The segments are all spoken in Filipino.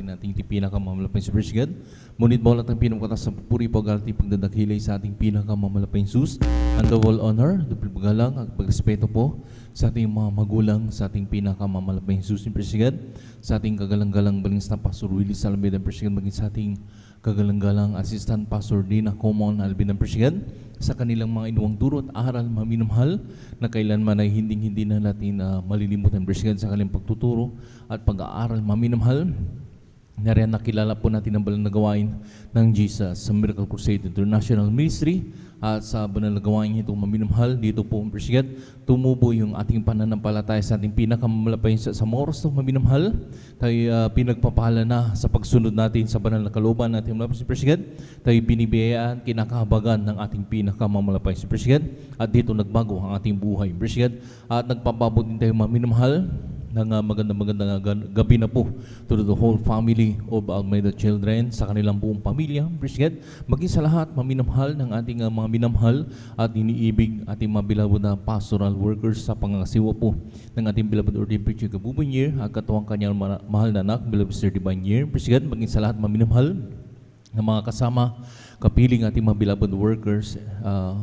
natin ating pinakamalapayang Supersigad. Ngunit maulat ang pinakatas sa pupuri pag-alati pagdadaghilay sa ating pinakamalapayang sus. And the all honor, dupil pagalang at pagrespeto po sa ating mga magulang, sa ating pinakamalapayang sus ni Supersigad, sa ating kagalang-galang balings na Pastor Willie Salameda Supersigad, maging sa ating kagalang-galang Assistant Pastor Dina Common Alvin Supersigad, sa kanilang mga inuwang turo at aral maminamhal na kailanman ay hindi na natin malilimutan Supersigad sa kanilang pagtuturo at pag-aaral maminamhal. Nariyan nakilala po natin ang banal na gawain ng Jesus sa Miracle Crusade International Ministry at sa banal na gawain ito maminamhal dito po Supersigad, tumubo yung ating pananampalataya sa ating pinakamalapayang sa mga oras na maminamhal. Tayo pinagpapala na sa pagsunod natin sa banal na kalooban natin malapayang Supersigad. Tayo binibiyayaan, kinakahabagan ng ating pinakamalapayang Supersigad at dito nagbago ang ating buhay Supersigad at nagpapabot din tayo maminamhal ng magandang gabi na po to the whole family of Almeida children, sa kanilang buong pamilya, Supersigad, maging sa lahat maminamhal ng ating mga minamhal at iniibig ating mga beloved na pastoral workers sa pangangasiwa po ng ating beloved ordained preacher Kabubanyir at katuwang kanyang mahal na anak, beloved Sir Divine, Supersigad, maging sa lahat maminamhal ng mga kasama, kapiling ating mga beloved workers,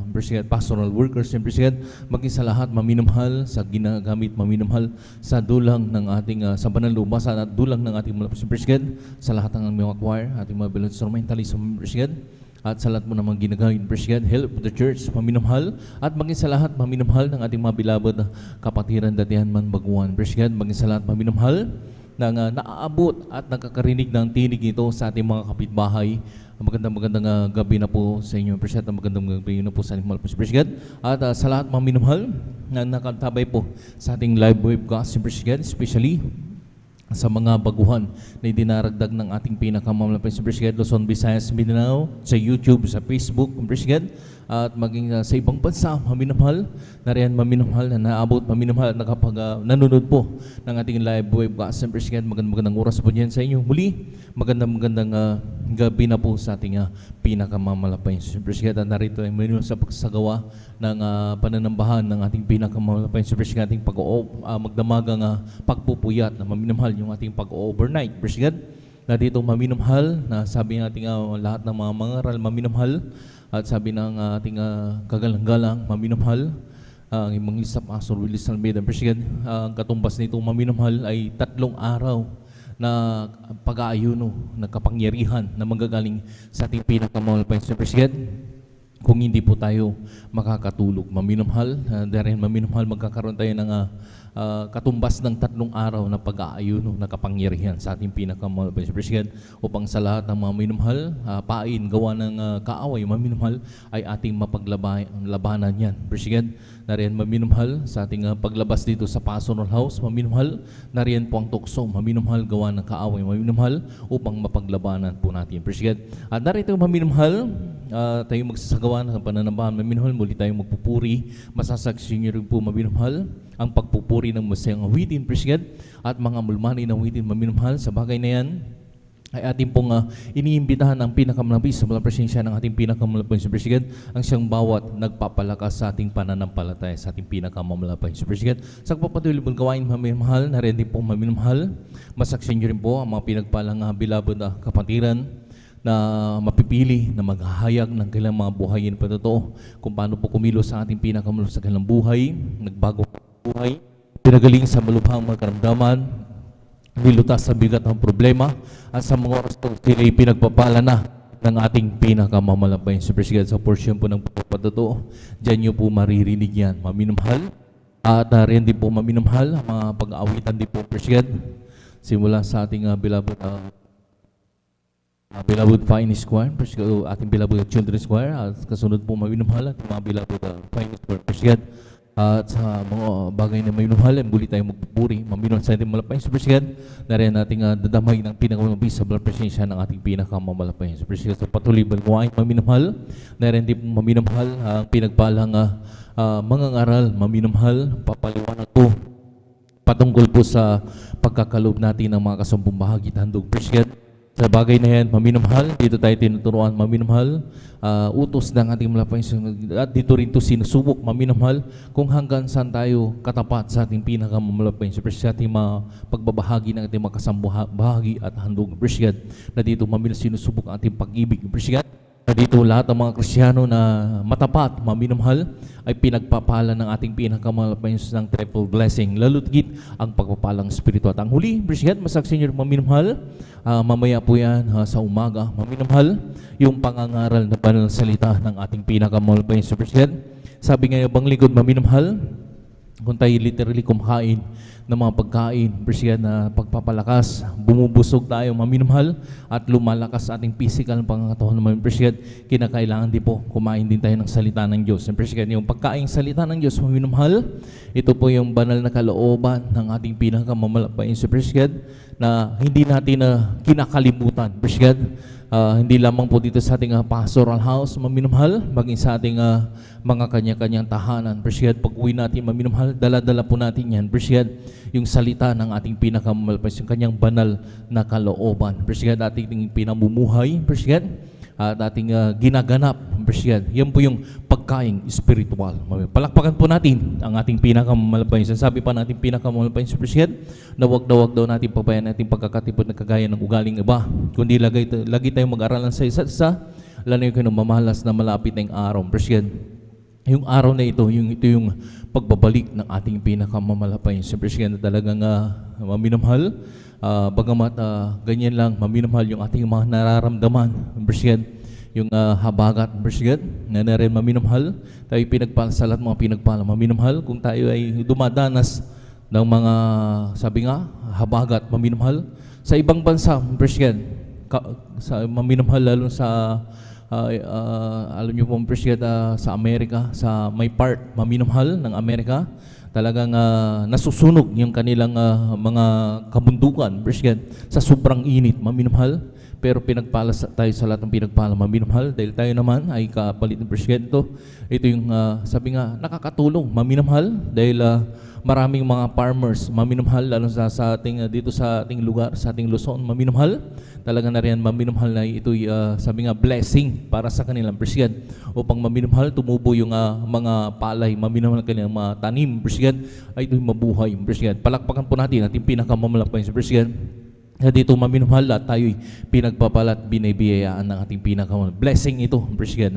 Supersigad, pastoral workers, Supersigad, maging sa lahat maminamhal, sa ginagamit maminamhal sa dulang ng ating sa banal na ubasan at dulang ng ating mga Supersigad, sa lahat ng mga choir, ating mga beloved instrumentalist, Supersigad, at sa lahat mo namang ginagawin, Supersigad, help the church, maminamhal, at maging sa lahat maminamhal ng ating mga beloved kapatiran, datihan man baguhan, Supersigad, maging sa lahat maminamhal ng naaabot at nakakarinig ng tinig ito sa ating mga kapitbahay. Magandang gabi na po sa inyo, Supersigad. Magandang gabi na po sa ating mga Supersigad. At sa lahat mga minamahal na nakatabay po sa ating live webcast, Supersigad, especially sa mga baguhan na idinaragdag ng ating pinakamalapayang Supersigad, Luzon, Visayas, Mindanao, sa YouTube, sa Facebook, Supersigad, at maging sa ibang bansa, maminamahal, nariyan maminamahal na naabot, maminamahal na kapag nanonood po ng ating live webcast, Supersigad, magandang oras po dyan sa inyo. Muli, magandang gabi na po sa ating pinakamalapayang Supersigad. At narito ay menu sa pagsagawa ng pananambahan ng ating pinakamalapayang Supersigad, ating magdamagang pagpupuyat na maminamahal yung ating pag-overnight, Supersigad, na dito maminamahal, na sabi ng ating lahat ng mga mangaral maminamahal, at sabi ng ating kagalang-galang maminamahal, ang imong lista Pastor Willie Salameda Supersigad, ang katumbas nito maminamahal ay 3 araw na pag-aayuno, na kapangyarihan na manggagaling sa ating pinakamalapayang Supersigad. Kung hindi po tayo makakatulog maminamhal, dahil maminamhal magkakaroon tayo ng katumbas ng 3 araw na pag-aayuno na kapangyarihan sa ating pinakamalapayang Supersigad, upang sa lahat ng mga minamhal, pain, gawa ng kaaway, maminamhal, ay ating mapaglabanan yan, Supersigad. Nariyan maminamhal sa ating paglabas dito sa pastoral house, maminamhal, nariyan po ang tukso, maminamhal, gawa ng kaaway, maminamhal, upang mapaglabanan po natin, Supersigad. At narito maminamhal, tayo magsasagawa ng pananambahan maminamhal, muli tayong magpupuri, masasaksi niyo rin po maminamhal ang pagpupuri ng masayang awitin, Supersigad, at mga mulmani ng awitin maminamhal. Sa bagay na yan ay ating pong iniimbitahan ang pinakamalapis sa mga presensya ng ating pinakamalapayang Supersigad, ang siyang bawat nagpapalakas sa ating pananampalataya sa ating pinakamalapayang Supersigad. Sa pagpapatuloy mong gawain maminamhal, na rin din pong maminamhal, masaksi niyo rin po ang mga pinagpalang beloved na kapatiran na mapipili na maghahayag ng kailang mga buhayin pa totoo, kung paano po kumilos sa ating pinakamalapis sa kailang buhay, nagbago buhay, pinagaling sa malubhang mga karamdaman, nilutas sa bigat ng problema, at sa mga oras ito sila pinagpapala na ng ating pinakamalapayang Supersigad sa portion po ng pagpapatotoo. Diyan nyo po maririnig yan, maminamhal. At rin din po maminamhal ang mga pag-aawitan din po, Supersigad, simula sa ating beloved Finest Choir, ating beloved Children's Choir, at kasunod po maminamhal at mga beloved Finest Choir, Supersigad. At sa mga bagay na maminamhal, muli tayong magpupuri, maminamhal sa ating malapayang Supersigad, na rin nating dadamay ng pinakamalapis sa blood presensya ng ating pinakamalapayang Supersigad. Sa patuloy balgawain maminamhal, na rin din maminamhal ang pinagpalang mga ngaral maminamhal, papaliwanag po patungkol po sa pagkakalob natin ng mga kasumpong bahagi at handog, Supersigad, Sa bagay na yan, maminamahal, dito tayo tinuturuan, maminamahal, utos ng ating malapay at dito rin to sinusubok, maminamahal, kung hanggang saan tayo katapat sa ating pinakamalapay sa ating mga pagbabahagi ng ating makasambahagi at handog. Appreciate na dito sinusubok ang ating pag-ibig. Appreciate na dito lahat ng mga Kristiyano na matapat, maminamahal, ay pinagpapala ng ating pinakamalapay ng triple blessing, lalo't higit ang pagpapalang spiritual. At ang huli, appreciate, masaksi nyo maminamahal, mamaya po yan sa umaga, maminamahal, yung pangangaral na banal salita ng ating pinakamalapay sa appreciate. Sabi nga bang lingkod, maminamahal, kung tayo literally kumakain ng mga pagkain, appreciate na pagpapalakas, bumubusog tayo, maminamahal, at lumalakas ating physical pangkatawan naman, appreciate, kinakailangan din po kumain din tayo ng salita ng Diyos. Appreciate yung pagkain salita ng Diyos, maminamahal, ito po yung banal na kalooban ng ating pinakamamalapain, appreciate, na hindi natin kinakalimutan, appreciate, hindi lamang po dito sa ating pastoral house, maminamahal, maging sa ating mga kanya-kanyang tahanan. Appreciate, pag uwi natin, maminamahal, dala-dala po natin yan. Appreciate, yung salita ng ating pinakamalapay, yung kanyang banal na kalooban. Appreciate, ating pinamumuhay. Appreciate, at ating ginaganap. Appreciate, yan po yung pagkaing spiritual. Palakpakan po natin ang ating pinakamalapay. Sabi pa natin pinakamalapay, appreciate, na wag daw natin pabayan natin pagkakatipod na kagaya ng ugaling iba. Kundi lagi tayong mag-aralan sa isa't isa, lalo yung mamahalas na malapit na yung araw. Appreciate, yung araw na ito yung pagbabalik ng ating pinakamamalapay. Appreciate na talagang maminamahal, bagamat ganyan lang, maminamahal yung ating mga nararamdaman. Appreciate, yung habagat, appreciate, na rin maminamahal, tayo pinagpala sa lahat mga pinagpala, maminamahal, kung tayo ay dumadanas ng mga, sabi nga, habagat, maminamahal, sa ibang bansa, appreciate, sa maminamahal, lalo sa alam niyo po, appreciate, sa Amerika, sa may part, maminamahal ng Amerika, talagang nasusunog yung kanilang mga kabundukan, appreciate, sa sobrang init, maminamahal, pero pinagpala tayo sa lahat ng pinagpala, maminamahal, dahil tayo naman ay kapalit ng presyento. Ito yung sabi nga, nakakatulong, maminamahal, dahil maraming mga farmers, maminamahal, lalo sa ating, dito sa ating lugar, sa ating Luzon, maminamahal, talaga na rin maminamahal na ito, sabi nga, blessing para sa kanilang presyent. Upang maminamahal, tumubo yung mga palay, maminamahal kanilang mga tanim, presyent, ay ito'y mabuhay, presyent. Palakpakan po natin ating pinakamalapay sa presyent. Dito maminamahal at tayo'y pinagpapalat, binibiyayaan ng ating pinakamal. Blessing ito, appreciate.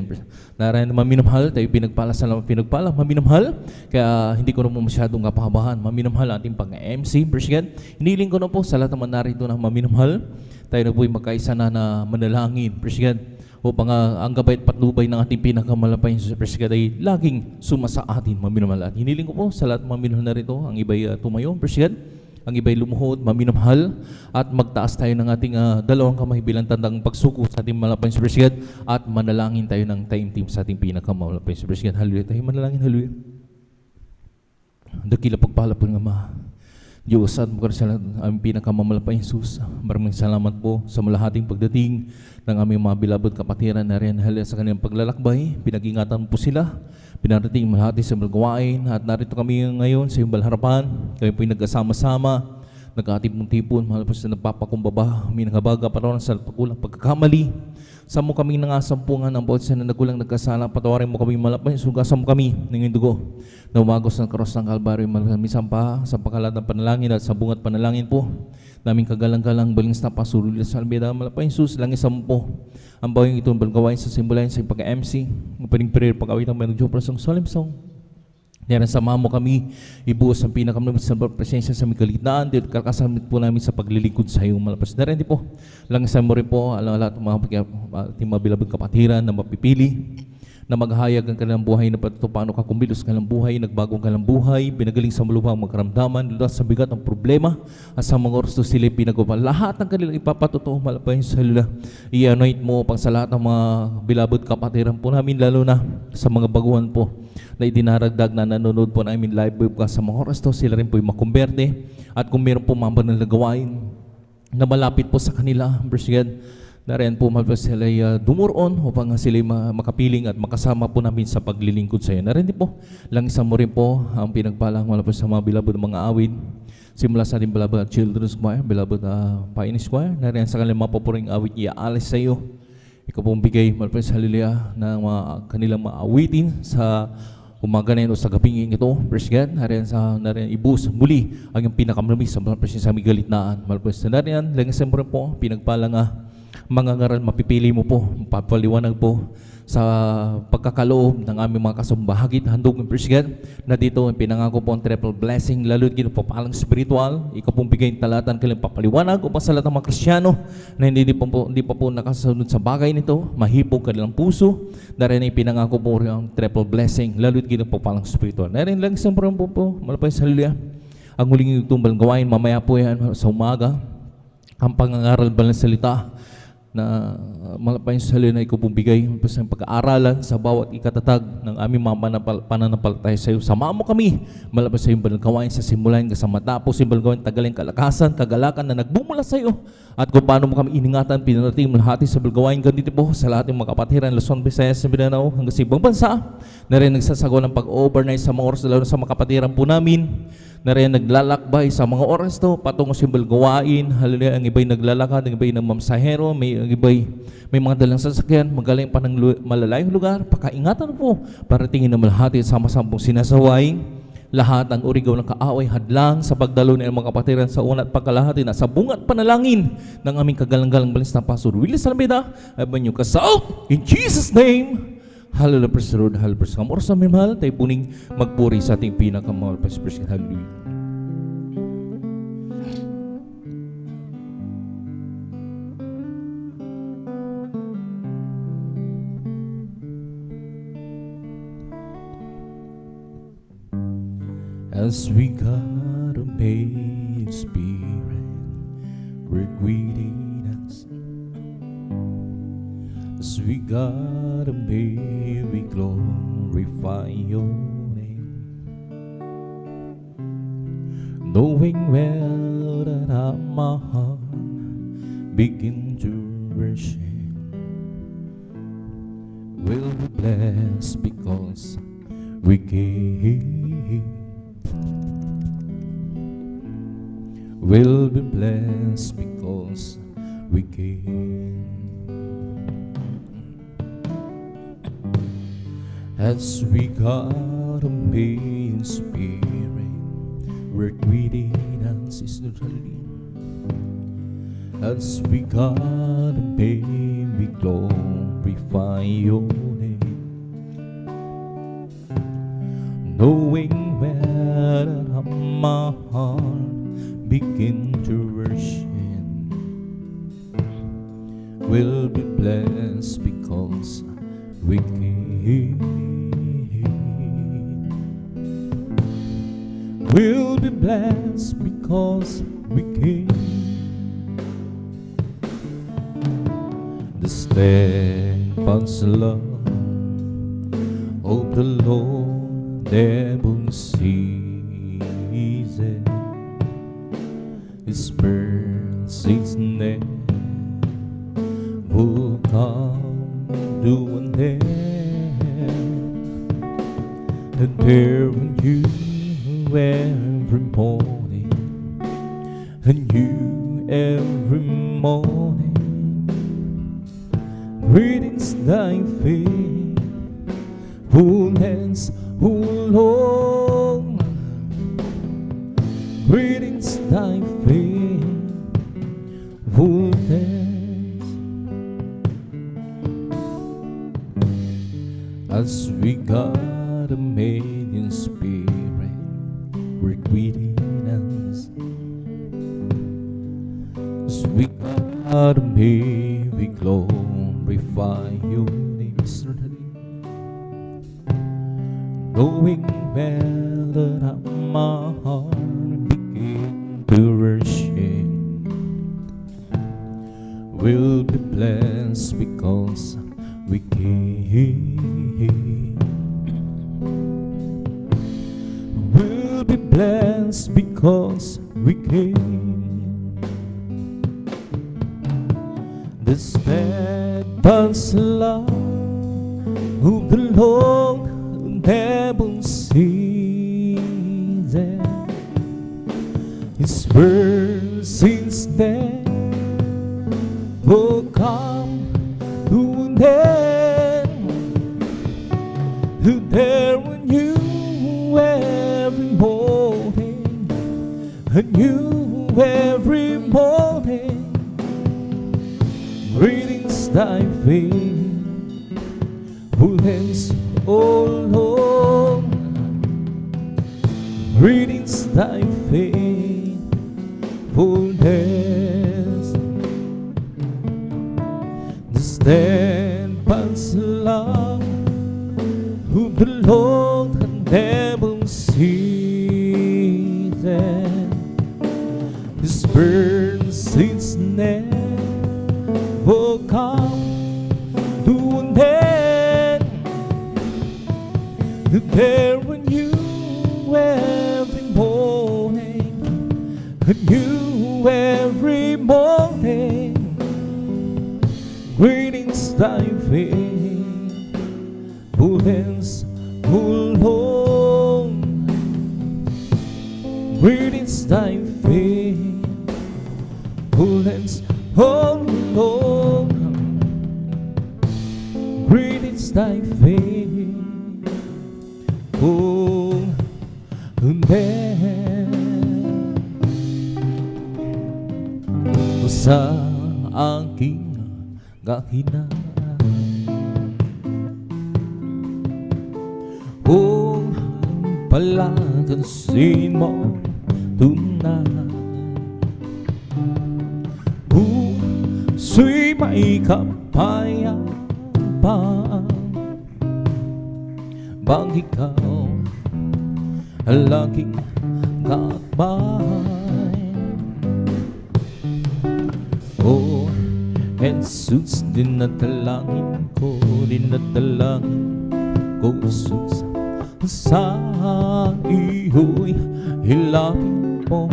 Narayan na maminamahal, tayo pinagpala sa pinagpala, maminamahal. Kaya hindi ko na po masyadong kapahabahan. Maminamahal ating pang-MC, appreciate. Hiniling ko na po sa lahat naman narito na maminamahal. Tayo na po'y magkaisa na manalangin, appreciate. Upang ang gabay at patnubay ng ating pinakamalapay sa appreciate ay laging sumasa atin, maminamahal. At hiniling ko po sa lahat maminamahal na rito, ang iba'y tumayo, appreciate. Ang iba'y lumuhod, maminamahal, at magtaas tayo ng ating dalawang kamay bilang tandang pagsuko sa ating malapay sa Presiyad at manalangin tayo ng taimtim sa ating pinakamalapay sa Presiyad. Hallelujah. Tayo manalangin, hallelujah. Dakila pagpala po ng Ama, Diyos at mga sa aming pinakamamalapay Jesus. Maraming salamat po sa malahating pagdating ng aming mga bilabot kapatiran na rin sa kanilang paglalakbay. Pinag-ingatan po sila. Pinarating malahati sa malagawain at narito kami ngayon sa iyong balharapan. Kami po'y nagkasama-sama, nagkatipon-tipon, mahal po sa nagpapakumbaba, minangabaga, paroon sa pagkulang pagkakamali. Sa mo kaming nangasampungan ang bawat sa nagulang nagkasala, patawarin mo kami malapay, sugasan mo kami ng iyong dugo na umagos ng karos ng Kalbaryo, malamisan pa sa pagkalat ng panalangin at sa bungat panalangin po. Naming kagalang-galang baling sa pasuruli sa albeda, malapay Jesus, langis sa po. Ang bawang itong balgawain sa simbolahin sa pagka-MC, opening prayer, pag-awit ng mga nag-joprasong solemn song. Diyan sama mo kami, ibuos ang pinakamalapit sa presensya sa aming kaligtaan, dito kakasamit po namin sa paglilingkod sa iyong malapas na rin po. Langisan mo rin po, lahat ng mga bilabog kapatiran na mapipili, na maghahayag ang kanilang buhay na pato paano ka kumilos kanilang buhay, nagbagong kanilang buhay, pinagaling sa malubhang magkaramdaman, lalo sa bigat ng problema, at sa mga oras to sila pinagawa. Lahat ng kanilang ipapatotoo, malapay sa sila. I-anoint mo pang sa lahat ng mga bilabod kapatiran po namin, lalo na sa mga baguhan po na idinaragdag na nanonood po namin live webcast sa mga oras to, sila rin po yung makumberte. At kung meron po mga banal na gawain na malapit po sa kanila, appreciate, na rin po sila dumuron upang sila makapiling at makasama po namin sa paglilingkod sa iyo. Na rin po, lang isa mo rin po ang pinagpalang malapit sa mga bilabod ng mga awid. Simula sa ating beloved Children's Choir, beloved Pioneers Choir, nariyan sa kanilang mapapuring awit, iaalis sa iyo. Ikaw pong bigay, malapit sa hallelujah, ng mga kanilang maawitin sa umaga na yun o sa gabing ito. Praise God, nariyan ibus muli ang yung pinakamalamig sa malapit sa aming galitnaan. Malapit sa nariyan, lang siyempre po, pinagpalang mga ngaral, mapipili mo po, papaliwanag po sa pagkakaloob ng aming mga kasambahagit. Handog ng praise God na dito pinangako po ang triple blessing, lalo at ginapapalang spiritual. Ikaw pong bigay ng talatan kailang papaliwanag upang sa lahat ng mga Kristyano na hindi pa po nakasunod sa bagay nito, mahipog kanilang puso. Narin ay pinangako po ang triple blessing, lalo at ginapapalang spiritual. Narin lang siyempre po, malapay sa hallelujah, ang huling tumbal gawain, mamaya po yan sa umaga, ang pangangaral ba ng salita na malapay sa hallelujah na ikaw pong bigay sa pag-aaralan sa bawat ikatatag ng aming mga pananampalataya sa iyo. Sama mo kami malapay sa iyong balagawain sa simulan kasama tapos yung balagawain tagaling kalakasan, kagalakan na nagbumula sa iyo at kung paano mo kami iningatan, pinarating mo lahat sa balagawain ganito po sa lahat ng mga kapatiran, Luzon, Visayas, Mindanao hanggang sa ibang bansa na rin nagsasagawa ng pag-overnight sa mga oras lalo sa mga kapatiran po namin na rin naglalakbay sa mga oras to patungo sa gawain. Hallelujah, ang iba'y naglalakad, ang iba'y nagmamsahero, ang iba'y may mga dalang sasakyan, magaling pa ng malalayong lugar, pakaingatan po para tingin na malahati at sama-samang sinasaway lahat ang urigaw ng kaaway hadlang sa pagdalo ng mga kapatiran sa una at pagkalahati na sa bungat panalangin ng aming kagalang-galang balis na Pastor Willie Salameda ay banyo kasal in Jesus' name. Hallelujah, praise the Lord, hallelujah, praise the Lord. Oras namin mahal, tayo puning magpuri sa ating pinakamahal, praise the Lord, hallelujah. As we got a made spirit, we're greeting us. As we got a baby, we glorify your name, knowing well that my heart begin to worship. Will be blessed because we came. Will be blessed because we came. As we got a main spirit, we're greeting us, as we got a baby, we glorify your name, knowing where my heart begin to worship. We'll be blessed because we came. We'll be blessed because we came. The steadfast love of the Lord never ceases. His mercies never come to an end, and there when you every morning, and you every morning, greetings thy faithfulness, O Lord, greetings thy faithfulness. As we got a maiden spirit, we're greeting us. As we got a baby, we glorify your name, knowing well that my heart begin to worship. We'll be blessed because we came. We'll be blessed because we came. The steadfast love of the Lord never ceases. His burn since then will come to an end. There were you every morning, and you every morning. Greetings thy faith, who hands all alone. Greetings thy faithfulness. The steadfast love who the Lord had never ceased. His mercies never come to an end. There were you every morning, and you every morning. Greetings thy faithfulness, O Lord. Greetings thy faithfulness, O Lord. Greetings thy faithfulness. Sa aking kahinaan, oh, palagansin mo tunay. Puso'y may kapayapaan, bang ikaw ang laging kakbay. Oh, Jesus, dinadalangin ko, Jesus, sa iyo'y hilapin mo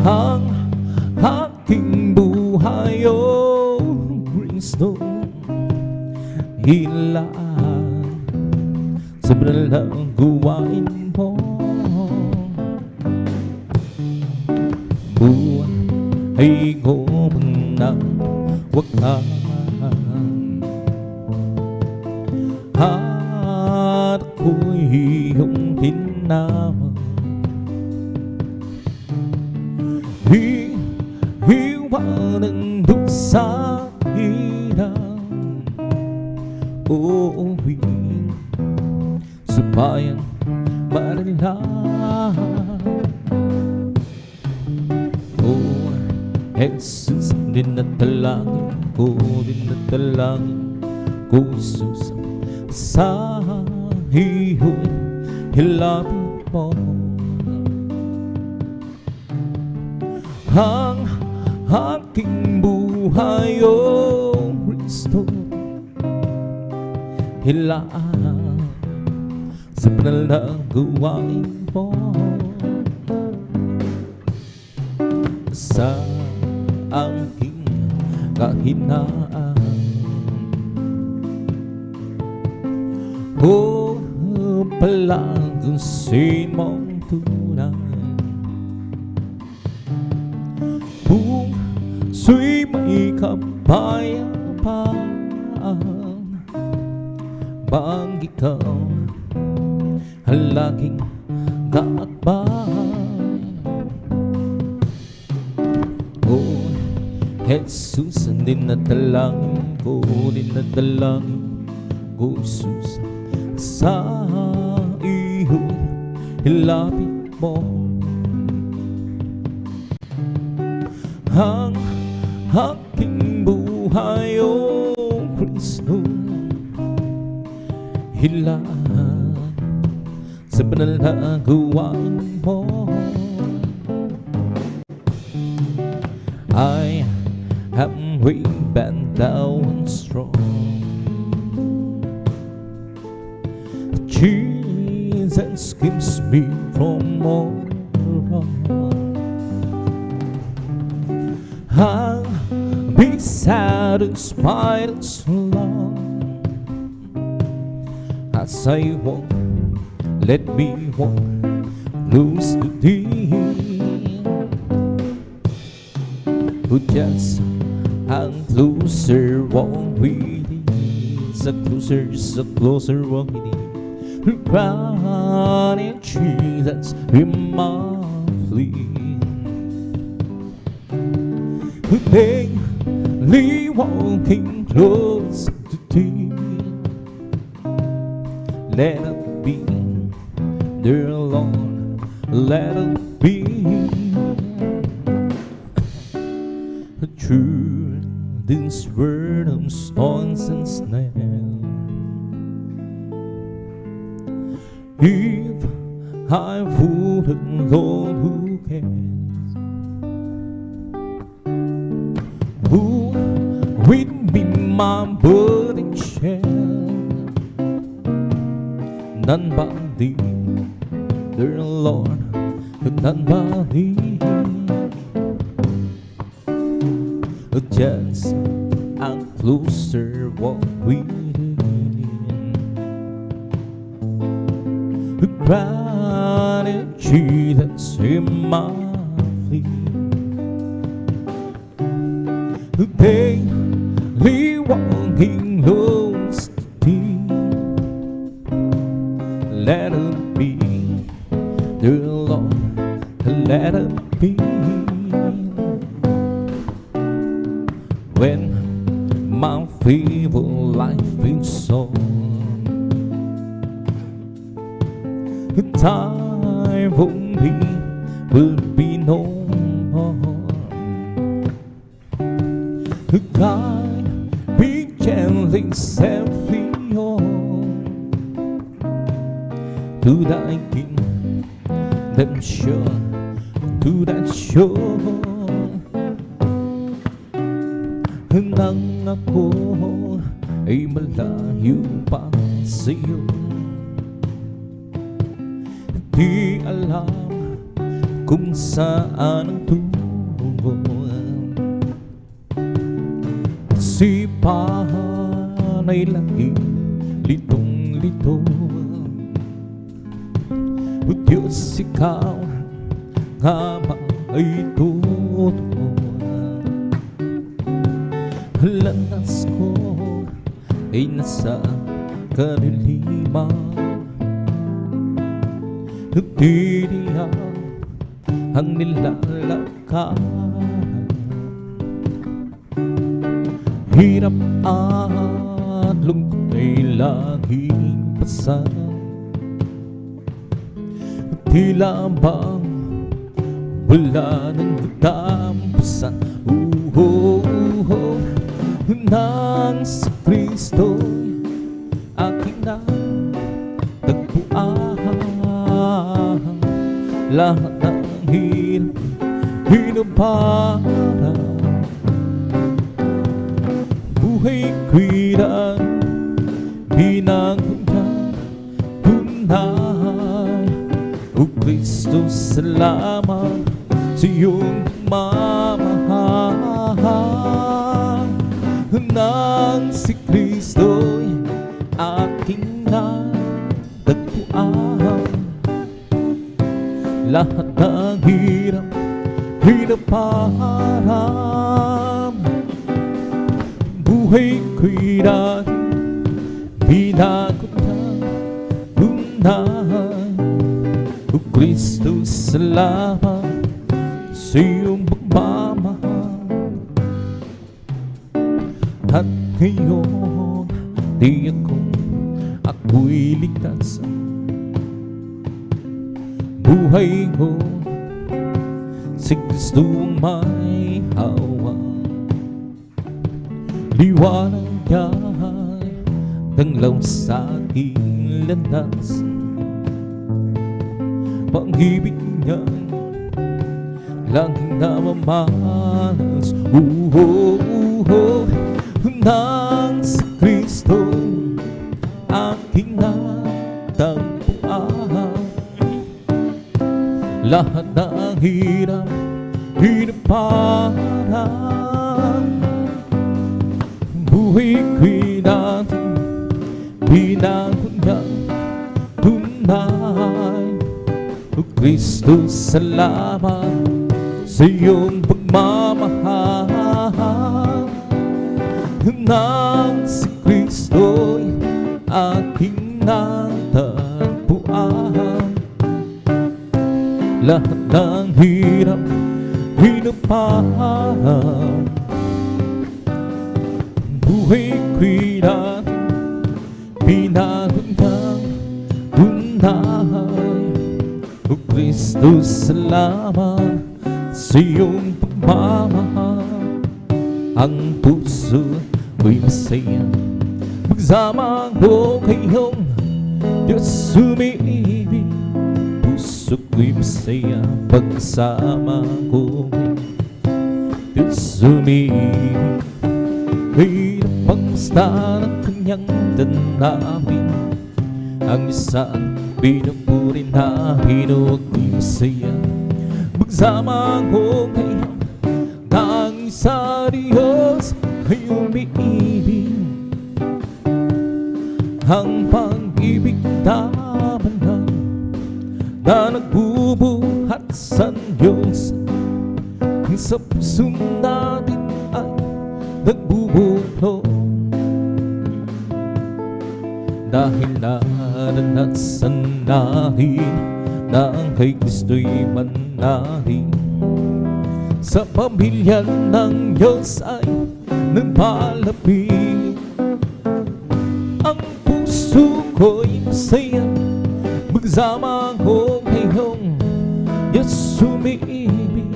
ang aking buhay, oh Kristo. Hilaan sa banal na gawain mo. Buhay ko nang wakas, at ako'y iyong tinawag. Iwanan doon sa hirap, uuwing sa bayang marilang. Oh, Jesus, dinadalangin ko, Jesus, sa iyo'y hilapin mo ang aking buhay, oh Kristo. Hilaan sa banal na gawain mo. Sa aking kahinaan, oh, palagansin mong tunay. Puso'y may kapayapaan, bang ikaw ang laging kaakbay. Oh, Jesus, dinadalangin ko, Jesus, sa iyo'y hilapin mo ang aking buhay, oh Kristo. Hilaan sa banal na gawain mo. I am weak but thou art strong. Jesus keeps me from all wrong. I'll be satisfied as long as I walk. Let me walk close to thee. Oh, just and closer walk with thee. So closer walk with thee. Running Jesus in my plea. Daily walking close to thee. Let it be, dear Lord, let it be true, this word of stones and snails. If I wouldn't, Lord, who cares? Who will be my burden share? None but thee, dear Lord, none but thee. Just a closer walk with thee. Granted Jesus in my feet. Daily walking close to thee. Let it be, dear Lord, let it be. When my feeble life is on, time for me will be no more. God, be gently set free on to thy kingdom sure, to that shore. Nang ako ay malayo pa sa'yo, di alam kung saan ang tungo. Sipahan ay laging litong-lito. O Diyos, ikaw nga ba ay totoo? Landas ko ay nasa kadiliman, titiyak ang nilalakad. Hirap at lungkot ay laging pasan. Tila bang wala nang katapusan. Nang si Kristo'y aking natagpuan, lahat ng hirap hinabara. Buhay ko'y binanggunan tunay. O Kristo, salamat sa iyong mamahal. Nang si Kristo'y aking natagpuan, lahat ng hirap hinaparang. Buhay ko'y dahil binago ng tunay. O Kristo, salamat sa iyong pagmamahal. At ngayon, di ako'y ligtas. Buhay ko, si Kristo ang may hawak. Liwanag niya'y nanglaw sa aking landas. Pag-ibig niya'y laging namamalas. Nang si Kristo aking natagpuan, lahat ng hirap hinaparang. Buhay ko'y dati binago ng tunay. O Kristo, salamat sa iyong pagmamahal. Nang si Kristo'y ating natagpuan, lahat ng hirap hinupahan, buhay ko'y natin pinagundang undahan. O Kristo, salamat sa iyong pagmamahal. Ang puso ko'y masaya magsama ko kayong Diyos umiibig. Puso ko'y masaya pagsama ko kayong Diyos umiibig. May napangsta ng kanyang tanawin, ang isang pinupuri namin. O ko'y masaya magsama ko kayong ang isa Diyos ay umiibig. Ang pag-ibig tabanan na nagbubuhat sa Diyos, ang sa puso natin ay nagbubulo. Dahil naranasan natin na ang kay Kristo'y manahin, sa pamilya ng Diyos ay napalapit. Ang puso ko'y masaya magsama ko kayong Diyos umiibig.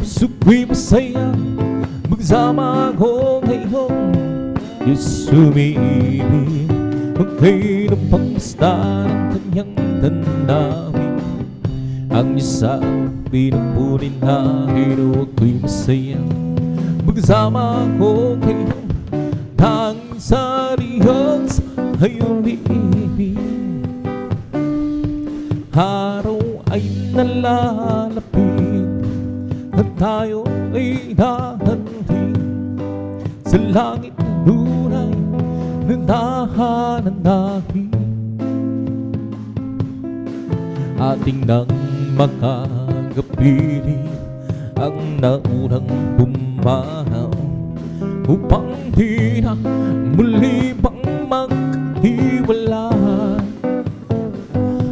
Puso ko'y masaya magsama ko kayong Diyos umiibig. Huwag kayo napangmusta ng kanyang tanawin, ang isa pinupuri namin. O ko'y masaya magsama ko kayong ang sa Diyos ay umiibig. Araw ay nalalapit at tayo ay dahanhin sa langit na tunay na tahanan natin. Ating nang makagapili ang naunang pumanaw, upang di na muli pang maghiwalay.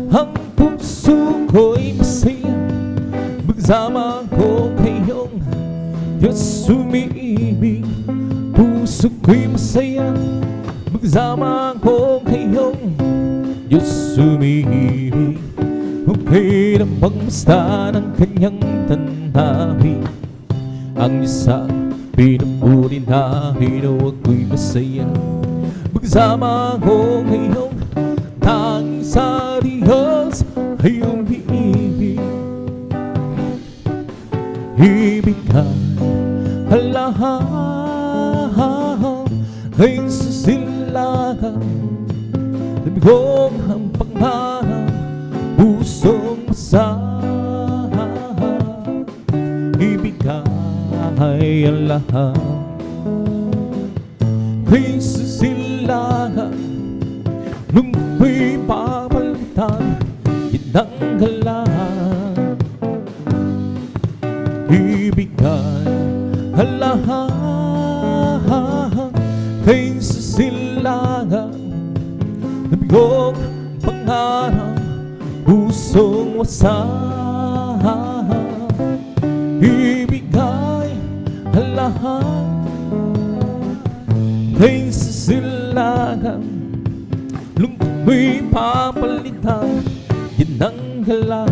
Ang puso ko'y masaya magsama ko kayong Diyos umiibig. Puso ko'y masaya magsama ko kayong Diyos umiibig. Huwag kayo nang pagmusta ng kanyang tanawin, ang isa pinupuri namin. O ako'y masaya magsama ko ngayong tanging sa Diyos ay umiibig. Ibigay halahan ay susilagan, nabigong ang pangarap pusong masahan. Ibigay ang lahat ay susilagan, nung may papalitan tinanggalan. Ibigay ang lahat ay susilagan, nabigong pangarap pusong wasahan. Ibigay ang lahat ay susilagan, lungkot mo'y papalitan tinanggalan.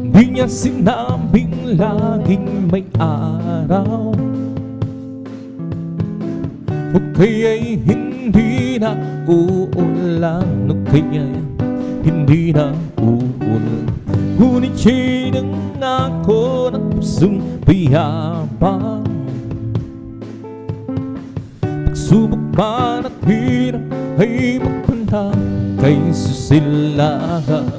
Di niya sinabing laging may araw, o kaya'y hindi na uulan, o kaya'y hindi na uulan. Ngunit siya'y nangako ng pusong payapa, pagsubok man at hirap ay magpunta kay susilagan.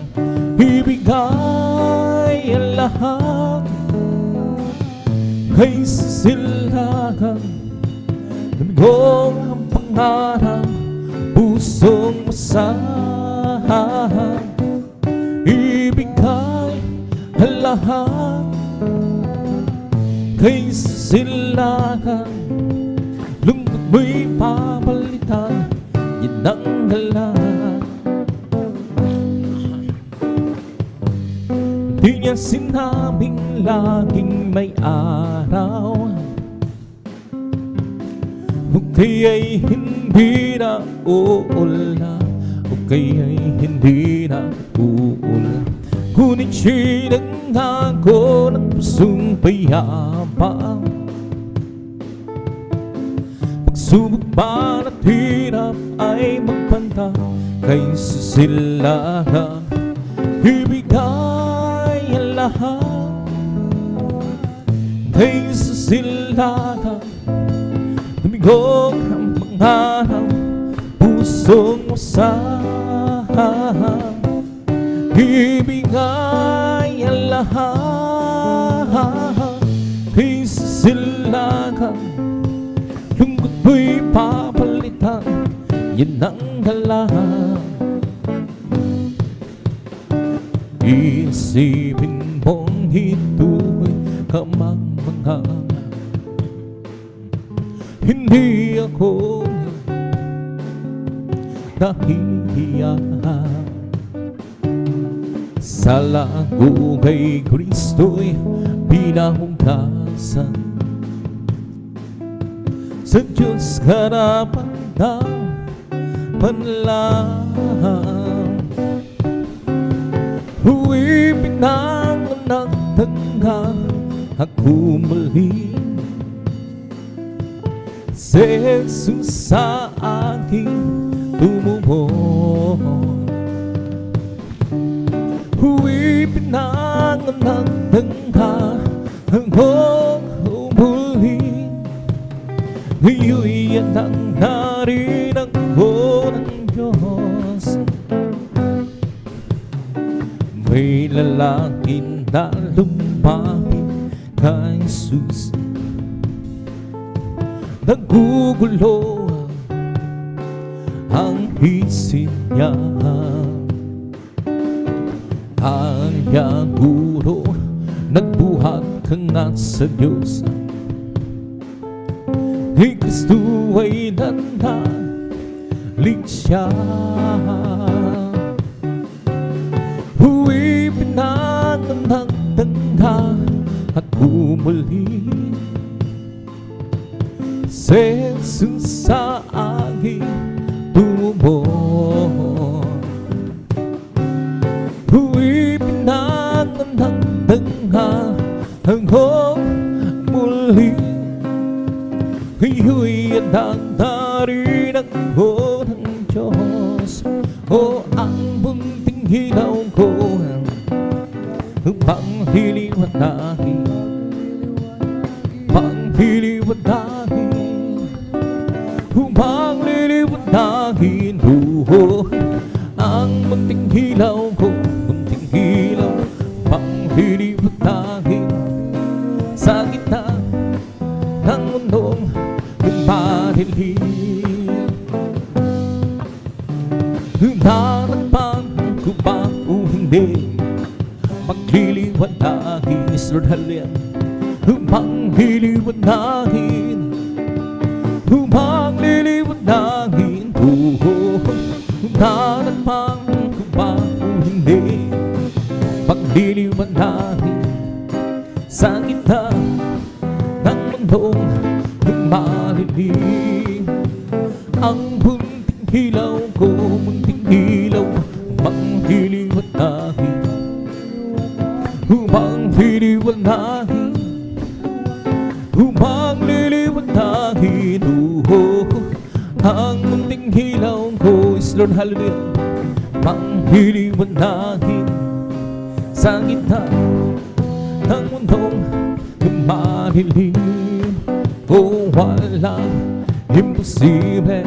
Ibigay ang lahat kay susilagan, nabigong ang pangarap pusong masahan, ibigay ang lahat kaysa silakan. Lungkot mo'y papalitan, yan ang lahat. Di niya sinabing laging may araw, o kaya'y hindi na uulan, o kaya'y hindi na uulan. Ngunit siya'y nangako ng pusong payapa. Pagsubok man at hirap ay magpanta kaysa silakan. Ibigay ang lahat kaysa silakan. Lumigong ang pangarap, pusong masahan, ibigay ang lahat kaysa silakan. Lungkot mo'y papalitan, yan ang lahat. Isipin mong ito'y kamangmangan, hindi ako nahihiya. Sa lago kay Kristo'y pinahugasan, sa Diyos harapan na manlang. Huwag pinanganak tangga ako muli, si Jesus sa aking tumumon. Huwag pinanganak tangga ako muli, ngayon yan ang narinig ko ng Diyos. May lalaki na lumapit kay Jesus, nagugulo ang isip niya. Kanya guro, nagbuhat ka nga sa Diyos, ni Kristo ay nananalig siya. Huwag pinanganak tangga at umuli, si Jesus sa aking tumumon. Huwag pinanganak tangga ako muli, ngayon ang narinig ko ng Diyos. O ang bunting hilaw ko panghiliwanahin, panghiliwanahin, panghiliwanahin. Ang bunting hilaw ko, bunting hilaw, panghiliwanahin. Sa gitna ng mundong madilim, nanagpang ko ba o hindi, magliliwanahin is Lord Halian. Magliliwanahin, magliliwanahin. Nanagpang ko ba o hindi, magliliwanahin. Sa gitna ng mundong madilim, ang bunting hilaw ko, munting hilaw, magliliwanahin, magliliwanahin, magliliwanahin. Ang munting hilaw ko is Lord, hallelujah, magliliwanahin. Sa gitna ng mundong madilim, o walang imposible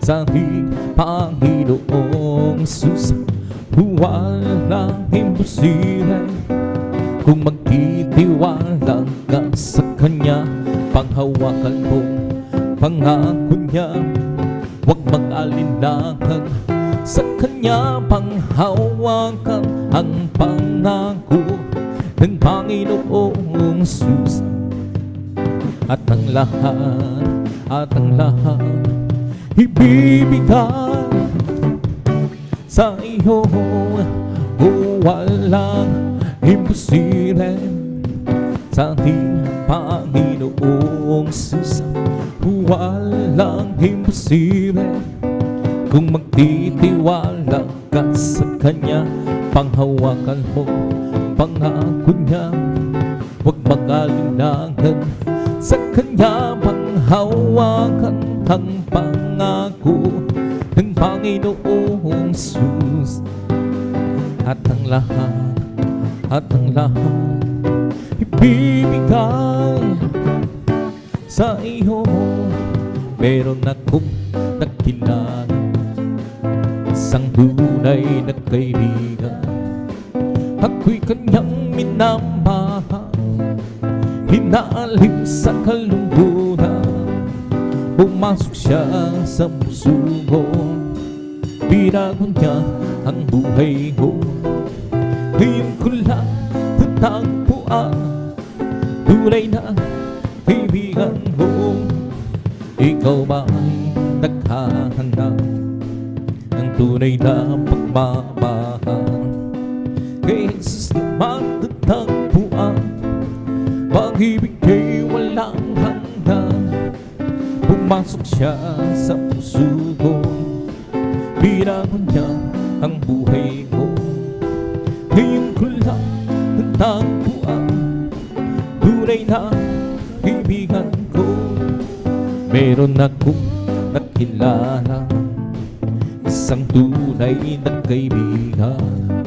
sa ating Panginoong Jesus. Walang imposible kung magtitiwala ka sa Kanya. Panghawakan mo pangako niya, Huwag mag-alinlangan sa Kanya, panghawakan ang pangako ng Panginoong Sus. At ang lahat ibibigay sa iyo. Walang imposible sa ating Panginoong Sus. Walang imposible kung magtitiwala ka sa Kanya, panghawakan mo pangako niya. Huwag mag-alinlangan sa Kanya, panghawakan ang pangako ng Panginoong Sus. At ang lahat ibibigay sa iyo. Meron akong nakilala, isang tunay na kaibigan. Ako'y kanyang minamahal, hinaalim sa kalungkutan. Pumasok siya sa puso ko, binago niya ang buhay ko. Ngayon ko lang natagpuan, tunay na kaibigan mo. Ikaw ba ay naghahanap ng tunay na pagmamahal? Kay Jesus naman natagpuan, pag-ibig kay walang hanggan. Pumasok siya sa puso ko, binago niya ang buhay ko. Ngayon ko lang natagpuan, tunay na kaibigan ko. Meron akong nakilala, isang tunay na kaibigan.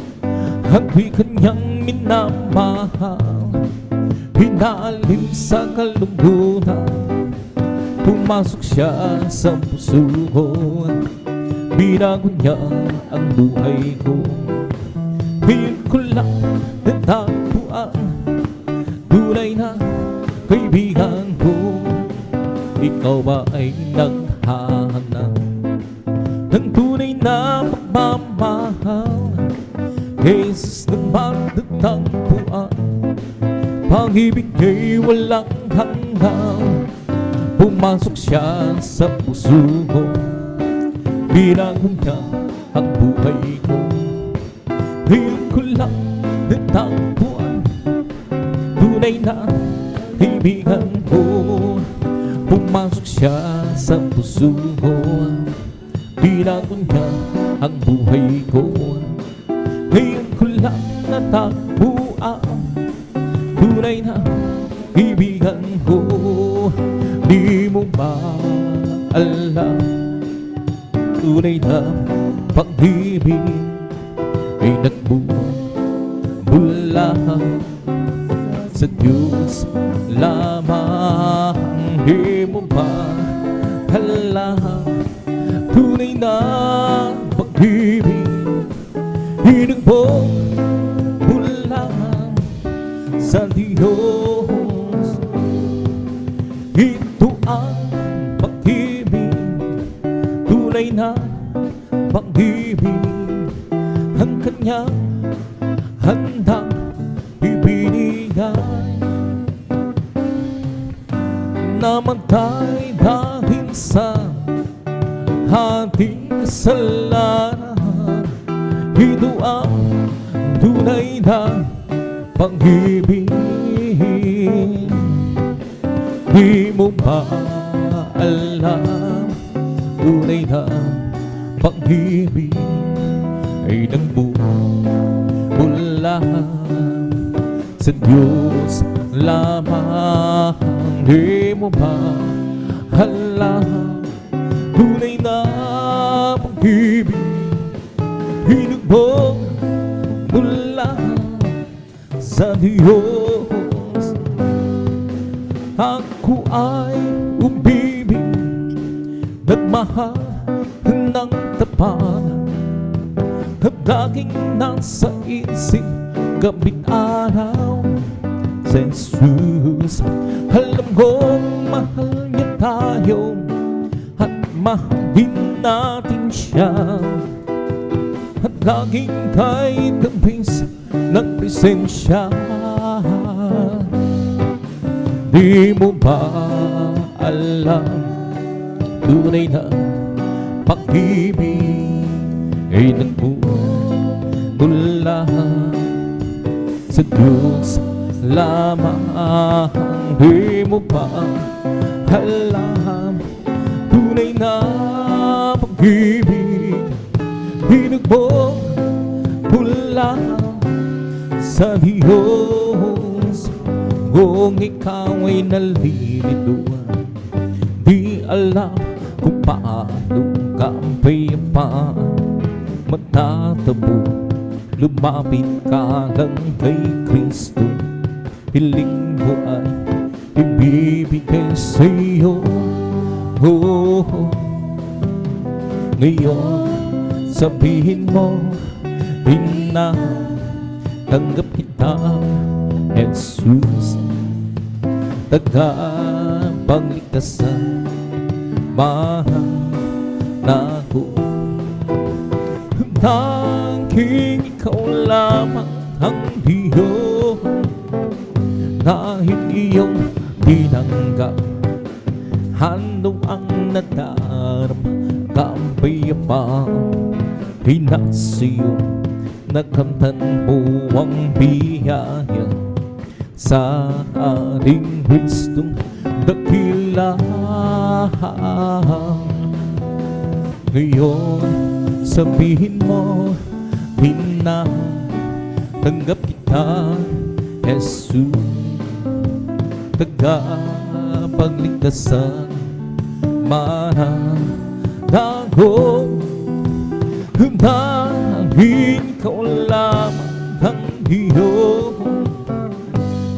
Ako'y kanyang minamahal, hinaalim sa kalungkutan. Pumasok siya sa puso ko, binago niya ang buhay ko. Ngayon ko lang natagpuan, tunay na kaibigan ko. Ikaw ba ay naghahanap ng tunay na pagmamahal? Jesus naman natagpuan, pag-ibig kay walang hanggan. Pumasok siya sa puso ko, binago niya ang buhay ko. Ngayon ko lang natagpuan, tunay na kaibigan ko. Pumasok siya sa puso ko, binago niya ang buhay ko. Ngayon ko lang natagpuan, tunay na kaibigan ko. Di mo ba alam, tunay na pag-ibig ay nagmumula sa Diyos lamang. Di mo ba alam, tunay na pag-ibig ay nagmumula sa Diyos. Ito ang pag-ibig, tunay na pag-ibig, ang Kanyang handang ibinigay. Namatay dahil sa ating kasalanan. Ito ang tunay na pag-ibig. Di mo ba alam, tunay na pag-ibig ay nagmumula sa Diyos lamang. Di mo ba alam, tunay na pag-ibig ay nagmumula sa Diyos. Ako ay umibig, nagmahal ng tapat, at laging nasa isip gabi't araw sa Jesus. Alam kong mahal niya tayo at mahalin natin siya at laging kay tabis ng presensya. Di mo ba alam, tunay na pag-ibig ay nagmumula sa Diyos lamang. Di mo ba alam, tunay na pag-ibig pinagmumula sa Diyos. Kung ikaw ay nalilito, di alam kung paano ka payapaan matatabo, lumapit ka lang kay Kristo. Hiling mo ay ibibigay sa'yo. Ngayon sabihin mo, tanggap kita, Jesus, tagapagligtasan, mahal na ako. Tanging ikaw lamang ang Diyos, dahil iyong tinanggap, handog ang nadarama, kapayapaan ay nasiyo. Nakamtan mo ang biyaya sa ating Kristong dakila. Ngayon sabihin mo, tanggap kita, Jesus, tagapagligtasan, mananago. Dahil ikaw lamang ang Diyos,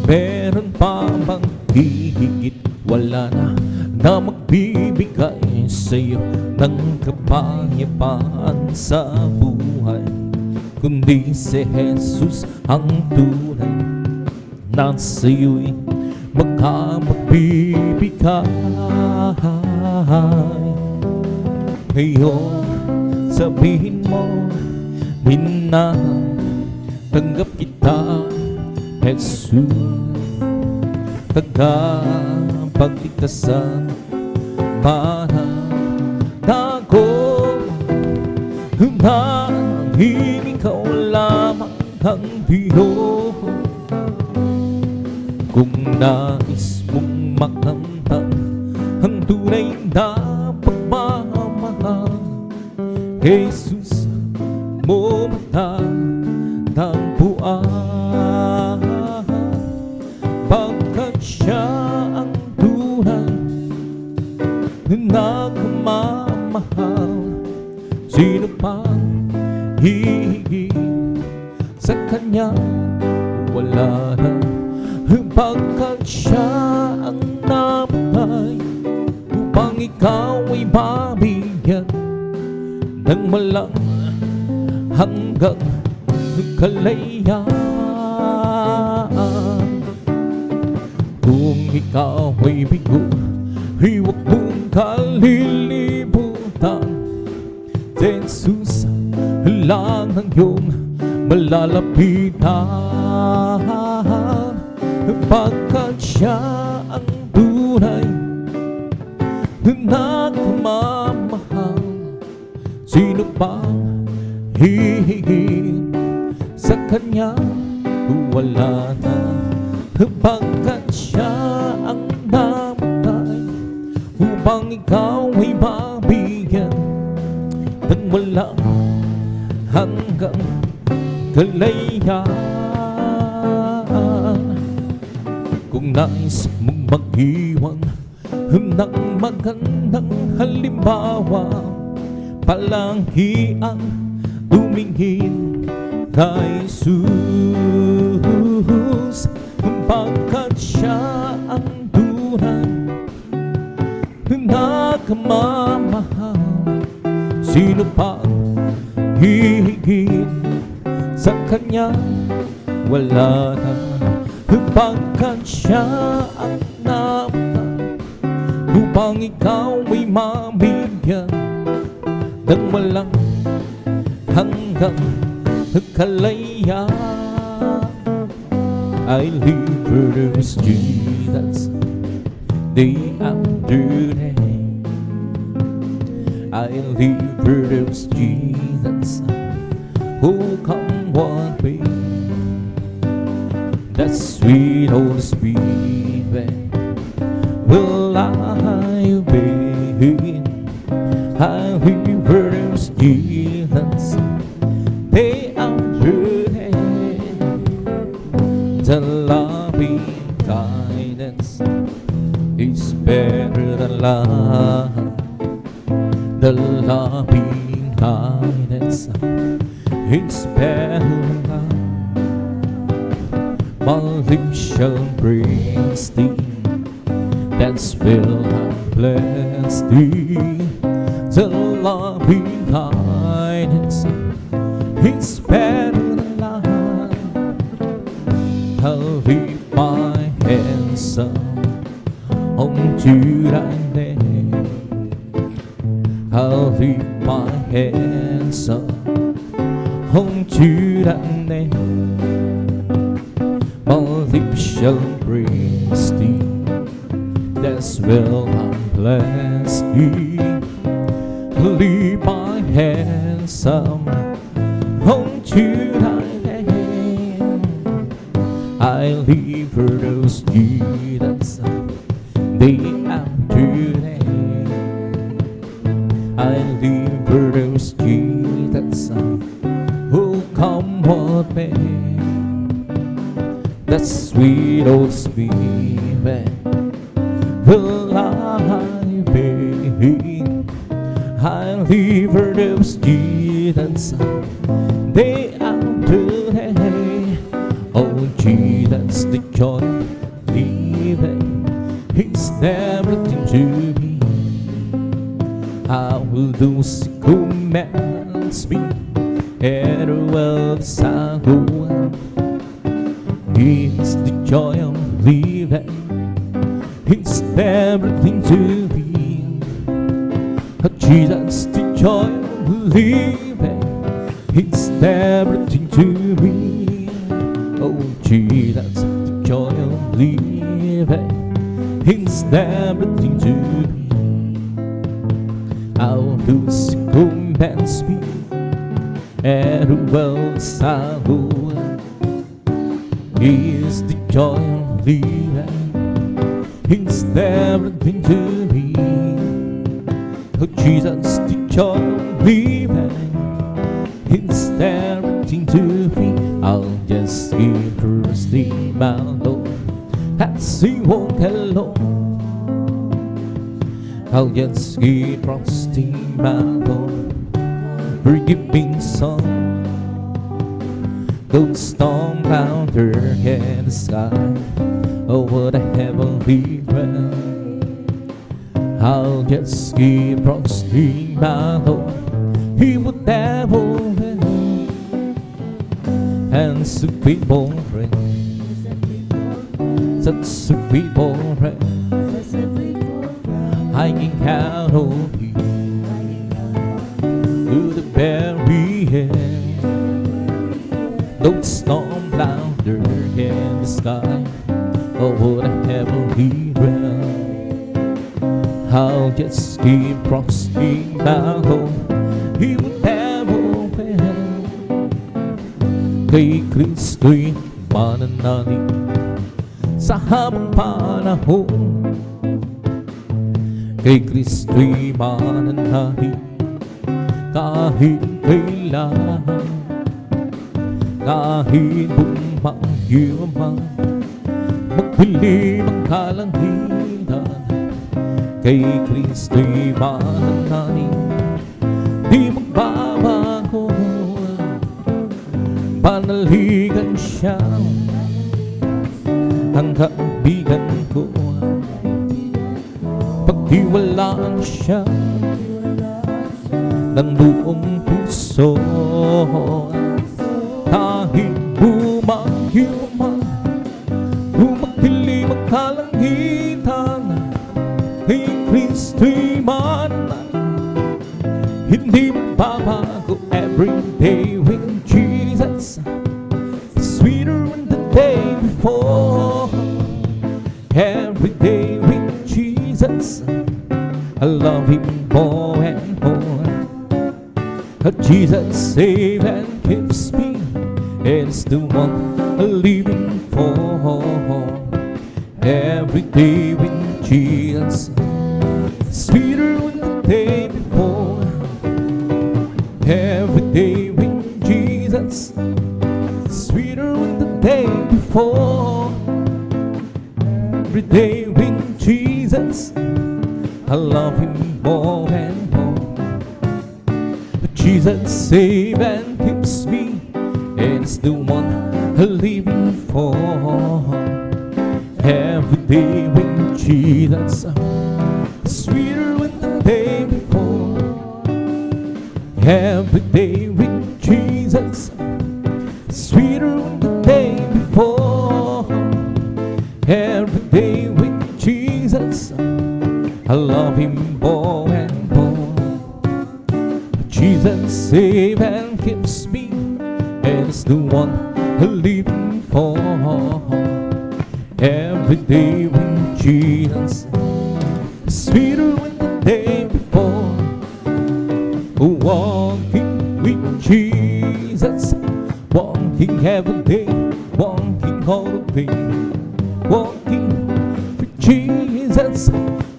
meron pa bang hihigit? Wala na magbibigay sa'yo ng kapayapaan sa buhay, kundi si Jesus ang tunay na sa'yo'y magbibigay. Ngayon sabihin mo, tanggap kita, Jesus, tagapagligtasan, mananago. Dahil ikaw lamang ang Diyos. Kung nais mong makamtan ang tunay na pagmamahal, Jesus mo matatagpuan, pagkat siya ang tunay na nagmamahal. Sino pang hihigit sa Kanya? Wala na, pagkat siya ang namatay upang ikaw ay mabigyan ng walang hanggang kalayaan. Kung ikaw ay bigo, huwag mong kalilimutan, Jesus lang ang iyong malalapitan, pagkat siya ang tunay na nagmamahal. Sino pang hihigit sa Kanya? Wala na, pagkat siya ang namatay upang ikaw ay mabigyan ng walang hanggang kalayaan. Kung nais mong mag-iwan ng magandang halimbawa, palagi ang tumingin kay Jesus, pagkat siya ang tunay na nagmamahal. Sino pang hihigit sa Kanya? Wala na, pagkat siya ang namatay upang ikaw ay mabigyan bibigyan ng walang hanggang kalayaan. I live for those Jesus day after day. I live for those Jesus who come one way. That sweet Holy Spirit will I obey. I live for those Jesus day after day. The loving kindness is better than love. The loving kindness is better than love. My lips shall praise thee, that's will I bless thee. The loving kindness is better than love. I'll lift my hands up unto thy name. I'll lift my hands up unto thy name. My lips shall praise thee, that's will I bless thee. Lift my hands up unto thy name. I live for those Jesus day after day. I live for those Jesus who come what may. That sweet old Spirit will I obey. I live for those Jesus day after day. Oh Jesus, the joy of living is everything to me. I will do as He commands me, and well as I go. It's the joy of living, it's everything to me. Oh Jesus, the joy of living, it's everything to me. Oh Jesus, the joy of living, it's everything to me. I'll do as He commands me, and well as I go. Is the joy of living, it's everything to me. Oh Jesus, the joy of living, it's everything to me. I'll just keep trusting my Lord as He walk alone. I'll just keep trusting my Lord, forgiving some. Those storm clouds in the sky, over the heavenly realm. I'll just keep trusting my Lord, He would never fail. And sweet people pray, such sweet people pray, I can count on You to the very end. Those storm clouds in the sky, over the heavenly realm. I'll just keep trusting my Lord, He will never fail. Kay Kristo'y mananalig sa habang panahon. Kay Kristo'y mananalig kahit kailan. Kahit bumagyo man, magdilim ang kalangitan, kay Kristo'y mananalig, di magbabago. Panaligan Siya, ang kaibigan ko. Pagtiwalaan Siya ng buong puso. Kahit bumagyo man, bumagdilim ang kalangitan, kay Kristo'y mananalig, day with Jesus is sweeter than the day before. Every day with Jesus, I love Him more and more. Jesus saves and keeps me, and it's the one I'm living for. Every day with Jesus, sweeter than the day before. Every day with Jesus, sweeter than the day before. Every day with Jesus, I love Him more and more. Jesus saves and keeps me, and it's the one I'm living for. Every day with Jesus, sweeter than the day before. Every day with Jesus, sweeter than the day before. Every day with Jesus, I love Him more and more. Jesus saves and keeps me, and it's the one I'm living for. Every day with Jesus, sweeter than the day before. Walking with Jesus, walking every day, walking all the way. Walking with Jesus,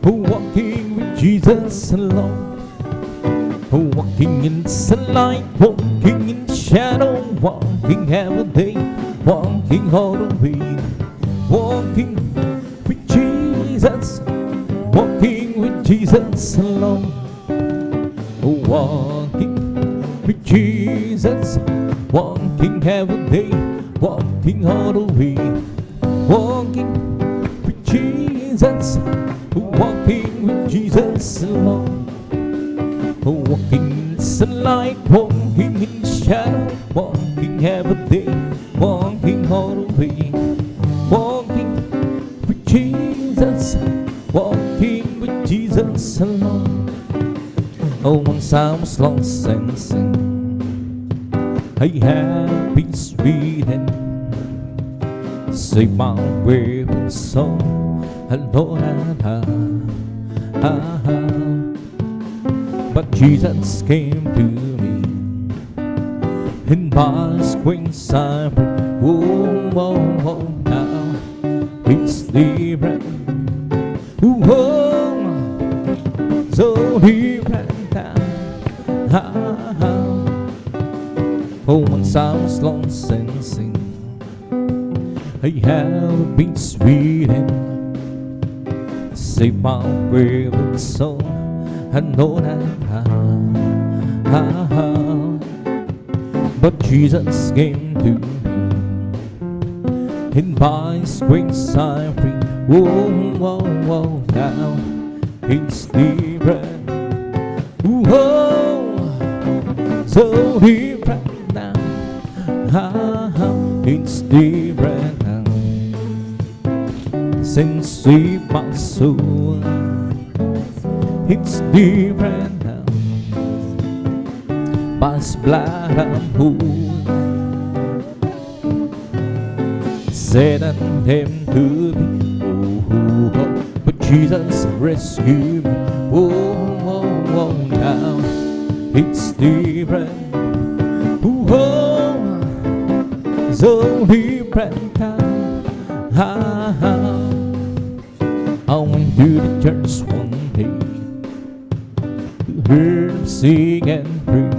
walking with Jesus alone. Walking in sunlight, walking in shadow, walking every day, walking all the way. Walking with Jesus, walking with Jesus alone. Walking with Jesus, walking every day, walking all the way. Walking with Jesus, walking with Jesus alone. Walking in sunlight, walking in shadow, walking every day, walking all the way. Walking with Jesus, walking with Jesus alone. Once I was lost and sin, I have been sweetened, save my weary soul. I know that but Jesus came to me in my screen cyber. Oh, oh, oh, now it's different. Oh, so different now. Oh, once I was lost and sin, I have been sweetened, save my weary soul. I know that but Jesus came to me in my screen cyber. Oh, oh, oh, now it's different. Oh, so different now. It's different now. Since saved my soul, it's different now. By His blood I'm whole. Satan came to me, oh, oh, oh, but Jesus rescued me. Oh, oh, oh, now it's different. Oh, so different now. I went to the church one day, heard him sing and preach.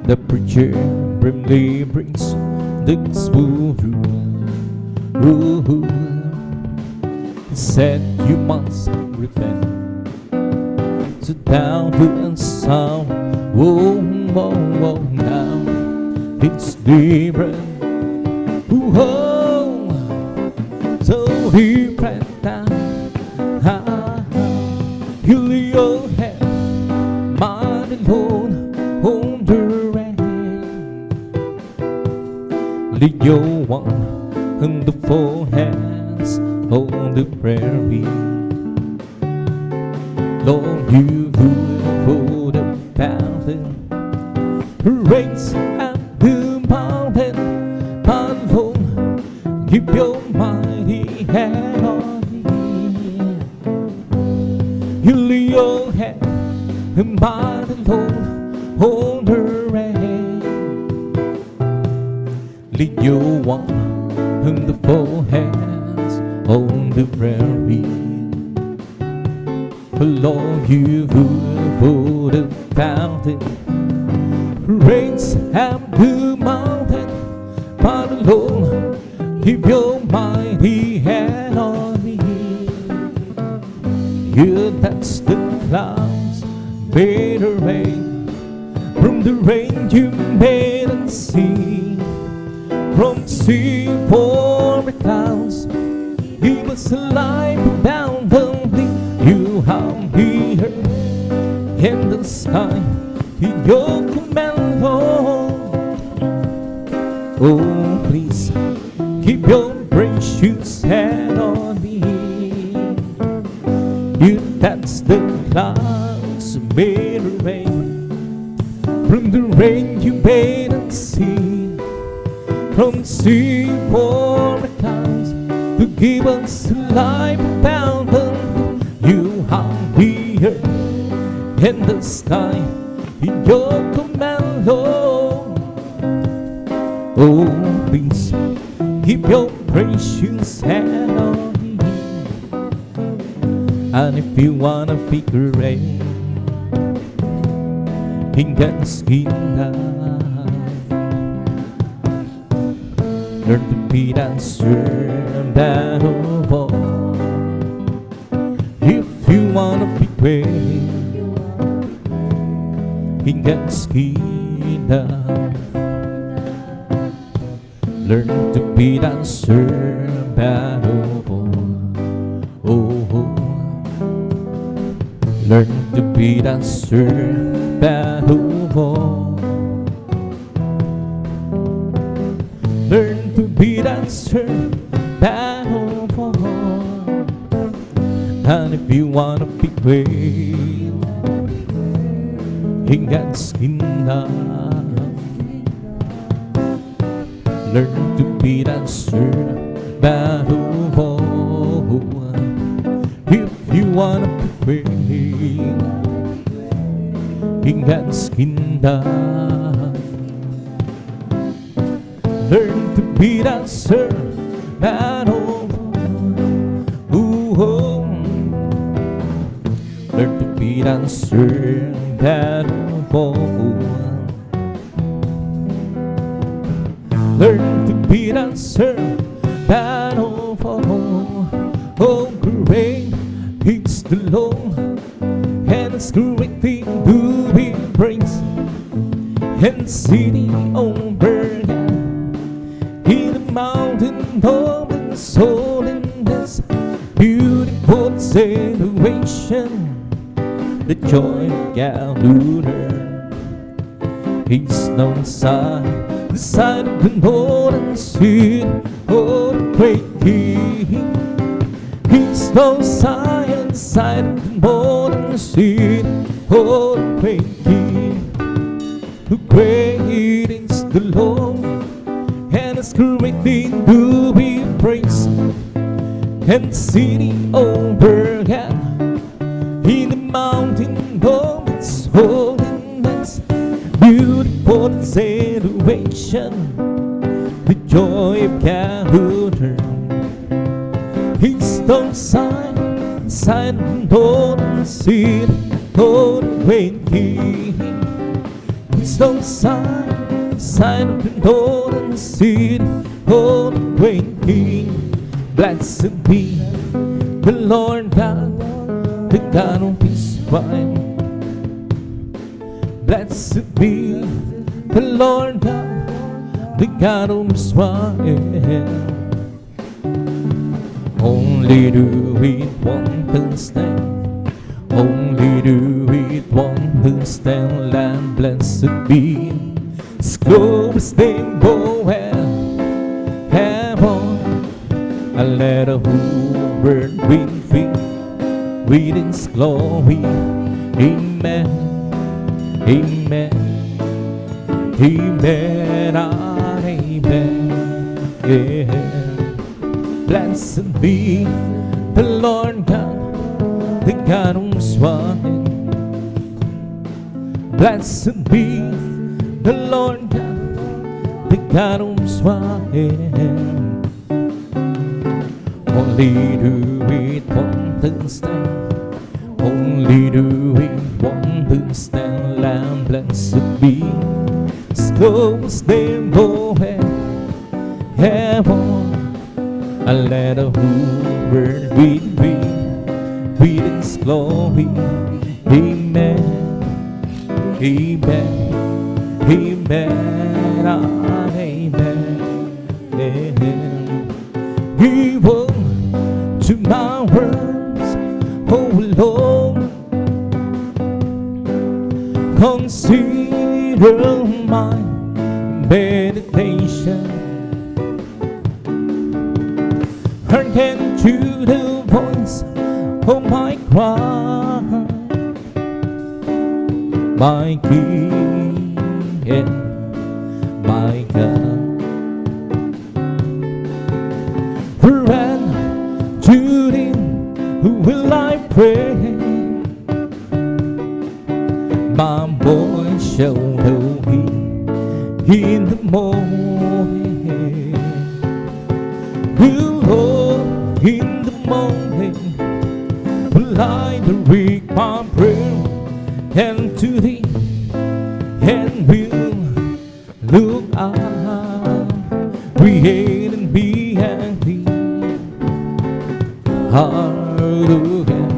The preacher brimly brings the gospel through. He said you must repent, so down to the sound. Oh, oh, oh, now it's different. Oh, so different now. Heal your head, mind and hold on the rain. Lead your one in the four hands on the prayer wheel. Lord, you rule for the mountain, rains and the mountain, but alone, keep your mighty hand on me. You lay your hand and by the Lord on the rain. Lead your one and the four hands on the prairie. Lord, you for the fountain, rains have the mountain, but alone, keep your mighty hand on me. You touch the clouds, made a rain. From the rain you made a sea. From sea for the clouds, give us a life abundantly. You have the earth and the sky in your command, Lord. Oh, please keep your precious hand on me. You touch the clouds, made a rain. From the rain you made a sea. From sea for the clouds to give us life abundant. You have the earth and the sky in your command, Lord. Oh, please keep your precious hand on me. And if you wanna figure rain in God's kingdom, learn to be that servant of all. If you wanna be great in God's kingdom, learn to be that servant of all. Oh, learn to be that servant of all. Learn to be that servant of all. And if you wanna be great in God's kingdom, learn to be that servant of all. If you wanna be great in God's kingdom, learn to be that servant of all. Learn to be that servant of all. Learn to be that servant of all. Oh, great is the Lord, and His great thing to be praised, and city on burden in the mountain of His holiness. Beautiful celebration, the joy of God who learn. He's no side, the side of the northern sea, oh, the great King. He's no side, the side of the northern sea, oh, the great King. Who great is the Lord, and His great thing to be praised, and city over God in the mountain of its holiness. Beautiful celebration, the joy of God who turned. He's no sign, sign of the northern sea, oh, the great King. He's no sign, sign of the northern sea, oh, the great King. Blessed be the Lord God, the God of Israel. Blessed be the Lord God, the God of Israel. Only do it one can stand, only do it one can stand. And blessed be His glorious name, go and heaven. A letter who burned with feet, with His glory. Amen, amen. Amen, amen, yeah. Blessed be the Lord God, the God who swine. Blessed be the Lord God, the God who swine. Only do it one stand, only do it one stand. Lamb, blessed be Slows them go heaven. A let of word with His glory. Amen, amen, amen, amen. Give to my words, oh Lord. Consider my meditation. Hearken to the voice of my cry, my King and my God. And to Him who will I pray, my voice shall know Him in the morning. Lord, in the morning will I direct my prayer and to Thee, and will look up, create and be happy. Hallelujah.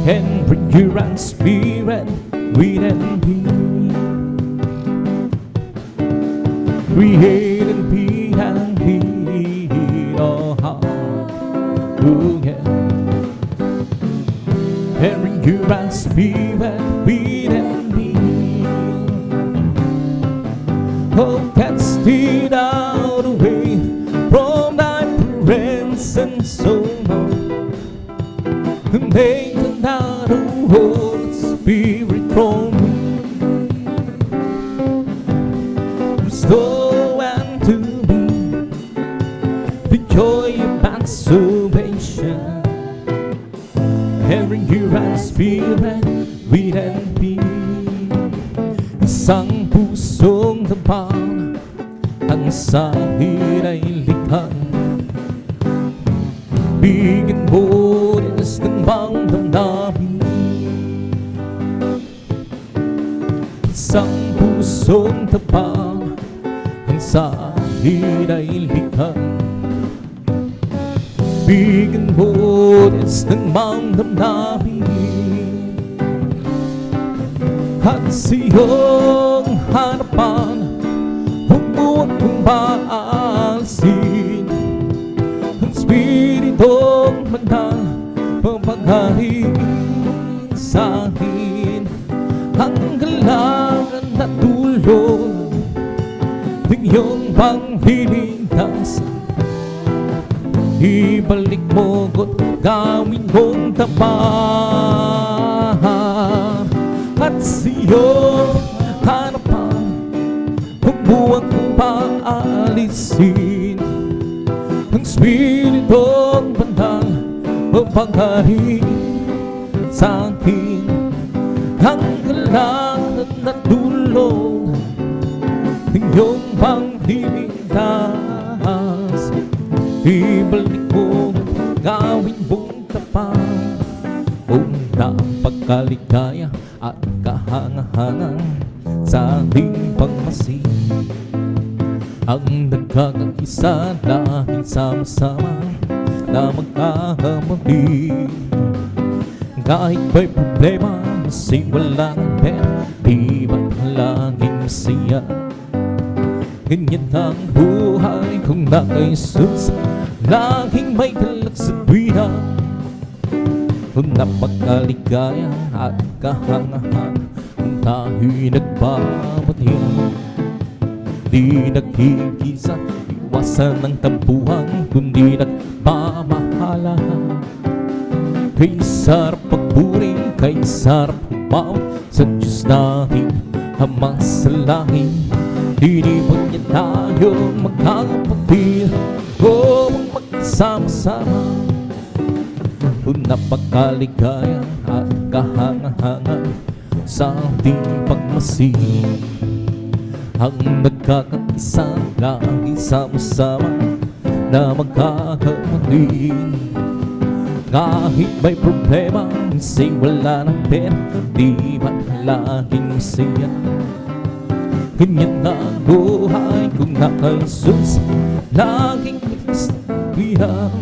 And bring your and spirit within me. Create and be happy. Oh, hallelujah. And bring your and spirit within me. Oh, cast it out away from Thy presence so long. And make another Holy Spirit from me. Restore unto me the joy of my salvation. And bring your and spirit within me. Isang pusong tapat ang sahid ay likha. Bigyan mo rin ng bang damdamin. Isang pusong tapat ang sahid ay likha. Bigyan mo rin ng bang damdamin. At sa iyong harapan, huwag mo akong paalisin. Ang Spiritong Banal, papaghari sa akin. Ang galangan na tulong ng iyong pangliligtas. Ibalik mo ko't gawin mong tapat. At sa iyong harapan, huwag mo akong paalisin. Ang Spiritong Banal, papaghari sa akin. Ang galangan na tulong ng iyong pangliligtas. Ibalik mo, gawin mong tapat. O napakaligaya at kahangahangan sa ating pagmasid. Ang nagkakaisa laging sama-sama na magkakamali. Kahit may problema, masa'y walang pera, di ba't laging masaya? Ganyan ang buhay kung na kay Jesus, laging may galak sa tuwina. Kung napakaligaya at kahangahan, kung tayo'y nagbabati, di nagkikisa, iwasan ang tampuhan, kundi nagmamahala. Kay sarap pagpuri, kay sarap humawag sa Diyos natin Ama sa langit, dinibot niya tayo magkakapatid. Huwag magsama-sama, napakaligaya at kahanga-hanga sa ating pagmasid. Ang nagkakaisa lagi sama-sama na magkakapatid. Kahit may problema, minsan wala ng pera, di ba laging masaya? Ganyan na ang buhay kung naka-Jesus, laging magkasabihang.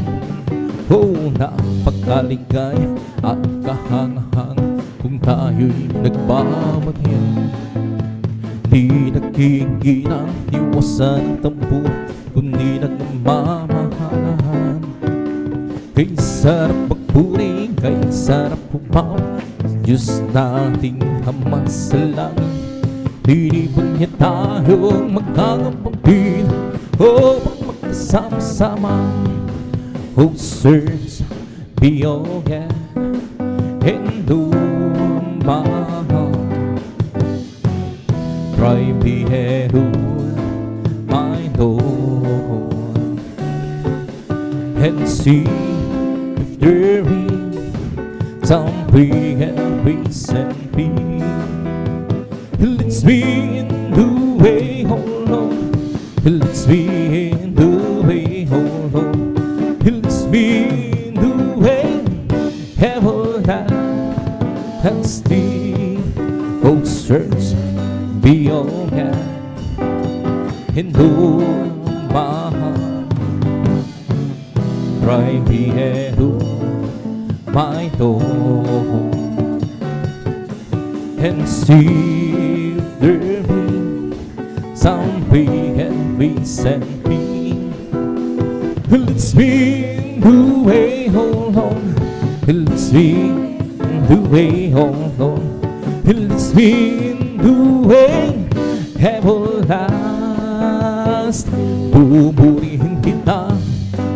Oh, napakaligaya at kahanga-hanga kung tayo'y nagbabatian. Di nagkikinang iwasan ang tampo, kundi nagmamahalan. Kay sarap magpuri, kay sarap pumaw, Diyos nating Ama sa langit, dinibon niya tayong magkakapatid. Oh, magkasama-sama, oh, search beyond and mahal. Try behead my door and see if there is something and reason be. He leads me in the way, oh Lord. He leads me in the way, oh Lord. He leads me in the way, everlasting. Oh, search beyond and my heart. Try me and my door and see if there be something and reason me. He leads me in the way, oh Lord. He leads me in the way, oh Lord. He leads me in the way, everlasting. Pupurihin kita,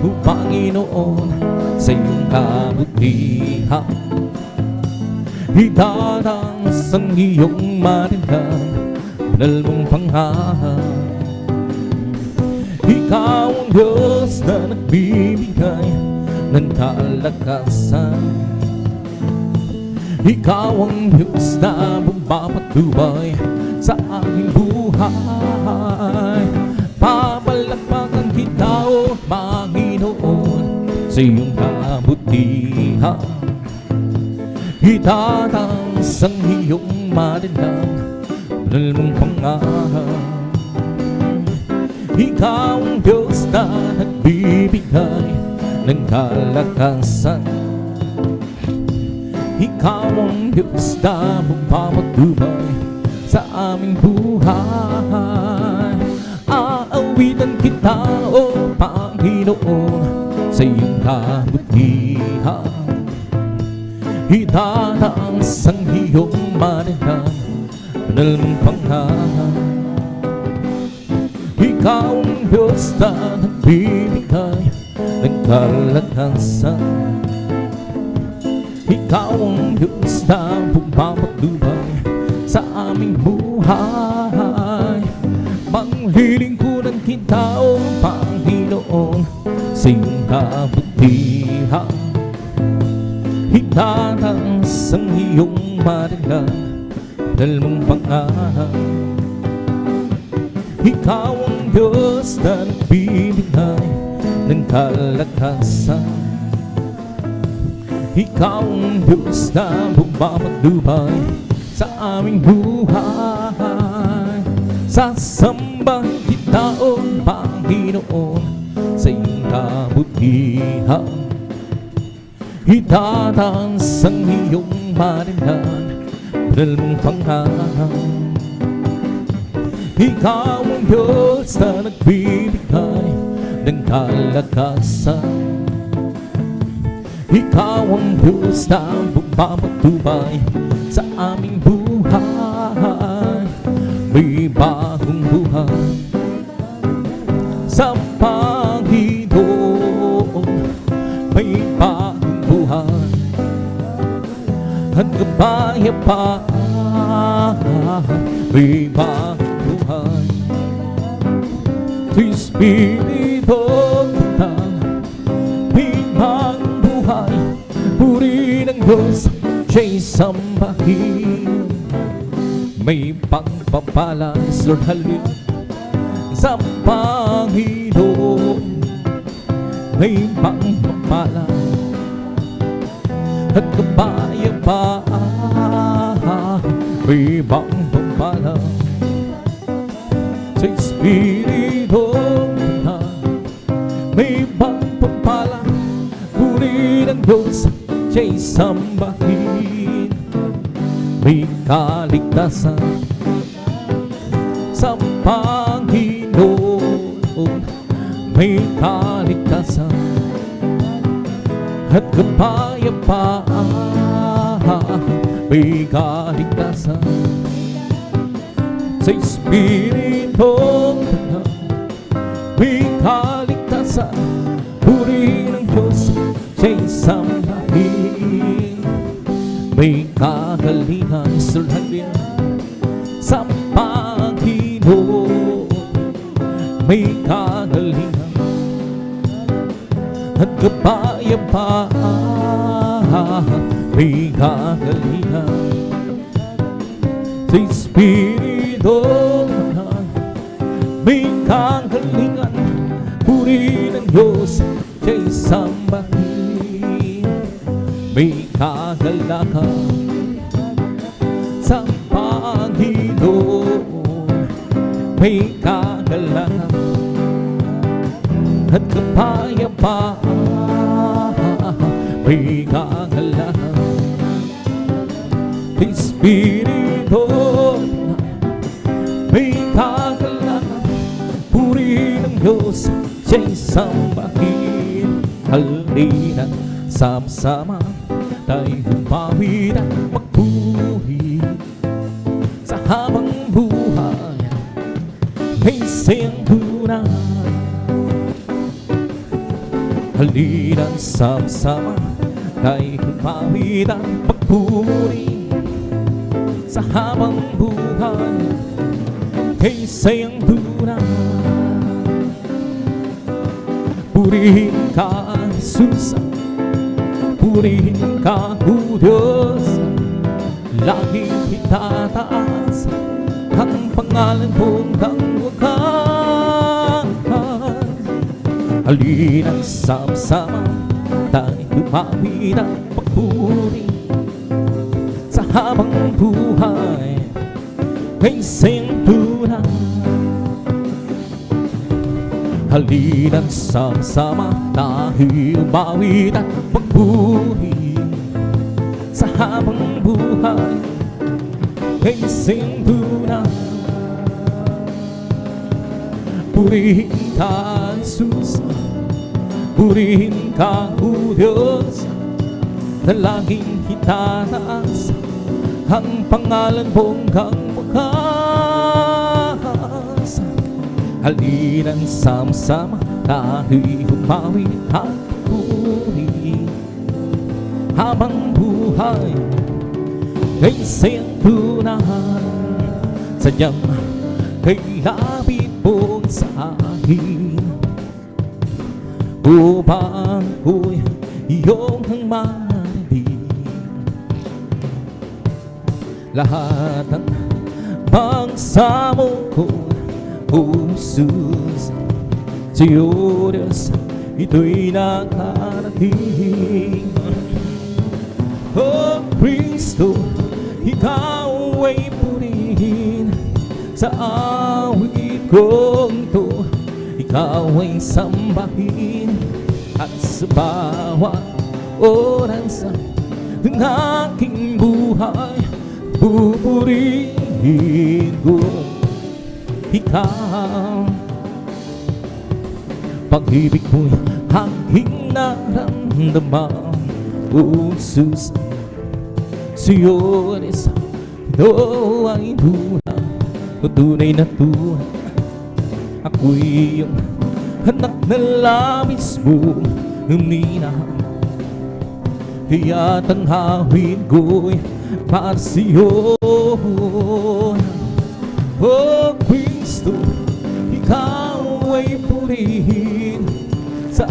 O Panginoon, sa iyong kabutihan. Itatangos ang iyong marinang, banal mong pangalan. Ikaw ang Diyos na nagbibigay ng kalakasan. Ikaw ang Diyos na bumapatubay sa aking buhay. Papalakpakan kita, O Panginoon, sa iyong kabutihan. Itatangos ang iyong marinang, banal mong pangalan. Ikaw ang Diyos na nagbibigay ng kalakasan. Ikaw ang Diyos na bumapatubay sa aming buhay. Aawitan kita, O Panginoon, sa iyong kabutihan. Itatangos ang iyong marinang, banal mong pangalan. Ikaw ang Diyos na nagbibigay ng kalakasan. Ikaw ang Diyos na bumapatubay sa aming buhay. Manglilingkuran kita, O Panginoon, sa iyong kabutihan. Itatangos ang iyong marinang, banal mong pangalan. Ikaw ang Diyos na nagbibigay ng kalakasan. Ikaw ang Diyos na bumapatubay sa aming buhay. Sasambahin kita, O Panginoon, sa iyong kabutihan. Itatangos ang iyong marinang, banal mong pangalan. Ikaw ang Diyos na nagbibigay ng kalakasan. Ikaw ang Diyos na bumapatubay sa aming buhay. May bagong buhay sa Panginoon. May bagong buhay at kapayapaan. may buhay. Sa Espiritu ng may buhay, puri ng Diyos siya'y sambahin. May pagpapala, Lord, hallelujah, sa Panginoon. May pagpapala at kapayapaan. May pagpapala sa Espiritu na may pagpapala, puri ng Diyos siya'y sambahin. May kaligtasan sa Panginoon. May kaligtasan at kapayapaan. May kaligtasan sa Espiritu na may kaligtasan, puri ng Diyos siya'y sambahin. May kagalingan, sulhanin sa Panginoon. May kagalingan at kapayapaan. May kagalingan sa Espiritu na may kagalingan, puri ng Diyos siya'y sambahin. May kagalakan sa Panginoon. May kagalakan at kapayapaan. May kagalakan sa Espiritu na may kagalakan, puri ng Diyos siya'y sambahin. Halina, sama-sama tayo humawid at magpuri sa habang buhay. May siyang tunay. Halina, sama-sama tayo humawid at magpuri sa habang buhay. May siyang tunay. Purihin ka, Jesus, purihin ka, O Diyos. Laging itataas ang pangalan mong ng wakas. Halina, sama-sama tayo lumawin at pagpuri sa habang buhay. May siyang tunay. Halina, sama-sama tayo umawit at magpuri sa habang buhay. May siyang tunay. Purihin ka, Jesus, purihin ka, O Diyos. Dalangin itataas ang pangalan mong kang wakas. Halina, sama-sama tayo'y humawit at puri habang buhay. Kay siyang tunay, sadyang kay lapit mo sa akin, upang ko'y iyong marinig. Lahat ng pagsamo ko, O Jesus, sa'yo Diyos, ito'y nakarating. O Kristo, ikaw ay purihin sa awit kong to. Ikaw ay sambahin at sa bawat oras ng aking buhay, pupurihin ko ikaw. Pag-ibig mo'y aking naramdaman, O Jesus, sa'yo rin sa ito ay tunay, o tunay na tunay. Ako'y iyong anak na labis mong minahal, kaya't ang hawin ko'y para sa'yo. purihin sa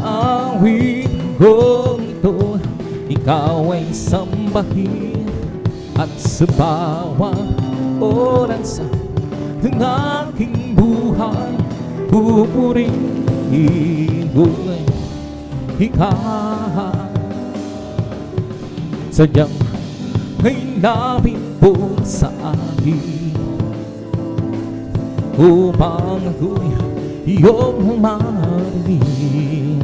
awit kong ito. Ikaw ay sambahin at sa bawat oras ng aking buhay pupurihin ko ikaw. Sadyang may lapit po sa akin upang ako'y iyong marinig.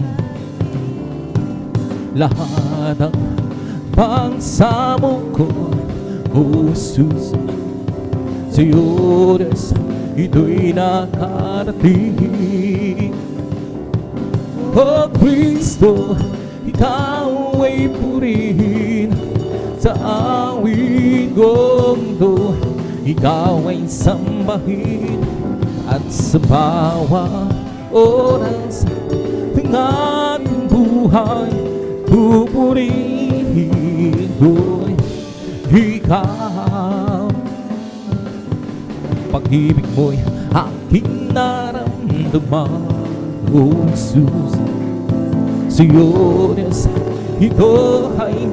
Lahat ng pagsamo ko, O Jesus, sa'yo Diyos, ito'y nakarating. O Kristo, ikaw ay purihin sa awit kong ito. Ikaw ay sambahin at sa bawat oras ng ating buhay pupurihin ko ikaw. Pag-ibig mo'y aking naramdaman, O Jesus, sa'yo Diyos, ito ay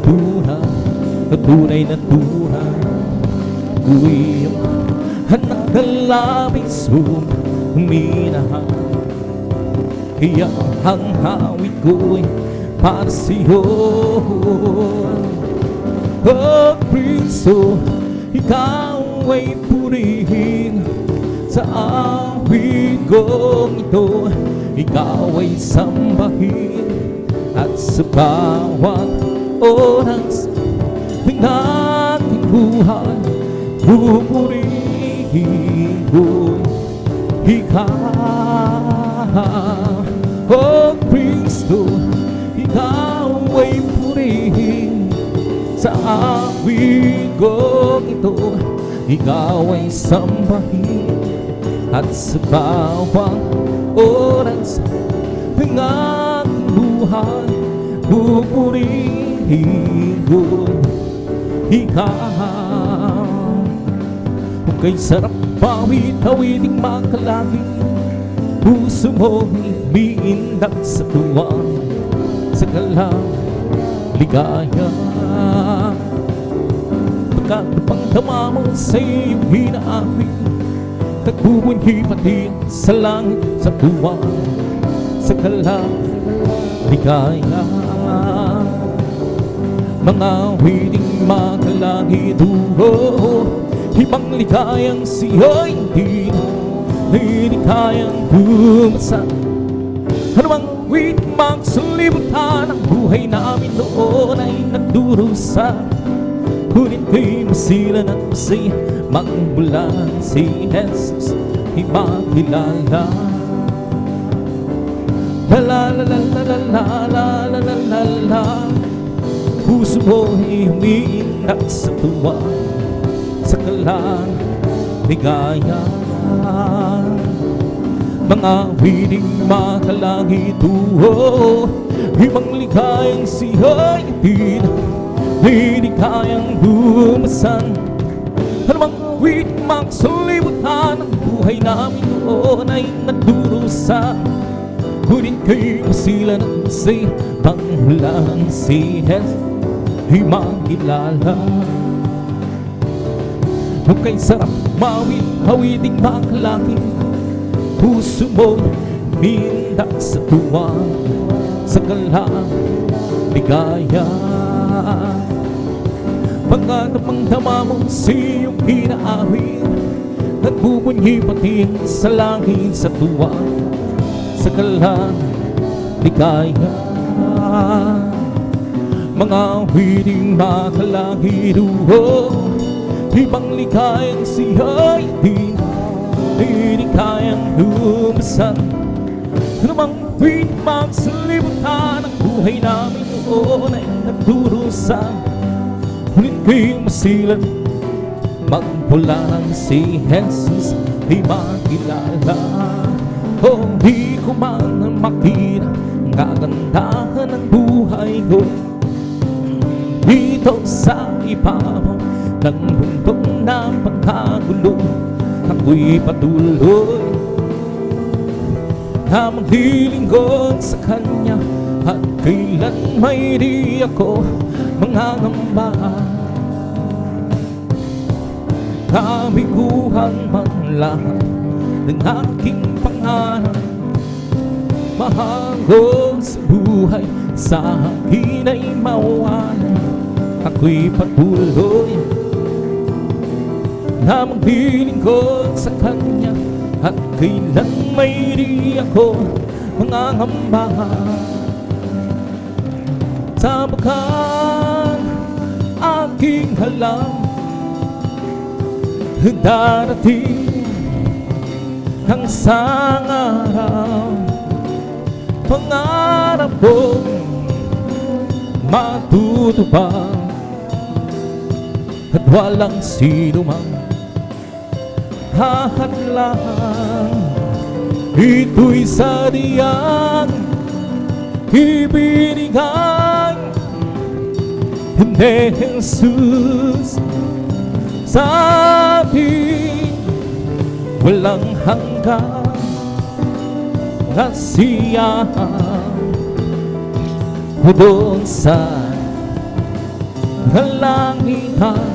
tunay na tunay. Ako'y iyong anak na labis mong minahal. Kaya ang hawit ko'y para sa'yo. O Kristo, ikaw ay purihin sa awit kong ito. Ikaw ay sambahin at sa bawat oras ng ating buhay pupurihin ko ikaw. O Kristo, ikaw ay purihin sa awit kong ito. Ikaw ay sambahin at sa bawat oras ng aking buhay pupurihin ko ikaw. Kung kay sarap pawit-awiting makalangit, puso mo'y umiindak sa tuwa, sa galang ligaya. Pagkat napangtama mo sa iyong hinaawit, nagbubunyi pati sa langit, sa tuwa, sa galang ligaya. Mga awiting makalangit, ibang ligayang siya'y hindi kayang bumasan. Ano bang awit magsalibutan, ang buhay namin noon ay nagdurusa. Ngunit kay masilan at masaya, magmulan si Jesus ay makilala. La la la la la la la la la la la. Puso mo'y umiindak sa tuwa, sa galang ligaya. Mga awiting makalangit, ibang ligayang siya'y hindi kayang bumasan. Ano bang awit magsalibutan, ang buhay namin noon ay nagdurusa. Ngunit kay masilan at masaya, magmulan si Jesus ay makilala. Nung kay sarap mawit-awiting makalangit, puso mo umiindak sa tuwa, sa galang ligaya. Pagkat napangdama mo sa iyong hinaawit, nagbubunyi pati sa langit, sa tuwa, sa galang ligaya. Mga awiting makalangit, ibang ligayang siya'y hindi kayang lumasan. Ano bang awit magsalibutan, ang buhay namin noon ay nagdurusa. Ngunit kay masilan, magpulang si Jesus ay makilala. O di ko man makita ang kagandahan ng buhay ko dito sa ibabaw ng bundok na pagkagulo. Ako'y patuloy na maglilingkod sa Kanya at kailan may di ako mangangamba. Kabiguhan man lahat ng aking pangarap, mahangog sa buhay, sa akin ay mawala. Ako'y patuloy na maglilingkod sa Kanya at kailan may di ako mangangamba. Sapagkat aking alam darating ang isang araw, pangarap kong matutupad at walang sino mang hahadlang. Ito'y sadyang ibinigay ni Jesus sa atin, walang hanggang kasiyahan doon sa kalangitan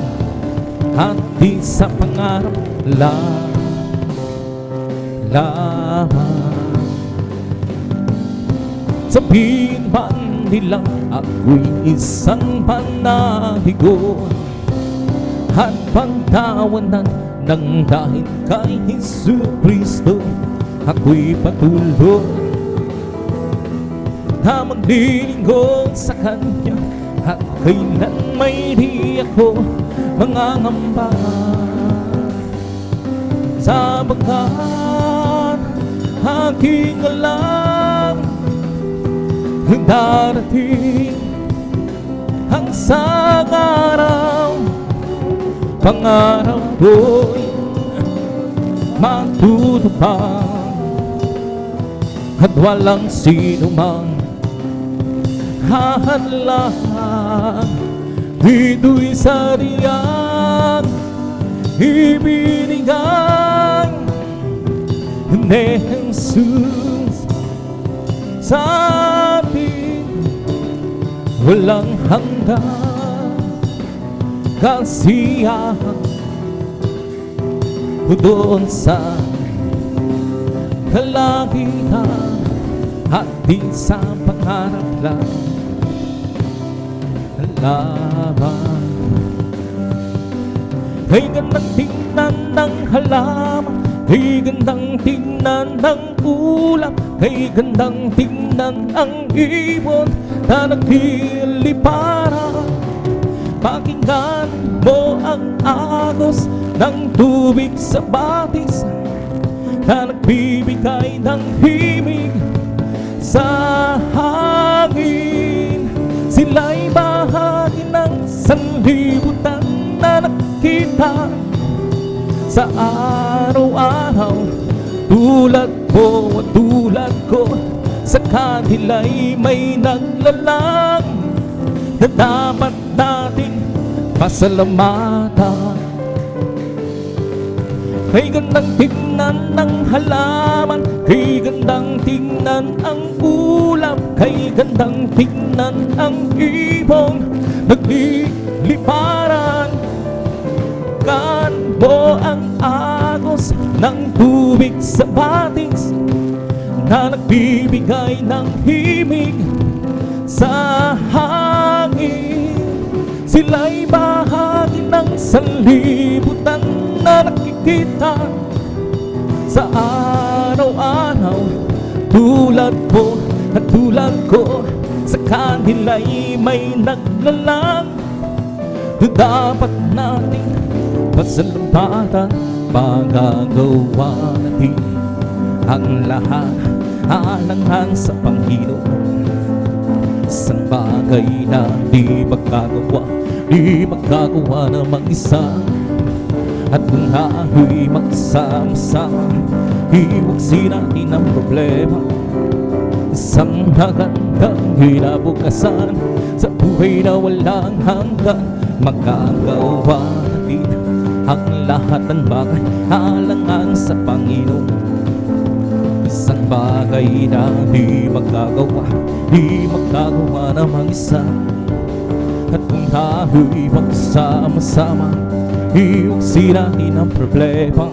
at di sa pangarap lamang. Sabihin man nilang ako'y isang panahigo at pagtawanan ng dahil kay Jesucristo, ako'y patuloy na maglilingkod sa Kanya at kailan may di ako mangangamba. Sapagkat aking alam darating ang isang araw, pangarap ko'y matutupad at walang sino mang hahadlang. Ito'y sadyang ibinigay ni Jesus sa atin, walang hanggang kasiyahan doon sa kalangitan at di sa pangarap lamang. Ay gandang tingnan ng halaman, ay gandang tingnan ng ulap, ay gandang tingnan ang ibon na nagliliparan. Pakinggan mo ang agos ng tubig sa batis na nagbibigay ng himig sa hangin. Sila'y bahagi ng sanlibutan na nakita sa araw-araw. Tulad mo at tulad ko, sa kanila'y may naglalang na dapat nating pasalamatan. Kay gandang tingnan ng halaman, kay gandang tingnan ang ulap, kay gandang tingnan ang ibon nagliliparan. Kan mo ang agos ng tubig sa batis na nagbibigay ng himig sa hangin. Sila'y bahagi ng sanlibutan na nakikita sa araw-araw. Tulad mo at tulad ko, sa kanila'y may naglalang na dapat nating pasalamatan. Magagawa natin ang lahat alang-alang sa Panginoon. Isang bagay na di magagawa na mag-isa. At kung tayo'y magsama-sama, iwagsin natin ang problema. Isang magandang kinabukasan sa buhay na walang hanggan. Magagawa natin ang lahat ng bagay alang-alang sa Panginoon. isang bagay na di magagawa na mag-isa. At kung tayo'y magsama-sama, iyong sirahin ang problema.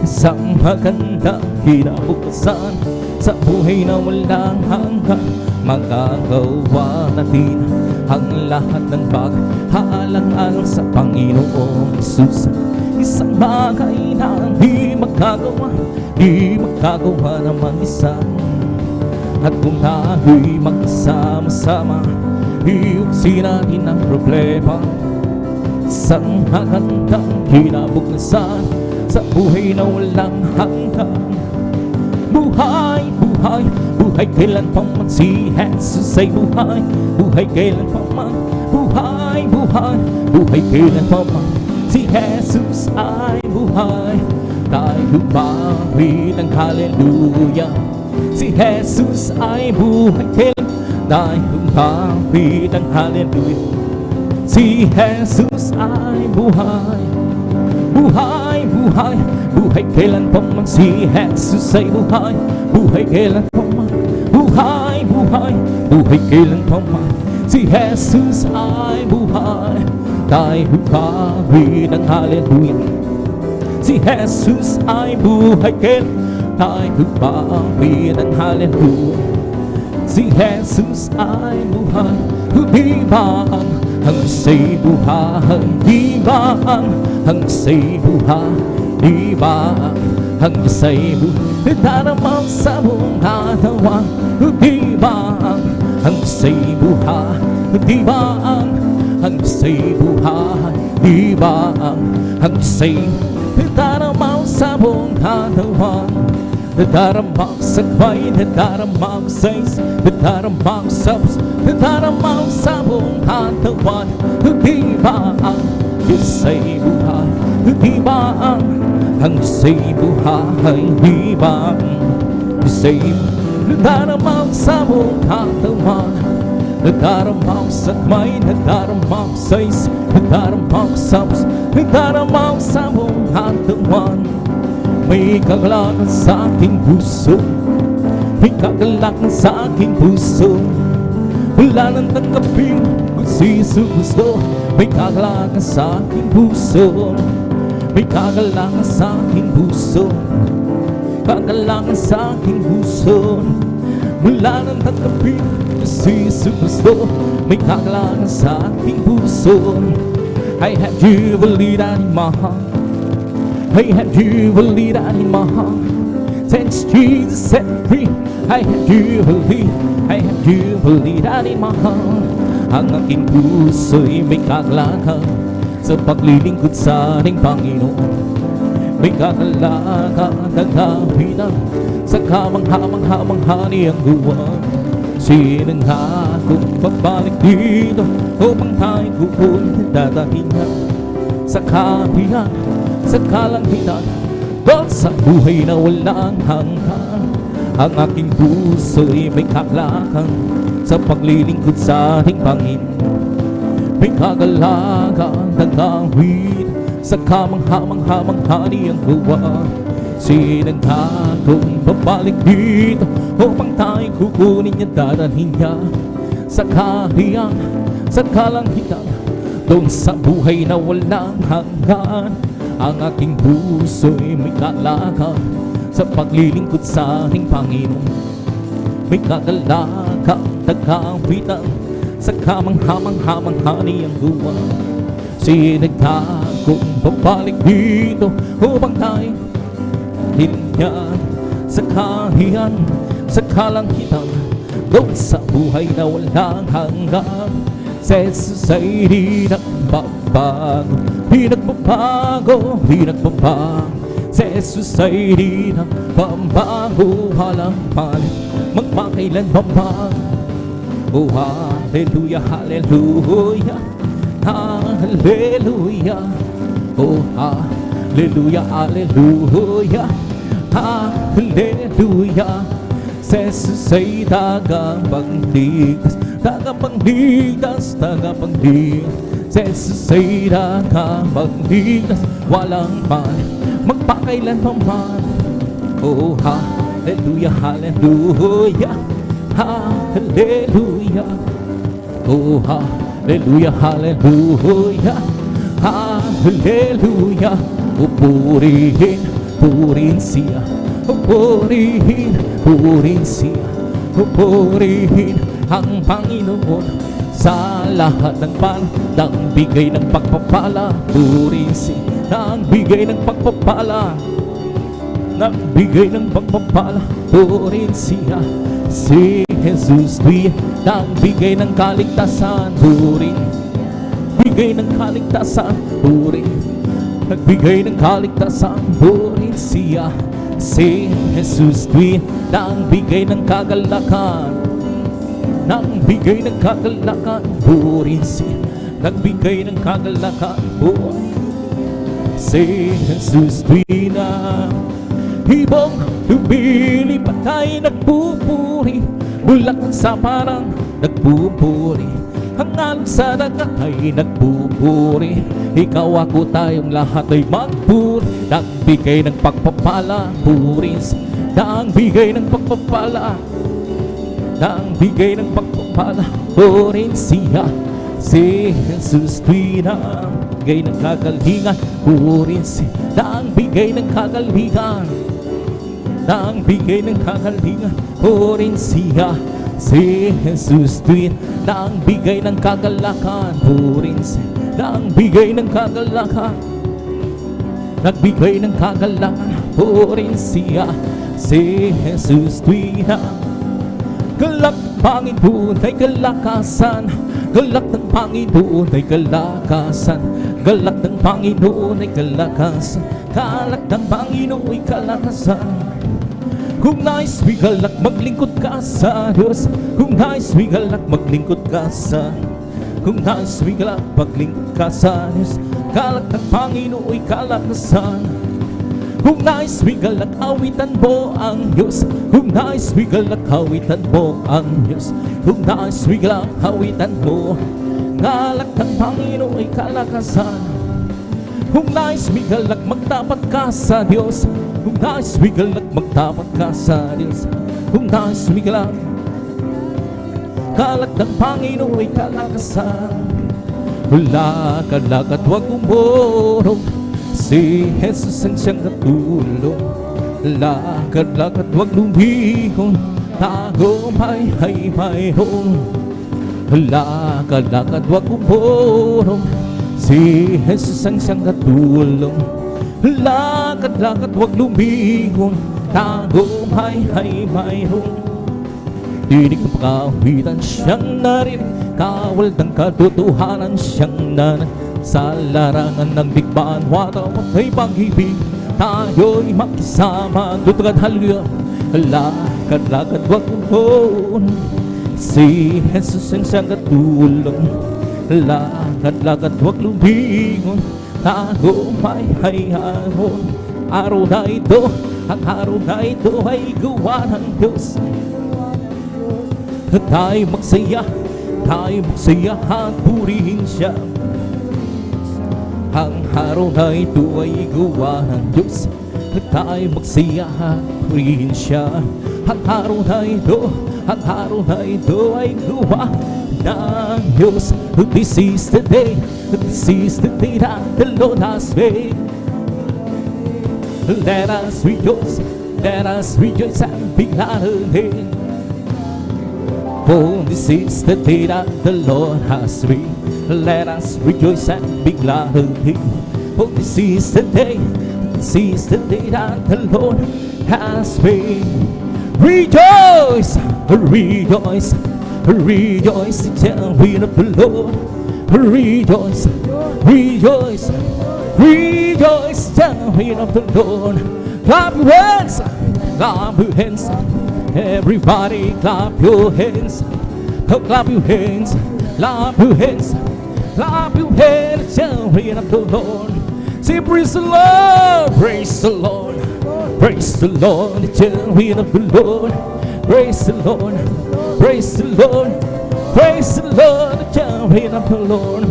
Isang magandang kinabukasan sa buhay na walang hanggan. Magagawa natin ang lahat ng bagay, haalang-alang sa Panginoong Jesus. Isang bagay na di magagawa na mag-isa. At kung tayo'y magsama-sama, iyusin natin ang problema. Isang magandang kinabukasan sa buhay na walang hanggan. Buhay, buhay, buhay kailan pa man si Jesus ay buhay. Buhay kailan pa man, buhay, buhay, buhay kailan pa man si Jesus ay buhay. Tayo bawi ng hallelujah. Si Jesus ay buhay kailan. Tayo bawi ng hallelujah. Si Jesus ay buhay. Buhay, buhay, buhay kailan pa man si Jesus ay buhay. Buhay kailan pa man, buhay, buhay, buhay kailan pa man si Jesus ay buhay. Tayo bawi ng hallelujah. Si Jesus ay buhay kailan. Tayo bawi ng hallelujah. Si Jesus ay buhay. Di ba ang say buhay? Di ba ang say buhay? Di ba ang say buhay? Darama sa buong katawan. Di ba ang say buhay? Di ba ang say buhay? Di ba ang say darama sa buong katawan? Dadaramang sa kway, dadaramang sa is, dadaramang sa bus, dadaramang sa buong katawan. Di ba ang isa'y buhay? Di ba ang isa'y buhay? Di ba ang isa'y buhay? Dadaramang sa buong katawan. Dadaramang sa kway, dadaramang sa is, dadaramang sa bus, dadaramang sa buong katawan. May kagalakan sa aking puso, may kagalakan sa aking puso. Wala nang tanggapin kung si Jesus gusto. May kagalakan sa aking puso, may kagalakan sa aking puso. Kagalakan sa aking puso. Wala nang tanggapin kung si Jesus gusto. May kagalakan sa aking puso. I have jubilee in my heart. I have jubilee in my heart. Since Jesus set free, I have jubilee in my heart. Ang aking puso'y may kagalakan sa paglilingkod sa ating Panginoon. May kagalakan na gawinan sa kamangha-mangha niyang gawa. Sino nga kung babalik dito upang tayo kukunin dadahinga sa kabihan, sa kalangitan, doon sa buhay na walang hanggan. Ang aking puso'y may kagalakan sa paglilingkod sa ating Panginoon. May kagalakan na gawin sa kamangha-mangha niyang gawa. Sino nga kung babalik dito upang tayo kukunin niya, dadalhin niya sa kahiyan, sa kalangitan, doon sa buhay na walang hanggan. Ang aking puso'y may kagalakan sa paglilingkod sa ating Panginoon. May kagalakan na gawitan sa kamangha-mangha niyang gawa. Sino nga kung babalik dito upang tayo hinyan sa kahiyan, sa kalangitan, doon sa buhay na walang hanggan. Si Jesus ay di nagbabago, di nagbabago, di nagbabago. Si Jesus ay di nagbabago, walang palit, magpakailanman. Oh, hallelujah, hallelujah, hallelujah. Oh, hallelujah, hallelujah, hallelujah. Si Jesus ay tagapagligtas, tagapagligtas, tagapagligtas. Si Jesus ay tagapagligtas, walang palit, magpakailanman. Oh, hallelujah, hallelujah, hallelujah. Oh, hallelujah, hallelujah, hallelujah. O purihin, purin siya. O purihin, purin siya. O purihin ang Panginoon sa lahat ng ng bigay ng pagpapala. Purin siya, nang bigay ng pagpapala, nang bigay ng pagpapala. Purin siya, si Jesus, nang bigay ng kaligtasan. Purin, bigay ng kaligtasan. Purin, nagbigay ng kaligtasan. Purin siya, si Jesus, nang bigay ng kagalakan, nang bigay ng kagalakan. Purin siya, nagbigay ng kagalakan. Purin si Jesus, na ibang lumilipat ay nagpupuri, bulaklak sa parang nagpupuri, ang alon sa dagat ay nagpupuri. Ikaw, ako, tayong lahat ay magpuri. Nagbigay ng pagpapala. Purin, nagbigay ng pagpapala, nagbigay ng pagpapala. Purin siya, si Jesus, nagbigay ng kagalingan. Purin siya, nagbigay ng kagalingan, nagbigay ng kagalingan. Purin siya, si Jesus, nagbigay ng kagalakan. Purin siya, nagbigay ng kagalakan, nagbigay ng kagalakan. Purin siya, si Jesus, galak ng Panginoon ay kalakasan, galak ng Panginoon ay kalakasan, galak ng Panginoon ay kalakasan, galak ng Panginoon ay kalakasan. Kung nais may galak, maglingkod ka sa Diyos. Kung nais may galak, maglingkod ka sa, kung nais may galak, maglingkod ka sa Diyos. Galak ng Panginoon ay kalakasan. Kung nais may galak, awitan mo ang Diyos. Kung nais may galak, awitan mo ang Diyos. Kung nais may galak, awitan mo. Galak ng Panginoon ay kalakasan. Kung nais may galak, magtapat ka sa Diyos. Kung nais may galak, magtapat ka sa Diyos. Kung nais may galak, galak ng Panginoon ay kalakasan. Lakad-lakad, huwag umurong, si Jesus ang siyang katulong. Lakad-lakad, huwag lumihon, tagumpay ay mayroon. Lakad-lakad, huwag umurong, si Jesus ang siyang katulong. Lakad-lakad, huwag lumihon, tagumpay ay mayroon. Dinig ng pagkawitan siyang narinig, kawal ng katotohanan siyang nanan. Sa larangan ng digmaan, watapat ay pag-ibig, tayo'y makisama. Tutugad, hallelujah. Lakad-lakad, huwag umurong, si Jesus ang siyang katulong. Lakad-lakad, huwag lumihon, tagumpay ay mayroon. Araw na ito, ang araw na ito ay gawa ng Diyos. Tayo magsaya at purihin siya. Ang araw na ito ay gawa ng Diyos. Tayo magsaya at purihin siya. Ang araw na ito ay gawa ng Diyos. This is the day that the Lord has made. Let us rejoice and be glad in Him. For this is the day that the Lord has made. Let us rejoice and be glad in Him. For this is the day that the Lord has made. Rejoice, rejoice, rejoice in the will of the Lord. Rejoice, rejoice, rejoice in the will of the Lord. Clap your hands, clap your hands. Everybody clap your hands. Oh, clap your hands, clap your hands, clap your hands. Children of the Lord, say praise the Lord, praise the Lord, praise the Lord. Children of the Lord, praise the Lord, praise the Lord, praise the Lord. Children of the Lord,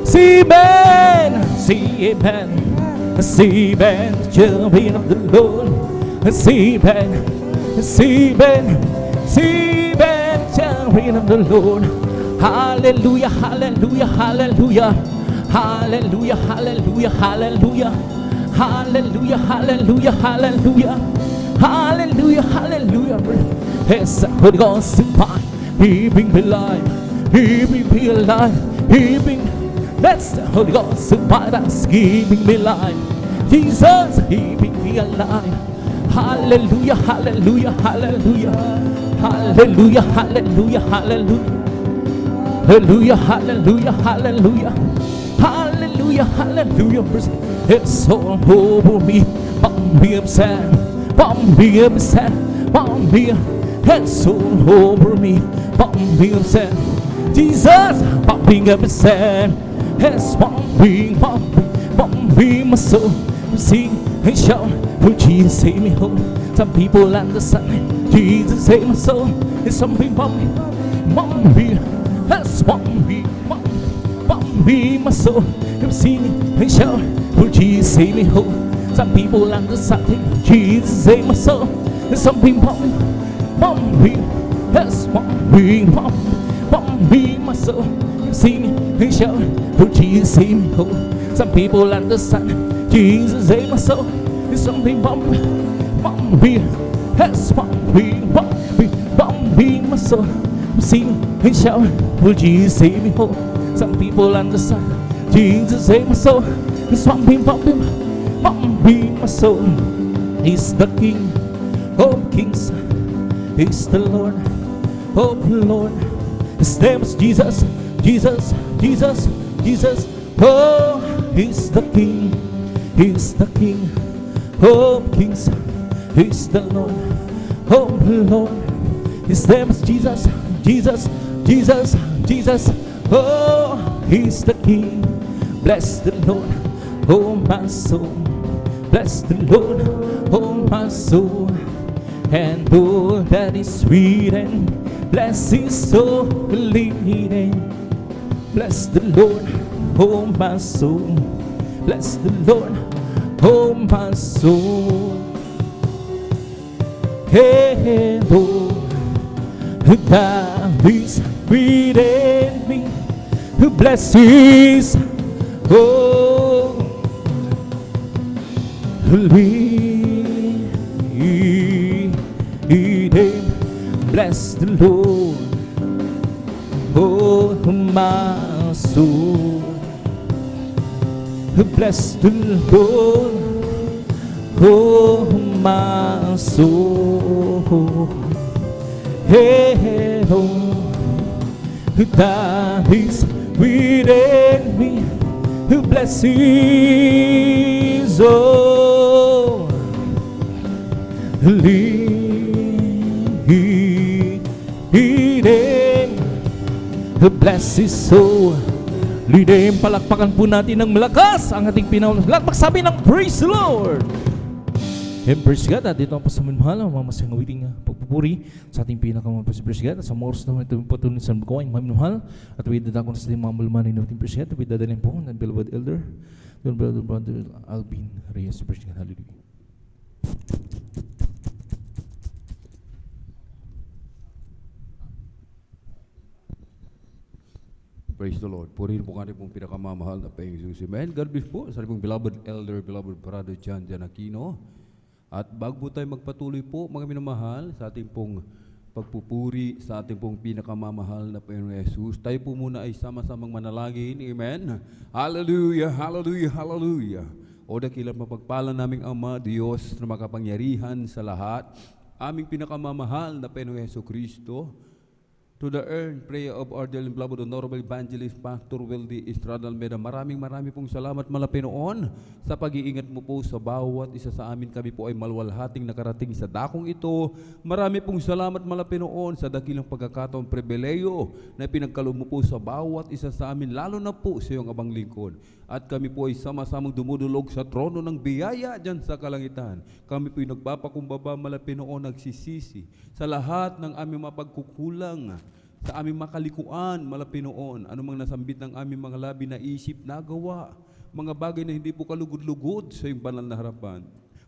see amen, see amen, see amen. Children of the Lord, see amen. Sing, reign of the Lord. Hallelujah, hallelujah, hallelujah. Hallelujah, hallelujah, hallelujah. Hallelujah, hallelujah, hallelujah. Hallelujah, hallelujah. Yes, Holy Ghost in fire. He bring me alive. He bring me alive. He bring. That's the Holy Ghost in fire. That's keeping me alive. Jesus, He bring me alive. Hallelujah, hallelujah, hallelujah. Hallelujah, hallelujah, hallelujah. Hallelujah, hallelujah, hallelujah. Hallelujah, hallelujah. It's all over me. Bum me upset. Bum me upset. Bum me. It's all over me. Bum me upset. Jesus, bum me upset. It's bum me, my soul. Sing and shout. For Jesus save me home. Some people understand. Jesus save my soul. It's something bum me. That's bum me, my soul. I'm singing and shout. For Jesus save me home. Some people understand. Jesus save my soul. It's something bum me. That's bum me, my soul. I'm singing and shout. For Jesus save me home. Some people understand. Jesus save my soul. It's something bum me. That's bum me, my soul. I'm singing and shout. For Jesus save me home. Some people understand. Jesus save my soul. It's something bum me, my soul. He's the King of kings. He's the Lord of lords. His name is Jesus, Jesus, Jesus, Jesus. Oh, He's the King. He's the King of kings. He's the Lord of lords. His name is Jesus, Jesus, Jesus, Jesus. Oh, He's the King. Bless the Lord, oh my soul. Bless the Lord, oh my soul. And all that is written, bless His holy name. Bless the Lord, oh my soul. Bless the Lord, oh my soul. And all that is within me, bless His holy name. Bless the Lord, oh my soul. Bless the Lord, oh my soul. Hey, oh, that is within me, bless His holy name. Bless His holy name. Palakpakan po natin ng malakas ang ating pinaulat. Magsabi ng praise the Lord. And praise God, at dito ang pasamanmahal ang mga masayang awiting pagpupuri sa ating pinakamahal praise God. At sa moros naman ito patuloy sa mga mahal at widadakon sa ating mga malmanin na ating praise God. At widadalhin po ng beloved elder, Brother Alvin Reyes. Praise God, hallelujah. Praise the Lord. Purihin po kami pong pinakamamahal na Panginoon. Amen. God bless po sa pong beloved elder, beloved brother John Aquino. At bago tayo magpatuloy po, mga minamahal, sa ating pong pagpupuri, sa ating pong pinakamamahal na Panginoon Jesus, tayo po muna ay sama-samang manalangin. Amen. Hallelujah, hallelujah, hallelujah. O dakilang mapagpala naming Ama, Diyos na makapangyarihan sa lahat, aming pinakamamahal na Panginoon Yesu Kristo, to the earned prayer of our dearly beloved Honorable Evangelist Pastor Weldy Estrada Almeida. Maraming pong salamat Malapinoon sa pag-iingat mo po sa bawat isa sa amin. Kami po ay malwalhating nakarating sa dakong ito. Marami pong salamat Malapinoon sa dakilang pagkakataon pribileyo na pinagkaloob mo po sa bawat isa sa amin, lalo na po sa iyong abang lingkod. At kami po ay sama-samang dumudulog sa trono ng biyaya dyan sa kalangitan. Kami po ay nagpapakumbaba Malapinoon, nagsisisi sa lahat ng aming mapagkukulang, sa aming makalikuan Malapinoon, anumang nasambit ng aming mga labi na isip, nagawa, mga bagay na hindi po kalugod-lugod sa iyong banal na harapan.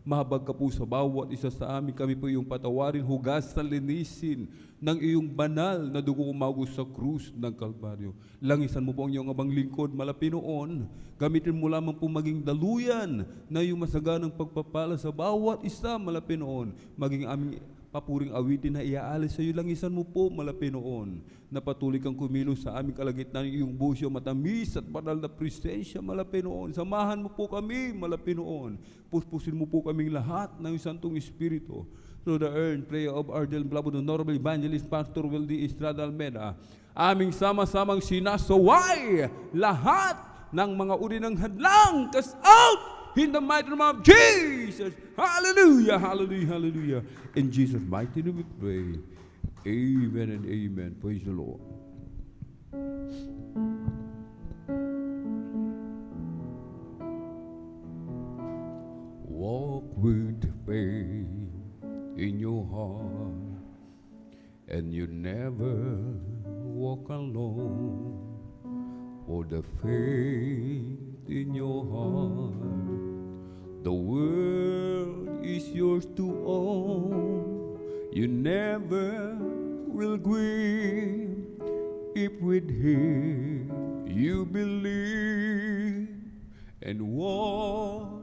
Mahabag ka po sa bawat isa sa amin. Kami po iyong patawarin, hugasan, linisin ng iyong banal na dugo umagos sa krus ng Kalbaryo. Langisan mo po ang iyong abang lingkod, malapinoon. Gamitin mo lamang po maging daluyan na iyong masaganang pagpapala sa bawat isa, malapinoon. Maging aming papuring awitin na iaalis sa iyo, langisan mo po, malapinoon. Na patuloy kang kumilos sa aming kalagitnaan, iyong busyo matamis at banal na presensya, malapinoon. Samahan mo po kami, malapinoon. Puspusin mo po kaming lahat ng Santong Espiritu. Through the earned prayer of our dear beloved Honorable Evangelist Pastor Wildy Estrada Almeda, aming sama-samang sinasaway lahat ng mga uri ng hadlang, cast out in the mighty name of Jesus. Hallelujah, hallelujah, hallelujah. In Jesus' mighty name we pray. Amen and amen. Praise the Lord. Walk with faith in your heart, and you never walk alone. For the faith in your heart, the world is yours to own. You never will grieve if with Him you believe and walk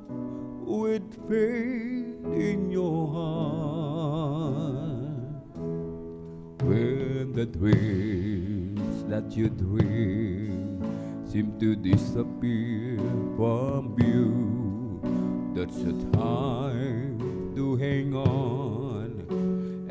with faith in your heart. When the dreams that you dream seem to disappear from view, that's the time to hang on,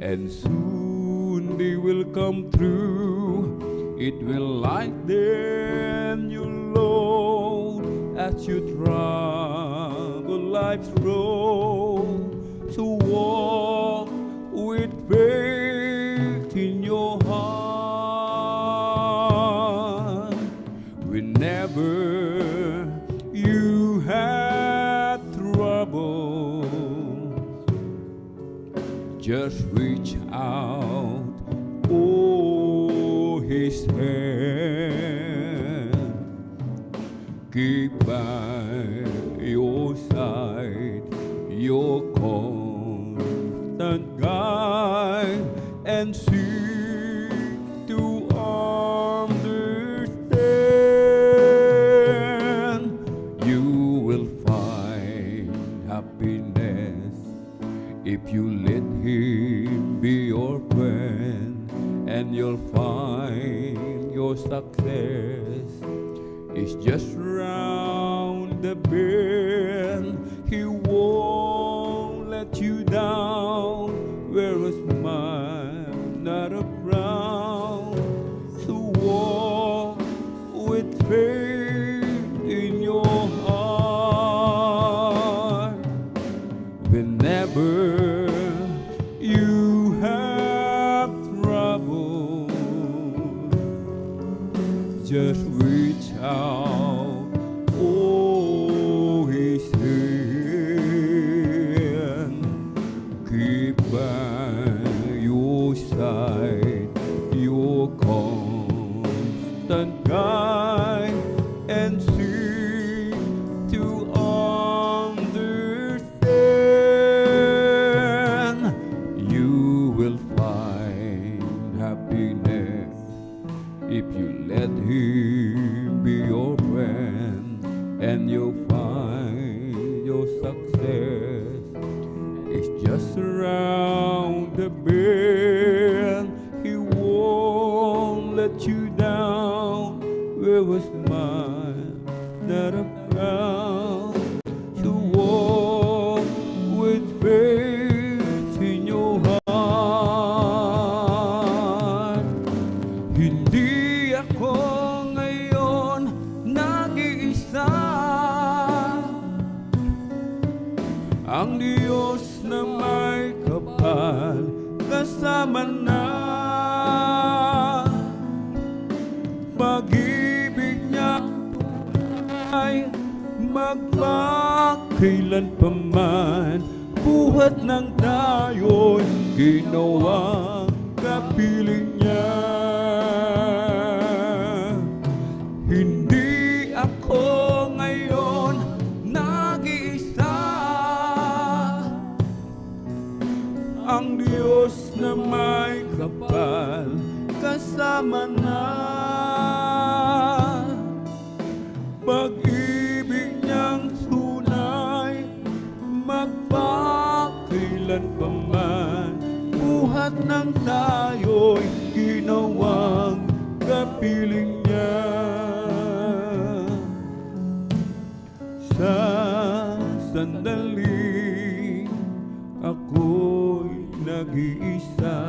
and soon they will come through. It will lighten your load as you travel life's road. So walk with faith in your heart. Whenever you have trouble, just reach out for His hand. Keep by your side your constant guide, and seek to understand. You will find happiness if you let Him be your friend, and you'll find your success is just round the bend. He won't let you down. Wear a smile, not a frown. So walk with faith in your heart. Whenever you have trouble, just reach out, oh His hand. Keep by your side your constant guide, and seek to understand. You will find happiness if you let Him be your friend, and you'll find your success is just around the bend. He won't let you down. Wear a smile, not a frown. So walk with faith in your heart. Hindi ako ngayon nag-iisa. Ang Diyos na may kapal kasama na. Pag-ibig niya ay magpakailan pa man. Buhat ng tayo'y ginawang kapiling niya. Hindi ako ngayon nag-iisa. kasama na. Pag-ibig niyang tunay, magpakailan pa man. Buhat ng tayo'y ginawang kapiling niya. Sa sandali ako'y nag-iisa,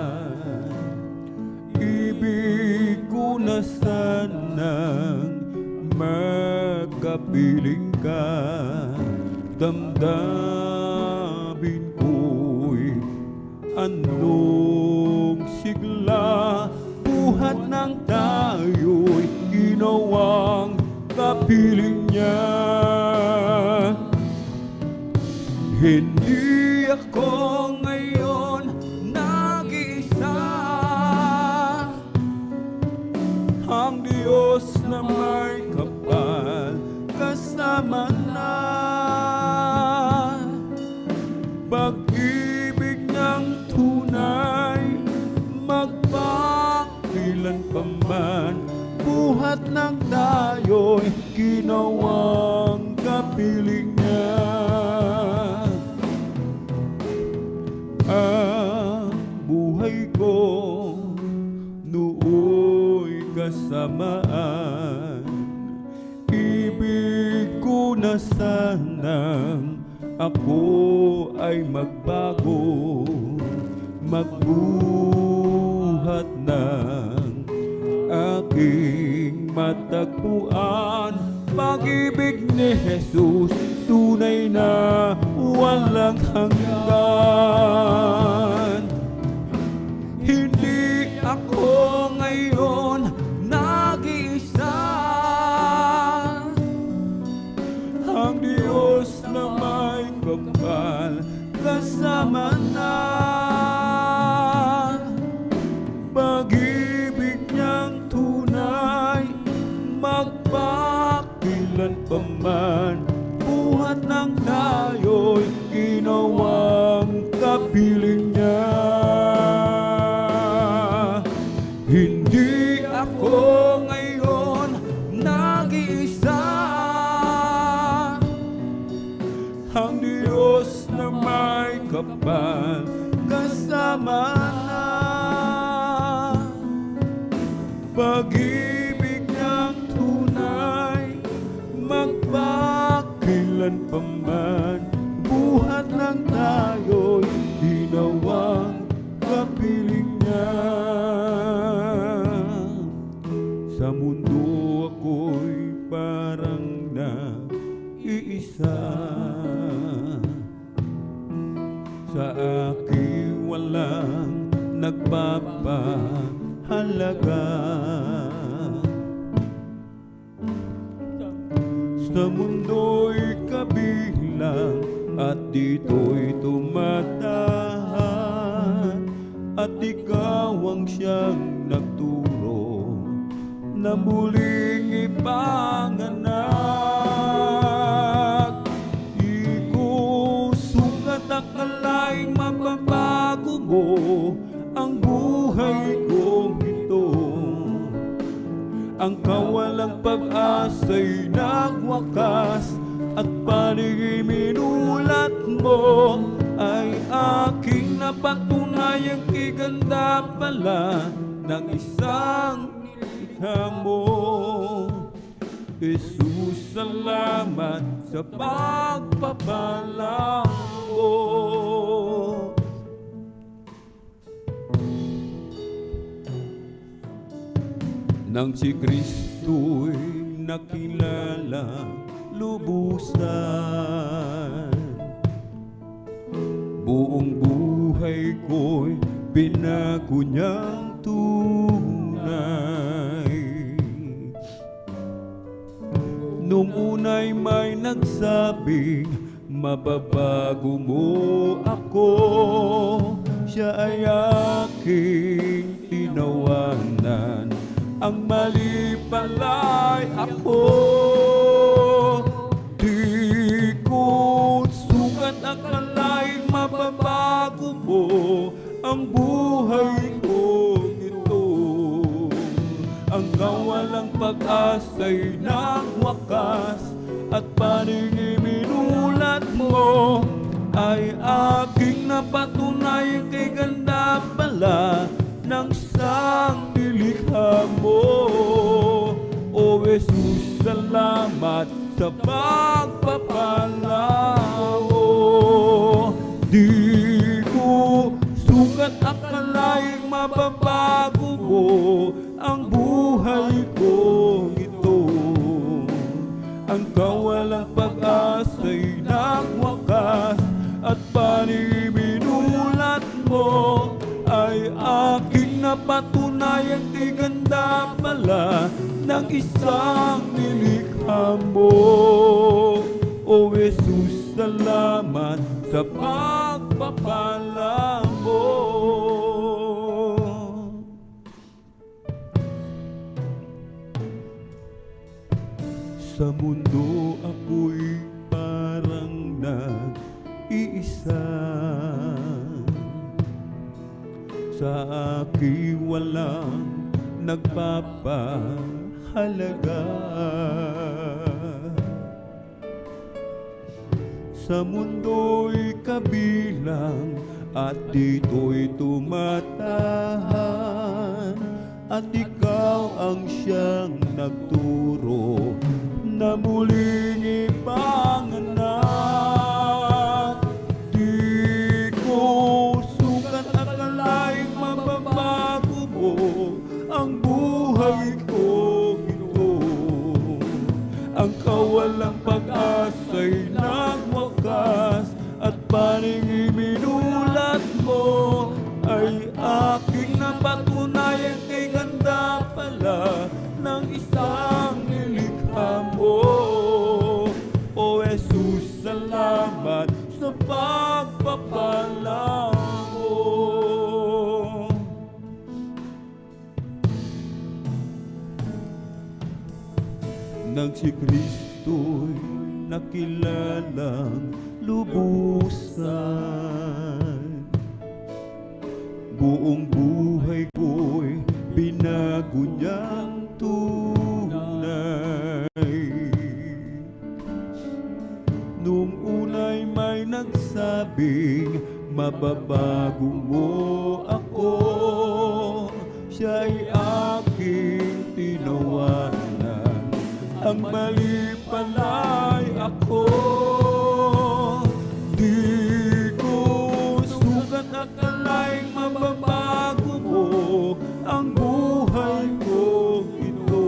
ibig ko na sanang magkapiling ka. Damdamin ko'y anong sigla, buhat ng tayo'y ginawang kapiling niya. Hindi ako ngayon nag-iisa, ang Diyos na may kapal kasama na. Pag-ibig niyang tunay, magpakailan pa man. Buhat ng tayo'y ginawang kapiling niya. Ang buhay ko nooy kasamaan, ibig ko na sanang ako ay magbago, magbuhat ng aking matagpuan. Pag-ibig ni Jesus, tunay na walang hanggan. Hindi ako ngayon nag-iisa, ang Diyos na may kapal kasama na. Pag-ibig niyang tunay, magpakailan pa man. Buhat ng tayo'y ginawang kapiling niya. Hindi ako ngayon nag-iisa, ang Diyos na may kapal kasama na. Pag-ibig niyang tunay, magpakailan pa man. Buhat ng tayo'y ginawang kapiling niya. Sa mundo ako'y parang naiisa, sa akin walang nagpapahalaga. Sa mundo'y kabilang at dito'y tumatahan, at ikaw ang siyang nagturo na muling ipanganak. Di ko sukat akalaing mababago mo ang buhay kong ito. Ang kawalang pag-asa'y nagwakas, at panig minulat mo ay aking napatunayang kiganda pala ng isang likha mo. Jesus, salamat sa pagpapalang mo. Nang si Kristo'y nakilala lubusan, buong buhay ko'y binago niyang tunay. Nung una'y may nagsabing mababago mo ako, siya ay aking tinawanan. Ang mali pala'y ako, di ko sukat akala'y mababago mo ang buhay ko ito. pag-asa'y nagwakas at paningin minulat mo ay aking napatunay kay ganda pala ng sang nilikha mo. O Jesus, salamat sa pagpapala mo. Di ko sukat akalaing mababago mo ang buhay ko ito. Ang kawalang pag-asa'y nagwakas at paniminulat mo ay aking napatunayan kay ganda pala ng isang nilikha mo. O Jesus, salamat sa pagpapala mo. Sa mundo ako'y parang nag-iisa, sa akin walang nagpapahalaga. Sa mundo'y kabilang at dito'y tumatahan, at ikaw ang siyang nagturo na muling ipanganak. Di ko sukat akalaing mababago mo ang buhay ko ito. Ang kawalang pag-asa'y nagwakas at paningin minulat mo ay aking napatunayan kay ganda pala ng isang nilikha mo. O Jesus, salamat sa pagpapala mo. Nang si Kristo'y nakilalang lubusan, buong buhay ko'y binago niyang tunay. Nung una'y may nagsabing mababago mo ako, siya'y aking tinawanan, ang mali pala'y ako. Di ko sukat akalaing mababago mo ang buhay ko ito.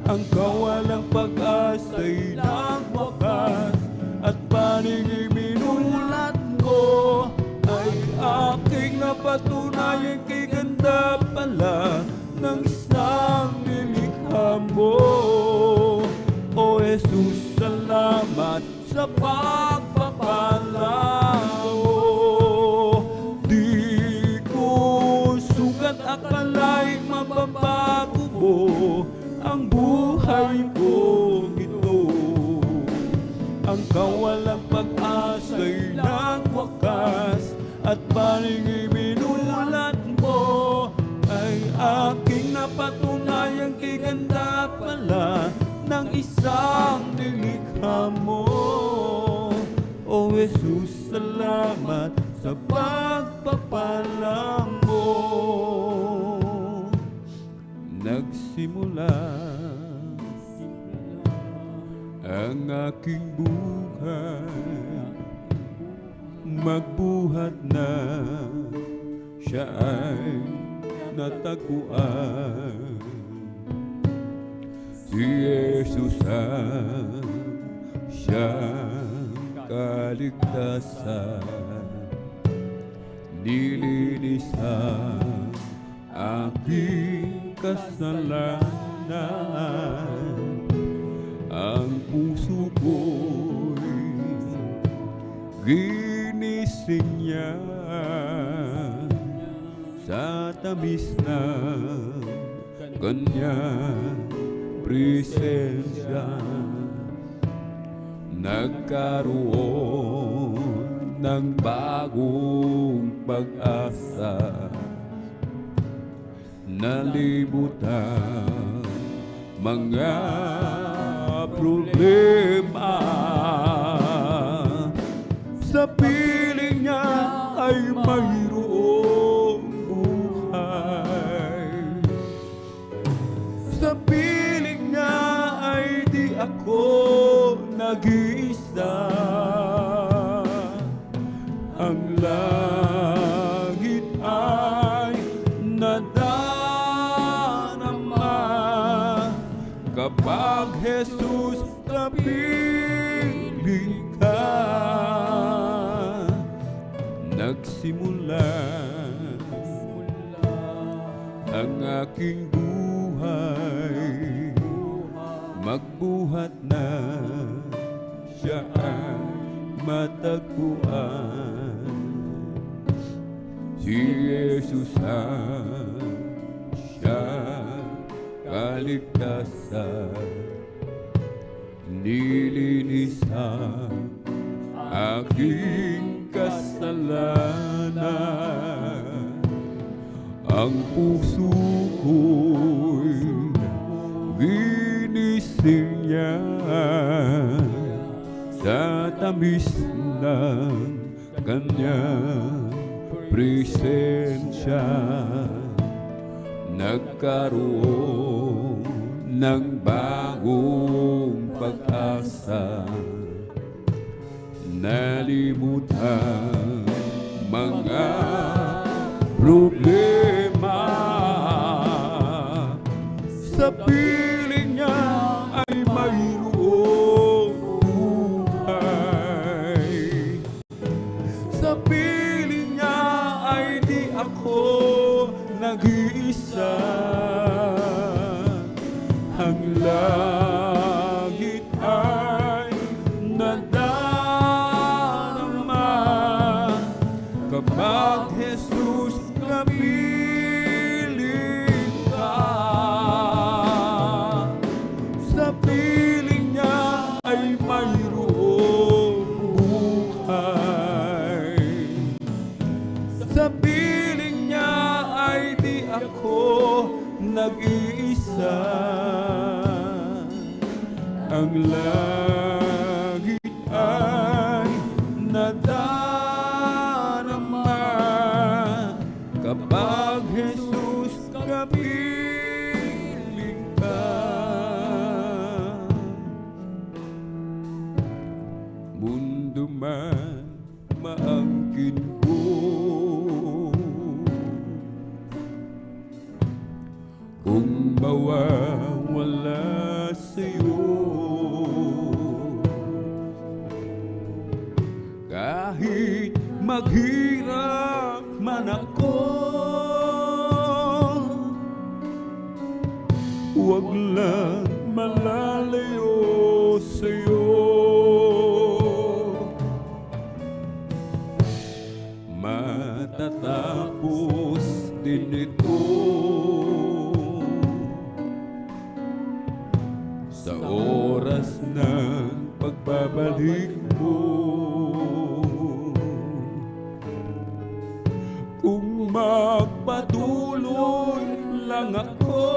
Ang kawalang pag-asa'y nagwakas at paningin minulat mo ay aking napatunayan kay ganda pala ng isang nilikha mo. O Jesus, salamat sa pagpapala mo. Di ko sukat akalaing mababago mo ang buhay ko ito. Ang kawalang pag-asa'y nagwakas at paningin minulat mo ay aking napatunayan kay ganda pala ng isang nilikha mo. O Jesus, salamat sa pagpapala mo. Nagsimula ang aking buhay, magbuhat na siya ay natagpuan. Si Jesus ang siyang kaligtasan, nilinis ang aking kasalanan. Ang puso ko'y ginising niya sa tamis ng kanyang presensya. Nagkaroon ng bagong pag-asa, nalibutan mga problema. Sa piling niya ay mayroong buhay. Sa piling niya ay di ako nag-iisa. Ang langit ay nadarama kapag Jesus kapiling ka. Nagsimula ang aking buhay, magbuhat na siya ay matagpuan. Si Jesus ang siyang kaligtasan, nilinis ang aking kasalanan. Ang puso ko'y ginising niya sa tamis ng kanyang presensya. Nagkaroon ng bagong pag-asa, nalimutan mga problema. Sa piling niya ay mayroong buhay. Sa piling niya ay di ako nag-iisa. Ang langit ay nadarama kapag Jesus kapiling ka. Sa piling niya ay mayroong buhay. Sa piling niya ay di ako nag-iisa. Ang langit ay nadarama kapag Jesus kapiling ka. Mundo man maangkin ko, kung mawawala sa'yo, kahit maghirap man ako, huwag lang malalayo sa'yo. Matatapos din ito sa oras ng pagbabalik mo. Kung magpatuloy lang ako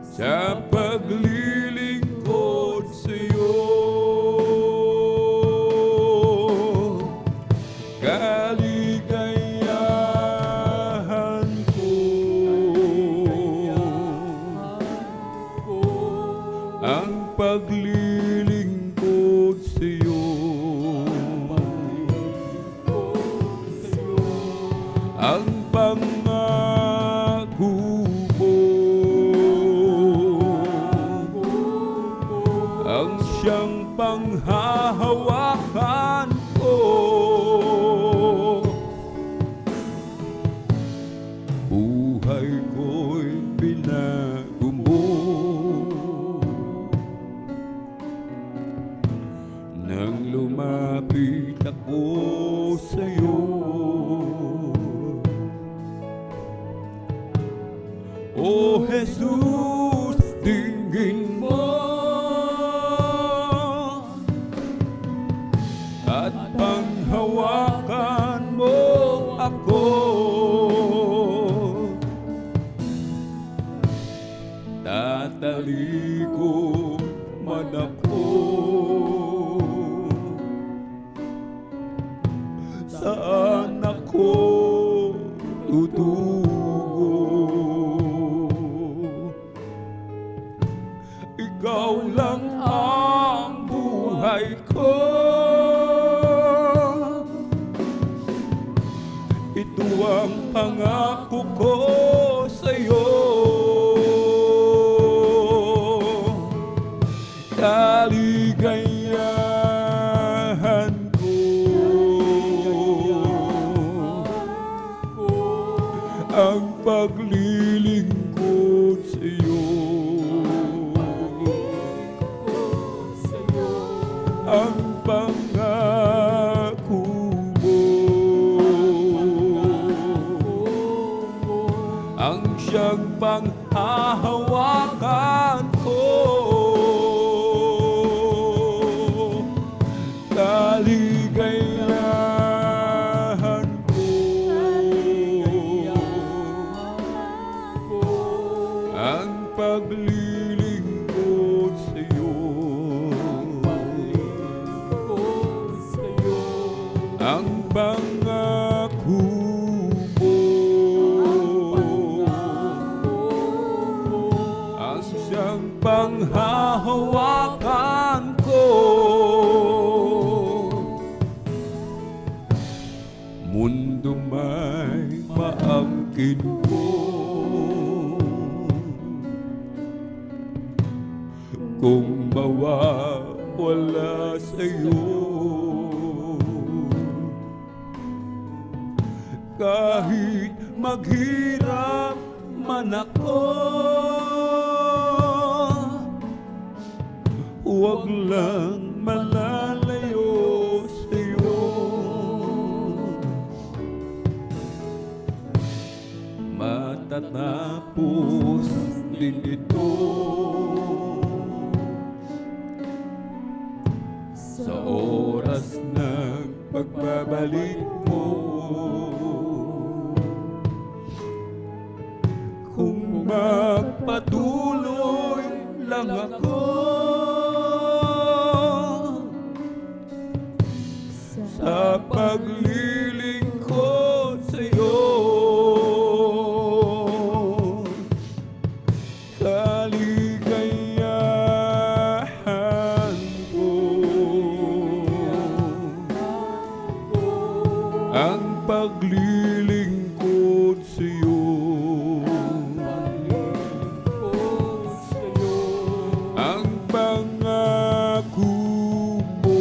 sa paglilingkod sa'yo, kaligayahan ko ang paglilingkod sa'yo. Ang pangako mo ang siyang panghahawakan ko. Buhay ko'y binago mo nang lumapit ako sa'yo. O Jesus, tingin mo at panghawakan mo ako. maligo man ako, saan ako tutungo? Ikaw lang ang buhay ko, ito ang pangako ko sa'yo. Kaligayahan ko ang paglilingkod sa'yo, ang pangako mo, ang siyang panghahawakan ko. Kaligayahan ko ang paglilingkod sa'yo, ang pangako mo, ang siyang panghahawakan ko. Mundo may maangkin ko, kung mawawala sa'yo, kahit maghirap man ako, huwag lang malalayo sa'yo. Matatapos din ito sa oras ng pagbabalik mo. Kung magpatuloy lang ako sa paglilingkod sa'yo, kaligayahan ko ang paglilingkod sa'yo, ang pangako mo,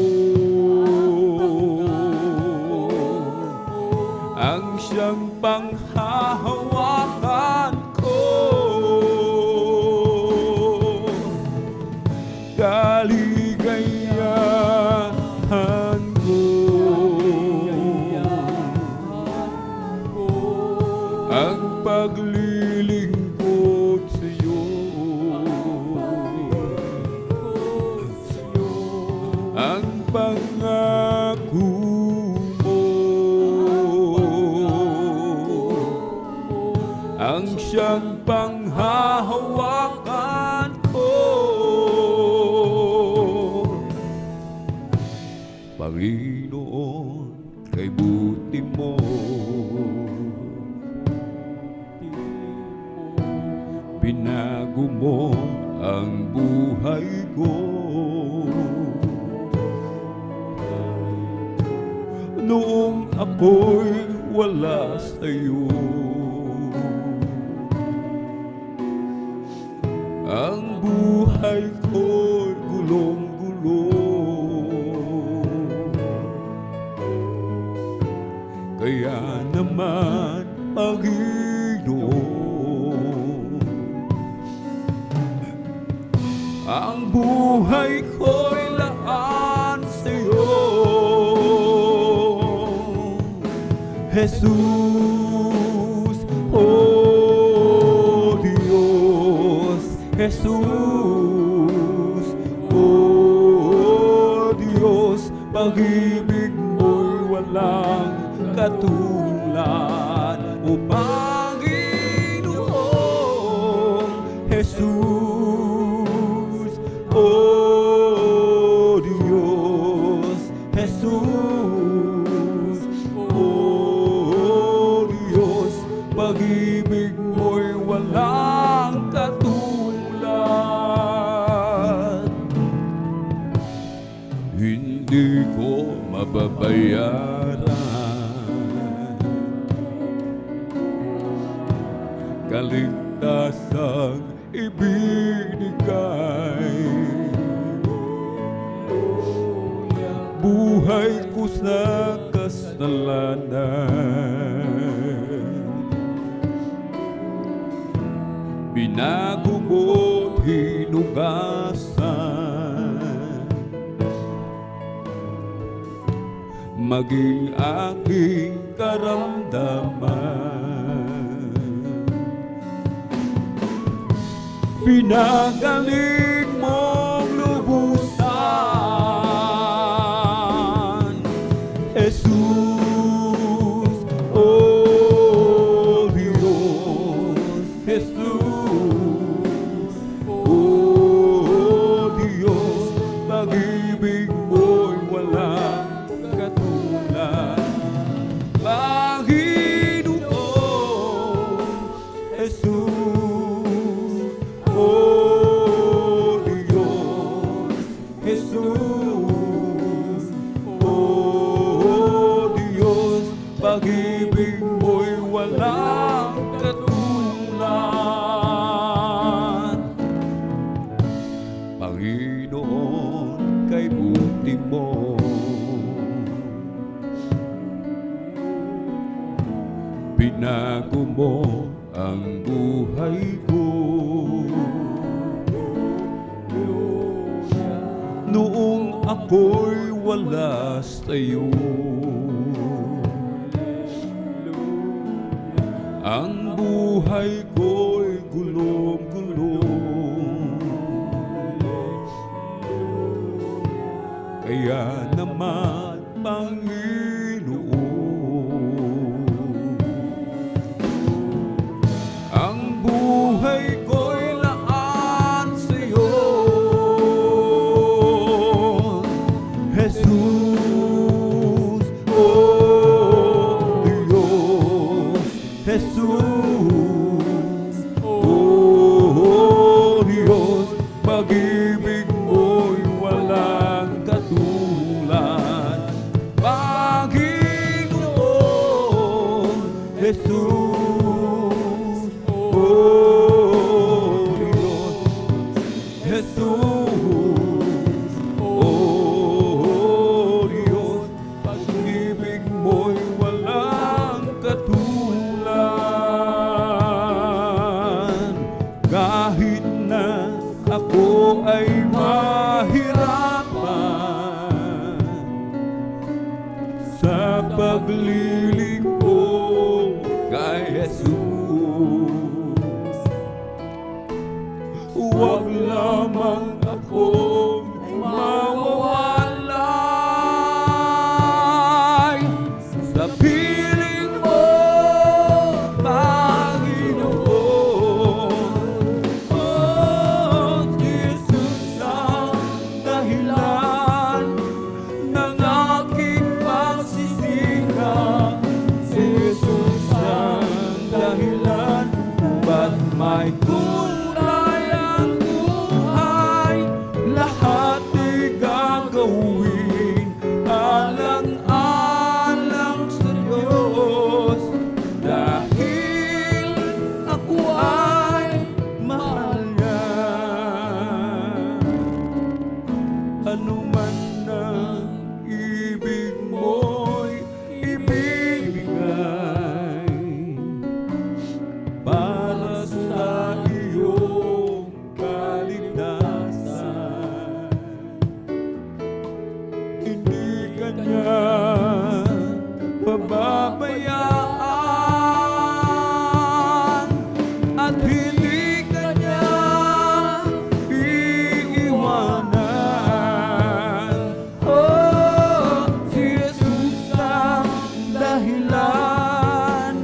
ang siyang panghahawakan ko. Kaligayahan ko ang paglilingkod sa'yo, ang pangako mo, ang siyang panghahawakan ko. Panginoon, kay buti mo, binago mo ang buhay ko. Noong ako'y wala sa'yo, ang buhay ko'y gulong-gulo. Kaya naman, Panginoon, ang buhay ko'y laan sa'yo. Jesus, oh Diyos, Jesus, oh Diyos, pag-ibig mo'y walang katulad. O Panginoong Jesus, pag-ibig mo'y walang katulad. Hindi ko mababayaran kaligtasang ibinigay. Buhay ko sa kasalanan, binago mo't hinugasan, maging aking karamdaman. Pinagaling mong lubusan, Jesus, oh Diyos, Jesus, oh Diyos, pag-ibig mo'y walang katulad. Panginoon, Jesus, oh Diyos, Jesus, oh Diyos, pag-ibig mo'y walang katulad. Panginoon, kay buti mo, binago mo ang buhay ko. Noong ako'y wala sa'yo, ang buhay ko'y gulong-gulong. Kaya naman, Panginoon, ang buhay ko'y laan sa'yo. Jesus, oh Diyos, Jesus, oh Diyos, pag-ibig mo'y walang katulad. Panginoon, Jesus, oh Diyos, Jesus, oh Diyos, pag-ibig mo'y walang katulad. Kahit na ako ay mahirapan sa paglilingkod kay Jesus, huwag lamang akong mawawalay sa piling mo, Panginoon. Oh, Jesus ang dahilan ng aking pagsisikap. Jesus ang dahilan ba't may kulay ang buhay. Lahat ay gagawin alang-alang sa Diyos, dahil ako ay mahal niya. Ano man ang ibig mo'y ibibigay para sa iyong kaligtasan. Hindi ka niya pababayaan at hindi ka niya iiwanan. Oh, si Jesus ang dahilan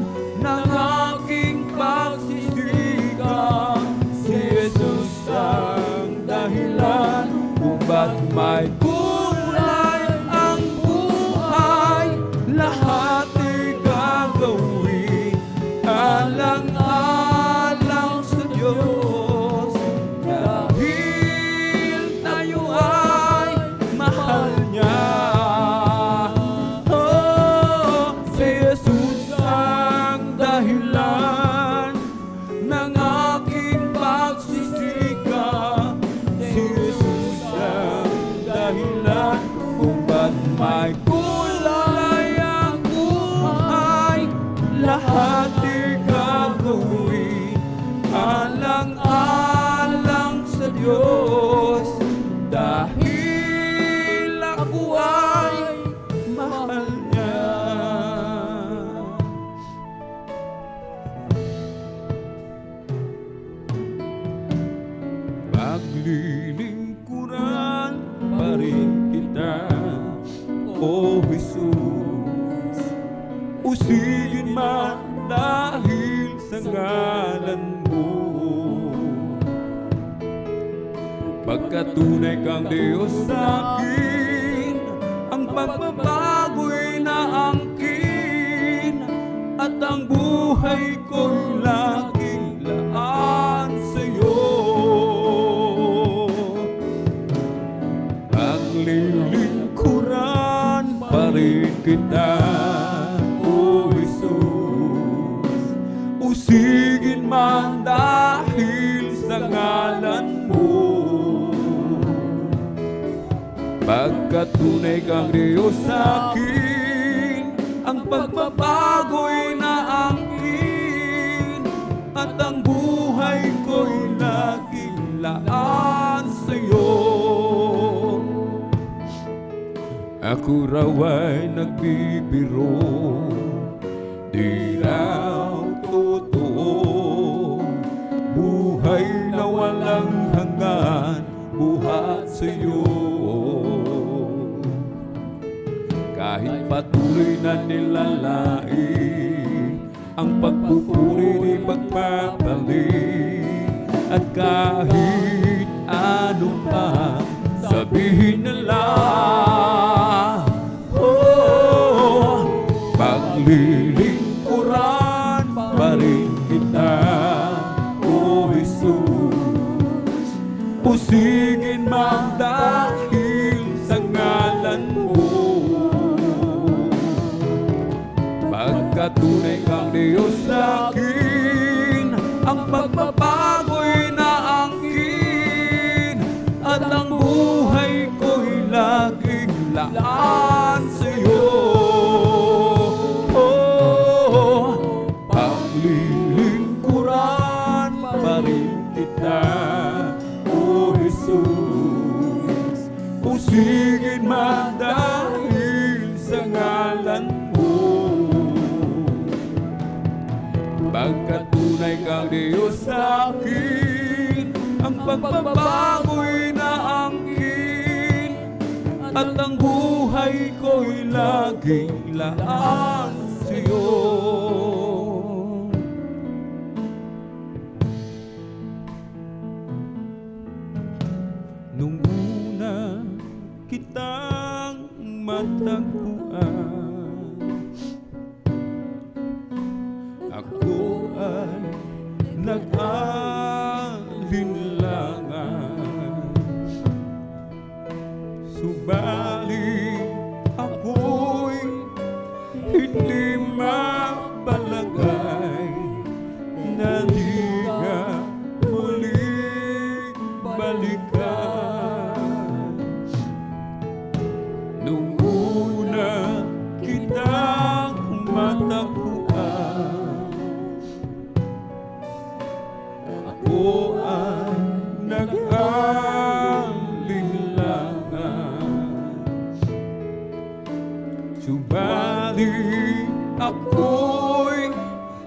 ng aking pagsisikap. Si Jesus ang dahilan kung ba't may kulay ang buhay. Lahat ay lahat di gagawin alang-alang sa Diyos, dahil ako ay mahal niya. Paglilingkuran pa rin kita, O Jesus. Usigin man dahil sa ngalan mo, pagkatunay kang Diyos sa akin, ang pagbabago'y naangkin, at ang buhay ko'y laging laan sa'yo. Paglilingkuran pa rin kita, O Jesus. Usigin man dahil sa ngalan mo, pagkatunay kang Diyos sa akin, ang pagbabago'y naangkin, at ang buhay ko'y laging laan sa'yo. Ako raw ay nagbibiro, di raw totoo, buhay na walang hanggan, buhat sa'yo. Kahit patuloy na nilalain ang pagpupuri ni pagpapalik, at kahit ano pa sabihin nila, paglilingkuran pa rin kita, O Jesus. Pusigin man dahil sa ngalan mo, pagkatunay kang Diyos sa akin, ang pagbabago'y naangkin, at ang buhay ko'y laging laan sa'yo. Paglilingkuran pa rin kita, O Jesus. Pusigin man dahil sa ngalan mo, pagkatunay kang Diyos sa akin, ang pagbabago'y naangkin, at ang buhay ko'y laging laan sa'yo. Nung una kitang matagpuan, ako ay nag-alinlangan, subalit ako'y hindi mapalagay na di ka muli balikan. Nung una kitang matagpuan, ako ay nag-alinlangan, subalit ako'y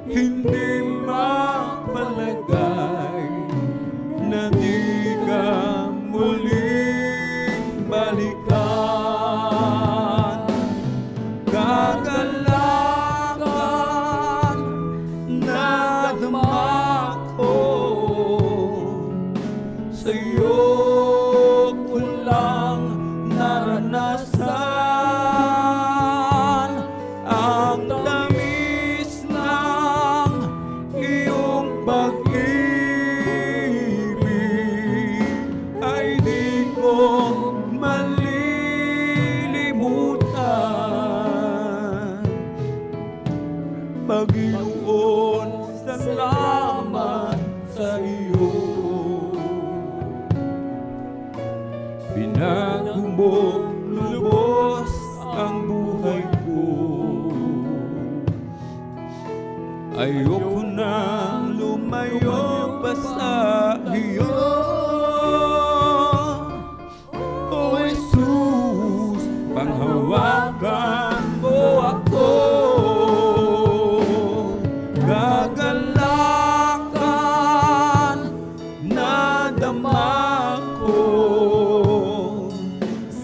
hindi mapalagay na di ka muling balikan. Kagalakan na damako sa'yo ko lang naranasan, ang tamis ng iyong pag-ibig ay di ko malilimutan. Panginoon, salamat sa iyo. Binago mo lubos ang buhay ko, Ayoko nang lumayo pa sa iyo. O Jesus, panghawakan mo ako. Gagalakan na dama ko.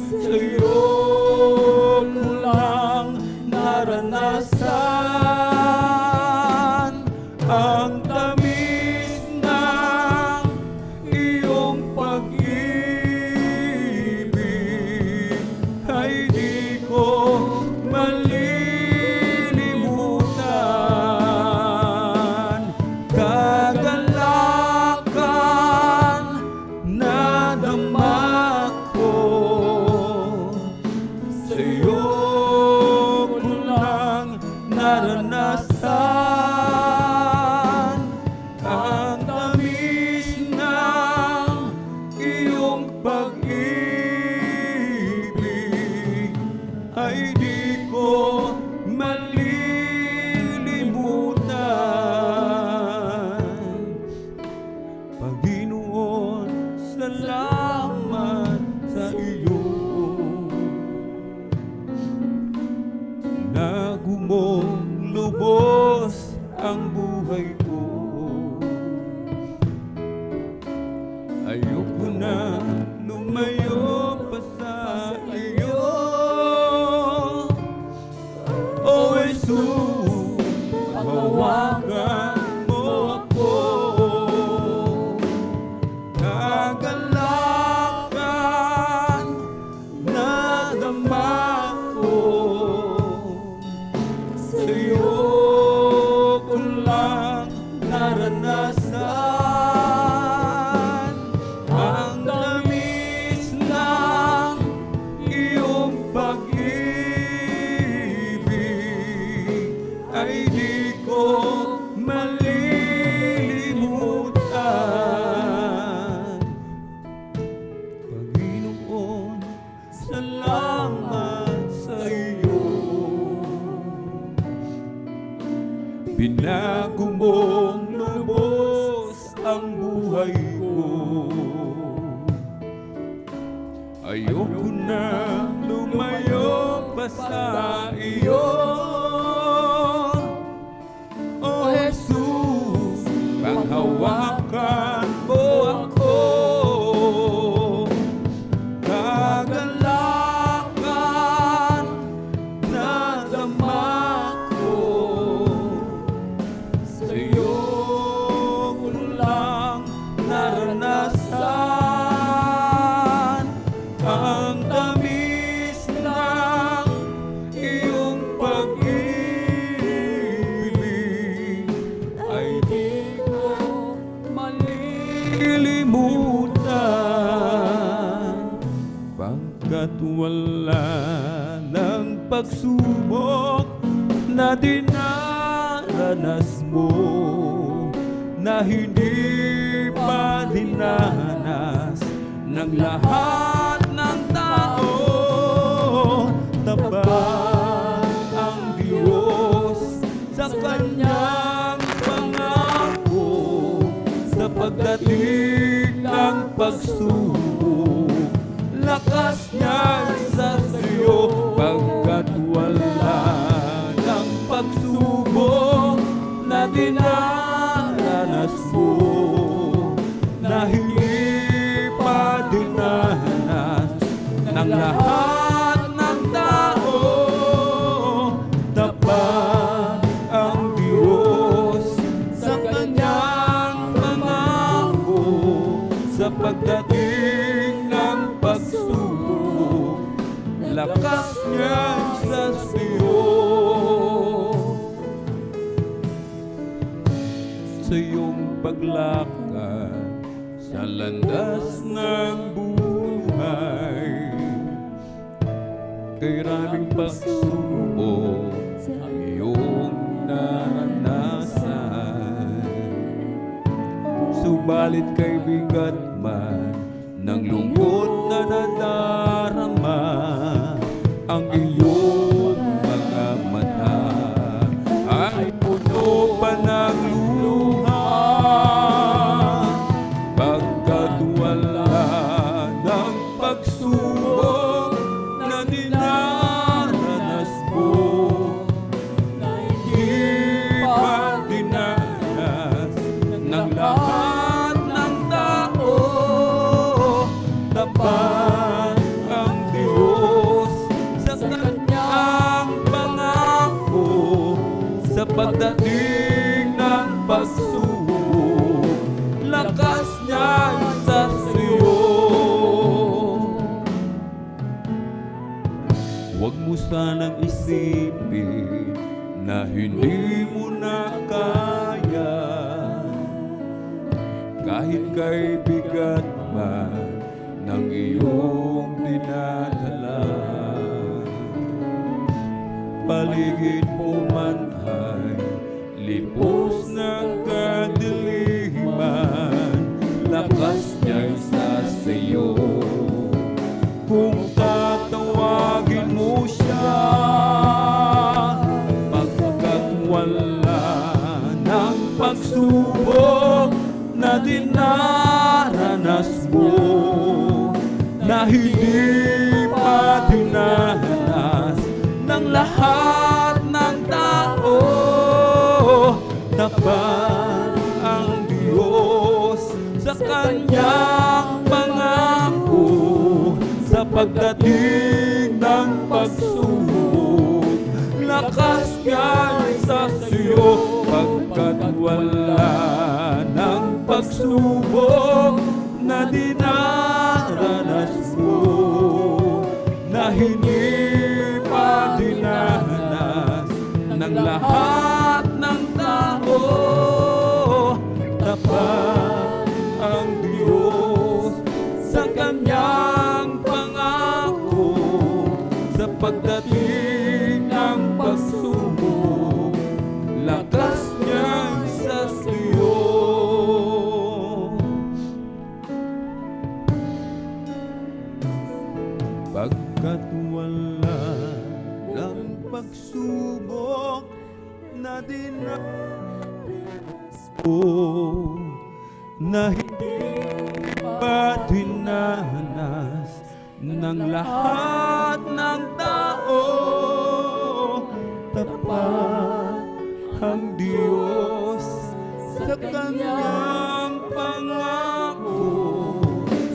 Sa'yo ko lang naranasan ang tamis ng iyong pag-ibig. Ay di ko malilimutan. Kagalakan na dama ko. Sa'yo ko lang naranasan ang tamis ng iyong pag-ibig. Ay di ko malilimutan. Panginoon, salamat sa iyo. Nagumong lubos ang buhay ko. Ayoko na lumayo pa sa iyo. O Jesus, hawakan mo ako. Gagalakan na dama ko. Sa'yo ko lang naranasan ang tamis ng iyong pag-ibig. Ay di ko malilimutan. Panginoon, salamat sa iyo. Binago mong lubos ang buhay ko. Ayoko na lumayo pa sa iyo. O Jesus, panghawakan mo ako. Gagalakan na dama ko. Sa'yo ko lang naranasan ang tamis ng iyong pag-ibig. Ay di ko malilimutan. Pagkat wala ng pagsubok na dinaranas mo, na hindi pa dinanas ng lahat ng tao. Tapat ang Diyos sa kanyang pangako, sa pagdating ng pagsubok, lakas niya sa iyo. Pagkat wala ng pagsubok na dinaranas mo, na hindi pa dinanas ng lahat ng tao. Tapat ang Diyos sa kanyang pangako, sa pagdating ng pagsubok, lakas niya sa iyo. Sa iyong paglakad sa landas ng buhay, kay maraming pagsubok ang iyong naranasan. Subalit kay bigat man ng lungkot na nadarama, ang iyong mga mata ay puno pa dating ng pagsubok, lakas niya sa iyo. Huwag mo sanang isipin na hindi mo na kaya, kahit kay bigat man ng iyong dinadala. Paligid mo man ay lipos ng kadiliman, lakas niya'y sa iyo. Kung tatawagin mo siya, pagkat wala ng pagsubok na dinaranas mo, na hindi pa dinanas ng lahat ng tao. Tapat ang Diyos sa kanyang pangako, sa pagdating ng pagsubok, lakas niya'y sa iyo. Pagkat wala ng pagsubok na dinaranas mo, na hindi pa dinanas ng lahat ng tao. Tapat ang Diyos sa kanyang pangako, sa pagdating ng pagsubok, lakas niya sa iyo. Pagkat wala ng pagsubok na dinanas mo, na hindi pa dinanas ng lahat ng tao. Tapat ang Diyos sa kanyang pangako,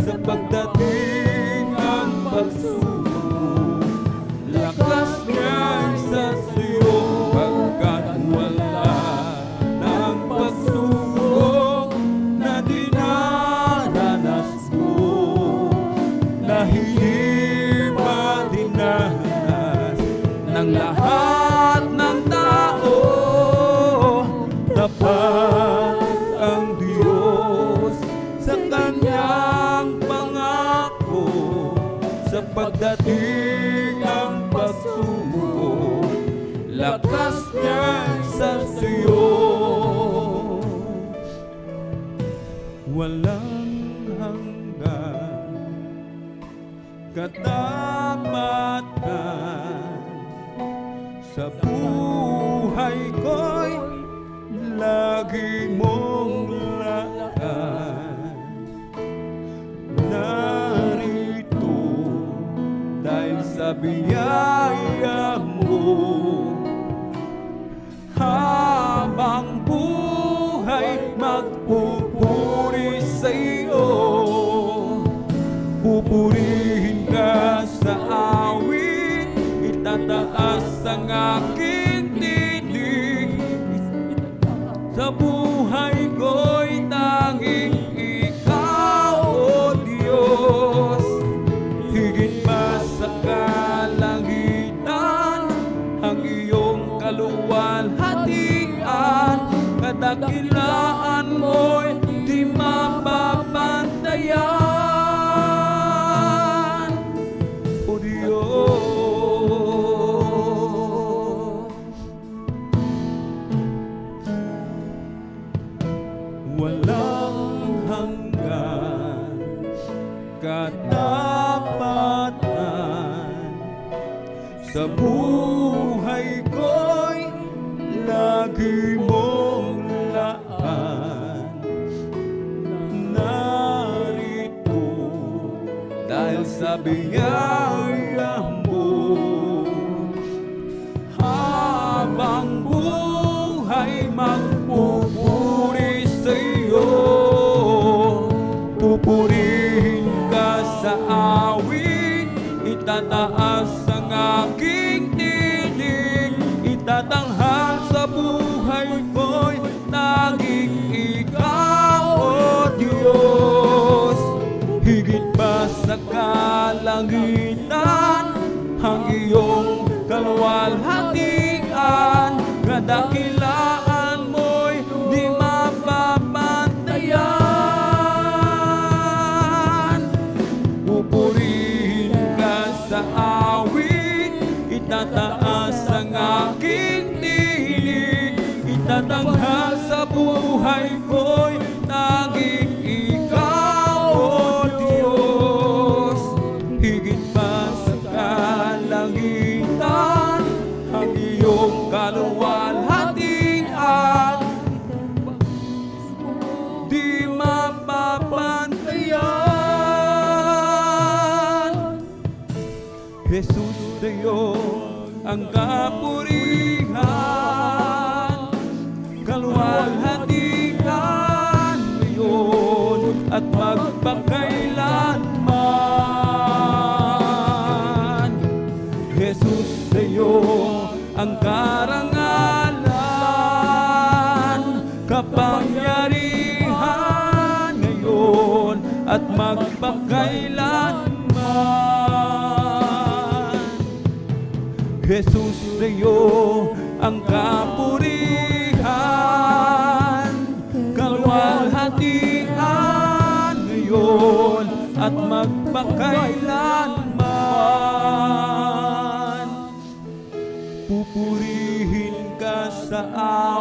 sa pagdating ng pagsubok, lakas niya'y sa iyo. Pagkat wala ng pagsubok na dinaranas mo, na hindi pa dinanas ng lahat ng tao. Tapat ang Diyos sa kanyang pangako, sa pagdating ng pagsubok, lakas niya sa iyo. Walang hanggan katapatan sa buhay ko'y lagi mong lakad. Narito dahil sa biyaya mo, habang buhay magpupuri sa iyo. Pupurihin ka sa awit, itataas ang aking tinig. Sa buhay ko'y tanging ikaw, O Diyos. Higit pa sa kalangitan ang iyong kaluwalhatian, kadakilaan mo'y di mapapantayan, O Diyos. Walang hanggan katapatan sa buhay ko'y lagi mong laan. Narito dahil sa biyaya mo, habang buhay magpupuri sa iyo. Pupurihin ka sa awit, itataas ang aking tinig, itatanghal sa buhay kaluwalhatian, kadakilaan mo'y di mapapantayan. Pupurihin ka sa awit, itataas ang aking tinig, itatanghal sa buhay ko'y tanging ikaw, O Diyos. Higit pa sa kalangitan, ang iyong kaluwalhatian, di mapapantayan. Jesus, sa'yo ang kapurihan, kaluwalhatian ngayon at magpakailanman. Jesus, sa'yo ang karangalan, kapangyarihan ngayon at magpakailanman. Jesus, sa'yo ang kapurihan, kaluwalhatian ngayon at magpakailanman. Pupurihin ka sa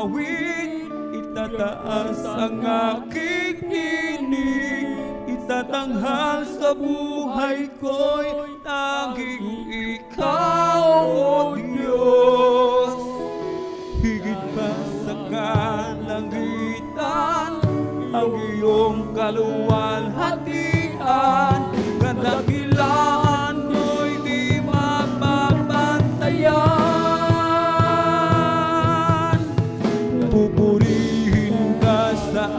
awit, itataas ang aking tinig, itatanghal sa buhay ko'y tanging ikaw, O Diyos. Higit pa sa kalangitan, ang iyong kaluwalhatian, kadakilaan mo'y di mapapantayan. Pupurihin ka sa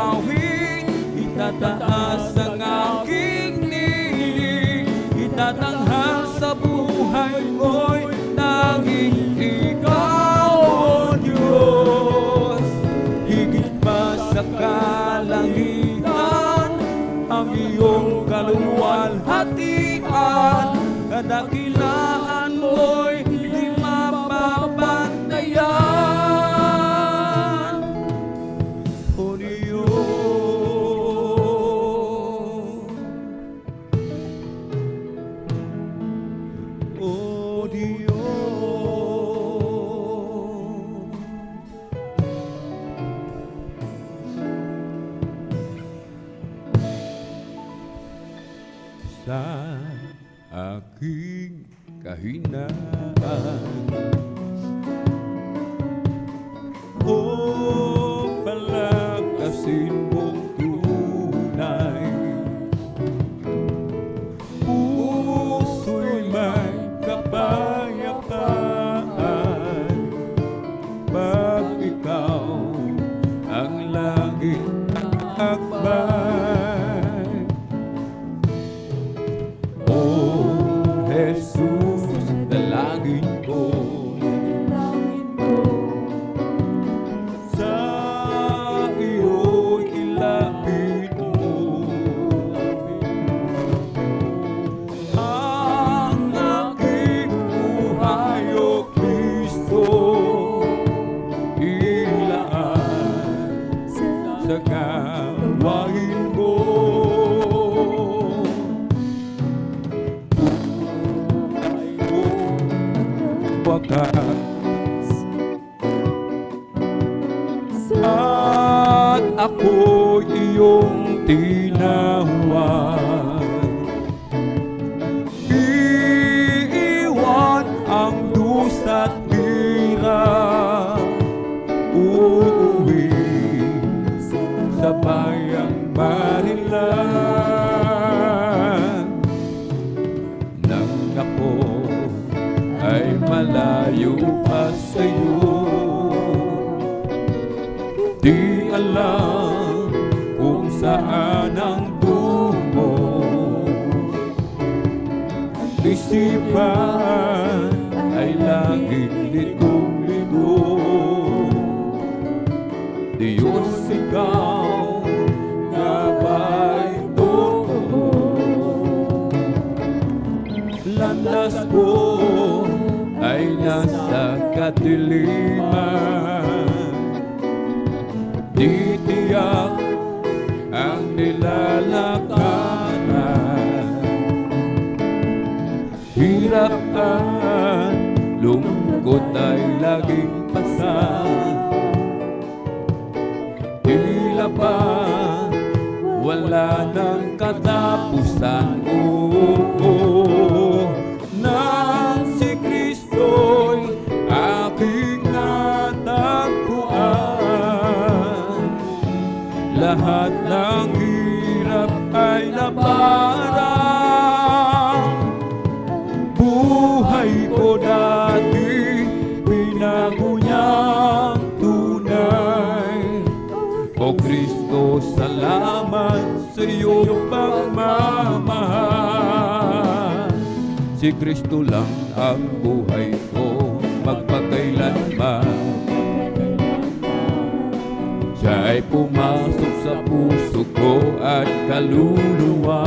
awit, itataas ang aking nilig, itatanghal sa buhay ko'y tanging ikaw, O Diyos. Higit pa sa kalangitan, ang iyong kaluwalhatian, kadakilaan mo'y di mapapantayan. O Diyos, O Diyos. Sa aking kahinaan, o palakasin mong tunay, puso'y may kapayapaan pag ikaw ang langit akbay. O Jesus, dalangin ko, sa iyo'y ilapit mo ang aking buhay, O Kristo. Ilaan sa gawain mo, at ako'y iyong tinawan. Iiwan ang dusa't bira, uuwi sa bayang Marilan. Nang ako ay malayo pa sa'yo, di alam kung saan ang tungo. Isipan ay laging litong-lito. Diyos, ikaw nga ba'y totoo? Landas ko ay nasa kadiliman. Di tiyak ang nilalakaran, hirap at lungkot ay laging pasan. Tila ba wala nang katapusan? Nang si Kristo'y aking natagpuan, lahat ng hirap ay naparang. Buhay ko dati binago niyang tunay. O Kristo, salamat sa iyong pagmamahal. Si Kristo lang ang buhay ko magpakailanman. Siya'y pumasok sa puso ko at kaluluwa.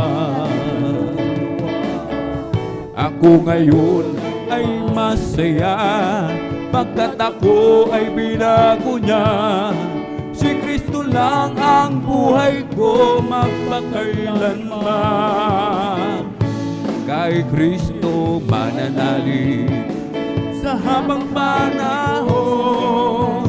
Ako ngayon ay masaya pagkat ako ay binago niya. Si Kristo lang ang buhay ko magpakailanman. Kay Kristo mananalig sa habang panahon.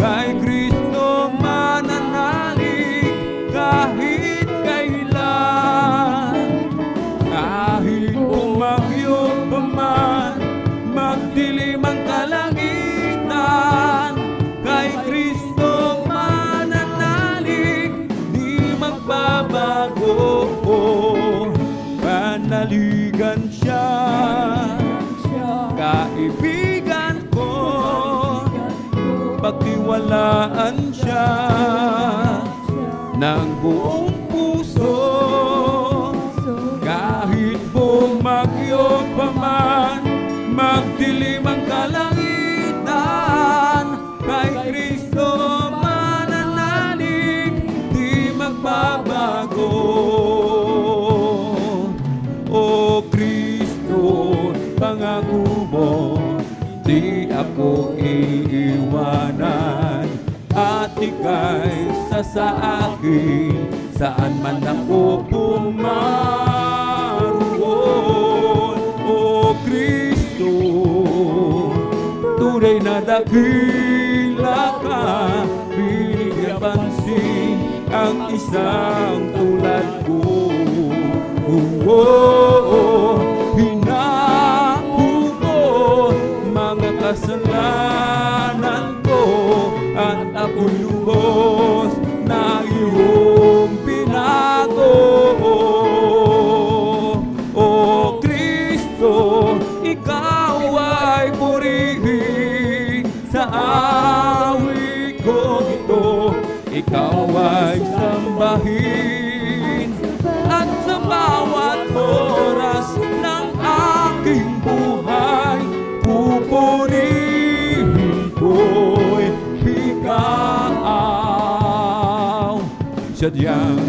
Kay Kristo mananalig kahit kailan. Kahit bumagyo pa man, magdilim ang kalangitan, kay Kristo mananalig, di magbabago. Panaligan siya, kaibigan ko, pagtiwalaan siya ng buong puso. Kahit bumagyo pa man, magdilim ang kalangitan, kay Kristo mananalig, di magbabago. O Kristo, pangako mo, di ako iiwanan, at ika'y sa akin, saan man ako pumaroon. O Kristo, tunay na dakila ka, binigyan pansin ang isang tulad ko. Hinako ko mga kasalanan ko, at ako'y lubos na iyong binago. O Kristo, ikaw ay purihin sa awit ko ito. Ikaw ay sambahin, at sa bawat oras ng aking buhay, pupurihin ko'y ikaw. Sadyang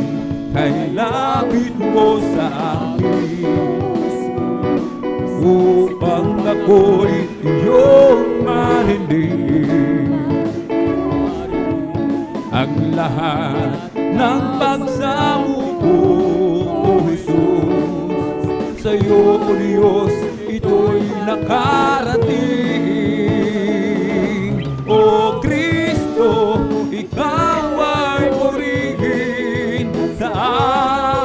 kailapit mo sa akin, upang ako'y iyong marinig. Ang lahat ng pagsamo ko, O Jesus, sa'yo, O Diyos, ito'y nakarating. O Kristo, ikaw ay purihin sa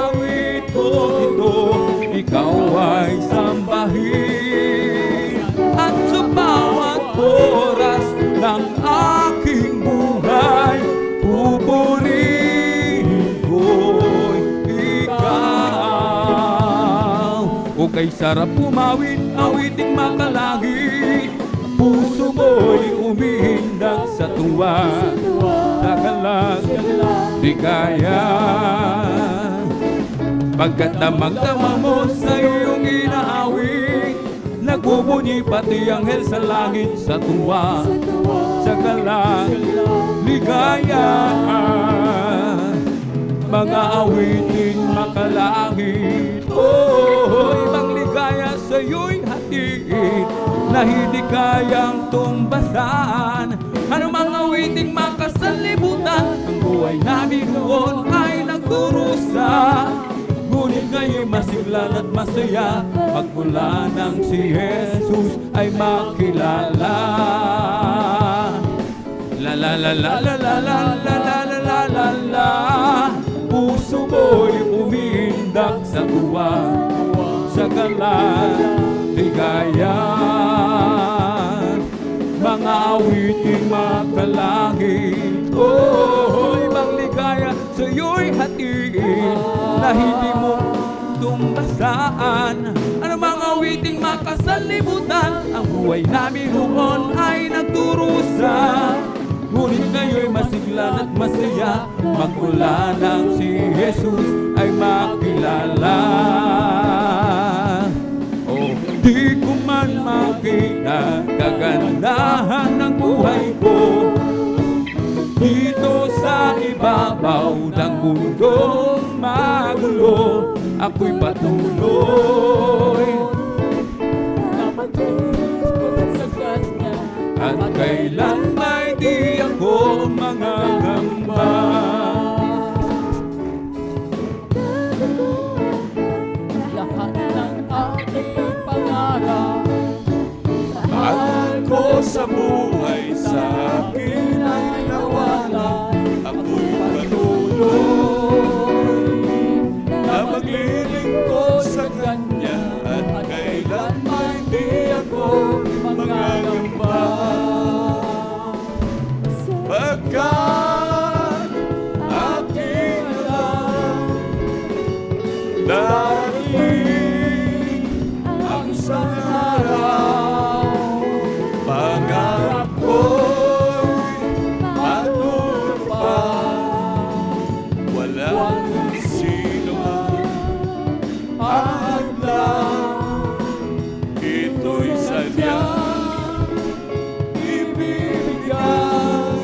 awit ko ito. Ikaw ay sambahin, at sa bawat oras ng aking buhay, pupurihin ko'y ikaw. O kay sarap umawit, awiting makalagi, puso mo'y umihindang sa tuwa, sa galang di kaya. Pagkat damang-dama mo sa iyong inaawit, nagbubunyi pati anghel sa langit sa tuwa, sa galang ligaya. Mga awitin makalangit, oh, ibang ligaya sa iyo'y hatid, na hindi kayang tumbasan. Ano mga witing makasalibutan, ang buhay namin noon ay nagdurusa. Ngunit ngayon masiglan at masaya, pagmula nang si Jesus ay makilala. La la la la la la la la la la la la la. Puso mo'y umiindak sa tuwa, sa kaligayahan. Mga awiting makalangit, oh, ibang ligaya sa'yo'y hatiin na hindi mo tumbasaan. Ano mga awiting makasalibutan, ang buhay namin noon ay nagdurusa. Ngunit ngayon'y masiglan at masaya, magmula nang si Jesus ay makilala. Oh, di ko man makita kagandahan ng buhay ko dito sa ibabaw ng mundong magulo. Ako'y patuloy na magtulog sa Kanya, at kailan may di ako mangangamba. Lahat ng aking pangarap, Mahal ko sa buhay, sa akin ay nawala. Ako'y patuloy na maglilingkod sa Kanya, at kailan may di ako mangangamba. Pagkat aking alam, darating ang isang araw, pangarap ko'y matutupad. Walang sino man ahadlang, ito'y sadyang ibibigay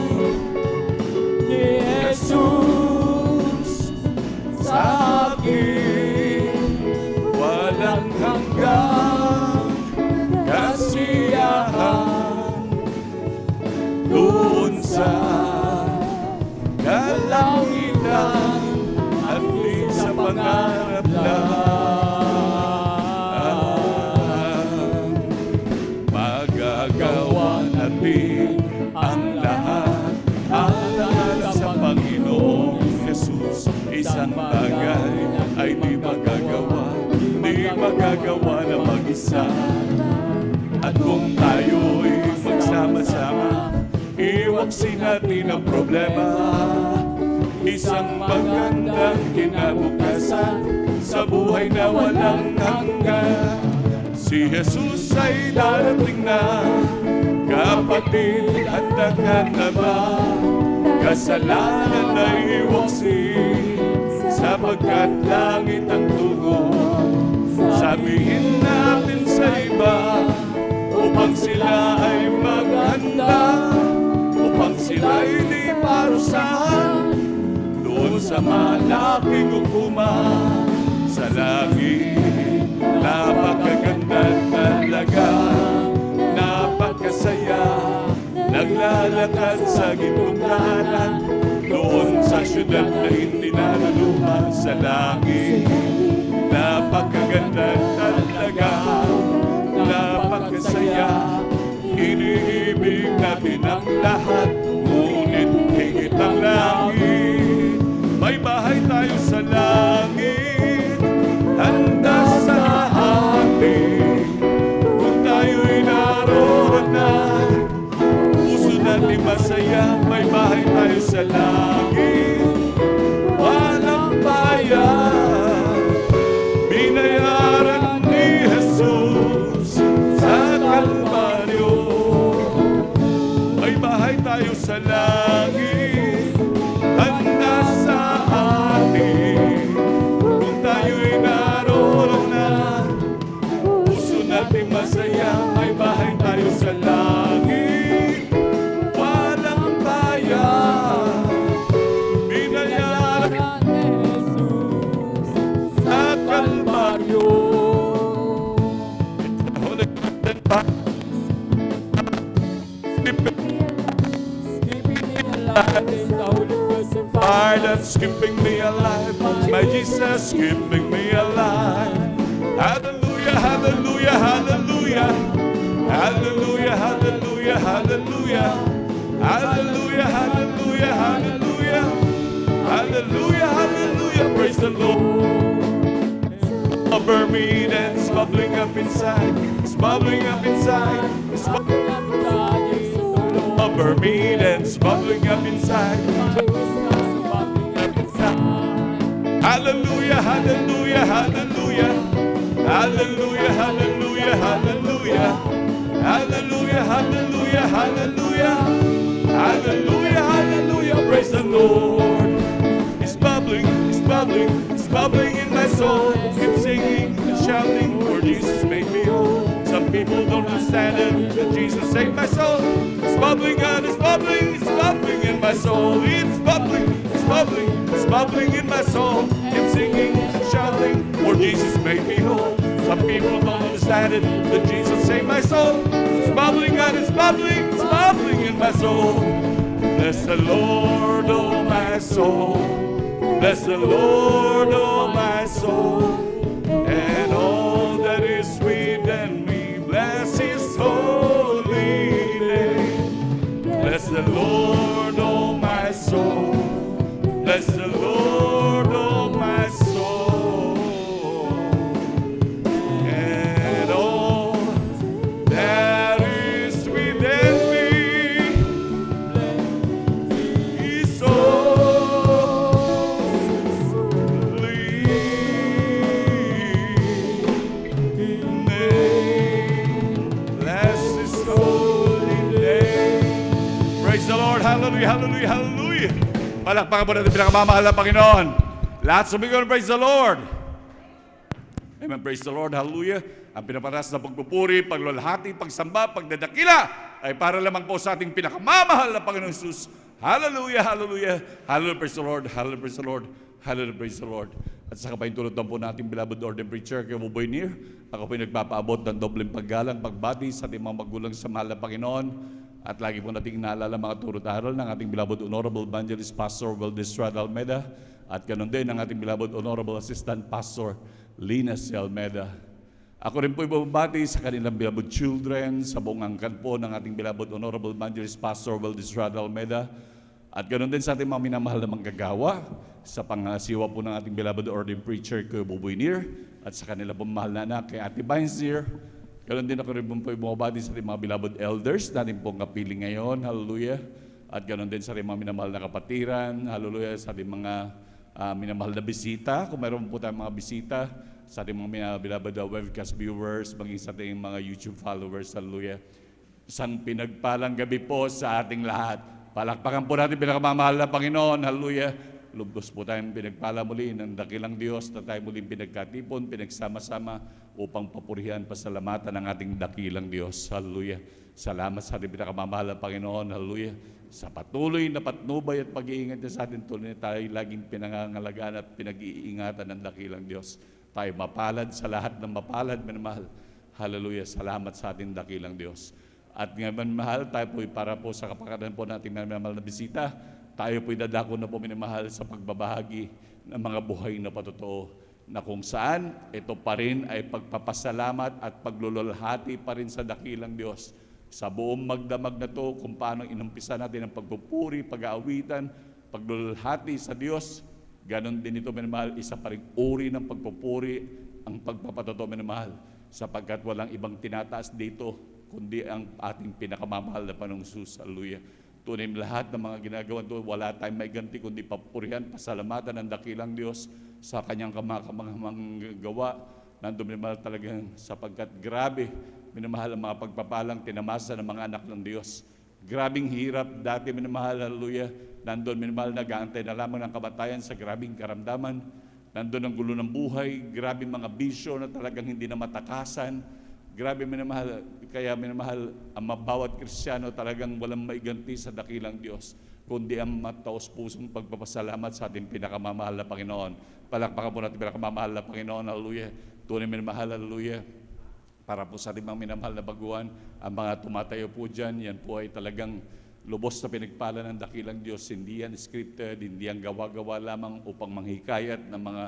ni Jesus sa akin. Walang hanggang kasiyahan doon sa kalangitan, at di sa pangarap lang. Magagawa natin ang lahat sa Panginoong Jesus. Isang bagay ay di magagawa na mag-isa. At kung tayo'y magsama-sama, iwaksin natin ang problema. Isang magandang kinabukasan sa buhay na walang hanggan. Si Jesus ay darating na, kapatid, handa ka na ba? Kasalanan ay iwaksin, sapagkat langit ang tungo. Sabihin natin sa iba, upang sila ay maghanda, upang sila ay di parusahan doon sa malaking hukuman sa langit. Napakaganda talaga, napakasaya, naglalakad sa gitnong daanan doon sa syudad na hindi naluluhan sa langit. Napakaganda talaga, napakasaya, iniibig natin ang lahat, ngunit higit ang langit. May bahay tayo sa langit, handa sa atin. Kung tayo'y naroon na, puso natin masaya. May bahay tayo sa langit, walang bayan. Binayaran ni Jesus sa Kalbaryo. May bahay tayo sa langit, handa sa atin. Kung tayo'y naroon na, puso natin masaya. May bahay tayo sa langit, walang bayan. Fire that's keeping me alive. My Jesus keeping me alive. Hallelujah, hallelujah, hallelujah. Hallelujah, hallelujah, hallelujah. Hallelujah, hallelujah, hallelujah. Hallelujah, hallelujah. Praise the Lord. Over me that's bubbling up inside. It's bubbling up inside. It's bubbling over me that's bubbling up inside. Hallelujah, hallelujah, hallelujah. Hallelujah, hallelujah, hallelujah. Hallelujah, hallelujah, hallelujah. Hallelujah, hallelujah. Praise the Lord. It's bubbling, it's bubbling, it's bubbling in my soul. Keep singing and shouting for Jesus made me whole. Some people don't understand it, but Jesus saved my soul. It's bubbling and it's bubbling in my soul. It's bubbling, it's bubbling, it's bubbling in my soul. Keep singing and shouting for Jesus made me whole. Some people don't understand it, but Jesus saved my soul. It's bubbling and it's bubbling in my soul. Bless the Lord, oh my soul. Bless the Lord, oh my soul, and all that is within me. Bless His holy name. Bless the Lord, oh my soul. Bless the Lord, oh my soul, and all that is within me. His hallelujah, hallelujah, hallelujah. Palakpakan po natin pinakamamahal na Panginoon. Lahat sumigaw ng praise the Lord. Amen, praise the Lord, hallelujah. Ang pinaparas na pagpupuri, paglalahati, pagsamba, pagdadakila ay para lamang po sa ating pinakamamahal na Panginoon Jesus. Hallelujah, hallelujah, hallelujah, praise the Lord, hallelujah, praise the Lord, hallelujah, praise the Lord. At sa kapaintulot po natin, beloved ordained preacher, kayo Boy Near, ako po nagpapaabot ng dobleng paggalang, pagbati sa ating mga magulang sa mahal na Panginoon. At lagi po nating naalala mga turot aral ng ating beloved Honorable Evangelist Pastor Valdez Almeida at ganun din ang ating beloved Honorable Assistant Pastor Lina C. Almeida. Ako rin po ibabati sa kanilang beloved children, sa buong angkan po ng ating beloved Honorable Evangelist Pastor Valdez Almeida at ganun din sa ating mga minamahal na manggagawa sa pangasiwa po ng ating beloved ordained preacher Kuya Boy Near at sa kanila pong mahal na anak kay Ate Vines Near. Ganun din ako rin po bumabati sa ating mga beloved elders natin pong kapiling ngayon, hallelujah. At ganun din sa ating mga minamahal na kapatiran, hallelujah, sa ating mga minamahal na bisita. Kung mayroon po tayong mga bisita, sa ating mga beloved webcast viewers, maging sa ating mga YouTube followers, hallelujah. Isang pinagpalang gabi po sa ating lahat. Palakpakan po natin pinakamamahal na Panginoon, hallelujah. Lubos po tayong pinagpala muli ng dakilang Diyos na tayo muling pinagkatipon, pinagsama-sama upang papurihan, pasalamatan ng ating dakilang Diyos. Hallelujah. Salamat sa ating pinakamamahal na Panginoon. Hallelujah. Sa patuloy na patnubay at pag-iingat niya sa atin, tuloy tayo laging pinangangalagaan at pinag-iingatan ng dakilang Diyos. Tayo mapalad sa lahat ng mapalad, minamahal. Hallelujah. Salamat sa ating dakilang Diyos. At ngayon, mahal, tayo po para po sa kapakanan po nating minamahal na bisita, tayo po'y dadako na po minamahal sa pagbabahagi ng mga buhay na patotoo na kung saan ito pa rin ay pagpapasalamat at paglululhati pa rin sa dakilang Diyos sa buong magdamag na to kung paano inumpisa natin ang pagpupuri, pag-aawitan, paglulhati sa Diyos. Ganon din ito minamahal, isa pa rin uri ng pagpupuri ang pagpapatotoo minamahal sapagkat walang ibang tinataas dito kundi ang ating pinakamamahal na Panginoong Jesus. Hallelujah. Tunay lahat ng mga ginagawa ito, wala tayong may ganti kundi papurihan, pasalamatan ng dakilang Diyos sa kanyang kamakamangang gawa. Nandun minamahal talagang sapagkat grabe, minamahal ang mga pagpapalang tinamasa ng mga anak ng Diyos. Grabing hirap, dati minamahal, hallelujah. Nandun minamahal, nag-aantay na lamang ng kamatayan sa grabing karamdaman. Nandun ang gulo ng buhay, grabing mga bisyo na talagang hindi na matakasan. Grabe minamahal, kaya minamahal ang bawat Kristiyano talagang walang maiganti sa dakilang Diyos, kundi ang mataos pusong pagpapasalamat sa ating pinakamamahal na Panginoon. Palakpakan po natin pinakamamahal na Panginoon, hallelujah. Tunay minamahal, hallelujah. Para po sa ating mga minamahal na baguhan, ang mga tumatayo po dyan, yan po ay talagang lubos na pinagpala ng dakilang Diyos, hindi yan scripted, hindi yan gawa-gawa lamang upang manghikayat ng mga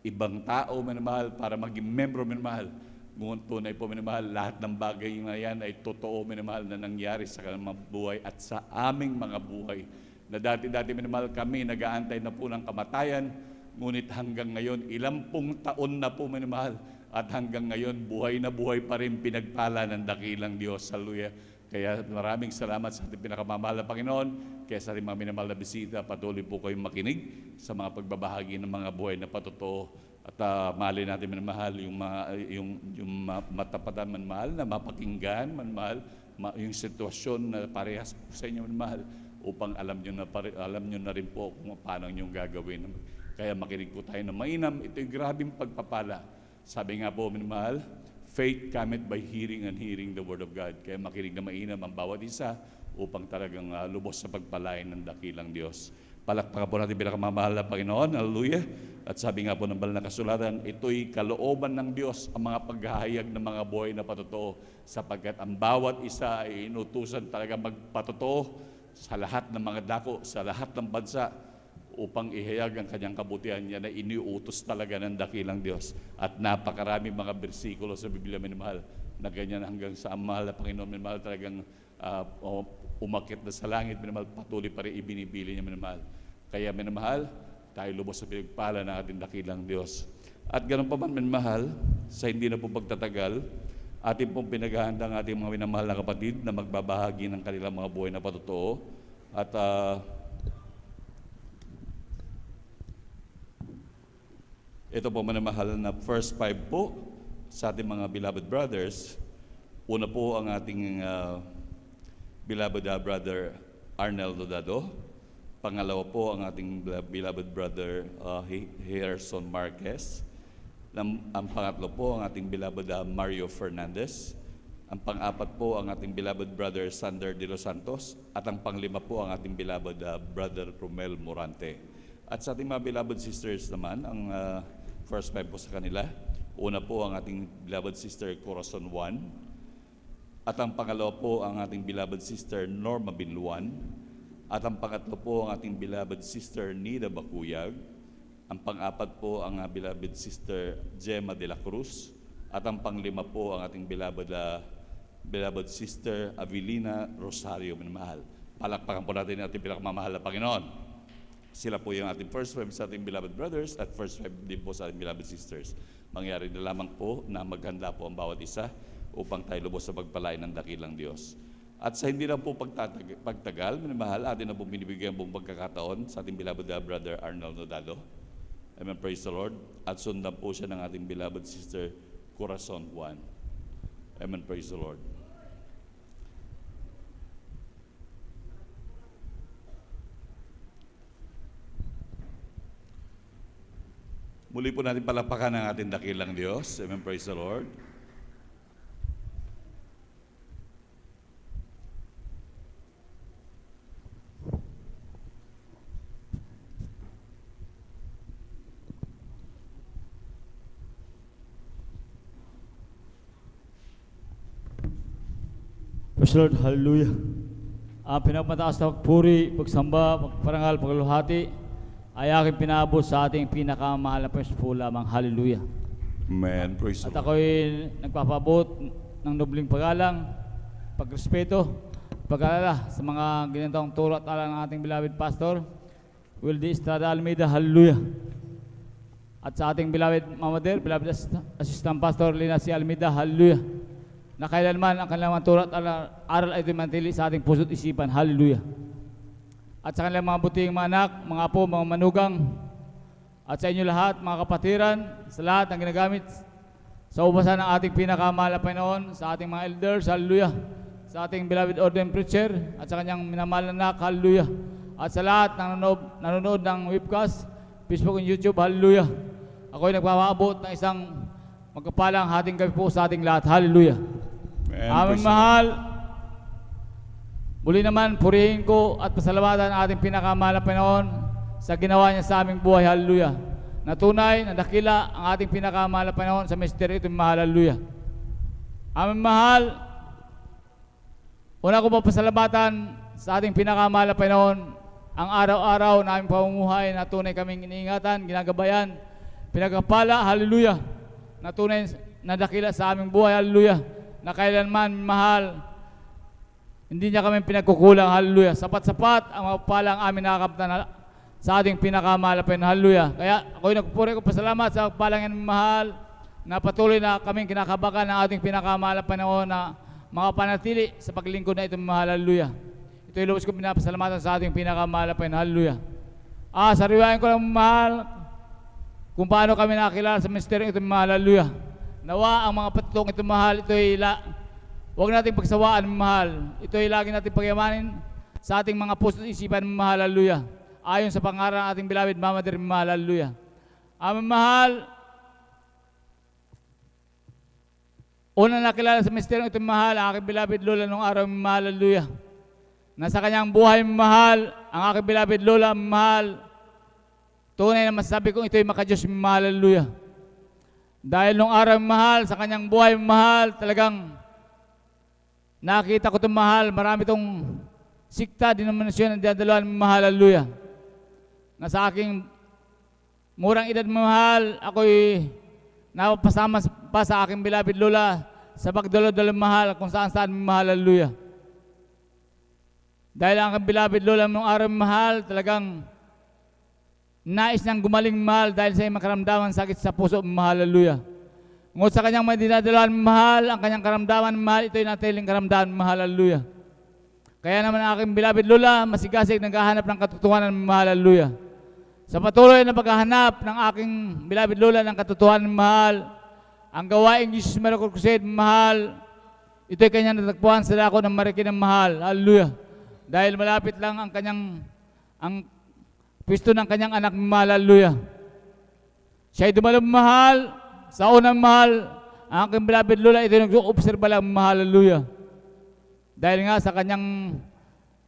ibang tao, minamahal, para maging membro, minamahal. Ngunit tunay po, minamahal, lahat ng bagay na yan ay totoo, minamahal, na nangyari sa kanilang mga buhay at sa aming mga buhay. Na dati-dati, minamahal, kami nag-aantay na po ng kamatayan, ngunit hanggang ngayon, ilang pong taon na po, minamahal, at hanggang ngayon, buhay na buhay pa rin pinagpala ng dakilang Diyos. Hallelujah. Kaya maraming salamat sa ating pinakamamahal na Panginoon. Kaya sa ating mga minamahal na bisita, patuloy po kayong makinig sa mga pagbabahagi ng mga buhay na patotoo. At mahalin natin minamahal yung matapatan manmahal na mapakinggan manmahal yung sitwasyon na parehas po sa inyo manmahal upang alam nyo na rin po kung paano nyo gagawin. Kaya makinig po tayo na mainam. Ito'y grabing pagpapala. Sabi nga po, minamahal, faith cometh by hearing and hearing the word of God. Kaya makinig na mainam ang bawat isa upang talagang lubos sa pagpalain ng dakilang Diyos. Palakpakan po natin pinakamamahal na Panginoon. Hallelujah. At sabi nga po ng banal na kasulatan, ito'y kalooban ng Diyos ang mga paghahayag ng mga buhay na patotoo, sapagkat ang bawat isa ay inutusan talaga magpatotoo sa lahat ng mga dako, sa lahat ng bansa, upang ihayag ang kanyang kabutihan niya na iniuutos talaga ng dakilang Diyos. At napakarami mga bersikulo sa Biblia, minamahal, na ganyan hanggang sa ang mahal na Panginoon, minamahal, talagang umakit na sa langit, minamahal, patuloy pa rin ibinibili niya, minamahal. Kaya, minamahal, tayo lubos sa pinagpala ng ating dakilang Diyos. At ganun pa man, minamahal, sa hindi na po pagtatagal, ating pong pinaghahanda ang ating mga minamahal na kapatid na magbabahagi ng kanilang mga buhay na patotoo. At ito po manamahal na first 5 po sa ating mga beloved brothers. Una po ang ating beloved brother Arnel Dodado. Pangalawa po ang ating beloved brother Harrison Marquez. Ang pangatlo po ang ating beloved Mario Fernandez. Ang pang-apat po ang ating beloved brother Sander De Los Santos. At ang panglima po ang ating beloved brother Romel Morante. At sa ating mga beloved sisters naman, ang first 5 po sa kanila. Una po ang ating beloved sister Corazon Juan. At ang pangalawa po ang ating beloved sister Norma Binluan. At ang pangatlo po ang ating beloved sister Nida Bakuyag. Ang pang-apat po ang beloved sister Gemma de la Cruz. At ang panglima po ang ating beloved sister Avelina Rosario Minamahal. Palakpakan po natin ang ating pinakamamahal na Panginoon. Sila po yung ating first 5 sa ating beloved brothers at first 5 din po sa ating beloved sisters. Mangyari na lamang po na maghanda po ang bawat isa upang tayo lubos sa pagpalain ng dakilang Diyos. At sa hindi lang po pagtagal, minamahal, atin na po binibigyan pong pagkakataon sa ating beloved brother Arnold Nodado. Amen, praise the Lord. At sundan po siya ng ating beloved sister Corazon Juan. Amen, praise the Lord. Muli po natin palapakan ang ating dakilang Diyos. Amen, praise the Lord. Praise the Lord, hallelujah. Ang pinagmataas na pagpuri, pagsamba, pagparangal, pagluhati ay aking pinabot sa ating pinakamahal na Panginoon po lamang. Hallelujah. Amen. Praise the At Lord. ako'y nagpapabot ng nobling paggalang, pagrespeto, pag-alala sa mga ginantong turo at ala ng ating beloved pastor, Wildy Estrada Almeida. Hallelujah. At sa ating beloved mamader, beloved assistant pastor Lina C. Almeida. Hallelujah. Na kailanman ang kanilang mga turo at aral ay mantili sa ating puso't isipan. Hallelujah. At sa kanilang mga buting mga anak, mga apo, mga manugang, at sa inyo lahat, mga kapatiran, sa lahat ng ginagamit sa ubasan ng ating pinakamahal na Panginoon, sa ating mga elders, hallelujah, sa ating beloved ordained preacher, at sa kanyang minamahal na anak, hallelujah, at sa lahat ng nanonood ng webcast, Facebook and YouTube, hallelujah. Ako'y nagpapaabot ng isang magkapalang hating gabi po sa ating lahat, hallelujah. Aming mahal, muli naman, purihin ko at pasalamatan ang ating pinakamahal na Panginoon sa ginawa niya sa aming buhay, hallelujah. Na tunay, na dakila ang ating pinakamahal na Panginoon sa misteryo itong mahal, hallelujah. Aming mahal, una ko pasalamatan sa ating pinakamahal na Panginoon, ang araw-araw na aming pamumuhay na tunay kaming iniingatan, ginagabayan, pinagpala, hallelujah, na tunay na dakila sa aming buhay, hallelujah, na kailanman mahal, hindi niya kami pinagkukulang, hallelujah. Sapat-sapat ang mapapala ang aming nakakamtan sa ating pinakamahal na Panginoon, hallelujah. Kaya ako'y nagpupuri ko pasalamat sa palang yan mahal, na patuloy na kaming kinakabakan ng ating pinakamahal na Panginoon na makapanatili sa paglingkod na itong mahal, hallelujah. Ito'y lubos ko pinapasalamatan sa ating pinakamahal na Panginoon, hallelujah. Sariwain ko ng mahal kung paano kami nakakilala sa ministeryo itong mahal, hallelujah. Nawa ang mga patutong itong mahal, ito'y huwag nating pagsawaan, mahal. Ito'y lagi nating pagyamanin sa ating mga puso at isipan, mahal, hallelujah. Ayon sa pangarang ating beloved Mama Dear, mahal, hallelujah. Aming mahal, una nakilala sa misteryo itong mahal, ang aking beloved Lola nung araw, mahal, hallelujah. Nasa kanyang buhay, mahal, ang aking beloved Lola, mahal. Tunay na masasabi kong ito'y makadiyos, mahal, hallelujah. Dahil nung araw, mahal, sa kanyang buhay, mahal, talagang nakita ko itong mahal, marami itong sikta, denominasyon ng dinadaluhan, mahal, hallelujah. Na sa aking murang edad, mahal, ako'y napapasama pa sa aking beloved Lola sa pagdalo-dalo, mahal, kung saan-saan, mahal, hallelujah. Dahil ang aking beloved Lola nung araw, mahal, talagang nais niyang gumaling, mahal, dahil sa iyong karamdaman sakit sa puso, mahal, hallelujah. Ngunit sa kanyang may dinadaluhan, mahal, ang kanyang karamdaman, mahal, ito'y natiling karamdaman, mahal, hallelujah. Kaya naman ang aking beloved Lola, masigasig naghahanap ng katotohanan, mahal, hallelujah. Sa patuloy na paghahanap ng aking beloved Lola ng katotohanan, mahal, ang gawaing Jesus Miracle Crusade, mahal, ito'y kanyang natagpuan sa dako ng Marikina, mahal, hallelujah. Dahil malapit lang ang pwesto ng kanyang anak, mahal, hallelujah. Siya'y dumalong, mahal, sa unang, mahal, ang aking beloved Lola, ito'y nag-obserba lang, mahal, hallelujah. Dahil nga sa kanyang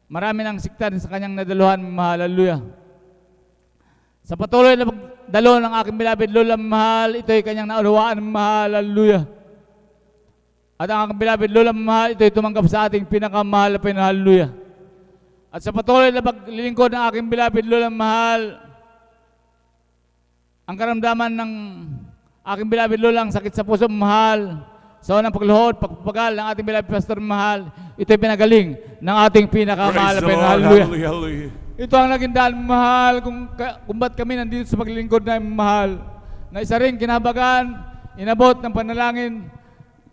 marami ng sikta sa kanyang nadaluhan, mahal, hallelujah. Sa patuloy na pagdalo ng aking beloved Lola, mahal, ito'y kanyang naunawaan, mahal, hallelujah. At ang aking beloved Lola, mahal, ito'y tumanggap sa ating pinakamahal na Panginoon, hallelujah. At sa patuloy na paglilingkod ng aking beloved Lola, mahal, ang karamdaman ng aking beloved Lola, ang sakit sa puso, mahal, sa unang pagluhod, pagpapagal ng ating beloved Pastor, mahal, ito'y pinagaling ng ating pinakamahal na Praise the Panginoon, Lord, hallelujah. hallelujah, hallelujah. Ito ang naging daan, mahal, kung ba't kami nandito sa paglilingkod na mahal, na isa rin kinabagan, inabot ng panalangin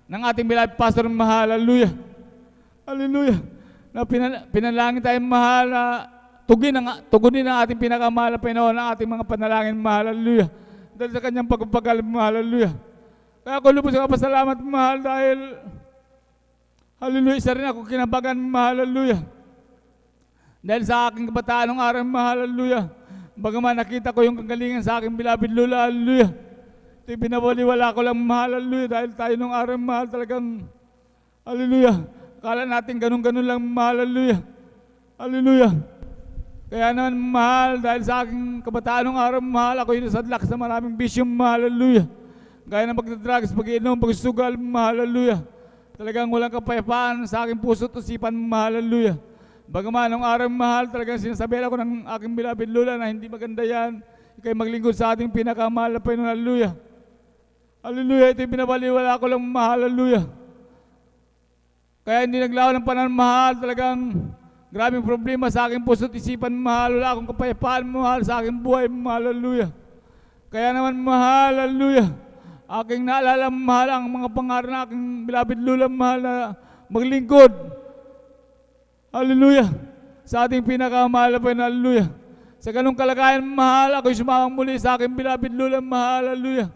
ng ating beloved Pastor, mahal, hallelujah. Hallelujah. Na pinalangin tayo, mahal, na tugunin ang ating pinakamahal na Panginoon ang ating mga panalangin, mahal, hallelujah. Dahil sa kanyang pagpapagal, mahal, hallelujah. Kaya ako lubos ka pasalamat, mahal, dahil hallelujah, isa rin ako kinabagan, mahal, hallelujah. Dahil sa aking kabataan ng araw, mahal, hallelujah. Bagaman nakita ko yung kagalingan sa aking beloved Lola, hallelujah. Ito'y binabaliwala ko lang, mahal, hallelujah. Dahil tayo nung araw, mahal, talagang hallelujah. Akala natin ganun-ganun lang, mahal, hallelujah. Hallelujah. Kaya naman, mahal, dahil sa aking kabataan ng araw, mahal, ako yung nasadlak sa maraming bisyong, mahal, hallelujah. Gaya ng pagdadrugs, pag-iinom, pagsusugal, mahal, hallelujah. Talagang walang kapayapaan sa aking puso at isipan, mahal, hallelujah. Bagaman nung araw, mahal, talagang sinasabi ako ng aking beloved Lola na hindi maganda yan. Ika'y maglingkod sa ating pinakamahal na Panginoon, hallelujah. Hallelujah, ito'y binabaliwala ko lang, mahal, hallelujah. Kaya hindi naglawan ng panahon, mahal, talagang grabing problema sa aking puso at isipan, mahal. Wala akong kapayapaan, mahal, sa aking buhay, mahal, hallelujah. Kaya naman, mahal, hallelujah. Aking naalala, mahal, ang mga pangarap na aking beloved Lola, mahal, na maglingkod, hallelujah, sa ating pinakamahal na Panginoon, hallelujah. Sa ganung kalagayan, mahal, ako'y sumamang muli sa aking beloved Lola, mahal, hallelujah.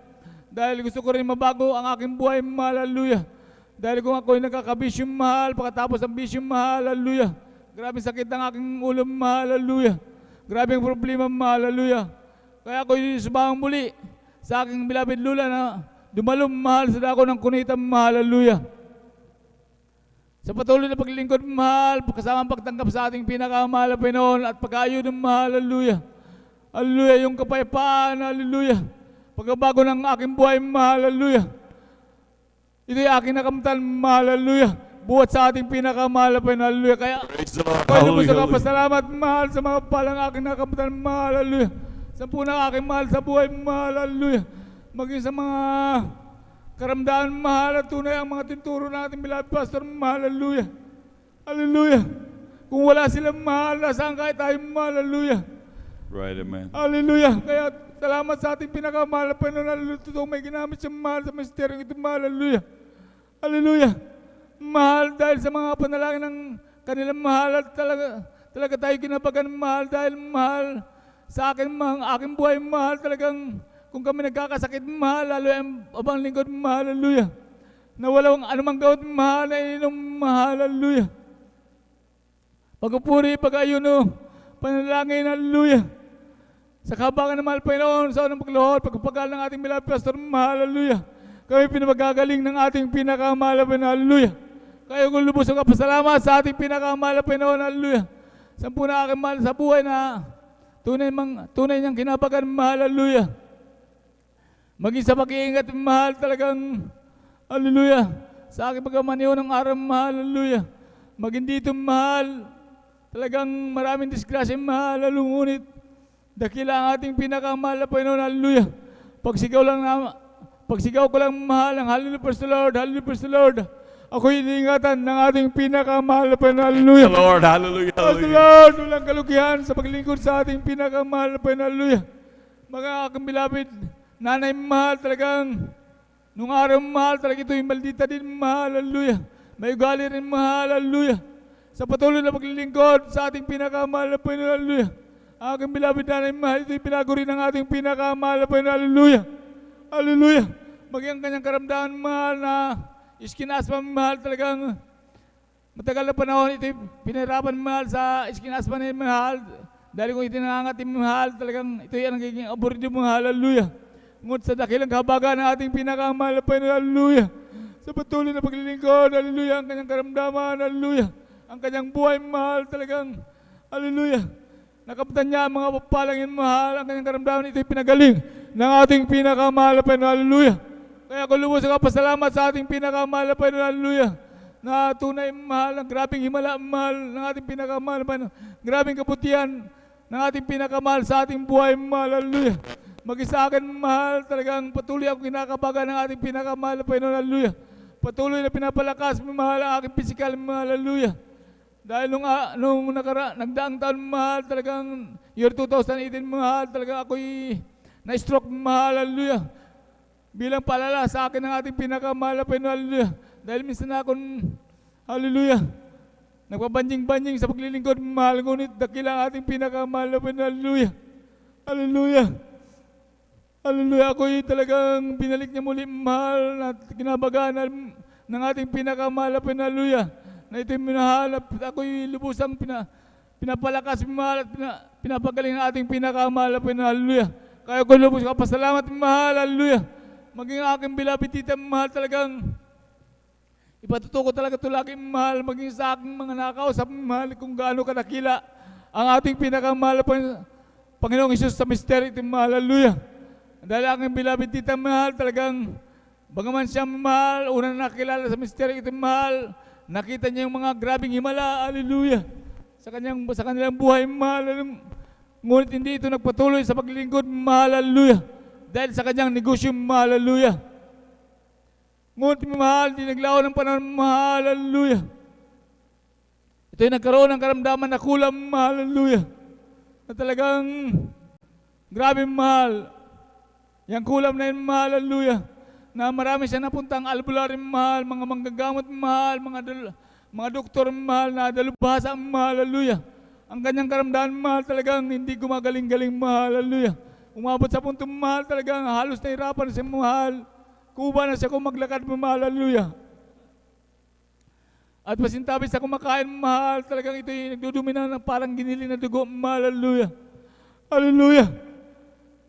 Dahil gusto ko rin mabago ang aking buhay, mahal, hallelujah. Dahil kung ako'y nagkakabisyong, mahal, pagkatapos ng bisyong, mahal, hallelujah. Grabe sakit ang aking ulo, mahal, hallelujah. Grabe ang problema, mahal, hallelujah. Kaya ako'y sumamang muli sa aking beloved Lola na dumalong, mahal, sa dako ng kunitang, mahal, hallelujah. Sa patuloy na paglilingkod, mahal, kasama ang pagtanggap sa ating pinakamahal na Panginoon at pag-ayo ng mahal, hallelujah. Hallelujah, yung kapayapaan, hallelujah. Pagbabago ng aking buhay, mahal, hallelujah. Ito'y aking nakamtan, mahal, hallelujah. buhat sa ating pinakamahal na Panginoon. Hallelujah. Kaya Praise the Lord. Kaya lubos Hallelujah. ang pasalamat, mahal sa mga palang aking nakamutan, mahal, hallelujah. Sa punang aking mahal sa buhay, mahal, hallelujah. Maging sa mga karamdaman, mahal at tunay ang mga tinturo natin, beloved pastor, mahal, hallelujah. Hallelujah. Kung wala silang mahal, nasaan kahit tayo, mahal, hallelujah. Right, amen. Hallelujah. Kaya salamat sa ating pinakamahal na Panginoon, hallelujah. Totoo may ginamit siya, mahal, sa misteryong ito, mahal, hallelujah. Hallelujah. Mahal dahil sa mga panalangin ng kanilang mahal at talaga tayo ginabagan mahal dahil mahal sa akin, aking buhay mahal talagang kung kami nagkakasakit mahal, lalo ang abang lingkod mahal, hallelujah. Na walang anumang gawat mahal na ininom mahal, hallelujah. Pagpupuri, pag-ayuno, panalangin, hallelujah. Sa kabangan ng mahal Panginoon, sa unang pagluhod, pagpapagal ng ating beloved pastor mahal, hallelujah. Kami pinapagagaling ng ating pinakamahal na Panginoon, hallelujah. Kayo kung lubos ang kapasalamat sa ating pinakamahal na Panginoon, hallelujah. Sampu na aking mahal sa buhay na tunay niyang kinabagan, mahal, hallelujah. Maging sa pag-iingat, mahal talagang, hallelujah. Sa aking pagkamaniho ng araw, mahal, hallelujah. Maging dito, mahal, talagang maraming disgrasya, mahal, ngunit dakila ang ating pinakamahal na Panginoon, hallelujah. Pagsigaw ko lang, mahal, ang hallelujah, praise the Lord, hallelujah, praise the Lord. Ako'y iniingatan ng ating pinakamahal na Panginoon, hallelujah. The Lord, hallelujah, Praise the hallelujah. Lord, walang kalugihan sa paglingkod sa ating pinakamahal na Panginoon, hallelujah. Mga aking bilabid, nanay mahal talagang, nung araw mahal talaga ito'y maldita din mahal, hallelujah. May ugali rin mahal, hallelujah. Sa patuloy na paglilingkod sa ating pinakamahal na Panginoon, hallelujah. Aking bilabid nanay mahal, ito'y pinaguri ng ating pinakamahal na Panginoon, hallelujah. Hallelujah. Maging ang kanyang karamdaman mahal na iskinasma mahal talagang matagal na panahon ito pinahirapan mahal sa iskinasma ni mahal dahil kung itinangangat ni mahal talagang ito yan ang nagiging aburido mahal, hallelujah. Ngunit sa dakilang kahabagan ng ating pinakamahal na Panginoon, hallelujah. Sa patuloy na paglilingkod, hallelujah, ang kanyang karamdaman, hallelujah. Ang kanyang buhay mahal talagang, hallelujah. Nakapitan niya ang mga papalangin mahal, ang kanyang karamdaman ito'y pinagaling ng ating pinakamahal na Panginoon, hallelujah. Kaya kung lubos ang pasalamat sa ating pinakamahal na Panginoon, hallelujah. Na tunay mahal, ang grabing himala mahal ng ating pinakamahal na Panginoon. Grabing kabutihan ng ating pinakamahal sa ating buhay mahal, hallelujah. Mag-isa akin mahal, talagang patuloy ako kinakabagan ng ating pinakamahal na Panginoon, hallelujah. Patuloy na pinapalakas mahal ang aking pisikal mahal, hallelujah. Dahil nung nagdaang taon mahal, talagang year 2018 mahal, talagang ako'y na-stroke mahal, hallelujah. Bilang paalala sa akin ng ating pinakamahal na Panginoon, hallelujah. Dahil minsan na akong, hallelujah, nagpabanjing-banjing sa paglilingkod, mahal, ngunit dakila ang ating pinakamahal na Panginoon, hallelujah. Hallelujah. Hallelujah. Ako'y talagang binalik niya muli, mahal, na kinabagaan ng ating pinakamahal na Panginoon, hallelujah. Na ito'y minahal, ako'y lubusang pinapalakas, mahal, at pinapagaling ng ating pinakamahal na Panginoon, hallelujah. Kaya kung lubos ka, pasalamat, mahal, hallelujah. Maging aking beloved tita, mahal talagang ipatutuko talaga ito lagi, mahal. Maging sa aking mga nakausap, mahal, kung gaano kadakila ang ating pinakamahal Panginoong Isus sa misteryo ito, mahal, hallelujah. Dahil aking beloved tita, mahal, talagang bagaman siya mahal, unang nakilala sa misteryo ito, mahal, nakita niya yung mga grabing himala, hallelujah, sa kanilang buhay, mahal. Ngunit hindi ito nagpatuloy sa paglilingkod, mahal, hallelujah. Dahil sa kanyang negosyo, mahal, hallelujah. Ngunit mahal, di naglaho ng panahon, mahal, hallelujah. Ito'y nagkaroon ng karamdaman na kulam, mahal, hallelujah. Na talagang grabe mahal. Yang kulam na yun, mahal, hallelujah. Na marami siya napuntang albularyo, mahal, mga manggagamot, mahal, mga doktor, mahal, na dalubhasa, mahal, hallelujah. Ang kanyang karamdaman, mahal, talagang hindi gumagaling-galing, mahal, hallelujah. Umabot sa punto, mahal, talagang halos nahirapan siya, mahal. Kuba na siya kung maglakad, mahal, hallelujah. At pasintabi sa kumakain, mahal, talagang ito'y nagdudumi na ng parang ginili na dugo, mahal, hallelujah. Hallelujah.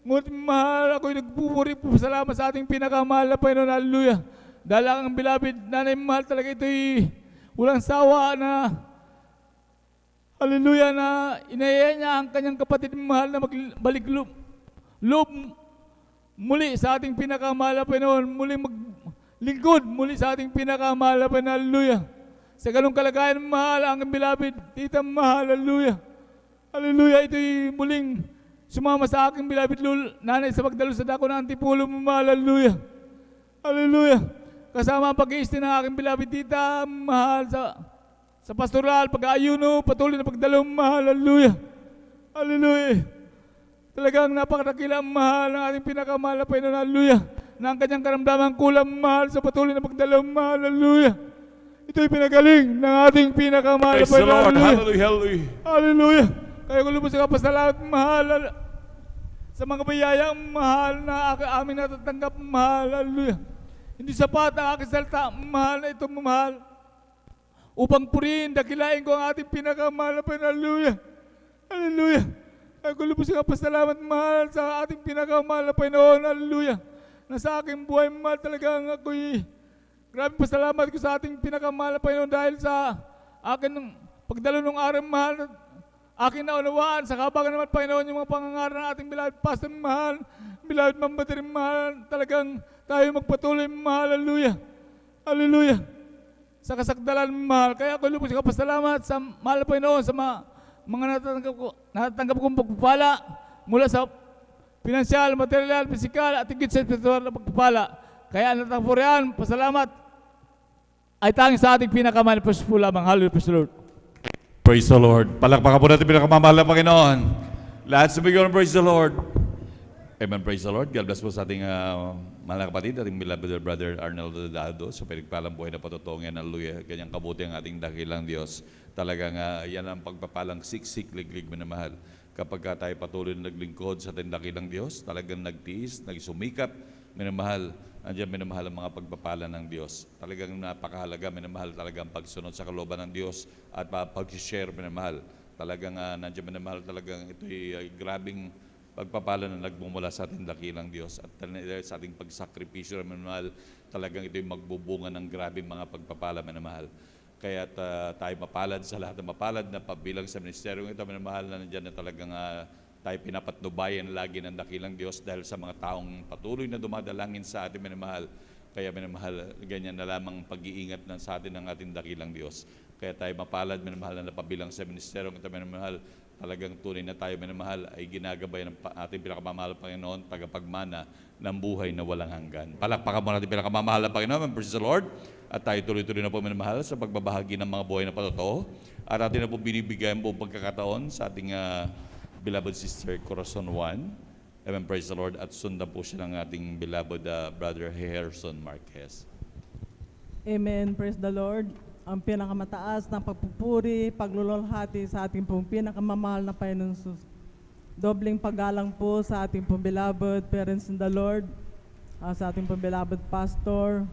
Ngunit mahal, ako'y nagpupuri po salamat sa ating pinakamahal na Panginoon, hallelujah. Dahil ang beloved nanay, mahal, talaga ito'y walang sawa na, hallelujah, na inaya niya ang kanyang kapatid mahal na magbalik loob muli sa ating pinakamahal na Panginoon, muli maglingkod muli sa ating pinakamahal na Panginoon, hallelujah. sa ganung kalagayan, mahal, ang beloved tita, mahal, hallelujah. Hallelujah, ito'y muling sumama sa aking beloved nanay sa pagdalo sa dako ng Antipulo, mahal, hallelujah. Hallelujah. Kasama ang pag-iiste ng aking beloved tita, mahal, sa pastoral, pag-aayuno, patuloy na pagdalo, mahal, hallelujah. Hallelujah. Talagang napakadakilang mahal ng ating pinakamahal na Panginoon, hallelujah. Na ang kanyang karamdaman kulang, mahal, sa patuloy na pagdalo, mahal, hallelujah. Ito'y pinagaling ng ating pinakamahal na Praise the Panginoon, Lord. hallelujah. Hallelujah. Hallelujah. Hallelujah. Kaya ko lubos sa kapasalamat, mahal, sa mga biyayang mahal na amin natatanggap, mahal, hallelujah. Hindi sapat ang aking salita, mahal, na itong mahal. Upang purihin, dakilain ko ang ating pinakamahal na Panginoon, hallelujah. Hallelujah. Kaya ko lubos sa kapasalamat, mahal, sa ating pinakamahal na Panginoon, hallelujah. Na sa aking buhay, mahal, talagang ako'y grabe pasalamat ko sa ating pinakamahal na Panginoon dahil sa akin pagdalo ng araw, mahal, aking naunawaan sa kabagan naman, Panginoon, yung mga pangangaral ng ating beloved pastor, mahal, beloved mambatir, mahal, talagang tayo magpatuloy, mahal, hallelujah. Hallelujah. Sa kasagdalan, mahal. Kaya ako lubos ka pasalamat sa mahal na Panginoon, sa mga natatanggap kong pagpapala mula sa pinansyal, material, pisikal, at higit sa espiritual na pagpapala. Kaya ang natapurihan, pasalamat, ay tanging sa ating pinakamahal na Panginoon lamang. Hallelujah, praise the Lord. Praise the Lord. Palakpakan po natin pinakamamahal na Panginoon. Lahat sumigyan ng praise the Lord. Amen, praise the Lord. God bless po sa ating mahal na kapatid, ating beloved brother Arnold Dado sa pinagpalang buhay na patutungin. Hallelujah. Ganyang kabuti ang ating dakilang Diyos. Talagang yan ang pagpapalang siksik, liglig, minamahal. Kapag tayo patuloy na naglingkod sa ating dakilang Diyos, talagang nagtiis, nagsumikap, minamahal. Andiyan minamahal ang mga pagpapala ng Diyos. Talagang napakahalaga, minamahal talaga ang pagsunod sa kalooban ng Diyos at pag-share, minamahal. Talagang nandiyan minamahal talagang ito'y grabing pagpapala na nagmumula sa ating dakilang Diyos at sa ating pagsakripisyo, minamahal, talagang ito'y magbubunga ng grabing mga pagpapala, minamahal. Kaya tayo mapalad sa lahat ng mapalad na pabilang sa ministeryong ito, minamahal, na nandiyan na talagang tayo pinapatnubayan lagi ng dakilang Diyos dahil sa mga taong patuloy na dumadalangin sa atin, minamahal. Kaya minamahal, ganyan na lamang pag-iingat sa atin ng ating dakilang Diyos. Kaya tayo mapalad, minamahal, na napabilang sa ministeryong ito, minamahal, talagang tunay na tayo, minamahal, ay ginagabay ng ating pinakamamahal Panginoon, tagapagmana ng buhay na walang hanggan. Palakpakan mo natin pinakamamahal na Panginoon, praise the Lord. At tayo tuloy-tuloy na po, minamahal, sa pagbabahagi ng mga buhay na patotoo. At atin na po binibigyan po pagkakataon sa ating beloved sister Corazon Juan. Amen, praise the Lord. At sundan po siya ng ating beloved brother Harrison Marquez. Amen, praise the Lord. Ang pinakamataas ng pagpupuri, paglululhati sa ating pong pinakamamahal na Panginoon Jesus. Dobling paggalang po sa ating pong beloved parents in the Lord, sa ating pong beloved pastor,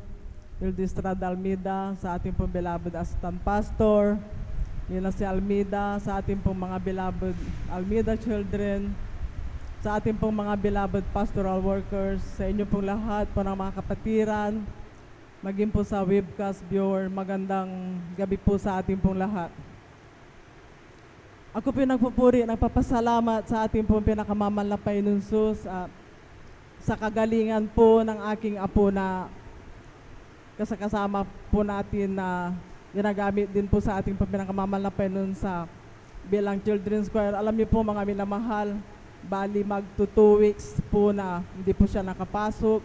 Hildy Estrada Almeida, sa ating pong beloved assistant pastor, Nina si Almeida, sa ating pong mga beloved Almeida children, sa ating pong mga beloved pastoral workers, sa inyo pong lahat po ng mga kapatiran, maging po sa webcast viewer, magandang gabi po sa ating pong lahat. Ako po nagpupuri, nagpapasalamat sa ating pong pinakamamahal na Panginoon Jesus sa kagalingan po ng aking apo na kasama po natin na ginagamit din po sa ating pinakamamahal na Panginoon sa bilang Children's Choir. Alam niyo po mga minamahal, bali mag 2 weeks po na hindi po siya nakapasok.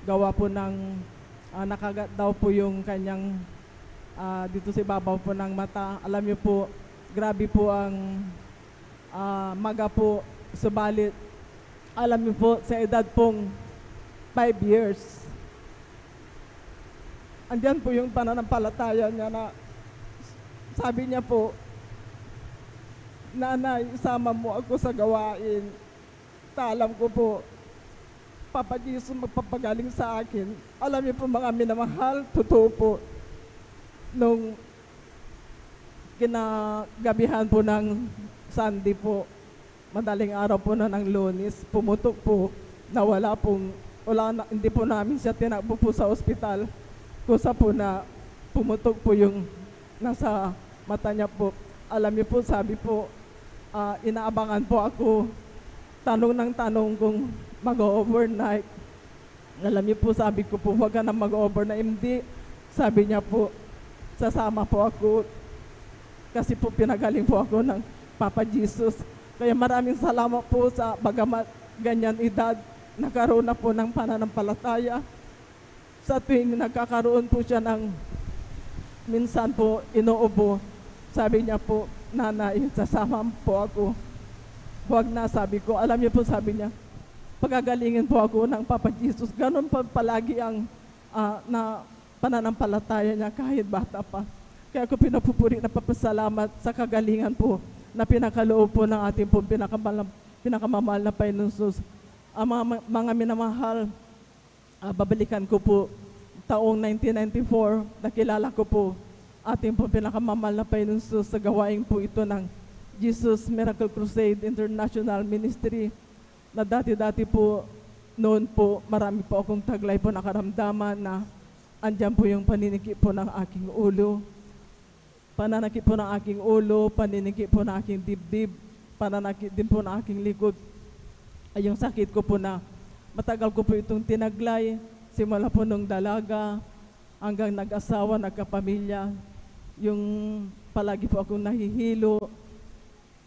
Gawa po ng nakagat daw po yung kanyang dito sa ibabaw po ng mata. Alam niyo po, grabe po ang maga po. Subalit, alam niyo po, sa edad pong 5 years, andyan po yung pananampalataya niya na sabi niya po, Nanay, isama mo ako sa gawain. Alam ko po, Papa Jesus magpapagaling sa akin. Alam niyo po mga minamahal, totoo po, nung kinagabihan po ng Sunday po, madaling araw po na ng Lunes, pumutok po, hindi po namin siya tinakbo po sa ospital. Kusa po na pumutok po yung nasa mata niya po. Alam niyo po, sabi po, inaabangan po ako, tanong ng tanong kung mag-overnight. Alam niyo po, sabi ko po, wag ka na mag-overnight. Hindi, sabi niya po, sasama po ako kasi po pinagaling po ako ng Papa Jesus. Kaya maraming salamat po sa bagamat ganyan edad, nagkaroon na po ng pananampalataya. Sa tuwing nagkakaroon po siya ng minsan po inuubo, sabi niya po, nanay, sasama po ako. Huwag na, sabi ko. Alam niyo po, sabi niya, pagagalingin po ako ng Papa Jesus. Ganon pa palagi ang na pananampalataya niya kahit bata pa. Kaya ako pinapupuri na papasalamat sa kagalingan po na pinakaloob po ng ating po pinakamamahal na Panginoon Jesus. Ang mga minamahal, babalikan ko po taong 1994, nakilala ko po ating po pinakamamahal na Panginoon Jesus sa gawain po ito ng Jesus Miracle Crusade International Ministry na dati-dati po noon po marami po akong taglay po nakaramdaman na andyan po yung paninikip po ng aking ulo. Pananakit po ng aking ulo, paninikip po ng aking dibdib, pananakit din po ng aking likod. Ay yung sakit ko po na matagal ko po itong tinaglay, simula po nung dalaga hanggang nag-asawa, nagkapamilya. Yung palagi po akong nahihilo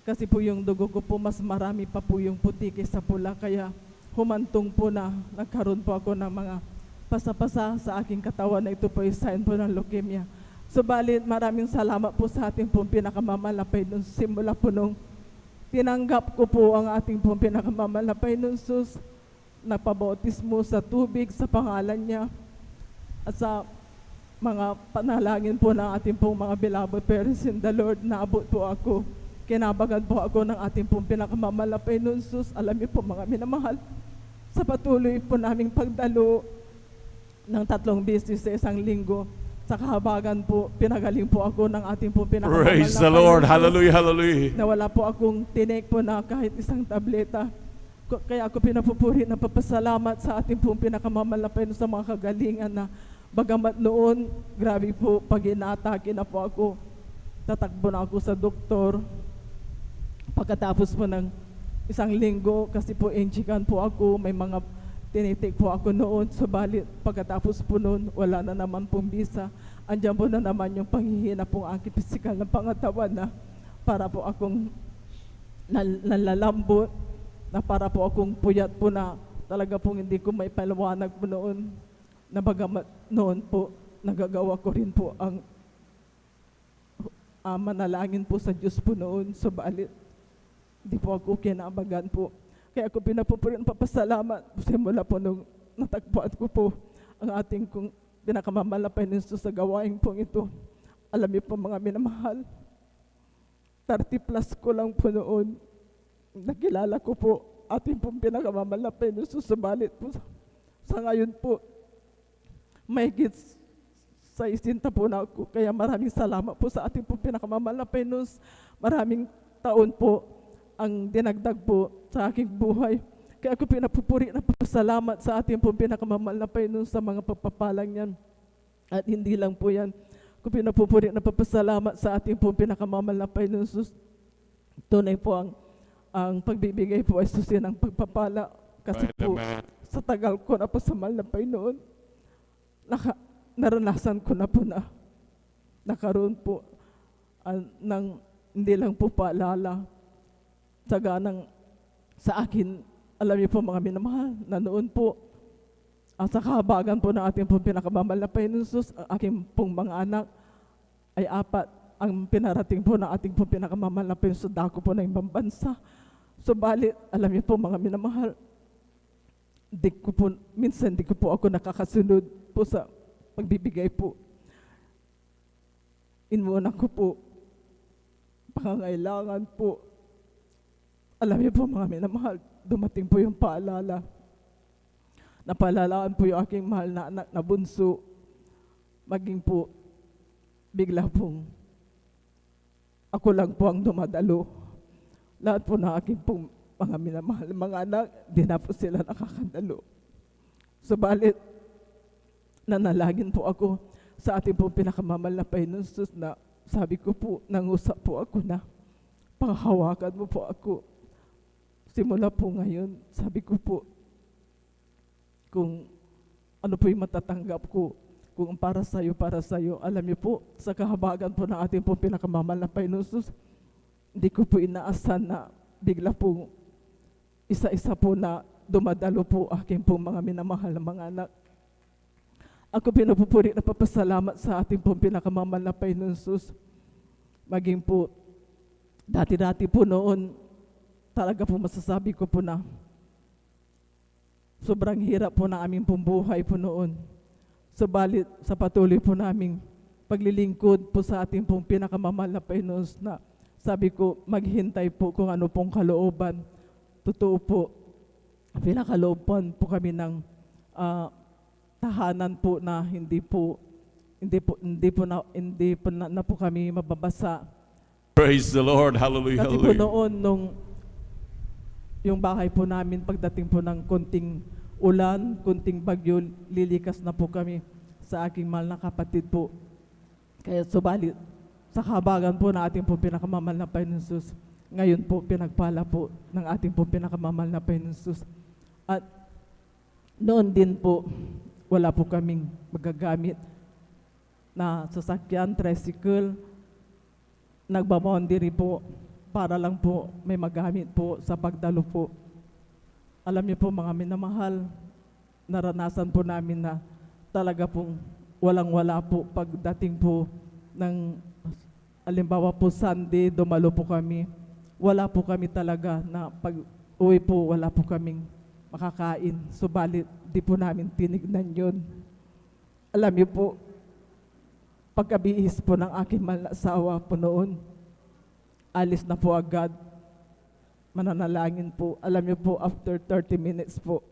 kasi po yung dugo ko po mas marami pa po yung puti kaysa pula, kaya humantong po na nagkaroon po ako ng mga pasa-pasa sa aking katawan na ito po ay sign po ng leukemia. Subalit maraming salamat po sa ating pong pinakamamahal na Panginoon. Simula po nung tinanggap ko po ang ating pong pinakamamahal na Panginoon Jesus, napabautismo sa tubig sa pangalan niya at sa mga panalangin po ng ating pong mga beloved parents in the Lord, naabot po ako. Kinabagan po ako ng ating pong pinakamamahal na Panginoon Jesus. Alam niyo po mga minamahal, sa patuloy po naming pagdalo ng 3 beses sa isang linggo, sa kahabagan po, pinagaling po ako ng ating po pinakamamahal Praise na the Lord. Panginoon. Hallelujah, hallelujah. Na wala po akong tinik po na kahit isang tableta. Kaya ako pinapupuri na papasalamat sa ating pong pinakamamahal na Panginoon sa mga kagalingan na bagamat noon, grabe po, pag inaatake na po ako, tatakbo na ako sa doktor. Pagkatapos po ng isang linggo, kasi po injikan po ako, may mga tinitik po ako noon, subalit pagkatapos po noon, wala na naman pong bisa. Andiyan po na naman yung panghihina pong aking pisikal na pangatawan na para po akong nalalambot, na para po akong puyat po na talaga pong hindi ko may paliwanag po noon, na bagamat noon po, nagagawa ko rin po ang manalangin po sa Diyos po noon, subalit hindi po ako kinabagan po. Kaya ako pinapupuri ng papasalamat simula po nung natagpuan ko po ang ating kong pinakamamahal na Panginoon sa gawain pong ito. Alam niyo po mga minamahal, 30 plus ko lang po noon, nakilala ko po ating pong pinakamamahal na Panginoon, subalit po sa ngayon po, mahigit sa 60 po na ako. Kaya maraming salamat po sa ating pong pinakamamahal na Panginoon. Maraming taon po ang dinagdag po sa aking buhay. Kaya ako pinapupuri na pasalamat sa ating pong pinakamamahal na Panginoon sa mga pagpapalang yan. At hindi lang po yan. Ako pinapupuri na papasalamat sa ating pong pinakamamahal na Panginoon. Tunay po ang pagbibigay po ay susi ng pagpapala. Kasi po sa tagal ko na pasamal na Panginoon, naranasan ko na po na nakaroon po ng hindi lang po paalala sa akin. Alam niyo po mga minamahal, na noon po sa kahabagan po ng ating pong pinakamamahal na Panginoon Jesus, ang aking pong mga anak ay 4 ang pinarating po ng ating pong pinakamamahal na Panginoon sa dako po ng ibang bansa. Subalit, alam niyo po mga minamahal, minsan di ko po ako nakakasunod po sa pagbibigay po. Inuna ko po pangangailangan po. Alam niyo po mga minamahal, dumating po yung paalala. Napalalaan po yung aking mahal na anak na bunso. Maging po, bigla pong ako lang po ang dumadalo. Lahat po na aking pong mga minamahal, mga anak, di na po sila nakakadalo. Subalit, nanalangin po ako sa ating pong pinakamamahal na Panginoon Jesus na sabi ko po, nangusap po ako na panghawakan mo po ako. Simula po ngayon, sabi ko po, kung ano po yung matatanggap ko, Kung para sa iyo, alam niyo po, sa kahabagan po ng ating po pinakamamahal na Panginoon Jesus, hindi ko po inaasahan na bigla po isa-isa po na dumadalo po aking pong mga minamahal na mga anak. Ako pinupupuri na papasalamat sa ating pong pinakamamahal na Panginoon Jesus. Maging po, dati-dati po noon, talaga po masasabi ko po na sobrang hirap po na aming pong buhay po noon. Subalit sa patuloy po naming paglilingkod po sa ating pong pinakamamahal na Panginoon na sabi ko, maghintay po kung ano pong kalooban. Totoo po, pinakalooban po kami ng tahanan po na hindi po na po kami mababasa. Praise the Lord. Hallelujah. Kasi po Hallelujah. noon, nung yung bahay po namin, pagdating po ng konting ulan, konting bagyo, lilikas na po kami sa aking mahal na kapatid po. Kaya subalit, sa kahabagan po na ating po pinakamamahal na Panginoon Jesus, ngayon po pinagpala po ng ating po pinakamamahal na Panginoon Jesus. At noon din po, wala po kaming magagamit na sasakyan, tricycle, nagbaboundary po para lang po may magamit po sa pagdalo po. Alam niyo po mga minamahal, naranasan po namin na talaga pong walang-wala po pagdating po ng alimbawa po Sunday, dumalo po kami. Wala po kami talaga na pag uwi po, wala po kaming makakain. Subalit, di po namin tinignan yun. Alam niyo po, pagkabihis po ng aking mahal na asawa po noon, alis na po agad, mananalangin po. Alam niyo po, after 30 minutes po,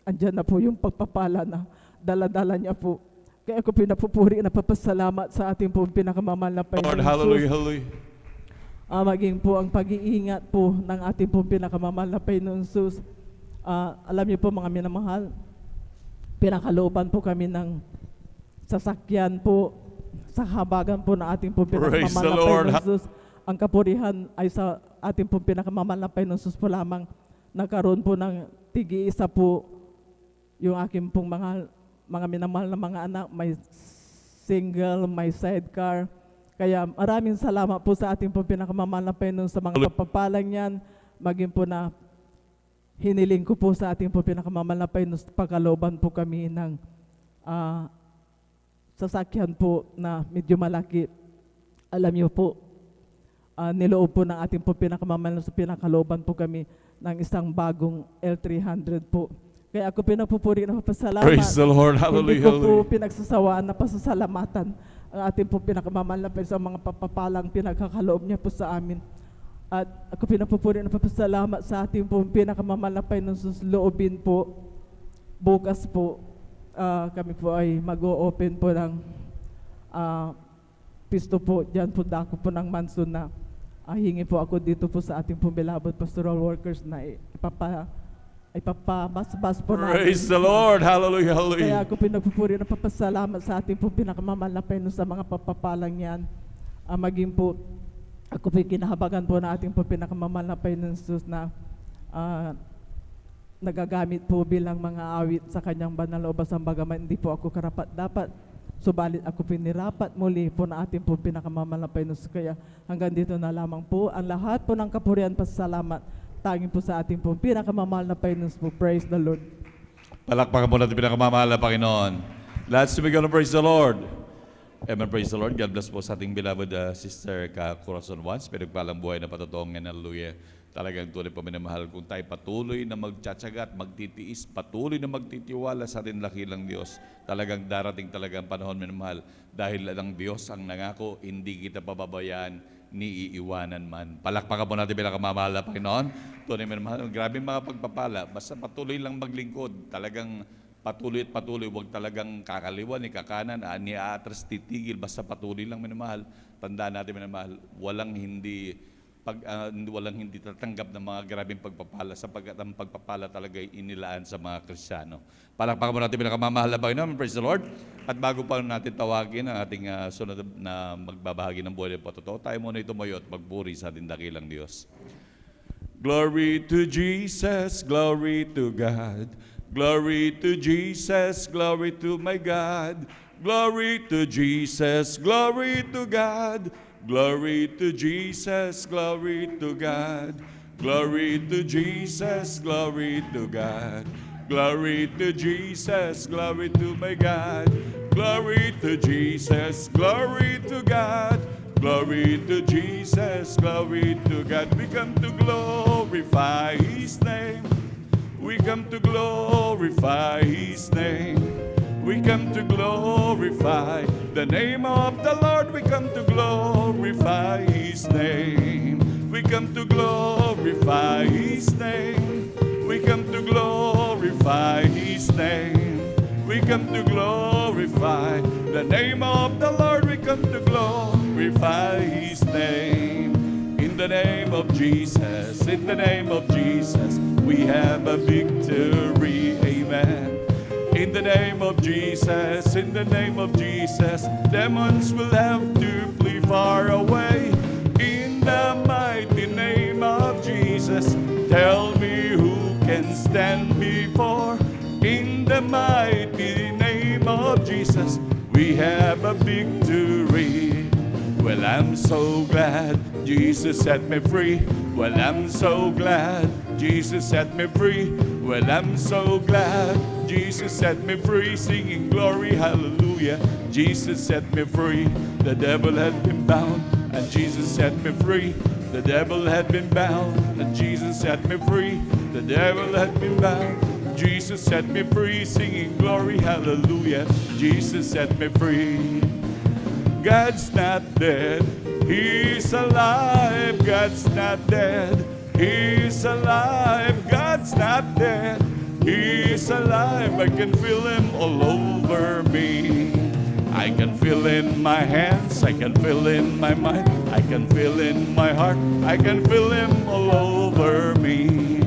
andyan na po yung pagpapala na dala-dala niya po. Kaya ako pinapupuri na papasalamat sa ating po pinakamamahal na Lord, Panginoon hallelujah, Jesus. hallelujah. Maging po ang pag-iingat po ng ating po pinakamamahal na Panginoon Jesus. Alam niyo po mga minamahal, pinakalooban po kami ng sasakyan po sa habagan po na ating po Praise pinakamamahal the na Lord. Panginoon Jesus. Ang kapurihan ay sa ating po pinakamamahal na Panginoon Jesus po lamang. Nagkaroon po ng tigi-isa po yung aking pong mga minamahal na mga anak, may single, may sidecar. Kaya maraming salamat po sa ating po pinakamamahal na Panginoon sa mga pagpapalang yan. Maging po na hiniling ko po sa ating po pinakamamahal na Panginoon, pagkalooban po kami ng sasakyan po na medyo malaki. Alam niyo po, niloob po ng ating po pinakamamahal na pinakalooban po kami ng isang bagong L300 po. Kaya ako pinapupuri na papasalamat. Praise the Lord. Hindi Hallelujah, ko po hallelujah. pinagsasawaan na pasasalamatan ang ating po pinakamamahal na Panginoon sa mga papapalang pinagkakaloob niya po sa amin. At ako pinapupuri na papasalamat sa ating po pinakamamahal na Panginoon susloobin po. Bukas po, kami po ay mag-o-open po ng pisto po. Diyan po dako po ng manson na hingi po ako dito po sa ating po beloved pastoral workers na ipapabas po natin. Praise the Lord. Hallelujah, Kaya hallelujah. ako pinagpupuri na papasalamat sa ating po pinakamamahal na Panginoon sa mga papapalang yan. Maging po, ako po kinahabagan po na ating po pinakamamahal na Panginoon Jesus na nagagamit po bilang mga awit sa kanyang banal na ubas ang bagaman hindi po ako karapat-dapat. Subalit ako pinirapat muli po na ating po pinakamamahal na Panginoon. Kaya hanggang dito na lamang po ang lahat po ng kapurihan pasasalamat tanging po sa ating po pinakamamahal na Panginoon po. Praise the Lord. Palakpakan po natin pinakamamahal na Panginoon. Let's begin to praise the Lord. Amen, praise the Lord. God bless po sa ating beloved sister Ka Corazon Once. Pinagpalang buhay na patotoong hallelujah. Talagang tunay po minamahal kung tayo patuloy na magtsatsaga at magtitiis, patuloy na magtitiwala sa ating lakilang Diyos. Talagang darating talagang panahon minamahal dahil ang Diyos ang nangako, hindi kita pababayaan ni iiwanan man. Palakpakan po natin pinakamamahal na Panginoon. Tunay minamahal, grabe mga pagpapala. Basta patuloy lang maglingkod. Talagang patuloy at patuloy, huwag talagang kakaliwa ni kakanan, ni aatras titigil, basta patuloy lang minamahal. Tandaan natin minamahal, walang hindi tatanggap ng mga grabing pagpapala sapagkat ang pagpapala talaga ay inilaan sa mga Kristiyano. Palakpakan mo natin pinakamamahal na Panginoon. Praise the Lord. At bago pa natin tawagin ang ating sunod na magbabahagi ng buhay ng patotoo, tayo muna tumayo at magpuri sa ating dakilang Diyos. Glory to Jesus, glory to God. Glory to Jesus, glory to my God. Glory to Jesus, glory to God. Glory to Jesus, glory to God. Glory to Jesus, glory to God. Glory to Jesus, glory to my God. Glory to Jesus, glory to God. Glory to Jesus, glory to God. We come to glorify His name. We come to glorify His name. We come to glorify the name of the Lord. We come to glorify His name. We come to glorify His name. We come to glorify His name. We come to glorify the name of the Lord. We come to glorify His name. In the name of Jesus, in the name of Jesus, we have a victory. Amen. In the name of Jesus, in the name of Jesus, demons will have to flee far away. In the mighty name of Jesus, tell me who can stand before. In the mighty name of Jesus, we have a victory. Well, I'm so glad Jesus set me free. Well, I'm so glad Jesus set me free. Well, I'm so glad Jesus set me free. Singing glory, hallelujah. Jesus set me free. The devil had been bound, and Jesus set me free. The devil had been bound, and Jesus set me free. The devil had been bound, Jesus set me free. Singing glory, hallelujah. Jesus set me free. God's not dead, He's alive. God's not dead, He's alive. God's not dead, He's alive. I can feel Him all over me. I can feel in my hands, I can feel in my mind, I can feel in my heart, I can feel Him all over me.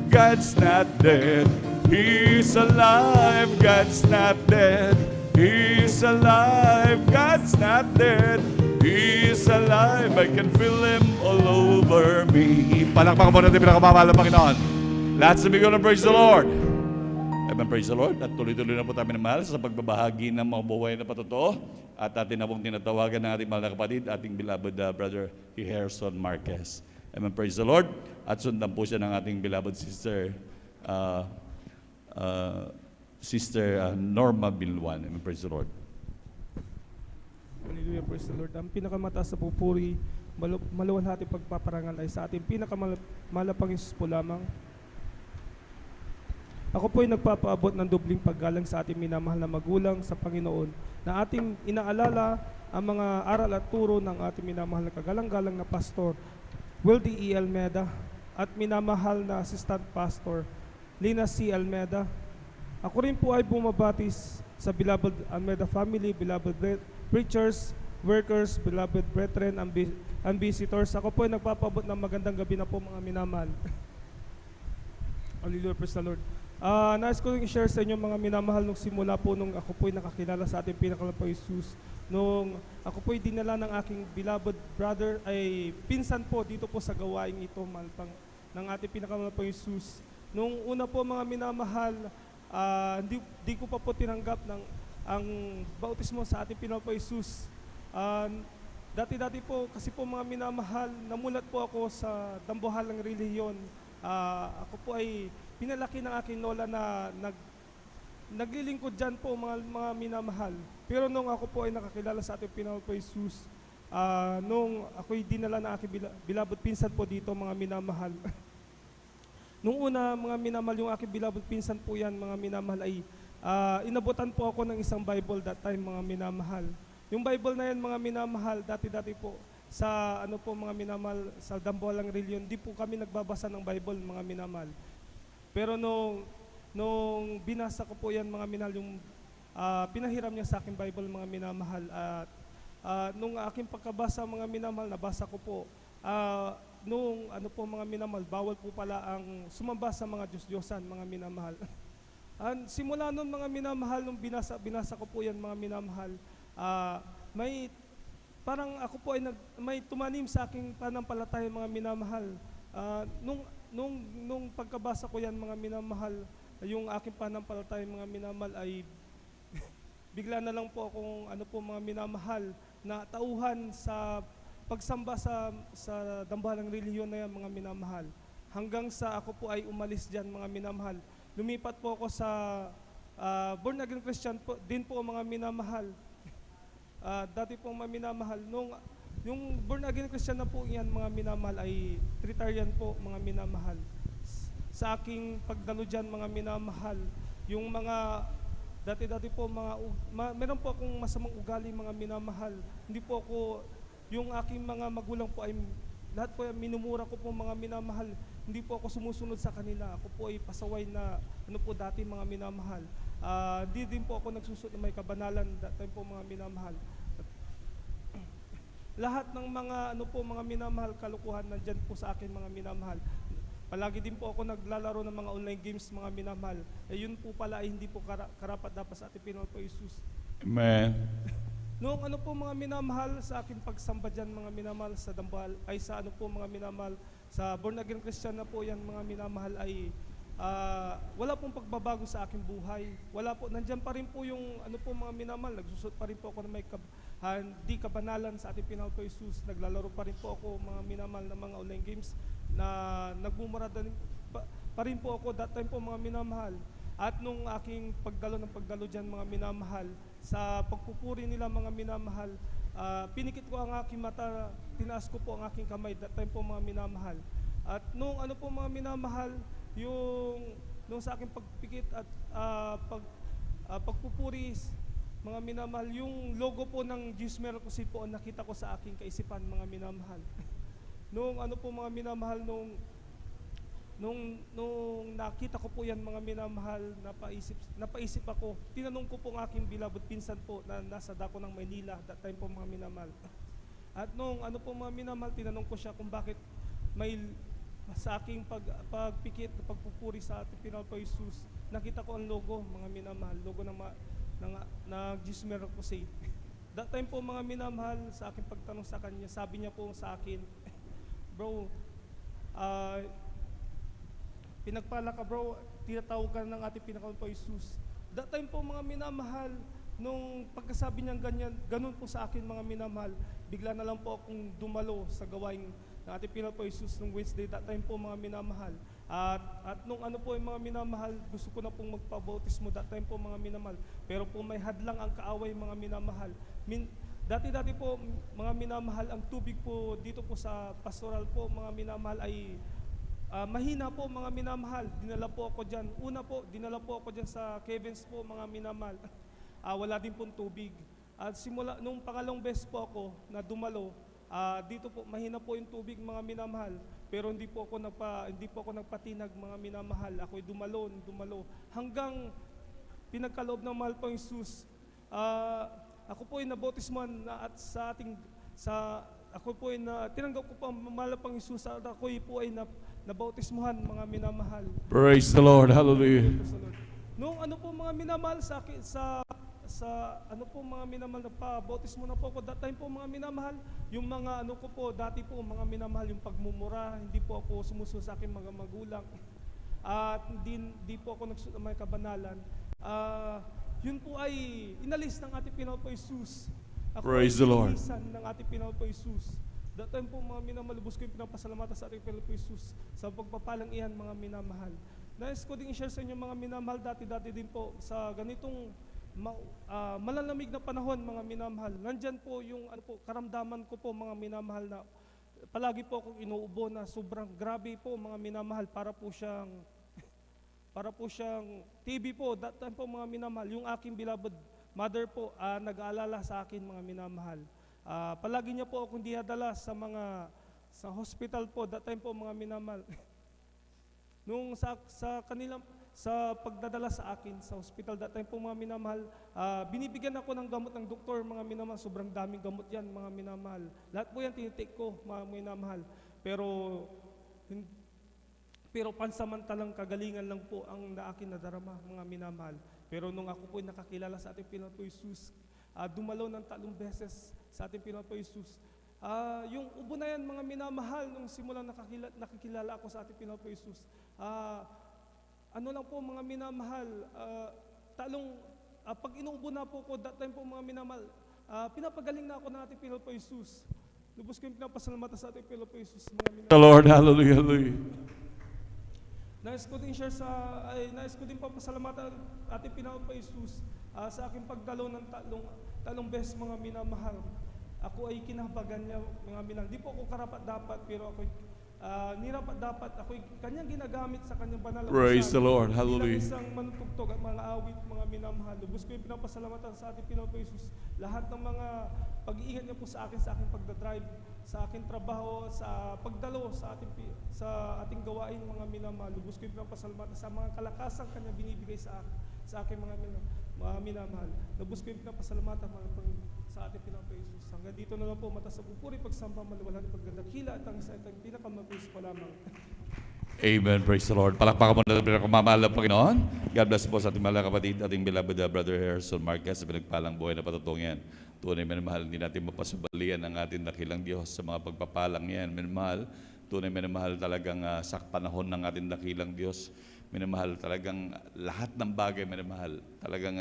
God's not dead, He's alive. God's not dead, He's alive. God's not dead, He's alive. I can feel Him all over me. Palakpakan mo natin pinakamamahal ng Panginoon. Lahat sabihin ko na praise the Lord. Amen, praise the Lord. At tuloy-tuloy na po tayo minamahal sa pagbabahagi ng mga buhay na patotoo. At atin na pong tinatawagan ng ating mahal na kapatid, ating beloved brother Harrison Marquez. Amen, praise the Lord. At sundan po siya ng ating beloved sister, Sister Norma Bilwan. Amen, praise the Lord. Hallelujah, praise the Lord. Ang pinakamataas sa pupuri, maluwalhati pagpaparangal ay sa ating pinakamalapang Isus po lamang. Ako po ay nagpapaabot ng dobling paggalang sa ating minamahal na magulang sa Panginoon na ating inaalala ang mga aral at turo ng ating minamahal na kagalang-galang na pastor, Wildy E. Almeda, at minamahal na assistant pastor, Lina C. Almeda. Ako rin po ay bumabatis sa beloved Almeda family, beloved preachers, workers, beloved brethren, and visitors. Ako po ay nagpapabot ng magandang gabi na po mga minamahal. Hallelujah, praise the Lord. Nais ko rin i-share sa inyo mga minamahal nung simula po nung ako po ay nakakilala sa ating pinakalampang Jesus. Nung ako po ay dinala ng aking beloved brother, ay pinsan po dito po sa gawaing ito, malpang ng ating pinakalampang Jesus. Nung una po mga minamahal, di ko pa po tinanggap ang bautismo sa ating pinakalampang Jesus. Dati-dati po, kasi po mga minamahal, namulat po ako sa dambuhalang relihiyon. Ako po ay pinalaki ng aking lola na naglilingkod dyan po mga minamahal. Pero nung ako po ay nakakilala sa ating pinakalampang Jesus, nung ako'y dinala ng aking beloved pinsan po dito mga minamahal. Nung una mga minamahal, yung aking beloved pinsan po yan mga minamahal ay inabutan po ako ng isang Bible that time mga minamahal. Yung Bible na yan mga minamahal, dati-dati po sa mga minamahal sa dambuhalang reliyon, di po kami nagbabasa ng Bible mga minamahal. Pero nung binasa ko po yan mga minamahal, yung pinahiram niya sa akin Bible mga minamahal, at nung aking pagkabasa mga minamahal, nabasa ko po, nung mga minamahal, bawal po pala ang sumamba sa mga Diyos-Diyosan mga minamahal. Simula nun mga minamahal, nung binasa ko po yan mga minamahal, may parang ako po ay may tumanim sa aking pananampalataya mga minamahal. Nung pagkabasa ko yan mga minamahal, yung aking pananampalataya mga minamahal ay bigla na lang po akong ano po mga minamahal na tauhan sa pagsamba sa dambahalang relihiyon na yan mga minamahal. Hanggang sa ako po ay umalis dyan mga minamahal. Lumipat po ako sa born again Christian po, din po mga minamahal. Dati po mga minamahal, yung born again Christian na po yan mga minamahal ay Tritarian po mga minamahal. Sa aking pagdalo dyan mga minamahal, yung mga dati-dati po meron po akong masamang ugali mga minamahal. Hindi po ako, yung aking mga magulang po ay lahat po minumura ko po mga minamahal. Hindi po ako sumusunod sa kanila. Ako po ay pasaway na ano po dati mga minamahal. Di din po ako nagsusunod na may kabanalan dati po mga minamahal. Lahat ng mga ano po mga minamahal kalukuhan nandyan po sa akin mga minamahal. Palagi din po ako naglalaro ng mga online games mga minamahal. Yun po pala ay hindi po karapat dapat sa ating Pinoy po Jesus. Amen. Noong ano po mga minamahal sa akin pagsamba dyan mga minamahal sa dambal ay sa ano po mga minamahal sa born again Christian na po yan mga minamahal ay wala pong pagbabago sa aking buhay. Wala po, nandyan pa rin po yung ano po mga minamahal, nagsusot pa rin po ako na may di kabanalan sa ating Pinoy po Jesus. Naglalaro pa rin po ako mga minamahal na mga online games na nagmumura pa rin po ako that time po mga minamahal. At nung aking pagdalo dyan mga minamahal, sa pagpupuri nila mga minamahal, pinikit ko ang aking mata, tinaas ko po ang aking kamay, that time po mga minamahal. At nung ano po mga minamahal, nung sa aking pagpikit at pagpupuri mga minamahal, yung logo po ng Diyos Miracle po ang nakita ko sa aking kaisipan mga minamahal. Nung ano po mga minamahal, Nung nakita ko po yan mga minamahal, napaisip ako, tinanong ko po ang aking beloved pinsan po na nasa dako ng Maynila, that time po mga minamahal. At nung ano po mga minamahal, tinanong ko siya kung bakit may sa aking pagpikit, pagpupuri sa ating Pinoy po Jesus, nakita ko ang logo mga minamahal, logo ng Jesus Miracle. That time po mga minamahal, sa aking pagtanong sa kanya, sabi niya po sa akin, bro, pinagpala ka bro, tinatawag ka ng ating pinakaon po Jesus. That time po mga minamahal, nung pagkasabi niyang ganun po sa akin mga minamahal, bigla na lang po akong dumalo sa gawain ng ating pinakaon po Jesus nung Wednesday. That time po mga minamahal. At nung ano po yung mga minamahal, gusto ko na pong magpabautismo that time po mga minamahal. Pero po may hadlang ang kaaway mga minamahal. Dati-dati po mga minamahal, ang tubig po dito po sa pastoral po mga minamahal ay mahina po mga minamahal. Dinala po ako dyan. Una po, dinala po ako dyan sa Kevin's po mga minamahal. Wala din pong tubig. At simula, nung pangalawang beses po ako na dumalo, dito po, mahina po yung tubig mga minamahal. Pero hindi po ako nagpatinag mga minamahal. Ako'y dumalo. Hanggang pinagkaloob ng mahal pang Jesus. Ako po ay nabautisman at ako po ay tinanggap ko po ang mahal pang Jesus at ako po ay nabautismuhan mga minamahal. Praise the Lord. Hallelujah. Nung ano po mga minamahal sa ano po mga minamahal, nagpa-bautismo na po ako. That time po mga minamahal, yung mga ano ko po, dati po mga minamahal, yung pagmumura, hindi po ako sumusunod sa aking mga magulang. At hindi po ako nagsunod ng mga kabanalan. Yun po ay inalis ng ating Pinoy po Jesus. Ako Praise the Lord. Inisan ng ating Pinoy po Jesus. That time po mga minamahal, lubos ko yung pinapasalamatan sa ating Pinoy po Jesus sa pagpapalang iyan mga minamahal. Nais ko din i-share sa inyo mga minamahal, dati din po sa ganitong malalamig na panahon mga minamahal. Nandyan po yung karamdaman ko po mga minamahal na palagi po akong inuubo na sobrang grabe po mga minamahal, para po siyang TB po. That time po mga minamahal, yung aking beloved mother po nag-aalala sa akin mga minamahal. Palagi niya po akong dinadala sa hospital po. That time po mga minamahal. Nung sa pagdadala sa akin sa hospital, that time po mga minamahal, binibigyan ako ng gamot ng doktor mga minamahal. Sobrang daming gamot yan mga minamahal. Lahat po yan tinitake ko mga minamahal. Pero pansamantalang kagalingan lang po ang akin nadarama mga minamahal. Pero nung ako po nakakilala sa ating Pinoy po Jesus, dumalaw ng 3 beses sa ating Pinoy po Jesus. Yung ubo na yan mga minamahal, nung simulang nakikilala ako sa ating Pinoy po Jesus, ano lang po mga minamahal, pag inuubo na po ko, that time po mga minamahal, pinapagaling na ako ng ating Panginoon po Jesus. Lubos ko yung pinapasalamatan sa ating Panginoon po Jesus, mga minamahal. The Lord, hallelujah, hallelujah. Nais ko din papasalamatan ating Panginoon po Jesus sa aking pagdalo ng talong beses, mga minamahal. Ako ay kinabagan niya, mga minamahal. Di po ako karapat-dapat, pero ako nirapat-dapat. Ako'y kanyang ginagamit sa kanyang banal na Praise the mensahe Lord, bilang hallelujah. isang manutugtog at mga awit, mga minamahal. Lubos ko yung pinapasalamatan sa ating Panginoon po Jesus. Lahat ng mga pag-iingat niya po sa aking pagdadrive, sa aking trabaho, sa pagdalo, sa ating gawain, mga minamahal. Lubos ko yung pinapasalamatan sa mga kalakasang kanya binibigay sa aking mga minamahal. Lubos ko yung pinapasalamatan sa ating Panginoon po Jesus. Hanggang dito na lang po, mata sa pupuri, pagsamba, maliwalang pagdadakila, at ang isa itong pinakamagus pa lamang. Amen. Praise the Lord. Palakpakan mo na ang pinakamamahal ng Panginoon. God bless po sa ating mga kapatid, ating beloved Brother Harrison Marquez sa pinagpalang buhay na patutungyan. Tunay minamahal, hindi natin mapasubalian ang ating dakilang Diyos sa mga pagpapalang yan. Minamahal, tunay minamahal talagang sa panahon ng ating dakilang Diyos. Minamahal talagang lahat ng bagay, minamahal. Talagang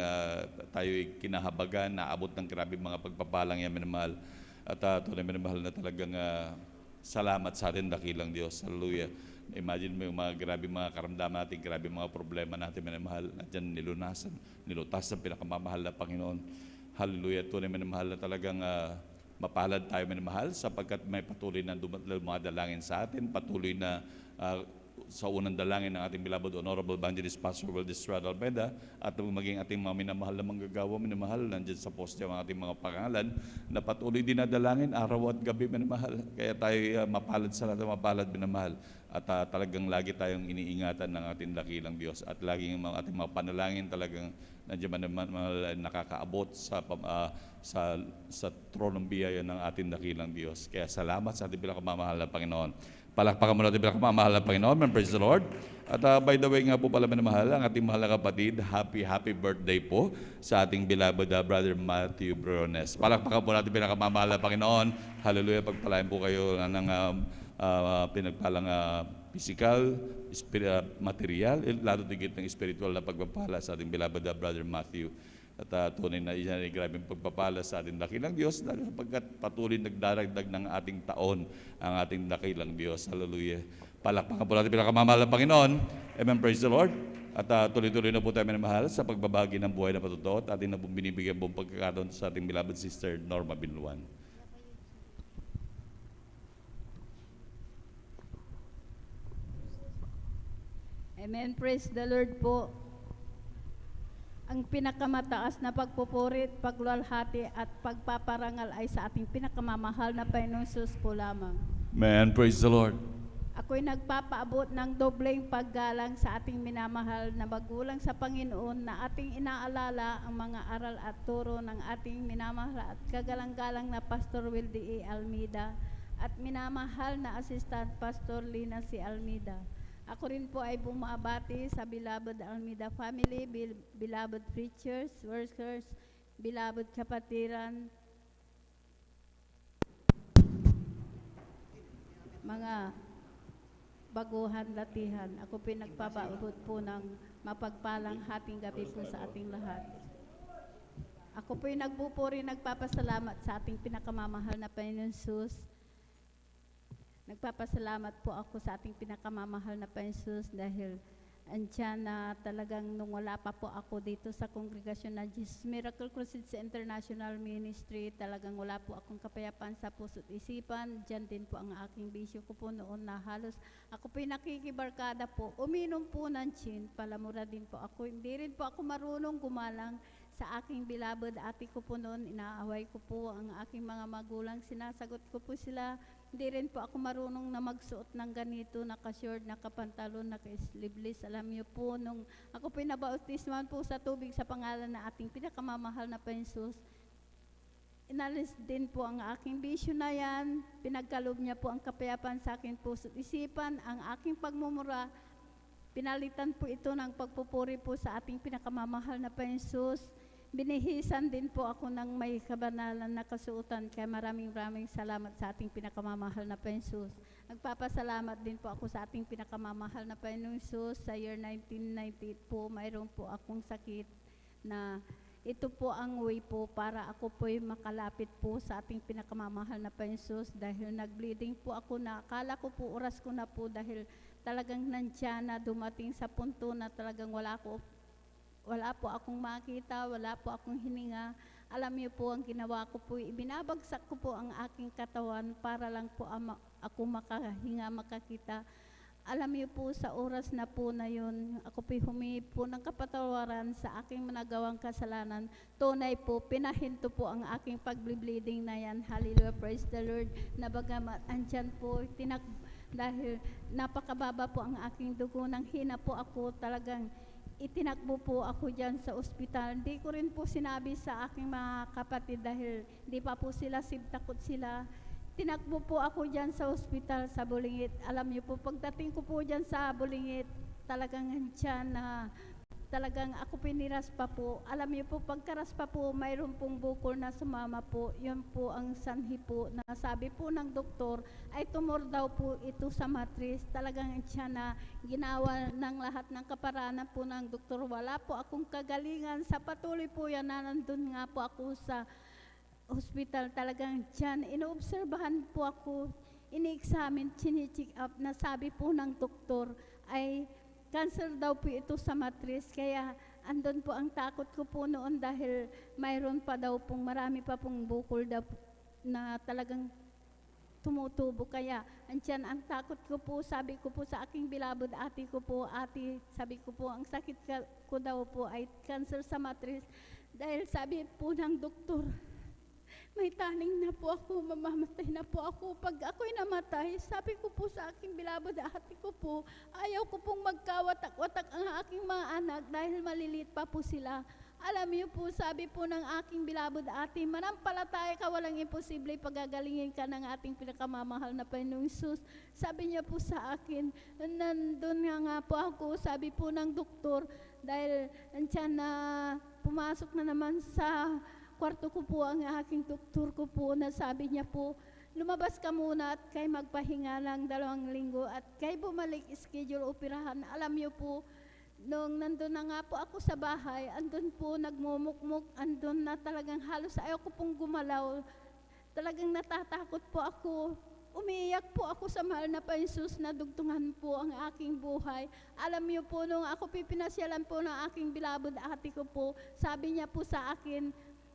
tayo'y kinahabagan, naabot ng grabe mga pagpapalang yan, minamahal. At tunay minamahal na talagang salamat sa ating dakilang Diyos. Hallelujah. Imagine mo yung mga grabe mga karamdaman natin, grabe mga problema natin, minamahal. Nandiyan nilutas ng pinakamamahal na Panginoon. Hallelujah. Tunay minamahal na talagang mapalad tayo, minamahal, sapagkat may patuloy na dumadalangin sa atin, patuloy na sa unang dalangin ng ating beloved Honorable Evangelist Pastor Will Estrada Albeda at maging ating mga minamahal na manggagawa, minamahal, nandiyan sa poste ang ating mga pangalan na patuloy din na dalangin araw at gabi, minamahal. Kaya tayo mapalad sa lahat, mapalad, minamahal. At talagang lagi tayong iniingatan ng ating dakilang Diyos at laging mga ating mga panalangin talagang nandiyan nakakaabot sa tronong biyaya ng ating dakilang Diyos. Kaya salamat sa ating pinakamamahal na Panginoon. Palakpakan mo natin pinakamamahal na Panginoon. Praise the Lord. At by the way nga po pala minamahal, ang ating mahal na kapatid, happy birthday po sa ating beloved Brother Matthew Brones. Palakpakan po natin pinakamamahal na Panginoon. Hallelujah. Pagpalain po kayo ng pinagpalang physical, material, lalo tigit ng spiritual na pagpapala sa ating beloved Brother Matthew. At tunay na iyan ay grabing pagpapala sa ating dakilang Diyos dahil sapagkat patuloy nagdaragdag ng ating taon ang ating dakilang Diyos. Hallelujah. Palakpakan po natin pinakamamahal ng Panginoon. Amen. Praise the Lord. At tuloy-tuloy na po tayo minamahal sa pagbabagi ng buhay na patutuo at ating na binibigyan buong pagkakataon sa ating beloved sister Norma Binluan. Amen. Praise the Lord po. Ang pinakamataas na pagpupuri, pagluwalhati at pagpaparangal ay sa ating pinakamamahal na Panginoong Sus po lamang. Man, praise the Lord. Ako'y nagpapaabot ng dobleng paggalang sa ating minamahal na magulang sa Panginoon na ating inaalala ang mga aral at turo ng ating minamahal at kagalang-galang na Pastor Wildy A. Almeida at minamahal na Assistant Pastor Lina C. Almeida. Ako rin po ay bumabati sa beloved Almeida family, beloved preachers, workers, beloved kapatiran, mga baguhan, latihan. Ako po nagpapaabot po ng mapagpalang hating gabi po sa ating lahat. Ako po nagpupuri, nagpapasalamat sa ating pinakamamahal na Panginoon Jesus. Nagpapasalamat po ako sa ating pinakamamahal na Panginoon dahil andyan na talagang nung wala pa po ako dito sa kongregasyon na Jesus Miracle Crusade International Ministry, talagang wala po akong kapayapaan sa puso't isipan. Diyan din po ang aking bisyo ko po noon na halos ako po nakikibarkada po. Uminom po ng gin, palamura din po ako. Hindi rin po ako marunong gumalang sa aking beloved ate ko po noon. Inaaway ko po ang aking mga magulang. Sinasagot ko po sila. Hindi rin po ako marunong na magsuot ng ganito, naka-short, naka-pantalon, naka-sleeveless. Alam niyo po, nung ako po nabautisman po sa tubig sa pangalan na ating pinakamamahal na Panginoon, inalis din po ang aking bisyo na yan. Pinagkalob niya po ang kapayapaan sa aking puso't isipan. Ang aking pagmumura, pinalitan po ito ng pagpupuri po sa ating pinakamamahal na Panginoon. Binihisan din po ako ng may kabanalan na kasuotan, kaya maraming salamat sa ating pinakamamahal na Panginoon. Nagpapasalamat din po ako sa ating pinakamamahal na Panginoon. Sa year 1998 po, mayroon po akong sakit na ito po ang way po para ako po'y makalapit po sa ating pinakamamahal na Panginoon dahil nag-bleeding po ako na akala ko po oras ko na po dahil talagang nandiyan na dumating sa punto na talagang wala po akong makita, wala po akong hininga. Alam niyo po ang ginawa ko po, ibinabagsak ko po ang aking katawan para lang po ako makahinga, makakita. Alam niyo po sa oras na po na yun, ako po humingi po ng kapatawaran sa aking managawang kasalanan. Tunay po, pinahinto po ang aking pag-bleeding na yan. Hallelujah, praise the Lord. Na bagamat andyan po, dahil napakababa po ang aking dugo, nang hina po ako talagang itinakbo po ako dyan sa ospital. Hindi ko rin po sinabi sa aking mga kapatid dahil di pa po sila, takot sila. Tinakbo po ako dyan sa ospital sa Bulingit. Alam niyo po, pagdating ko po dyan sa Bulingit, talagang dyan na talagang ako piniras pa po. Alam niyo po, pagkaras pa po, mayroon pong bukol na sumama po. Yun po ang sanhi po na sabi po ng doktor ay tumor daw po ito sa matris. Talagang siya na ginawa ng lahat ng kaparanan po ng doktor. Wala po akong kagalingan. Sa patuloy po yan na nandun nga po ako sa hospital, talagang dyan, inoobserbahan po ako, ini-examine, chine-check up, na sabi po ng doktor ay cancer daw po ito sa matris, kaya andun po ang takot ko po noon dahil mayroon pa daw pong marami pa pong bukol daw na talagang tumutubo, kaya andyan ang takot ko po. Sabi ko po sa aking bilabod ate ko po, ate, sabi ko po ang sakit ko daw po ay cancer sa matris dahil sabi po ng doktor may taning na po ako, mamamatay na po ako. Pag ako'y namatay, sabi ko po sa aking bilabod ate ko po, ayaw ko pong magkawatak-watak ang aking mga anak dahil maliliit pa po sila. Alam niyo po, sabi po ng aking bilabod ate, manampalataya ka, walang imposible, pagagalingin ka ng ating pinakamamahal na Panginoong Hesus. Sabi niya po sa akin, nandun nga po ako, sabi po ng doktor, dahil andyan na pumasok na naman sa kwarto ko po ang aking doktor ko po na sabi niya po, lumabas ka muna at kay magpahinga lang 2 linggo at kay bumalik schedule operahan. Alam niyo po, nung nandun na nga po ako sa bahay, andun po nagmumukmuk, andun na talagang halos ayaw ko pong gumalaw. Talagang natatakot po ako. Umiiyak po ako sa mahal na Panginoon na dugtungan po ang aking buhay. Alam niyo po, nung ako pipinasyalan po ng aking bilabod ate ko po, sabi niya po sa akin,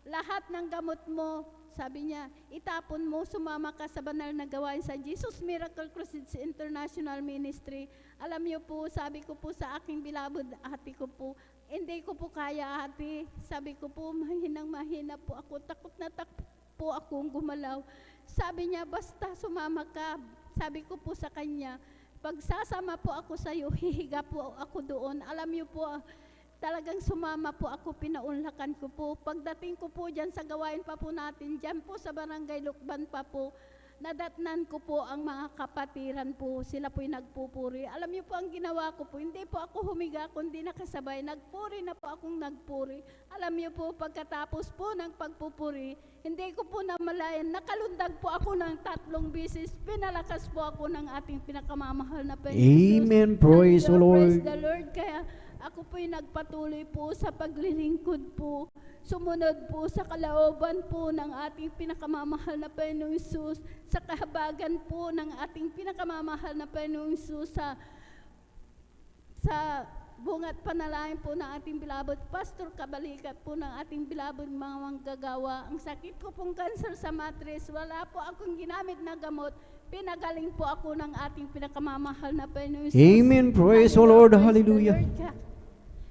lahat ng gamot mo, sabi niya, itapon mo, sumama ka sa banal na gawain sa Jesus Miracle Crusades International Ministry. Alam niyo po, sabi ko po sa aking bilabod ate ko po, hindi ko po kaya ate. Sabi ko po, mahina po ako, takot na takot po akong gumalaw. Sabi niya, basta sumama ka. Sabi ko po sa kanya, pag sasama po ako sa iyo, hihiga po ako doon. Alam niyo po, talagang sumama po ako, pinaunlakan ko po. Pagdating ko po dyan sa gawain pa po natin, dyan po sa Barangay Lukban pa po, nadatnan ko po ang mga kapatiran po, sila po'y nagpupuri. Alam niyo po ang ginawa ko po, hindi po ako humiga, kundi nakasabay, nagpuri na po akong nagpuri. Alam niyo po, pagkatapos po ng pagpupuri, hindi ko po namalayan, nakalundag po ako ng 3 beses, pinalakas po ako ng ating pinakamamahal na Panginoon. Amen. Praise the Lord. Praise the Lord. Kaya ako po'y nagpatuloy po sa paglilingkod po, sumunod po sa kalooban po ng ating pinakamamahal na Panginoong Hesus, sa kahabagan po ng ating pinakamamahal na Panginoong Hesus, sa bungat panalangin po ng ating bilabod Pastor Kabalikat po ng ating bilabod mga manggagawa. Ang sakit ko pong cancer sa matris, wala po akong ginamit na gamot, pinagaling po ako ng ating pinakamamahal na Panginoong Hesus. Amen. Praise the Lord. Hallelujah.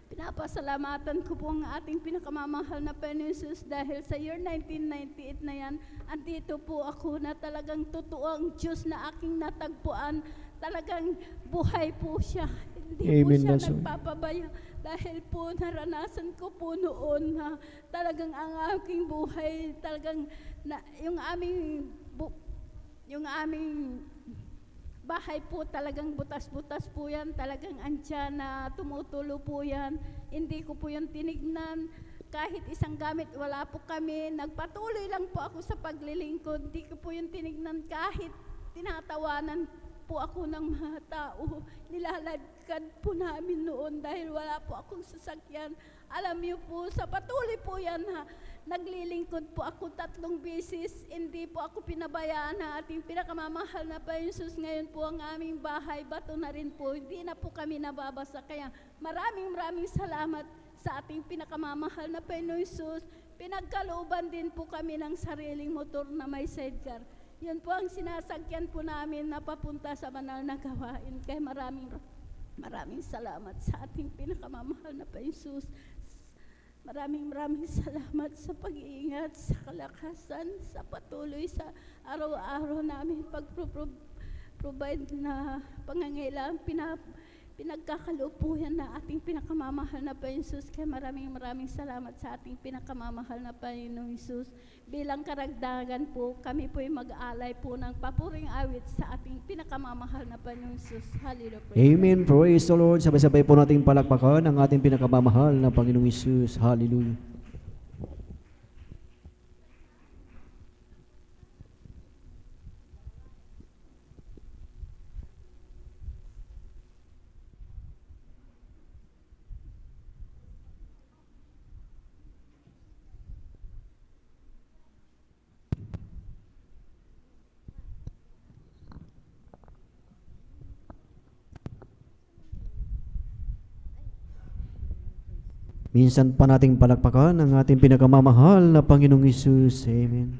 Pinapasalamatan ko po ang ating pinakamamahal na Panginoon Hesus dahil sa year 1998 na yan, andito po ako na talagang totoo ang Diyos na aking natagpuan. Talagang buhay po siya. Hindi Amen, po siya that's all. nagpapabaya dahil po naranasan ko po noon na talagang ang aking buhay, talagang yung aming bahay po talagang butas-butas po yan, talagang andyan na tumutulo po yan. Hindi ko po yan tinignan. Kahit isang gamit, wala po kami. Nagpatuloy lang po ako sa paglilingkod. Hindi ko po yung tinignan kahit tinatawanan po ako ng mga tao. Nilalagkad po namin noon dahil wala po akong sasakyan. Alam niyo po, sa patuloy po yan ha, naglilingkod po ako 3 beses. Hindi po ako pinabayaan ng ating pinakamamahal na Panginoon Jesus. Ngayon po ang aming bahay, bato na rin po. Hindi na po kami nababasa. Kaya maraming salamat sa ating pinakamamahal na Panginoon Jesus. Pinagkalooban din po kami ng sariling motor na may sidecar. Yun po ang sinasakyan po namin na papunta sa banal na gawain. Kaya maraming salamat sa ating pinakamamahal na Panginoon Jesus. Maraming salamat sa pag-iingat, sa kalakasan, sa patuloy sa araw-araw namin pag-provide na pangangailangan, pinagkakaloob po yan na ating pinakamamahal na Panginoon Jesus. Kaya maraming salamat sa ating pinakamamahal na Panginoong Jesus. Bilang karagdagan po, kami po ay mag-aalay po ng papuring awit sa ating pinakamamahal na Panginoong Jesus. Hallelujah. Amen. Praise the Lord. Sabay-sabay po nating palakpakan ang ating pinakamamahal na Panginoong Hesus. Hallelujah. Minsan pa nating palakpakan ang ating pinakamamahal na Panginoong Hesus. Amen.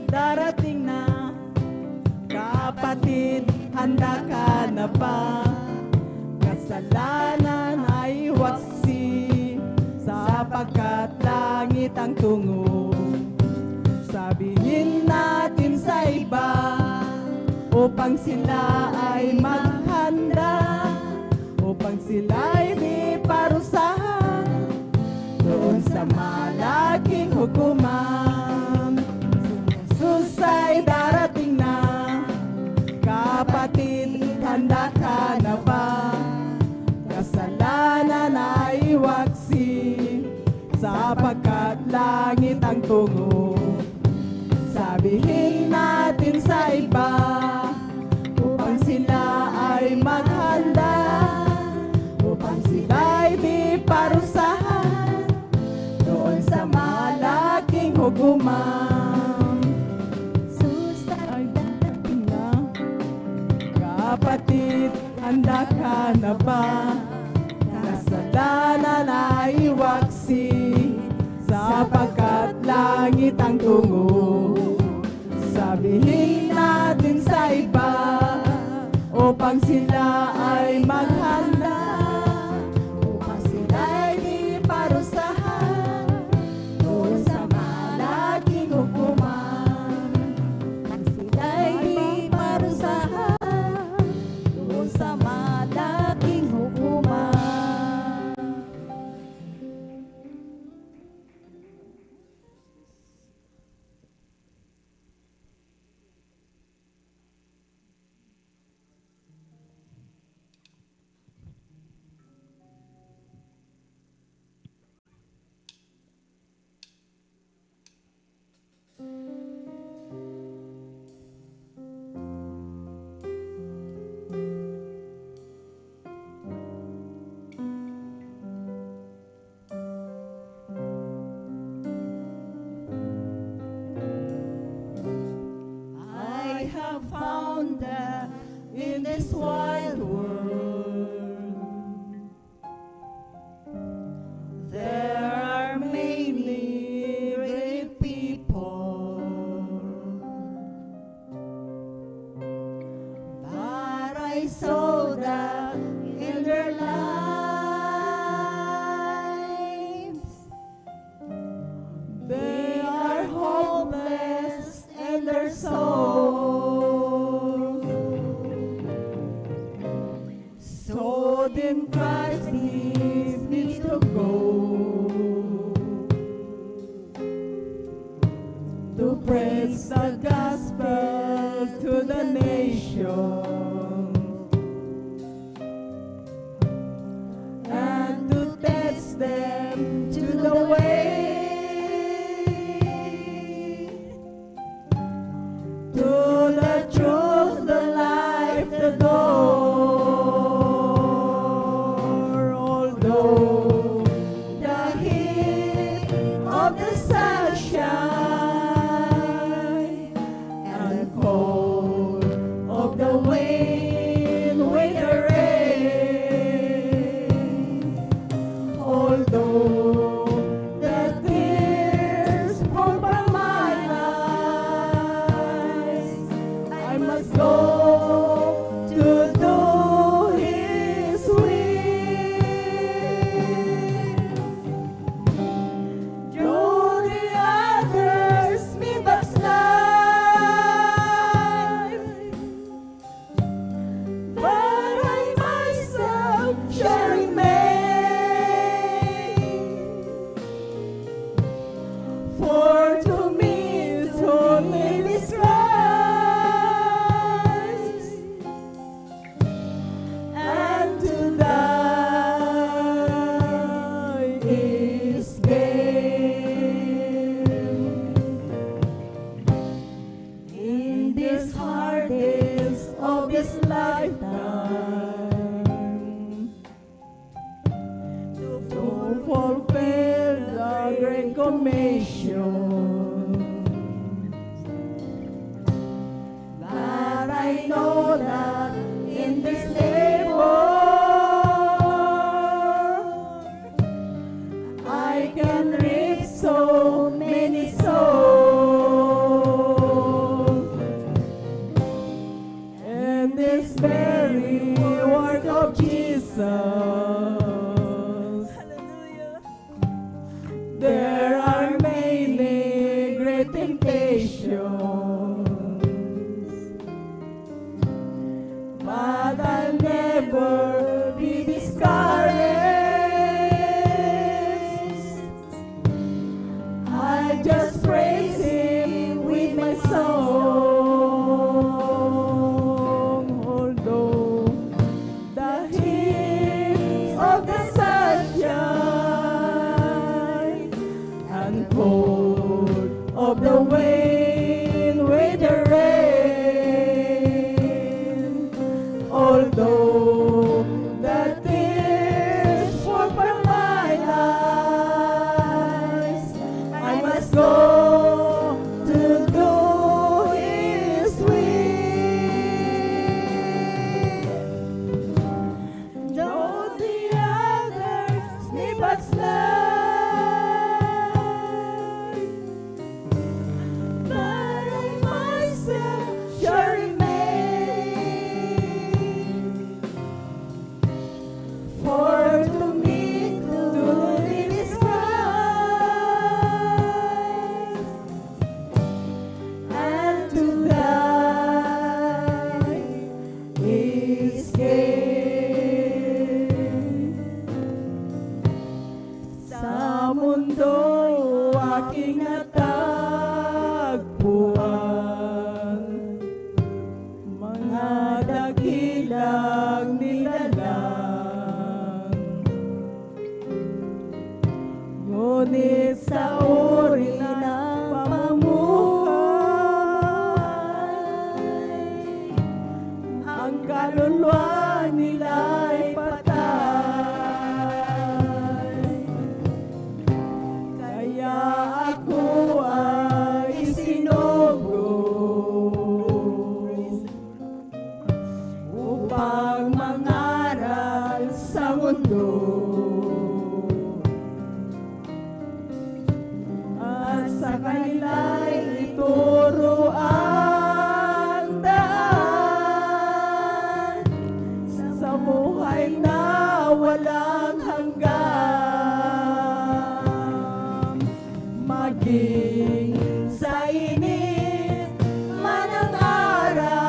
Darating na, kapatid, handa ka na ba? Kasalanan ay waksi, sapagkat langit ang tungo. Sabihin natin sa iba, upang sila ay maghanda, upang sila ay di parusahan doon sa malaking hukuman. Jesus ay darating na, kapatid, handa ka na ba? Kasalanan ay waksi, sapagkat langit ang tungo. Sabihin natin sa iba, upang sila ay maghanda, upang sila ay di parusahan doon sa malaking hukuman. Kapatid, handa ka na ba? Kasalanan ay waksi, sapagkat langit ang tungo. Sabihin natin sa iba, upang sila ay maghanda, upang sila ay di parusahan doon sa malaking hukuman. Sila ay di parusahan sa malaking hukuman. this wild world. There are many great people, but I saw that in their lives they are hopeless in their souls. So then Christ needs to go to preach the gospel to the nations and to teach them to the way, to the truth, the life, the door. Although the heat of the sunshine and cold of the wind with the rain, although the tears fall from my eyes, I must go to do His will. Though the others may backslide, but I myself shall remain. For to me to live is Christ, and to die is gain. In this hard days of this lifetime, to fulfill the great commission, but I know that in this labor I can reach so many souls. And this very work of Jesus, there are many great temptations, but I'll never be discouraged. I just praise Him with my song, although the heat of the sunshine and cold of the wind with the rain, although the tears fall from my eyes, I must go to do His will. Though the others may backslide, buhay na walang hanggan. Maging sa init man ang araw,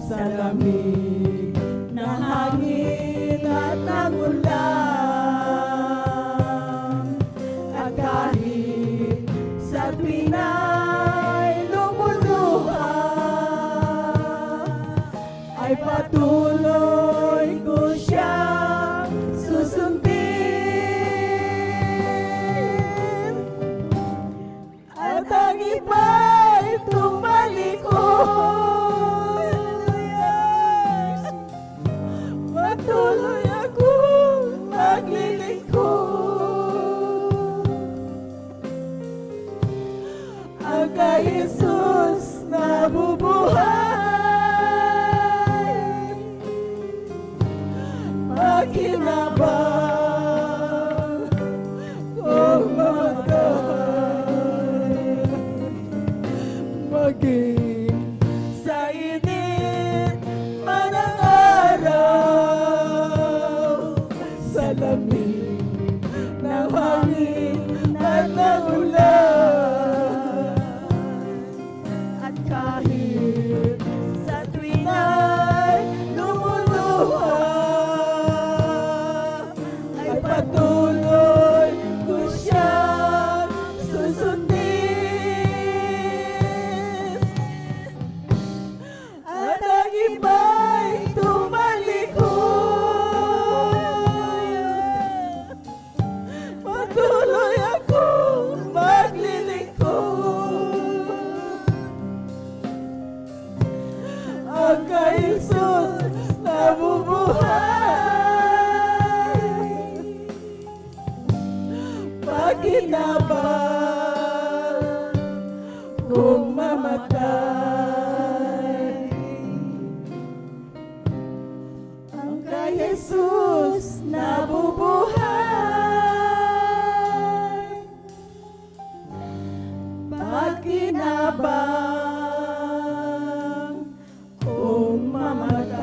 sa lamig ng hangin at ng ulan, at kahit sa Pinay lumuluha, ay patuloy ko siyang susundin. At ang iba'y tumalikod, patuloy akong maglilingkod. Ang kay Jesus nabubuhay, pakinabang kung mamatay. Maging sa init man ang araw, sa lamig ng hangin at ng ulan, at kahit sa tuwing ay lumuluha, ay patuloy ko siyang susundin. At ang iba'y tumalikod, patuloy akong maglilingkod. Ang kay Jesus nabubuhay, pakinabang kung mamatay. Ang kay Jesus nabubuhay, pakinabang kung mamatay.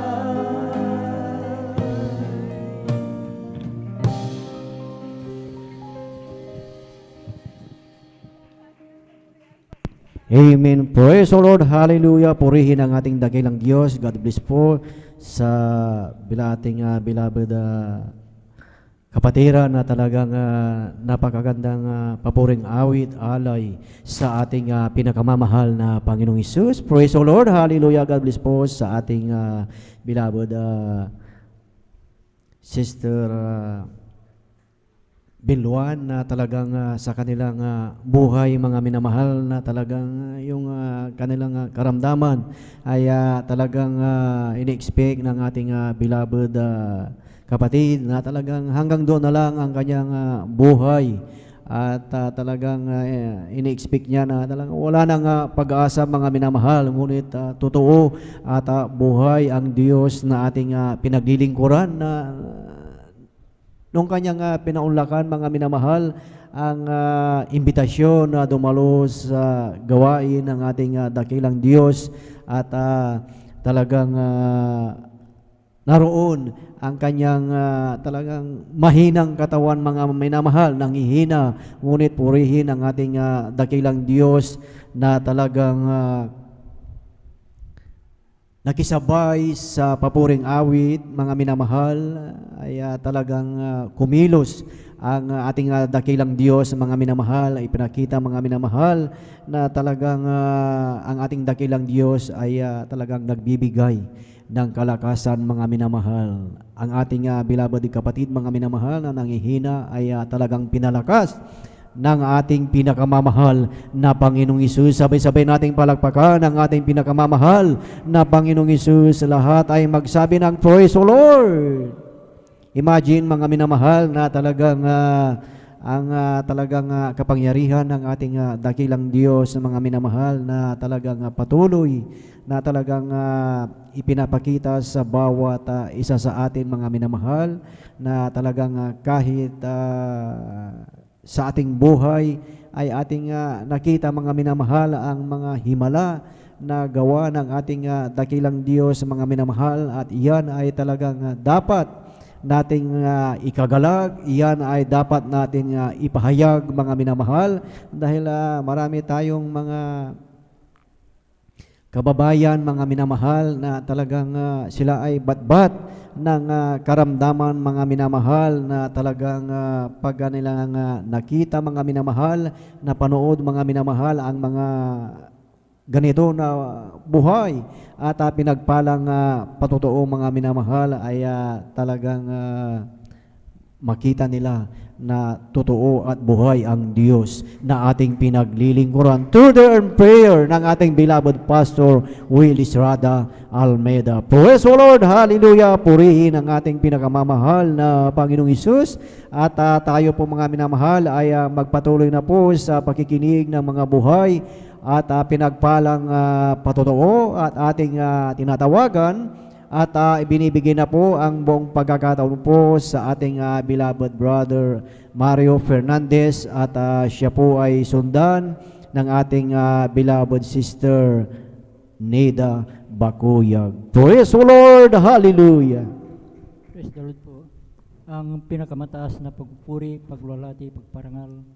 Amen. Praise the Lord. Hallelujah. Purihin ang ating dakilang Diyos. God bless po sa ating beloved kapatiran na talagang napakagandang papuring awit, alay sa ating pinakamamahal na Panginoong Hesus. Praise the Lord. Hallelujah. God bless po sa ating beloved Sister Bilwan na talagang sa kanilang buhay, mga minamahal, na talagang yung kanilang karamdaman ay talagang ini-expect ng ating beloved kapatid na talagang hanggang doon na lang ang kanyang buhay, at talagang ini-expect niya na talagang wala nang pag-asa, mga minamahal, ngunit totoo at buhay ang Diyos na ating pinaglilingkuran, na nung kanyang pinaunlakan, mga minamahal, ang imbitasyon na dumalo sa gawain ng ating dakilang Diyos, at talagang naroon ang kanyang talagang mahinang katawan, mga minamahal, nanghihina, ngunit purihin ang ating dakilang Diyos na talagang nakisabay sa papuring awit, mga minamahal, ay talagang kumilos ang ating dakilang Diyos, mga minamahal, ay pinakita, mga minamahal, na talagang ang ating dakilang Diyos ay talagang nagbibigay ng kalakasan, mga minamahal. Ang ating beloved kapatid, mga minamahal, na nanghihina ay talagang pinalakas ng ating pinakamamahal na Panginoong Hesus. Sabay-sabay nating palakpakan ang ating pinakamamahal na Panginoong Hesus. Lahat ay magsabi ng Praise the Lord. Imagine, mga minamahal, na talagang ang talagang kapangyarihan ng ating dakilang Diyos, mga minamahal, na talagang patuloy na talagang ipinapakita sa bawat isa sa atin, mga minamahal, na talagang kahit sa ating buhay ay ating nakita, mga minamahal, ang mga himala na gawa ng ating dakilang Diyos, mga minamahal, at iyan ay talagang dapat nating ikagalag, iyan ay dapat natin ipahayag, mga minamahal, dahil marami tayong mga kababayan, mga minamahal, na talagang sila ay batbat ng karamdaman, mga minamahal, na talagang pag nilang nakita, mga minamahal, na panood, mga minamahal, ang mga ganito na buhay at pinagpalang patotoo, mga minamahal, ay talagang makita nila na totoo at buhay ang Diyos na ating pinaglilingkuran through the prayer ng ating beloved Pastor Will Estrada Almeida. Praise the Lord! Hallelujah! Purihin ang ating pinakamamahal na Panginoong Hesus, at tayo po, mga minamahal, ay magpatuloy na po sa pakikinig ng mga buhay at pinagpalang patotoo at ating tinatawagan. At ibinibigay na po ang buong pagkakataon po sa ating beloved brother Mario Fernandez, at siya po ay sundan ng ating beloved sister Neda Bakuyag. Praise the Lord! Hallelujah! Praise the Lord po. Ang pinakamataas na pagpupuri, pagluwalhati, pagparangal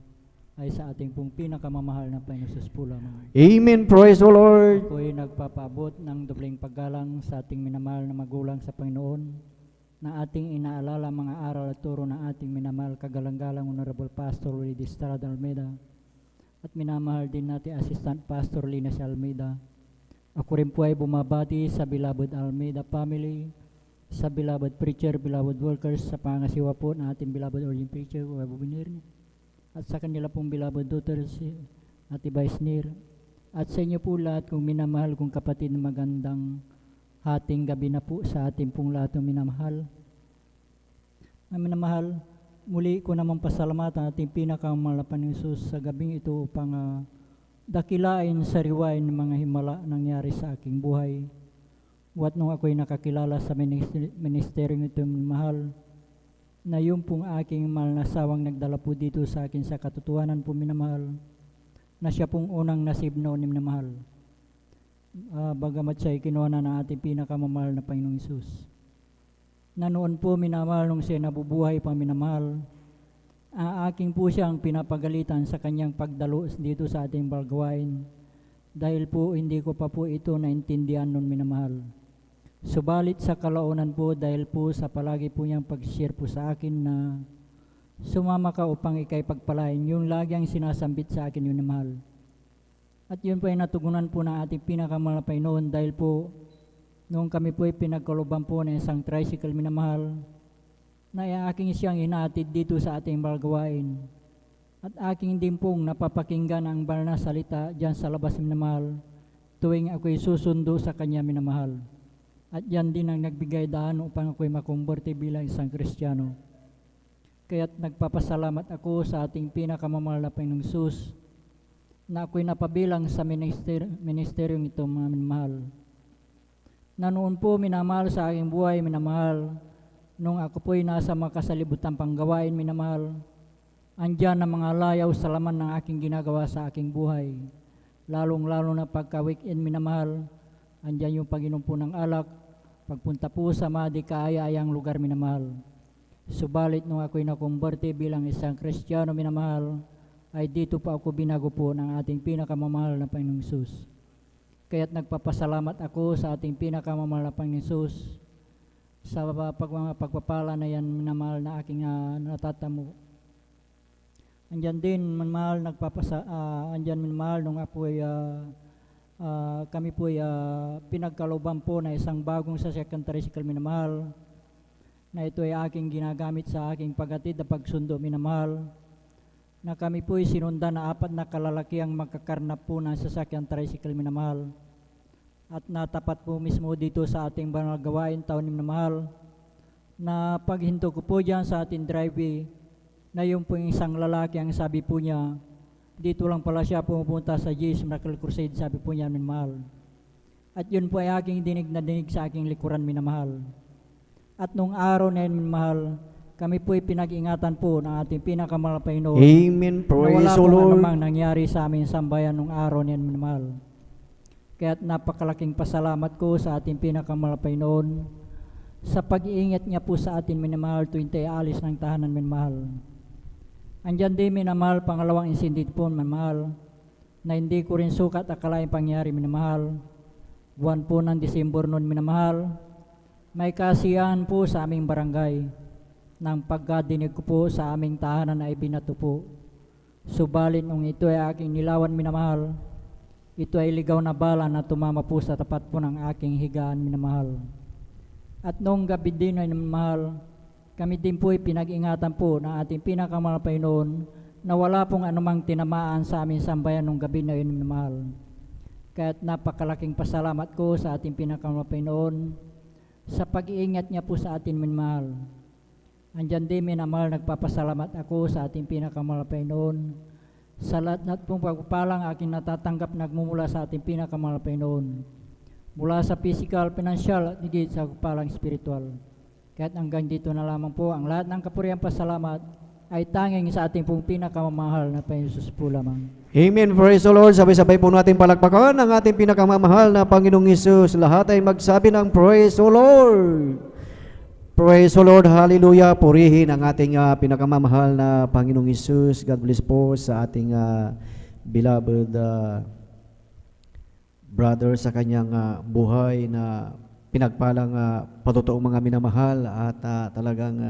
ay sa ating pong pinakamamahal na Panginoon Hesus po lamang. Amen. Praise the Lord. Ako ay nagpapaabot ng dobleng paggalang sa ating minamahal na magulang sa Panginoon, na ating inaalala mga aral at turo ng ating minamahal kagalang-galang Honorable Pastor Will Estrada Almeida, at minamahal din natin Assistant Pastor Linas Almeida. Ako rin po ay bumabati sa beloved Almeida family, sa beloved preacher, beloved workers, sa pangasiwa po ng ating beloved ordained preacher, Wabubinir, at sa kanila pong beloved daughters, Ate Baisnir, at sa inyo po lahat kong minamahal kong kapatid, magandang hating gabi na po sa ating pong lahat ng minamahal. Ang minamahal, muli ko naman pasalamatan ating pinakamahal na Panginoon Hesus sa gabing ito upang dakilain, sariwain ng mga himala nangyari sa aking buhay. What nung ako'y nakakilala sa ministeryong ito, minamahal, na yung pong aking mahal na sawang nagdala po dito sa akin sa katotohanan po, minamahal, na siya pong unang nasib noon, minamahal. Bagamat siya kinuha na ng ating pinakamamahal na Panginoong Hesus. Na noon po, minamahal, nung siya nabubuhay pa, minamahal, aking po siyang pinapagalitan sa kanyang pagdalo dito sa ating balgawain, dahil po hindi ko pa po ito naintindihan noon, minamahal. Subalit sa kalaunan po, dahil po sa palagi po niyang pag-share po sa akin na sumama ka upang ikay pagpalain, yung lagi ang sinasambit sa akin, yun na mahal. At yun po ay natugunan po ng ating pinakamahal na Panginoon, dahil po noong kami po ay pinagkaluban po ng isang tricycle, minamahal, na aking siyang inaatid dito sa ating balgawain. At aking din pong napapakinggan ang banal na salita dyan sa labas, minamahal, tuwing ako'y susundo sa kanya, minamahal. At yan din ang nagbigay daan upang ako'y makumberte bilang isang Kristiyano. Kaya't nagpapasalamat ako sa ating pinakamamahal na Panginoong Hesus na ako'y napabilang sa ministeryong ito, mga minamahal. Na noon po, minamahal, sa aking buhay, minamahal, nung ako po'y nasa makasalibutan panggawain, minamahal, andyan ang mga layaw sa laman ng aking ginagawa sa aking buhay. Lalong-lalo na pagka-weekend, minamahal, andyan yung pag-inom po ng alak, pagpunta po sa mga kaaya-ayang lugar, minamahal. Subalit nung ako'y nakumberte bilang isang Kristiyano, minamahal, ay dito pa ako binago po ng ating pinakamamahal na Panginoong Hesus. Kaya't nagpapasalamat ako sa ating pinakamamahal na Panginoong Hesus sa pagpapala na yan, minamahal, na aking natatamo. Andyan din, minamahal, andyan, minamahal, nung ako ay kami po ay pinagkalooban po na isang bagong sasakyan tricycle, minamahal, na ito ay aking ginagamit sa aking paghatid na pagsundo, minamahal, na kami po ay sinundan na 4 na kalalaki ang magkakarnap po ng sasakyan tricycle, minamahal, at natapat po mismo dito sa ating banal gawain taon, minamahal, na paghinto ko po dyan sa ating driveway, na yung po isang lalaki ang sabi po niya, dito lang pala siya pumupunta sa Jesus Miracle Crusade, sabi po niya, minamahal. At yun po ay aking dinig na dinig sa aking likuran, minamahal. At nung araw na yun, minamahal, kami po ay pinag-ingatan po ng ating pinakamahal na Panginoon. Amen. Praise the Lord. Wala po namang nangyari sa aming sambayan nung araw na yun, minamahal. Kaya't napakalaking pasalamat ko sa ating pinakamalapay noon sa pag-iingat niya po sa atin minamahal tuwing tayo alis ng tahanan minamahal. Andyan din minamahal, pangalawang insindit po minamahal, na hindi ko rin sukat akalain pangyari minamahal. Buwan po ng Disyembre noon minamahal, may kasiyahan po sa aming barangay nang pagkadinig ko po sa aming tahanan ay binato po. Subalit nung ito ay aking nilawan minamahal, ito ay ligaw na bala na tumama po sa tapat po ng aking higaan minamahal. At noong gabi din ay minamahal, kami din po ay pinag-ingatan po ng ating pinakamalapay noon na wala pong anumang tinamaan sa aming sambayan nung gabi na yun minamahal. Kaya't napakalaking pasalamat ko sa ating pinakamalapay noon sa pag-iingat niya po sa atin minamahal. Andyan din minamahal, nagpapasalamat ako sa ating pinakamalapay noon sa lahat pong pagpapalang aking natatanggap nagmumula sa ating pinakamalapay noon, mula sa physical, financial at higit sa pagpapalang spiritual. Kaya't hanggang dito na lamang po ang lahat ng kapurihan pasalamat ay tanging sa ating pong pinakamamahal na Panginoon Jesus po lamang. Amen. Praise the Lord. Sabay-sabay po natin palakpakan ang ating pinakamamahal na Panginoong Hesus. Lahat ay magsabi ng Praise the Lord. Praise the Lord. Hallelujah. Purihin ang ating pinakamamahal na Panginoong Hesus. God bless po sa ating beloved brother sa kanyang buhay na pinagpalang patotoong mga minamahal at talagang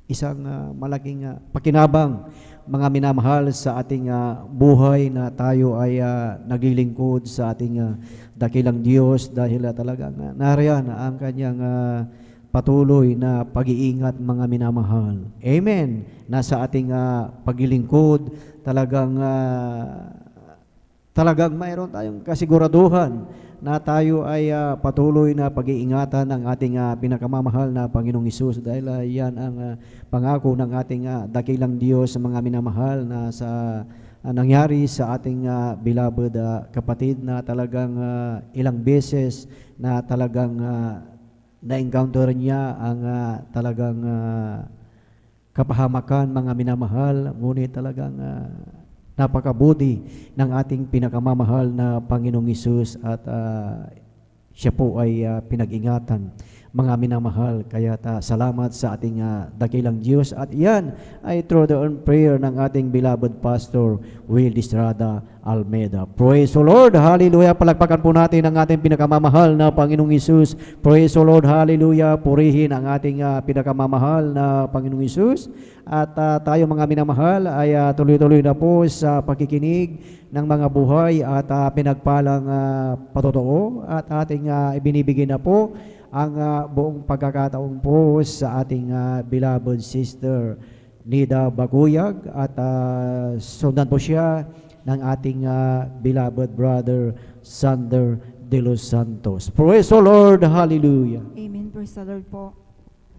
isang malaking pakinabang mga minamahal sa ating buhay na tayo ay naglilingkod sa ating dakilang Diyos dahil talagang nariyan ang kanyang patuloy na pag-iingat mga minamahal. Amen. Nasa ating paglilingkod talagang mayroon tayong kasiguraduhan na tayo ay patuloy na pag-iingatan ng ating pinakamamahal na Panginoong Hesus dahil yan ang pangako ng ating dakilang Diyos sa mga minamahal na sa nangyari sa ating beloved kapatid na talagang ilang beses na talagang na-encounter niya ang talagang kapahamakan mga minamahal, ngunit talagang napakabuti ng ating pinakamamahal na Panginoong Hesus at siya po ay pinag-ingatan mga minamahal. Kaya salamat sa ating dakilang Diyos at yan ay through the prayer ng ating beloved Pastor Will Estrada Almeida. Praise the Lord. Hallelujah. Palakpakan po natin ang ating pinakamamahal na Panginoong Hesus. Praise the Lord. Hallelujah. Purihin ang ating pinakamamahal na Panginoong Hesus. At tayo mga minamahal ay tuloy-tuloy na po sa pakikinig ng mga buhay at pinagpalang patotoo at ating ibinibigay na po ang buong pagkakataon po sa ating beloved sister Nida Baguyag at sundan po siya ng ating beloved brother Sander de los Santos. Praise the Lord. Hallelujah. Amen. Praise the Lord po.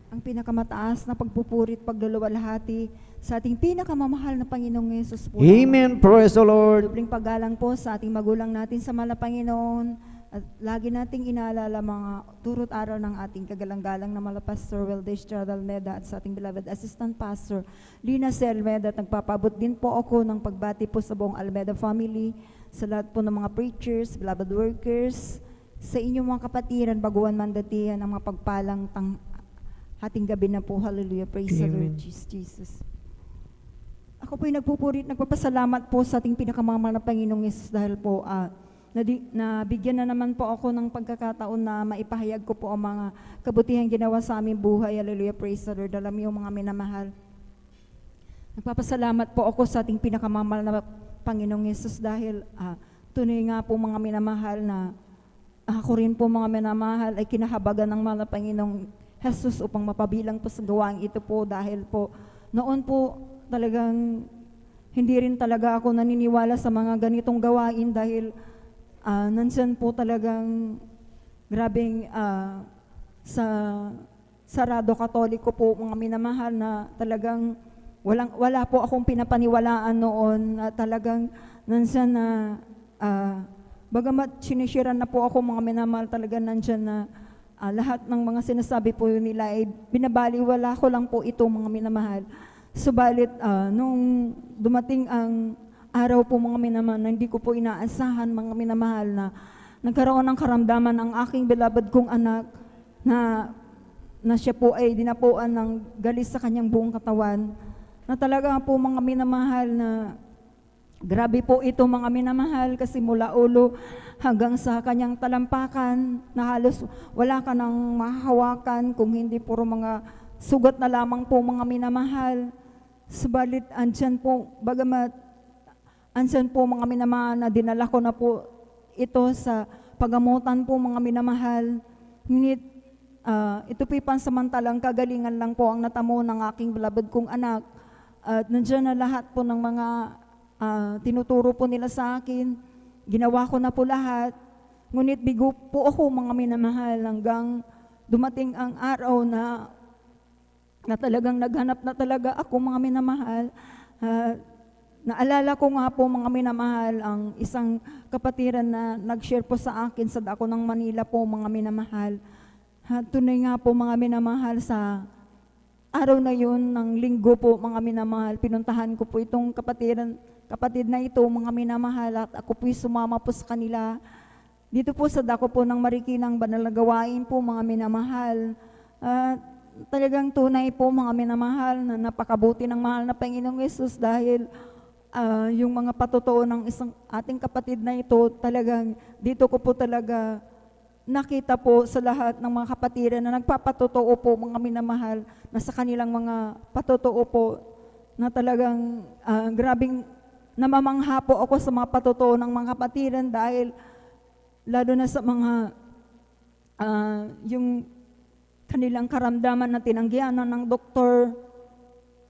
Ang pinakamataas na pagpupuri at pagluluwalhati sa ating pinakamamahal na Panginoong Yesus po. Amen. Praise the Lord. Dubling paggalang po sa ating magulang natin sa mahal na Panginoon. At lagi nating inaalala mga turot araw ng ating kagalang-galang na mala Pastor Will Estrada Almeida at sa ating beloved Assistant Pastor Lina C. Almeida. At nagpapabot din po ako ng pagbati po sa buong Almeida family, sa lahat po ng mga preachers, beloved workers, sa inyong mga kapatiran, baguhan mandatihan, ang mga pagpalang hating gabi na po. Hallelujah. Praise the Lord Jesus. Ako po'y nagpapasalamat po sa ating pinakamamahal na Panginoong Yesus dahil po nabigyan na naman po ako ng pagkakataon na maipahayag ko po ang mga kabutihang ginawa sa aming buhay. Hallelujah, praise the Lord. Alam niyo mga minamahal, nagpapasalamat po ako sa ating pinakamamahal na Panginoong Yesus dahil tunay nga po mga minamahal na ako rin po mga minamahal ay kinahabagan ng mahal na Panginoong Jesus upang mapabilang po sa gawaang ito po dahil po noon po talagang hindi rin talaga ako naniniwala sa mga ganitong gawain dahil nandiyan po talagang grabing sa sarado katoliko po mga minamahal na talagang wala po akong pinapaniwalaan noon na talagang nandiyan na bagamat sinisiran na po ako mga minamahal talaga nandiyan na lahat ng mga sinasabi po nila ay binabaliwala ko lang po ito mga minamahal. Subalit nung dumating ang araw po mga minamahal na hindi ko po inaasahan mga minamahal na nagkaroon ng karamdaman ang aking beloved kong anak na siya po ay dinapuan ng galis sa kanyang buong katawan, na talaga po mga minamahal na grabe po ito mga minamahal, kasi mula ulo hanggang sa kanyang talampakan na halos wala ka nang mahahawakan kung hindi puro mga sugat na lamang po mga minamahal. Subalit andyan po, bagamat andyan po mga minamahal na dinala ko na po ito sa pagamutan po mga minamahal, ngunit ito po'y pansamantalang kagalingan lang po ang natamo ng aking beloved kong anak. At nandiyan na lahat po ng mga tinuturo po nila sa akin. Ginawa ko na po lahat. Ngunit bigo po ako mga minamahal hanggang dumating ang araw na talagang naghanap na talaga ako mga minamahal. Naalala ko nga po mga minamahal ang isang kapatiran na nag-share po sa akin sa dako ng Manila po mga minamahal. Tunay nga po mga minamahal, sa araw na yun ng linggo po mga minamahal, pinuntahan ko po itong kapatid na ito mga minamahal, at ako po'y sumama po sa kanila dito po sa dako po ng Marikinang Banal na Gawain po mga minamahal. Talagang tunay po mga minamahal na napakabuti ng mahal na Panginoong Yesus, dahil yung mga patotoo ng isang ating kapatid na ito, talagang dito ko po talaga nakita po sa lahat ng mga kapatiran na nagpapatotoo po mga minamahal, na sa kanilang mga patotoo po na talagang grabing namamangha po ako sa mga patotoo ng mga kapatiran, dahil lalo na sa mga yung kanilang karamdaman na tinanggihanan ng doktor,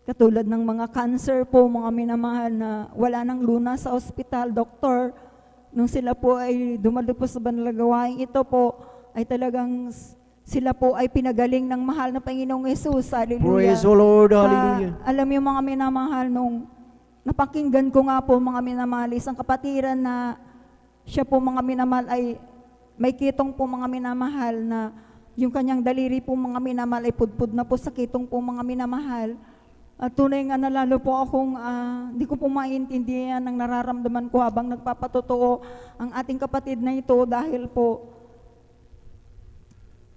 katulad ng mga cancer po mga minamahal na wala nang lunas sa ospital, doktor. Nung sila po ay dumalo po sa banal na gawain ito po, ay talagang sila po ay pinagaling ng mahal na Panginoong Yesus. Hallelujah. Praise the Lord. Hallelujah. Alam niyo mga minamahal, nung napakinggan ko nga po mga minamahal, isang kapatiran na siya po mga minamahal ay may kitong po mga minamahal, na yung kanyang daliri po mga minamahal ay pudpud na po sa kitong po mga minamahal. At tunay nga na lalo po akong di ko po maintindihan ang nararamdaman ko habang nagpapatotoo ang ating kapatid na ito, dahil po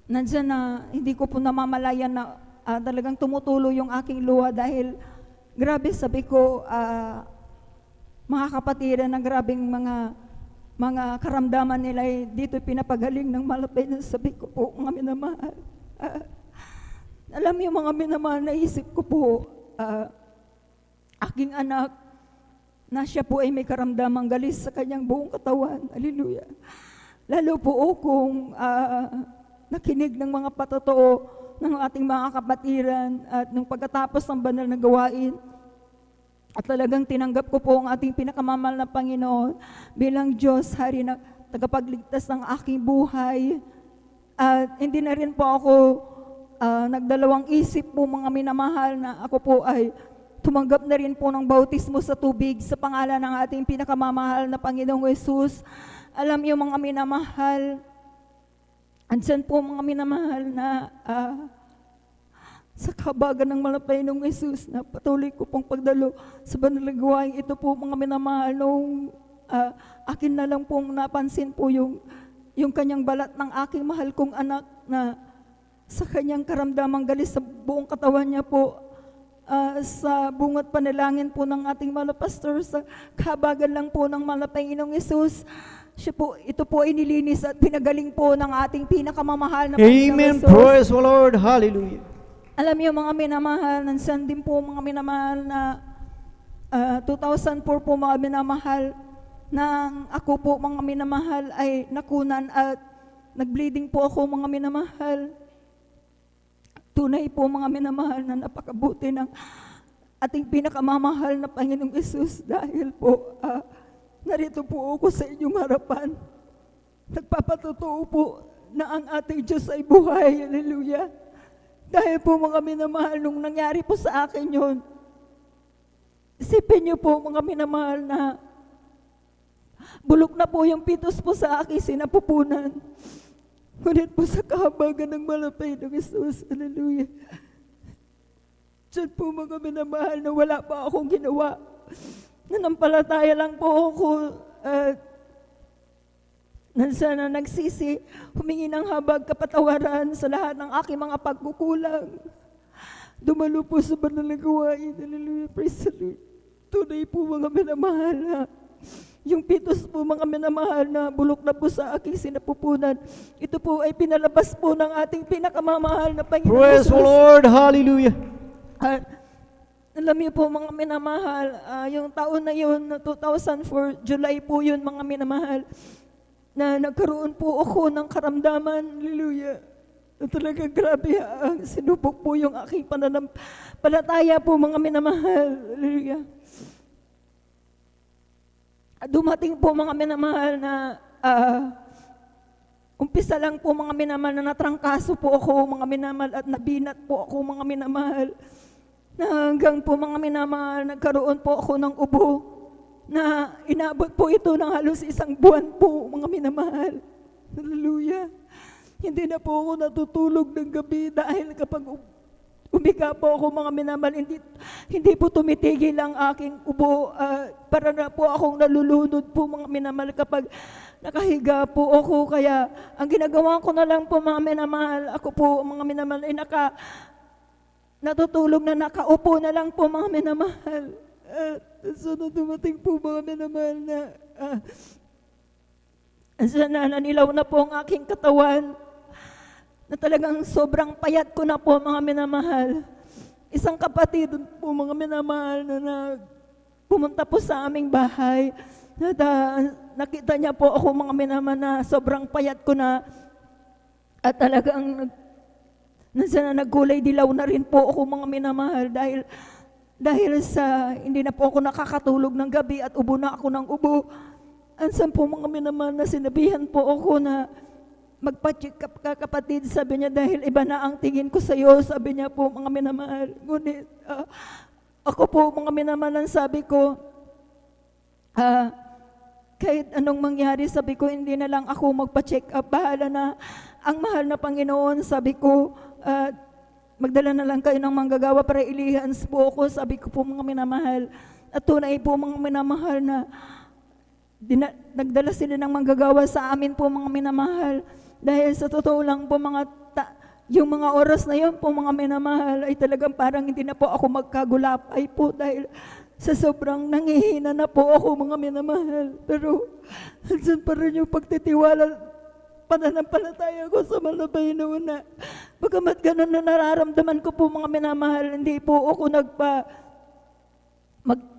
nandiyan na hindi ko po namamalayan na talagang tumutulo yung aking luha, dahil grabe sabi ko, mga kapatiran na grabing mga karamdaman nila ay dito pinapagaling ng malapay, na sabi ko po mga minamahal. Alam niyo mga minamahal, naisip ko po, aking anak na siya po ay may karamdamang galis sa kanyang buong katawan. Hallelujah. Lalo po kung nakinig ng mga patotoo ng ating mga kapatiran, at nung pagkatapos ng banal na gawain, at talagang tinanggap ko po ang ating pinakamamahal na Panginoon bilang Diyos, Hari na tagapagligtas ng aking buhay. At hindi na rin po ako nagdalawang isip po mga minamahal, na ako po ay tumanggap na rin po ng bautismo sa tubig sa pangalan ng ating pinakamamahal na Panginoong Yesus. Alam niyo mga minamahal, andyan po mga minamahal na sa kabagan ng malapay ng Yesus, na patuloy ko pong pagdalo sa banal na gawain ito po mga minamahal, nung akin na lang pong napansin po yung kanyang balat ng aking mahal kong anak, na sa kanyang karamdamang galis sa buong katawan niya po, sa bungat panalangin po ng ating mga pastor, sa kahabagan lang po ng malapay ng Yesus, ito po ay nilinis at pinagaling po ng ating pinakamamahal na Panginoong Amen. Yesus. Praise the Lord. Hallelujah. Alam niyo mga minamahal, nandiyan din po mga minamahal na 2004 po mga minamahal, nang ako po mga minamahal ay nakunan at nag-bleeding po ako mga minamahal. Tunay po mga minamahal na napakabuti ng ating pinakamamahal na Panginoong Yesus, dahil po narito po ako sa inyong harapan. Nagpapatotoo po na ang ating Diyos ay buhay. Hallelujah. Dahil po mga minamahal, nung nangyari po sa akin yun, isipin niyo po mga minamahal na bulok na po yung pitos po sa aking sinapupunan. Ngunit po sa kahabagan ng malapay ng Yesus, hallelujah. Diyan po mga minamahal na wala pa akong ginawa. nanampalataya lang po ako na sana nagsisi, humingi ng habag kapatawaran sa lahat ng aking mga pagkukulang. Dumalo po sa banal na gawain. Hallelujah, praise the Lord. Tunay po mga minamahal na yung pitos po mga minamahal na bulok na po sa aking sinapupunan. Ito po ay pinalabas po ng ating pinakamamahal na Panginoon Praise the Jesus. Lord. Hallelujah. Alam niyo po mga minamahal, yung taon na yun, na 2004, July po yun mga minamahal, na nagkaroon po ako ng karamdaman, hallelujah, na talaga grabe, sinubok po yung aking pananampalataya po mga minamahal, hallelujah. Dumating po mga minamahal na umpisa lang po mga minamahal na natrangkaso po ako mga minamahal at nabinat po ako mga minamahal. Na hanggang po mga minamahal, nagkaroon po ako ng ubo na inabot po ito ng halos 1 buwan po mga minamahal. Hallelujah. Hindi na po ako natutulog ng gabi dahil kapag umiga po ako mga minamahal, hindi po tumitigil ang aking ubo. Para na po akong nalulunod po mga minamahal kapag nakahiga po ako. Kaya ang ginagawa ko na lang po mga minamahal, ako po mga minamahal ay natutulog na nakaupo na lang po mga minamahal. So dumating po mga minamahal na sana nanilaw na po ang aking katawan na talagang sobrang payat ko na po mga minamahal. Isang kapatid po mga minamahal na pumunta po sa aming bahay. Nakita niya po ako mga minamahal na sobrang payat ko na at talagang nagkulay dilaw na rin po ako mga minamahal dahil sa hindi na po ako nakakatulog ng gabi at ubo na ako ng ubo. Ansan po mga minamahal na sinabihan po ako na magpa-check up ka kapatid, sabi niya dahil iba na ang tingin ko sa iyo, sabi niya po mga minamahal. Ngunit ako po mga minamahal, sabi ko kahit anong mangyari, sabi ko hindi na lang ako magpa-check up, bahala na ang mahal na Panginoon, sabi ko magdala na lang kayo ng manggagawa para ilihans po ako, sabi ko po mga minamahal. At tunay po mga minamahal na nagdala sila ng manggagawa sa amin po mga minamahal. Dahil sa totoo lang po yung mga oras na yun po mga minamahal ay talagang parang hindi na po ako magkagulapay po dahil sa sobrang nangihina na po ako mga minamahal. Pero andyan pa rin yung pagtitiwala, pananampalataya ko sa mahal na Panginoon na bagamat ganun na nararamdaman ko po mga minamahal, hindi po ako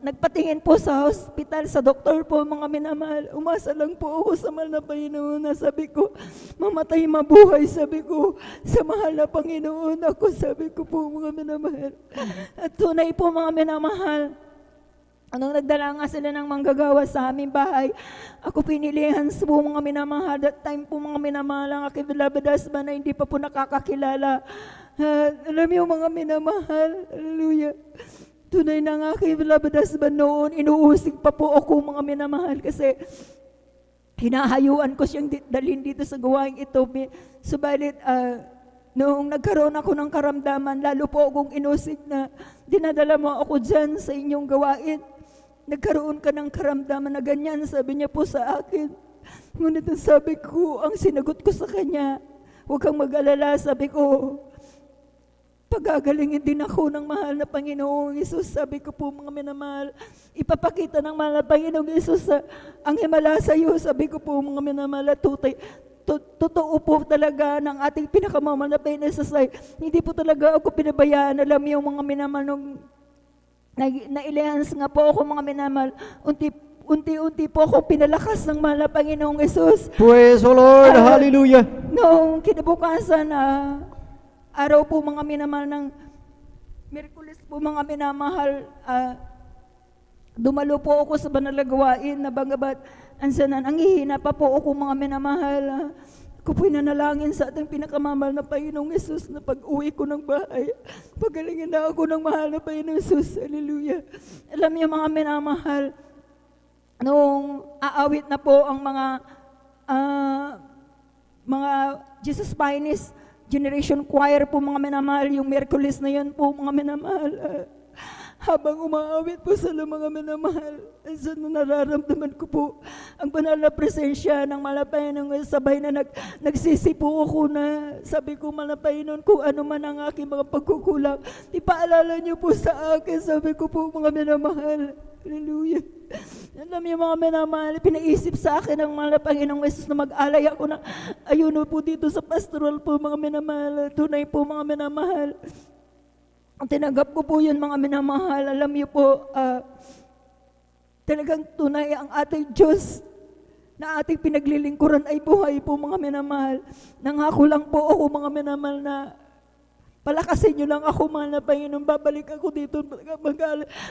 nagpatingin po sa hospital, sa doktor po mga minamahal. Umasa lang po ako sa mahal na Panginoon na sabi ko, mamatay mabuhay, sabi ko, sa mahal na Panginoon ako, sabi ko po mga minamahal. At tunay po mga minamahal, anong nagdala nga sila ng manggagawa sa aming bahay, ako pinilihan po mga minamahal. That time po mga minamahal ang aking beloved husband na hindi pa po nakakakilala. Alam niyo mga minamahal, hallelujah. Tunay na ang aking beloved husband noon, inuusig pa po ako mga minamahal kasi hinahayuan ko siyang dalhin dito sa gawaing ito. Subalit, noong nagkaroon ako ng karamdaman, lalo po akong inusig na dinadala mo ako dyan sa inyong gawain. Nagkaroon ka ng karamdaman na ganyan, sabi niya po sa akin. Ngunit ang sabi ko, ang sinagot ko sa kanya, huwag kang mag-alala, sabi ko, pagagalingin din ako ng mahal na Panginoong Isus. Sabi ko po mga minamahal, ipapakita ng mahal na Panginoong Isus ang himala sa iyo. Sabi ko po mga minamahal, totoo po talaga ng ating pinakamamahal na Panginoong Isus ay hindi po talaga ako pinabayaan. Alam yung mga minamahal nung nailihans nga po ako mga minamahal, unti-unti po ako pinalakas ng mahal na Panginoong Isus. Praise the Lord. Hallelujah. Noong kinabukasan, araw po mga minamahal ng Miyerkules po mga minamahal, dumalo po ako sa banal na gawain na bagamat ansanan, ang hihina pa po ako mga minamahal. Ako po'y nanalangin sa ating pinakamamahal na Panginoong Isus na pag-uwi ko ng bahay, pagalingin na ako ng mahal na Panginoong Isus. Hallelujah. Alam niyo mga minamahal, nung aawit na po ang mga Jesus Finest Generation Choir po mga minamahal, yung Miyerkules na yun po mga minamahal, habang umaawit po sa mga minamahal, sa nararamdaman ko po ang banal na presensya ng Panginoon. Sabay na nagsisi po ako na sabi ko, Panginoon, kung ano man ang aking mga pagkukulang, ipaalala niyo po sa akin. Sabi ko po, mga minamahal, hallelujah. Alam niyo mga minamahal, pinaisip sa akin ng Panginoong Jesus na mag-alay ako ng ayuno po dito sa pastoral po, mga minamahal. Tunay po, mga minamahal. Tinanggap ko po yun, mga minamahal. Alam niyo po, talagang tunay ang ating Diyos na ating pinaglilingkuran ay buhay po, mga minamahal. Nangako lang po ako, mga minamahal, na palakasin niyo lang ako, mahal na Panginoon. Babalik ako dito,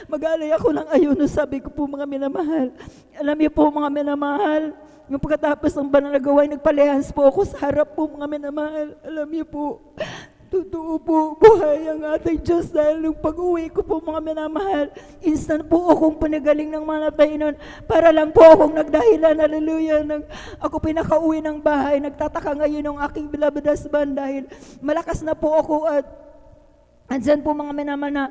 mag-alay ako ng ayuno. Sabi ko po, mga minamahal. Alam niyo po, mga minamahal, yung pagkatapos ng banal na gawain, nagpalehans po ako sa harap po, mga minamahal. Alam niyo po, totoo po, buhay ang ating Diyos. Dahil nung pag-uwi ko po, mga minamahal, instant po akong panagaling ng mga Panginoon. Para lang po akong nagdahilan, hallelujah, ako pinakauwi ng bahay. Nagtataka ngayon ng aking beloved husband dahil malakas na po ako at andyan po, mga minamahal, na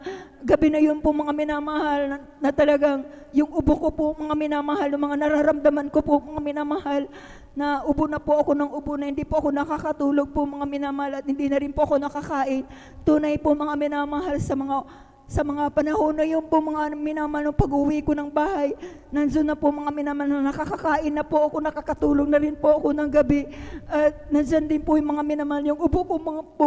gabi na yun po, mga minamahal, na talagang yung ubo ko po, mga minamahal, yung mga nararamdaman ko po, mga minamahal, na ubo na po ako ng ubo, na hindi po ako nakakatulog po, mga minamahal, at hindi na rin po ako nakakain. Tunay po, mga minamahal, sa mga panahon na yun po, mga minamahal, nung pag-uwi ko ng bahay, nandiyan na po, mga minamahal, na nakakakain na po ako, nakakatulog na rin po ako ng gabi. At nandiyan din po yung mga minamahal, yung ubo ko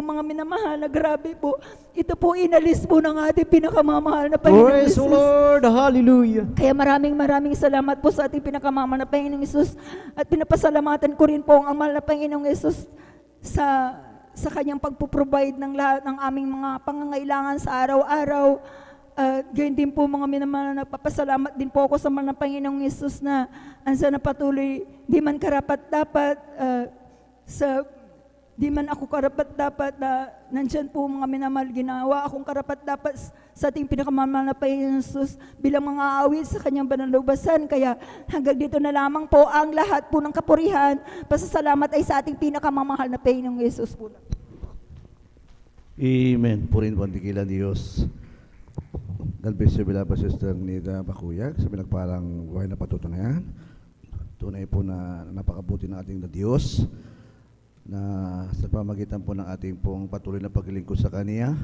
mga minamahal, na grabe po. Ito po inalis po ng ating pinakamamahal na Panginoon Praise the Jesus. Lord, hallelujah. Kaya maraming salamat po sa ating pinakamamahal na Panginoong Jesus. At pinapasalamatan ko rin po ang mahal na Panginoong Jesus sa kanyang pagpo-provide ng lahat ng aming mga pangangailangan sa araw-araw. Gayon din po, mga minamahal, nagpapasalamat din po ako sa mahal na Panginoong Jesus na ansa na patuloy, di man karapat-dapat, di man ako karapat-dapat na nandyan po, mga minamahal, ginawa akong karapat-dapat sa ating pinakamamahal na Panginoong Jesus bilang mga awit sa kanyang banal na lubasan. Kaya hanggang dito na lamang po ang lahat po ng kapurihan. Pasasalamat ay sa ating pinakamamahal na Panginoong Jesus po. Amen. Purihin po ang tikilan Diyos. God bless you, beloved sister Nida Bakuyag, sa pinagparang buhay na patutunayan. Tunay po na napakabuti ng ating na Diyos, na sa pamagitan po ng ating pong patuloy na paglilingkod sa Kanya,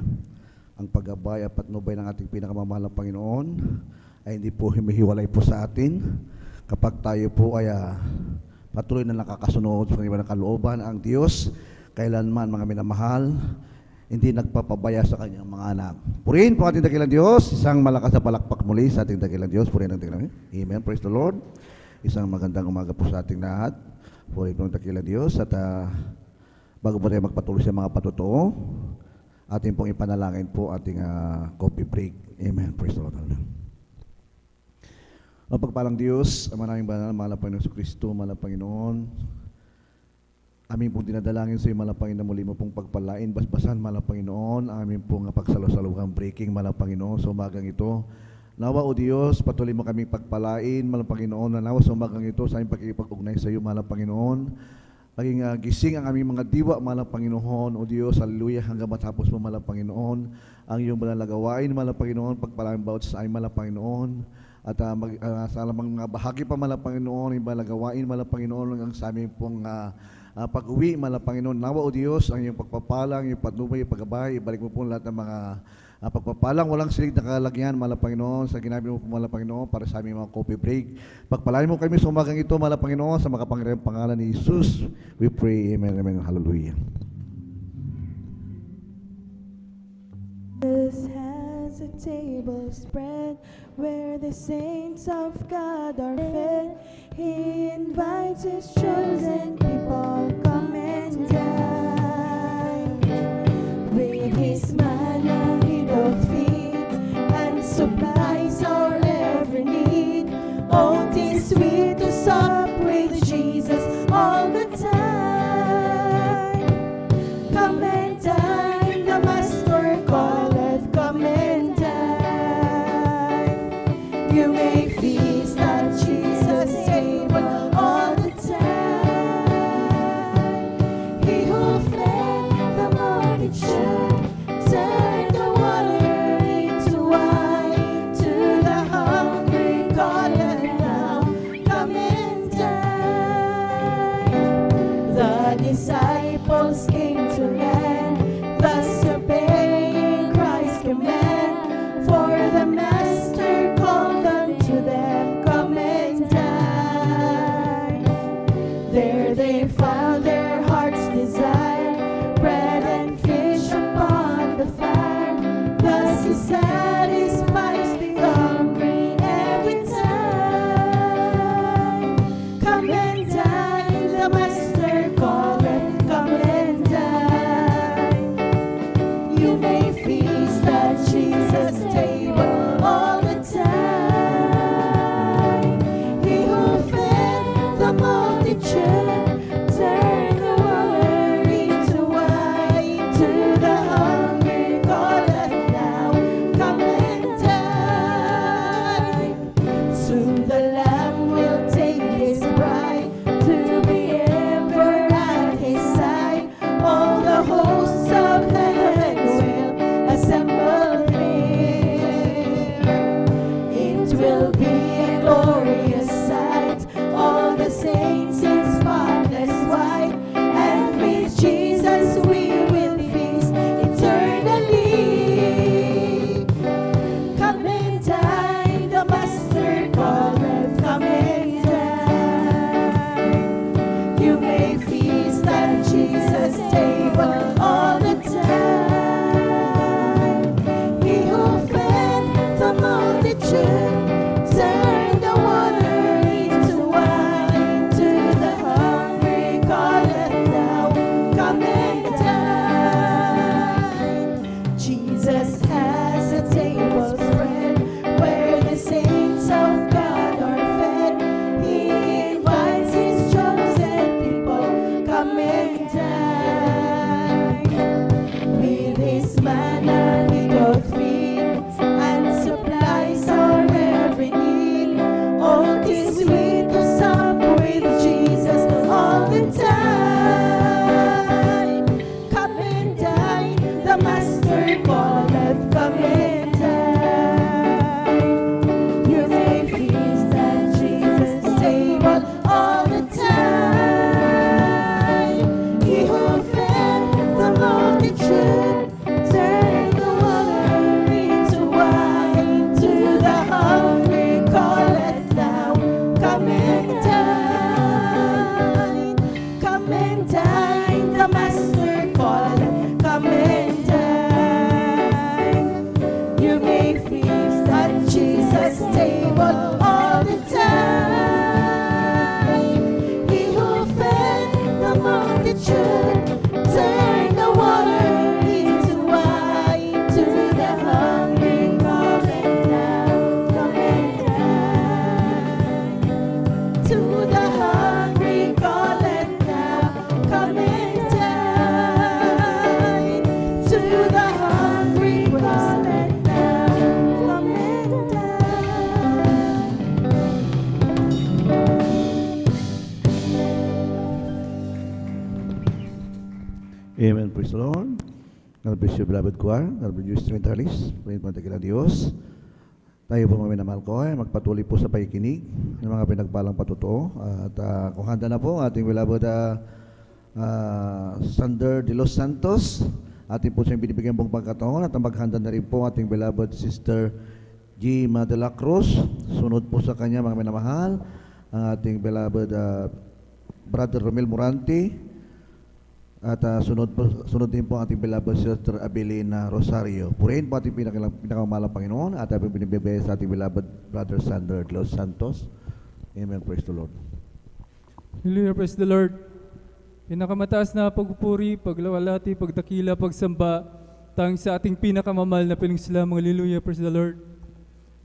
ang paggabay at patnubay ng ating pinakamamahal na Panginoon ay hindi po humihiwalay po sa atin kapag tayo po ay patuloy na nakakasunod sa kanyang kalooban. Ang Diyos kailanman, mga minamahal, hindi nagpapabaya sa kanyang mga anak. Purihin po ating dakilang Diyos. Isang malakas na palakpak muli sa ating dakilang Diyos. Purihin ang dakilang Diyos. Amen. Praise the Lord. Isang magandang umaga po sa ating lahat. Purihin po ang dakilang Diyos. At bago po tayo magpatuloy sa mga patotoo, ating pong ipanalangin po ating coffee break. Amen. Praise the Lord. Mapagpalang Diyos, ang maraming banal, mahal na Panginoon sa Kristo, mahal na Panginoon, aming pong dinadalangin sa iyo, mahal na Panginoon, muli mo pong pagpalain, basbasan, mahal na Panginoon, aming pong pagsalo-saluhang breaking, mahal na Panginoon, sa umagang ito. Nawa, O Diyos, patuloy mo kaming pagpalain, mahal na Panginoon, na nawa sa umagang ito, sa aming pagkikipag-ugnay sa iyo, mahal na Panginoon, maging gising ang aming mga diwa, mahal na Panginoon, O Diyos, hallelujah, hanggang matapos mo, mahal na Panginoon, ang iyong banal na gawain, mahal na Panginoon, pagpalain bawat sa aming, mahal na Panginoon, at sa mga bahagi pa, mahal na Panginoon, yung banal na gawain, mahal na Panginoon, hanggang sa aming pong pag-uwi, mahal na Panginoon. Nawa, O Diyos, ang iyong pagpapalang, iyong patnubay, iyong paggabay, ibalik mo po lahat ng mga pagpapalang, walang silig na kalagyan, mahal na Panginoon, sa ginamit mo po, mahal na Panginoon, para sa aming mga coffee break. Pagpalain mo kami sa umagang ito, mahal na Panginoon, sa makapangyarihang pangalan ni Jesus. We pray, amen, amen, hallelujah. Jesus has a table spread where the saints of God are fed. He invites his chosen people, come and dine. With his manna he doth feed and supplies our every need. Oh, 'tis sweet to sup with Jesus all the time. Come and dine, the Master calleth, come and dine. You may feast at Jesus' table all the time. He who fed the multitude satisfies the hungry every time. Come and dine, the Master calleth, come and dine. You may feast at Jesus' table all the time. He who fed the multitude turned the water into wine. To the hungry calleth now, come and dine. Soon the Lamb will take his bride to be ever at his side. All the hosts of heaven will assemble there. It will be a glorious sight, all the saints in spotless white, and with Jesus we will feast eternally. Come and dine, the Master calleth, come and dine. You may feast at Jesus' table all the time. He who fed the multitude turned the water into wine. To the hungry calleth now, come and dine. Jesus has a table spread where the saints of God are fed. He invites his chosen people, come and dine. With his manna he doth feed and supplies our every need. Oh, 'tis sweet to sup with Jesus all the time. Come and dine, the Master calleth, come and dine. You may feast at Jesus' table all the time. He who fed the multitude turned the water into wine. To the hungry calleth now, come and dine. Come and dine, the Master calleth, come and dine. You may feast at Jesus' table all the time. He who fed the multitude turned the water into wine. To the hungry calleth now, come and dine. To the hungry calleth now, come and dine. To the hungry calleth now, come and Amen. Praise the Lord. God bless you, beloved choir. God bless you, instrumentalists. Praise po natin kila Diyos. Tayo po mga minamahal ko ay magpatuloy po sa pakikinig ng mga pinagpalang patutuo. At kung handa na po, ating beloved Sander de los Santos, ating po siyang binibigyan pong pagkataon at ang maghanda na rin po ating beloved Sister G. De la Cruz. Sunod po sa kanya mga minamahal, ang ating beloved Brother Romel Morante. At sunod din po ang ating beloved Sister Abilina Rosario. Purihin po ating pinakamalang Panginoon at ating binibigay sa ating beloved Brother Sander de los Santos. Amen. Praise the Lord. Hallelujah, praise the Lord. Pinakamataas na pagpupuri, paglawalati, pagdakila, pagsamba, tang sa ating pinakamamahal na Piningslam. Hallelujah, praise the Lord.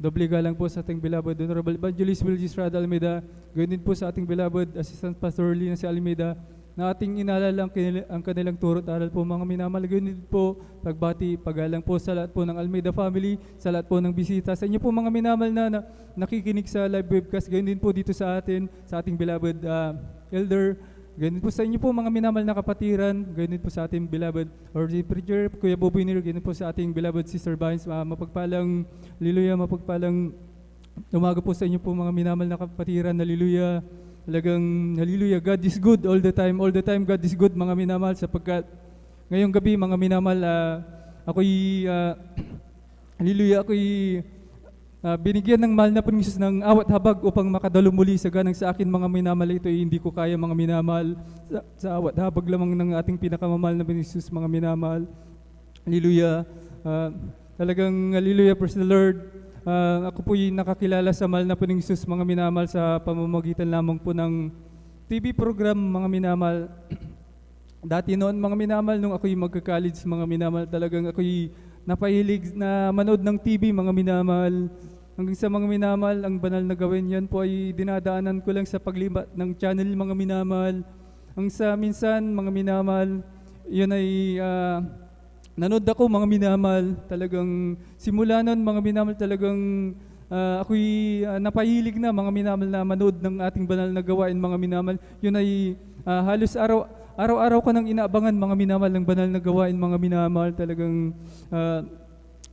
Doble galang po sa ating beloved Honorable Evangelist Wilgie Estrada Almeida. Gayun din po sa ating beloved Assistant Pastor Lina si Almeida, na ating inalala ang kanilang turo at aral po mga minamahal. Gayun din po pagbati, pagalang po sa lahat po ng Almeida family, sa lahat po ng bisita, sa inyo po mga minamahal na nakikinig sa live webcast. Gayun din po dito sa ating beloved elder. Gayun din po sa inyo po mga minamahal na kapatiran. Gayun din po sa ating beloved Orgy Preacher, Kuya Bobby Nir. Gayun din po sa ating beloved Sister Vines. Mapagpalang Hallelujah, mapagpalang umaga po sa inyo po mga minamahal na kapatiran. Hallelujah. Talagang hallelujah, God is good all the time God is good mga minamahal, sapagkat ngayong gabi mga minamahal, hallelujah, binigyan ng mahal na Panginoon ng awat habag upang makadalo muli sa ganang sa akin mga minamahal. Ito ay hindi ko kaya mga minamahal, sa awat habag lamang ng ating pinakamamahal na Panginoon mga minamahal. Hallelujah. Talagang hallelujah, praise the Lord. Ako po'y nakakilala sa mahal na Panginoong Hesus, mga minamahal, sa pamamagitan lamang po ng TV program, mga minamahal. Dati noon, mga minamahal, nung ako'y magka-college, mga minamahal, talagang ako'y napahilig na manood ng TV, mga minamahal. Hanggang sa mga minamahal, ang banal na gawin yan po ay dinadaanan ko lang sa paglibat ng channel, mga minamahal. Ang sa minsan, mga minamahal, yun ay nanood ako, mga minamahal. Talagang simula nun, mga minamahal, talagang ako'y napahilig na, mga minamahal, na manood ng ating banal na gawain, mga minamahal. Yun ay halos araw-araw ko nang inaabangan, mga minamahal, ng banal na gawain, mga minamahal. Talagang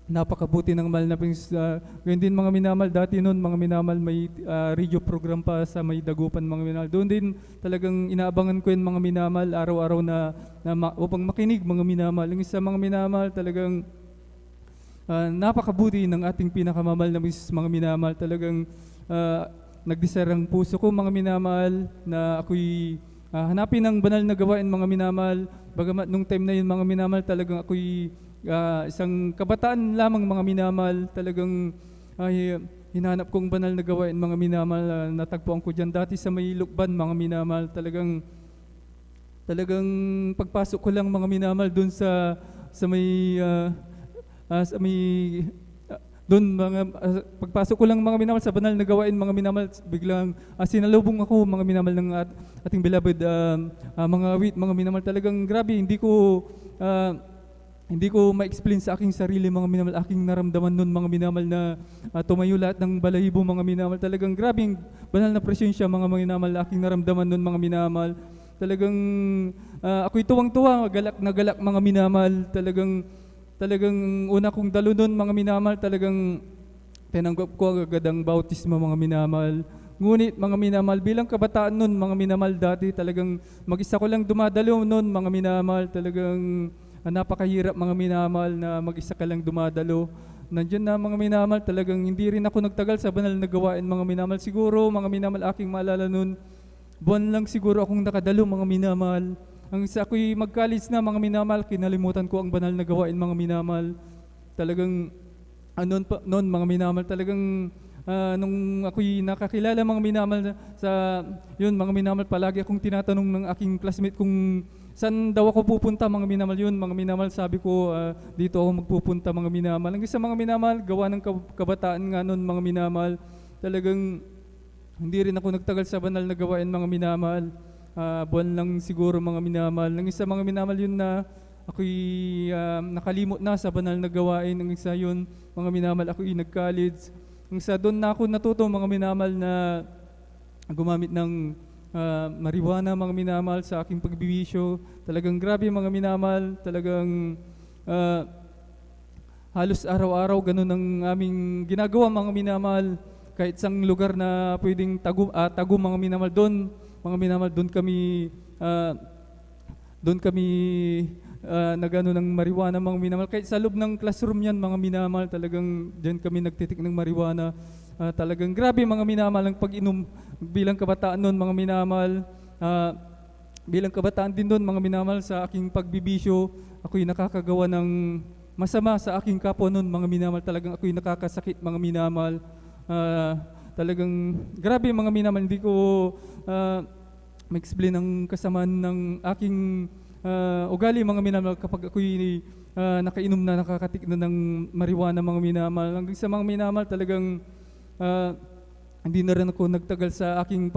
napakabuti ng mahal na Panginoon. Ganyan din, mga minamahal, dati noon, mga minamahal, may radio program pa sa may Dagupan, mga minamahal. Doon din talagang inaabangan ko yun, mga minamahal, araw-araw na upang makinig, mga minamahal. Yung isa, mga minamahal, talagang napakabuti ng ating pinakamamahal na Panginoon, mga minamahal. Talagang nagdesire ang puso ko, mga minamahal, na ako'y hanapin ang banal na gawain, mga minamahal. Bagamat nung time na yun, mga minamahal, talagang ako'y isang kabataan lamang, mga minamahal. Talagang hinanap kong banal na gawain, mga minamahal. Natagpuan ko dyan dati sa may Lukban, mga minamahal. Talagang pagpasok ko lang, mga minamahal, doon sa may doon, pagpasok ko lang, mga minamahal, sa banal na gawain, mga minamahal, biglang sinalubong ako, mga minamahal, ng ating beloved mga awit, mga minamahal. Talagang grabe, hindi ko ma-explain sa aking sarili, mga minamahal, aking naramdaman nun, mga minamahal, na tumayo lahat ng balahibo, mga minamahal. Talagang grabing banal na presensya, mga minamahal, aking naramdaman nun, mga minamahal. Talagang ako'y tuwang-tuwa, galak na galak, mga minamahal. Talagang una kong dalo nun, mga minamahal, talagang tinanggap ko agad ang bautismo, mga minamahal. Ngunit, mga minamahal, bilang kabataan nun, mga minamahal, dati talagang mag-isa ko lang dumadalo nun, mga minamahal. Talagang napakahirap, mga minamahal, na mag-isa ka lang dumadalo. Nandiyan na, mga minamahal, talagang hindi rin ako nagtagal sa banal na gawain, mga minamahal. Siguro, mga minamahal, aking maalala nun, buwan lang siguro akong nakadalo, mga minamahal. Ang sa ako'y mag-college na, mga minamahal, kinalimutan ko ang banal na gawain, mga minamahal. Talagang noon, mga minamahal, talagang nung ako'y nakakilala, mga minamahal, yun, mga minamahal, palagi akong tinatanong ng aking classmate kung saan daw ako pupunta, mga minamahal. Yun, mga minamahal, sabi ko, dito ako magpupunta, mga minamahal. Ang isa, mga minamahal, gawa ng kabataan nga noon, mga minamahal. Talagang hindi rin ako nagtagal sa banal na gawain, mga minamahal. Buwan lang siguro, mga minamahal. Ang isa, mga minamahal, yun na ako'y nakalimot na sa banal na gawain. Ang isa yun, mga minamahal, ako'y nag-college. Ang isa, doon na ako natuto, mga minamahal, na gumamit ng marijuana, mga minamahal, sa aking pagbibisyo. Talagang grabe, mga minamahal. Talagang halos araw-araw ganun ang aming ginagawa, mga minamahal. Kahit isang lugar na pwedeng tago, mga minamahal, doon, mga minamahal, doon kami nagano ng marijuana, mga minamahal. Kahit sa loob ng classroom yan, mga minamahal, talagang diyan kami nagtitik ng marijuana. Talagang grabe, mga minamahal, ang pag-inom bilang kabataan noon, mga minamahal. Bilang kabataan din doon, mga minamahal, sa aking pagbibisyo, ako'y nakakagawa ng masama sa aking kapwa noon, mga minamahal. Talagang ako'y nakakasakit, mga minamahal. Talagang grabe, mga minamahal, hindi ko ma-explain ang kasamaan ng aking ugali, mga minamahal, kapag ako'y nakainom na, nakakatik na ng marijuana, mga minamahal. Hanggang sa mga minamahal, talagang hindi na rin ako nagtagal sa aking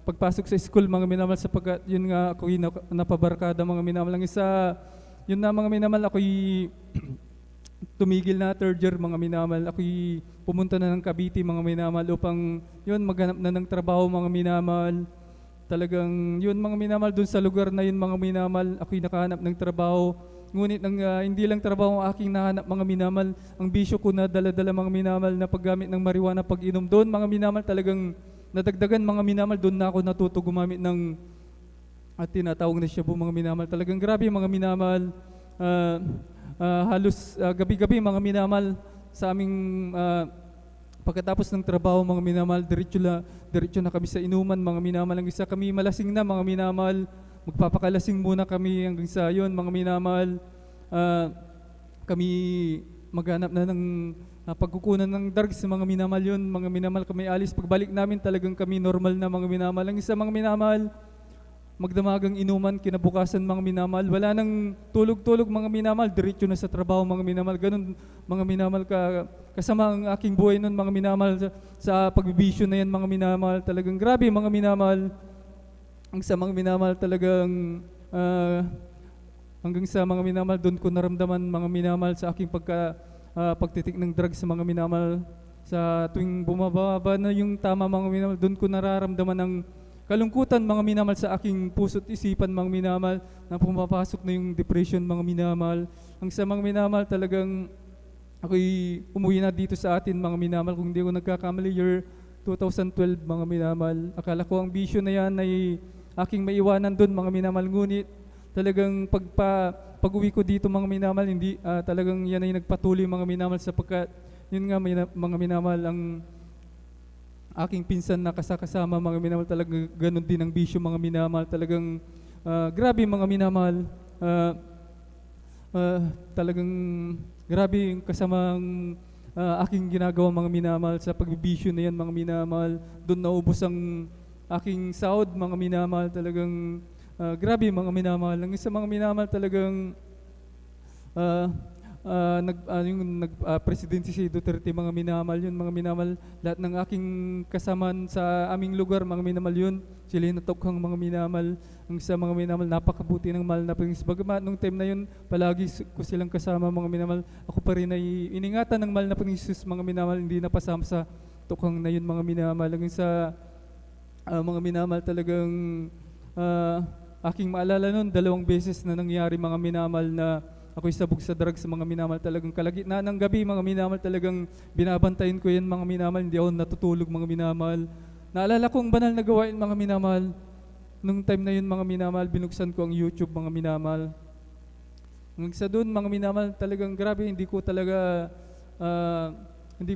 pagpasok sa school, mga minamahal, sapagkat yun nga, ako'y napabarkada, mga minamahal. Ang isa, yun na, mga minamahal, ako'y tumigil na third year, mga minamahal. Ako'y pumunta na ng Cavite, mga minamahal, upang yun, maghanap na ng trabaho, mga minamahal. Talagang yun, mga minamahal, dun sa lugar na yun, mga minamahal, ako'y nakahanap ng trabaho. Ngunit hindi lang trabaho ang aking nahanap, mga minamahal. Ang bisyo ko na dala-dala, mga minamahal, na paggamit ng marijuana, pag-inom doon, mga minamahal, talagang nadagdagan, mga minamahal. Doon na ako natuto gumamit ng tinatawag na shabu, mga minamahal. Talagang grabe, mga minamahal. Halos gabi-gabi, mga minamahal, sa aming pagkatapos ng trabaho, mga minamahal, diretso na kami sa inuman, mga minamahal. Ang isa, kami malasing na, mga minamahal. magpapakalasing muna kami hanggang sa yun, mga minamahal. Kami maghanap na ng pagkukunan ng drugs sa mga minamahal yun. Mga minamahal kami alis. Pagbalik namin talagang kami normal na mga minamahal. Ang isa mga minamahal, magdamagang inuman, kinabukasan mga minamahal. Wala nang tulog-tulog mga minamahal, diretso na sa trabaho mga minamahal. Ganun mga minamahal kasama ang aking buhay nun mga minamahal sa pagbibisyo na yan mga minamahal. Talagang grabe mga minamahal. Ang sa mga minamahal talagang hanggang sa mga minamahal, doon ko naramdaman mga minamahal sa aking pagtitik ng drugs sa mga minamahal. Sa tuwing bumababa na yung tama mga minamahal, doon ko nararamdaman ng kalungkutan mga minamahal sa aking puso't isipan mga minamahal, na pumapasok na yung depression mga minamahal. Ang sa mga minamahal talagang ako'y umuwi na dito sa atin mga minamahal, kung hindi ko nagkakamali year 2012 mga minamahal. Akala ko ang bisyo na yan ay aking maiwanan doon mga minamahal, ngunit talagang pag-uwi ko dito mga minamahal, hindi talagang yan ay nagpatuloy mga minamahal, sapagkat yun nga mga minamahal, ang aking pinsan na kasama mga minamahal, talagang ganun din ang bisyo mga minamahal. Talagang grabe mga minamahal, talagang grabe yung kasamang aking ginagawa mga minamahal sa pagbibisyo na yan mga minamahal. Doon naubos ang aking sahod mga minamahal. Talagang grabe mga minamahal. Ang isa mga minamahal talagang Presidente si Duterte mga minamahal yun mga minamahal. Lahat ng aking kasamaan sa aming lugar mga minamahal yun, sila natukhang mga minamahal. Ang isa mga minamahal, napakabuti ng mahal na Panginoon. Bagamat nung time na yun, palagi ko silang kasama mga minamahal. Ako pa rin ay iningatan ng mahal na Panginoon mga minamahal, hindi napasama sa tukhang na yun mga minamahal. Ang isa mga minamahal talagang aking maalala nun, 2 beses na nangyari mga minamahal na ako'y sabog sa drugs sa mga minamahal. Talagang kalagitnaan ng gabi mga minamahal, talagang binabantayin ko yan mga minamahal, hindi ako natutulog mga minamahal. Naalala kong banal na gawain mga minamahal. Nung time na yun mga minamahal, binuksan ko ang YouTube mga minamahal. Nung sa doon mga minamahal, talagang grabe, hindi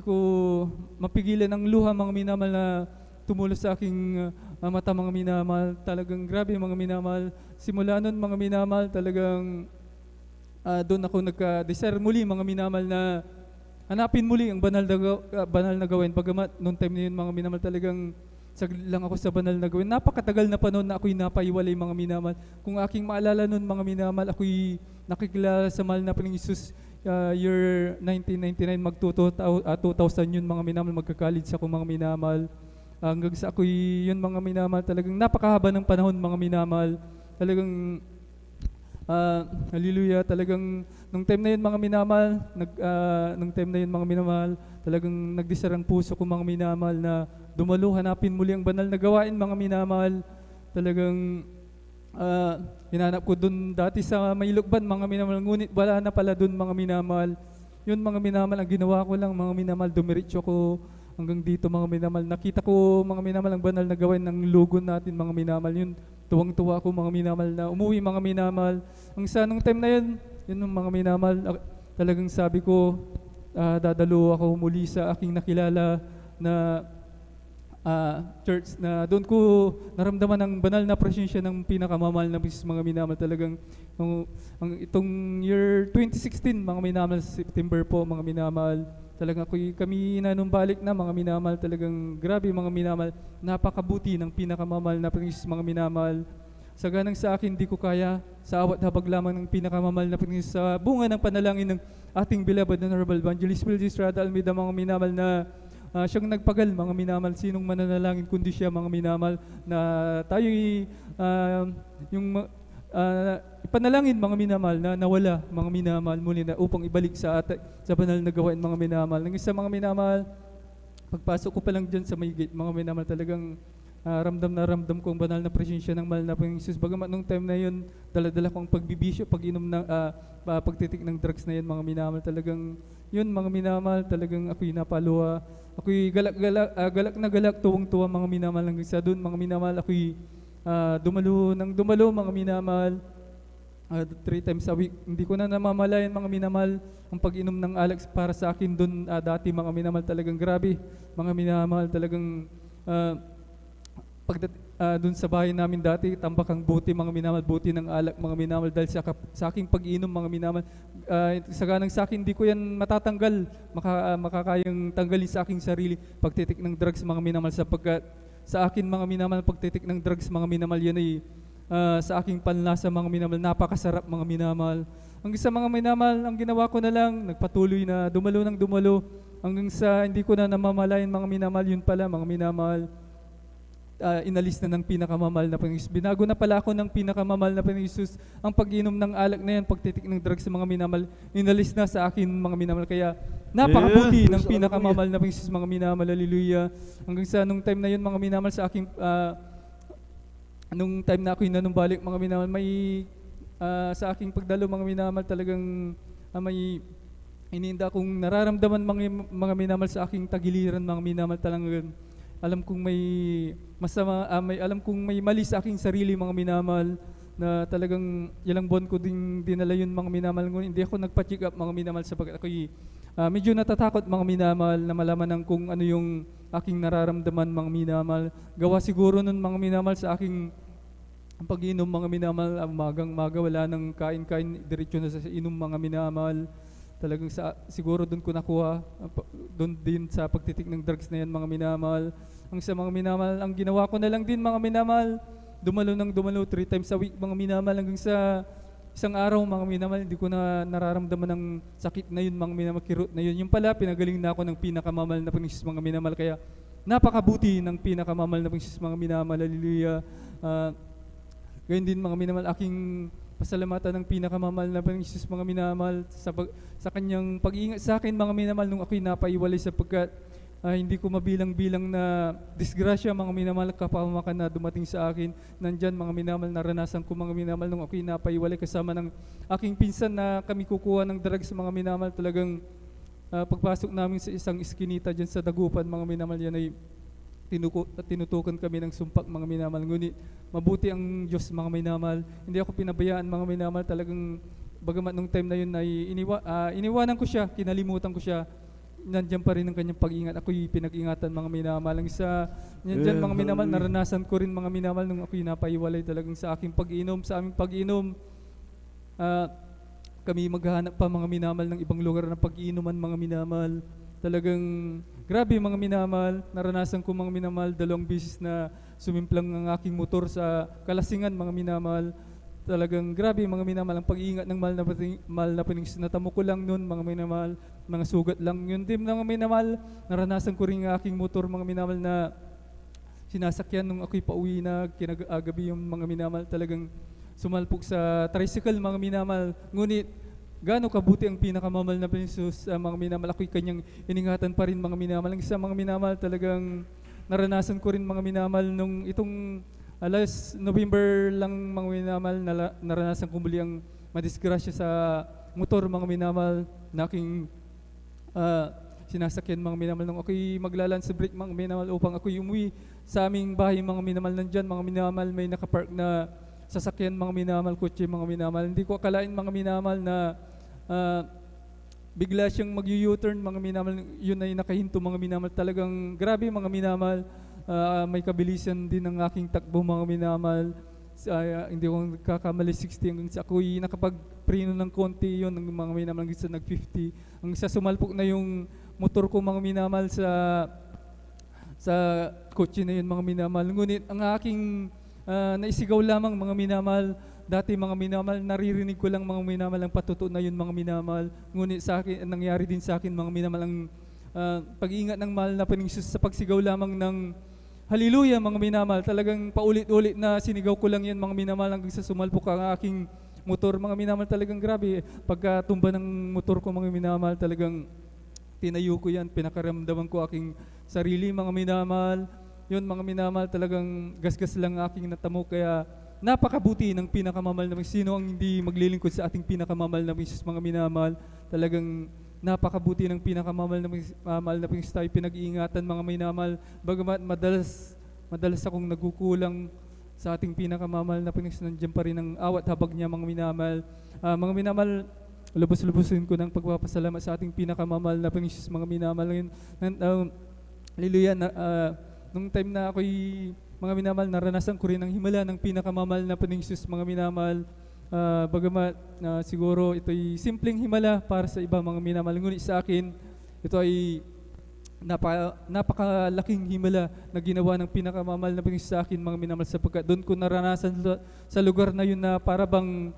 ko mapigilan ang luha mga minamahal na tumulos sa aking mata mga minamahal. Talagang grabe mga minamahal. Simula nun mga minamahal, talagang doon ako nagka-desire muli mga minamahal na hanapin muli ang banal na gawin. Bagamat noong time na yun mga minamahal, talagang saglit lang ako sa banal na gawin. Napakatagal na panahon na ako'y napaiwalay mga minamahal. Kung aking maalala noon mga minamahal, ako'y nakikilala sa mahal na Panginoong Hesus year 1999, 2000 yun mga minamahal, magka-college ako mga minamahal. Hanggang sa ako'y yun mga minamahal, talagang napakahaba ng panahon mga minamahal. Talagang hallelujah, talagang nung time na yun mga minamahal, talagang nagdesire ang puso ko mga minamahal na dumalo, hanapin muli ang banal na gawain mga minamahal. Talagang hinanap ko dun dati sa Maylukban mga minamahal, ngunit wala na pala dun mga minamahal. Yun mga minamahal, ang ginawa ko lang mga minamahal, dumiretso ko hanggang dito mga minamahal. Nakita ko mga minamahal ang banal na gawain ng lugon natin mga minamahal. Yun, tuwang-tuwa ko mga minamahal na umuwi mga minamahal. Ang sa nung time na yun, yun mga minamahal, talagang sabi ko, dadalo ako muli sa aking nakilala na church, na doon ko naramdaman ang banal na presensya ng pinakamamahal na mga minamahal. Talagang itong year 2016 mga minamahal, September po mga minamahal, talagang kami nanumbalik na mga minamahal. Talagang grabe mga minamahal, napakabuti ng pinakamamahal na Panginoon mga minamahal. Sa ganang sa akin, di ko kaya sa awat habag lamang ng pinakamamahal na Panginoon, sa bunga ng panalangin ng ating beloved Honorable Evangelist Will Estrada Almeida mga minamahal, na siyang nagpagal mga minamahal. Sinong mananalangin kundi siya mga minamahal, na tayo'y ipanalangin mga minamahal na nawala mga minamahal muli na upang ibalik sa banal na gawain mga minamahal. Ng isa mga minamahal, pagpasok ko pa lang dyan sa may gate mga minamahal, talagang ramdam ko ang banal na presensya ng mahal na Panginoong Hesus. Bagamat nung time na yun, dala-dala ko ang pagbibisyo, pag-inom ng pagtitik ng drugs na yun mga minamahal. Talagang yun mga minamahal, talagang ako'y napaluha. Ako'y galak, tuwang-tuwa mga minamahal. Hanggang sa doon mga minamahal, ako'y dumalo mga minamahal. 3 times a week. Hindi ko na namamalayan mga minamahal ang pag-inom ng alak para sa akin doon dati mga minamahal. Talagang grabe mga minamahal. Talagang dun sa bahay namin dati, tambak ang buti, mga minamahal, buti ng alak, mga minamahal, dahil sa aking pag-inom, mga minamahal. Saganang sa akin, hindi ko yan matatanggal, makakayang tanggalin sa aking sarili, pagtitik ng drugs, mga minamahal, sapagkat sa akin, mga minamahal, pagtitik ng drugs, mga minamahal, yan ay sa aking panlasa, mga minamahal, napakasarap, mga minamahal. Hanggang sa mga minamahal, ang ginawa ko na lang, nagpatuloy na dumalo ng dumalo, hanggang sa hindi ko na namamalayan, mga minamahal, yun pala, mga minamahal, inalis na ng pinakamamahal na Panginoon. Binago na pala ako ng pinakamamahal na Panginoon Jesus. Ang pag-inom ng alak na yan, pagtitik ng drugs sa mga minamahal, inalis na sa akin, mga minamahal. Kaya napakabuti ng pinakamamahal na Panginoon Jesus, mga minamahal. Hallelujah. Hanggang sa nung time na yun, mga minamahal, sa aking nung time na ako'y nanumbalik, mga minamahal, may sa aking pagdalo, mga minamahal, talagang may ininda kong nararamdaman, mga minamahal, sa aking tagiliran, mga minamahal. Talagang alam kong may masama, alam kong may mali sa aking sarili, mga minamahal, na talagang ilang buwan ko ding dinala yun, mga minamahal. Ngunit hindi ako nagpa-check up, mga minamahal, sapagkat ako'y medyo natatakot, mga minamahal, na malaman ng kung ano yung aking nararamdaman, mga minamahal. Gawa siguro nun, mga minamahal, sa aking pag-inom, mga minamahal, magang-maga, wala nang kain-kain, diretso na sa inom, mga minamahal. Talagang siguro doon ko nakuha, doon din sa pagtitik ng drugs na yan, mga minamahal. Ang sa mga minamahal, ang ginawa ko na lang din, mga minamahal, dumalo 3 times a week, mga minamahal, hanggang sa isang araw, mga minamahal, hindi ko na nararamdaman ng sakit na yun, mga minamahal, kirot na yun. Yung pala, pinagaling na ako ng pinakamamahal na Panginoon, mga minamahal. Kaya napakabuti ng pinakamamahal na Panginoon, mga minamahal. Hallelujah. Gayun din, mga minamahal, aking pasalamatan ng pinakamamahal na Panginoon Jesus, mga minamahal, sa kanyang pag-iingat sa akin, mga minamahal, nung ako'y napaiwalay, sapagkat hindi ko mabilang-bilang na disgrasya, mga minamahal, kapahamakan na dumating sa akin. Nandyan, mga minamahal, naranasan ko, mga minamahal, nung ako'y napaiwalay kasama ng aking pinsan na kami kukuha ng drugs, mga minamahal. Talagang pagpasok namin sa isang iskinita dyan sa Dagupan, mga minamahal, yan ay tinutukan kami ng sumpak, mga minamahal. Ngunit mabuti ang Diyos, mga minamahal. Hindi ako pinabayaan, mga minamahal. Talagang bagamat nung time na yun ay iniwanan ko siya, kinalimutan ko siya, nandiyan pa rin ang kanyang pag-ingat. Ako'y pinag-ingatan, mga minamahal. Sa nandiyan, mga minamahal, naranasan ko rin, mga minamahal, nung ako'y napaiwalay. Talagang sa aking pag-inom, kami maghahanap pa, mga minamahal, ng ibang lugar na pag-inuman, mga minamahal. Talagang grabe, mga minamahal, naranasan ko, mga minamahal, 2 beses na sumimplang ang aking motor sa Kalasingan, mga minamahal. Talagang grabe, mga minamahal, ang pag-iingat ng mahal na Panginoon. Natamo ko lang nun, mga minamahal, mga sugat lang yun. Din, mga minamahal, naranasan ko rin ang aking motor, mga minamahal, na sinasakyan nung ako'y pauwi na kinagabi, yung mga minamahal. Talagang sumalpok sa tricycle, mga minamahal. Ngunit gaano kabuti ang pinakamamahal na Panginoon, mga minamahal, ako'y kanyang iningatan pa rin, mga minamahal. Sa mga minamahal, talagang naranasan ko rin, mga minamahal, nung itong last November lang, mga minamahal, naranasan ko muli ang madisgrasya sa motor, mga minamahal, na aking sinasakyan, mga minamahal, nung ako'y maglalance break, mga minamahal, upang ako'y umuwi sa aming bahay, mga minamahal. Nandyan, mga minamahal, may nakapark na sasakyan, mga minamahal, kotse, mga minamahal. Hindi ko akalain, mga minamahal, na bigla siyang mag-U-turn, mga minamahal. Yun ay nakahinto, mga minamahal. Talagang grabe, mga minamahal. May kabilisan din ng aking takbo, mga minamahal. Hindi ko kakamali, 60 hanggang sa ako'y nakapag-preno ng konti, yun, ng mga minamahal, hanggang sa nag-50. Hanggang sa sumalpok na yung motor ko, mga minamahal, sa kotse na yun, mga minamahal. Ngunit ang aking naisigaw lamang, mga minamahal, dati, mga minamahal, naririnig ko lang, mga minamahal, ang patuto na yun, mga minamahal. Ngunit sa akin, nangyari din sa akin, mga minamahal, ang pag-iingat ng mahal na Panginoon sa pagsigaw lamang ng hallelujah, mga minamahal. Talagang paulit-ulit na sinigaw ko lang yan, mga minamahal, hanggang sa sumalpok ang aking motor, mga minamahal. Talagang grabe, pagkatumba ng motor ko, mga minamahal, talagang tinayo ko yan, pinakaramdaman ko aking sarili, mga minamahal. Yun, mga minamahal, talagang gasgas lang aking natamo. Kaya napakabuti ng pinakamamahal na sino ang hindi maglilingkod sa ating pinakamamahal na Jesus, mga minamahal. Talagang napakabuti ng pinakamamahal na mahal na tayo pinag-iingatan, mga minamahal. Bagamat madalas akong nagkukulang sa ating pinakamamahal na Panginoon, nandiyan pa rin ang awat habag niya, mga minamahal. Mga minamahal, lubos-lubusin ko ng pagpapasalamat sa ating pinakamamahal na Panginoon, mga minamahal. Hallelujah. Nung time na ako'y mga minamahal, naranasan ko rin ang himala ng pinakamamahal na Panginoong Hesus, mga minamahal. Bagamat siguro ito'y simpleng himala para sa iba, mga minamahal, ngunit sa akin, ito ay napakalaking himala na ginawa ng pinakamamahal na Panginoon sa akin, mga minamahal, sapagkat doon ko naranasan sa lugar na yun na para bang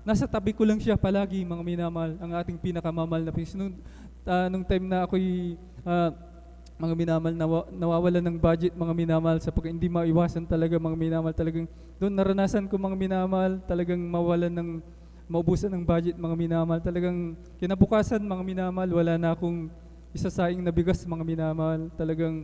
nasa tabi ko lang siya palagi, mga minamahal, ang ating pinakamamahal na Panginoon. Nung time na ako'y mga minamahal, nawawalan ng budget, mga minamahal, sapagkat hindi maiwasan talaga, mga minamahal, talagang doon naranasan ko, mga minamahal, talagang maubusan ng budget, mga minamahal, talagang kinabukasan, mga minamahal, wala na akong isasaing na bigas, mga minamahal, talagang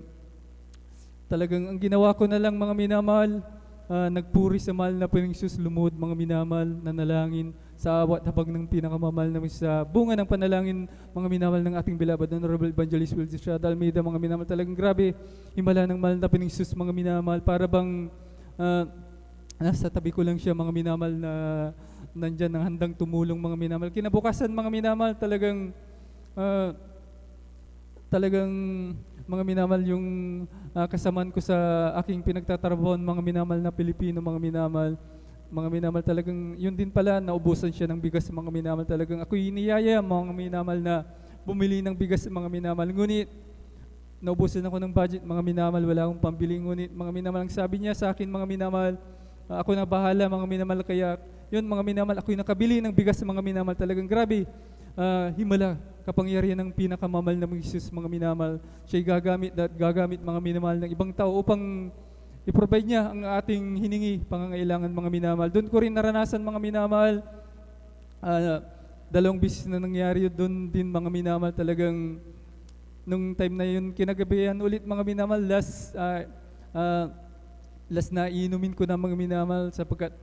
ang ginawa ko na lang, mga minamahal, nagpuri sa mahal na Panginoong Hesus, lumod, mga minamahal, nanalangin sa awat habag ng pinakamamahal namin sa bunga ng panalangin, mga minamahal, ng ating beloved Honorable Evangelist Will Estrada Almeida, mga minamahal, talagang grabe, himala ng mahal na Panginoong Hesus, mga minamahal, para bang nasa tabi ko lang siya, mga minamahal, na nandyan ang handang tumulong, mga minamahal. Kinabukasan, mga minamahal, talagang mga minamahal, yung kasamaan ko sa aking pinagtatrabahoan, mga minamahal na Pilipino, mga minamahal, talagang yun din pala, naubusan siya ng bigas, mga minamahal, talagang ako'y iniyaya, mga minamahal, na bumili ng bigas, mga minamahal, ngunit naubusan ako ng budget, mga minamahal, wala akong pambili, ngunit mga minamahal, ang sabi niya sa akin, mga minamahal, ako na bahala, mga minamahal, kaya yun, mga minamahal, ako'y nakabili ng bigas, mga minamahal, talagang grabe, himala, kapangyarihan ng pinakamamahal na Hesus, mga minamahal. Siya'y gagamit, mga minamahal, ng ibang tao upang i-provide niya ang ating hiningi, pangangailangan, mga minamahal. Doon ko rin naranasan, mga minamahal, 2 beses na nangyari doon din, mga minamahal, talagang nung time na yun, kinagabihan ulit, mga minamahal, last na iinumin ko na, mga minamahal, sapagkat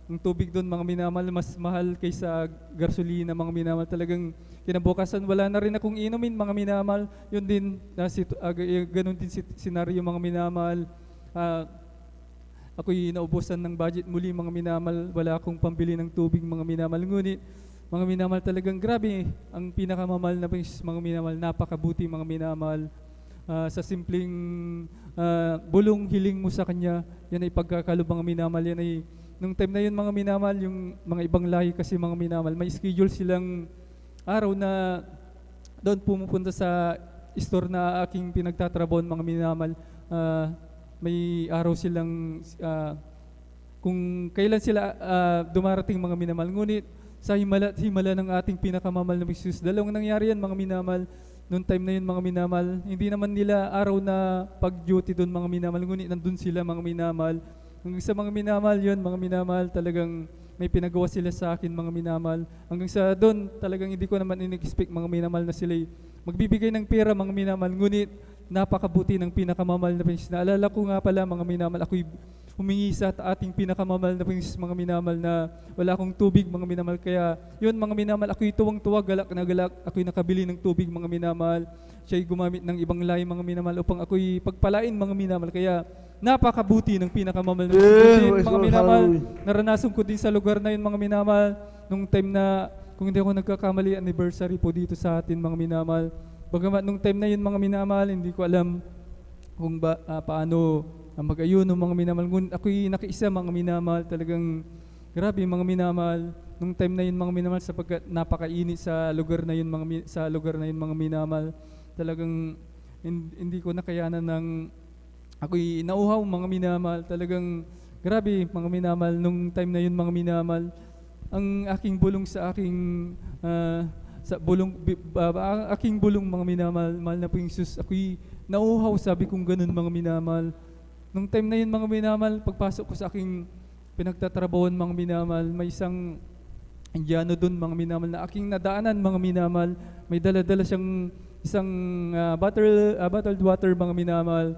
ang tubig doon, mga minamahal, mas mahal kaysa gasolina, mga minamahal, talagang kinabukasan, wala na rin akong inumin, mga minamahal. Yun din, ganun din senaryo, mga minamahal. Ako'y naubusan ng budget muli, mga minamahal, wala akong pambili ng tubig, mga minamahal. Ngunit, mga minamahal, talagang grabe, ang pinakamamahal na Panginoon, mga minamahal, napakabuti, mga minamahal. Sa simpleng bulong hiling mo sa Kanya, yan ay pagkakalo, mga minamahal, yan ay nung time na yun, mga minamahal, yung mga ibang lahi kasi, mga minamahal, may schedule silang araw na doon pumupunta sa store na aking pinagtatrabahoan, mga minamahal. May araw silang kung kailan sila dumarating, mga minamahal. Ngunit sa himala ng ating pinakamamahal na Hesus, dalawang nangyari yan, mga minamahal. Noong time na yun, mga minamahal, hindi naman nila araw na pag-duty doon, mga minamahal, ngunit nandun sila, mga minamahal. Hanggang sa, mga minamahal, yun, mga minamahal, talagang may pinagawa sila sa akin, mga minamahal. Hanggang sa doon, talagang hindi ko naman in-expect, mga minamahal, na sila magbibigay ng pera, mga minamahal. Ngunit napakabuti ng pinakamamahal na Panginoon. Naalala ko nga pala, mga minamahal, ako'y humingi sa ating pinakamamahal na Panginoon, mga minamahal, na wala akong tubig, mga minamahal. Kaya yun, mga minamahal, ako'y tuwang-tuwa, galak na galak, ako'y nakabili ng tubig, mga minamahal. Siya'y gumamit ng ibang lahi, mga minamahal, upang ako'y pagpalain, mga minamahal. Kaya napakabuti ng pinakamamahal na Panginoon, mga minamahal. Naranasan ko din sa lugar na yun, mga minamahal, nung time na, kung hindi ako nagkakamali, anniversary po dito sa atin, mga minamahal. Bagamat nung time na yun, mga minamahal, hindi ko alam kung paano mag-ayuno, mga minamahal. Ngunit ako'y nakiisa, mga minamahal, talagang grabe, mga minamahal. Nung time na yun, mga minamahal, sapagkat napakainit sa lugar na yun, mga minamahal. Talagang hindi ko nakayanan ng ako'y nauhaw, mga minamahal. Talagang grabe, mga minamahal, nung time na yun, mga minamahal. Ang aking bulong sa aking aking bulong, mga minamahal, mahal na Panginoong Hesus, ako'y nauhaw, sabi kong ganun, mga minamahal. Nung time na yun, mga minamahal, pagpasok ko sa aking pinagtatrabahoan, mga minamahal, may isang Indiano doon, mga minamahal, na aking nadaanan, mga minamahal. May dala-dala siyang isang bottled water, mga minamahal.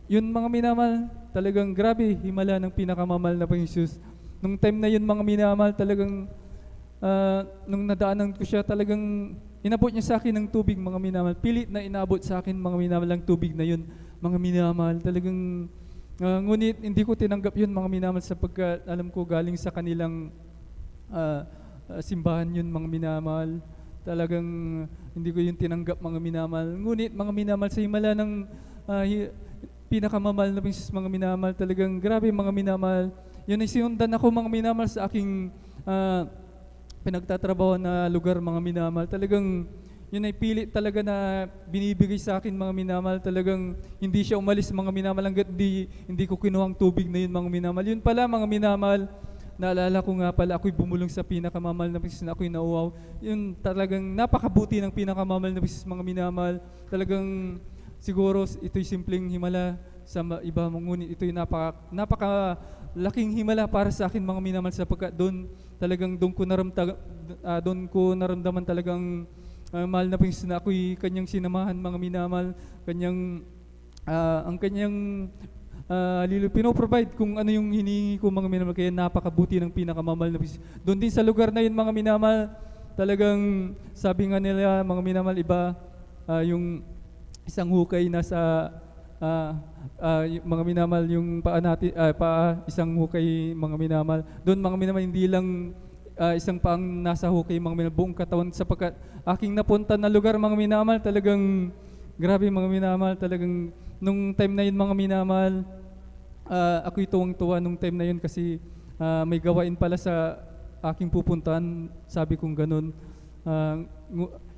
Yun, mga minamahal, talagang grabe, himala ng pinakamamahal na Panginoong Hesus. Nung time na yun, mga minamahal, talagang nung nadaanan ko siya, talagang inabot niya sa akin ng tubig, mga minamahal. Pilit na inabot sa akin, mga minamahal, ang tubig na yun, mga minamahal. Talagang ngunit hindi ko tinanggap yun, mga minamahal, sapagkat alam ko galing sa kanilang simbahan yun, mga minamahal. Talagang hindi ko yun tinanggap, mga minamahal. Ngunit, mga minamahal, sa himala ng pinakamamahal na Panginoon, mga minamahal, talagang grabe mga minamahal. Yun ay sinundan ako mga minamahal sa aking pinagtatrabaho na lugar mga minamahal. Talagang yun ay pilit talaga na binibigay sa akin mga minamahal. Talagang hindi siya umalis mga minamahal hanggat hindi ko kinuhang tubig na yun mga minamahal. Yun pala mga minamahal, naalala ko nga pala ako'y bumulong sa pinakamamahal na Panginoon na ako'y nauuaw. Yun talagang napakabuti ng pinakamamahal na Panginoon mga minamahal. Talagang siguro ito'y simpleng himala sa iba mong, ngunit ito'y napakalaking himala para sa akin mga minamahal, sapagkat doon talagang doon ko naramdaman talagang mahal na Panginoon na ako'y kanyang sinamahan mga minamahal, ang kanyang pinoprovide kung ano yung hinihingi ko mga minamahal, kaya napakabuti ng pinakamamahal na Panginoon. Doon din sa lugar na yun mga minamahal, talagang sabi nga nila mga minamahal, iba yung isang hukay nasa mga minamahal, yung paa natin, isang hukay mga minamahal. Doon mga minamahal, hindi lang isang paang nasa hukay mga minamahal, buong katawan, sapagkat aking napunta na lugar mga minamahal, talagang grabe mga minamahal. Talagang nung time na yun mga minamahal, ako'y tuwang-tuwa nung time na yun kasi may gawain pala sa aking pupuntahan, sabi kong ganun.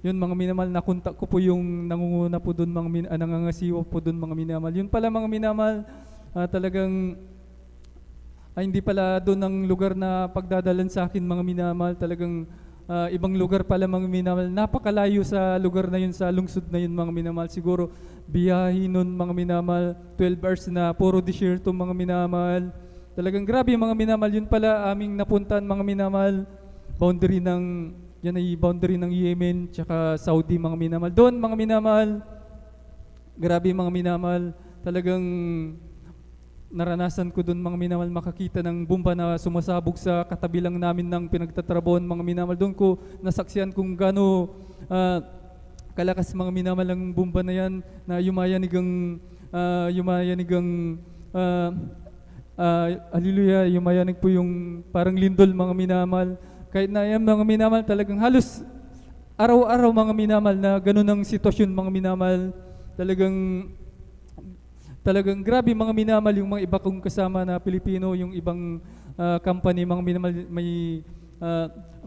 Yun mga minamahal, nakontak ko po yung nangunguna po doon, nangangasiwa po doon mga minamahal. Yun pala mga minamahal, talagang hindi pala doon ang lugar na pagdadalan sa akin mga minamahal. Talagang ibang lugar pala mga minamahal. Napakalayo sa lugar na yun, sa lungsod na yun mga minamahal. Siguro biyahe nun mga minamahal, 12 hours na puro desierto mga minamahal. Talagang grabe mga minamahal. Yun pala aming napuntahan mga minamahal, yan ay boundary ng Yemen tsaka Saudi mga minamahal. Doon mga minamahal, grabe mga minamahal, talagang naranasan ko doon mga minamahal, makakita ng bomba na sumasabog sa katabi lang namin ng pinagtatrabahoan mga minamahal. Doon ko nasaksihan kung gaano kalakas mga minamahal ang bomba na yan, na yumayanig hallelujah, yumayanig po yung parang lindol mga minamahal. Kahit na yan mga minamahal, talagang halos araw-araw mga minamahal na ganun ang sitwasyon mga minamahal. Talagang grabe mga minamahal, yung mga iba kong kasama na Pilipino, yung ibang company mga minamahal,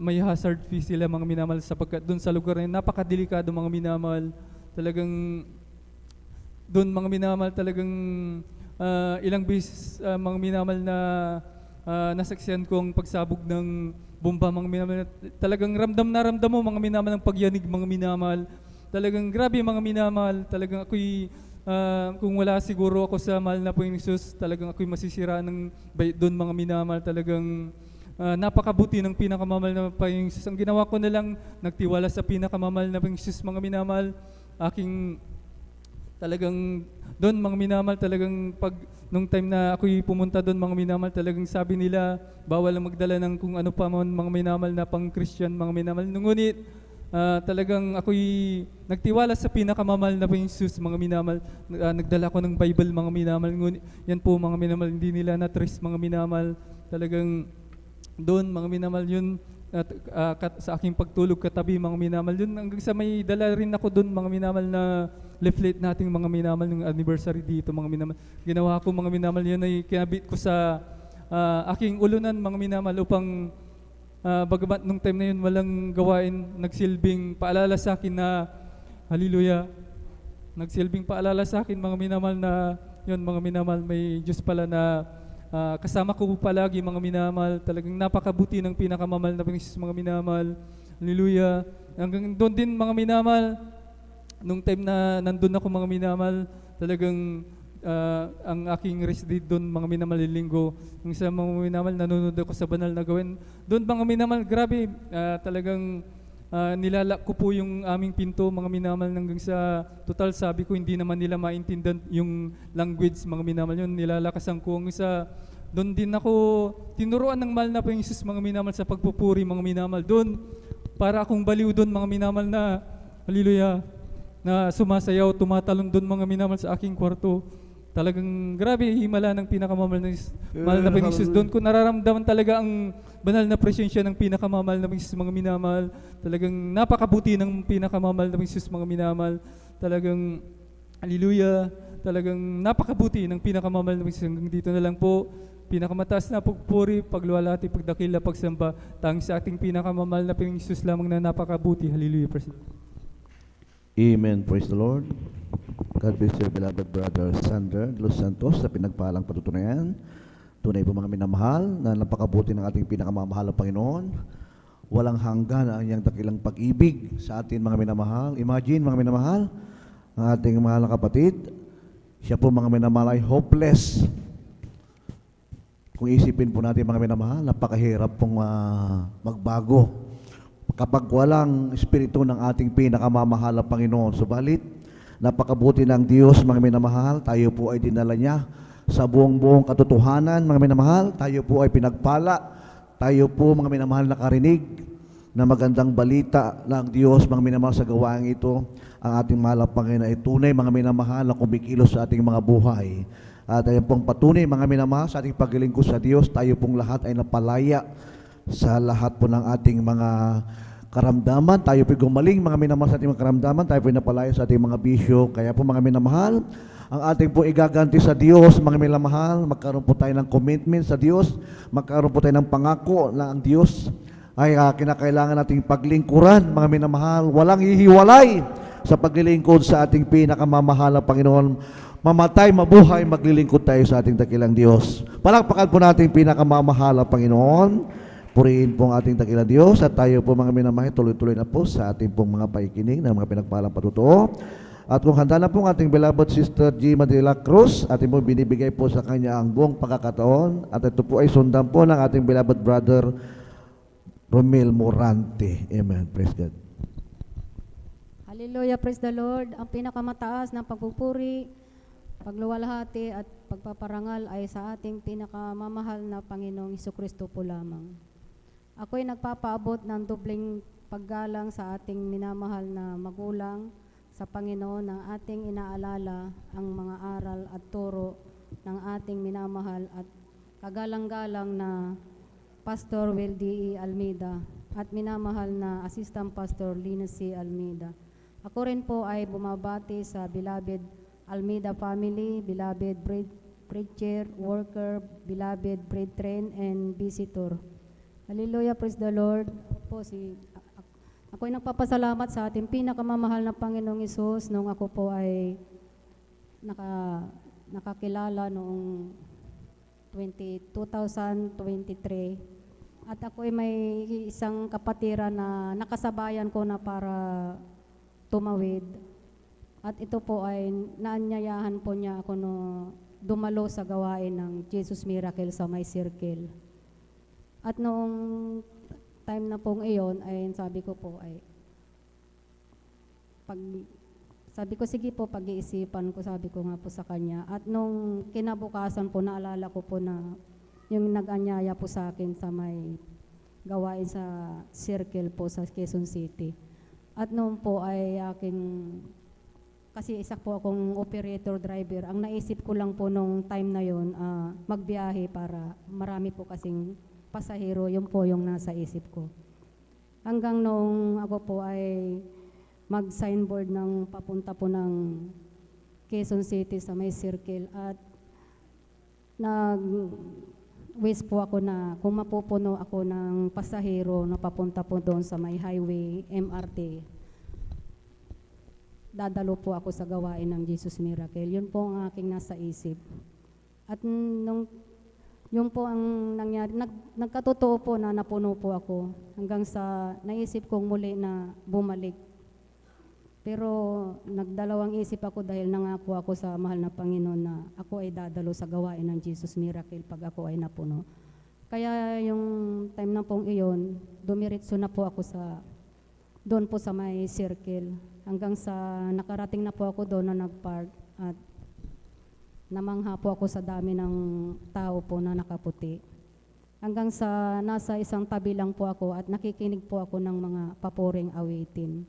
may hazard fee sila mga minamahal, sapagkat doon sa lugar na yun, napakadelikado mga minamahal. Talagang doon mga minamahal, talagang ilang beses mga minamahal na nasaksihan ko ang pagsabog ng bomba mga minamahal. Talagang ramdam mo mga minamahal ang pagyanig mga minamahal. Talagang grabe mga minamahal. Talagang ako'y kung wala siguro ako sa mahal na Panginoong Jesus, talagang ako'y masisira ng bait doon mga minamahal. Talagang napakabuti ng pinakamamahal na Panginoong Jesus. Ang ginawa ko na lang, nagtiwala sa pinakamamahal na Panginoong Jesus mga minamahal. Talagang doon mga minamahal, talagang nung time na ako'y pumunta doon mga minamahal, talagang sabi nila bawal lang magdala ng kung ano pa man mga minamahal na pang Christian mga minamahal. Ngunit talagang ako'y nagtiwala sa pinakamamahal na Panginoong Jesus mga minamahal. Nagdala ko ng Bible mga minamahal. Ngunit yan po mga minamahal, hindi nila na-trace mga minamahal. Talagang doon mga minamahal yun, sa aking pagtulog katabi mga minamahal yun, hanggang sa may dala rin ako doon mga minamahal na leaflet nating mga minamahal ng anniversary dito mga minamahal. Ginawa ko mga minamahal, yun ay kinabit ko sa aking ulunan mga minamahal, upang bagamat nung time na yun walang gawain, nagsilbing paalala sa akin na hallelujah, nagsilbing paalala sa akin mga minamahal na yun mga minamahal, may Diyos pala na kasama ko palagi mga minamahal. Talagang napakabuti ng pinakamamahal na Panginoon mga minamahal. Hallelujah. Hanggang doon din mga minamahal, nung time na nandun ako mga minamahal, talagang ang aking rest day doon mga minamahal linggo. Yung sa mga minamahal, nanonood ako sa banal na gawin. Doon mga minamahal, grabe, talagang nilalak ko po yung aming pinto mga minamahal, hanggang sa total sabi ko hindi naman nila maintindihan yung language mga minamahal yun. Nilalakasan ko ang isa. Doon din ako tinuruan ng mahal na Panginoong Jesus mga minamahal sa pagpupuri mga minamahal. Doon para akong baliw doon mga minamahal na hallelujah, na sumasayaw, tumatalon doon mga minamahal sa aking kwarto. Talagang grabe, himala ng pinakamamahal na mahal na Panginoong Jesus. Doon ko nararamdaman talaga ang banal na presensya ng pinakamamahal na Panginoong Jesus mga minamahal. Talagang napakabuti ng pinakamamahal na Panginoong Jesus mga minamahal. Talagang hallelujah. talagang napakabuti ng pinakamamahal na Panginoon. Hanggang dito na lang po, pinakamataas na pagpuri, pagluwalhati, pagdakila, pagsamba, tanging sa ating pinakamamahal na Panginoong Isus lamang na napakabuti. Hallelujah. Praise the Lord. Amen. Praise the Lord. God bless your beloved brother Sander Los Santos sa pinagpalang patutunayan. Tunay po mga minamahal na napakabuti ng ating pinakamamahal na Panginoon. Walang hanggan ang iyang dakilang pag-ibig sa atin mga minamahal. Imagine mga minamahal, ang ating mahal na kapatid, siya po mga minamahal ay hopeless. Kung isipin po natin mga minamahal, napakahirap pong magbago kapag walang espiritu ng ating pinakamamahal na Panginoon. Subalit, napakabuti ng Diyos mga minamahal, tayo po ay dinala niya sa buong katotohanan mga minamahal. Tayo po ay pinagpala, tayo po mga minamahal nakarinig na magandang balita ng Diyos mga minamahal sa gawaang ito. Ang ating mahal na Panginoon ay tunay mga minamahal na kumikilos sa ating mga buhay. At ayun pong patunay mga minamahal sa ating paglilingkod sa Diyos, tayo pong lahat ay napalaya sa lahat po ng ating mga karamdaman. Tayo po gumaling mga minamahal sa ating mga karamdaman, tayo po napalaya sa ating mga bisyo. Kaya po mga minamahal, ang ating po igaganti sa Diyos mga minamahal, magkaroon po tayo ng commitment sa Diyos, magkaroon po tayo ng pangako na ang Diyos ay kinakailangan nating paglingkuran mga minamahal. Walang hihiwalay sa paglilingkod sa ating pinakamamahal na Panginoon. Mamatay, mabuhay, maglilingkod tayo sa ating dakilang Diyos. Palakpakan po natin pinakamamahal na Panginoon. Purihin po ang ating dakilang Diyos at tayo po mga minamahal, tuloy-tuloy na po sa ating pong mga paikinig ng mga pinagpalang patutuo. At kung handa na po ang ating beloved Sister G. Madela Cruz, ating po binibigay po sa kanya ang buong pagkakataon. At ito po ay sundan po ng ating beloved brother Romel Morante. Amen. Praise God. Hallelujah, praise the Lord. Ang pinakamataas ng pagpupuri, pagluwalhati at pagpaparangal ay sa ating pinakamamahal na Panginoong Hesukristo po lamang. Ako'y nagpapaabot ng dobleng paggalang sa ating minamahal na magulang sa Panginoon ng ating inaalala ang mga aral at turo ng ating minamahal at kagalang-galang na Pastor Will D.E. Almeida at minamahal na Assistant Pastor Lina C. Almeida. Ako rin po ay bumabati sa beloved Almeida family, beloved preacher, worker, beloved brethren, and visitor. Hallelujah, praise the Lord. Ako'y nagpapasalamat sa ating pinakamamahal na Panginoong Hesus nung ako po ay nakakilala noong 2023. At ako'y may isang kapatiran na nakasabayan ko na para tumawid. At ito po ay naanyayahan po niya ako no dumalo sa gawain ng Jesus Miracle sa My Circle. At noong time na pong iyon, ay sabi ko po ay, sabi ko sige po, pag-iisipan ko, sabi ko nga po sa kanya. At nung kinabukasan po, naalala ko po na yung nag-anyaya po sa akin sa may gawain sa circle po sa Quezon City. At noon po ay kasi isa po akong operator driver. Ang naisip ko lang po nung time na yon, magbiyahe para marami po kasing pasahero, yun po yung nasa isip ko. Hanggang nung ako po ay mag-signboard ng papunta po ng Quezon City sa may circle at nag-wish po ako na kung mapupuno ako ng pasahero na papunta po doon sa may highway MRT, dadalo po ako sa gawain ng Jesus Miracle. Yun po ang aking nasa isip. At yun po ang nangyari. Nagkatotoo po na napuno po ako hanggang sa naisip kong muli na bumalik. Pero nagdalawang isip ako dahil nangako ako sa mahal na Panginoon na ako ay dadalo sa gawain ng Jesus Miracle pag ako ay napuno. Kaya yung time na pong iyon, dumiritso na po ako doon po sa may circle. Hanggang sa nakarating na po ako doon na nagpark at namangha po ako sa dami ng tao po na nakaputi. Hanggang sa nasa isang tabi lang po ako at nakikinig po ako ng mga papuring awitin.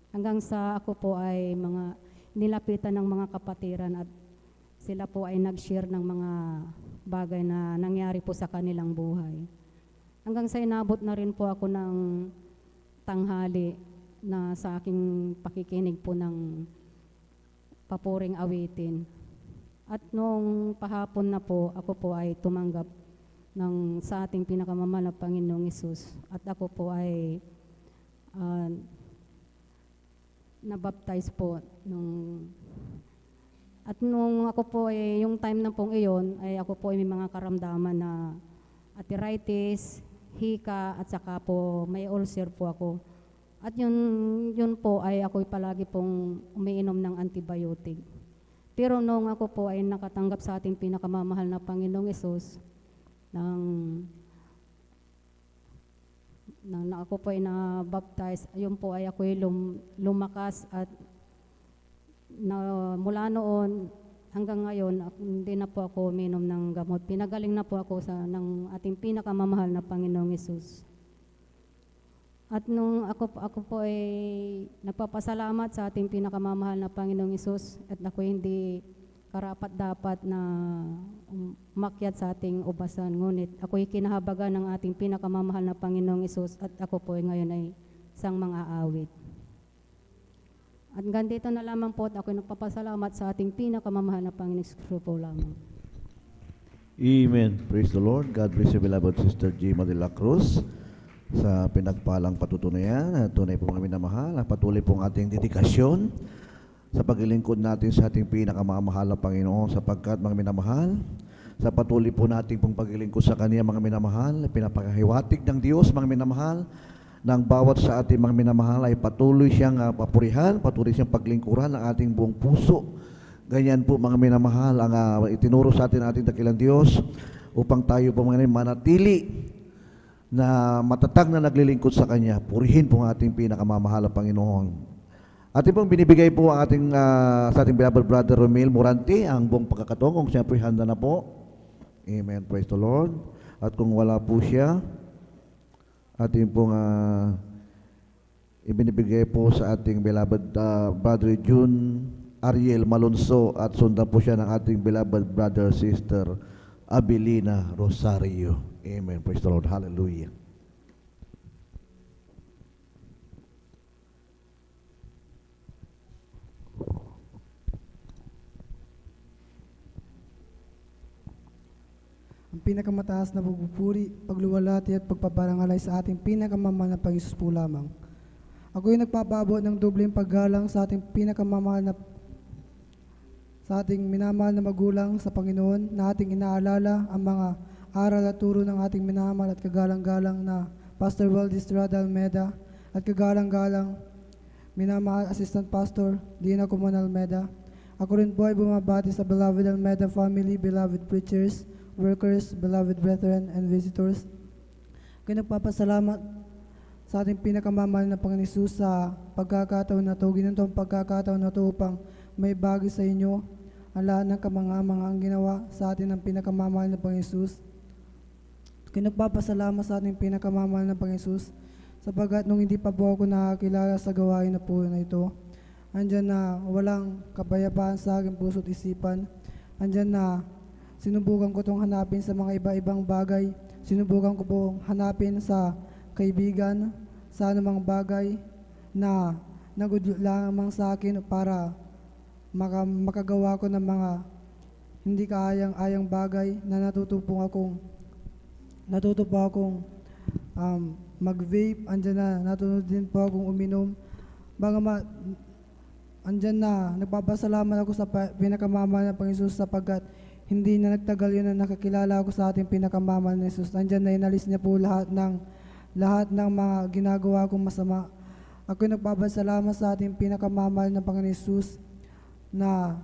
Hanggang sa ako po ay nilapitan ng mga kapatiran at sila po ay nag-share ng mga bagay na nangyari po sa kanilang buhay. Hanggang sa inabot na rin po ako ng tanghali na sa aking pakikinig po ng papuring awitin. At nung pahapon na po, ako po ay tumanggap sa ating pinakamamahal na Panginoong Hesus. At ako po ay nabaptize po at nung ako po ay yung time na pong iyon ay ako po ay may mga karamdaman na arthritis, hika at saka po may ulcer po ako. At yun po ay ako palagi pong umiinom ng antibiotic. Pero nung ako po ay nakatanggap sa ating pinakamamahal na Panginoong Hesus nang ako po ay na-baptize, ayun po ay ako ay lumakas at mula noon hanggang ngayon, hindi na po ako uminom ng gamot. Pinagaling na po ako ng ating pinakamamahal na Panginoong Hesus. At nung ako po ay nagpapasalamat sa ating pinakamamahal na Panginoong Hesus at ako hindi karapat-dapat na umakyat sa ating ubasan. Ngunit ako'y kinahabagan ng ating pinakamamahal na Panginoong Hesus at ako po ay ngayon ay isang mga awit. At ganito na lamang po at ako'y nagpapasalamat sa ating pinakamamahal na Panginoong Hesus po lamang. Amen. Praise the Lord. God bless you, beloved Sister Gima de la Cruz, sa pinagpalang patutunayan. Tunay po mga minamahal. Patuloy pong ating dedikasyon sa paglilingkod natin sa ating pinakamamahal na Panginoon, sapagkat mga minamahal, sa patuloy po natin pong paglilingkod sa Kanya mga minamahal, pinapakahiwatig ng Diyos mga minamahal, ng bawat sa ating mga minamahal ay patuloy siyang papurihan, patuloy siyang paglingkuran ng ating buong puso. Ganyan po mga minamahal ang itinuro sa atin ating dakilang Diyos upang tayo po mga manatili na matatag na naglilingkod sa Kanya. Purihin po ang ating pinakamamahal na Panginoon. Ating pong binibigay po ang ating, sa ating beloved brother Romel Morante ang buong pagkakataon kung siya po handa na po. Amen. Praise the Lord. At kung wala po siya, ating pong ibinibigay po sa ating beloved brother June Ariel Malonzo at sundan po siya ng ating beloved brother sister Abilina Rosario. Amen. Praise the Lord. Hallelujah. Ang pinakamataas na pagpupuri, pagluwalhati at pagpaparangalay sa ating pinakamamahal na Panginoon po lamang. Ako'y nagpapabot ng dobleng paggalang sa ating sa ating minamahal na magulang sa Panginoon na ating inaalala ang mga aral at turo ng ating minamahal at kagalang-galang na Pastor Waldis Estrada Almeda at kagalang-galang minamahal Assistant Pastor Dina Coman Almeda. Ako rin po ay bumabati sa beloved Almeda family, beloved preachers, workers, beloved brethren, and visitors. Kaya nagpapasalamat sa ating pinakamamahal na Panginoon Hesus sa pagkakataon na ito, ginantong pagkakataon na ito upang may bagay sa inyo ang lahat ng kamangamang ginawa sa atin ng pinakamamahal na Panginoon Hesus. Kaya nagpapasalamat sa ating pinakamamahal na Panginoon Hesus sapagat nung hindi pa po ako nakakilala sa gawain na po na ito, andyan na walang kapayapaan sa aking puso't isipan, andyan na sinubukan ko itong hanapin sa mga iba-ibang bagay. Sinubukan ko po hanapin sa kaibigan, sa anumang bagay na nagudlo lamang sa akin para makagawa ko ng mga hindi kaayang-ayang bagay na natuto po akong mag-vape. Andyan na, natuto din po akong uminom. Andyan na, nagpapasalamat ako sa pinakamamahal na Panginoon Hesus sapagkat hindi na nagtagal yun na nakakilala ako sa ating pinakamamahal na Hesus. Andyan na inalis niya po lahat ng mga ginagawa kong masama. Ako'y nagpapasalamat sa ating pinakamamahal na Panginoon Hesus na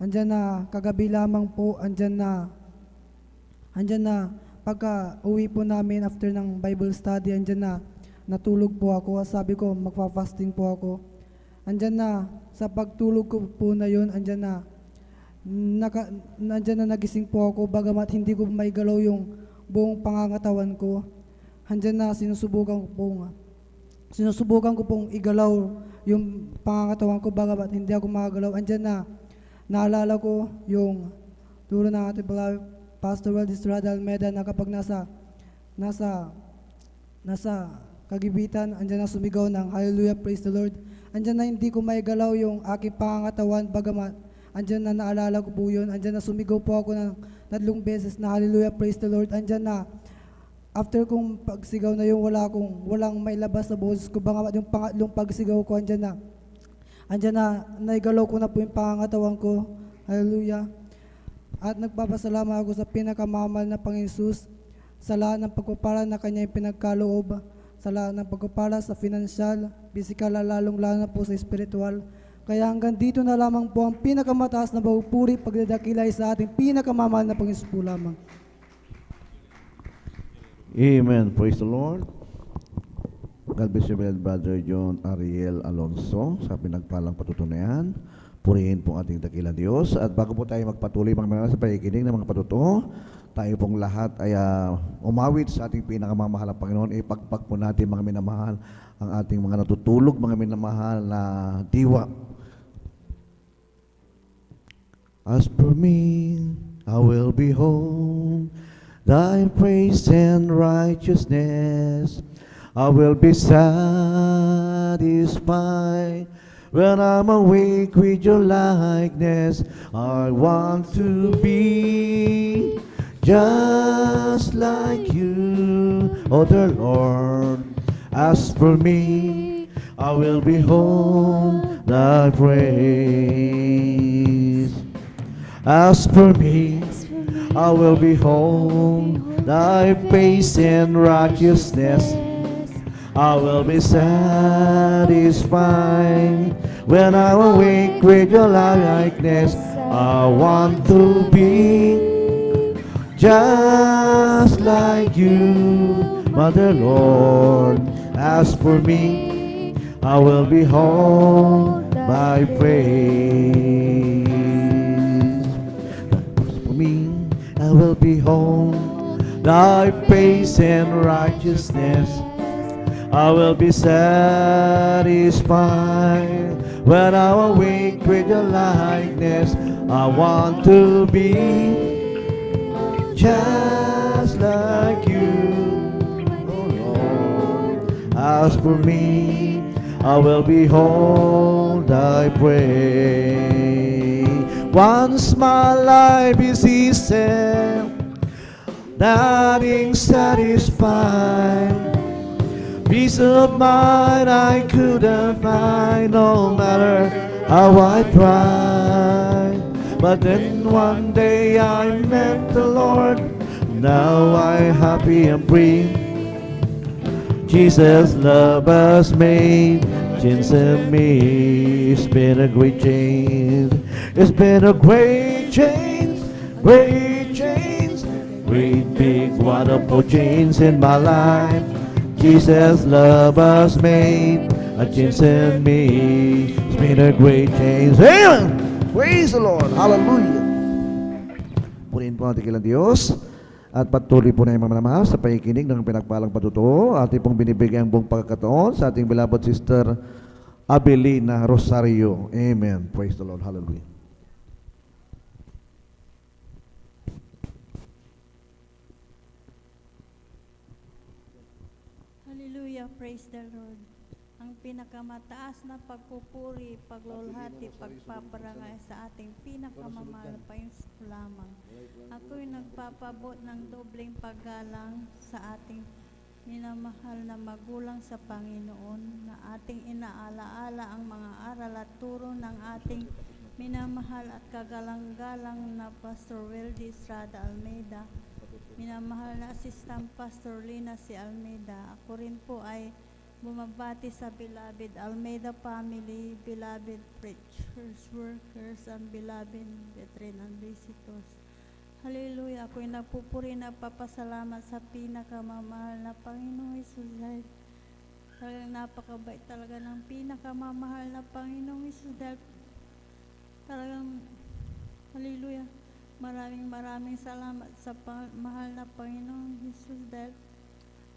andyan na kagabi lamang po, andyan na pagka uwi po namin after ng Bible study, andyan na natulog po ako. Sabi ko magpa-fasting po ako. Andyan na sa pagtulog ko po na yun, andyan na nagising po ako bagamat hindi ko maigalaw yung buong pangangatawan ko. Andyan na sinusubukan ko pong igalaw yung pangangatawan ko bagamat hindi ako makagalaw. Andyan na naalala ko yung turo ng ating Pastor Waldis Estrada Almeda na kapag nasa kagibitan, andyan na sumigaw ng Hallelujah, praise the Lord. Andyan na hindi ko maigalaw yung aking pangangatawan bagamat andyan na naalala ko po yun, andyan na sumigaw po ako ng 3 beses na hallelujah, praise the Lord, andyan na after kong pagsigaw na yung walang may labas sa boses ko, baka yung pangatlong pagsigaw ko, andyan na, naigalaw ko na po yung pangangatawan ko, hallelujah. At nagpapasalamat ako sa pinakamamahal na Panginoon Jesus, sa lahat ng pagpapala na Kanya yung pinagkaloob, sa lahat ng pagpapala sa financial, physical, lalong-lalo na po sa spiritual. Kaya hanggang dito na lamang po ang pinakamataas na pagpupuri, pagdadakilay sa ating pinakamamahal na Panginoon Jesus po lamang. Amen. Praise the Lord. God bless you, beloved Brother John Ariel Alonso, sa pinagpalang patutunayan. Purihin po ating dakilang Diyos. At bago po tayo magpatuloy mga sa pakikinig ng mga patuto, tayo pong lahat ay umawit sa ating pinakamamahal na Panginoon. Ipagpag po natin mga minamahal ang ating mga natutulog, mga minamahal na diwa. As for me, I will be home. Thy praise and righteousness, I will be satisfied. When I'm awake with your likeness, I want to be just like you, oh the Lord. As for me, I will behold thy praise. As for me, I will behold thy face and righteousness. I will be satisfied when I'm awake with your likeness. I want to be just like you, Mother Lord. As for me, I will behold thy praise. As for me, I will behold thy face and righteousness. I will be satisfied when I'm awake with your likeness. I want to be just like you, oh Lord. As for me, I will behold thy praise. Once my life is easy, nothing satisfied. Peace of mind I couldn't find, no matter how I tried. But then one day I met the Lord. Now I'm happy and free. Jesus' love has made change in me. It's been a great change. It's been a great change, great change, great big wonderful change in my life. Jesus' love has made a change in me. It's been a great change. Amen! Praise the Lord! Hallelujah! Purihin po natin kilang Diyos at patuloy po na yung mga namahal sa pakikinig ng pinagpalang patutuo. Ating pong binibigyan ang buong pagkakataon sa ating beloved sister Abelina Rosario. Amen. Praise the Lord. Hallelujah. Hallelujah, praise the Lord. Ang pinakamataas na pagpupuri, paglulhati, pagpaparangay sa ating pinakamamahal pa yung lamang. Ako'y nagpapabot ng dobleng paggalang sa ating minamahal na magulang sa Panginoon, na ating inaalaala ang mga aral at turo ng ating minamahal at kagalang-galang na Pastor Weldy Estrada Almeida, minamahal na Assistant Pastor Lina C. Almeida. Ako rin po ay bumabati sa beloved Almeida family, beloved preachers, workers, and beloved veteran and visitors. Hallelujah! Ako'y nagpupuri na papasalamat sa pinakamamahal na Panginoong Hesus dahil talagang napakabait talaga ng pinakamamahal na Panginoong Hesus dahil talagang hallelujah! Maraming salamat sa mahal na Panginoong Hesus dahil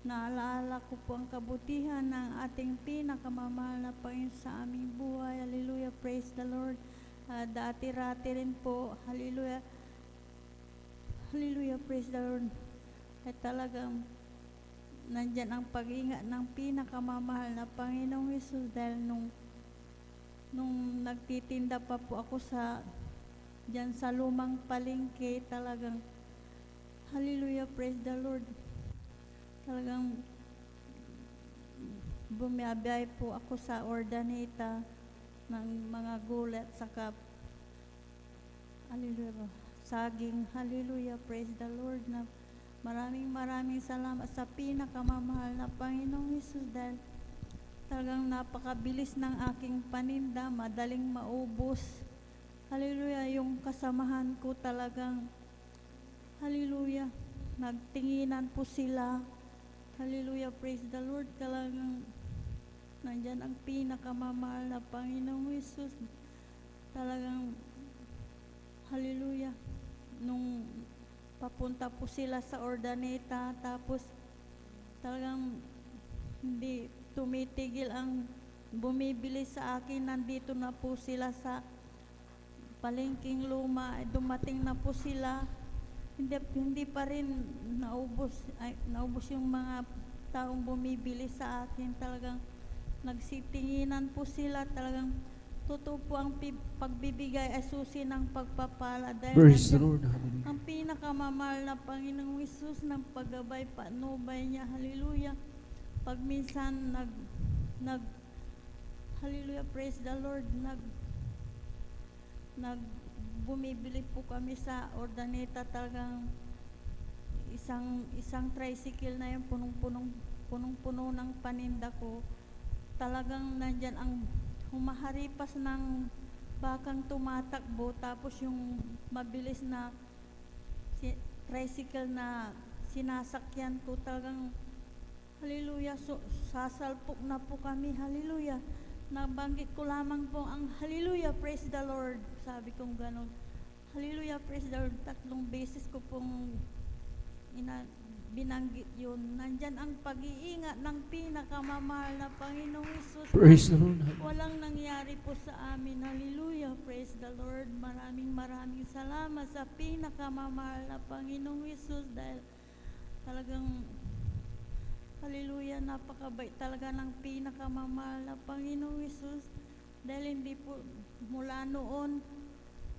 naalaala ko po ang kabutihan ng ating pinakamamahal na Panginoon sa aming buhay. Hallelujah! Praise the Lord! Dati-rati rin po, hallelujah! Hallelujah! Praise the Lord! Ay talagang nandyan ang pag-ingat ng pinakamamahal na Panginoong Hesus dahil nung nagtitinda pa po ako sa dyan sa lumang palengke, talagang hallelujah, praise the Lord. Talagang bumiyabay po ako sa Ordaneta ng mga gulat saka hallelujah, saging, hallelujah, praise the Lord. Na maraming salamat sa pinakamamahal na Panginoong Hesus dahil talagang napakabilis ng aking paninda, madaling maubos. Hallelujah, yung kasamahan ko talagang hallelujah, nagtinginan po sila. Hallelujah, praise the Lord. Talagang nandyan ang pinakamamahal na Panginoong Hesus. Talagang hallelujah, nung papunta po sila sa Ordaneta, tapos talagang hindi tumitigil ang bumibili sa akin. Nandito na po sila sa palengking luma, dumating na po sila. Hindi pa rin naubos yung mga taong bumibili sa akin. Talagang nagsitinginan po sila. Talagang totoo po ang pagbibigay ay susi ng pagpapala. Dahil Praise the nandiyan Lord. Hallelujah. ang pinakamamahal na Panginoong Hesus ng paggabay patnubay niya. Hallelujah. Pag minsan hallelujah, praise the Lord, bumibili po kami sa Ordaneta, talagang isang tricycle na yun, punong-puno ng paninda ko. Talagang nandyan ang humaharipas ng bakang tumatakbo, tapos yung mabilis na tricycle na sinasakyan ko, talagang hallelujah, sasalpok na po kami, hallelujah. Nabanggit ko lamang po ang hallelujah, praise the Lord. Sabi kong gano'n, hallelujah, praise the Lord. 3 beses ko pong binanggit yun. Nandyan ang pag-iingat ng pinakamamahal na Panginoong Hesus. Praise the Lord. Walang nangyari po sa amin. Hallelujah, praise the Lord. Maraming salamat sa pinakamamahal na Panginoong Hesus dahil talagang hallelujah, napakabait talaga ng pinakamamahal na Panginoong Hesus dahil hindi po mula noon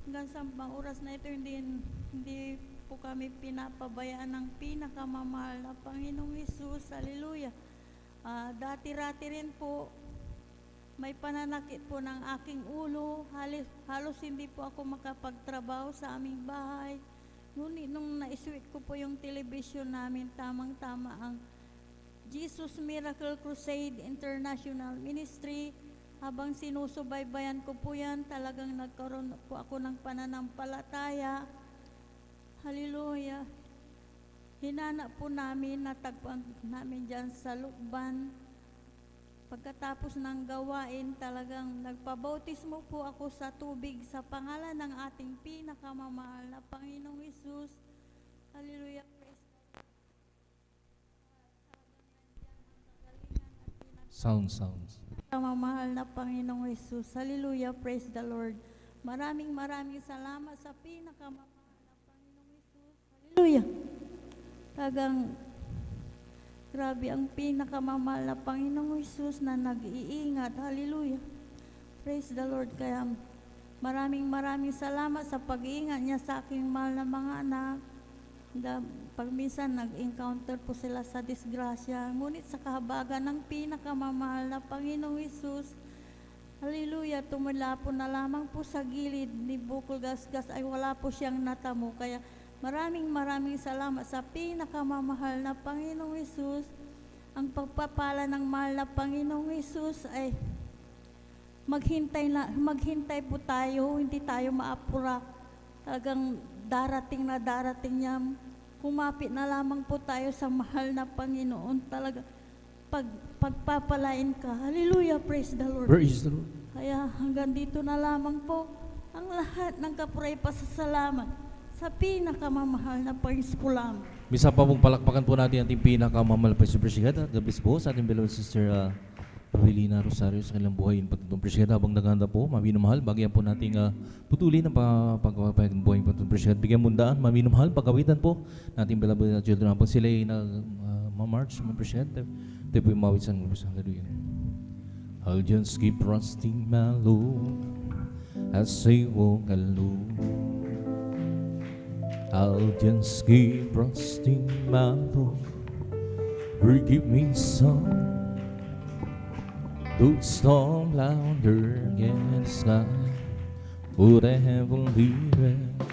hanggang sa mga oras na ito hindi po kami pinapabayaan ng pinakamamahal na Panginoong Hesus. Hallelujah. Dati-rati rin po may pananakit po ng aking ulo. Halos hindi po ako makapagtrabaho sa aming bahay. Ngunit nung naiswitch ko po yung television namin, tamang-tama ang Jesus Miracle Crusade International Ministry. Habang sinusubaybayan ko po yan, talagang nagkaroon po ako ng pananampalataya. Hallelujah. Hinanap po namin, natagpuan namin dyan sa Lukban. Pagkatapos ng gawain, talagang nagpabautismo po ako sa tubig sa pangalan ng ating pinakamamahal na Panginoong Hesus. Hallelujah. Sounds. Pinakamamahal na Panginoong Hesus. Hallelujah, praise the Lord. Maraming salamat sa pinakamamahal na Panginoong Hesus. Hallelujah. Talagang grabe ang pinakamamahal na Panginoong Hesus na nag-iingat. Hallelujah. Praise the Lord. Kaya maraming salamat sa pag-iingat niya sa aking mahal na mga anak. Pag minsan nag-encounter po sila sa disgrasya, ngunit sa kahabagan ng pinakamamahal na Panginoong Hesus, hallelujah, tumula po na lamang po sa gilid ni Bukol Gasgas ay wala po siyang natamo. Kaya maraming salamat sa pinakamamahal na Panginoong Hesus. Ang pagpapala ng mahal na Panginoong Hesus ay maghintay po tayo, hindi tayo maapura. Talagang darating niya. Kumapit na lamang po tayo sa mahal na Panginoon. Talaga, pagpapalain ka. Hallelujah, praise the Lord. Praise the Lord. Kaya hanggang dito na lamang po ang lahat ng kapuray pasasalamat sa pinakamamahal na Panginoon. Misa pa pong palakpakan po natin ating pinakamamahal pa si Presidente at gabis po sa ating beloved sister Pavilina Rosario sa kanilang buhay patutong Presidente. Habang naganda po, maminumahal, bagyan po nating putulin ang pagpapayag ng buhay patutong Presidente. Bigyan mundaan, maminumahal, pagkawitan po nating beloved na children. Habang sila ay nag-march, mga Presidente, ito po yung mawit sa ngubos. Hallelujah. I'll just keep trusting my Lord as I walk alone. I'll just keep trusting my Lord. Forgive me some. Though storm louder against the sky, would I heavenly rest?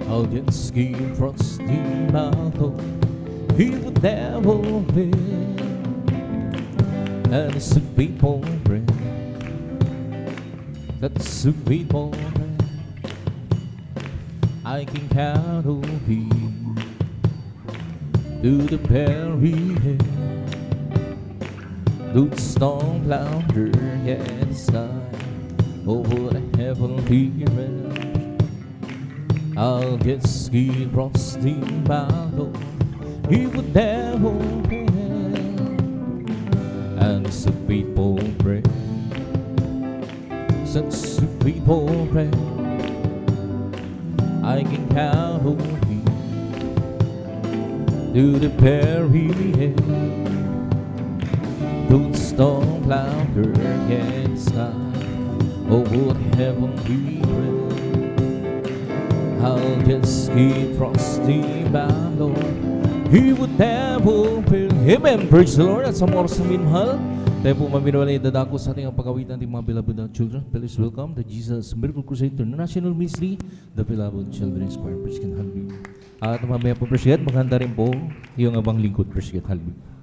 I'll just keep trusting my Lord. He would never fail. And it's a faithful friend. That's a faithful friend. I can count on Him to the very end. Though the storm louder against the sky, over the heavenly realm, I'll just keep trusting my Lord. He would never fail, and it's a faithful friend, such a faithful friend. I can count on Him to the very end. Though the storm louder against the sky, over the heavenly realm, I'll just keep trusting my Lord. He would never fail. Amen. Praise the Lord. At sa mga oras na minahal, tayo po maminawalay dadako sa ating pag-awit ng mga beloved na children. Please welcome the Jesus Miracle Crusade International Ministry, the Beloved Children's Choir. Praise God. Hallelujah. At mamaya po, praise God, maghanda rin po yung abang lingkod. Praise God. Hallelujah.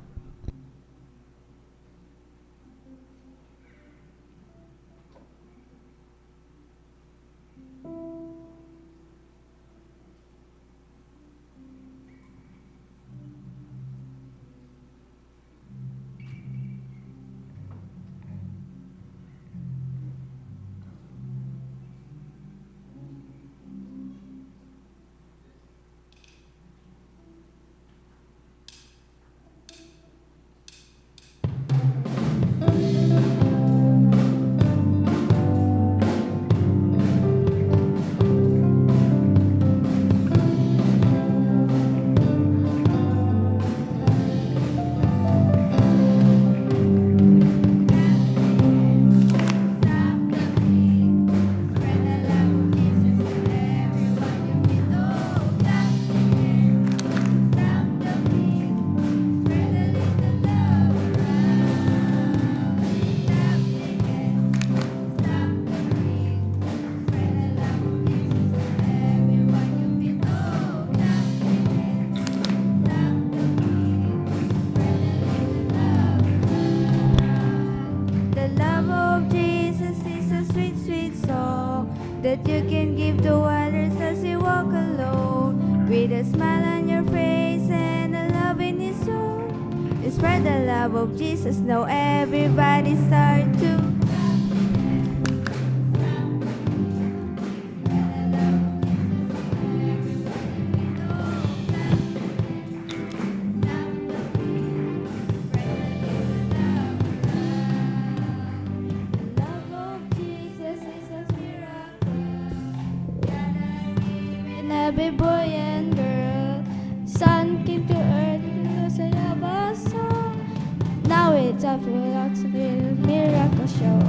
that you can give to others as you walk alone, with a smile on your face and a love in your soul. You spread the love of Jesus, now everybody start to. Every boy and girl, sun came to earth, was a love song. Now it's up to lots of miracle show.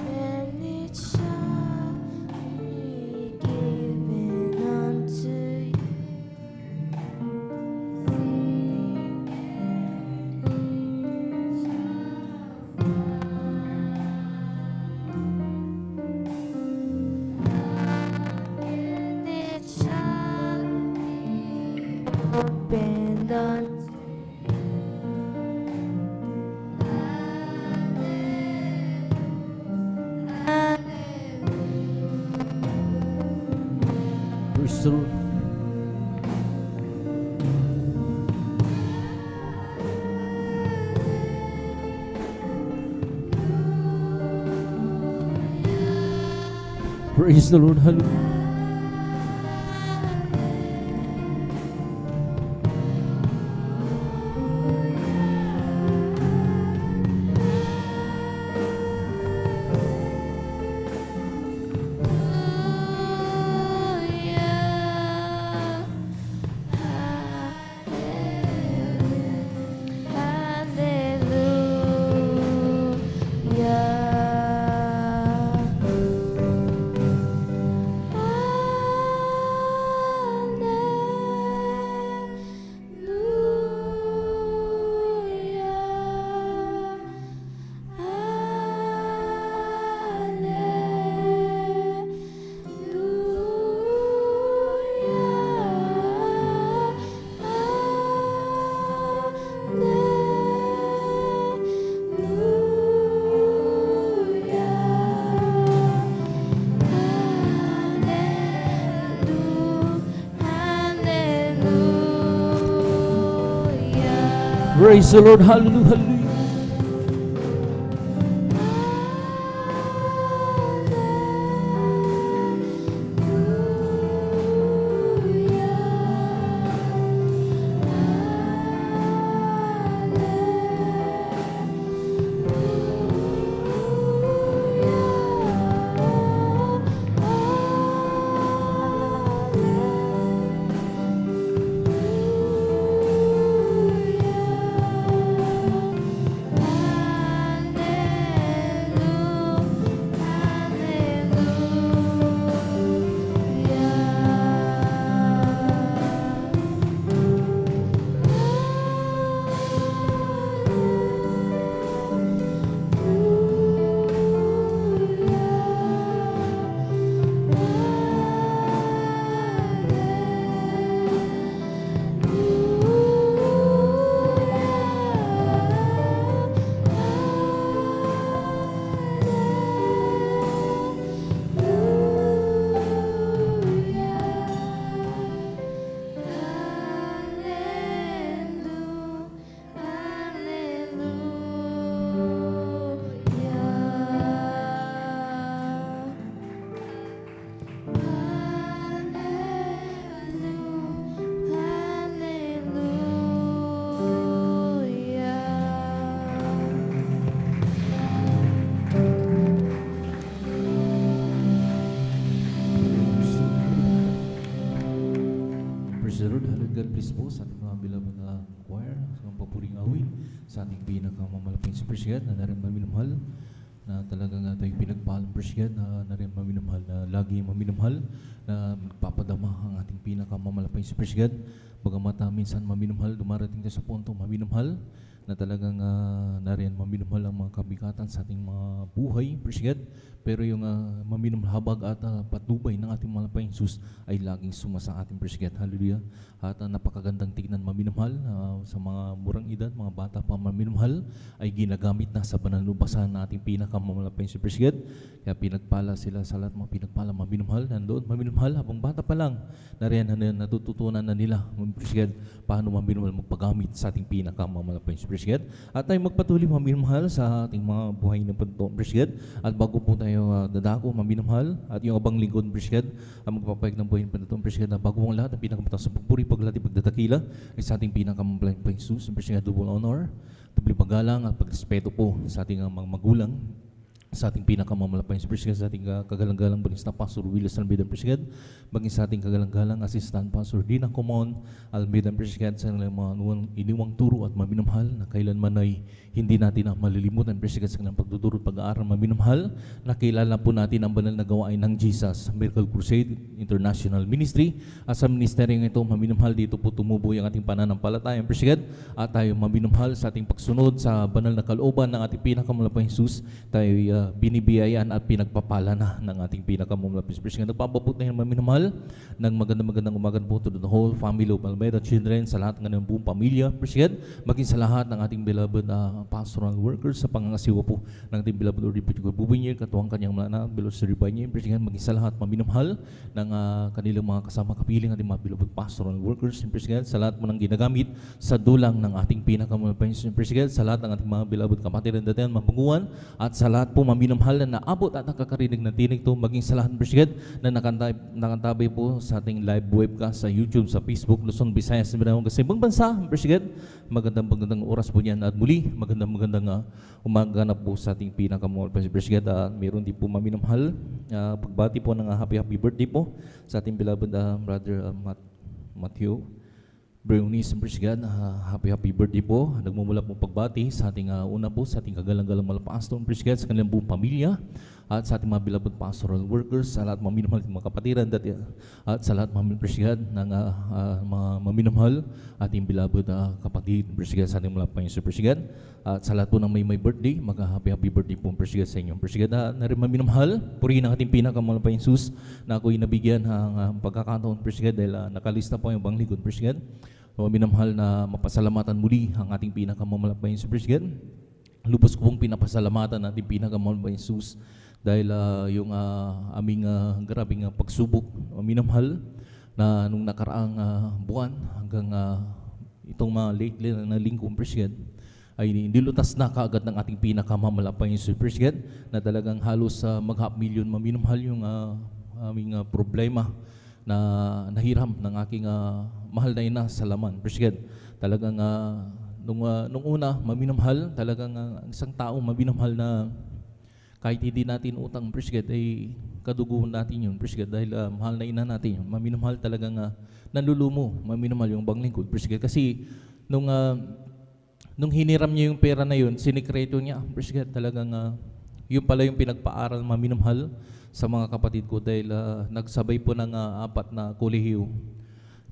And it shall be given unto you. And it shall be opened unto Praise the Lord. Praise the Lord. Hallelujah. Praise the Lord. Hallelujah. Hallelujah. God bless po sa ating mga beloved na choir, sa mga papuring awit, sa ating pinakamalaping si Praise God na narin maminamahal, na talagang tayo pinagpahal ng Praise God na narin maminamahal, na lagi maminamahal na magpapadama ang ating pinakamamalapay si Praise God. Bagamat minsan maminumhal, dumarating tayo sa punto maminumhal, na talagang nariyan maminumhal ang mga kabigatan sa ating mga buhay, Praise God. Pero yung maminumhal habag at patnubay ng ating malapay Jesus ay laging sumasa ating Praise God. Hallelujah. At napakagandang tignan maminumhal sa mga murang edad, mga bata pa maminumhal ay ginagamit na sa banal na lupasan na ating pinakamamalapay si Praise God. Kaya pinagpala sila sa lahat mga pinagpala maminumhal. Nandoon maminumhal habang bata pa lang. Nariyan natututunan na nila Praise God, paano maminumhal magpagamit sa ating pinakamamalapay si Praise God. At tayo magpatuloy maminumhal sa ating mga buhay ng pagtutunan Praise God. At bago po tayo dadako maminumhal at yung abang lingkod Praise God ang magpapayag ng buhay ng pagtutunan Praise God. Bago ang lahat ang pinakamataas sa pagpuri, paglati, pagdadakila ay sa ating pinakamamalapay Jesus Praise God. Double honor, double paggalang at pagrespeto po sa ating mga magulang, sa ating pinakamamalapay Praise God, sa ating kagalang-galang Barista Pastor Willis Almeida Praise God, maging sa ating kagalang-galang Assistant Pastor Dina Comon Almeida Praise God, sa mga iniwang turo at maminumhal na kailanman ay hindi natin malilimutan Praise God, sa kanilang pagtuturo at pag-aaral maminumhal. Nakilala po natin ang banal na gawain ng Jesus Miracle Crusade International Ministry at sa ministeryong ito maminumhal dito po tumubo yung ating pananampalataya Praise God, at tayo maminumhal sa ating pagsunod sa banal na kalooban ng ating pinakamamalapay Jesus. Tayo binibiyayaan at pinagpapala na ng ating pinakamalapit Praise God. Nagpapabot na yung maminumhal ng magandang umagan po to the whole family of Almeida children, sa lahat ng buong pamilya Praise God, maging sa lahat ng ating beloved pastoral workers, sa pangangasiwa po ng ating beloved Oripit Bubinyer, katuwang kanyang mga anak, beloved Sir Ribanyer Praise God, maging sa lahat maminumhal ng kanilang mga kasama kapiling ating mga beloved pastoral workers Praise God, sa lahat mo nang ginagamit sa dulang ng ating pinakamalapit Praise God, sa lahat ng ating mga beloved kapatid and datihan, mapunguan, at sa lahat po maminumhal na naabot at nakakarinig ng tinig to, maging sa lahat Praise God na nakantabay po sa ating live webcast sa YouTube, sa Facebook, Luzon, Visayas, Mindanao, kasi ibang bansa Praise God. Magandang oras po niyan at muli magandang umaga na po sa ating pinakamalapit Praise God. Meron din po maminumhal pagbati po ng happy birthday po sa ating beloved brother Matthew Breunis Praise God. Happy birthday po. Nagmumula po pagbati sa ating una po sa ating kagalang-galang malapastor Praise God, sa kanilang buong pamilya at sa ating mga beloved pastoral workers, sa lahat maminumhal mga kapatiran at sa lahat Praise God ng mga maminumhal ating beloved kapatid Praise God, sa ating malapay Praise God, at sa lahat po ng may birthday, happy birthday po Praise God sa inyo Praise God. Na rin maminumhal, purihin ang ating pinakamalapay Jesus na ako'y nabigyan ng pagkakataon Praise God dahil nakalista po yung banglikod Praise God. Maminumhal na mapasalamatan muli ang ating pinakamamalapay Praise God. Lubos ko pong pinapasalamatan ang ating pinakamalapay Jesus dahil yung aming grabing pagsubok, minamahal na nung nakaraang buwan hanggang itong mga lately na linggo Praise God, ay nilutas na kaagad ng ating pinakamamalapay Praise God, na talagang halos mag-half million maminamahal yung aming problema na nahiram ng aking mahal na ina sa laman Praise God. Talagang nung una maminamahal, talagang isang tao maminamahal na kahit hindi natin utang Praise God ay kadugo natin yun Praise God, dahil mahal na ina natin yun. Maminamahal talagang nanlulumo, maminamahal yung banglingkod Praise God. Kasi nung hiniram niya yung pera na yun, sinikreto niya Praise God, talagang yun pala yung pinagpaaral maminamahal sa mga kapatid ko, dahil nagsabay po ng 4 na kolehiyo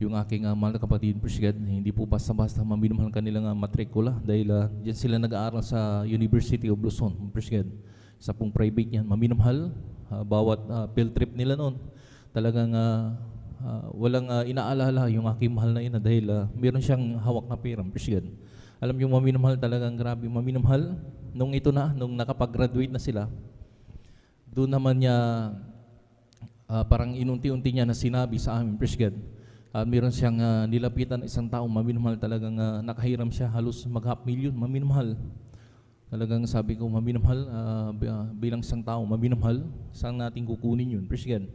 yung aking mahal na kapatid Praise God. Hindi po basta-basta maminamahal kanilang matrikula, dahil dyan sila nag-aaral sa University of Luzon Praise God. Sa pong private yan, maminamahal, bawat field trip nila noon, talagang walang inaalala yung aking mahal na ina, dahil meron siyang hawak na pera Praise God. Alam yung maminamahal, talagang grabe maminamahal. Nung nakapag-graduate na sila, doon naman niya parang inunti-unti niya na sinabi sa amin Praise God. Meron siyang nilapitan isang tao maminamahal, talagang nakahiram siya halos mag-half million maminamahal. Talagang sabi ko, maminamahal, bilang isang tao, maminamahal, saan natin kukunin yun Praise God.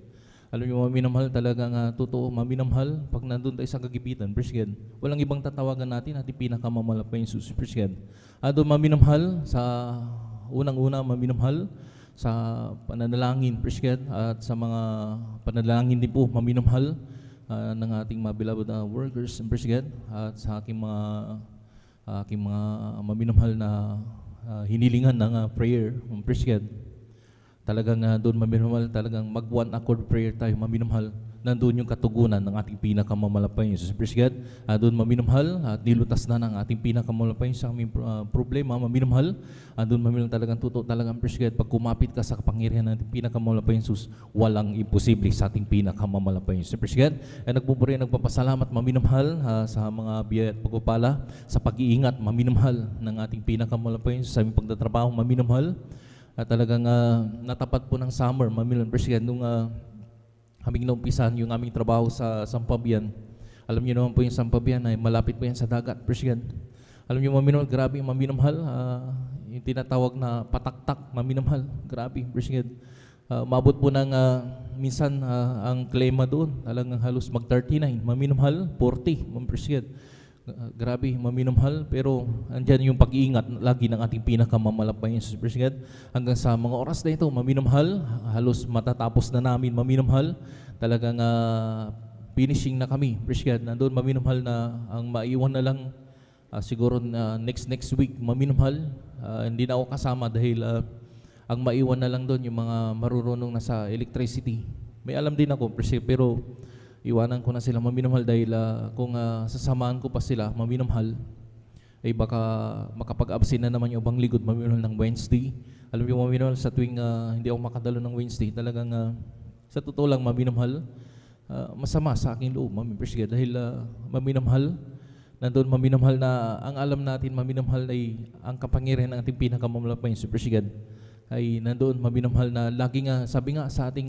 Alam niyo, maminamahal, talagang totoo, maminamahal, pag nandun tayo sa kagipitan Praise God, walang ibang tatawagan natin, ating pinakamamalapay Jesus Praise God. Doon maminamahal, sa unang-una maminamahal, sa pananalangin Praise God, at sa mga pananalangin din po, maminamahal ng ating mga beloved workers Praise God, at sa aking mga maminamahal na hinilingan ng prayer Praise God. Talagang doon maminamahal, talagang mag one accord prayer tayo, maminamahal. Nandun yung katugunan ng ating pinakamalapay Jesus. Praise God. Doon maminamahal at nilutas na ng ating pinakamalapay sa aming problema, maminamahal. Doon maminamahal talagang totoo talagang praise God. Pag kumapit ka sa kapangyarihan ng ating pinakamalapay Jesus, walang imposible sa ating pinakamalapay Jesus. Praise God. Ay nagpupuri, nagpapasalamat, maminamahal sa mga biyaya at pagpapala, sa pag-iingat, maminamahal ng ating pinakamalapay Jesus, sa aming pagtatrabaho, maminamahal. At talagang natapat po ng summer, maminamahal, praise God, nung kaming naumpisan yung aming trabaho sa Sampabian. Alam niyo naman po yung Sampabian ay malapit po yan sa dagat. Praise God. Alam niyo maminamahal, grabe yung maminamahal. Yung tinatawag na pataktak, maminamahal. Grabe, praise God. Maabot po ng minsan ang klema doon. Talagang halos mag-39. Maminamahal, 40. Praise God. Grabe, maminamahal, pero andyan yung pag-iingat lagi ng ating pinakamamalapay Jesus. Praise God. Hanggang sa mga oras na ito, maminamahal, halos matatapos na namin, maminamahal, talagang finishing na kami. Praise God. Nandun, maminamahal na ang maiwan na lang siguro next week, maminamahal. Hindi na ako kasama dahil ang maiwan na lang doon yung mga marurunong na sa electricity. May alam din ako, pero iwanan ko na sila, maminamahal, dahil kung sasamahan ko pa sila, maminamahal, ay baka makapag-absent na naman yung ibang ligod, maminamahal, ng Wednesday. Alam niyo, maminamahal, sa tuwing hindi ako makadalo ng Wednesday, talagang sa totoo lang, maminamahal, masama sa aking loob, maminamahal, dahil maminamahal, nandun maminamahal na ang alam natin, maminamahal, ay ang kapangyarihan ng ating pinakamalapay, Super Sigad, ay nandoon, maminamahal, na lagi nga, sabi nga sa ating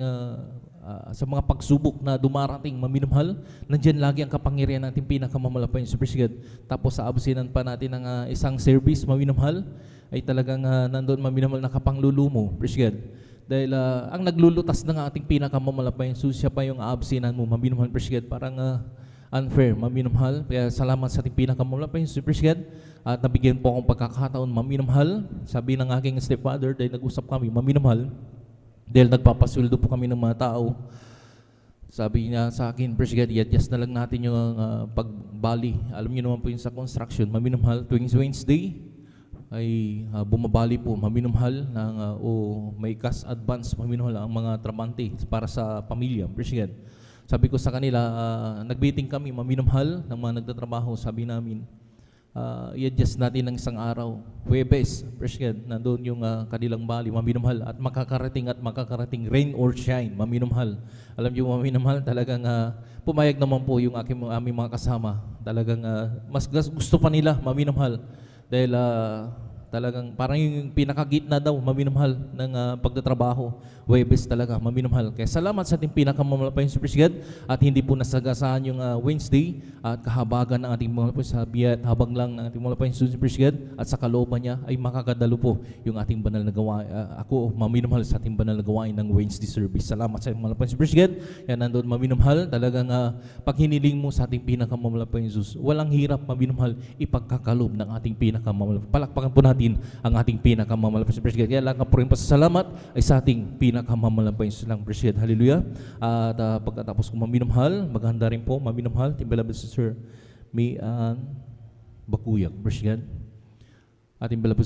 sa mga pagsubok na dumarating, maminamahal, nandiyan lagi ang kapangyarihan ng ating pinakamalapay, Super Sigad. Tapos sa absinan pa natin ng isang service, maminamahal, ay talagang nandoon, maminamahal, na kapanglulumo, Praise God. Dahil ang naglulutas ng ating pinakamalapay, siya pa yung absinan mo, maminamahal, Praise God. Parang unfair, maminamahal. Kaya salamat sa ating pinakamalapay, Super God. At nabigyan po akong pagkakataon, maminamahal. Sabi ng aking stepfather, dahil nag-usap kami, maminamahal, dahil nagpapasweldo po kami ng mga tao. Sabi niya sa akin, Praise God, i-adjust na lang natin yung pagbali. Alam niyo naman po yun sa construction, maminamahal, tuwing Wednesday ay bumabali po, maminamahal, ng, may cash advance, maminamahal, ang mga trabante para sa pamilya, Praise God. Sabi ko sa kanila, nag-meeting kami, maminamahal, ng mga nagtatrabaho, sabi namin, i-adjust natin ng isang araw. Huwebes, Praise God, nandun yung kanilang bali, maminamahal, at makakarating rain or shine, maminamahal. Alam niyo, maminamahal, talagang pumayag naman po yung aming mga kasama. Talagang mas gusto pa nila, maminamahal, dahil talagang parang yung pinakagitna daw, maminamahal, ng pagtatrabaho. Huwebes talaga, maminamahal. Kaya salamat sa ating pinakamalapay, Super God, at hindi po nasagasaan yung Wednesday at kahabagan ng ating malapay sa biyat, habang lang ng ating malapay, Super God, at sa kalooban niya ay makakadalo po yung ating banal na gawain. Ako, maminamahal, sa ating banal na gawain ng Wednesday service. Salamat sa ating malapay, Super God. Yan, nandun, maminamahal, talagang pag hiniling mo sa ating pinakamalapay, Jesus, walang hirap, maminamahal, ipagkakalob ng ating pinakamalapay. Palakpakan po natin ang ating pinakamalapay, Super God. Kaya lang po rin pasasalamat ay sa ating pinakamalapay lang, Praise God. Hallelujah. At pagkatapos ko maminamahal, maghanda rin po, maminamahal, ating beloved sister Mian Bakuyag, Praise God. Ating beloved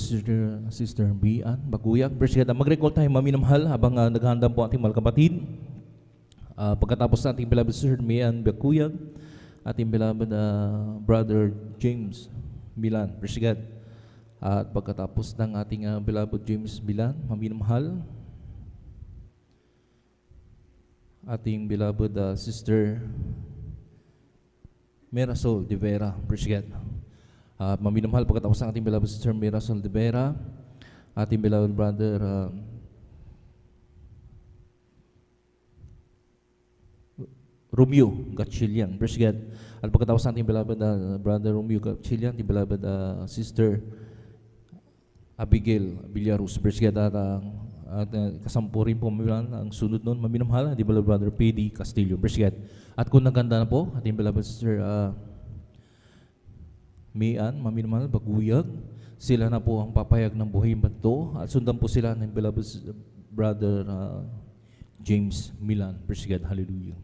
sister Mian Bakuyag, Praise God. Mag-recall tayo, maminamahal, habang naghahanda po ating mga kapatid. Pagkatapos na ating beloved sister Mian Bakuyag, ating beloved brother James Milan, Praise God. At pagkatapos ng ating beloved James Milan, maminamahal, ating beloved sister Mirasol de Vera, Praise God. Maminamahal, pagkatapos ng ating beloved sister Mirasol de Vera, ating beloved brother Romeo Gatchilian, Praise God. At pagkatapos ng ating beloved brother Romeo Gatchilian, ating beloved sister Abigail Villarus, Praise God. At kasampo rin po ang sunod nun, maminamahal, ating beloved brother P.D. Castillo, Praise God. At kung naganda na po, ating beloved sister Mian, maminamahal, Baguyag, sila na po ang papayag ng buhay bato, at sundan po sila ng beloved brother James Milan, Praise God. Hallelujah.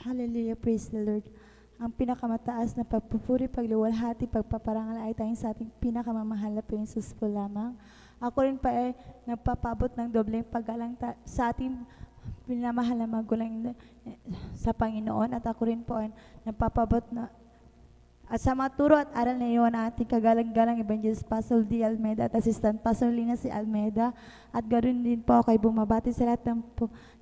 Hallelujah, praise the Lord. Ang pinakamataas na pagpupuri, pagliwalhati, pagpaparangal ay tayong sa ating pinakamamahal na Panginoong Jesus po lamang. Ako rin pa ay nagpapabot ng dobleng paggalang sa ating pinamahal na magulang sa Panginoon, at ako rin po ay nagpapabot na at sa mga turo at aral na iyon ang ating kagalang-galang Evangelist Pastor D. Almeida at Assistant Pastor Lina C. Almeida, at ganoon din po ako ay bumabati sa lahat ng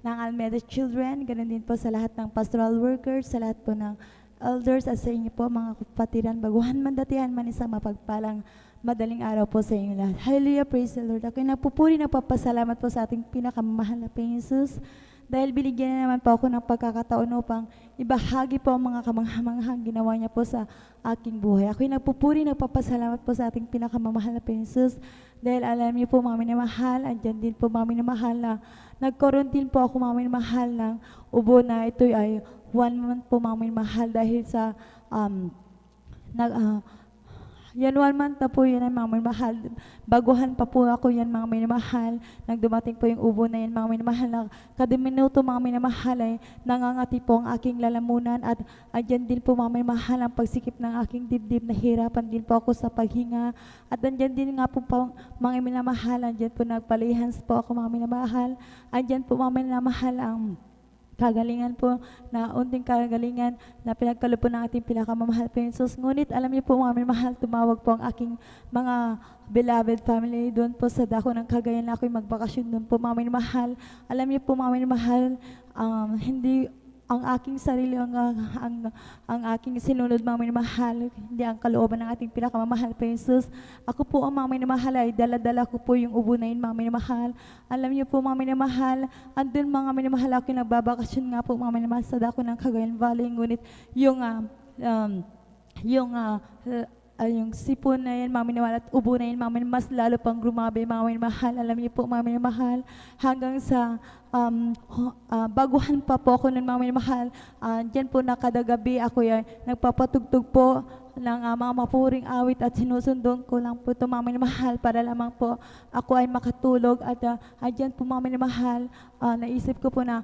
Almeida children, ganoon din po sa lahat ng pastoral workers, sa lahat po ng elders, at sa inyo po mga kapatiran, baguhan man datihan man, isang mapagpalang madaling araw po sa inyo lahat. Hallelujah, praise the Lord. Ako'y nagpupuri, nagpapasalamat po sa ating pinakamamahal na Panginoon Jesus, dahil binigyan na naman po ako ng pagkakataon upang ibahagi po ang mga kamanghamanghang ginawa niya po sa aking buhay. Ako'y nagpupuri, nagpapasalamat po sa ating pinakamamahal na Panginoon Jesus, dahil alam niyo po mga minamahal, andyan din po mga minamahal na nagkaroon din po ako mga minamahal ng ubo na ito ay 1 month po mga minamahal, dahil sa yan 1 month na po yun ay mga minamahal. Baguhan pa po ako yan mga minamahal. Nang dumating po yung ubo na yan mga minamahal, na kada minuto mga minamahal ay nangangati po ang aking lalamunan, at andyan din po mga minamahal ang pagsikip ng aking dibdib, nahirapan din po ako sa paghinga, at andyan din nga po mga minamahal, andyan po nagpalihans po ako mga minamahal, andyan po mga minamahal ang kagalingan po, na unting kagalingan na pinagkaloob po ng ating pinakamamahal po Jesus. Ngunit alam niyo po mga minamahal, tumawag po ang aking mga beloved family doon po sa dako ng Cagayan na ako'y magbakasyon doon po mga minamahal. Alam niyo po mga minamahal, hindi ang aking sarili, ang aking sinunod mga minamahal, hindi ang kalooban ng ating pinakamamahal po Jesus. Ako po ang mga minamahal ay dala-dala ko po yung ubo na yun mga minamahal. Alam niyo po mga minamahal, andun mga minamahal ako nagbabakasyon nga po mga minamahal sa dako ng Cagayan Valley, ngunit yung sipon na yan, mga minamahal, at ubo na yan, mga minamahal, mas lalo pang grumabe, mga minamahal. Alam niyo po, mga minamahal, hanggang sa baguhan pa po ako ng mga minamahal. Diyan po na kada gabi ako yan, nagpapatugtog po ng mga mapuring awit, at sinusundon ko lang po ito mga minamahal para lamang po ako ay makatulog. At diyan po mga minamahal, naisip ko po na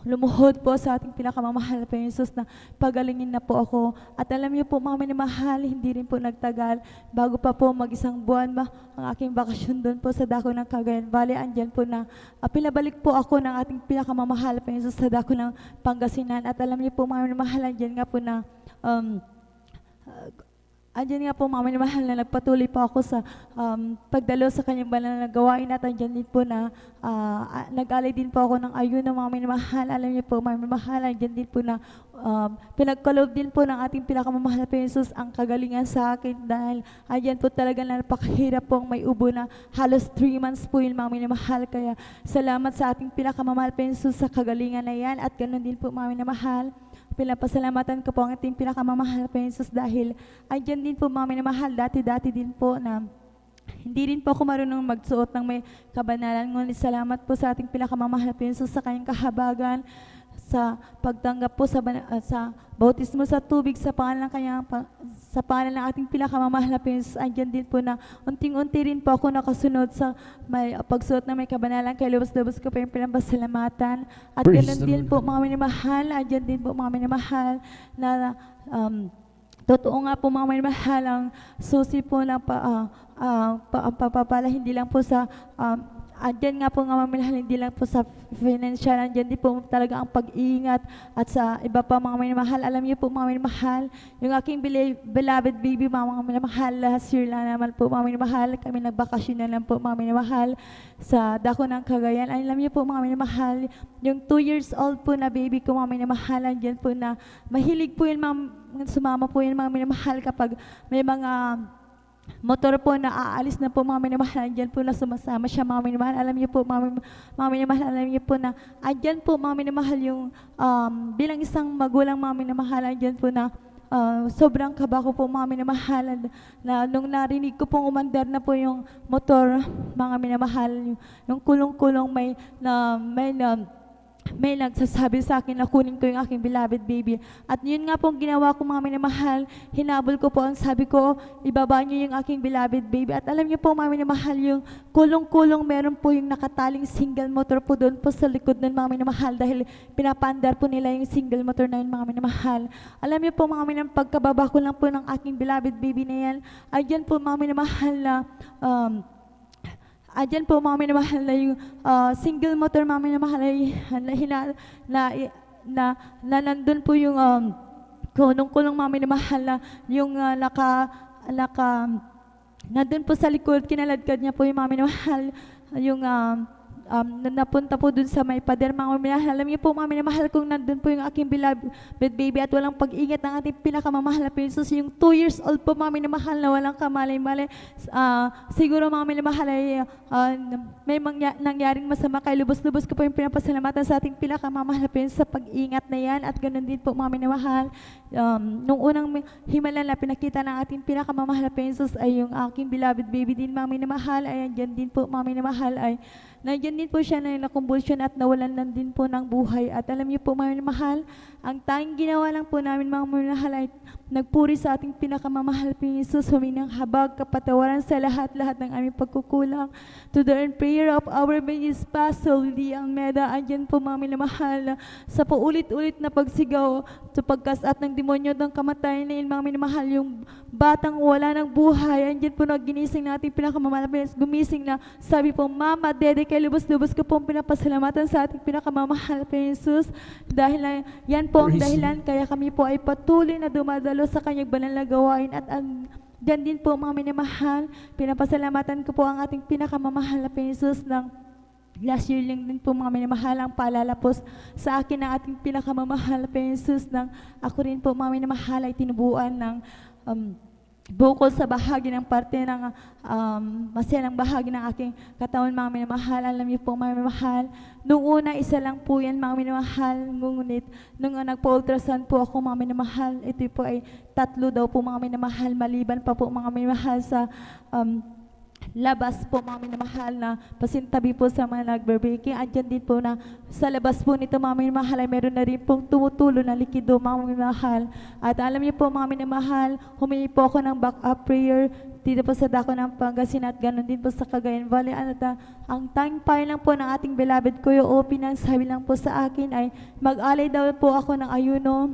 lumuhod po sa ating pinakamamahal po Jesus, na pagalingin na po ako. At alam niyo po mga minamahal, hindi rin po nagtagal, bago pa po mag-1 buwan ang aking bakasyon doon po sa dako ng Cagayan Valley, andyan po na pinabalik po ako ng ating pinakamamahal po Jesus sa dako ng Pangasinan. At alam niyo po mga minamahal, andyan nga po na andyan nga po mga minamahal na nagpatuloy po ako sa pagdalo sa kanyang banal na gawain, at andyan din po na nag-alay din po ako ng ayun ng mga minamahal. Alam niyo po mga minamahal, andyan din po na pinagkaloob din po ng ating pinakamamahal po Jesus ang kagalingan sa akin, dahil andyan po talaga na napakahirap po ang may ubo na halos 3 months po yun mga minamahal. Kaya salamat sa ating pinakamamahal po Jesus sa kagalingan na yan, at ganoon din po mga minamahal, pinapasalamatan ko po ang ating pinakamamahal po Jesus, dahil andyan din po mga minamahal, dati-dati din po na hindi rin po ako marunong magsuot ng may kabanalan, ngunit salamat po sa ating pinakamamahal po Jesus sa kanyang kahabagan, sa pagtanggap po sa bautismo sa tubig sa pangalan ng ating pinakamamahal na Panginoon. Andyan din po na unting-unti rin po ako nakasunod sa may pagsuot na may kabanalan, kaya lubos-lubos ko pa yung pinapasalamatan. At ganoon din po mga minamahal, andyan din po mga minamahal na totoo nga po mga minamahal, ang susi po ng pagpapala, hindi lang po sa andyan nga po nga mamahal, hindi lang po sa financial, andyan din po talaga ang pag-iingat, at sa iba pa mga minamahal. Alam niyo po mga minamahal, yung aking beloved baby mga minamahal, last year lang naman po mga minamahal, kami nagbakasyon na lang po mga minamahal sa dako ng Cagayan. Alam niyo po mga minamahal, yung 2 years old po na baby ko mga minamahal, andyan po na mahilig po yun sumama po yun mga minamahal kapag may mga motor po na aalis na po mga minamahal, andyan po na sumasama siya mga minamahal. Alam niyo po mga minamahal, alam niyo po na andyan po mga minamahal yung bilang isang magulang mga minamahal, andyan po na sobrang kaba ko po mga minamahal, na nung narinig ko pong umandar na po yung motor mga minamahal, yung kulong-kulong may may nagsasabi sa akin na kunin ko yung aking beloved baby. At yun nga pong ginawa ko, mga minamahal. Hinabol ko po, ang sabi ko, ibaba niyo yung aking beloved baby. At alam niyo po, mga minamahal, yung kulong-kulong meron po yung nakataling single motor po doon po sa likod ng mga minamahal dahil pinapandar po nila yung single motor na yun, mga minamahal. Alam niyo po, mga minamahal, pagkababa ko lang po ng aking beloved baby na yan, ayan po, mga minamahal, na ayan po, mga minamahal, na yung single motor, mga minamahal, na nandun po yung kulong-kulong, mga minamahal, na yung nandun po sa likod, kinaladkad niya po yung mga minamahal, yung napunta po dun sa may pader, mga minamahal. Alam niyo po, mga minamahal, kung nandun po yung aking beloved baby at walang pag-ingat ng ating pinakamamahal na Jesus, yung 2 years old po, mga minamahal, na walang kamalay-malay, siguro, mga minamahal, ay may nangyaring masama kay lubos-lubos ko po yung pinapasalamatan sa ating pinakamamahal na Jesus sa pag-ingat na yan. At ganoon din po, mga minamahal, nung unang himala na pinakita ng ating pinakamamahal na Jesus ay yung aking beloved baby din, mga minamahal. Ayan, dyan din po, mga minamahal, ay nandiyan din po siya na nakumbulsyon at nawalan lang din po ng buhay. At alam niyo po, mga minamahal, ang tanging ginawa lang po namin, mga minamahal, ay nagpuri sa ating pinakamamahal na Jesus, huminang habag, kapatawaran sa lahat-lahat ng aming pagkukulang. To the earned prayer of our Mayor's Pastor Lee Almeida, andyan po, mga minamahal, sa paulit-ulit na pagsigaw sa pagkasat ng demonyo ng kamatayan na yun, mga minamahal, yung batang wala ng buhay, andyan po naginising natin pinakamamahal na gumising na sabi po, Mama, Dede, kay lubos-lubos ko pong pinapasalamatan sa ating pinakamamahal na Jesus. Dahil yan po ang dahilan, kaya kami po ay patuloy na dumadalo sa kanyang banal na gawain. At dyan din po, mga minamahal, pinapasalamatan ko po ang ating pinakamamahal na Jesus ng last year lang din po, mga minamahal, ang paalala po sa akin ng ating pinakamamahal na Jesus ng ako rin po, mga minamahal, ay tinubuan ng bukod sa bahagi ng parte ng masayang bahagi ng aking katawan, mga minamahal. Alam niyo po, mga minamahal, nung una, isa lang po yan, mga minamahal, ngunit nung nagpa-ultrasound po ako, mga minamahal, ito po ay 3 daw po, mga minamahal, maliban pa po, mga minamahal, sa labas po, mga minamahal, na pasintabi po sa mga nagbe-breaking. Andyan din po na sa labas po nito, mga minamahal, ay meron na rin pong tumutulo na likido, mga minamahal. At alam niyo po, mga minamahal, humingi po ako ng backup prayer dito po sa dako ng Pangasinan at ganoon din po sa Cagayan Valley. At ang tanging payo lang po ng ating beloved Kuya Opie, nang sabi lang po sa akin ay mag-alay daw po ako ng ayuno.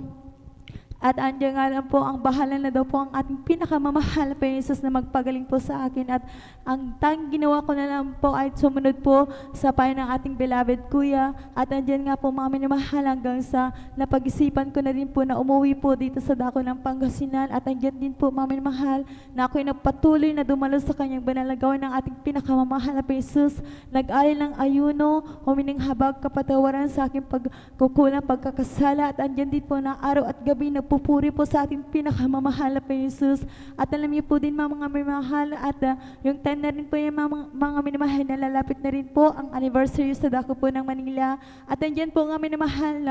At andyan nga lang po, ang bahala na daw po ang ating pinakamamahal pa Jesus na magpagaling po sa akin. At ang tanging ginawa ko na lang po ay sumunod po sa payo ng ating beloved Kuya. At andyan nga po, mga minamahal, hanggang sa napag-isipan ko na rin po na umuwi po dito sa dako ng Pangasinan. At andyan din po, mga minamahal, na ako'y nagpatuloy na dumalo sa kanyang banal na gawain ng ating pinakamamahal na Jesus. Nag-alay ng ayuno, humining habag, kapatawaran sa aking pagkukulang, pagkakasala. At andyan din po na araw at gabi pupuri po sa ating pinakamamahal na Jesus. At alam niyo po din, mga minamahal, at yung time na rin po yung mga minamahal, na lalapit na rin po ang anniversary sa dako po ng Manila. At andyan po nga minamahal,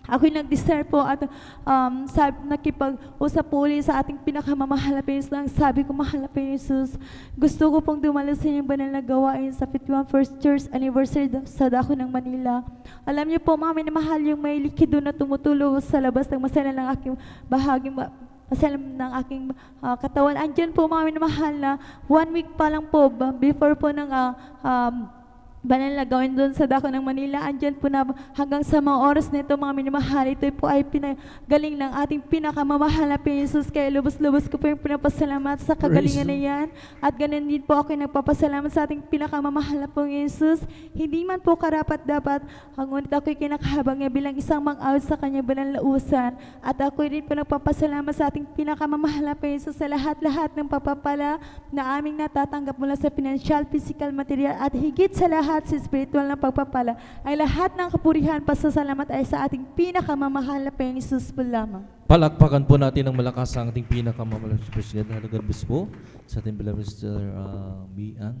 ako'y nag-desire po at nakipag-usap po ulit sa ating pinakamamahal na Jesus. Sabi ko, mahal na Jesus, gusto ko pong dumalo sa inyong banal na gawain sa 51 First Church Anniversary sa dako ng Manila. Alam niyo po, mga minamahal, yung may likido na tumutulo sa labas ng masala ng aking bahaging masalam ng aking katawan. Andyan po, mga minamahal, na 1 week pa lang po before po ng banal na gawin doon sa dako ng Manila. Andyan po na hanggang sa mga oras nito, mga minamahal, ito po ay pinagaling ng ating pinakamamahal na Jesus. Kaya lubos-lubos ko po yung pinapasalamat sa kagalingan na yan. At ganun din po ako nagpapasalamat sa ating pinakamamahal na pong Jesus. Hindi man po karapat-dapat, ngunit ako'y kinakahabang niya bilang isang mang-awit sa kanyang banal na usan. At ako'y din po nagpapasalamat sa ating pinakamamahal na pong Jesus sa lahat-lahat ng papapala na aming natatanggap mula sa financial, physical, material, at higit sa lahat sa spiritual na pagpapala, ay lahat ng kapurihan, pasasalamat ay sa ating pinakamamahal na pong Jesus po lamang. Palakpakan po natin ng malakas ang ating pinakamamahal na President. Halagarbis po sa ating beloved Sister Mian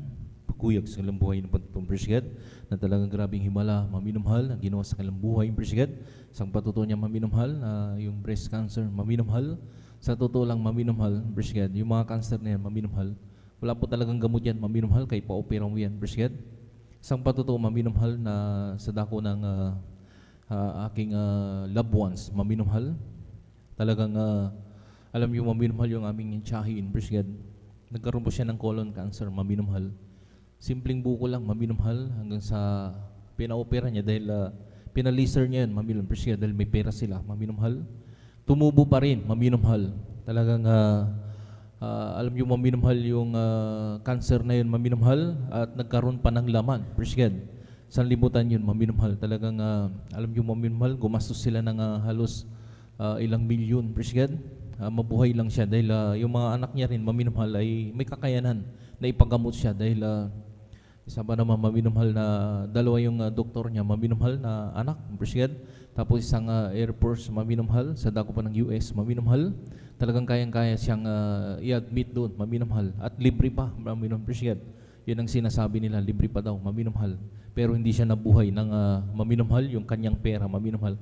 Pagkuyag sa kanilang buhay ng pagpapang President, na talagang grabing himala, maminumhal, ang ginawa sa kanilang buhay ng President. Isang patutuo niya maminumhal, yung breast cancer, maminumhal. Sa totoo lang, maminumhal, President. Yung mga cancer na yan, maminumhal. Wala po talagang gamot yan, maminumhal, kahit pa-opera mo yan, President. Isang patotoo, maminumhal na sa dako ng aking loved ones, maminumhal. Talagang, alam niyo, maminumhal yung aming tiyahin, praise God. Nagkaroon po siya ng colon cancer, maminumhal. Simpleng buko lang, maminumhal, hanggang sa pinaopera niya dahil pinalaser niya yun, maminumhal, praise God, dahil may pera sila, maminumhal. Tumubo pa rin, maminumhal. Talagang, alam niyo, maminumhal yung cancer na yun, maminumhal, at nagkaroon pa ng laman, praise God. Sanlibutan yun, maminumhal. Talagang, alam niyo, maminumhal, gumastos sila ng halos ilang milyon, praise God. Mabuhay lang siya dahil yung mga anak niya rin, maminumhal, ay may kakayanan na ipagamot siya dahil isa pa naman maminumhal na dalawa yung doktor niya, maminumhal na anak, praise God. Tapos isang Air Force, maminumhal, sa dako pa ng US, maminumhal. Talagang kayang-kaya siyang i-admit doon, maminumhal. At libre pa, maminumhal, praise God. Yun ang sinasabi nila, libre pa daw, maminumhal. Pero hindi siya nabuhay ng maminumhal, yung kanyang pera, maminumhal.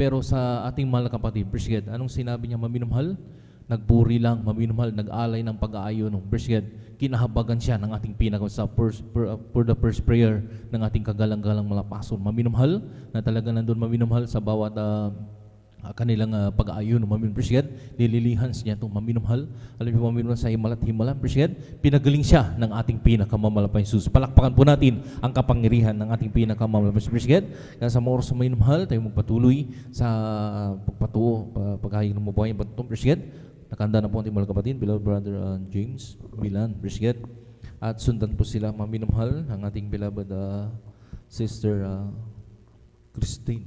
Pero sa ating mahal na kapatid, praise God, anong sinabi niya, maminumhal? Nagpuri lang, maminumhal, nag-alay ng pag-aayon, praise God. Kinahabagan siya ng ating for the first prayer ng ating kagalang-galang malapason. Maminumhal, na talaga nandun maminumhal sa bawat kanilang pag-aayon, maminumhal, praise God. Nililihans niya itong maminumhal. Alam niyo, maminumhal sa himala at himala, praise God. Pinagaling siya ng ating pinakamamalapan Jesus. Palakpakan po natin ang kapangyarihan ng ating pinakamamalapan Jesus, praise God. Kaya sa mga oras sa maminumhal, tayo magpatuloy sa pagpatuo, paghahing ng mabuhay, praise God. Nakahanda na po ang ating mga kapatid, beloved brother James Milan, praise God. At sundan po sila, maminumhal, ang ating beloved sister Christine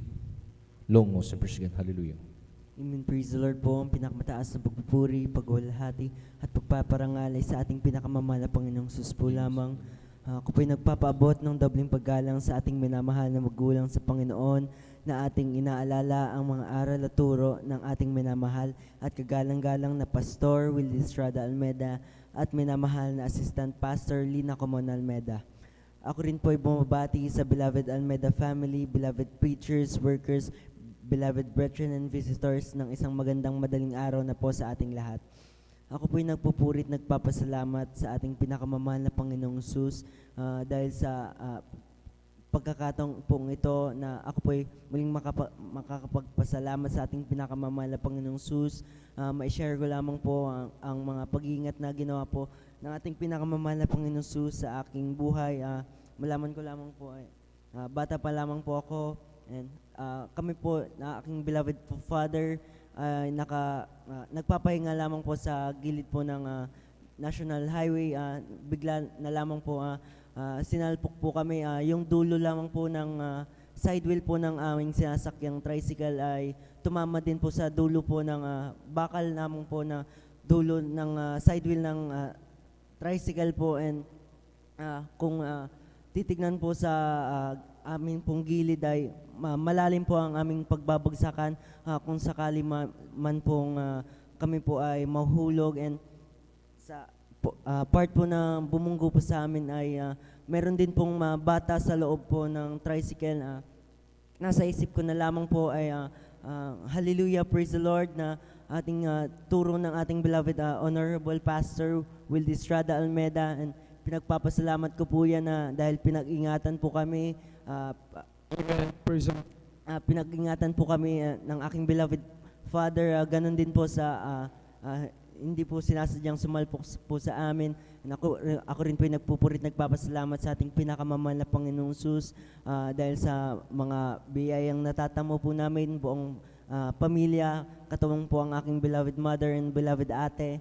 Longos, praise God. Hallelujah. Amen. Praise the Lord po, ang pinakamataas na pagpupuri, pagwalhati, at pagpaparangalay sa ating pinakamamahal na Panginoong Sus po lamang. Ako po'y nagpapaabot ng dobling paggalang sa ating minamahal na magulang sa Panginoon, na ating inaalala ang mga aral at turo ng ating minamahal at kagalang-galang na Pastor Willie Estrada Almeda at minamahal na Assistant Pastor Lina Comon Almeda. Ako rin po ay bumabati sa beloved Almeda family, beloved preachers, workers, beloved brethren and visitors ng isang magandang madaling araw na po sa ating lahat. Ako po'y nagpupurit, nagpapasalamat sa ating pinakamamahal na Panginoong Sus dahil sa pagkakataong pong ito na ako po'y muling makakapagpasalamat sa ating pinakamamahal na Panginoong Sus. Ma-share ko lamang po ang mga pag-iingat na ginawa po ng ating pinakamamahal na Panginoong Sus sa aking buhay. Malaman ko lamang po ay bata pa lamang po ako, and kami po na aking beloved father ay nagpapahinga lamang po sa gilid po ng National Highway. Bigla na lamang po sinalpok po kami. Yung dulo lamang po ng side wheel po ng aming sinasakyang tricycle ay tumama din po sa dulo po ng bakal lamang po na dulo ng side wheel ng tricycle po. And kung titignan po sa aming pong gilid ay malalim po ang aming pagbabagsakan kung sakali man pong kami po ay mahulog. And sa part po na bumunggo po sa amin ay meron din pong bata sa loob po ng tricycle. Nasa isip ko na lamang po ay hallelujah, praise the Lord, na ating turo ng ating beloved Honorable Pastor Willie Estrada Almeda, and pinagpapasalamat ko po yan dahil pinag-ingatan po kami pinag-ingatan po kami ng aking beloved Father. Ganon din po sa hindi po sinasadyang sumalpok po sa amin. Ako rin po ay nagpupurit, nagpapasalamat sa ating pinakamamahal na Panginoong Sus dahil sa mga biyayang natatamo po namin, buong pamilya, katuwang po ang aking beloved mother and beloved ate.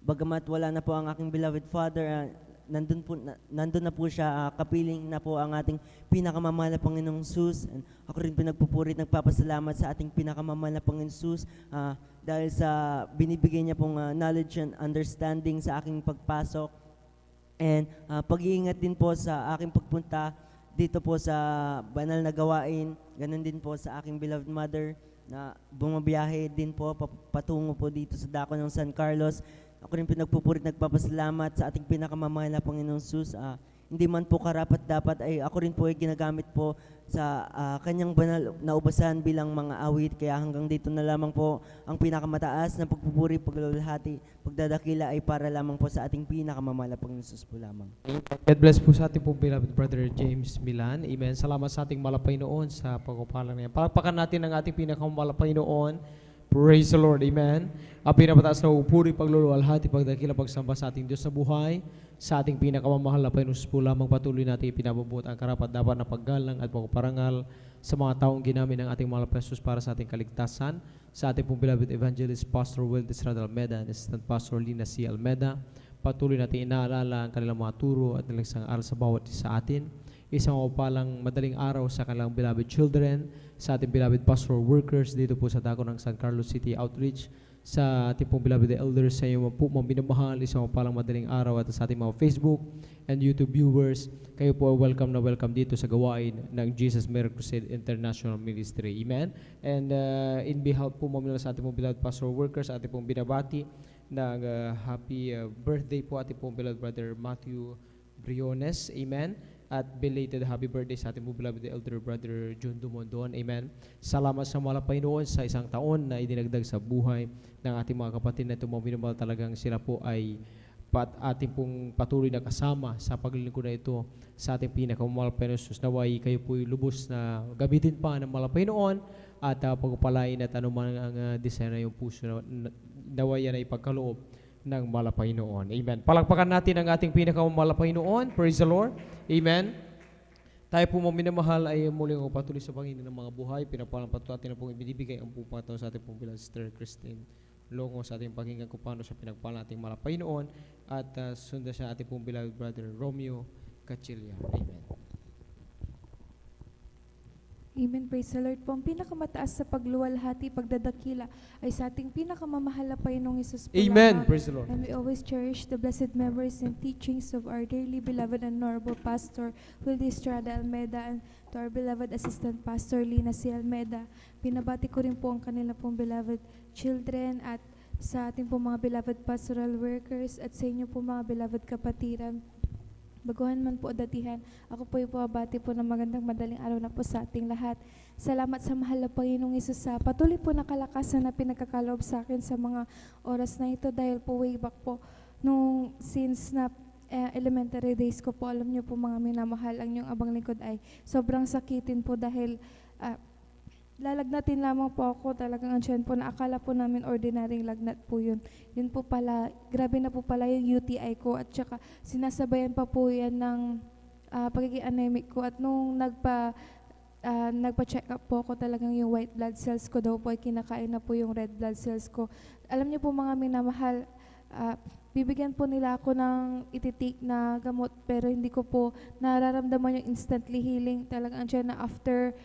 Bagamat wala na po ang aking beloved father, nandun na po siya, kapiling na po ang ating pinakamamahal na Panginoong Sus. And ako rin pinagpupurit, nagpapasalamat sa ating pinakamamahal na Panginoong Sus dahil sa binibigay niya pong knowledge and understanding sa aking pagpasok. And pag-iingat din po sa aking pagpunta dito po sa banal na gawain. Ganun din po sa aking beloved mother na bumabiyahe din po patungo po dito sa dako ng San Carlos. Ako rin pinagpupurit, nagpapasalamat sa ating pinakamamahal na Panginoong Sus. hindi man po karapat-dapat ay ako rin po ay ginagamit po sa kanyang banal na ubasan bilang mga awit. Kaya hanggang dito na lamang po ang pinakamataas na pagpupuri, paglululhati, pagdadakila ay para lamang po sa ating pinakamamahal na Panginoon Jesus po lamang. God bless po sa ating pong beloved brother James Milan. Amen. Salamat sa ating Panginoon sa pagkupalang niya. Palakpakan natin ang ating pinakamamahal na Panginoon. Praise the Lord. Amen. Ang pinapataas na upuri, pagluluwalhati, pagdakila, pagsamba sa ating Diyos sa buhay, sa ating pinakamamahal na Panginoon po lamang patuloy natin ipinabubuot ang karapat-dapat na paggalang at pagparangal sa mga taong ginamit ng ating mahal na Jesus para sa ating kaligtasan, sa ating pong beloved evangelist Pastor Will Desrada Almeda and Assistant Pastor Lina C. Almeda. Patuloy natin inaalala ang kanilang mga turo at nilang aral sa bawat isa sa atin. Isang mapalang madaling araw sa kanilang beloved children, sa ating beloved pastoral workers dito po sa dako ng San Carlos City Outreach, sa ating pong beloved elders, sa iyong po mga minamahal, isang mapalang madaling araw at sa ating mga Facebook and YouTube viewers. Kayo po ay welcome na welcome dito sa gawain ng Jesus Miracle Crusade International Ministry. Amen. And in behalf po mga sa ating pong beloved pastoral workers, ating pong binabati ng happy birthday po ating pong beloved brother Matthew Briones. Amen. At belated happy birthday sa ating beloved elder brother John Dumondon. Amen. Salamat sa mga Panginoon sa isang taon na idinagdag sa buhay ng ating mga kapatid na tumaminumahal. Talagang sila po ay ating pong patuloy na kasama sa paglilingkod na ito sa ating pinakamamahal Panginoon Jesus. Naway kayo po lubos na gamitin pa ng mga Panginoon at pagpalain at anuman ang design na yung puso naway yan ay pagkaloob ng mahal na Panginoon. Amen. Palakpakan natin ang ating pinakamamahal na Panginoon. Praise the Lord. Amen. Tayo po minamahal ay muling patuloy sa Panginoon ng mga buhay. Pinapalang patuloy natin na pong ibinibigay ang pupataw sa ating pong bilang Sister Christine Longo sa ating pakinggan kung paano siya pinagpalang ating mahal na Panginoon at sundan siya ating pong beloved brother Romeo Cachilla. Amen. Amen. Praise the Lord po. Ang pinakamataas sa pagluwalhati, pagdadakila ay sa ating pinakamamahal na Panginoong Hesus po Amen. lamang. Praise the Lord. And we always cherish the blessed memories and teachings of our dearly beloved and honorable Pastor Wildy Estrada Almeda and to our beloved Assistant Pastor Lina C. Almeda. Pinabati ko rin po ang kanila pong beloved children at sa ating pong mga beloved pastoral workers at sa inyo po mga beloved kapatiran. Baguhan man po datihan, ako po ibabati po ng magandang madaling araw na po sa ating lahat. Salamat sa mahal na Panginoong Hesus sa patuloy po na kalakasan na pinagkakaloob sa akin sa mga oras na ito dahil po way back po nung since na elementary days ko po, alam niyo po mga minamahal, ang inyong abang lingkod ay sobrang sakitin po dahil lalagnatin lamang po ako, talagang ang tiyan po na akala po namin ordinaryong lagnat po yun. Yun po pala, grabe na po pala yung UTI ko at saka sinasabayan pa po yan ng pagiging anemic ko at nung nagpa-check up po ako, talagang yung white blood cells ko daw po ay kinakain na po yung red blood cells ko. Alam niyo po mga minamahal, bibigyan po nila ako ng ititake na gamot pero hindi ko po nararamdaman yung instantly healing. Talagang ang tiyan na after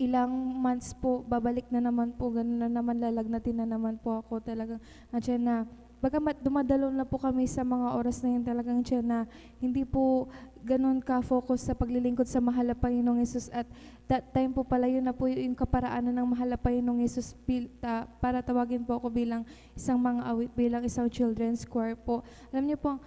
ilang months po, babalik na naman po, ganun na naman, lalagnatin na naman po ako. Talagang, nandiyan na, bagamat dumadalo na po kami sa mga oras na yun, talagang nandiyan na, hindi po ganun ka-focus sa paglilingkod sa mahal na Panginoong Hesus at that time po pala yun na po yung kaparaanan ng mahal na Panginoong Hesus para tawagin po ako bilang isang mga awit, bilang isang children's choir po. Alam niyo po,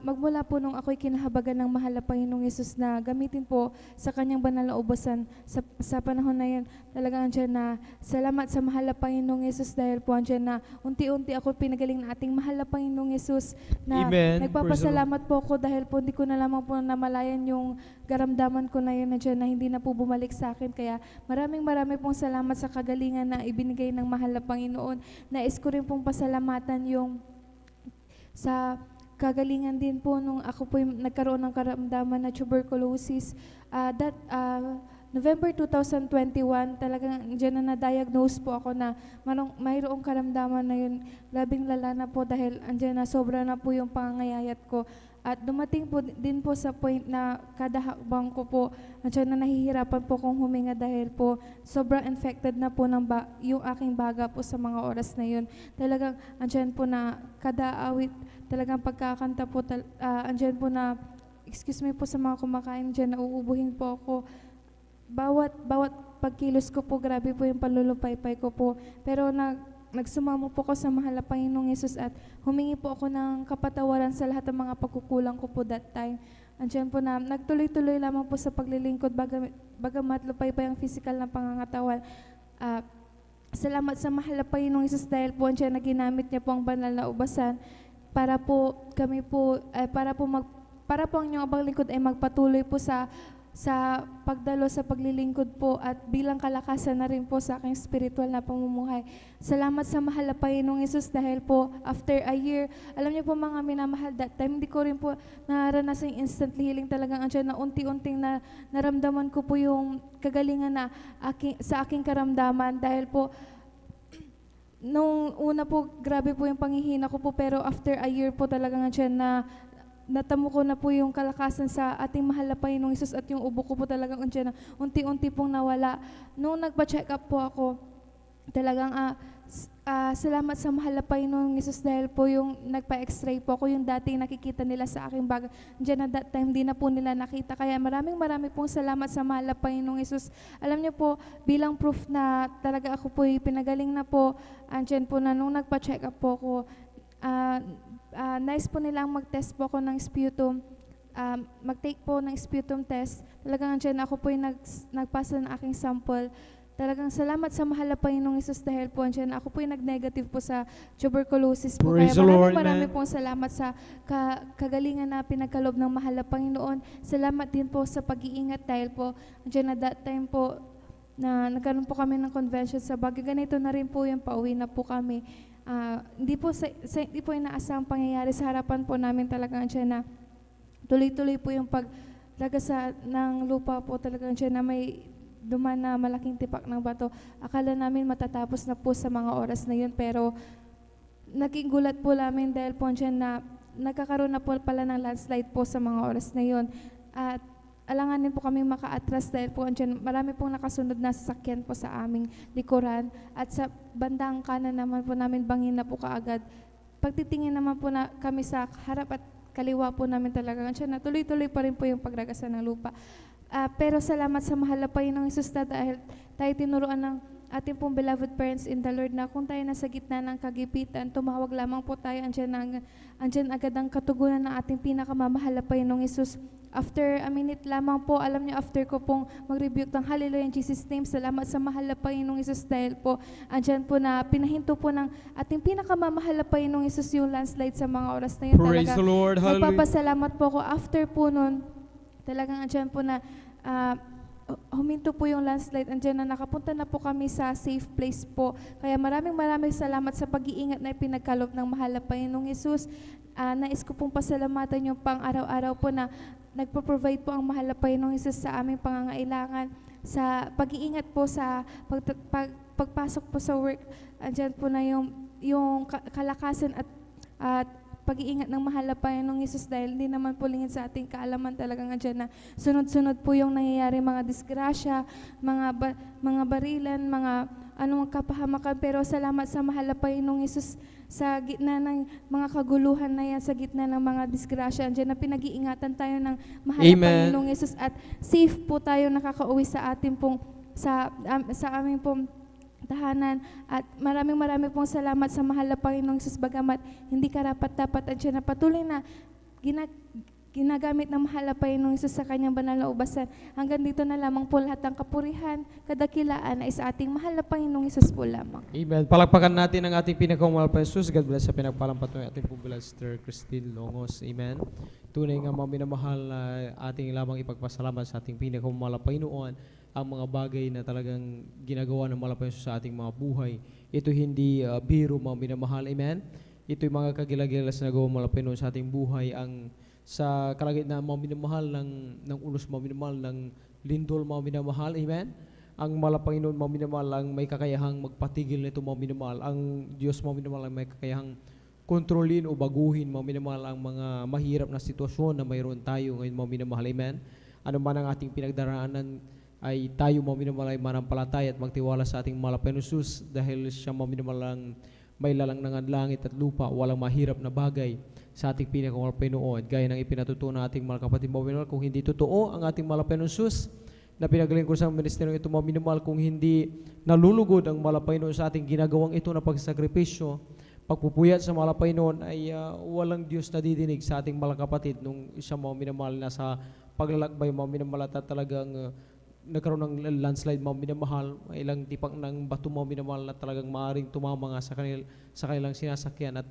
magmula po nung ako'y kinahabagan ng mahal na Panginoong Hesus na gamitin po sa kanyang banal na ubasan sa panahon na yun, talagang andyan na salamat sa mahal na Panginoong Hesus dahil po andyan na unti-unti ako pinagaling na ating mahal na Panginoong Hesus na Amen. nagpapasalamat po ako dahil po hindi ko na lamang po namalayan yung garamdaman ko na yun na dyan na hindi na po bumalik sa akin. Kaya maraming pong salamat sa kagalingan na ibinigay ng mahal na Panginoon. Nais ko rin pong pasalamatan yung sa kagalingan din po nung ako po nagkaroon ng karamdaman na tuberculosis. November 2021, talagang dyan na na-diagnose po ako na mayroong karamdaman na yun. Labing lala na po dahil andyan na sobra na po yung pangangayayat ko. At dumating po din po sa point na kada hakbang ko po, andyan na nahihirapan po kong huminga dahil po sobrang infected na po yung aking baga po sa mga oras na yun. Talagang andyan po na kada awit, talagang pagkakanta po, andyan po na, excuse me po sa mga kumakain dyan, nauubuhin po ako. Bawat pagkilos ko po, grabe po yung palulupaypay ko po. Pero nagsumamo po ako sa mahal na Panginoong Hesus at humingi po ako ng kapatawaran sa lahat ng mga pagkukulang ko po that time. andyan po na nagtuloy-tuloy lamang po sa paglilingkod bagamat lupay pa yung physical na pangangatawan. Salamat sa mahal na Panginoong Hesus dahil po andyan na ginamit niya po ang banal na ubasan para po kami po, para po ang inyong abang lingkod ay magpatuloy po sa pagdalo sa paglilingkod po at bilang kalakasan na rin po sa aking spiritual na pamumuhay. Salamat sa mahal na Panginoong Hesus dahil po after a year, alam niyo po mga minamahal, that time hindi ko rin po naranasan yung instant healing, talagang andyan na unti-unting na naramdaman ko po yung kagalingan na sa aking karamdaman dahil po nung una po grabe po yung panghihina ko po pero after a year po talagang andyan na natamo ko na po yung kalakasan sa ating mahal na Panginoong Hesus at yung ubo ko po talagang andyan na unti-unti pong nawala. Nung nagpa-check up po ako, talagang salamat sa mahal na Panginoong Hesus dahil po yung nagpa-x-ray po ako, yung dating nakikita nila sa aking bag, andyan na that time di na po nila nakita. Kaya maraming pong salamat sa mahal na Panginoong Hesus. Alam niyo po, bilang proof na talaga ako po pinagaling na po, andyan po na nung nagpa-check up po ako, nice po nilang mag-test po ako ng sputum, mag-take po ng sputum test. Talagang andyan ako po yung nagpasa ng aking sample. Talagang salamat sa mahal na Panginoong Hesus dahil po andyan ako po yung nag-negative po sa tuberculosis po. Praise Kaya the Lord, marami amen. pong salamat sa kagalingan na pinagkalob ng mahal na Panginoon. Salamat din po sa pag-iingat dahil po andyan na that time po na nagkaroon po kami ng convention sa Baguio. Ganito na rin po yung pauwi na po kami. Hindi po inaasahang pangyayari sa harapan po namin talagang andyan na tuloy-tuloy po yung paglagasa ng lupa po talagang andyan na may duman na malaking tipak ng bato. Akala namin matatapos na po sa mga oras na yun pero naging gulat po namin dahil po andyan na nagkakaroon na po pala ng landslide po sa mga oras na yun. At alanganin po kami maka-atras dahil po andyan marami pong nakasunod na sasakyan po sa aming likuran at sa bandang kanan naman po namin bangin na po kaagad. Pagtitingin naman po na kami sa harap at kaliwa po namin talaga andyan na tuloy-tuloy pa rin po yung pagragasa ng lupa. Pero salamat sa mahal na Panginoong Hesus dahil tayo tinuruan ng ating pong beloved parents in the Lord na kung tayo nasa gitna ng kagipitan, tumawag lamang po tayo, andyan agad ang katugunan ng ating pinakamamahal na Panginoong Hesus. After a minute lamang po, alam niyo, after ko pong mag-rebuke ng Hallelujah in Jesus' name, salamat sa mahal na Panginoong Hesus dahil po, andyan po na pinahinto po ng ating pinakamamahal na Panginoong Hesus yung landslide sa mga oras na yun. Praise the Lord, hallelujah. Nagpapasalamat po ako after po nun, talagang andyan po na huminto po yung landslide, andyan na nakapunta na po kami sa safe place po. Kaya maraming salamat sa pag-iingat na ipinagkaloob ng mahal na Panginoong Hesus. Nais ko pong pasalamatan yung pang araw-araw po na nagpo-provide po ang mahal na Panginoong Hesus sa aming pangangailangan. Sa pag-iingat po sa pagpasok po sa work, andyan po na yung kalakasan at pag-iingat ng mahal na Panginoong Hesus dahil hindi naman po lingid sa ating kaalaman talagang andyan na sunod-sunod po yung nangyayari mga disgrasya, mga barilan, mga anong kapahamakan. Pero salamat sa mahal na Panginoong Hesus sa gitna ng mga kaguluhan na yan, sa gitna ng mga disgrasya, andyan na pinag-iingatan tayo ng mahal na Panginoong Hesus at safe po tayo nakakauwi sa ating pong sa aming pong tahanan. At maraming pong salamat sa mahal na Panginoong Hesus bagamat hindi karapat-dapat andyan na patuloy na ginagamit ng mahal na Panginoong Hesus sa kanyang banal na ubasan. Hanggang dito na lamang po lahat ng kapurihan, kadakilaan ay sa ating mahal na Panginoong Hesus po lamang. Amen. Palakpakan natin ang ating pinakamahal pa Jesus. God bless sa pinagpalampat ng ating pumbilang Sister Christine Longos. Amen. Tunay nga mga minamahal na ating lamang ipagpasalamat sa ating pinakamahal na Panginoon ang mga bagay na talagang ginagawa ng malapay sa ating mga buhay. Ito hindi biro mga minamahal. Amen. Ito yung mga kagilagilas na nagawa malapay sa ating buhay. Ang sa kalagitnaan mga minamahal ng unos mga minamahal ng lindol mga minamahal. Amen. Ang malapay mga minamahal ang may kakayahang magpatigil nito mga minamahal. Ang Diyos mga minamahal ang may kakayahang kontrolin o baguhin mga minamahal ang mga mahirap na sitwasyon na mayroon tayo ngayon mga minamahal. Amen. Ano man ang ating pinagdaraanan ay tayo mga minamahal ay manampalataya at magtiwala sa ating mahal na Panginoon Hesus dahil siya mga minamahal ang may lalang ng langit at lupa, walang mahirap na bagay sa ating pinakamahal na Panginoon. Gaya ng ipinatutuo ng ating mga kapatid mga minamahal, kung hindi totoo ang ating mahal na Panginoon Hesus na pinagaling ko sa ministeryong ito mga minamahal, kung hindi nalulugod ang mahal na Panginoon sa ating ginagawang ito na pagsakripisyo, pagpupuyat sa mga Panginoon ay walang Diyos na didinig sa ating mga kapatid nung isang mga minamahal na sa paglalakbay, mga minamahal at talagang nagkaroon ng landslide, mga minamahal, may ilang tipak ng bato, mga minamahal na talagang maaaring tumama nga sa kanilang sinasakyan at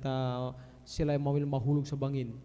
sila ay mahulog sa bangin.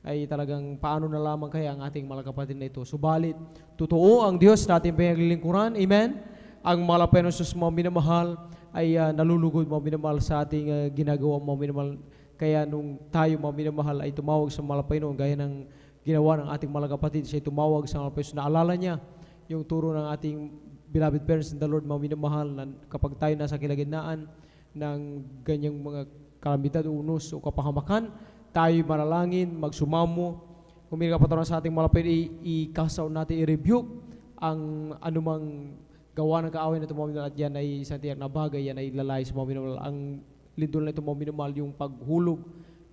Ay talagang paano na lamang kaya ang ating mga kapatid na ito. Subalit, totoo ang Diyos na ating pinaglilingkuran. Amen? Ang mga Panginoon sus, mga minamahal, ay nalulugod, mga minamahal, sa ating ginagawa, mga minamahal. Kaya nung tayo, mga minamahal, ay tumawag sa mga Panginoon, gaya ng ginawa ng ating mga kapatid, siya tumawag sa mga Panginoon, naalala niya yung turo ng ating beloved parents in the Lord, mga minamahal, na kapag tayo nasa kilagitnaan ng ganyang mga kalamidad, unos o kapahamakan, tayo manalangin, magsumamo, humingi kapatawaran sa ating mga Panginoon, i-cast out natin, i-rebuke ang anumang gawa ng kaaway na ito, mga minamahal, at yan ay isang tiyak na bagay, yan ay lalay sa mga minamahal. Ang lindol na ito, mga minamahal, yung paghulog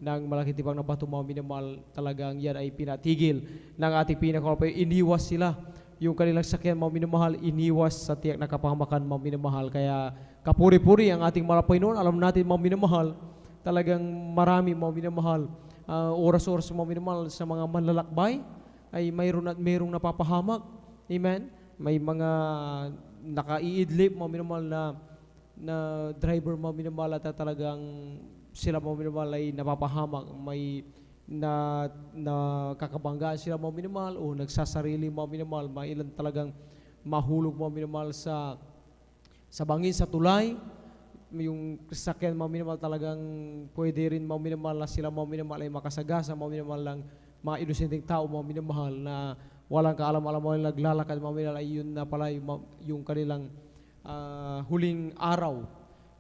ng malaking tibang na bato, mga minamahal, talagang yan ay pinatigil ng ating pinakamalapay. Iniwas sila yung kanilang sakyan, mga minamahal, iniwas sa tiyak na kapahamakan, mga minamahal. Kaya kapuri-puri ang ating mga Panginoon. Alam natin, mga minamahal, talagang marami, mga minamahal, oras-oras, mga minamahal, sa mga manlalakbay ay mayroong napapahamak. Amen? May mga nakaiidlip, mga minamahal, na driver, mga minamahal, at talagang sila, mga minamahal, ay napapahamak. May kakabanggaan sila, mga minamahal, o nagsasarili, mga minamahal. May ilan talagang mahulog, mga minamahal, sa bangin, sa tulay. Yung sakyan, mga minamahal, talagang pwede rin, mga minamahal, na sila, mga minamahal, ay makasagasa, mga minamahal, lang mga inosenteng tao, mga minamahal, na walang kaalam-alam, mga naglalakad, mga minamahal, ay yun na pala yung kanilang huling araw.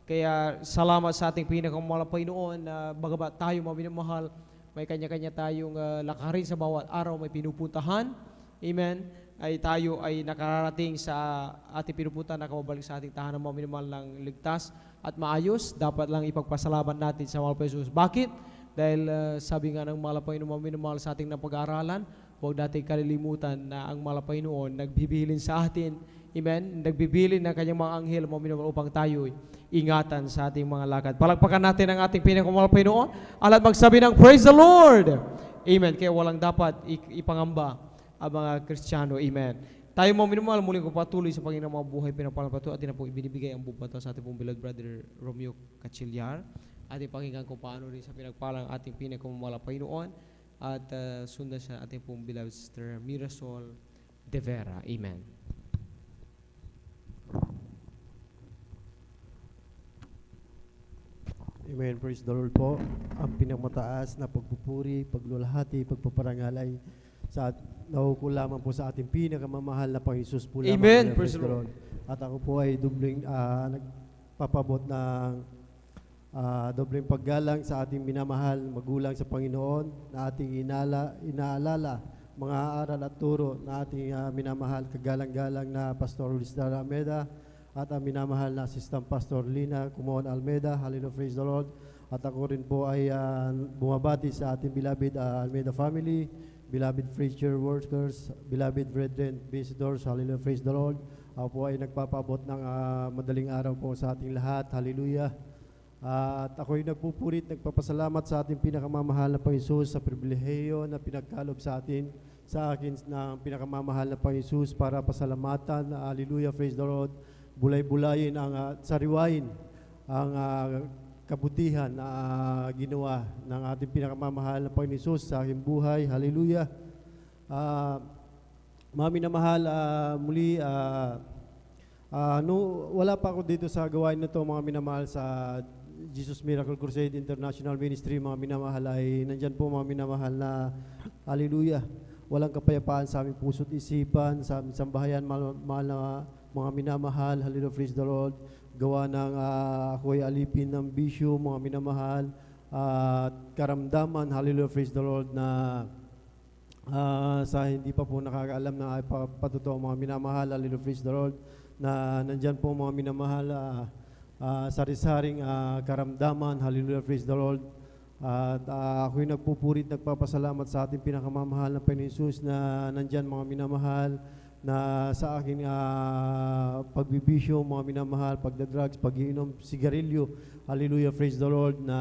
Kaya salamat sa ating pinakamahal na Panginoon na bagamat tayo, mga minamahal, may kanya-kanya tayong lakarin sa bawat araw, may pinupuntahan. Amen? Ay tayo ay nakararating sa ating pinupuntahan, nakababalik sa ating tahanan, mga minamahal, ng ligtas at maayos. Dapat lang ipagpasalamat natin sa mga Jesus. Bakit? Dahil sabi nga ng mga Panginoon, mga minamahal, sa ating napag-aaralan, huwag natin kalilimutan na ang mga Panginoon nagbibilin sa atin. Amen? Nagbibilin ng kanyang mga anghel, mga minamahal, upang tayo ingatan sa ating mga lakad. Palagpakan natin ang ating pinakamahal na Panginoon at magsabi ng Praise the Lord! Amen. Kaya walang dapat ipangamba ang mga Kristiyano. Amen. Tayo, mga minamahal, muling ko patuloy sa Panginoon mga buhay, pinapalapato, at na po ibinibigay ang bubato sa ating pong beloved brother Romeo Cachillar. Ating pakinggan kung paano rin sa pinagpalang ating pinakamahal na Panginoon, at sundan sa ating pong beloved sister Mirasol De Vera. Amen. Amen. Praise the Lord po. Ang pinagmataas na pagpupuri, paglulahati, pagpaparangal ay nauuko lamang po sa ating pinakamamahal na Panginoon Jesus po lamang. Amen. Praise the Lord. At ako po ay nagpapabot ng dobleng paggalang sa ating minamahal magulang sa Panginoon na ating inaalala mga aral at turo na ating minamahal kagalang-galang na Pastor Luis Almeida at ang minamahal na Assistant Pastor Lina Kumon Almeida. Hallelujah, praise the Lord. At ako rin po ay bumabati sa ating beloved Almeida family, beloved preacher workers, beloved brethren, visitors. Hallelujah, praise the Lord. Ako po ay nagpapabot ng madaling araw po sa ating lahat. Hallelujah. At ako'y nagpupurit, nagpapasalamat sa ating pinakamamahal na Panginoon sa pribilehiyo na pinagkalob sa akin ng pinakamamahal na Panginoon para pasalamatan. Hallelujah, praise the Lord. Bulay-bulayin sariwain ang kabutihan na ginawa ng ating pinakamamahal na Panginoon sa aking buhay. Hallelujah. Mami na mahal, muli, wala pa ako dito sa gawain na ito, mga minamahal, sa Jesus Miracle Crusade International Ministry, mga minamahal, ay nandyan po, mga minamahal, na hallelujah, walang kapayapaan sa aming puso't isipan, sa aming sambahayan, mahal na mga minamahal. Hallelujah, praise the Lord. Gawa ng ako'y alipin ng bisyo, mga minamahal, at karamdaman. Hallelujah, praise the Lord, na sa hindi pa po nakakaalam na patotoo, mga minamahal. Hallelujah, praise the Lord, na nandyan po, mga minamahal, sari-saring karamdaman. Hallelujah, praise the Lord. At ako'y nagpupurit, nagpapasalamat sa ating pinakamamahal na Panginoon Jesus na nandyan, mga minamahal, na sa aking pagbibisyo, mga minamahal, pagdadrugs, pag-iinom, sigarilyo. Hallelujah, praise the Lord, na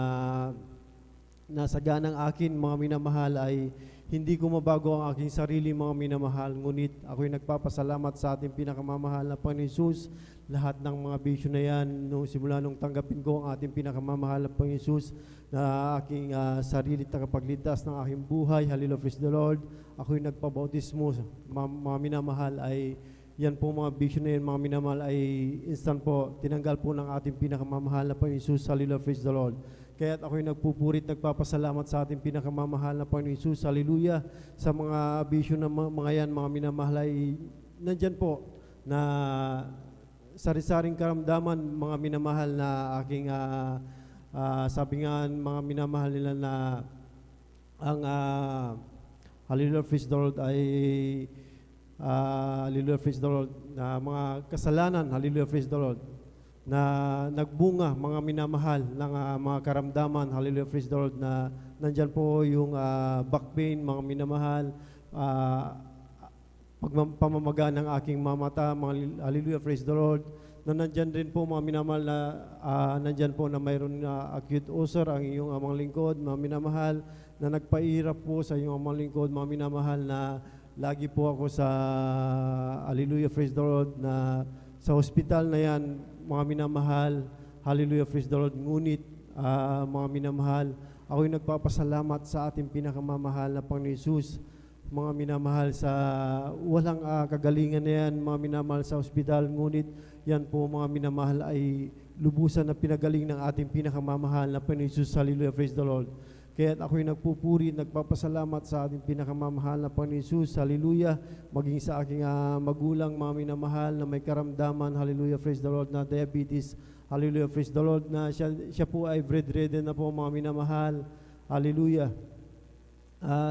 nasagana ng akin, mga minamahal, ay hindi ko mabago ang aking sarili, mga minamahal. Ngunit ako'y nagpapasalamat sa ating pinakamamahal na Panginoon Hesus. Lahat ng mga bisyo na yan, simula nung tanggapin ko ang ating pinakamamahal na Panginoon Hesus, na aking sarili tagapagligtas ng aking buhay. Hallelujah, praise the Lord. Ako'y nagpabautismo, mga minamahal, ay yan po mga bisyo na yan, mga minamahal, ay instant po, tinanggal po ng ating pinakamamahal na Panginoon Hesus. Hallelujah, praise the Lord. Kaya't ako'y nagpupurit, nagpapasalamat sa ating pinakamamahal na Panginoon Hesus. Hallelujah. Sa mga bisyo na mga yan, mga minamahal, ay nandyan po na sari-saring karamdaman, mga minamahal, na aking sabi nga mga minamahal nila na ang Hallelujah, praise the Lord, ay Hallelujah, praise the Lord, na mga kasalanan, Hallelujah, praise the Lord, na nagbunga, mga minamahal, ng mga karamdaman, Hallelujah, praise the Lord, na nandyan po yung back pain, mga minamahal, pamamaga ng aking mamata, mga Hallelujah, praise the Lord, na nandyan rin po, mga minamahal, na nandyan po na mayroon na acute ulcer ang iyong amang lingkod, mga minamahal, na nagpairap po sa iyong amang lingkod, mga minamahal, na lagi po ako sa Hallelujah, praise the Lord, na sa hospital na yan, mga minamahal, Hallelujah, praise the Lord. Ngunit, mga minamahal, ako'y nagpapasalamat sa ating pinakamamahal na Panginoon Hesus, mga minamahal, sa walang kagalingan na yan, mga minamahal, sa hospital. Ngunit, yan po, mga minamahal, ay lubusan na pinagaling ng ating pinakamamahal na Panginoon Hesus. Hallelujah, praise the Lord. Kaya ako'y nagpupuri, nagpapasalamat sa ating pinakamamahal na Panginoon Hesus. Hallelujah. Maging sa aking magulang, mga minamahal, na may karamdaman, Hallelujah, praise the Lord, na diabetes. Hallelujah, praise the Lord, na siya po ay bedridden na po, mga minamahal. Hallelujah.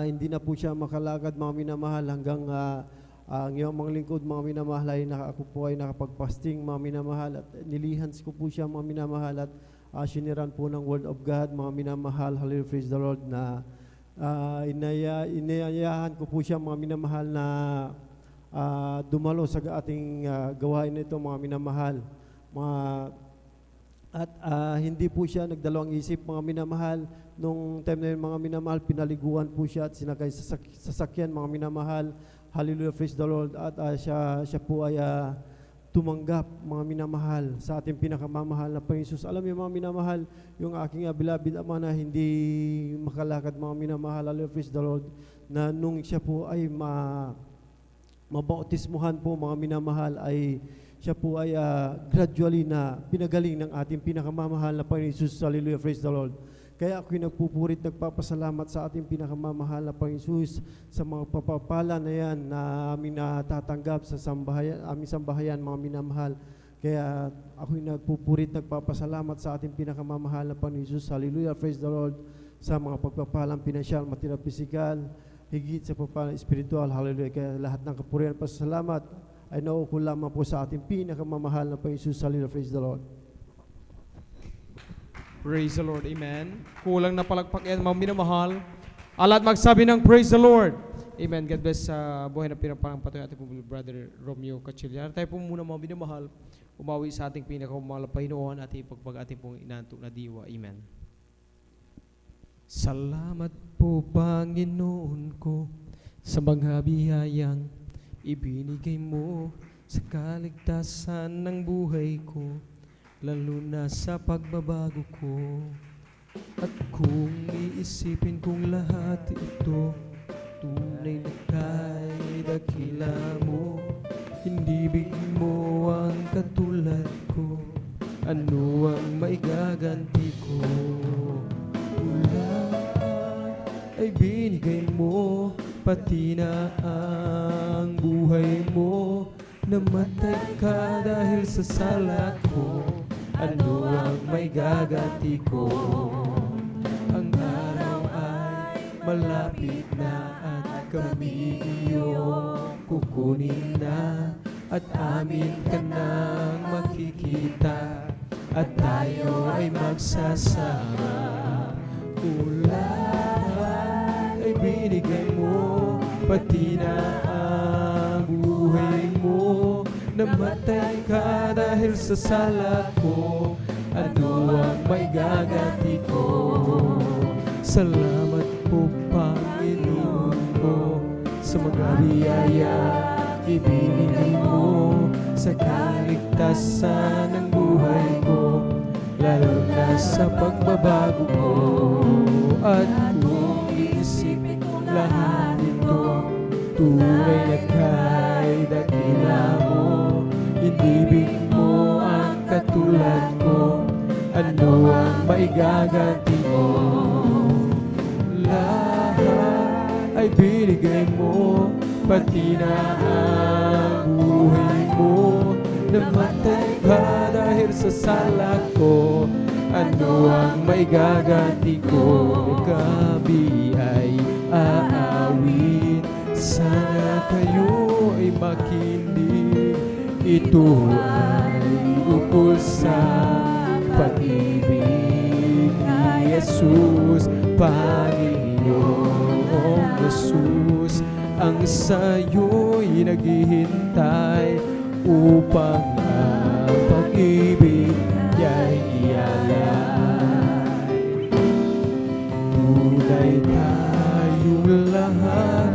Hindi na po siya makalakad, mga minamahal, hanggang ang iyong mga lingkod, mga minamahal, ay ako po ay nakapagpasting, mga minamahal, at nilihans ko po siya, mga minamahal, at siniran po ng Word of God, mga minamahal, Hallelujah, praise the Lord, na inayayahan ko po siya, mga minamahal, na dumalo sa ating gawain nito, mga minamahal. At hindi po siya nagdalawang isip, mga minamahal. Nung time na yun, mga minamahal, pinaliguan po siya at sinakay sa sasakyan, mga minamahal. Hallelujah, praise the Lord. At siya po ay tumanggap, mga minamahal, sa ating pinakamamahal na Panginoon Hesus. Alam niyo, mga minamahal, yung aking beloved ama na hindi makalakad, mga minamahal, hallelujah, praise the Lord, na nung siya po ay mabautismuhan po, mga minamahal, ay siya po ay gradually na pinagaling ng ating pinakamamahal na Panginoon Hesus. Hallelujah, praise the Lord. Kaya ako'y nagpupurit, nagpapasalamat sa ating pinakamamahal na Panginoon Hesus sa mga papapala na yan na aming natatanggap sa aming sambahayan, mga minamahal. Kaya ako'y nagpupurit, nagpapasalamat sa ating pinakamamahal na Panginoon Hesus. Hallelujah, praise the Lord, sa mga pagpapalang pinansyal, material, pisikal, higit sa pagpapalang espiritual. Hallelujah. Kaya lahat ng kapurihan, pasalamat ay nauukol lamang po sa ating pinakamamahal na Panginoon Hesus. Hallelujah, praise the Lord. Praise the Lord, amen. Kulang na palakpak yan, mga minamahal. Alat magsabi ng praise the Lord. Amen. God bless sa buhay na pinaparang patuloy ating pong Brother Romeo Cachillan. Tayo po muna, mga minamahal, umawi sa ating pinakamamahal na Panginoon at ipagpag ating pong inantok na diwa. Amen. Salamat po, Panginoon ko, sa mga biyayang ibinigay mo sa kaligtasan ng buhay ko, lalo na sa pagbabago ko. At kung iisipin kong lahat ito, tunay na kay dakila mo, hindi bigyan mo ang katulad ko, ano ang maigaganti ko? Lahat ay binigay mo, pati na ang buhay mo. Namatay ka dahil sa sala ko, ano ang may gaganti ko? Ang araw ay malapit na at kami iyong kukunin na, at amin ka nang makikita, at tayo ay magsasama. Lahat ay binigay mo, pati na ang buhay Namatay ka dahil sa sala ko, ano ang may gaganti ko? Salamat po Panginoon ko sa mga biyaya ibinigay mo sa kaligtasan ng buhay ko, lalo na sa pagbabago ko. At kung iisipin ko lahat ito, tunay na kay dakila mo, inibig mo ang katulad ko, ano ang maigaganti mo? Lahat ay binigay mo, pati na ang buhay mo. Namatay ka dahil sa sala ko, ano ang maigaganti ko? Kami ay aawit, sana kayo ay makinig. Ito ay ukol sa pag-ibig ni Jesus, Panginoong Jesus. Ang sa'yo'y naghihintay upang ang pag-ibig niya'y ialay. Tunay tayong lahat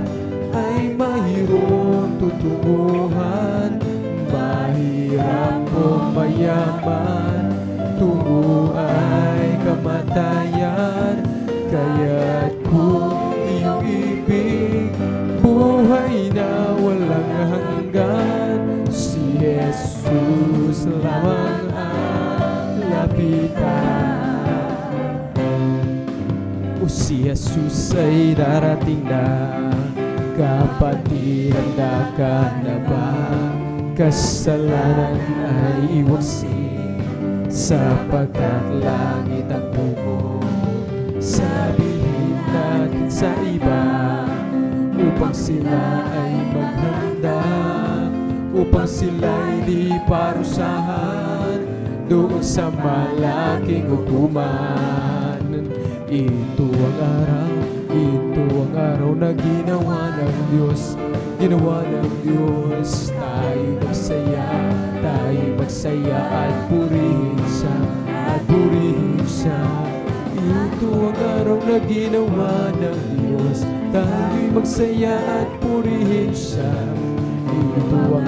ay mayroong tutunguhan, mahirap o mayaman, tungo ay kamatayan. Kaya't kung iyong ibig, buhay na walang hanggan, si Jesus lamang ang lapitan. O si Jesus ay darating na, kapatid, handa ka na ba? Kasalanan ay iwasin, sapagkat langit ang tungo. Sabihin natin sa iba, upang sila ay maghanda, upang sila'y di parusahan doon sa malaking hukuman. Ito ang araw na ginawa ng Diyos, ginawa ng Diyos. Tayo magsaya at purihin siya, at purihin siya. Ito ang araw na ginawa ng Diyos, tayo'y magsaya at purihin siya. Ito ang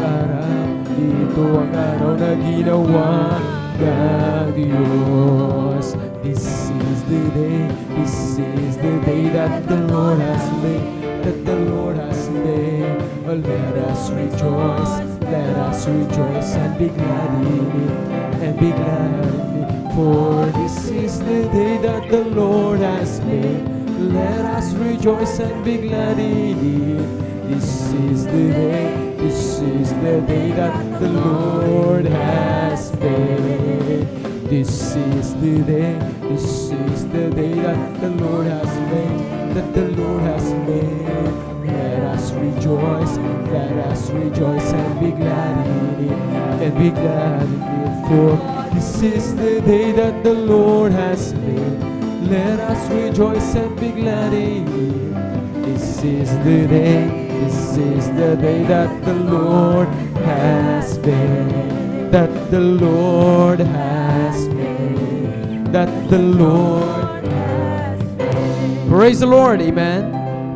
araw na ginawa ng Diyos. This is the day that the Lord has made, that the Lord has made. Oh, let us rejoice and be glad in it, and be glad in it. For this is the day that the Lord has made. Let us rejoice and be glad in it. This is the day that the Lord has made. This is the day that the Lord has made, that the Lord has made. Let us rejoice and be glad in it, and be glad in it. For this is the day that the Lord has made. Let us rejoice and be glad in it. This is the day that the Lord has made, that the Lord has made, that the Lord has made. Praise the Lord, amen.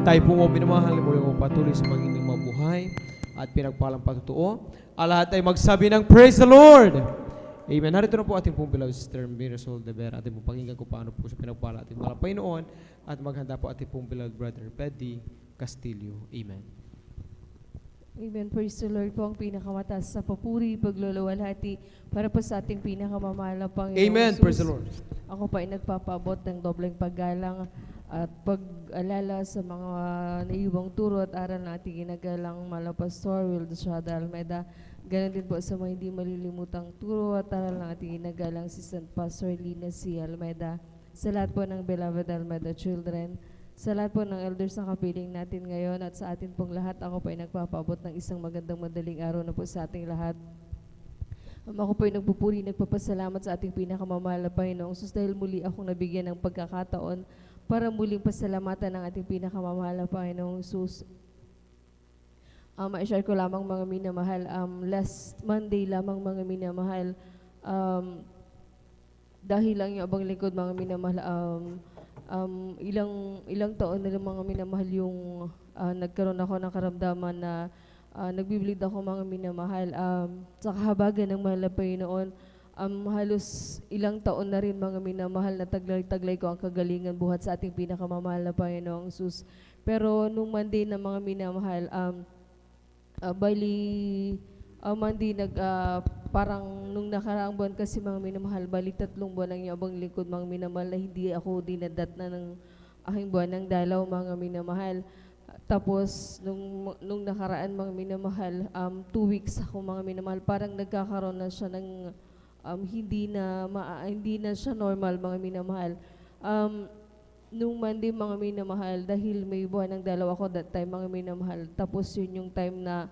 Tayo po mga minamahal, muli mo patuloy sa magiging mabuhay at pinagpalang patutuo. Lahat ay magsabi ng praise the Lord. Amen. Narito na po ating pong beloved sister Mirasol de Vera. Ating pong pakinggan kung paano po siya pinagpala ating mga Panginoon at maghanda po ating pong beloved brother Peddy Castillo. Amen. Amen. Praise the Lord po ang pinakamataas sa papuri, paglulawalhati para po sa ating pinakamamahal na Panginoon. Amen. Jesus. Praise the Lord. Ako pa ay nagpapaabot ng dobleng paggalang at pag-alala sa mga naiwang turo at aral na ating ginagalang Malapastor Will Estrada Almeida. Ganon din po sa mga hindi malilimutang turo at aral ng ating ginagalang Assistant Pastor Lina C. Almeida. Sa lahat po ng beloved Almeida children, sa lahat po ng elders na kapiling natin ngayon at sa atin pong lahat, ako po ay nagpapaabot ng isang magandang madaling araw na po sa ating lahat. Ako po ay nagpupuri, nagpapasalamat sa ating pinakamamahal na Panginoong Sus dahil muli akong nabigyan ng pagkakataon para muling pasalamatan ng ating pinakamamahal na Panginoong Sus. ma-share ko lamang mga minamahal, last Monday lamang mga minamahal, dahil lang yung abang lingkod mga minamahal, ilang taon na lang mga minamahal yung nagkaroon ako ng karamdaman na nagbiblid ako mga minamahal. Sa kahabagan ng mahal na Panginoon, halos ilang taon na rin mga minamahal na taglay-taglay ko ang kagalingan buhat sa ating pinakamamahal na Panginoong Sus. Pero nung Monday na mga minamahal, Monday parang nung nakaraang buwan kasi mga minamahal, bali 3 buwan ang abang lingkod mga minamahal na hindi ako dinadat na ng aking buwan ng dalaw mga minamahal. Tapos nung nakaraan mga minamahal, 2 weeks ako mga minamahal, parang nagkakaroon na siya ng hindi na siya normal mga minamahal. Nung Monday mga minamahal, dahil may buwan ng dalaw ako that time mga minamahal, tapos yun yung time na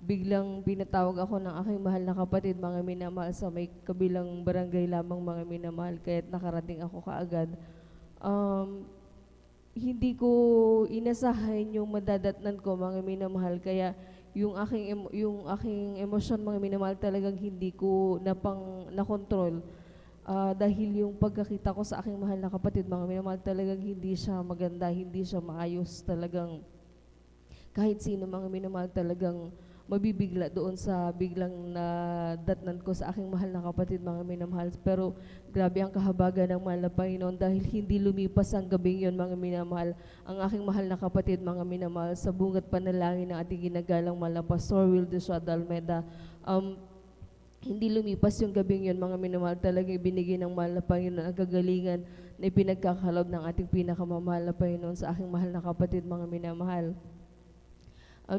biglang pinatawag ako ng aking mahal na kapatid mga minamahal sa may kabilang barangay lamang mga minamahal, kaya't nakarating ako kaagad. Hindi ko inasahan yung madadatnan ko mga minamahal, kaya yung aking emosyon mga minamahal talagang hindi ko nakontrol. Dahil yung pagkakita ko sa aking mahal na kapatid mga minamahal, talagang hindi siya maganda, hindi siya maayos, talagang kahit sino mga minamahal talagang mabibigla doon sa biglang nadatnan ko sa aking mahal na kapatid mga minamahal. Pero grabe ang kahabagan ng mahal na Panginoon dahil hindi lumipas ang gabing yon mga minamahal. Ang aking mahal na kapatid mga minamahal, sa bungat panalangin ng ating ginagalang mahal na Pastor Wildes Almeida, hindi lumipas yung gabing yon mga minamahal. Talagang ibinigay ng mahal na Panginoon ang kagalingan na ipinagkakalob ng ating pinakamamahal na Panginoon sa aking mahal na kapatid mga minamahal.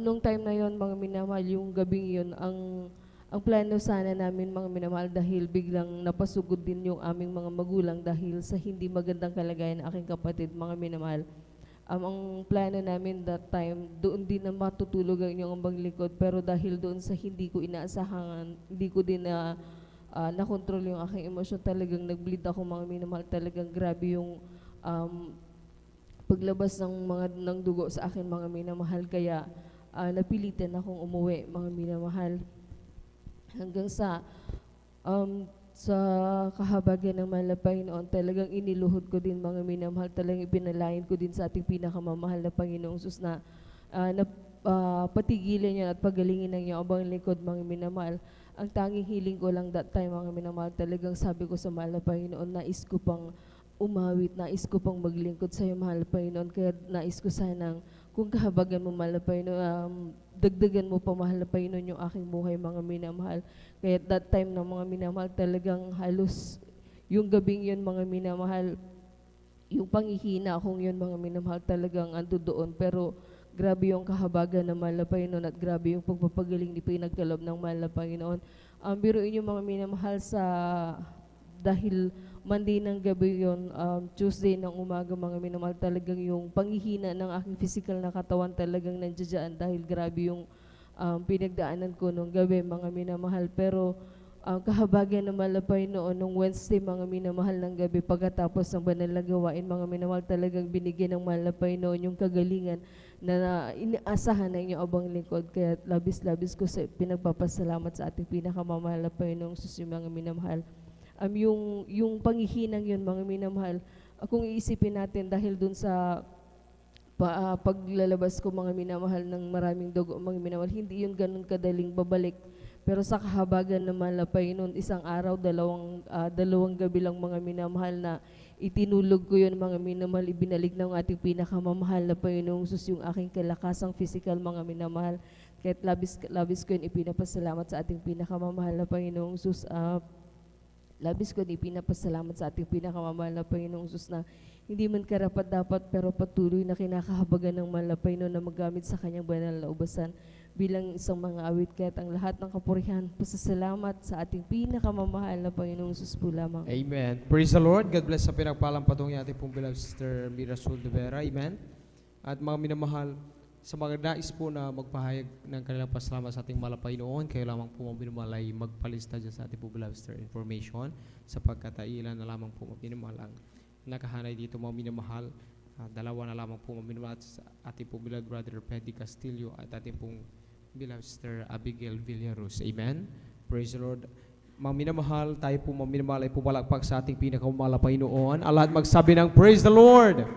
Nung time na yon mga minamahal, yung gabing yon, ang plano sana namin mga minamahal, dahil biglang napasugod din yung aming mga magulang dahil sa hindi magandang kalagayan ng aking kapatid mga minamahal. Ang plano namin that time, doon din na matutulog ang inyong ambang likod, pero dahil doon sa hindi ko inaasahan, hindi ko din nakontrol yung aking emosyon, talagang nag-bleed ako mga minamahal, talagang grabe yung paglabas ng dugo sa akin mga minamahal, kaya napilitan akong umuwi mga minamahal. Hanggang sa kahabagan ng mahal na Panginoon, talagang iniluhod ko din mga minamahal, talagang ipinalain ko din sa ating pinakamamahal na Panginoong Sus na patigilan niya at pagalingin ng iyong abang lingkod mga minamahal. Ang tanging hiling ko lang that time mga minamahal, talagang sabi ko sa mahal na Panginoon, nais ko pang umawit, nais ko pang maglingkod sa iyo mahal na Panginoon, kaya nais ko sanang kung kahabagan mo mahal na Panginoon, dagdagan mo pa mahal na Panginoon yung aking buhay mga minamahal. Kaya that time na mga minamahal, talagang halos yung gabing yun mga minamahal, yung panghihina akong yun mga minamahal, talagang ando doon. Pero grabe yung kahabagan ng mahal na Panginoon at grabe yung pagpapagaling ni pinagkalob ng mahal na Panginoon. Biruin yung mga minamahal dahil Monday ng gabi yon, Tuesday ng umaga mga minamahal, talagang yung panghihina ng aking physical na katawan talagang nandiyan dahil grabe yung pinagdaanan ko nung gabi mga minamahal. Pero kahabagan ng mahal na Panginoon nung Wednesday mga minamahal ng gabi, pagkatapos ng banal na gawain mga minamahal, talagang binigyan ng mahal na Panginoon yung kagalingan na inaasahan na inyong abang lingkod. Kaya labis-labis ko pinagpapasalamat sa ating pinakamamahal na Panginoong Sus mga minamahal. Yung panghihinang yun mga minamahal, kung iisipin natin dahil dun sa paglalabas ko mga minamahal ng maraming dugo mga minamahal, hindi yun ganun kadaling babalik. Pero sa kahabagan ng mahal na Panginoon, isang araw, dalawang gabi lang mga minamahal na itinulog ko yun mga minamahal, ibinalik ng ating pinakamamahal na Panginoong Sus yung aking kalakasang physical mga minamahal. Kahit labis ko yun ipinapasalamat sa ating pinakamamahal na Panginoong Sus. Labis ko din pinapasalamat sa ating pinakamamahal na Panginoong Sus na hindi man karapat-dapat pero patuloy na kinakahabagan ng mahal na Panginoon na magamit sa kanyang banal na ubasan bilang isang mga awit. Kaya't ang lahat ng kapurihan, pasasalamat sa ating pinakamamahal na Panginoong Sus po lamang. Amen. Praise the Lord. God bless sa pinagpalang patong niya ating pong beloved Sister Mirasol de Vera. Amen. At mga minamahal, sa mga nais po na magpahayag ng kanilang pasalamat sa ating mahal na Panginoon, kayo lamang po mga minamahal ay magpalista dyan sa ating po beloved Sister information, sapagkat ilan na lamang po mga minamahal ang nakahanay dito mga minamahal. Dalawa na lamang po mga minamahal sa ating po beloved Brother Peddy Castillo at ating pong beloved Sister Abigail Villarus. Amen. Praise the Lord. Mga minamahal, tayo po mga minamahal ay pumalakpak sa ating pinakamamahal na Panginoon. Ang lahat magsabi ng Praise the Lord.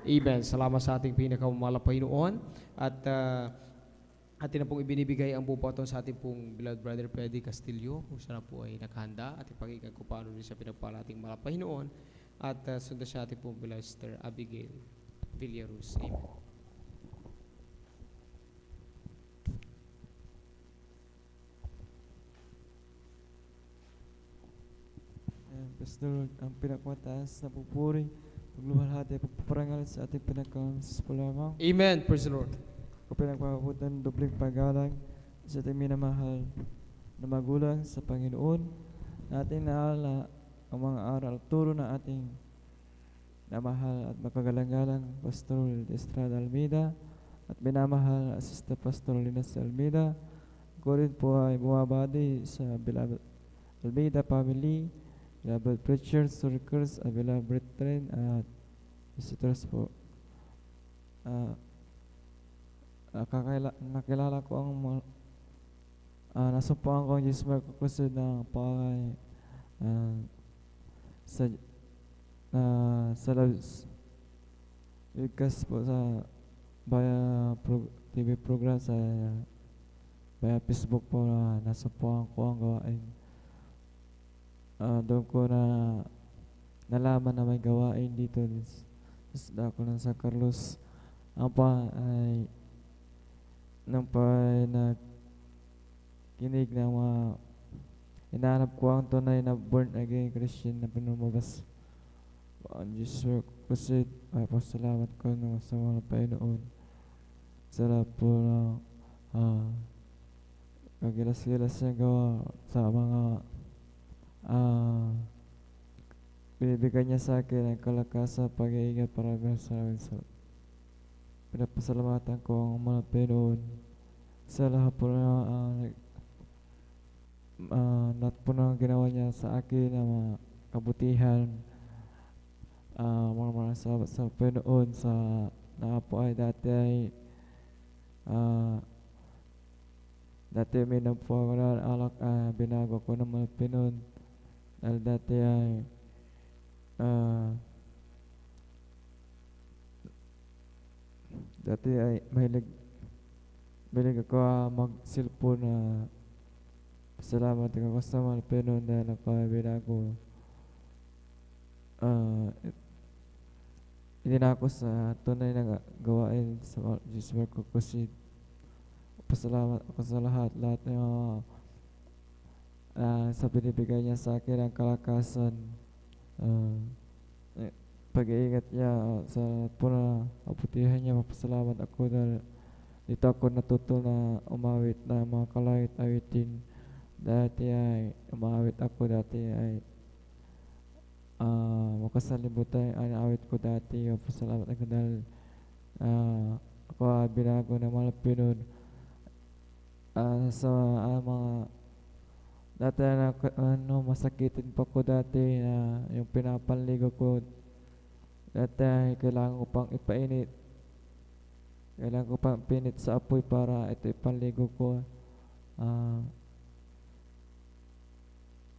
Amen. Salamat sa ating pinakamamahal na Panginoon. At atin na pong ibinibigay ang buong paton sa ating pong beloved brother Freddy Castillo, kung siya na po ay naghanda at ipakinggan ko paano rin siya pinagpala ating mahal na Panginoon. At sundan siya ating pong beloved Sister Abigail Villarus. Amen. Praise the Lord, ang pinakamataas na pupuri, pagluwalhati, pagpaparangal sa ating pinakamasaspulamang. Amen. Praise the Lord. Ako pinagpapabutan ng dobling paggalang sa ating minamahal na magulang sa Panginoon, na ating naala ang mga aral turo na ating namahal at makagalang-galang Pastor Estrada Almeida at minamahal Assistant Pastor Linas Almeida. Ako rin po ay bumabati sa beloved Almeida family, beloved preachers, workers, beloved brethren at visitors po. Nakilala ko ang nasumpuan ko ang Jesus Mark Crusade ng pakay sa webcast po sa TV program sa Facebook po na nasumpuan ko ang gawain. Doon ko na nalaman na may gawain dito sa ako ng San Carlos. Ang pa ay nang pa nagkinig ng mga hinahanap ko ang tunay na born again Christian na pinumabas ang Jesus Crusade. Ay pasalamat ko ng sa mga Panginoon. Sarap po na kagilas-gilas niya gawa sa mga binibigyan niya sa akin ang kalakasan, pag-iingat para sa amin. Pinapasalamatan ko ang mga Panginoon sa lahat po na ginawa niya sa akin, ang mga kabutihan, mga salamat sa Panginoon sa nakapo ay dati may napo ako na alak, binago ko ng mga Panginoon dahil dati ay mahilig ako mag-cellphone na salamat ako sa mga Panginoon dahil nakabinago. Hindi na ako sa tunay na gawain sa Jesus Mark Crusade. Pasalamat ako sa lahat ng sa binibigay niya sa akin ang kalakasan, pag-iingat niya sa puna kaputihan niya. Mapasalamat ako dahil dito ako natuto na umawit na mga kalawit-awitin. Dati ay umawit ako, dati ay makasalibutan ang awit ko dati. Mapasalamat ako dahil ako binago ng mga Pinoy sa mga dati na masakitin pa ko dati na yung pinapanligo ko. Dati ay kailangan ko pang ipainit. Kailangan ko pang pinit sa apoy para ito ipanligo ko.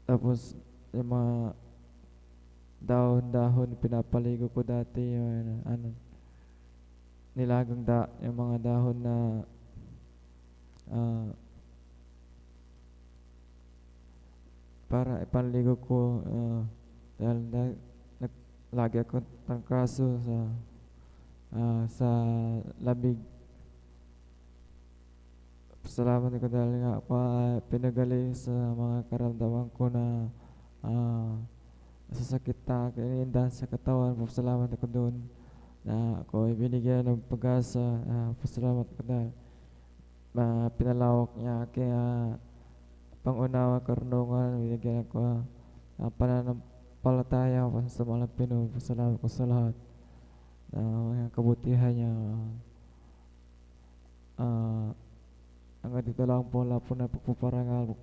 Tapos yung mga dahon-dahon pinapaligo ko dati, yung nilagang yung mga dahon na para ipanligo ko dahil lagi ako tangkaso sa labig. Salamat ko dahil nga pinagaling sa mga karamdaman ko na nasasakit na kainindahan sa katawan. Pasalamat ako doon na ako ibinigyan ng pag-asa. Pasalamat ko dahil pinalawak niya aking pangunawa, karunungan. Binigyan ako pananampalataya sa mga Pinoy. Pasalamat ko sa lahat ng kabutihan niya. Hanggang dito lang po, wala po na pagpaparangal,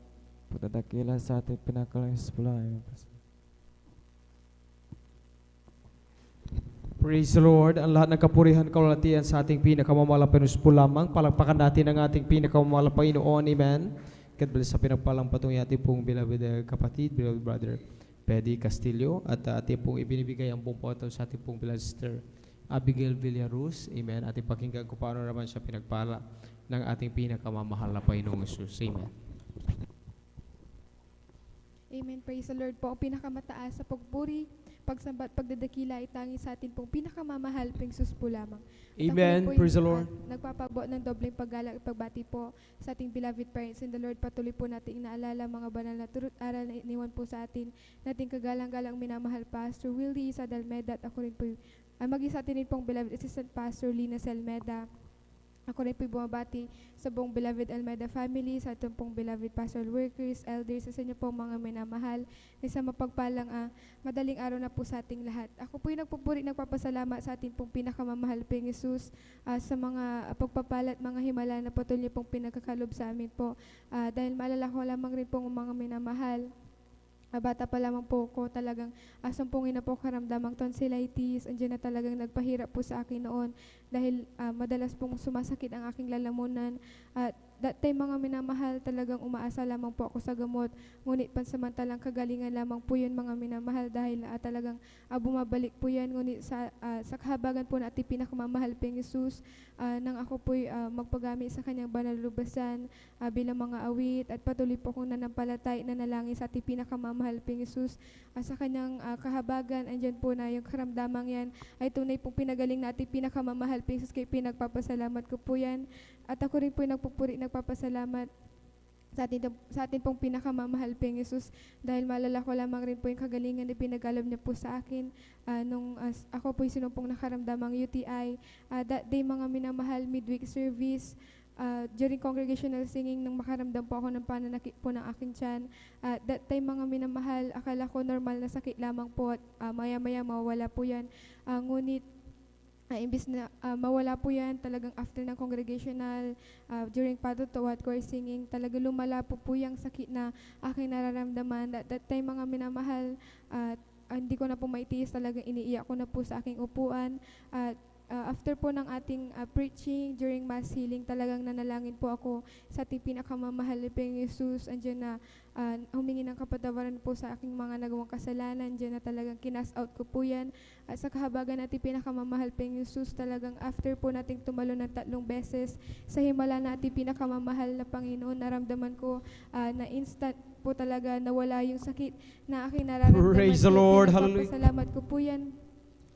pagdadakilan sa ating pinakalang Hezbollah. Praise the Lord. Ang lahat ng kapurihan, kalulatian sa ating pinakamamahalang Panginoon po lamang. Palakpakan natin ang ating pinakamamahalang Panginoon. Amen. God bless sa pinagpalang patungin ating pong beloved kapatid, beloved brother Pedi Castillo. At ating pong ibinibigay ang buong po sa ating pong beloved sister Abigail Villaruz. Amen. Ating pakinggan kung paano naman siya pinagpala ng ating pinakamamahal na Panginoong Jesus. Amen. Amen. Praise the Lord po. Ang pinakamataas sa pagpuri, pagsamba at pagdadakila ay tanging sa atin pong pinakamamahal, Panginoon po lamang. At Amen. ako po Praise the Lord. Nagpapabot ng dobleng paggalang at pagbati po sa ating beloved parents in the Lord. Patuloy po natin inaalala mga banal na turut aral na iniwan po sa atin nating kagalang-galang minamahal Pastor Willie Isa Dalmeda at ako rin po maging sa atin rin pong beloved Assistant Pastor Lina Selmeda. Ako rin po bumabati sa buong beloved Almeida family, sa itong pong beloved pastoral workers, elders, sa inyo pong mga minamahal, na sa mapagpalang madaling araw na po sa ating lahat. Ako po yung nagpupuri, nagpapasalamat sa ating pong pinakamamahal Pang Jesus sa mga pagpapalat, mga himala na patuloy pong pinagkakalob sa amin po. Dahil maalala ko lamang rin pong mga minamahal. Bata pa lamang po ko talagang asumpungin na po karamdamang tonsillitis. Andiyan na talagang nagpahirap po sa akin noon dahil madalas pong sumasakit ang aking lalamunan. That time mga minamahal, talagang umaasa lamang po ako sa gamot. Ngunit pansamantalang kagalingan lamang po yun mga minamahal dahil talagang bumabalik po yan. Ngunit sa kahabagan po na ating pinakamamahal Pang Jesus, nang ako po'y magpagamit sa kanyang banal lubasan bilang mga awit at patuloy po kong nanampalatay na nalangin sa ating pinakamamahal Pang Jesus. Sa kanyang kahabagan, andyan po na yung karamdamang yan ay tunay pong pinagaling na ating pinakamamahal Pang Jesus, kaya pinagpapasalamat ko po yan. At ako rin po nagpupuri, nagpapasalamat sa atin pong pinakamamahal Pang Jesus dahil maalala ko lamang rin po yung kagalingan na pinagalob niya po sa akin nung ako po yung sinumpong nakaramdamang UTI. That day mga minamahal, midweek service, during congregational singing nung makaramdam po ako ng pananakit po ng aking tiyan. That time mga minamahal, akala ko normal na sakit lamang po at maya-maya mawawala po yan. Ngunit imbis na mawala po yan, talagang after ng congregational, during patutuwa at choir singing, talaga lumala po yung sakit na aking nararamdaman. That time mga minamahal, hindi ko na po maitiis, talagang iniiyak ko na po sa aking upuan. After po ng ating preaching, during mass healing, talagang nanalangin po ako sa ating pinakamamahal ni Pang Jesus. Andiyan na humingi ng kapatawaran po sa aking mga nagawang kasalanan. Andiyan na talagang kinas out ko po yan. At sa kahabagan natin pinakamamahal Pang Jesus, talagang after po nating tumalo ng 3 beses sa himala na ating pinakamamahal na Panginoon, naramdaman ko na instant po talaga nawala yung sakit na aking nararamdaman. Praise the Lord. Hallelujah. Salamat ko po yan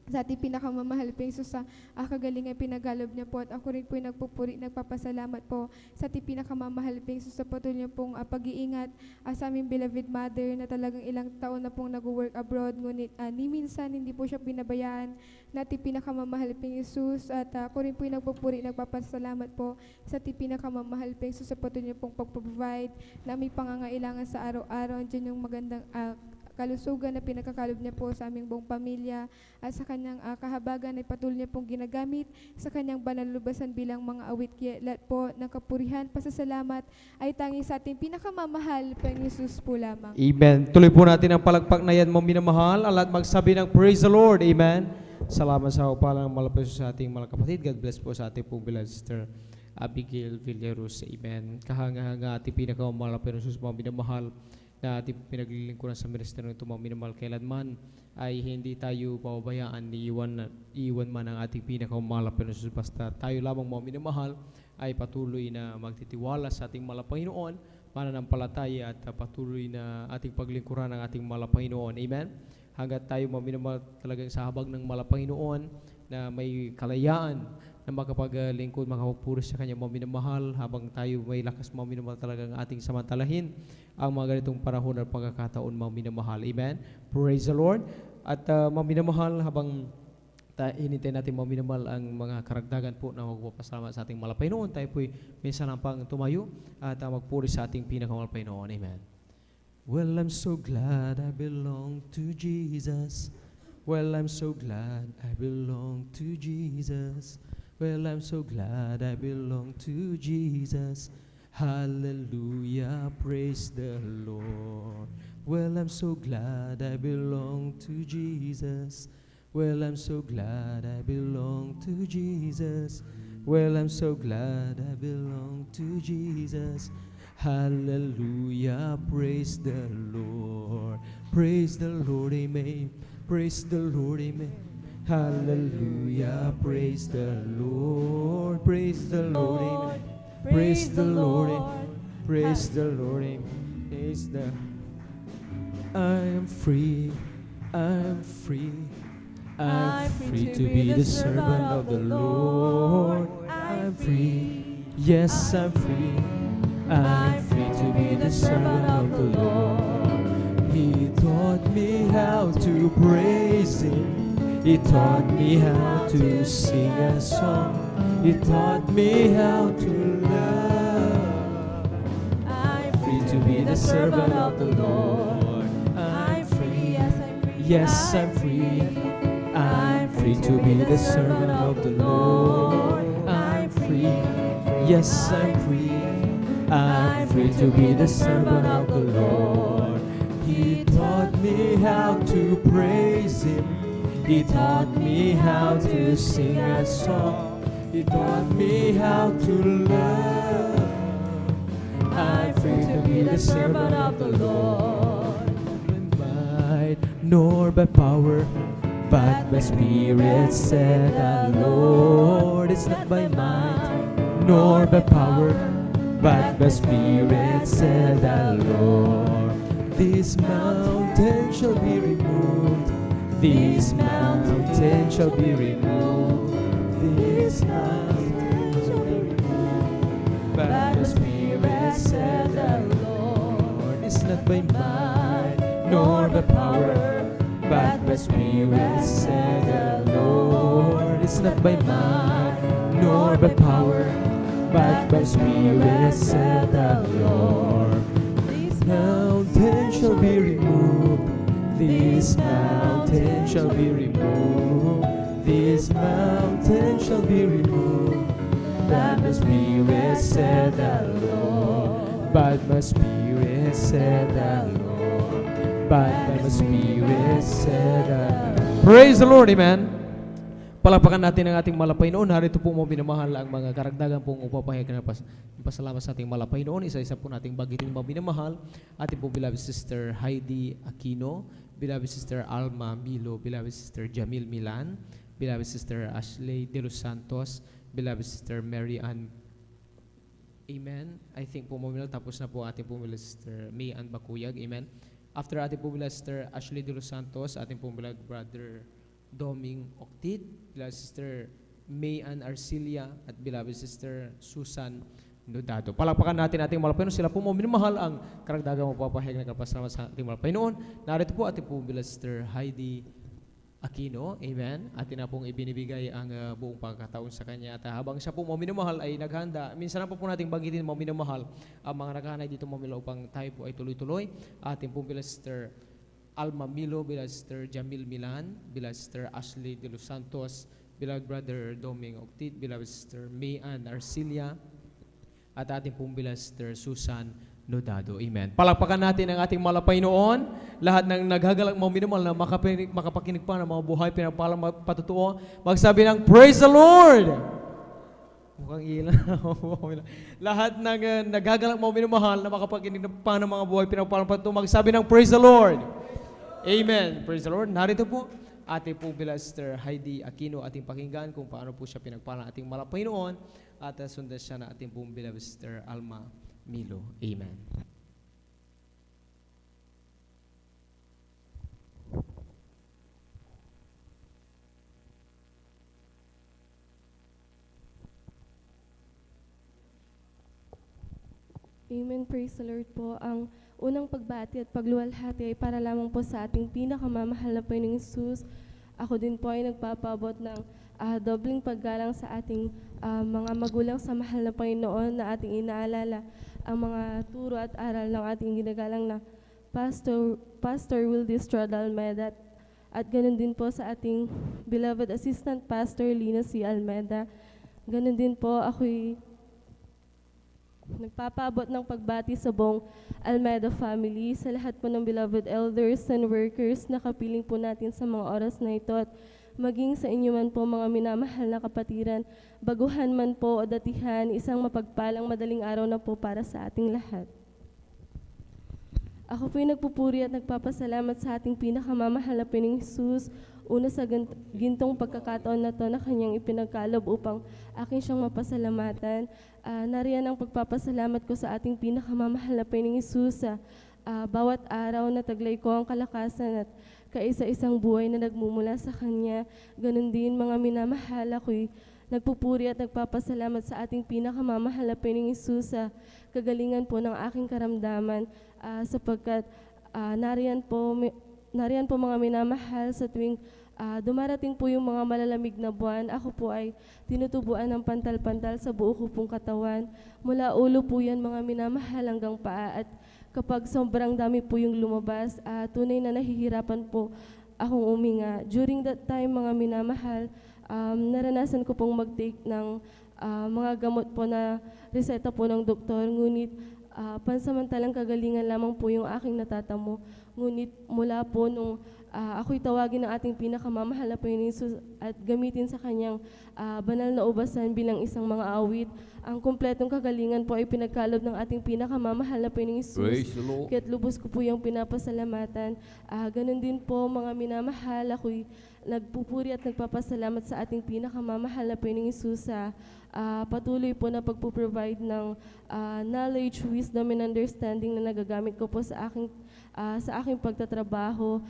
sa ating pinakamamahal Pang Jesus sa kagalingan pinagalob niya po. At ako rin po nagpupuri, nagpapasalamat po sa ating pinakamamahal Pang Jesus sa patuloy niya pong pag-iingat sa aming beloved mother na talagang ilang taon na pong nag-work abroad. Ngunit ni minsan hindi po siya pinabayaan na ating pinakamamahal Pang Jesus. At ako rin po nagpupuri, nagpapasalamat po sa ating pinakamamahal Pang Jesus sa patuloy niya pong pag-provide na may pangangailangan sa araw-araw. Diyan yung magandang kalusugan na pinakakalob niya po sa aming buong pamilya at sa kanyang kahabagan ay patuloy niya pong ginagamit sa kanyang banal lubasan bilang mga awit. Kaya lahat po ng kapurihan, pasasalamat ay tangi sa ating pinakamamahal Pang Jesus po lamang. Amen. Tuloy po natin ang palagpak na yan, mga minamahal. Ang lahat magsabi ng praise the Lord. Amen. Salamat sa upalang malapit sa ating mga kapatid. God bless po sa ating pong beloved sister Abigail Villaruz. Amen. Kahanga-hanga ating pinakamamahal Jesus, mga minamahal, na ating pinaglilingkuran sa ministeryo ng mga minamahal, kailanman ay hindi tayo pababayaan ni iwan man ang ating pinakamamahal na Jesus. Basta tayo lamang mga minamahal ay patuloy na magtitiwala sa ating mahal na Panginoon, mananampalataya at patuloy na ating paglingkuran ng ating mahal na Panginoon. Amen. Hanggat tayo mga minamahal talagang sa habag ng mahal na Panginoon na may kalayaan na makapaglingkod, makapagpuri sa kanya mga minamahal, habang tayo may lakas mga minamahal talagang ating samantalahin ang mga ganitong panahon at pagkakataon mga minamahal. Amen. Praise the Lord. At mga minamahal, habang hinintay natin mga minamahal ang mga karagdagan po na magpapasalamat sa ating mahal na Panginoon, tayo po'y minsan ang pang tumayo at magpuri sa ating pinakamahal na Panginoon. Amen. Well, I'm so glad I belong to Jesus. Well, I'm so glad I belong to Jesus. Well, I'm so glad I belong to Jesus. Hallelujah, praise the Lord. Well, I'm so glad I belong to Jesus. Well, I'm so glad I belong to Jesus. Well, I'm so glad I belong to Jesus. Hallelujah, praise the Lord. Praise the Lord, amen. Praise the Lord, amen. Hallelujah, praise the Lord. Praise the Lord, amen. Praise the Lord, amen. Praise the Lord, amen. Praise the I am free, I'm free. I'm free to be the servant of the Lord. I'm free, yes, I'm free. I'm free to be the servant of the Lord. He taught me how to praise Him. He taught me how to sing a song. He taught me how to love. I'm free to be the servant of the Lord. I'm free, yes, I'm free. I'm free to be the servant of the Lord. I'm free, yes, I'm free. I'm free to be the servant of the Lord. He taught me how to praise Him. He taught me how to sing a song. He taught me how to love. I'm free to be the servant of the Lord. Not by might nor by power, but by Spirit, said the Lord. It's not by might nor by power, but by Spirit, said the Lord. This mountain shall be removed. This mountain shall be removed. This mountain shall be removed. By the Spirit, said the Lord. It's not by might nor by power, but by Spirit, said the Lord. It's not by might nor by power, but by Spirit, said the Lord. This mountain shall be removed. This mountain shall be removed. This mountain shall be removed. By my Spirit, said the Lord. By my Spirit, said the Lord. By my Spirit, said the Lord. Praise the Lord, amen. Palapakan natin ang ating malapay noon. Narito po mo binamahal ang mga karagdagan pong upapahayag na pasalamat sa ating malapay noon. Isa-isa po nating bagitin mga binamahal. Ating po beloved Sister Heidi Aquino, beloved Sister Alma Milo, beloved Sister Jamil Milan, beloved Sister Ashley De Los Santos, beloved Sister Mary Ann. Amen. I think po mga tapos na po ating po beloved Sister May Ann Bakuyag. Amen. After ating po beloved Sister Ashley De Los Santos, ating po beloved Brother Doming Octid, beloved Sister May Ann Arcilia, at beloved Sister Susan Nodado. Palakpakan natin ating malapay noon. Sila po mo minamahal ang karagdagang mapapahayag na kapasalamat sa ating malapay noon. Narito po ating po beloved Sister Heidi Aquino. Amen. Atin na pong ibinibigay ang buong pagkataon sa kanya. At habang siya po mo minamahal ay naghanda, minsan na po nating banggitin mo minamahal ang mga naghahanay dito mo upang tayo po ay tuloy-tuloy. Ating po beloved Sister Alma Milo, beloved Sister Jamil Milan, beloved Sister Ashley De Los Santos, beloved Brother Doming Octid, beloved Sister May Ann Arcilia, at ating pong beloved Sister Susan Nodado. Amen. Palakpakan natin ang ating malapay noon. Lahat ng naghagalang mga minamahal na makapakinig pa ng mga buhay pinagpalang patutuo, magsabi ng Praise the Lord! Mukhang ilan. Lahat ng naghagalang mga minamahal na makapakinig pa ng mga buhay pinagpalang patutuo, magsabi ng Praise the Lord! Amen. Praise the Lord. Narito po, ating po beloved Sister Heidi Aquino, ating pakinggan kung paano po siya pinagpalang ating malapay noon, at sundan siya na ating po beloved Sister Alma Milo. Amen. Amen. Praise the Lord po. Ang unang pagbati at pagluwalhati ay para lamang po sa ating pinakamamahal na Panginoong Hesus. Ako din po ay nagpapabot ng dobling paggalang sa ating mga magulang sa mahal na Panginoon na ating inaalala ang mga turo at aral ng ating ginagalang na Pastor Wildy Estrada Almeda, at ganun din po sa ating beloved Assistant Pastor Lina C. Almeda. Ganun din po ako'y nagpapaabot ng pagbati sa buong Almeda family, sa lahat po ng beloved elders and workers na kapiling po natin sa mga oras na ito, at maging sa inyo man po mga minamahal na kapatiran, baguhan man po o datihan, isang mapagpalang madaling araw na po para sa ating lahat. Ako po'y nagpupuri at nagpapasalamat sa ating pinakamamahal na Panginoong Hesus, una sa gintong pagkakataon na to na kanyang ipinagkalob upang akin siyang mapasalamatan. Nariyan ang pagpapasalamat ko sa ating pinakamamahal na Panginoong Hesus sa bawat araw na taglay ko ang kalakasan at kaisa-isang buhay na nagmumula sa Kanya. Ganon din mga minamahal, ako'y nagpupuri at nagpapasalamat sa ating pinakamamahal na Panginoong Hesus sa kagalingan po ng aking karamdaman, sapagkat nariyan po mga minamahal sa tuwing dumarating po yung mga malalamig na buwan, ako po ay tinutubuan ng pantal-pantal sa buo ko pong katawan. Mula ulo po yan mga minamahal hanggang paa, at kapag sobrang dami po yung lumabas, tunay na nahihirapan po akong uminga. During that time mga minamahal, naranasan ko pong mag-take ng mga gamot po na reseta po ng doktor, ngunit pansamantalang kagalingan lamang po yung aking natatamo. Ngunit mula po nung ako'y tawagin ng ating pinakamamahal na Panginoon Hesus at gamitin sa kanyang banal na ubasan bilang isang mga awit, ang kumpletong kagalingan po ay pinagkalob ng ating pinakamamahal na Panginoon Hesus. Praise the Lord. Kaya't lubos ko po yung pinapasalamatan. Ganon din po mga minamahal, ako'y nagpupuri at nagpapasalamat sa ating pinakamamahal na Panginoong Hesus sa patuloy po na pagpuprovide ng knowledge, wisdom, and understanding na nagagamit ko po sa aking pagtatrabaho.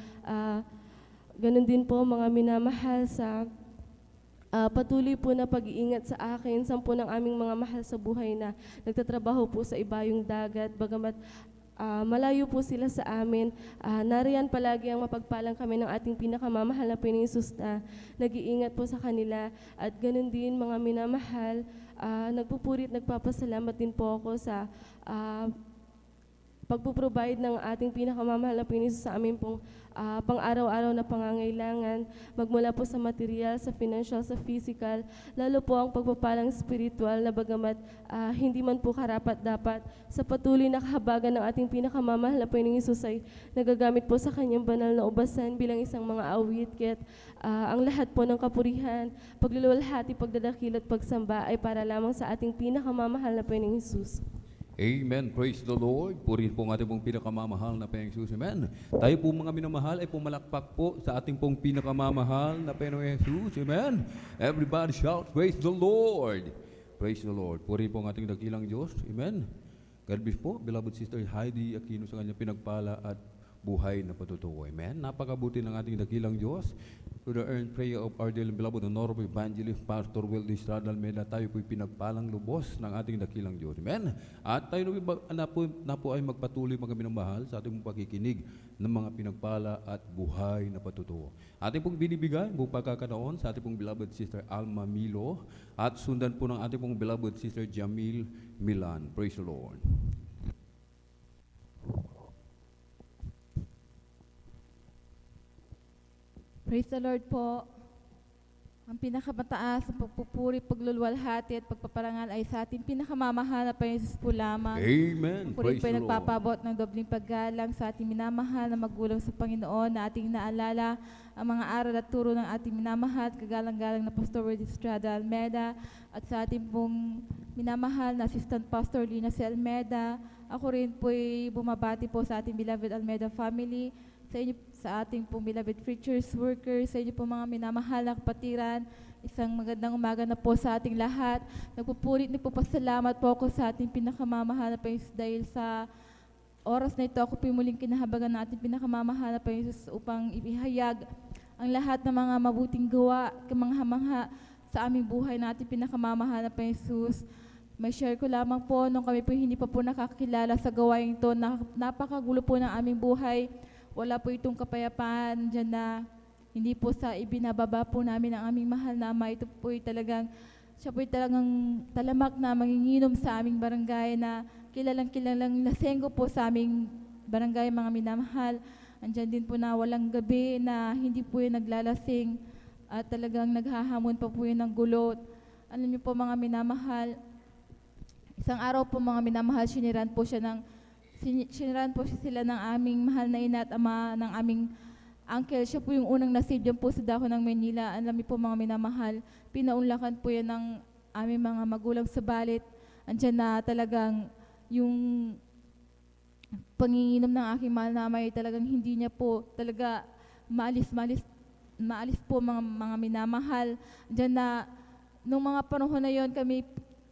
Ganon din po mga minamahal sa patuloy po na pag-iingat sa akin, sampu ng aming mga mahal sa buhay na nagtatrabaho po sa ibayong dagat, bagamat malayo po sila sa amin. Nariyan palagi ang mapagpalang kami ng ating pinakamamahal na Panginoong Hesus na nag-iingat po sa kanila. At ganun din mga minamahal, nagpupuri at nagpapasalamat din po ako sa pagpuprovide ng ating pinakamamahal na Panginoong Hesus sa amin pong pang-araw-araw na pangangailangan, magmula po sa material, sa financial, sa physical, lalo po ang pagpapalang spiritual na bagamat hindi man po karapat-dapat, sa patuloy na kahabagan ng ating pinakamamahal na Panginoong Hesus ay nagagamit po sa kanyang banal na ubasan bilang isang mga awit. Kaya't ang lahat po ng kapurihan, pagluluwalhati, pagdadakil at pagsamba ay para lamang sa ating pinakamamahal na Panginoong Hesus. Amen. Praise the Lord. Purihin po ang ating pong pinakamamahal na Panginoong Hesus. Amen. Tayo po mga minamahal ay pumalakpak po sa ating pong pinakamamahal na Panginoong Hesus. Amen. Everybody shout, praise the Lord. Praise the Lord. Purihin po ang ating dakilang Diyos. Amen. God bless po, beloved Sister Heidi Aquino sa kanyang pinagpala at buhay na patutuo. Amen. Napakabuti ng ating dakilang Diyos. To the earned prayer of our dearly beloved Honorable Evangelist Pastor Will Estrada Almeida, tayo po'y pinagpalang lubos ng ating dakilang Diyos. Amen. At tayo na po ay magpatuloy mga minamahal sa ating pakikinig ng mga pinagpala at buhay na patutuo. Ating pong binibigay buong pagkakataon sa ating pong beloved Sister Alma Milo at sundan po ng ating pong beloved Sister Jamil Milan. Praise the Lord. Praise the Lord po. Ang pinakamataas ang pagpupuri, pagluluwalhati at pagpaparangal ay sa ating pinakamamahal na Panginoon Hesus po lamang. Amen. Puri po Praise ay the nagpapabot ng dobling paggalang sa ating minamahal na magulang sa Panginoon na ating naalala ang mga aral at turo ng ating minamahal at kagalang-galang na Pastor Will Estrada Almeida at sa ating pong minamahal na Assistant Pastor Lina C. Almeida. Ako rin po ay bumabati po sa ating beloved Almeida family, sa inyo, sa ating pong beloved preachers, workers, sa inyo po mga minamahal na kapatiran. Isang magandang umaga na po sa ating lahat. Nagpapasalamat po ako sa ating pinakamamahal na Panginoon dahil sa oras na ito ako po muling kinahabagan ng ating pinakamamahal na Panginoon upang ibihayag ang lahat ng mga mabuting gawa, kamangha-mangha sa aming buhay na ating pinakamamahal na Panginoon. May share ko lamang po nung kami po hindi pa po nakakilala sa gawain ito, napakagulo po ng aming buhay. Wala po itong kapayapaan dyan na hindi po sa ibinababa po namin ang aming mahal na Ama. Ito po siya po talagang talamak na manginginom sa aming barangay na kilalang lasenggo po sa aming barangay mga minamahal. Andyan din po na walang gabi na hindi po yun naglalasing at talagang naghahamon pa po yun ng gulot. Alam niyo po mga minamahal, isang araw po mga minamahal, sinirahan po sila ng aming mahal na ina at ama ng aming uncle, siya po yung unang nasave dyan po sa dako ng Manila. Alam niyo po mga minamahal, pinaunlakan po yan ng aming mga magulang, subalit andyan na talagang yung panginginom ng aking mahal na ama ay talagang hindi niya po talaga maalis po mga minamahal. Diyan na nung mga panahon na yon, kami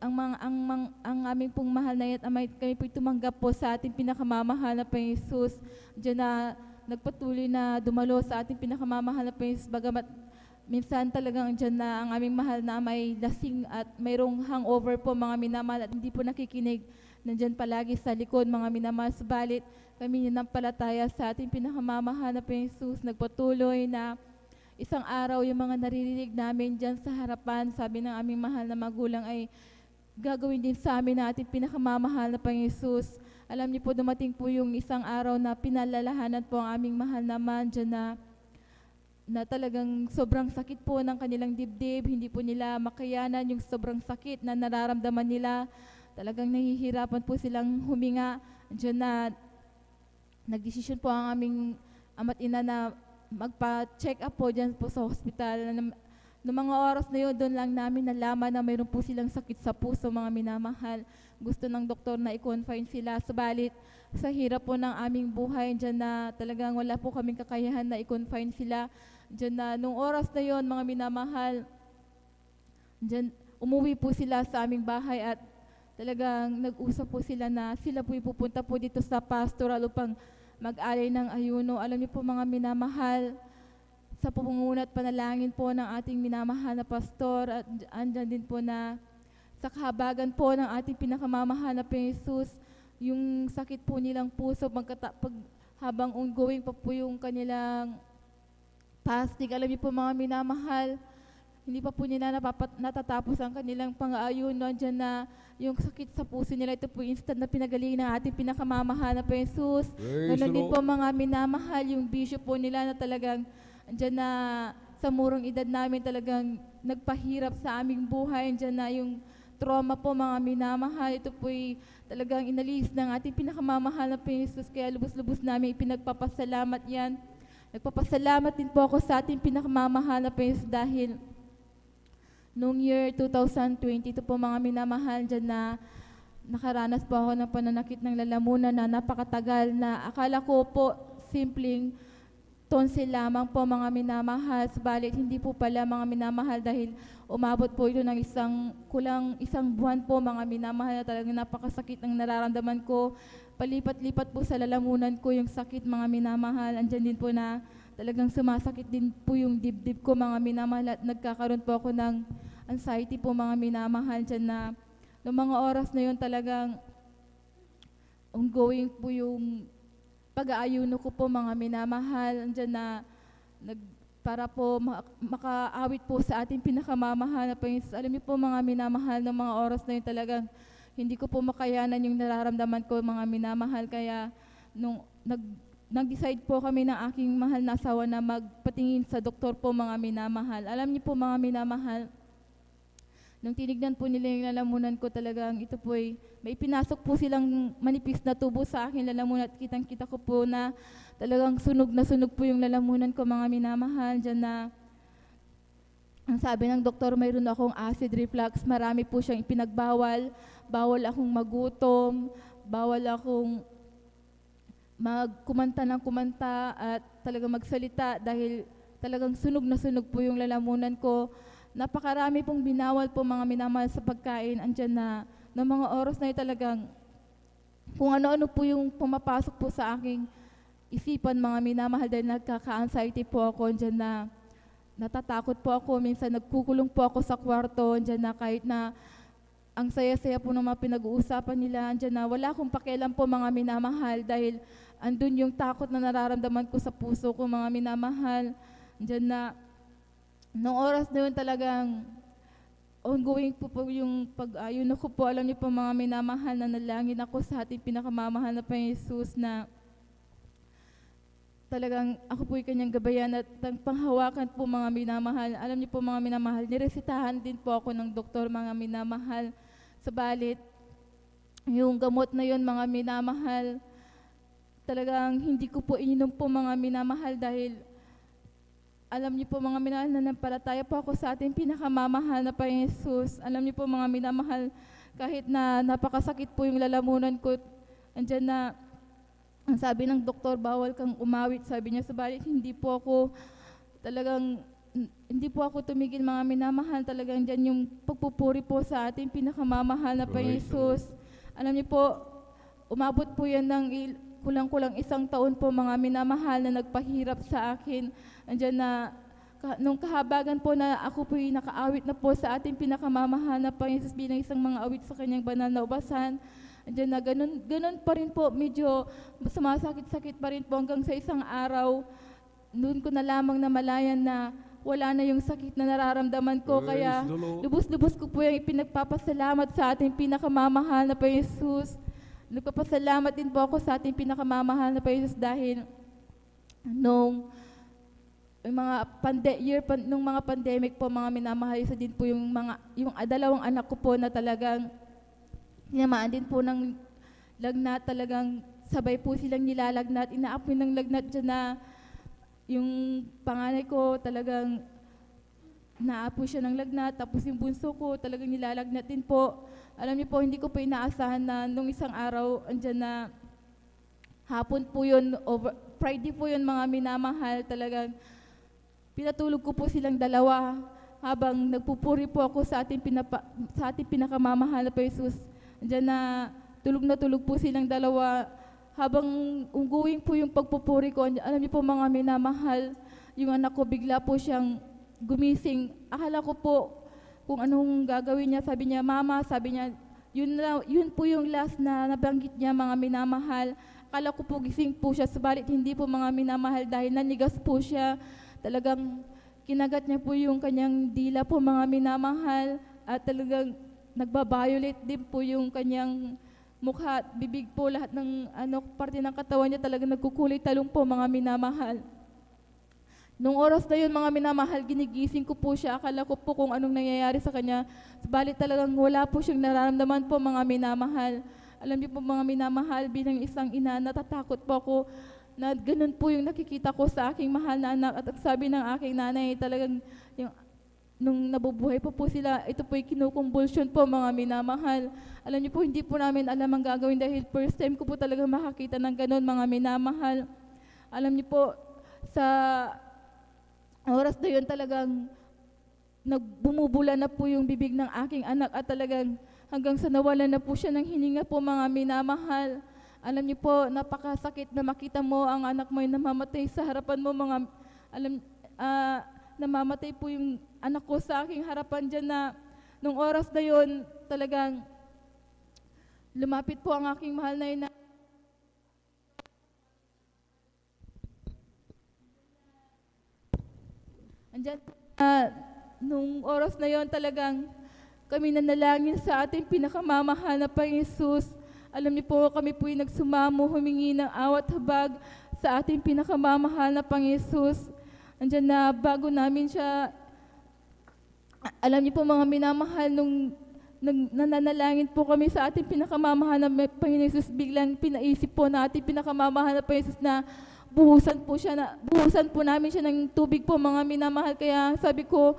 ang aming pong mahal na yat amay, kami po tumanggap po sa ating pinakamamahal na Panginoong Jesus. Diyan na nagpatuloy na dumalo sa ating pinakamamahal na Panginoong Jesus, bagamat minsan talagang diyan na ang aming mahal na may lasing at mayroong hangover po mga minamahal at hindi po nakikinig, nandyan palagi sa likod mga minamahal. Subalit kami nanampalataya sa ating pinakamamahal na Panginoong Jesus, nagpatuloy na isang araw yung mga naririnig namin dyan sa harapan, sabi ng aming mahal na magulang, ay gagawin din sa amin na ating pinakamamahal na Panginoong Jesus. Alam niyo po, dumating po yung isang araw na pinalalahanan po ang aming mahal naman dyan na talagang sobrang sakit po ng kanilang dibdib, hindi po nila makayanan yung sobrang sakit na nararamdaman nila. Talagang nahihirapan po silang huminga. Diyan na nagdesisyon po ang aming ama't ina na magpa-check up po dyan po sa hospital. Noong mga oras na yun, doon lang namin nalaman na mayroon po silang sakit sa puso, mga minamahal. Gusto ng doktor na i-confine sila. Subalit, sa hirap po ng aming buhay, dyan na talagang wala po kaming kakayahan na i-confine sila. Dyan na, nung oras na yun, mga minamahal, dyan, umuwi po sila sa aming bahay at talagang nag-usap po sila na sila po ipupunta po dito sa pastoral upang mag-alay ng ayuno. Alam niyo po mga minamahal, sa pumunguna at panalangin po ng ating minamahal na pastor at andyan din po na sa kahabagan po ng ating pinakamamahal na Panginoong Jesus, yung sakit po nilang puso habang ongoing pa po yung kanilang fasting. Alam niyo po mga minamahal, hindi pa po nila natatapos ang kanilang pang-aayuno. Andyan na yung sakit sa puso nila, ito po instant na pinagaling ng ating pinakamamahal na Panginoong Jesus. Ganon din po mga minamahal, yung bisyo po nila na talagang andyan na sa murong edad namin talagang nagpahirap sa aming buhay. Andyan na yung trauma po mga minamahal. Ito po'y talagang inalis ng ating pinakamamahal na Panginoong Jesus. Kaya lubos-lubos namin ipinagpapasalamat yan. Nagpapasalamat din po ako sa ating pinakamamahal na Panginoong Jesus dahil noong year 2020, ito po mga minamahal, dyan na nakaranas po ako ng pananakit ng lalamunan na napakatagal na akala ko po simpleng tonsil lamang po mga minamahal. Subalit hindi po pala mga minamahal dahil umabot po ito ng kulang isang buwan po mga minamahal na talagang napakasakit ang nararamdaman ko. Palipat-lipat po sa lalamunan ko yung sakit mga minamahal. Andyan din po na talagang sumasakit din po yung dibdib ko mga minamahal at nagkakaroon po ako ng anxiety po mga minamahal dyan na noong mga oras na yun talagang ongoing po yung pag-aayuno ko po mga minamahal. Andyan na para po makaawit po sa ating pinakamamahal na Panginoon. Alam niyo po mga minamahal, ng mga oras na yun talagang hindi ko po makayanan yung nararamdaman ko mga minamahal. Kaya nung nag-decide po kami ng aking mahal na asawa na magpatingin sa doktor po mga minamahal. Alam niyo po mga minamahal, nung tinignan po nila yung lalamunan ko talagang ito po ay may pinasok po silang manipis na tubo sa akin lalamunan at kitang-kita ko po na talagang sunog po yung lalamunan ko mga minamahal. Diyan na ang sabi ng doktor, mayroon akong acid reflux, marami po siyang ipinagbawal. Bawal akong magutom, bawal akong magkumanta ng kumanta at talagang magsalita dahil talagang sunog po yung lalamunan ko. Napakarami pong binawal po mga minamahal sa pagkain. Andyan na ng mga oras na yun talagang kung ano-ano po yung pumapasok po sa aking isipan mga minamahal dahil nagkaka-anxiety po ako. Andyan na natatakot po ako. Minsan nagkukulong po ako sa kwarto. Andyan na kahit na ang saya-saya po ng mga pinag-uusapan nila. Andyan na wala akong pakialam po mga minamahal dahil andun yung takot na nararamdaman ko sa puso ko mga minamahal. Andyan na noong oras na yun talagang ongoing po yung pag-ayuno ko po. Alam niyo po mga minamahal na nalangin ako sa ating pinakamamahal na Panginoong Jesus na talagang ako po'y kanyang gabayan at panghawakan po mga minamahal. Alam niyo po mga minamahal, niresitahan din po ako ng doktor mga minamahal. Subalit, yung gamot na yun mga minamahal, talagang hindi ko po ininom po mga minamahal dahil alam niyo po mga minamahal, nananampalataya po ako sa ating pinakamamahal na Panginoong Jesus. Alam niyo po mga minamahal, kahit na napakasakit po yung lalamunan ko, andyan na, ang sabi ng doktor, bawal kang umawit. Sabi niya, subalit hindi po ako tumigil mga minamahal. Talagang dyan yung pagpupuri po sa ating pinakamamahal na Panginoong Jesus. Alam niyo po, umabot po yan ng kulang-kulang 1 taon po mga minamahal na nagpahirap sa akin. Andyan na, nung kahabagan po na ako po yung nakaawit na po sa ating pinakamamahal na Panginoon bilang isang mga awit sa kanyang banal na ubasan. Andyan na, ganun pa rin po, medyo sumasakit-sakit pa rin po hanggang sa isang araw. Noon ko na lamang namalayan na wala na yung sakit na nararamdaman ko. Kaya lubos-lubos ko po yung ipinagpapasalamat sa ating pinakamamahal na Panginoon Jesus. Nagpapasalamat din po ako sa ating pinakamamahal na Panginoon Jesus dahil nung mga pandemic po, mga minamahal, isa din po yung dalawang anak ko po na talagang tinamaan din po ng lagnat. Talagang sabay po silang nilalagnat, inaapoy ng lagnat dyan na yung panganay ko talagang naapoy siya ng lagnat, tapos yung bunso ko talagang nilalagnat din po. Alam niyo po, hindi ko po inaasahan na nung isang araw, andyan na hapon po yun, Friday po yun mga minamahal, talagang pinatulog ko po silang dalawa habang nagpupuri po ako sa ating pinakamamahal na Jesus. Andiyan na tulog po silang dalawa habang ungguwing po yung pagpupuri ko. Alam niyo po mga minamahal, yung anak ko bigla po siyang gumising. Akala ko po kung anong gagawin niya. Sabi niya, Mama, sabi niya, yun po yung last na nabanggit niya mga minamahal. Akala ko po gising po siya, subalit hindi po mga minamahal dahil nanigas po siya. Talagang kinagat niya po yung kanyang dila po mga minamahal at talagang nagba-violet din po yung kanyang mukha at bibig po, lahat ng parte ng katawan niya talagang nagkukulay talong po mga minamahal. Nung oras na yun mga minamahal, ginigising ko po siya, akala ko po kung anong nangyayari sa kanya, subalit talagang wala po siyang nararamdaman po mga minamahal. Alam niyo po mga minamahal, bilang isang ina, natatakot po ako na ganun po yung nakikita ko sa aking mahal na anak. At sabi ng aking nanay, talagang nung nabubuhay po sila, ito po yung kinukumbulsyon po mga minamahal. Alam niyo po, hindi po namin alam ang gagawin dahil first time ko po talagang makakita ng ganun mga minamahal. Alam niyo po, sa oras na yun talagang bumubula na po yung bibig ng aking anak at talagang hanggang sa nawalan na po siya ng hininga po mga minamahal. Alam niyo po, napakasakit na makita mo ang anak mo ay namamatay sa harapan mo namamatay po yung anak ko sa aking harapan dyan na nung oras na yun, talagang lumapit po ang aking mahal na ina. Andyan, nung oras na yon talagang kami nanalangin sa ating pinakamamahal na Panginoon Jesus. Alam niyo po, kami po yung nagsumamo, humingi ng awat habag sa ating pinakamamahal na Panginoon Jesus. Andyan na bago namin siya, alam niyo po mga minamahal, nung nananalangin po kami sa ating pinakamamahal na Panginoon Jesus, biglang pinaisip po na ating pinakamamahal na Panginoon Jesus na buhusan po namin siya ng tubig po mga minamahal. Kaya sabi ko,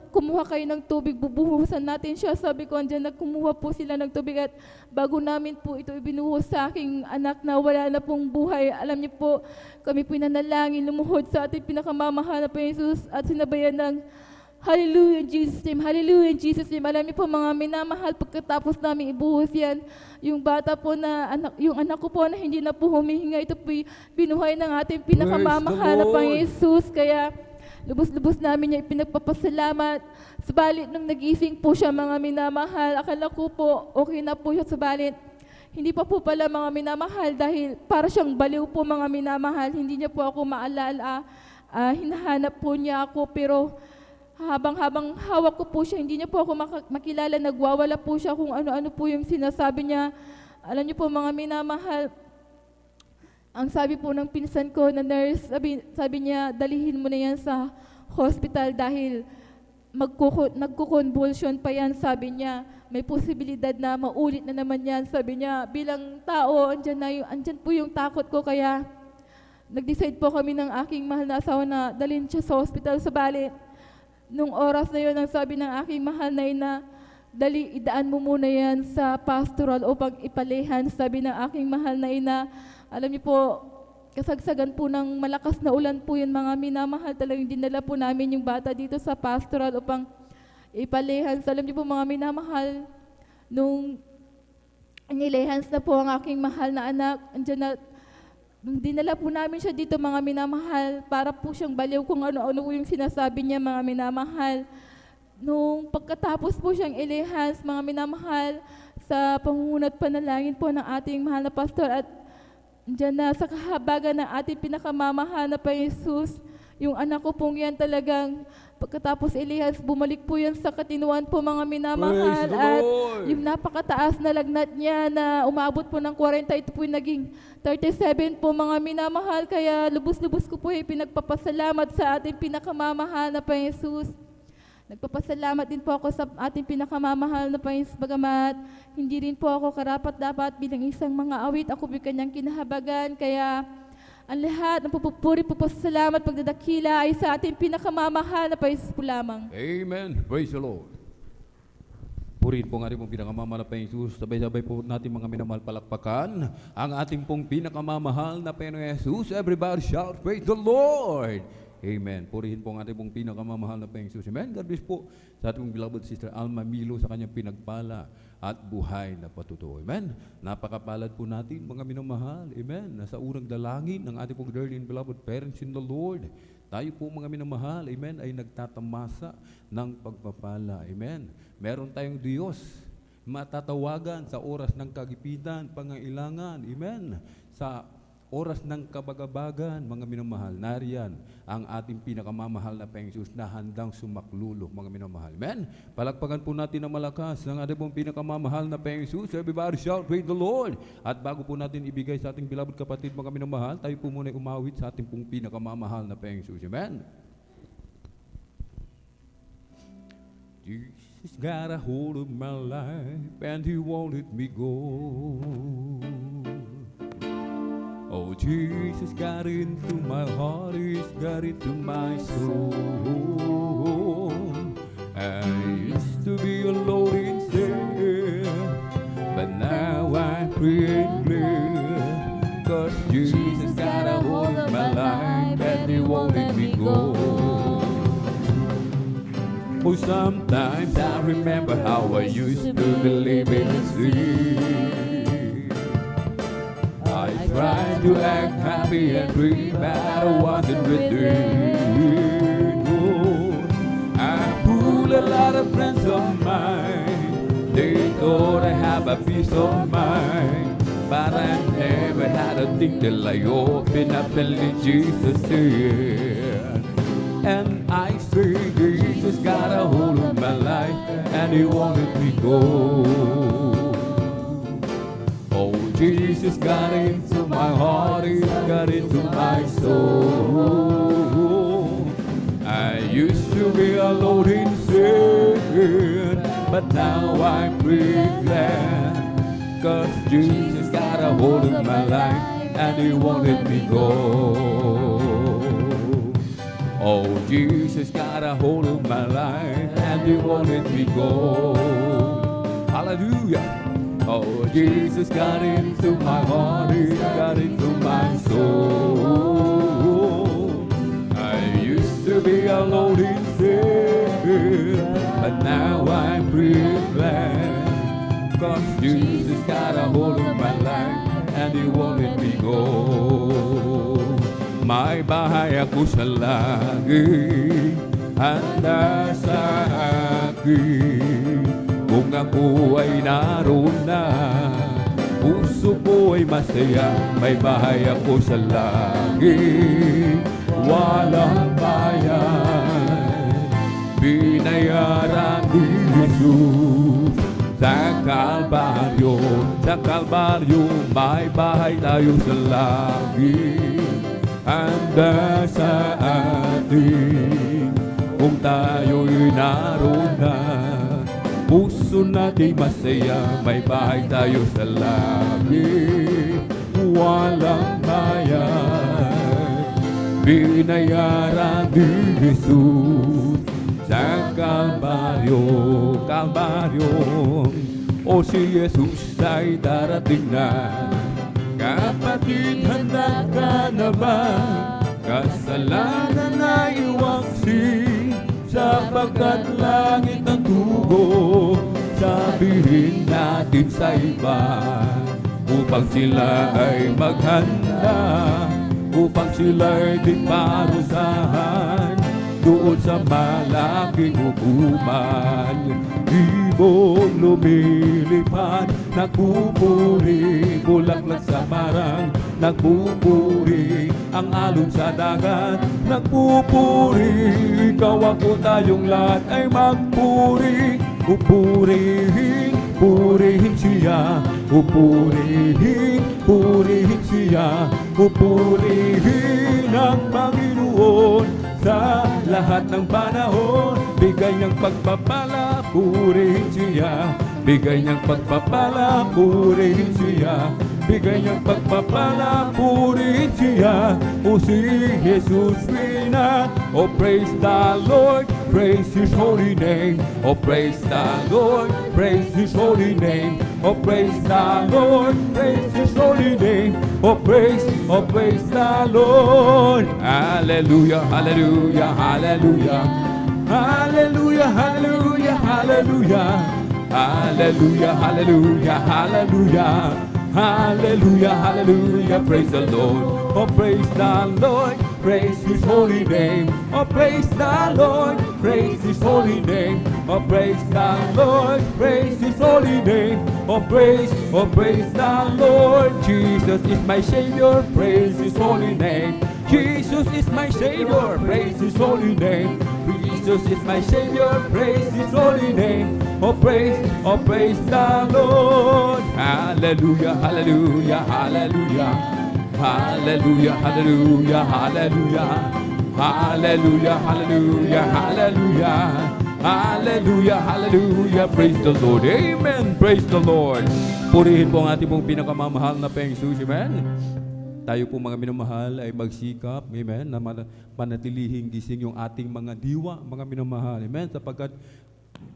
kumuha kayo ng tubig, bubuhusan natin siya. Sabi ko, andyan na kumuha po sila ng tubig at bago namin po ito ibinuhos sa aking anak na wala na pong buhay. Alam niyo po, kami po nanalangin, lumuhod sa ating pinakamamahal na Panginoon Jesus at sinabayan ng Hallelujah in Jesus' name, Hallelujah in Jesus' name. Alam niyo po mga minamahal, pagkatapos namin ibuhos yan, yung bata po na, yung anak ko po na hindi na po humihinga, ito po binuhay ng ating pinakamamahal na Panginoon Jesus. Kaya lubos-lubos namin niya ipinagpapasalamat. Subalit nung nagising po siya mga minamahal, akala ko po okay na po siya, subalit hindi pa po pala mga minamahal dahil para siyang baliw po mga minamahal. Hindi niya po ako maalala, hinahanap po niya ako pero habang hawak ko po siya, hindi niya po ako makilala, nagwawala po siya kung ano-ano po yung sinasabi niya. Alam niyo po mga minamahal, ang sabi po ng pinsan ko na nurse, sabi niya, dalihin mo na yan sa hospital dahil nagkukonvulsion pa yan, sabi niya. May posibilidad na maulit na naman yan, sabi niya. Bilang tao, andyan po yung takot ko, kaya nag-decide po kami ng aking mahal na asawa na dalhin siya sa hospital. Subalit, nung oras na yun, ang sabi ng aking mahal na ina, dali, idaan mo muna yan sa pastoral upang ipalihan. Sabi ng aking mahal na ina, alam niyo po, kasagsagan po ng malakas na ulan po yun, mga minamahal. Talagang dinala po namin yung bata dito sa pastoral upang ipalihan. So, alam niyo po, mga minamahal, nung nilihans na po ang aking mahal na anak, andyan na, dinala po namin siya dito, mga minamahal, para po siyang baliw kung ano-ano yung sinasabi niya, mga minamahal. Nung pagkatapos po siyang ilihans, mga minamahal, sa pangunguna't panalangin po ng ating mahal na pastor, at diyan na sa kahabagan ng ating pinakamamahal na Jesus, yung anak ko pong yan talagang pagkatapos ilihans, bumalik po yan sa katinuan po, mga minamahal. At yung napakataas na lagnat niya na umabot po ng 40, ito po yung naging 37 po, mga minamahal. Kaya lubos-lubos ko po pinagpapasalamat sa ating pinakamamahal na Jesus. Nagpapasalamat din po ako sa ating pinakamamahal na Jesus, bagamat hindi rin po ako karapat-dapat bilang isang mga awit, ako po kanyang kinahabagan. Kaya ang lahat ng pupuri po salamat pagdadakila ay sa ating pinakamamahal na Jesus po lamang. Amen. Praise the Lord. Purihin po nga rin pong pinakamamahal na Jesus. Sabay-sabay po natin mga minamahal palakpakan ang ating pong pinakamamahal na Panginoong Jesus. Everybody shout, praise the Lord. Amen. Purihin po ang ating pong pinakamamahal na Panginoong Jesus. Amen. God bless po sa ating beloved sister Alma Milo sa kanyang pinagpala at buhay na patutuo. Amen. Napakapalad po natin mga minamahal. Amen. Nasa urang dalangin ng ating pong dearly and beloved parents in the Lord. Tayo po mga minamahal, amen, ay nagtatamasa ng pagpapala. Amen. Meron tayong Diyos matatawagan sa oras ng kagipitan, pangailangan. Amen. Sa oras ng kabagabagan, mga minamahal, nariyan ang ating pinakamamahal na Panginoon na handang sumaklulo, mga minamahal. Amen? Palakpakan po natin ng malakas ang ating pong pinakamamahal na Panginoon. Everybody shout, praise the Lord! At bago po natin ibigay sa ating beloved kapatid, mga minamahal, tayo po muna umawit sa ating pong pinakamamahal na Panginoon. Amen? Jesus got a hold of my life and He won't let me go. Oh, Jesus got into my heart, He's got into my soul. I used to be alone in sin, but now I'm free and clear. 'Cause Jesus got a hold of my life and He won't let me go. Oh, sometimes I remember how I used to believe in sin. I tried to act happy and free, but I wasn't redeemed. Oh, I fooled a lot of friends of mine. They thought I have a peace of mind, but I never had a thing till I opened up and let Jesus in. And I say Jesus got a hold of my life and He won't let me go. Oh, Jesus got into my heart, He got into my soul. I used to be alone in sin, but now I'm free and glad. 'Cause Jesus got a hold of my life and He won't let me go. Oh, Jesus got a hold of my life and He won't let me go. Hallelujah. Oh, Jesus got into my heart, He got into my soul. I used to be alone in sin, but now I'm free and glad. 'Cause Jesus got a hold of my life and He won't let me go. May bahay ako sa langit, handa sa akin. Kung ako ay naroon na, puso ko ay masaya. May bahay ako sa langit, walang bayan. Binayaran ni Jesus sa Kalbaryo. Sa Kalbaryo, may bahay tayo sa langit. Handa sa atin, kung tayo'y naroon na, puso natin masaya. May bahay tayo sa langit, walang bayan. binayaran ni Jesus sa Kalbaryo, Kalbaryo. O si Jesus ay darating na. Kapatid, handa ka na ba? Kasalanan ay iwaksi, sapagkat langit ang tugo. Sabihin natin sa iba, upang sila ay maghanda, upang sila ay di parusahan doon sa malaking hukuman. Ibon lumilipad, nagpupuri, bulaklak sa parang nagpupuri, ang alon sa dagat nagpupuri. Ikaw ako tayong lahat ay magpuri, upurihin, purihin siya, upurihin, purihin siya, upurihin ang Panginoon sa lahat ng panahon. Bigay niyang pagpapala, purihin siya, bigay niyang pagpapala, purihin siya, bigay niyang pagpapala, purihin siya. O si Jesus Pina, oh praise the Lord, praise His holy name. Oh praise the Lord, praise His holy name. Oh praise the Lord, praise His holy name. Oh praise the Lord. Hallelujah, hallelujah, hallelujah. Hallelujah, hallelujah, hallelujah. Hallelujah, hallelujah, hallelujah. Hallelujah, hallelujah, praise the Lord. Oh praise the Lord, praise His holy name. Oh praise the Lord, praise His holy name. Oh praise the Lord, praise His holy name. Oh praise the Lord. Jesus is my Savior, praise His holy name. Jesus is my Savior, praise His holy name. Jesus is my Savior, praise His holy name. Oh praise the Lord. Hallelujah, hallelujah, hallelujah. Hallelujah, hallelujah, hallelujah. Hallelujah, hallelujah, hallelujah. Hallelujah, hallelujah, praise the Lord. Amen, praise the Lord. Purihin po ang ating pong pinakamamahal na Peng Jesus, amen. Tayo po mga minamahal ay magsikap, amen, na manatilihing gising yung ating mga diwa, mga minamahal, amen, sapagkat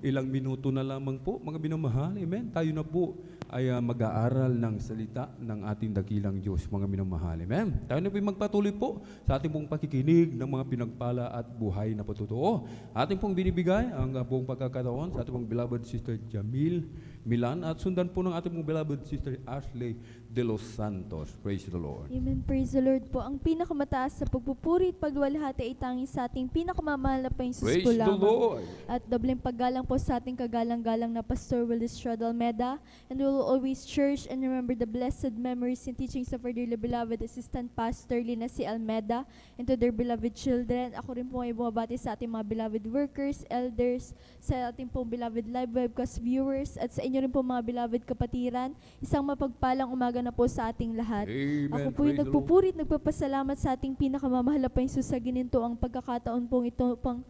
ilang minuto na lamang po, mga minamahal, amen, tayo na po ay mag-aaral ng salita ng ating dakilang Diyos, mga minamahal, amen. Tayo na po magpatuloy po sa ating pong pakikinig ng mga pinagpala at buhay na patotoo. Ating pong binibigay ang buong pagkakataon sa ating pong beloved Sister Jamil Milan at sundan po ng ating pong beloved Sister Ashley de los Santos. Praise the Lord. Amen. Praise the Lord po. Ang pinakamataas sa pagpupuri at pagluwalhati ay tanging sa ating pinakamamahal na Panginoon Praise po the lamang. Lord. At dobleng paggalang po sa ating kagalang-galang na Pastor Willis Estrada Almeda, and we will always cherish and remember the blessed memories and teachings of our dearly beloved Assistant Pastor Lina C. Almeda and to their beloved children. Ako rin po ay bumabati sa ating mga beloved workers, elders, sa ating pong beloved live webcast viewers, at sa inyo rin po mga beloved kapatiran. Isang mapagpalang umaga na po sa ating lahat. Amen. Ako po yung nagpupuri at nagpapasalamat sa ating pinakamamahal na Panginoon sa gininto ang pagkakataon pong ito pang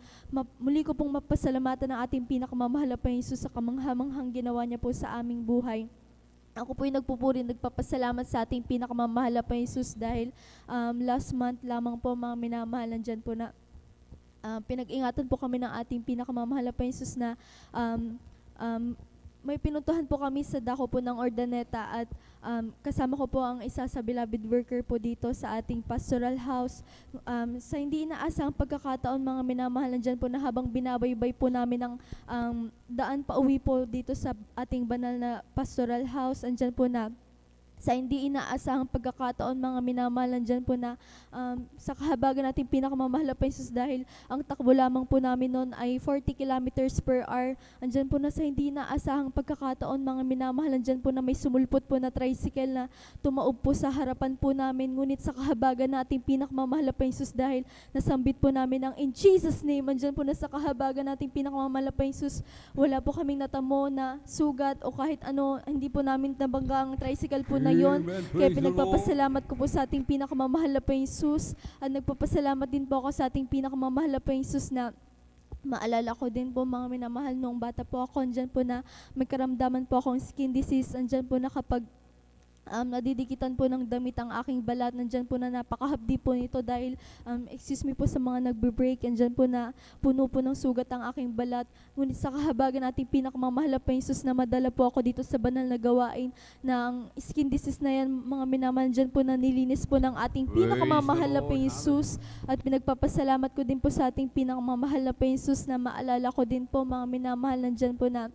muli ko pong mapasalamatan ng ating pinakamamahal na Panginoon sa kamanghamanghang ginawa niya po sa aming buhay. Ako po yung nagpupuri, nagpapasalamat sa ating pinakamamahal na Panginoon dahil last month lamang po mga minamahal nandyan po na pinag-ingatan po kami ng ating pinakamamahal na Panginoon na may pinuntuhan po kami sa dako po ng Ordaneta at kasama ko po ang isa sa beloved worker po dito sa ating pastoral house. Sa hindi inaasang pagkakataon mga minamahal nandyan po na habang binabaybay po namin ang daan pa uwi po dito sa ating banal na pastoral house, andyan po na sa hindi inaasahang pagkakataon mga minamahal nandyan po na sa kahabagan natin pinakamamahal na Panginoon dahil ang takbo lamang po namin noon ay 40 kilometers per hour. Andyan po na sa hindi inaasahang pagkakataon mga minamahal nandyan po na may sumulpot po na tricycle na tumaob po sa harapan po namin. Ngunit sa kahabagan natin pinakamamahal na Panginoon dahil nasambit po namin ang in Jesus name. Andyan po na sa kahabagan natin pinakamamahal na Panginoon. Wala po kaming natamo na sugat o kahit ano, hindi po namin nabangga ang tricycle po na yon. Kaya pinagpapasalamat ko po sa ating pinakamamahal na Panginoon at nagpapasalamat din po ako sa ating pinakamamahal na Panginoon na maalala ko din po mga minamahal nung bata po ako, andyan po na may karamdaman po akong skin disease, andyan po na kapag nadidikitan po ng damit ang aking balat. Nandyan po na napakahabdi po nito dahil, excuse me po sa mga nagbe-break, andyan po na puno po ng sugat ang aking balat. Ngunit sa kahabagan nating pinakamamahal na Jesus na madala po ako dito sa banal na gawain ng skin disease na yan, mga minamahal, dyan po na nilinis po ng ating pinakamamahal na Jesus. At pinagpapasalamat ko din po sa ating pinakamamahal na Jesus na maalala ko din po, mga minamahal, nandyan po na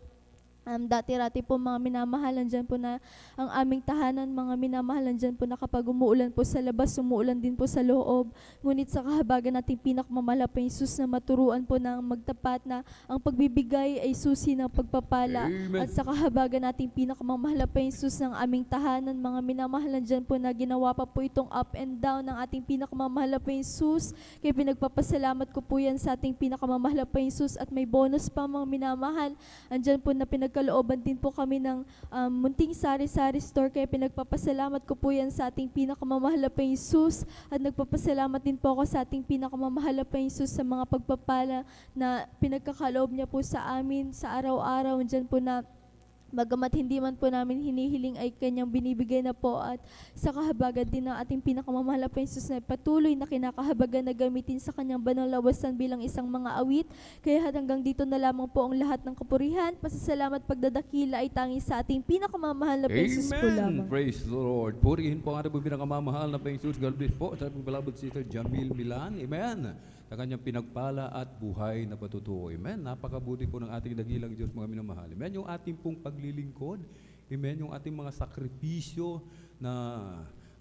dati-rati po, mga minamahal, nandyan po na ang aming tahanan, mga minamahal, nandyan po na kapag umuulan po sa labas, umuulan din po sa loob. Ngunit sa kahabagan nating pinakamamahal pa Jesus na maturuan po ng magtapat na ang pagbibigay ay susi ng pagpapala. Amen. At sa kahabagan nating pinakamamahal pa Jesus ng aming tahanan, mga minamahal, nandyan po na ginawa pa po itong up and down ng ating pinakamamahal pa Jesus. Kaya pinagpapasalamat ko po yan sa ating pinakamamahal pa Jesus. At may bonus pa, mga minamahal, andyan po na kalooban din po kami ng munting sari-sari store, kaya pinagpapasalamat ko po yan sa ating pinakamamahal na Jesus. At nagpapasalamat din po ako sa ating pinakamamahal na Jesus sa mga pagpapala na pinagkakaloob niya po sa amin sa araw-araw. Diyan po na bagamat hindi man po namin hinihiling ay kanyang binibigay na po. At sa kahabagan din ng ating pinakamamahal na Jesus na patuloy na kinakahabagan na gamitin sa kanyang banal na wasan bilang isang mga awit. Kaya hanggang dito na lamang po ang lahat ng kapurihan, pasasalamat, pagdadakila ay tanging sa ating pinakamamahal na Jesus po lamang. Praise the Lord. Purihin po ang ating pinakamamahal na Jesus. God bless po sa ating beloved sister Jamil Milan. Amen. Sa kanyang pinagpala at buhay na patutuo. Amen. Napakabuti po ng ating dakilang Diyos, mga minamahal. Amen. Yung ating pong paglilingkod. Amen. Yung ating mga sakripisyo na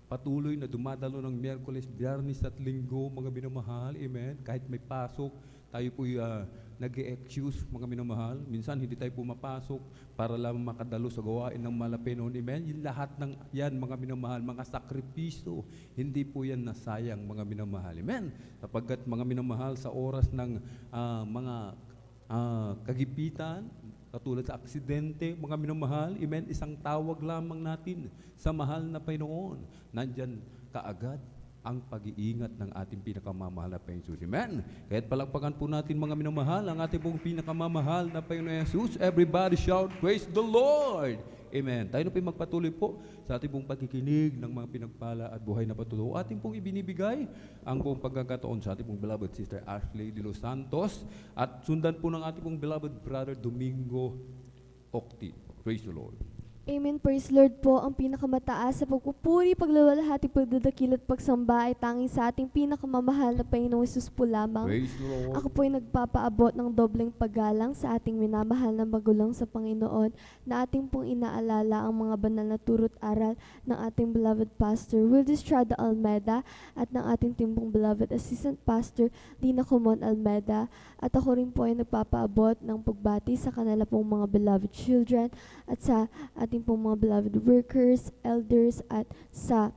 patuloy na dumadalo ng Miyerkules, Biyernes at Linggo, mga minamahal. Amen. Kahit may pasok, tayo po'y nag-e-excuse, mga minamahal. Minsan hindi tayo pumapasok para lang makadalo sa gawain ng malapenon. Amen. Yung lahat ng yan, mga minamahal, mga sakripisyo, hindi po yan nasayang, mga minamahal. Amen. Sapagkat, mga minamahal, sa oras ng mga kagipitan, katulad sa aksidente, mga minamahal, amen, isang tawag lamang natin sa mahal na Panginoon. Nandyan kaagad ang pag-iingat ng ating pinakamamahal na Panginoon Jesus. Amen. Kaya't palagpagan po natin, mga minamahal, ang ating pong pinakamamahal na Panginoon Jesus. Everybody shout, praise the Lord! Amen. Tayo na po magpatuloy po sa ating pong pagkikinig ng mga pinagpala at buhay na patuloy. Ating pong ibinibigay ang pong pagkakataon sa ating pong beloved sister Ashley de los Santos at sundan po ng ating pong beloved brother Domingo Octi. Praise the Lord. Amen. Praise Lord po. Ang pinakamataas sa pagpupuri, paglalahati, pagdadakil at pagsamba ay tanging sa ating pinakamamahal na Panginoong Jesus po lamang. Praise the Lord. Ako po ay nagpapaabot ng dobleng paggalang sa ating minamahal na magulang sa Panginoon na ating pong inaalala ang mga banal na turo't aral ng ating beloved Pastor Wildy Estrada Almeida at ng ating timpong beloved Assistant Pastor Lina Comon Almeida. At ako rin po ay nagpapaabot ng pagbati sa kanila pong mga beloved children at sa ating pong mga beloved workers, elders, at sa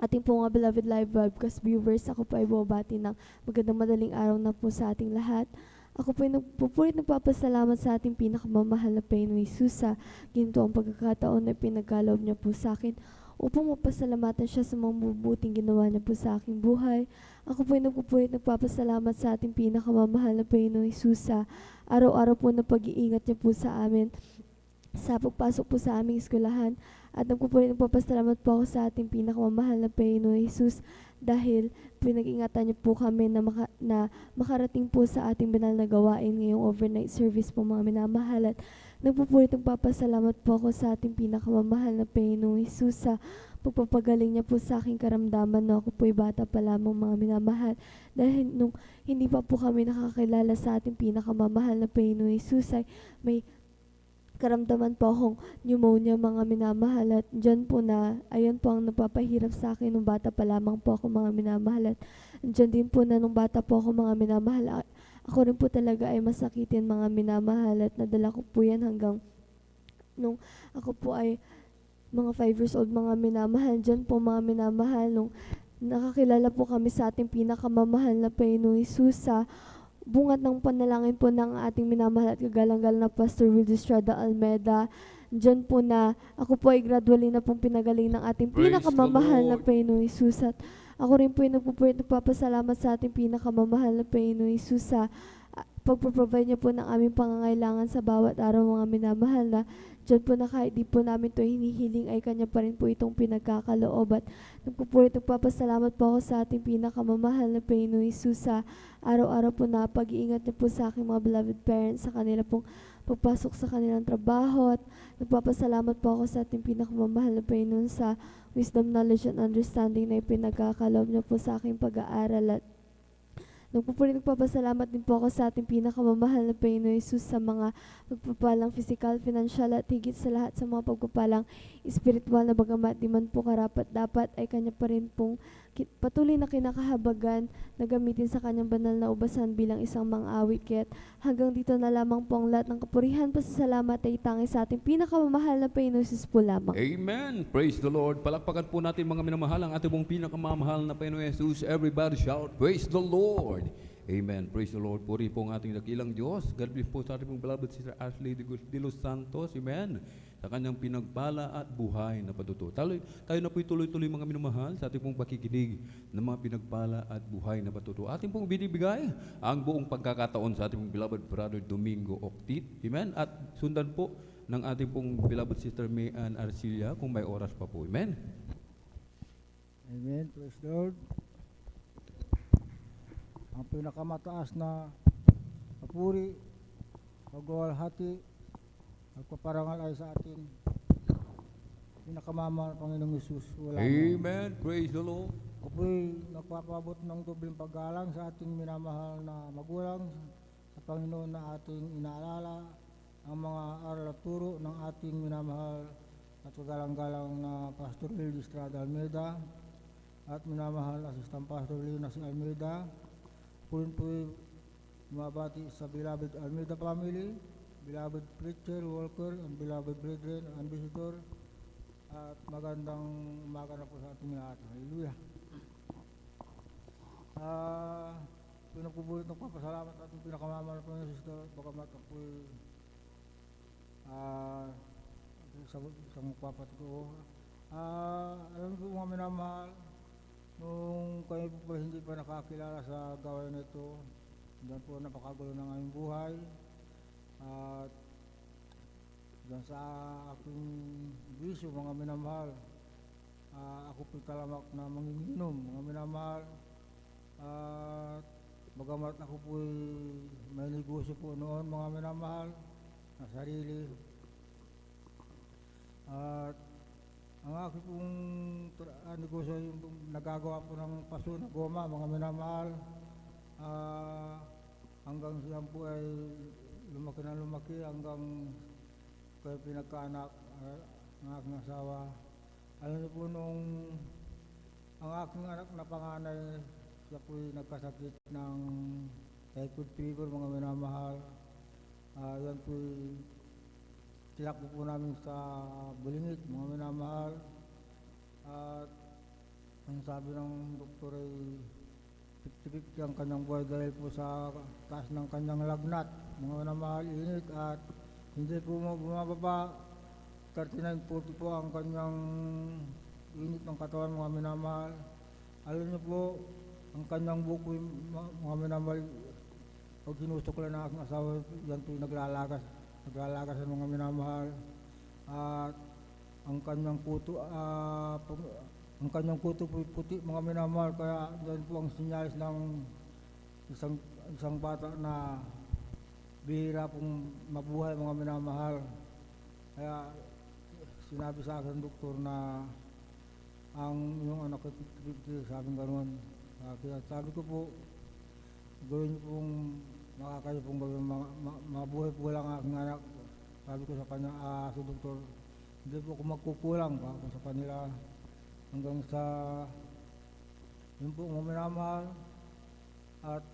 ating pong mga beloved live broadcast viewers. Ako po ay bumabati ng magandang madaling araw na po sa ating lahat. Ako po ay nagpupulit nagpapasalamat sa ating pinakamamahal na Panginoong Jesus sa ginto ang pagkakataon na pinagkaloob niya po sa akin upang mapasalamatan siya sa mga mabubuting ginawa niya po sa aking buhay. Ako po ay nagpupulit nagpapasalamat sa ating pinakamamahal na Panginoong Jesus sa araw-araw po na pag-iingat niya po sa amin sa pagpasok po sa aming eskwelahan. At nagpapasalamat po ako sa ating pinakamamahal na Panginoong Jesus dahil pinag-ingatan niyo po kami na, makarating po sa ating banal na gawain ngayong overnight service po, mga minamahal. At nagpapasalamat po ako sa ating pinakamamahal na Panginoong Jesus sa pagpapagaling niya po sa aking karamdaman na ako po'y bata pa lamang, mga minamahal. Dahil nung hindi pa po kami nakakilala sa ating pinakamamahal na Panginoong Jesus ay may karamdaman po akong pneumonia, mga minamahal. At dyan po na, ayun po ang nagpapahirap sa akin nung bata pa lamang po ako, mga minamahal. At dyan din po na nung bata po ako, mga minamahal, ako rin po talaga ay masakitin, mga minamahal. At nadala ko po yan hanggang nung ako po ay mga 5 years old, mga minamahal. Dyan po, mga minamahal, nung nakakilala po kami sa ating pinakamamahal na Panginoong Jesus sa bungat ng panalangin po ng ating minamahal at kagalang-galang na Pastor Wildy Estrada Almeida. Diyan po na ako po ay gradually na pong pinagaling ng ating pinakamamahal na Panginoong Jesus. At ako rin po ay nagpapasalamat sa ating pinakamamahal na Panginoong Jesus sa pagpaprovide niyo po ng aming pangangailangan sa bawat araw, mga minamahal na dyan po na kahit di po namin to hinihiling ay kanya pa rin po itong pinagkakaloob. At nagpapasalamat po ako sa ating pinakamamahal na Panginoong Hesus sa araw-araw po na pag-iingat niyo po sa aking mga beloved parents sa kanila pong pagpasok sa kanilang trabaho. At nagpapasalamat po ako sa ating pinakamamahal na Panginoon sa wisdom, knowledge, and understanding na ipinagkakaloob niyo po sa aking pag-aaral. At nagpapasalamat din po ako sa ating pinakamamahal na Panginoon Hesus sa mga pagpapalang physical, financial at higit sa lahat sa mga pagpapalang spiritual na bagamat di man po karapat-dapat ay kanya pa rin pong patuloy na kinakahabagan na gamitin sa kanyang banal na ubasan bilang isang mang-awit. Kaya't hanggang dito na lamang po ang lahat ng kapurihan, pasasalamat ay itangi sa ating pinakamamahal na Panginoon Hesus po lamang. Amen. Praise the Lord. Palakpakan po natin mga minamahal ang ating pong pinakamamahal na Panginoon Jesus. Everybody shout, praise the Lord. Amen. Praise the Lord. Puri po ang ating dakilang Diyos. God bless po sa ating pong beloved Sister Ashley de Los Santos. Amen. Sa kanyang pinagpala at buhay na patuto. Tayo na po tuloy-tuloy mga minamahal sa ating pong pakikinig ng mga pinagpala at buhay na patuto. Ating pong binibigay ang buong pagkakataon sa ating pong beloved Brother Domingo Octit. Amen. At sundan po ng ating pong beloved Sister Mayan Arcilia kung may oras pa po. Amen. Amen. Praise the Lord. Ang pinakamataas na papuri, pagwalhati, magpaparangal ay sa atin pinakamama Panginoong Hesus. Amen. Praise the Lord. Ako po'y nagpapabot ng dobleng paggalang sa ating minamahal na magulang, sa Panginoon na ating inaalala ang mga aral at turo ng ating minamahal at kagalang-galang na Pastor Wildy Estrada Almeida at minamahal Assistant Pastor Lina si Almeida. Purin po'y mabati sa beloved Almeida family, beloved preacher, worker, and beloved brethren, and visitor. At magandang umaga na po sa ating lahat. Hallelujah. Pinagpubulit ng papasalamat at ating pinakamama na Panginoon Sister, bagamat ako'y isang magpapat ko. Alam po mga minamahal, nung kayo po pala hindi pa nakakilala sa gawain na ito, diyan po napakagulo ng aming buhay. At dyan sa aking bisyo, mga minamahal, ako po'y talamak na manginginom, mga minamahal. At bagamat ako po'y may negosyo po noon, mga minamahal, na sarili. At ang aking pong negosyo yung nagagawa po ng paso na goma, mga minamahal. Hanggang siya po ay lumaki na lumaki hanggang kayo pinagkaanak ng aking asawa. Alam niyo po nung ang aking anak na panganay, siya po'y nagkasakit ng typhoid fever, mga minamahal. Yan po'y tinakbo po namin sa Bulingit, mga minamahal. At ang sabi ng doktor ay 50-50 ang kanyang buhay dahil po sa taas ng kanyang lagnat, mga minamahal, init, at hindi po bumababa. 3940 po ang kanyang init ng katawan, mga minamahal. Alam niyo po, ang kanyang buko, mga minamahal, pag hinustok lang ng aking asawa, yan po naglalagas sa mga minamahal. At ang kanyang kuto, ang kanyang kuto po puti, mga minamahal, kaya yan po ang sinyalis ng isang bata na bihira pong mabuhay, mga minamahal. Kaya sinabi sa akin ng doktor na ang yung anak ko 50-50, sabing gano'n. Kaya sabi ko po, gawin niyo pong makakayo pong gawin, mabuhay po lang aking anak. Sabi ko sa kanya, sa doktor, hindi po ako magkukulang pa sa kanila hanggang sa yun po mga minamahal. At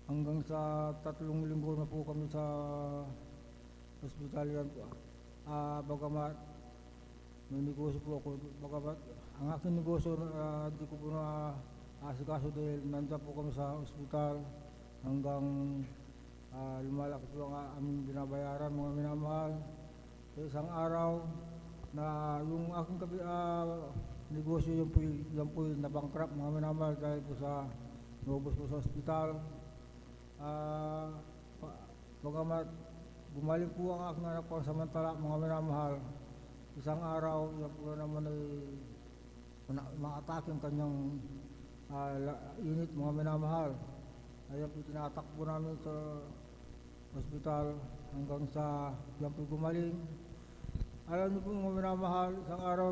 hanggang sa 3 linggo na po kami sa hospital yan po. Bagamat may negosyo po ako, bagamat ang aking negosyo hindi ko po na asikaso dahil nandiyan po kami sa hospital hanggang lumalaki po ang aming binabayaran, mga minamahal. Sa isang araw na yung aking negosyo yan po nabangkrap, mga minamahal, dahil po sa Naubos po sa ospital. Bagamat gumaling po ang aking anak pang samantala, mga minamahal, isang araw, yan po naman ay ma-atake ang kanyang unit, mga minamahal. Ayan po tinatakbo namin sa ospital hanggang sa yan po gumaling. Alam niyo po mga minamahal, isang araw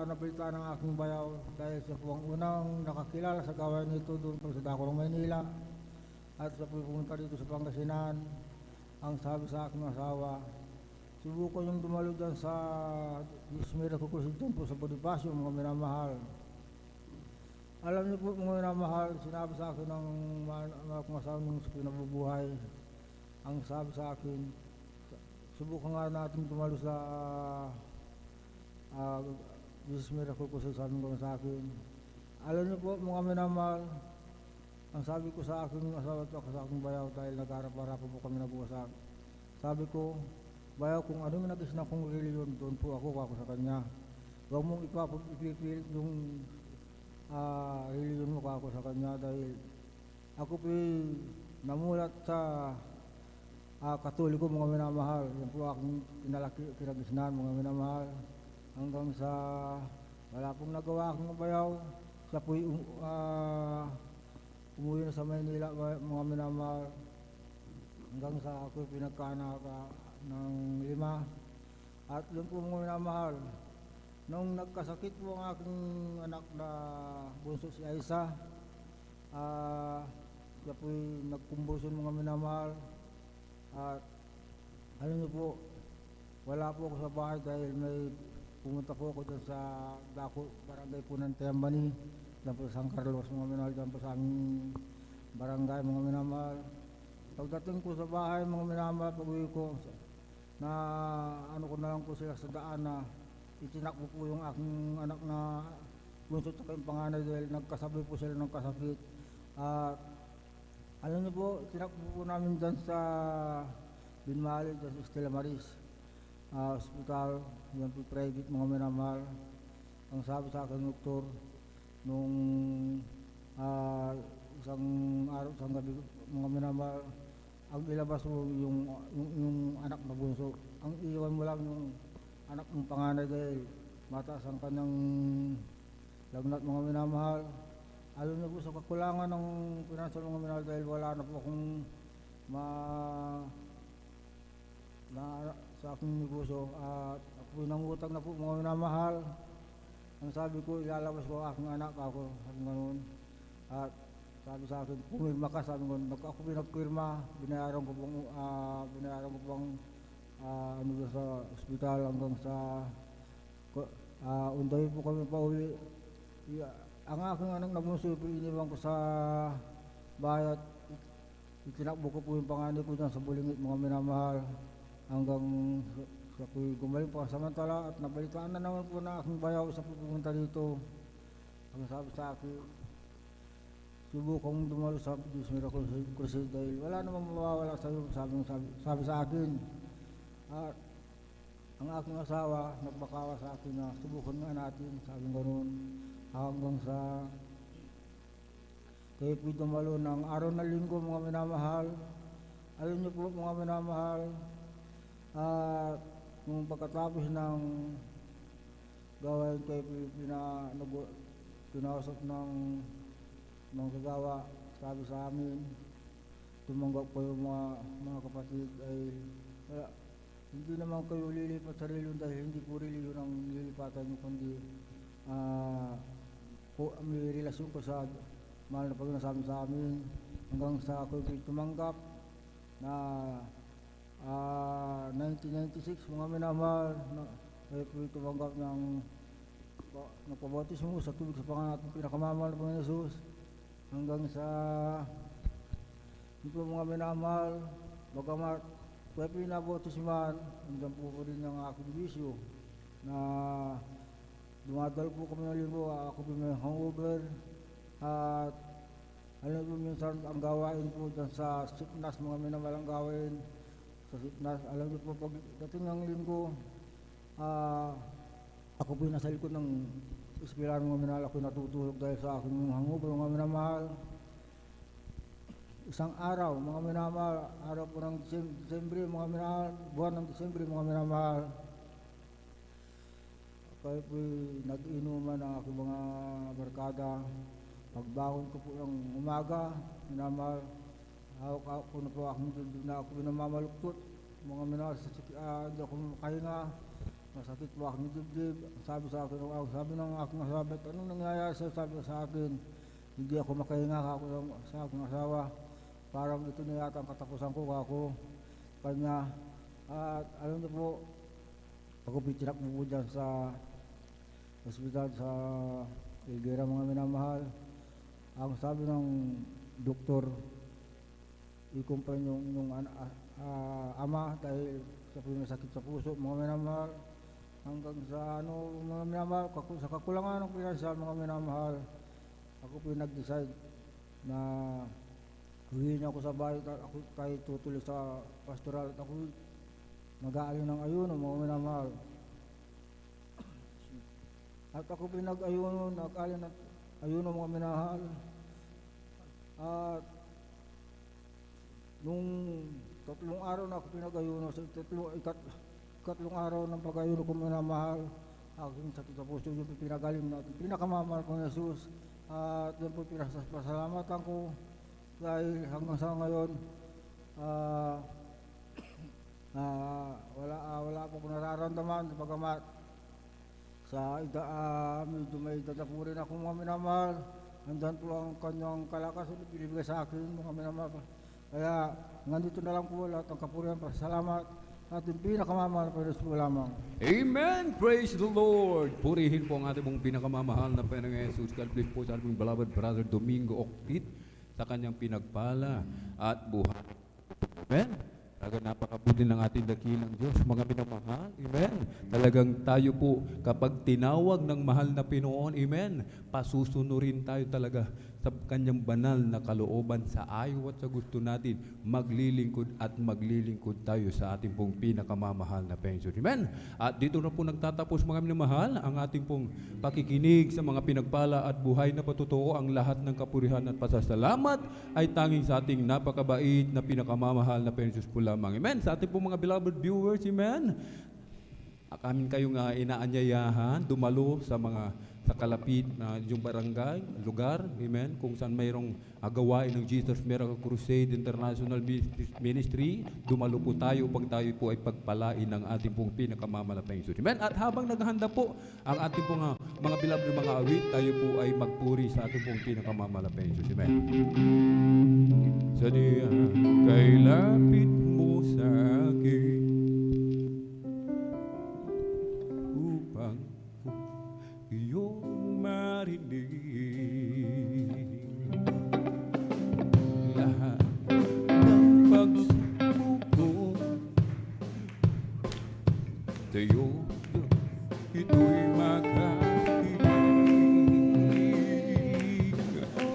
nabalita ng aking bayaw dahil siya po ang unang nakakilala sa gawain nito doon po sa Dacorong, Maynila. At siya po pumunta dito sa Pangasinan. Ang sabi sa aking asawa, subukan yung dumalo dyan sa Dismira Kukusid dyan po sa Bonifacio, mga minamahal. Alam niyo po mga minamahal, sinabi sa akin ng mga kumasawa nung sa pinabubuhay. Ang sabi sa akin, subukan nga natin dumalo sa Dismira Kukusid, sabi ko sa akin. Alam niyo po mga minamahal, ang sabi ko sa aking asawa at sa aking bayaw dahil nag-arap-arapan po kami nag-uusap. Sabi ko, bayaw, kung ano yung nag-isna kong reliyon, doon po ako sa kanya. Huwag mong ipipilit yung reliyon mo ako sa kanya dahil ako po namulat sa Katoliko, mga minamahal. Yan po aking kinagisnan, mga minamahal. Hanggang sa wala pong nagawa aking bayaw, siya po umuwi na sa Maynila, mga minamahal, hanggang sa ako pinagkaanak ng 5. At yun po mga minamahal, nung nagkasakit po ang aking anak na bunso si Aisa, siya po nagkumbulsyon, mga minamahal. At alam niyo po, wala po ako sa bahay dahil may pumunta po ako dyan sa Dako, barangay po ng Tembani. Diyan po sa San Carlos, mga minamahal, diyan po sa aming barangay, mga minamahal. Pagdating ko sa bahay, mga minamahal, pag-uwi ko, na ano ko na lang po sila sa daan na itinakbo po yung aking anak na bunso at yung panganay dahil nagkasabay po sila ng kasakit. At alam niyo po, itinakbo po namin dyan sa Binmali, dyan sa Stella Maris hospital, yan po private, mga minamahal. Ang sabi sa akin, doktor, nung isang araw, isang gabi, mga minamahal, ang ilabas mo yung anak na bunso. Ang iwan mo lang yung anak ng panganay dahil mataas ang kanyang lagnat, mga minamahal. Alam niyo po sa kakulangan ng pinansyal, mga minamahal, dahil wala na po akong sa aking negosyo at ako nangutang na po, mga minamahal. Ang sabi ko, ilalabas ko ang aking anak ako, sabi ganoon. At sabi sa akin, pumirma ka, sabi ko, ako pinagpirma, binayaran ko pang ano sa ospital hanggang sa unday po kami pauwi. Ang aking anak na bunso, iniwan ko sa bahay at itinakbo ko po yung panganay ko dyan sa Bulingit, mga minamahal. Hanggang sa ako'y gumaling pa samantala at nabalitaan na naman po na aking bayaw sa pupunta dito. Ang sabi sa akin, subukang dumalo sa Dismira Crusade dahil wala namang mawawala sa iyo, sabi sa akin. At ang aking asawa nagbakawa sa akin na subukan nga natin, sabi ganoon. Hanggang sa kayo po dumalo ng araw na linggo, mga minamahal. Alam niyo po, mga minamahal, at nung pagkatapos ng gawain kayo pinausap ng kagawa, sabi sa amin, tumanggap po yung mga kapatid ay hindi naman kayo lilipat sa reliyon dahil hindi po reliyon ang lilipatan nyo, kundi may relasyon ko sa mahal na pag-nasabi sa amin hanggang sa ako tumanggap na 1996, mga minamahal, kayo po tumanggap ng nagpabautismo sa tubig sa pangalan ng pinakamamahal na Panginoon Jesus hanggang sa ito, mga minamahal, bagamat kayo po pinabautisman, hanggang po rin ng aking bisyo na dumadal po kami ng linggo, ako po may hangover at alam po minsan ang gawain po dyan sa Sipnas, mga minamahal ang gawain sa Sipnas. Alam niyo po, pagdating ng linggo, ako po nasa likod ng espiral, mga minamahal, ako natutulog dahil sa aking hangover, mga minamahal. isang araw, mga minamahal, araw po ng Disyembre, mga minamahal, buwan ng Disyembre, mga minamahal. Kayo po nag-inuman ang aking mga barkada. Pagbangon ko po ng umaga, minamahal, hawak ko na po aking dibdib na ako pinamamaluktot. Mga minamahal, hindi ako makahinga, masakit po aking dibdib. Sabi sa akin, sabi ng aking asawa, anong nangyayari sa'yo? Sabi sa akin, hindi ako makahinga sa aking asawa. Parang ito na yata ang katapusan ko ako kanya. At alam niyo po, ako pitirak mo po dyan sa hospital sa Higuera, mga minamahal. Ang sabi ng doktor, i-complain yung ama dahil sa sakit sa puso, mga minamahal. Hanggang sa mga minamahal, sa kakulangan ng pinansyal, mga minamahal, ako po nag-decide na huwiin ako sa bahay, ako tayo tutuloy sa pastoral at ako nag-aalin ng ayuno, mga minamahal. At ako pinag-ayuno, nag-aalin ng ayuno, mga minamahal. At nung 3 araw na ako pinag-ayuno, sa ikatlong araw ng pag-ayuno ko, mga minamahal, aking sakit sa puso, yung pinagaling natin, pinakamamahal ko ng Jesus. At yan po pinasasalamatan ko dahil hanggang sa ngayon wala po akong nararamdaman pagamat sa medyo may edad na po rin ako, mga minamahal. Nandiyan po ang kanyang kalakas na binibigay sa akin, mga minamahal. Kaya nandito na lang po lahat ang kapurihan, pasalamat at yung pinakamamahal pa rin po lamang. Amen! Praise the Lord! Purihin po ang ating mong pinakamamahal na Panginoong Jesus. God bless po sa ating beloved brother Domingo Octit sa kanyang pinagpala at buhay. Amen? Talagang napakabuti ng ating dakilang Diyos, mga minamahal. Amen? Talagang tayo po, kapag tinawag ng mahal na Pinoon, amen, pasusunurin tayo talaga sa kanyang banal na kalooban sa ayaw at sa gusto natin, maglilingkod at maglilingkod tayo sa ating pong pinakamamahal na Panginoon. Amen? At dito na po nagtatapos, mga minamahal, ang ating pong pakikinig sa mga pinagpala at buhay na patotoo. Ang lahat ng kapurihan at pasasalamat ay tanging sa ating napakabait na pinakamamahal na Panginoon po lamang. Amen? Sa ating pong mga beloved viewers, amen? Amin kayong inaanyayahan, dumalo sa kalapit na yung barangay, lugar, amen, kung saan mayroong gawain ng Jesus Miracle Crusade International Ministry, dumalo po tayo upang tayo po ay pagpalain ng ating pong pinakamalapang Isus. Amen. At habang naghahanda po ang ating pong mga beloved mga awit, tayo po ay magpuri sa ating pong pinakamalapang Isus. Amen. Sa diyan kay lapit mo sa akin upang iyong marinig lahat ng pagsubok tayo ito'y makakinig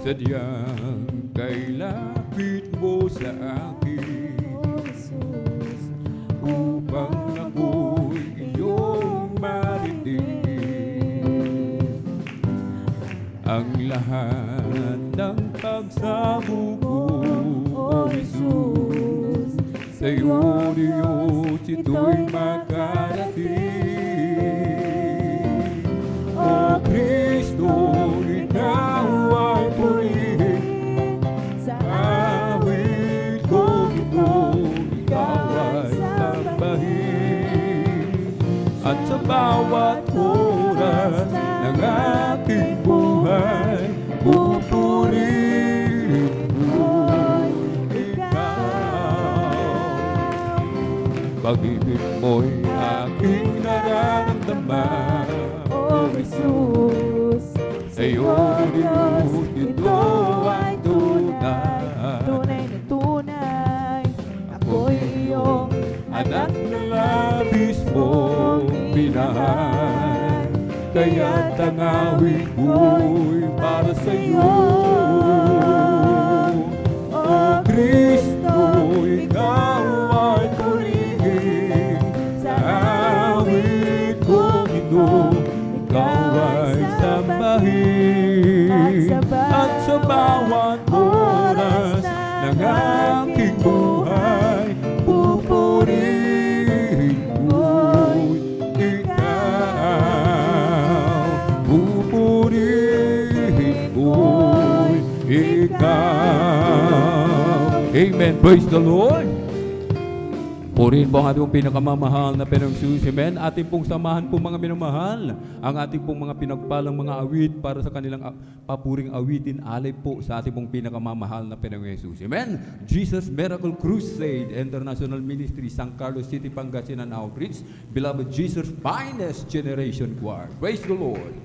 sadyang kay lapit mo sa akin upang ako'y iyong marinig ang lahat ng pagsabog ko, O Jesus, sa iyo, Diyos, ito'y makarating. O Kristo, ikaw ay purihin, sa awit ko ito, ikaw ay sambahin, at sa bawat oras ng aking buhay, pupurihin mo ikaw. Pag-ibig mo'y aking nararamdaman, O Jesus, sa iyo, Diyos, ito ay tunay, tunay na tunay. Ako'y iyong anak na labis mong minahal, kaya't ang awit ko'y para sa iyo. O Kristo, ikaw ay purihin, sa awit kong ito, ikaw ay sambahin, at sa bawat oras ng aking buhay. Pupurihin ko'y ikaw. Pupurihin ko'y ikaw. Amen. Praise the Lord. Purihin po ang ating pong pinakamamahal na Panginoong Jesus. Amen. Ating pong samahan po mga minamahal ang ating pong mga pinagpalang mga awit para sa kanilang papuring awitin alay po sa ating pong pinakamamahal na Panginoong Jesus. Amen. Jesus Miracle Crusade International Ministry, San Carlos City, Pangasinan Outreach. Beloved Jesus Finest Generation Choir. Praise the Lord.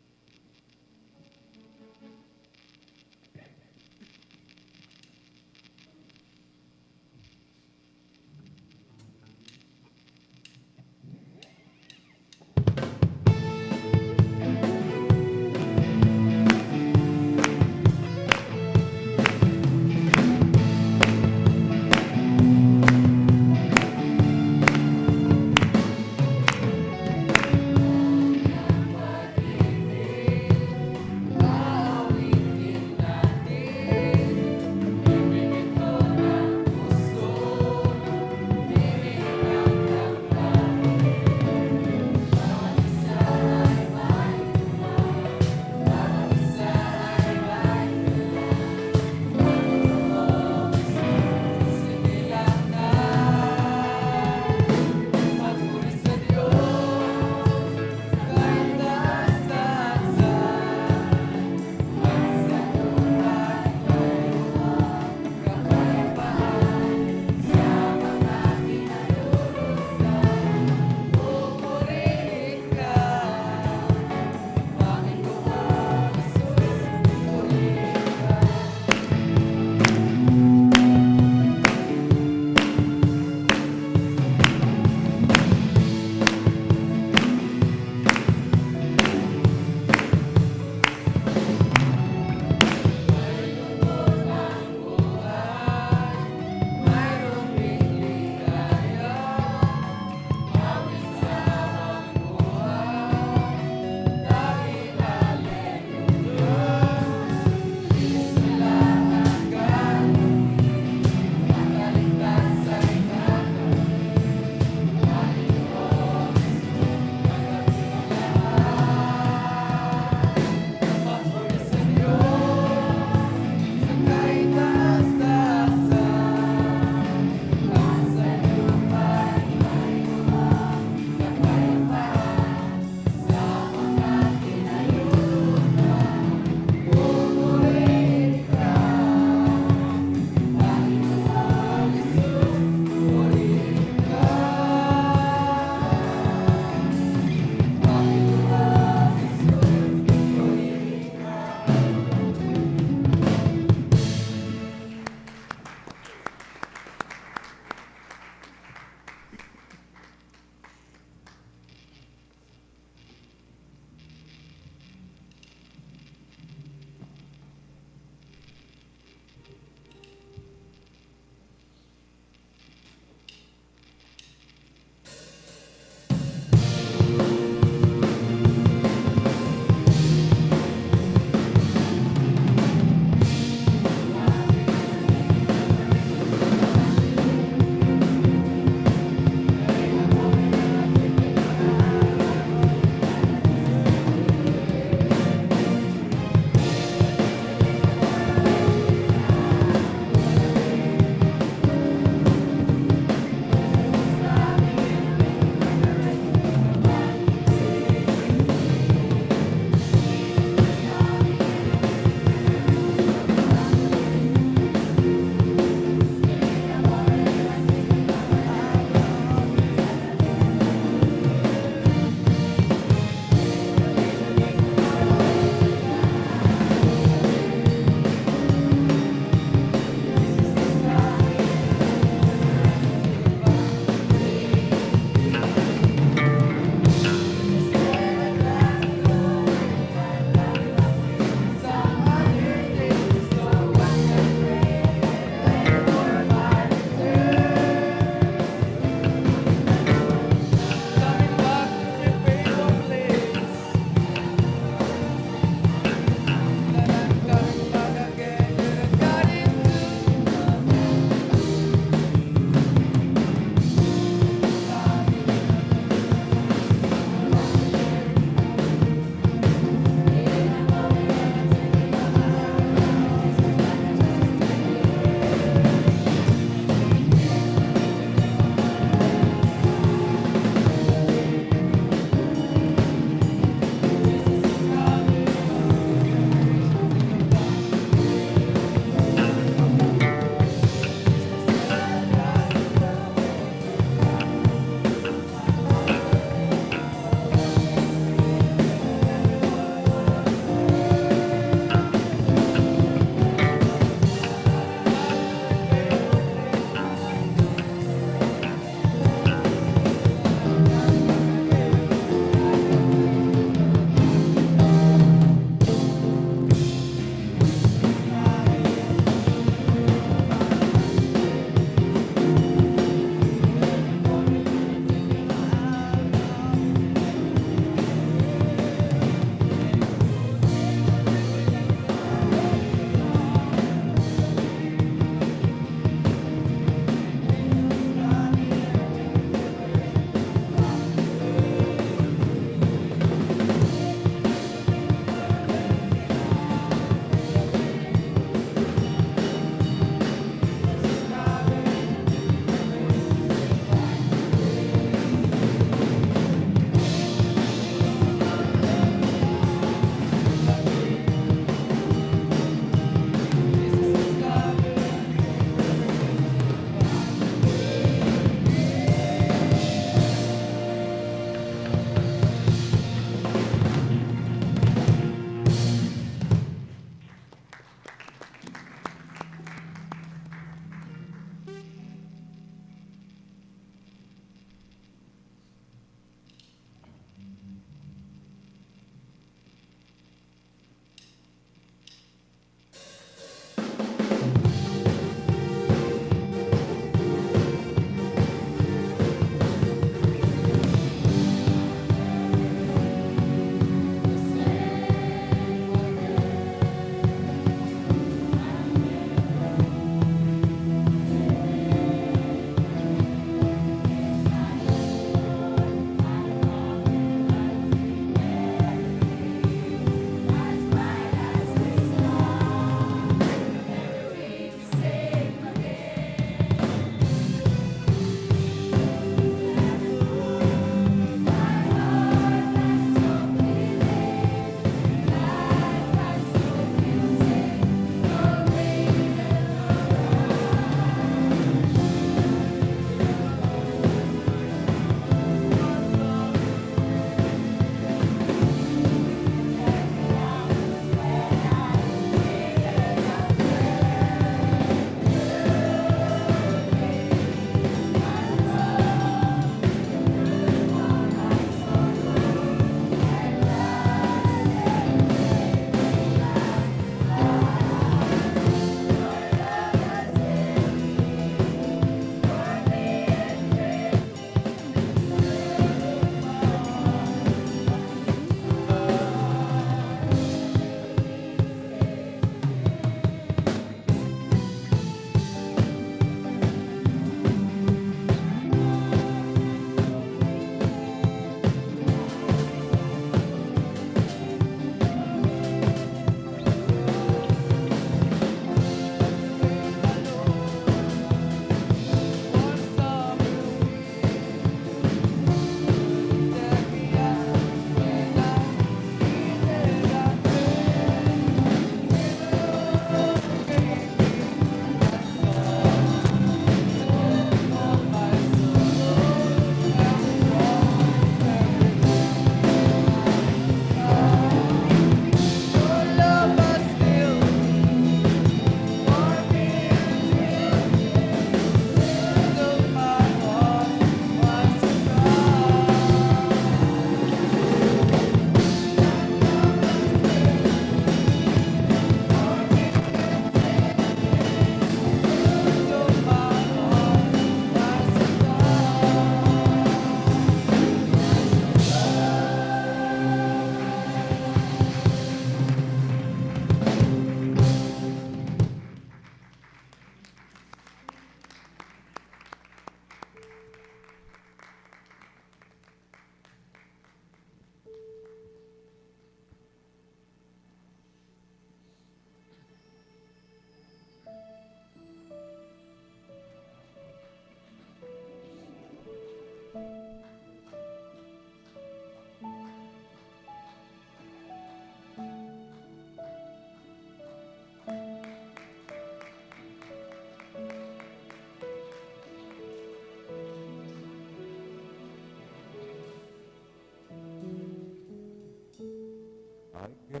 guess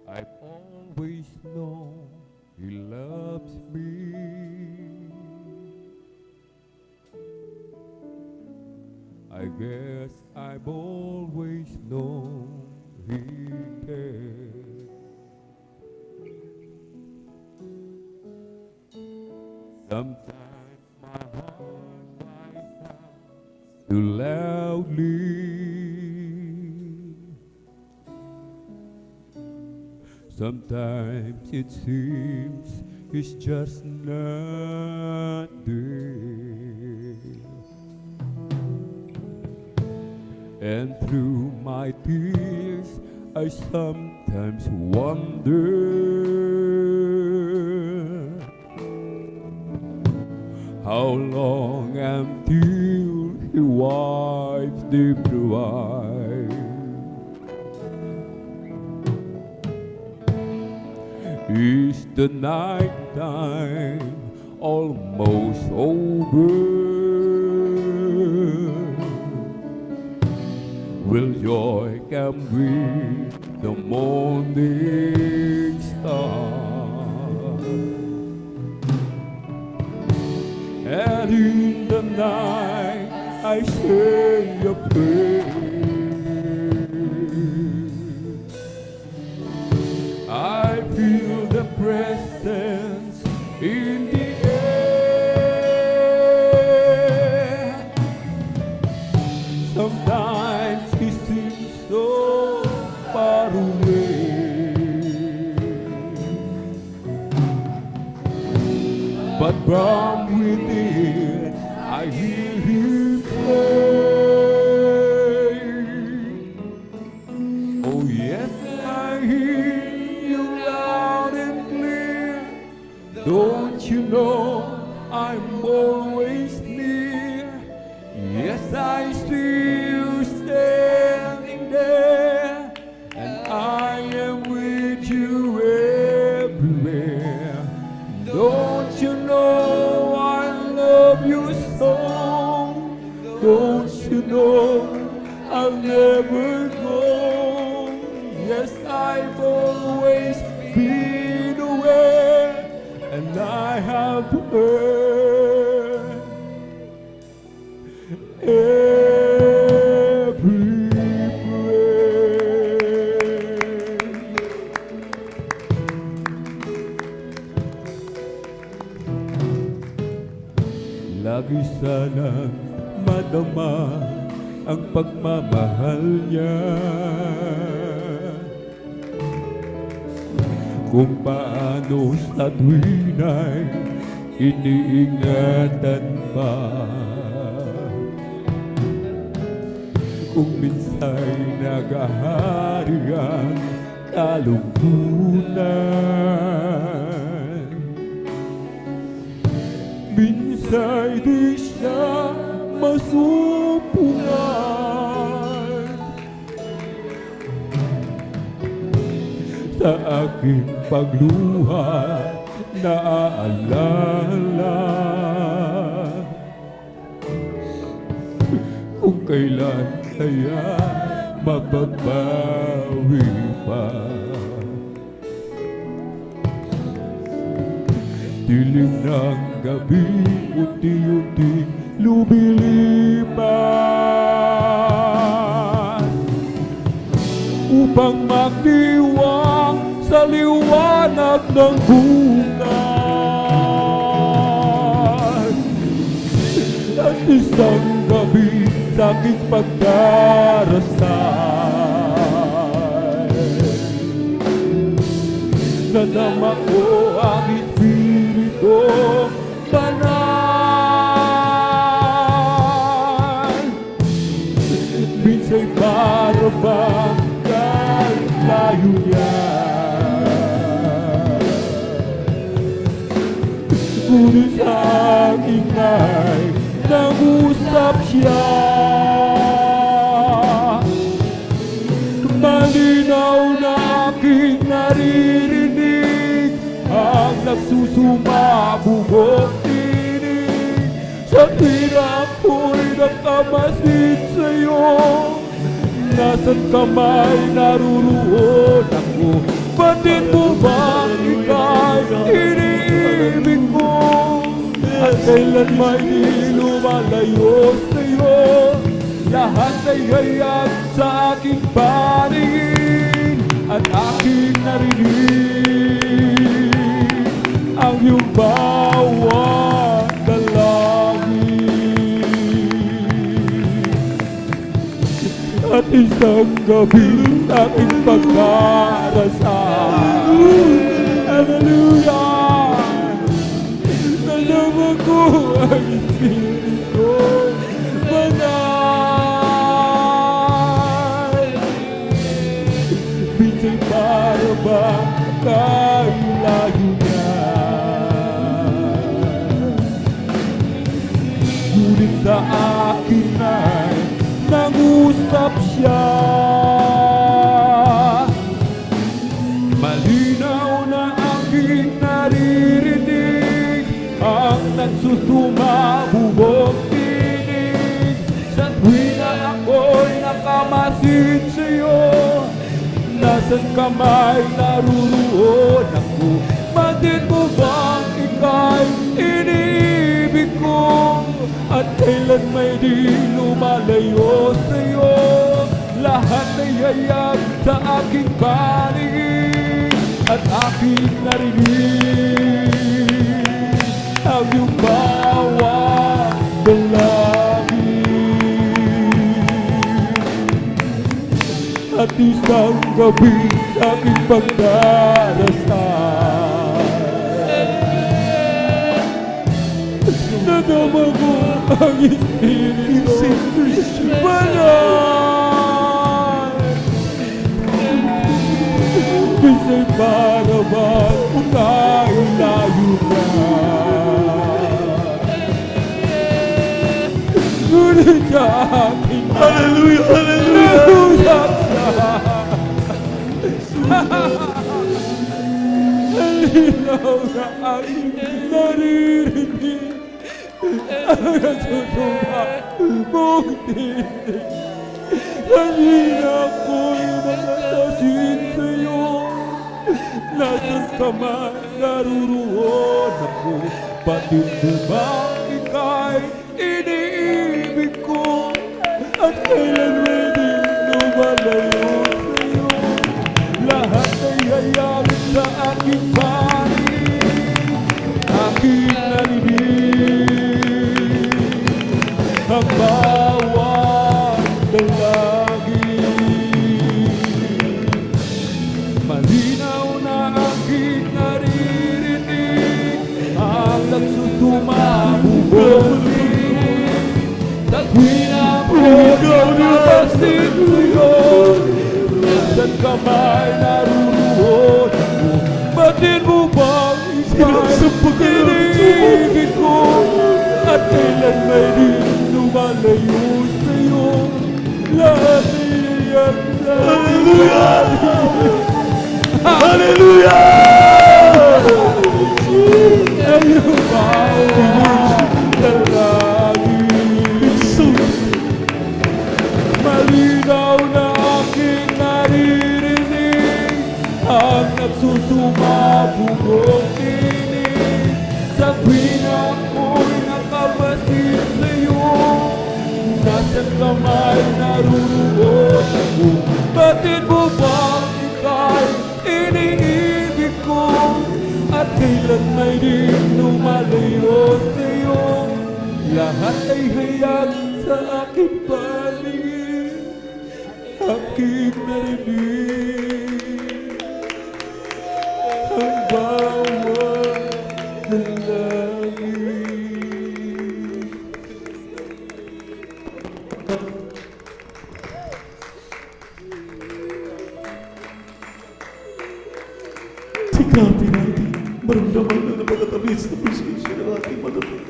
I've always known He loves me. I guess I've always known He cares. Sometimes my heart cries out too loudly. Sometimes it seems He's just not there. And through my tears I sometimes wonder how long until He wipes the blue eyes. Is the night time almost over? Will joy come with the morning star? And in the night I say a prayer. I feel the presence in the air. Sometimes He seems so far away, but from within I hear Him say, oh yes, I hear You loud and clear. Don't you know I'm always near? Yes, I see You standing there, and I am with You everywhere. Don't you know I love You so? Don't you know I'll never go? Yes, I've always been aware, and I have heard every prayer. Lagi sanang madama ang pagmamahal Niya, kung paano sa tuwina'y iniingatan pa, kung minsa'y nagahari ang kalungkutan, minsa'y di siya masumpungan sa aking pagluha naaalala kung kailan kaya mababawi pa. Dilim ng gabi unti-unti lumilipas upang magdiwang sa liwanag ng bukas. At isang gabi sa aking pagdarasal, nadama ko ang Espiritu Banal. Minsa'y para bang layo niya, ngunit sa aking ay nangusap siya. Malinaw na aking naririnig ang nagsusumabugong tinig sa tuwing ako'y nakamasid sa'yo. nasan ka may naruroon ako. Batid mo ba ika'y iniibig ko? At kailan may di lumalayo sa'yo? Lahat ay hayag sa aking paningin at aking narinig ang iyong bawat dalangin. At isang gabi aking pagdarasal. Hallelujah! Nalaman ko ang Espiritu Banal. Minsan para ba kailayo niya? Ngunit sa akin ay nangusap siya. Malinaw na aking naririnig ang nagsusumabubog tinig. Sa tuwing na ako'y nakamasid sa'yo, nasan ka may naruroon ako? Batid mo bang ika'y iniibig ko? At kailan may di lumalayo sa'yo? Lahat ay hayag sa aking paningin at aking narinig ang iyong bawat dalangin. At isang gabi aking pagdarasal, nadama ko ang Espiritu Banal. Bisa'y para bang kailayo ka? Ngunit sa akin, hallelujah, hallelujah, halinaw na aking naririnig ang nagsusumabog tinig. Kanina ako'y nagsasasin sa'yo, nasan ka man naruroon ako. Batid mo ba ika'y iniibig ko? At kailan may di lumalayo sa'yo? Lahat ay hayag sa aking paningin, aking narinig ang bawat dalangin. Malinaw na aking naririnig ang nagsusumabubog tinig. Sa tuwing ako'y napasin sa'yo, nasan ka may naruroon ako? Batid mo bang ika'y iniibig ko? At kailan may di lumalayo sa'yo? Lahat ay hayag sa hallelujah! Hallelujah! Ang iyong bawat dalangin. Malinaw na aking naririnig ang nagsusumabugong tinig. Sa tuwing ako'y nakabasid sa'yo, nasan ka may naruroon ako? Batid mo bang ika'y iniibig ko? At kailan may di lumalayo sa'yo? Lahat ay hayag sa aking paningin, aking narinig ang bawat dalangin. Sikapin natin, maramdaman na napakatamis na presensya ng ating Manapay.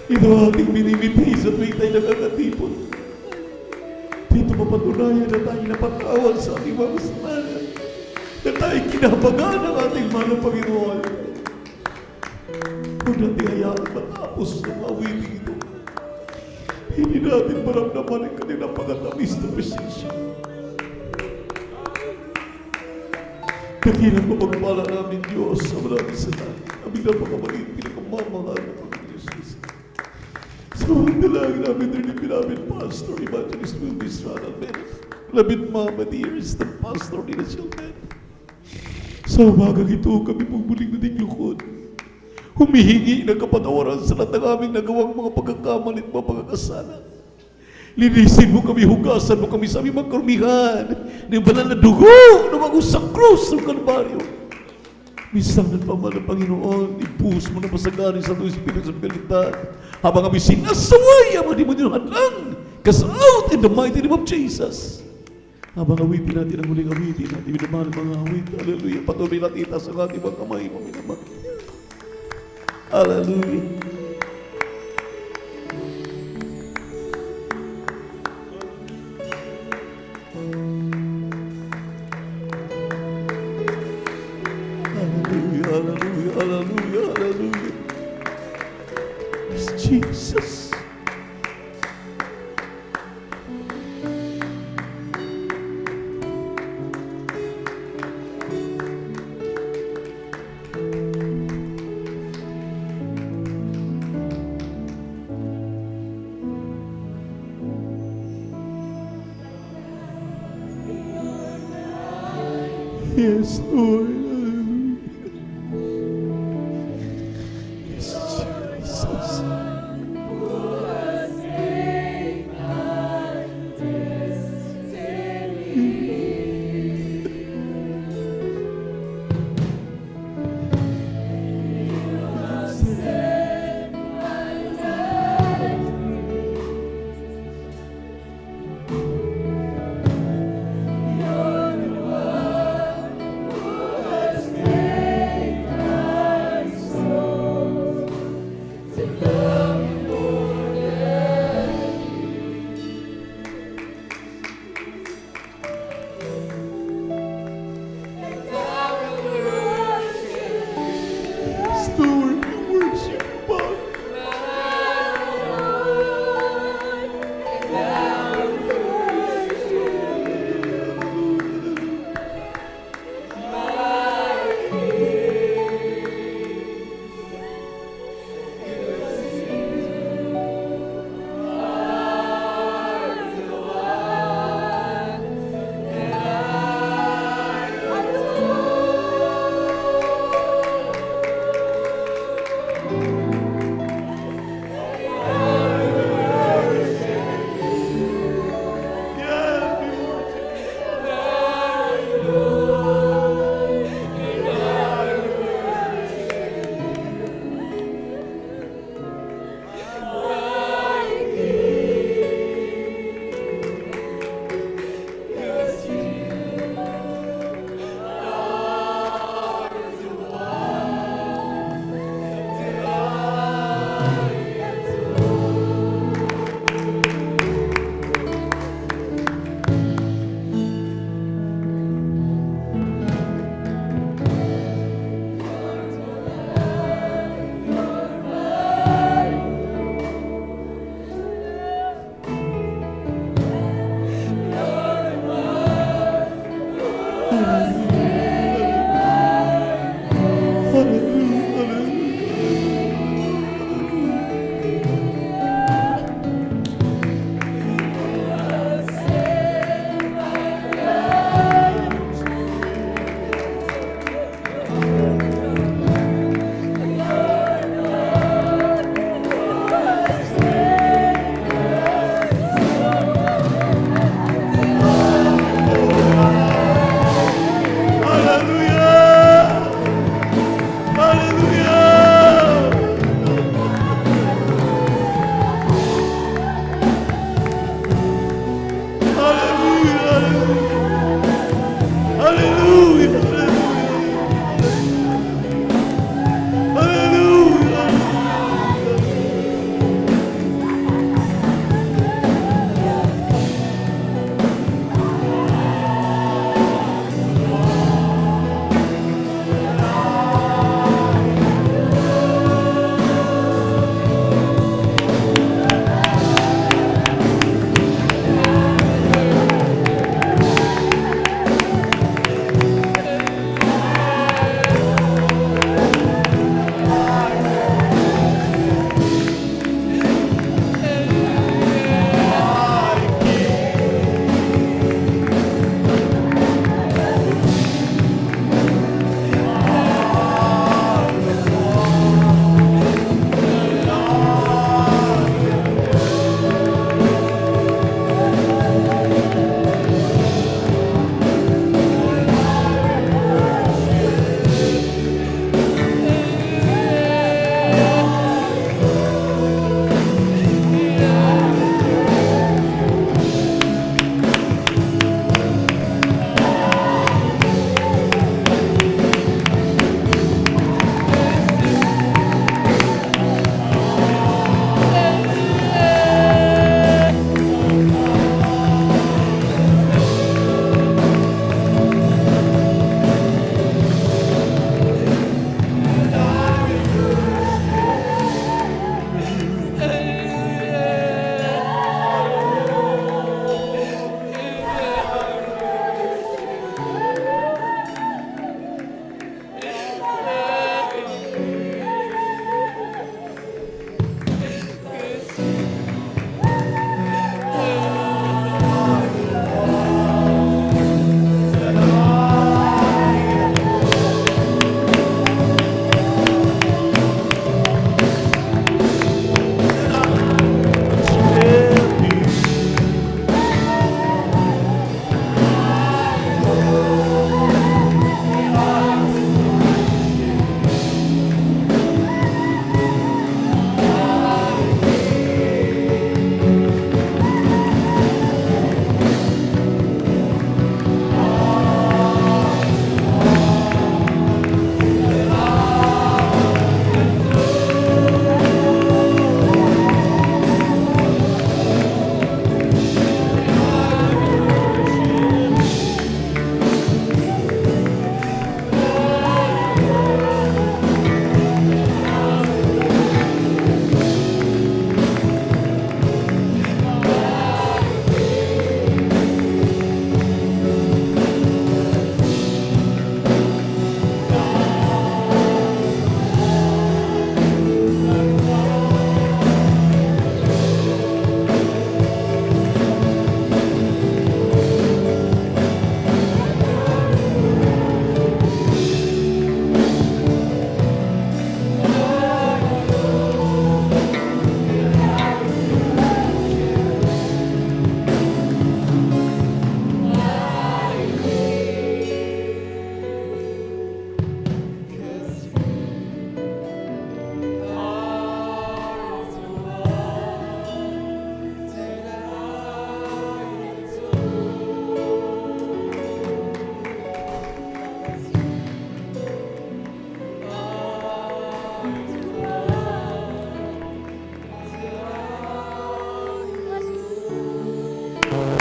Ito ating binibiti sa tuwing tayo nakakatipon. Dito mapatunayan na tayo napatawag sa ating mga kasalanan, na tayo kinabagan ng ating mahal na Panginoon. Huwag natin hayaan matapos ang awiting ito. Hindi natin maramdaman ang kanilang pagkatamis na presensya. Dakilang mapagpala namin, Diyos, sa maraming salamat. Aming napakamalit, pinakamamahal na Panginoon Jesus. Sa mga dalangin namin, rin namin, Pastor, Evangelist Willis Ranalmen. Labit Mama, dearest, the Pastor, Nina Silmen. Sa umagang ito, kami pong muling natiglukod. Humihingi ng kapatawaran sa lahat ng aming nagawang mga pagkakamali at mga pagkakasala. Linisin mo kami, hugasan mo kami sa aming magkarmihan ng banal na dugo na magusang krus ng Kalbaryo. Minsan at pamahal ng Panginoon, ipuhos mo na masagari sa tuwing Espiritu sa kalitan habang kami sinasaway ang mga demonyo hadlang. Cast out in the mighty name of Jesus. Habang awitin natin ang huling awitin natin, minamahal ang mga awit. Hallelujah. Patuloy natin itaas ang ating mga kamay mo, minamahal. Hallelujah. Hallelujah, hallelujah, hallelujah, hallelujah. Yes, Jesus. Yes, Lord. Yes, Jesus.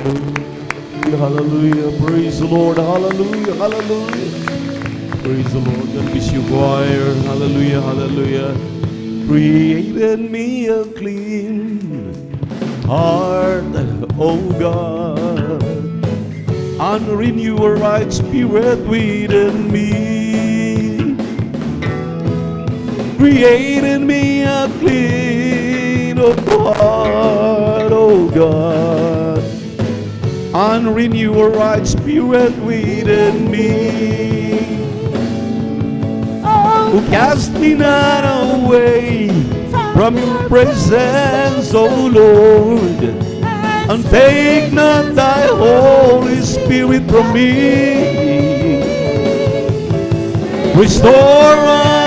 Hallelujah, hallelujah. Praise the Lord. Hallelujah, hallelujah. Praise the Lord. God bless you, choir. Hallelujah, hallelujah. Create in me a clean heart, O God, and renew a right spirit within me. Create in me a clean heart, O God, and renew a right spirit within me. Who cast me not away from your presence, O Lord, and take not thy Holy Spirit from me. Restore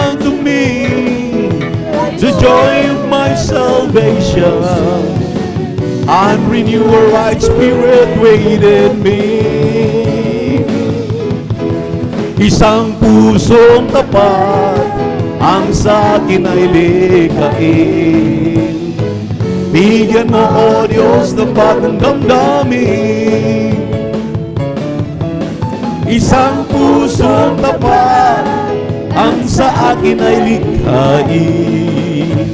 unto me the joy of my salvation, and renew a right spirit within me. Isang pusong tapat ang sa akin ay likhain. Bigyan mo, O Diyos, ng bagong damdamin. Isang pusong tapat ang sa akin ay likhain.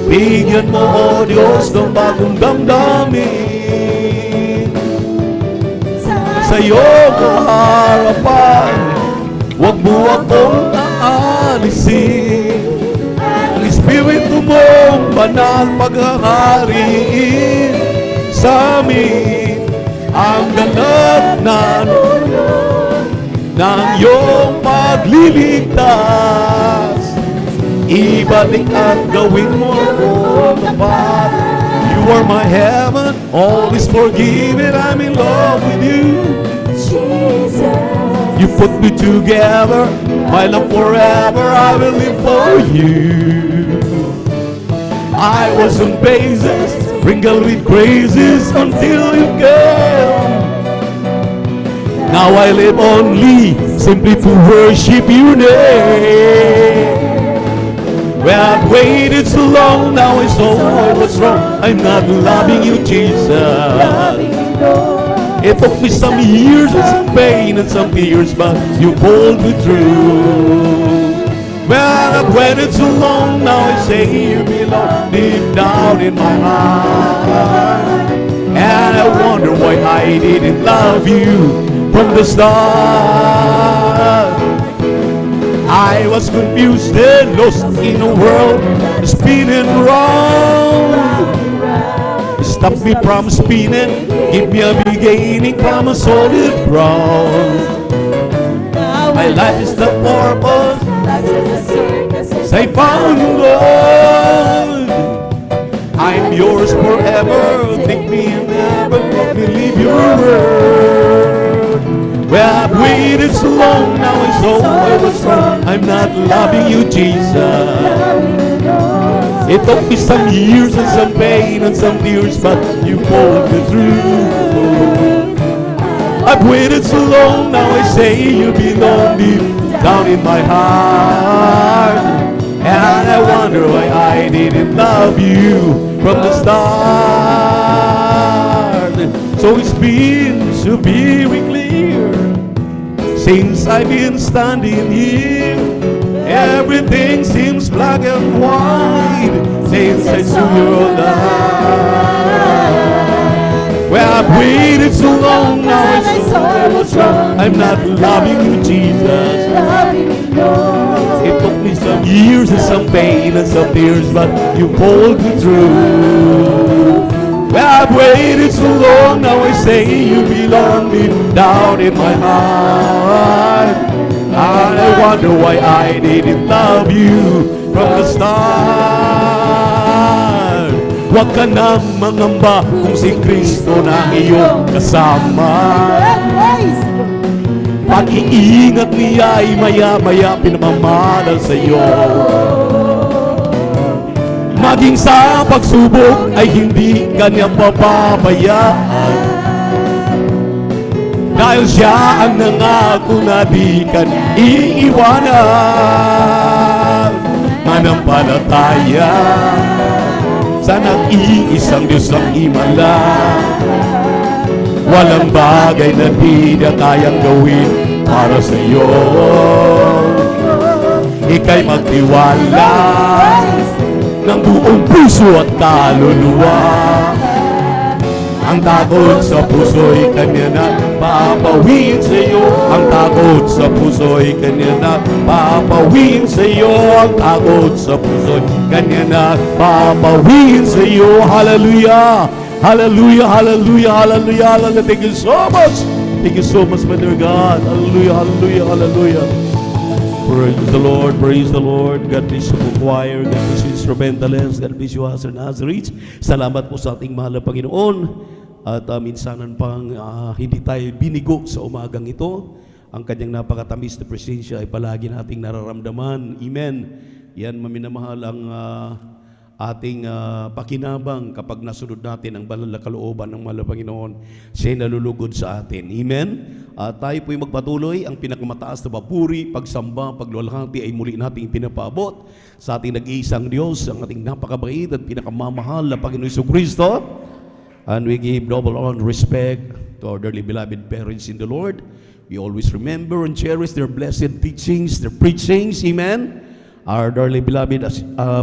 Bigyan mo, O Diyos, ng bagong damdamin. Sa iyong harapan, huwag mo akong aalisin. Ang Espiritu mong banal paghahariin sa amin ang ganap na ng iyong pagliligtas. Ibalik at gawin mo ko tapat. You are my heaven, all is forgiven, I'm in love with you, Jesus. You put me together, my love forever, I will live for you. I was on bases, sprinkled with praises until you came. Now I live only, simply to worship your name. Well, I've waited so long, now I saw what's wrong. I'm not loving you, Jesus. It took me some years and some pain and some tears, but you pulled me through. Well, I've waited so long, now I say you belong deep down in my heart. And I wonder why I didn't love you from the start. I was confused and lost in a world spinning round. Stop me from spinning, give me a beginning from a solid ground. My life is the purpose, I found you, Lord. I'm yours forever, take me and never let me leave your word. Well, I've waited so long, now I saw I was wrong. I'm not loving you, Jesus. It took me some years and some pain and some tears, but you pulled me through. I've waited so long, now I say you belong deep down in my heart. And I wonder why I didn't love you from the start. So it's been so very clear since I've been standing here. Everything seems black and white since I saw your light. Well, I've waited so long, now I saw what's wrong. I'm not loving you, Jesus. It took me some years and some pain and some tears, but you pulled me through. Well, I've waited so long, now I say you belong deep down in my heart. And I wonder why I didn't love you from the start. Huwag ka nang mangamba kung si Kristo na iyong kasama. Pag-iingat niya ay maya-maya pinamamalal sa iyo. Maging sa pagsubok ay hindi kanya pababayaan. Dahil siya ang nangako na di ka iiwanan. Manampalataya sa nag-iisang Diyos ang himala. Walang bagay na di niya kayang gawin para sa iyo. Ika'y magtiwala ng buong puso at kaluluwa. Ang takot sa puso'y kanya na papawin sa iyo. Ang takot sa puso'y kanya na papawin sa iyo. Ang takot sa puso'y kanya na papawin sa iyo. Hallelujah! Hallelujah! Hallelujah! Hallelujah! Hallelujah! Thank you so much! Thank you so much, my dear God. Hallelujah! Hallelujah! Hallelujah! Praise the Lord, praise the Lord. God bless you po choir, God bless you instrumentalists, God bless you Pastor Nazareth. Salamat po sa ating mahal na Panginoon. At minsanan pang hindi tayo binigo sa umagang ito. Ang kanyang napakatamis na presensya ay palagi nating nararamdaman. Amen. Yan maminamahal ang ating pakinabang kapag nasunod natin ang banal na kalooban ng mahal na Panginoon. Siya'y nalulugod sa atin. Amen. Tayo po'y magpatuloy. Ang pinakamataas na papuri, pagsamba, pagluwalhati ay muli nating pinapaabot sa ating nag-iisang Diyos, ang ating napakabait at pinakamamahal na Panginoon Jesucristo. And we give double honor and respect to our dearly beloved parents in the Lord. We always remember and cherish their blessed teachings, their preachings. Amen. Our dearly beloved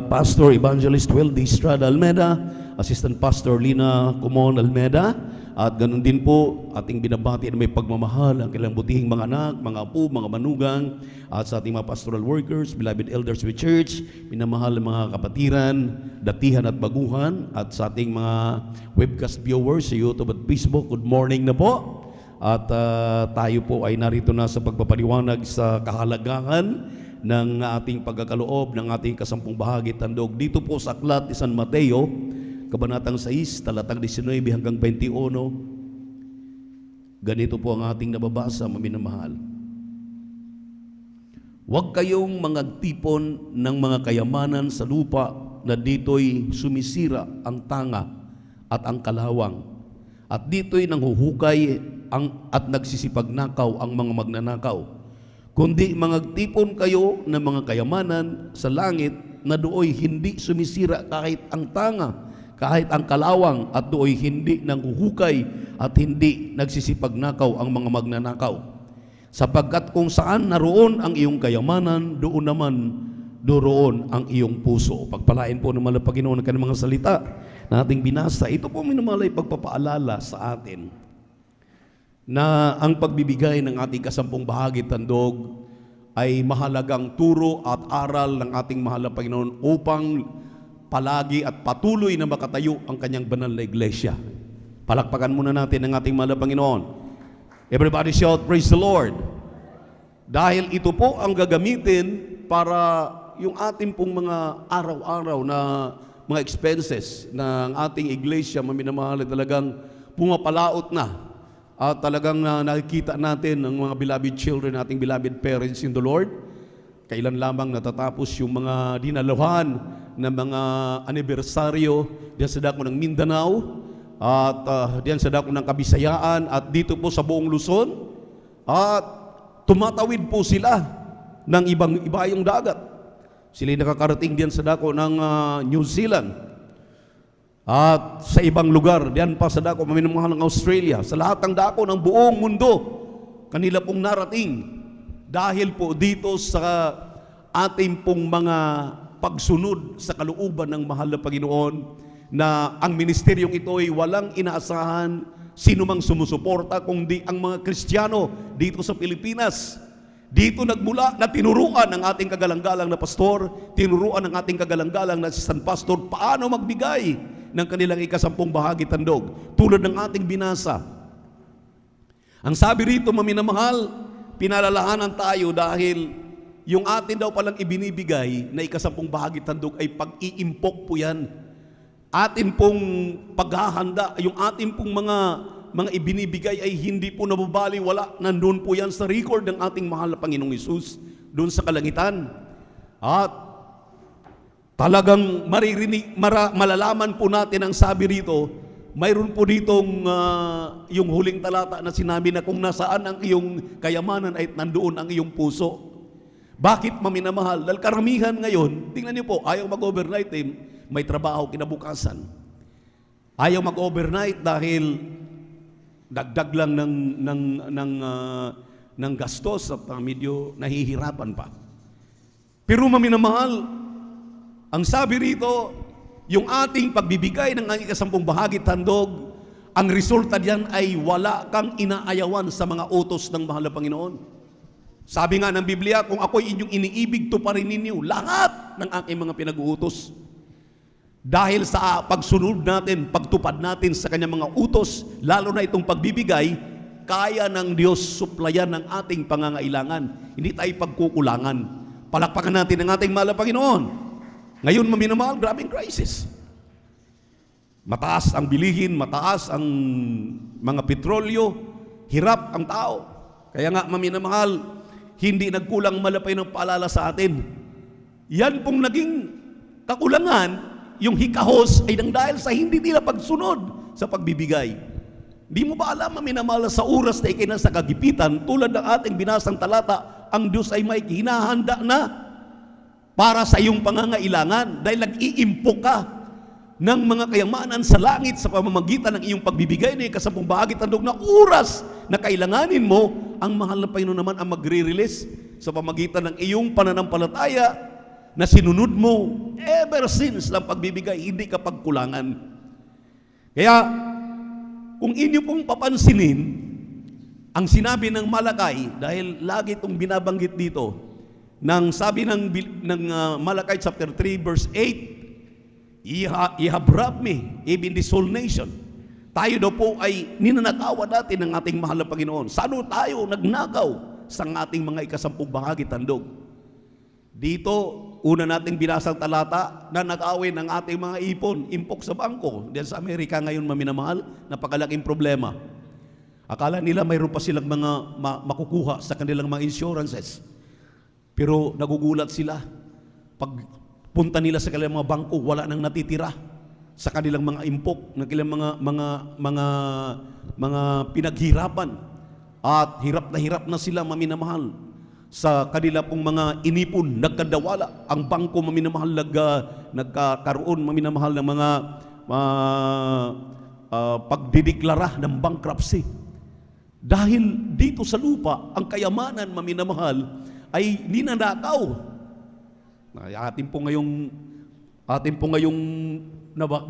Pastor Evangelist Weldy Estrada Almeda, Assistant Pastor Lina Kumon Almeda, at ganun din po ating binabati na may pagmamahal ang kailang butihing mga anak, mga apo, mga manugang, at sa ating mga pastoral workers, beloved elders with church, minamahal ng mga kapatiran, datihan at baguhan, at sa ating mga webcast viewers sa YouTube at Facebook, good morning na po. At tayo po ay narito na sa pagpapaliwanag sa kahalagahan ng ating pagkakaloob ng ating kasampung bahagi tandog dito po sa aklat ni San Mateo, Kabanatang 6, talatang 19 hanggang 21. Ganito po ang ating nababasa, maminamahal. Huwag kayong mangagtipon ng mga kayamanan sa lupa na dito'y sumisira ang tanga at ang kalawang, at dito'y nanghuhukay at nagsisipagnakaw ang mga magnanakaw. Kundi mangagtipon kayo ng mga kayamanan sa langit na dooy hindi sumisira kahit ang tanga, kahit ang kalawang, at dooy hindi nanghuhukay at hindi nagsisipagnakaw ang mga magnanakaw. Sapagkat kung saan naroon ang iyong kayamanan, doon ang iyong puso. Pagpalain po naman ng Panginoon ang kanyang mga salita na ating binasa. Ito po minamalay pagpapaalala sa atin na ang pagbibigay ng ating kasampung bahagi tandog ay mahalagang turo at aral ng ating mahal na Panginoon upang palagi at patuloy na makatayo ang kanyang banal na iglesia. Palakpakan muna natin ang ating mahal na Panginoon. Everybody shout, praise the Lord. Dahil ito po ang gagamitin para yung ating pong mga araw-araw na mga expenses ng ating iglesia, maminamahal, talagang pumapalaot na. At talagang nakikita natin ang mga beloved children, ating beloved parents in the Lord. Kailan lamang natatapos yung mga dinaluhan ng mga anibersaryo diyan sa dako ng Mindanao at diyan sa dako ng Kabisayaan at dito po sa buong Luzon, at tumatawid po sila ng iba yung dagat. Sila nakakarating diyan sa dako ng New Zealand at sa ibang lugar diyan pa sa dako maminamahal ng Australia. Sa lahat ng dako ng buong mundo kanila pong narating dahil po dito sa ating pong mga pagsunod sa kalooban ng mahal na Panginoon, na ang ministeryong ito ay walang inaasahan sino mang sumusuporta kundi ang mga Kristiyano dito sa Pilipinas. Dito nagmula na tinuruan ng ating kagalang-galang na pastor, tinuruan ng ating kagalang-galang na assistant pastor paano magbigay ng kanilang ikasampung bahagi tandog tulad ng ating binasa. Ang sabi rito, maminamahal, pinalalahanan tayo dahil yung atin daw palang ibinibigay na ikasampung bahagi tandog ay pag-iimpok po yan. Atin pong paghahanda, yung atin pong mga ibinibigay ay hindi po nababali, wala. Nandun po yan sa record ng ating mahal na Panginoong Hesus doon sa kalangitan. At talagang malalaman po natin ang sabi rito, mayroon po ditong yung huling talata na sinabi na kung nasaan ang iyong kayamanan ay nandoon ang iyong puso. Bakit maminamahal? Dahil karamihan ngayon, tingnan niyo po, ayaw mag-overnight, may trabaho kinabukasan. Ayaw mag-overnight dahil dagdag lang ng gastos at medyo nahihirapan pa. Pero maminamahal, ang sabi rito, yung ating pagbibigay ng ang ikasampung bahagi handog, ang resulta diyan ay wala kang inaayawan sa mga utos ng mahal na Panginoon. Sabi nga ng Biblia, kung ako'y inyong iniibig, tuparin ninyo lahat ng aking mga pinag-uutos. Dahil sa pagsunod natin, pagtupad natin sa kanyang mga utos, lalo na itong pagbibigay, kaya ng Diyos suplayan ng ating pangangailangan. Hindi tayo pagkukulangan. Palakpakan natin ang ating mahal na Panginoon. Ngayon, maminamahal, grabing crisis. Mataas ang bilihin, mataas ang mga petrolyo, hirap ang tao. Kaya nga, maminamahal, hindi nagkulang malapay ng paalala sa atin. Yan pong naging kakulangan, yung hikahos ay nang dahil sa hindi nila pagsunod sa pagbibigay. Di mo ba alam, maminamahal, sa oras na ikay nasa kagipitan, tulad ng ating binasang talata, ang Diyos ay may hinahanda na para sa iyong pangangailangan dahil nag-iimpok ka ng mga kayamanan sa langit sa pamamagitan ng iyong pagbibigay na ikasampung bahagi handog na oras na kailanganin mo, ang mahal na Panginoon naman ang magre-release sa pamamagitan ng iyong pananampalataya na sinunod mo ever since ng pagbibigay, hindi ka pagkulangan. Kaya, kung inyo pong papansinin, ang sinabi ng Malakay, dahil lagi itong binabanggit dito, nang sabi ng Malakay chapter 3 verse 8, You have robbed me, even this whole nation. Tayo daw po ay ninanakawan natin ng ating mahal na Panginoon. Saan tayo nagnakaw sa ating mga ikasampung bahagi handog? Dito, una nating binasang talata na nag-awin ng ating mga ipon, impok sa bangko. Diyan sa Amerika ngayon, maminamahal, napakalaking problema. Akala nila mayroon pa silang mga makukuha sa kanilang mga insurances. Pero nagugulat sila. Pag punta nila sa kanilang mga bangko, wala nang natitira sa kanilang mga impok, ng kanilang mga pinaghirapan. At hirap na sila, maminamahal, sa kanila pong mga inipon, nagkadawala. Ang bangko, maminamahal, nagkakaroon, maminamahal, ng mga pagdideklara ng bankruptcy. Dahil dito sa lupa, ang kayamanan, maminamahal, ay ninanakaw. Atin po ngayong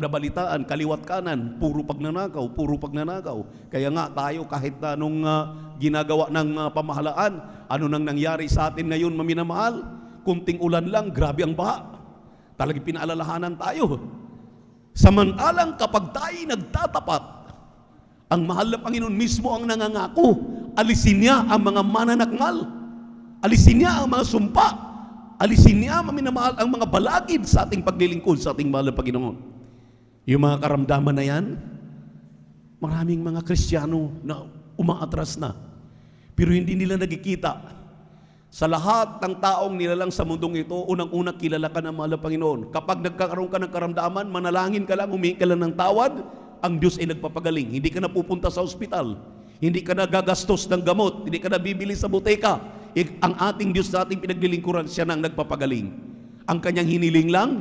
nabalitaan, kaliwat kanan, puro pagnanakaw. Kaya nga tayo, kahit na nung ginagawa ng pamahalaan, ano nang nangyari sa atin ngayon, maminamahal? Kunting ulan lang, grabe ang baha. Talagang pinaalalahanan tayo. Samantalang kapag tayo nagtatapat, ang mahal na Panginoon mismo ang nangangako, alisin niya ang mga mananakmal, alisin niya ang mga sumpa, alisin niya, maminamahal, ang mga balakid sa ating paglilingkod sa ating mahal na Panginoon. Yung mga karamdaman na yan, maraming mga Kristiyano na umaatras na, pero hindi nila nagkikita. Sa lahat ng taong nilalang sa mundong ito, unang-unang kilala ka ng mahal na Panginoon. Kapag nagkakaroon ka ng karamdaman, manalangin ka lang, humingi ka lang ng tawad, ang Diyos ay nagpapagaling. Hindi ka na pupunta sa ospital, hindi ka na gagastos ng gamot, hindi ka na bibili sa buteka. Ang ating Diyos sa ating pinaglilingkuran, siya nang nagpapagaling. Ang kanyang hiniling lang,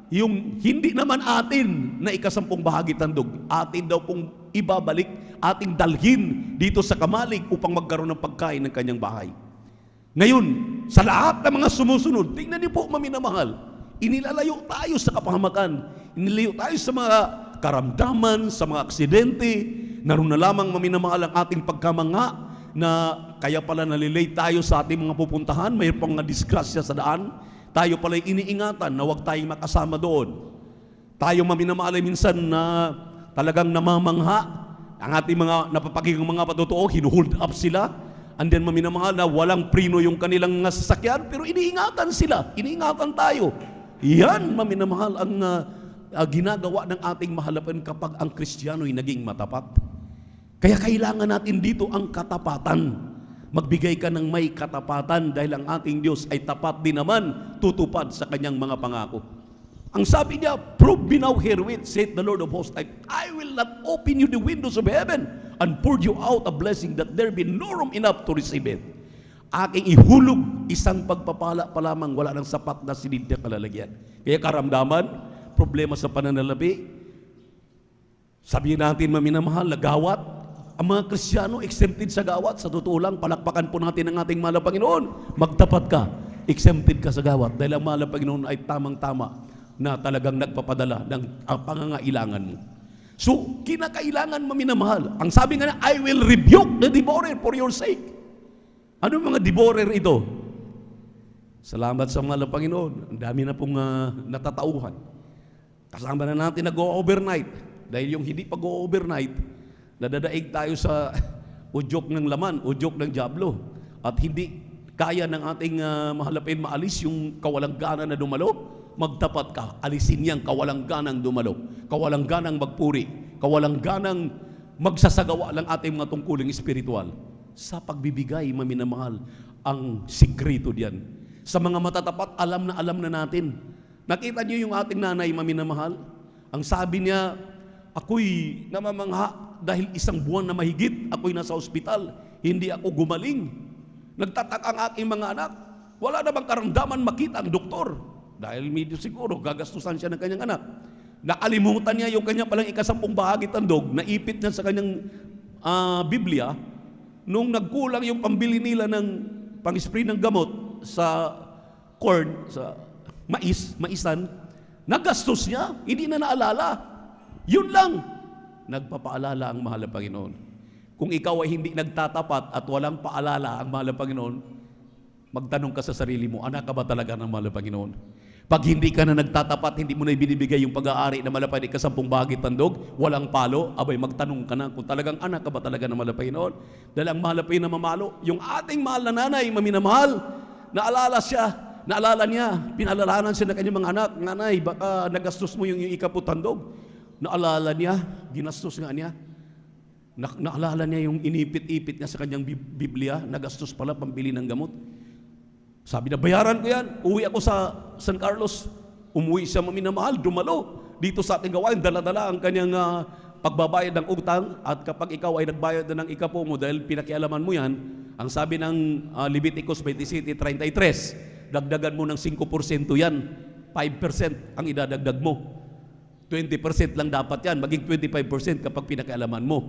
yung hindi naman atin na ikasampung bahagi handog, atin daw pong ibabalik, ating dalhin dito sa kamalig upang magkaroon ng pagkain ng kanyang bahay. Ngayon, sa lahat ng mga sumusunod, tingnan niyo po, maminamahal, inilalayo tayo sa kapahamakan, inilalayo tayo sa mga karamdaman, sa mga aksidente, naroon na lamang, maminamahal, ang ating pagkamanga, na kaya pala nalilate tayo sa ating mga pupuntahan, may pang disgrasya sa daan, tayo pala iniingatan na huwag tayong makasama doon. Tayo, maminamahal, minsan na talagang namamangha, ang ating mga napapakinggang mga patotoo, hinuhold up sila, and then maminamahal na walang preno yung kanilang sasakyan, pero iniingatan sila, iniingatan tayo. Yan, maminamahal, ang ginagawa ng ating mahalapan kapag ang Kristiyano ay naging matapat. Kaya kailangan natin dito ang katapatan. Magbigay ka ng may katapatan dahil ang ating Diyos ay tapat din naman, tutupad sa kanyang mga pangako. Ang sabi niya, prove me now herewith, saith the Lord of hosts, I will not open you the windows of heaven and pour you out a blessing that there be no room enough to receive it. Aking ihulog isang pagpapala pa lamang, wala ng sapat na silid na kalalagyan. Kaya karamdaman, problema sa pananalapi, sabihin natin, maminamahal, nagawat, Ang mga Kristiyano exempted sa gawat. Sa totoo lang, palakpakan po natin ang ating mahal na Panginoon. Magtapat ka, exempted ka sa gawat. Dahil ang mahal na Panginoon ay tamang-tama na talagang nagpapadala ng pangangailangan mo. So, kinakailangan maminamahal. Ang sabi nga na, I will rebuke the devourer for your sake. Ano mga devourer ito? Salamat sa mahal na Panginoon. Ang dami na pong natatauhan. Kasama na natin nag-overnight. Dahil yung hindi pag-overnight, nadadaig tayo sa udyok ng laman, udyok ng diablo. At hindi kaya ng ating mahal na Panginoon maalis yung kawalanggana na dumalo. Magtapat ka, alisin niyang kawalangganang dumalo, kawalangganang magpuri, kawalangganang magsasagawa ng ating mga tungkuling espiritual. Sa pagbibigay, maminamahal, ang sikreto diyan. Sa mga matatapat, alam na natin. Nakita niyo yung ating nanay, maminamahal? Ang sabi niya, ako'y namamangha dahil 1 buwan na mahigit, ako'y nasa ospital, hindi ako gumaling. Nagtataka ang aking mga anak, wala namang karamdaman makita ang doktor. Dahil medyo siguro, gagastusan siya ng kanyang anak. Nakalimutan niya yung kanyang palang 10 bahagi tandog, naipit niya sa kanyang Biblia, nung nagkulang yung pambili nila ng pang-spray ng gamot sa corn, sa maisan, nagastos niya, hindi na naalala. Yun lang. Nagpapaalala ang mahal na Panginoon. Kung ikaw ay hindi nagtatapat at walang paalala ang mahal na Panginoon, magtanong ka sa sarili mo, anak ka ba talaga ng mahal na Panginoon? Pag hindi ka na nagtatapat, hindi mo na ibinibigay yung pag-aari na malapay 10 bahagi tandog, walang palo, abay magtanong ka na kung talagang anak ka ba talaga ng mahal na Panginoon. Dahil ang mahal na Panginoon na mamalo, yung ating mahal na nanay, maminamahal, naalala niya, pinalalahanan siya ng kanyang mga anak, nanay, baka nagastos mo yung 10 tandog. Naalala niya, ginastos nga niya. Naalala niya yung inipit-ipit niya sa kanyang Biblia, nagastos pala pambili ng gamot. Sabi na, bayaran ko yan. Uwi ako sa San Carlos. Umuwi siya maminamahal, dumalo. Dito sa ating gawain, dala-dala ang kanyang pagbabayad ng utang. At kapag ikaw ay nagbayad na ng ikapo mo, dahil pinakialaman mo yan, ang sabi ng Leviticus 27:33, dagdagan mo ng 5% yan. 5% ang idadagdag mo. 20% lang dapat yan. Maging 25% kapag pinakialaman mo.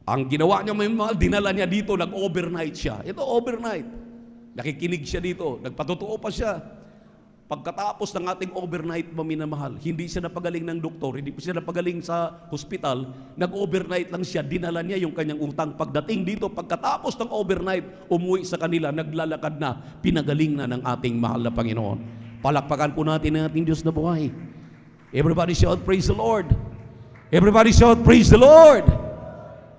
Ang ginawa niya maminamahal, dinala niya dito, nag-overnight siya. Ito, overnight. Nakikinig siya dito, nagpatotoo pa siya. Pagkatapos ng ating overnight, maminamahal, hindi siya napagaling ng doktor, hindi pa siya napagaling sa hospital, nag-overnight lang siya, dinala niya yung kanyang utang. Pagdating dito, pagkatapos ng overnight, umuwi sa kanila, naglalakad na, pinagaling na ng ating mahal na Panginoon. Palakpakan po natin ang ating Diyos na buhay. Everybody shout, praise the Lord. Everybody shout, praise the Lord.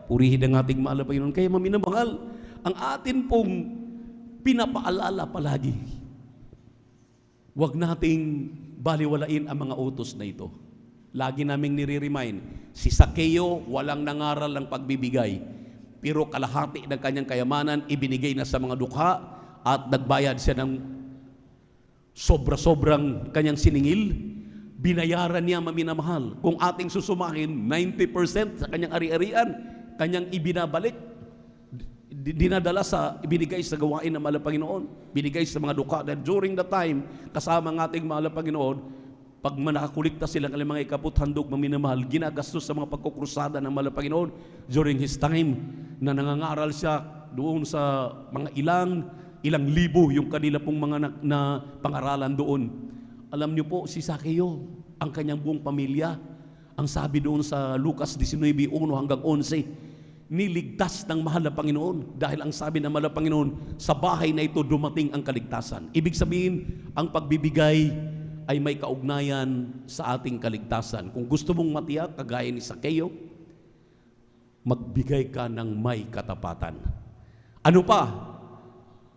Purihin ang ating mahal na Panginoon. Kaya maminamahal, ang atin pong pinapaalala palagi. Huwag nating baliwalain ang mga utos na ito. Lagi naming nire-remind, si Sakeo walang nangaral ng pagbibigay, pero kalahati ng kanyang kayamanan ibinigay na sa mga dukha at nagbayad siya ng sobra-sobrang kanyang siningil. Binayaran niya maminamahal. Kung ating susumahin, 90% sa kanyang ari-arian, kanyang ibinabalik. Dinadala ibinigay sa gawain ng mahal na Panginoon, binigay sa mga dukha. That during the time, kasama ng ating mahal na Panginoon, pag nakakulikta sila ng mga ikaputhandog maminamahal, ginagastos sa mga pagkukrusada ng mahal na Panginoon during his time, na nangangaral siya doon sa mga ilang libo yung kanila pong mga na pangaralan doon. Alam niyo po, si Sakeo, ang kanyang buong pamilya, ang sabi doon sa Lucas 19:1 hanggang 11, niligtas ng mahal na Panginoon. Dahil ang sabi ng mahal na Panginoon, sa bahay na ito dumating ang kaligtasan. Ibig sabihin, ang pagbibigay ay may kaugnayan sa ating kaligtasan. Kung gusto mong matiyak, kagaya ni Sakeo, magbigay ka ng may katapatan. Ano pa?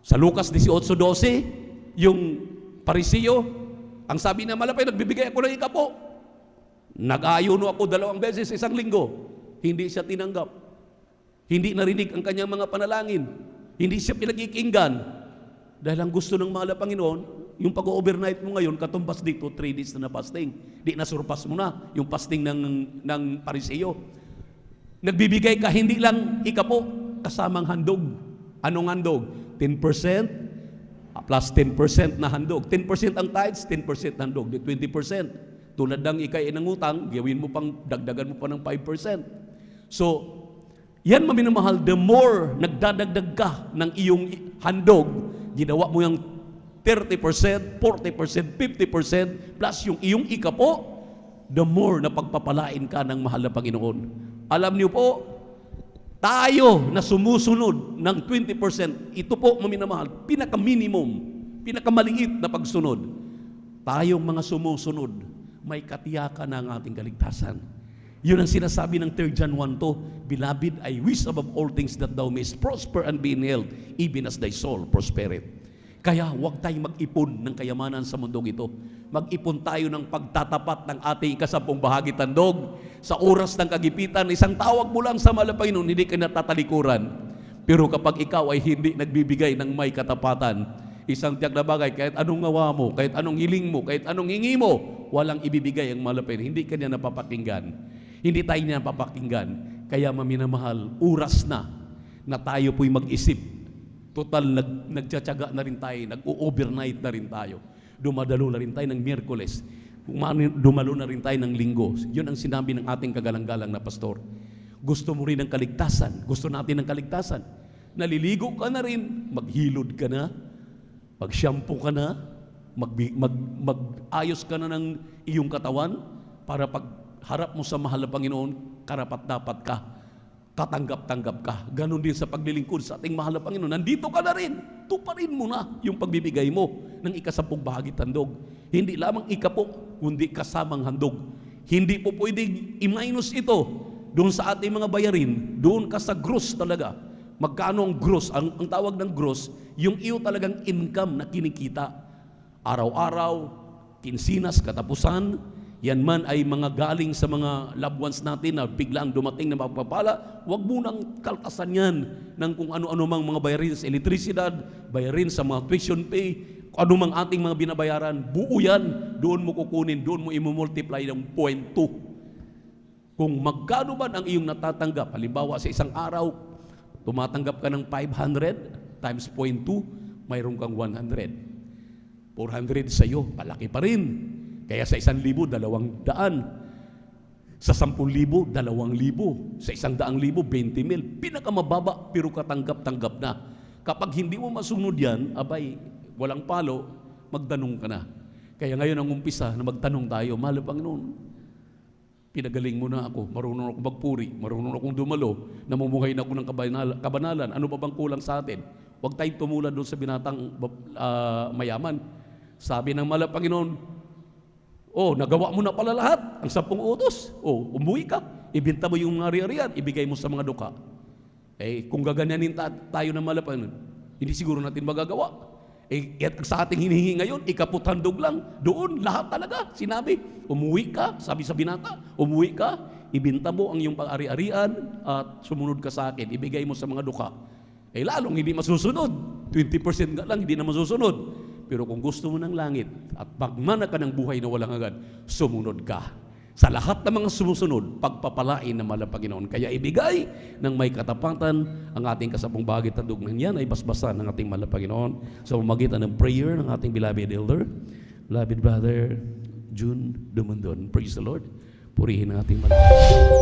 Sa Lucas 18:12, yung Pariseo, ang sabi ng malapay, nagbibigay ako ng ikapo. Nag-ayuno ako 2 beses sa isang linggo. Hindi siya tinanggap. Hindi narinig ang kanyang mga panalangin. Hindi siya pinagkikinggan. Dahil ang gusto ng mahal na Panginoon, yung pag-overnight mo ngayon, katumbas dito, 3 days na fasting. Di nasurpas mo na yung fasting ng Pariseo. Nagbibigay ka, hindi lang ikapo, kasamang handog. Anong handog? 10% plus 10% na handog. 10% ang tithes, 10% handog. 20%. Tulad ng ikay ng utang, gawin mo pang, dagdagan mo pa ng 5%. So, Yan maminamahal, the more nagdadagdag ka ng iyong handog, ginawa mo yung 30%, 40%, 50%, plus yung iyong ikapo, the more na pagpapalain ka ng mahal na Panginoon. Alam niyo po, tayo na sumusunod ng 20%, ito po maminamahal, pinaka-minimum, pinaka-maliit na pagsunod. Tayong mga sumusunod, may katiyakan ng ating kaligtasan. Yun ang sinasabi ng 3 John 1:2, Beloved, I wish above all things that thou mayest prosper and be in health, even as thy soul prospereth. Kaya huwag tayong mag-ipon ng kayamanan sa mundong ito. Mag-ipon tayo ng pagtatapat ng ating ikasampung bahagi tandog. Sa oras ng kagipitan, isang tawag mo lang sa mahal na Panginoon, hindi ka natatalikuran. Pero kapag ikaw ay hindi nagbibigay ng may katapatan, isang tiyak na bagay, kahit anong ngawa mo, kahit anong hiling mo, kahit anong hingi mo, walang ibibigay ang mahal na Panginoon. Hindi ka niya napapakinggan. Hindi tayo niya napapakinggan. Kaya maminamahal, oras na tayo po'y mag-isip. Total, nagtsatsaga na rin tayo, nag-overnight na rin tayo. Dumadalo na rin tayo ng Miyerkules. Dumalo na rin tayo ng Linggo. Yun ang sinabi ng ating kagalang-galang na pastor. Gusto mo rin ng kaligtasan. Gusto natin ng kaligtasan. Naliligo ka na rin, maghilod ka na, mag-shampoo ka na, mag-ayos ka na ng iyong katawan para pag harap mo sa mahal na Panginoon, karapat-dapat ka, katanggap-tanggap ka. Ganon din sa paglilingkod sa ating mahal na Panginoon. Nandito ka na rin, tuparin mo na yung pagbibigay mo ng ikasampung bahagi tandog. Hindi lamang ikapo, kundi kasamang handog. Hindi po pwedeng i-minus ito doon sa ating mga bayarin, doon ka sa gross talaga. Magkano ang gross? Ang tawag ng gross, yung iyo talagang income na kinikita. Araw-araw, kinsinas, katapusan, yan man ay mga galing sa mga loved ones natin na biglang dumating na mapapala, huwag mo nang kaltasan yan ng kung ano-ano mang mga bayarin sa elektrisidad, bayarin sa mga tuition pay, kung ano mang ating mga binabayaran, buo yan, doon mo kukunin, doon mo imumultiply ng 0.2. Kung magkano man ang iyong natatanggap, halimbawa sa isang araw, tumatanggap ka ng 500 times 0.2, mayroon kang 100. 400 sa iyo, palaki pa rin. Kaya sa 1,000, 200. Sa 10,000, 2,000. Sa 100,000, 20,000. Pinakamababa, pero katanggap-tanggap na. Kapag hindi mo masunod yan, abay, walang palo, magtanong ka na. Kaya ngayon ang umpisa na magtanong tayo, mahal na Panginoon, pinagaling mo na ako, marunong ako magpuri, marunong akong dumalo, namumuhay na ako ng kabanalan, ano pa bang kulang sa atin? Huwag tayong tumulad doon sa binatang mayaman. Sabi ng mahal na Panginoon, nagawa mo na pala lahat, ang 10 utos. Umuwi ka, ibenta mo yung mga ari-arian, ibigay mo sa mga duka. Kung gaganyanin tayo ng mahal na Panginoon, hindi siguro natin magagawa. Sa ating hinihingi ngayon, ikaputhandog lang. Doon, lahat talaga, sinabi. Umuwi ka, sabi sa binata, umuwi ka, ibenta mo ang iyong pang-ari-arian at sumunod ka sa akin, ibigay mo sa mga duka. Lalong hindi masusunod. 20% nga lang, hindi na masusunod. Pero kung gusto mo ng langit at magmana ka ng buhay na walang hanggan, sumunod ka. Sa lahat ng mga sumusunod, pagpapalain ng mahal na Panginoon. Kaya ibigay ng may katapatan ang ating kasampung bahagi tandog na yan ay basbasan ng ating mahal na Panginoon sa pamamagitan ng prayer ng ating beloved elder, beloved brother June Dumundon. Praise the Lord. Purihin ang ating mahal na Panginoon.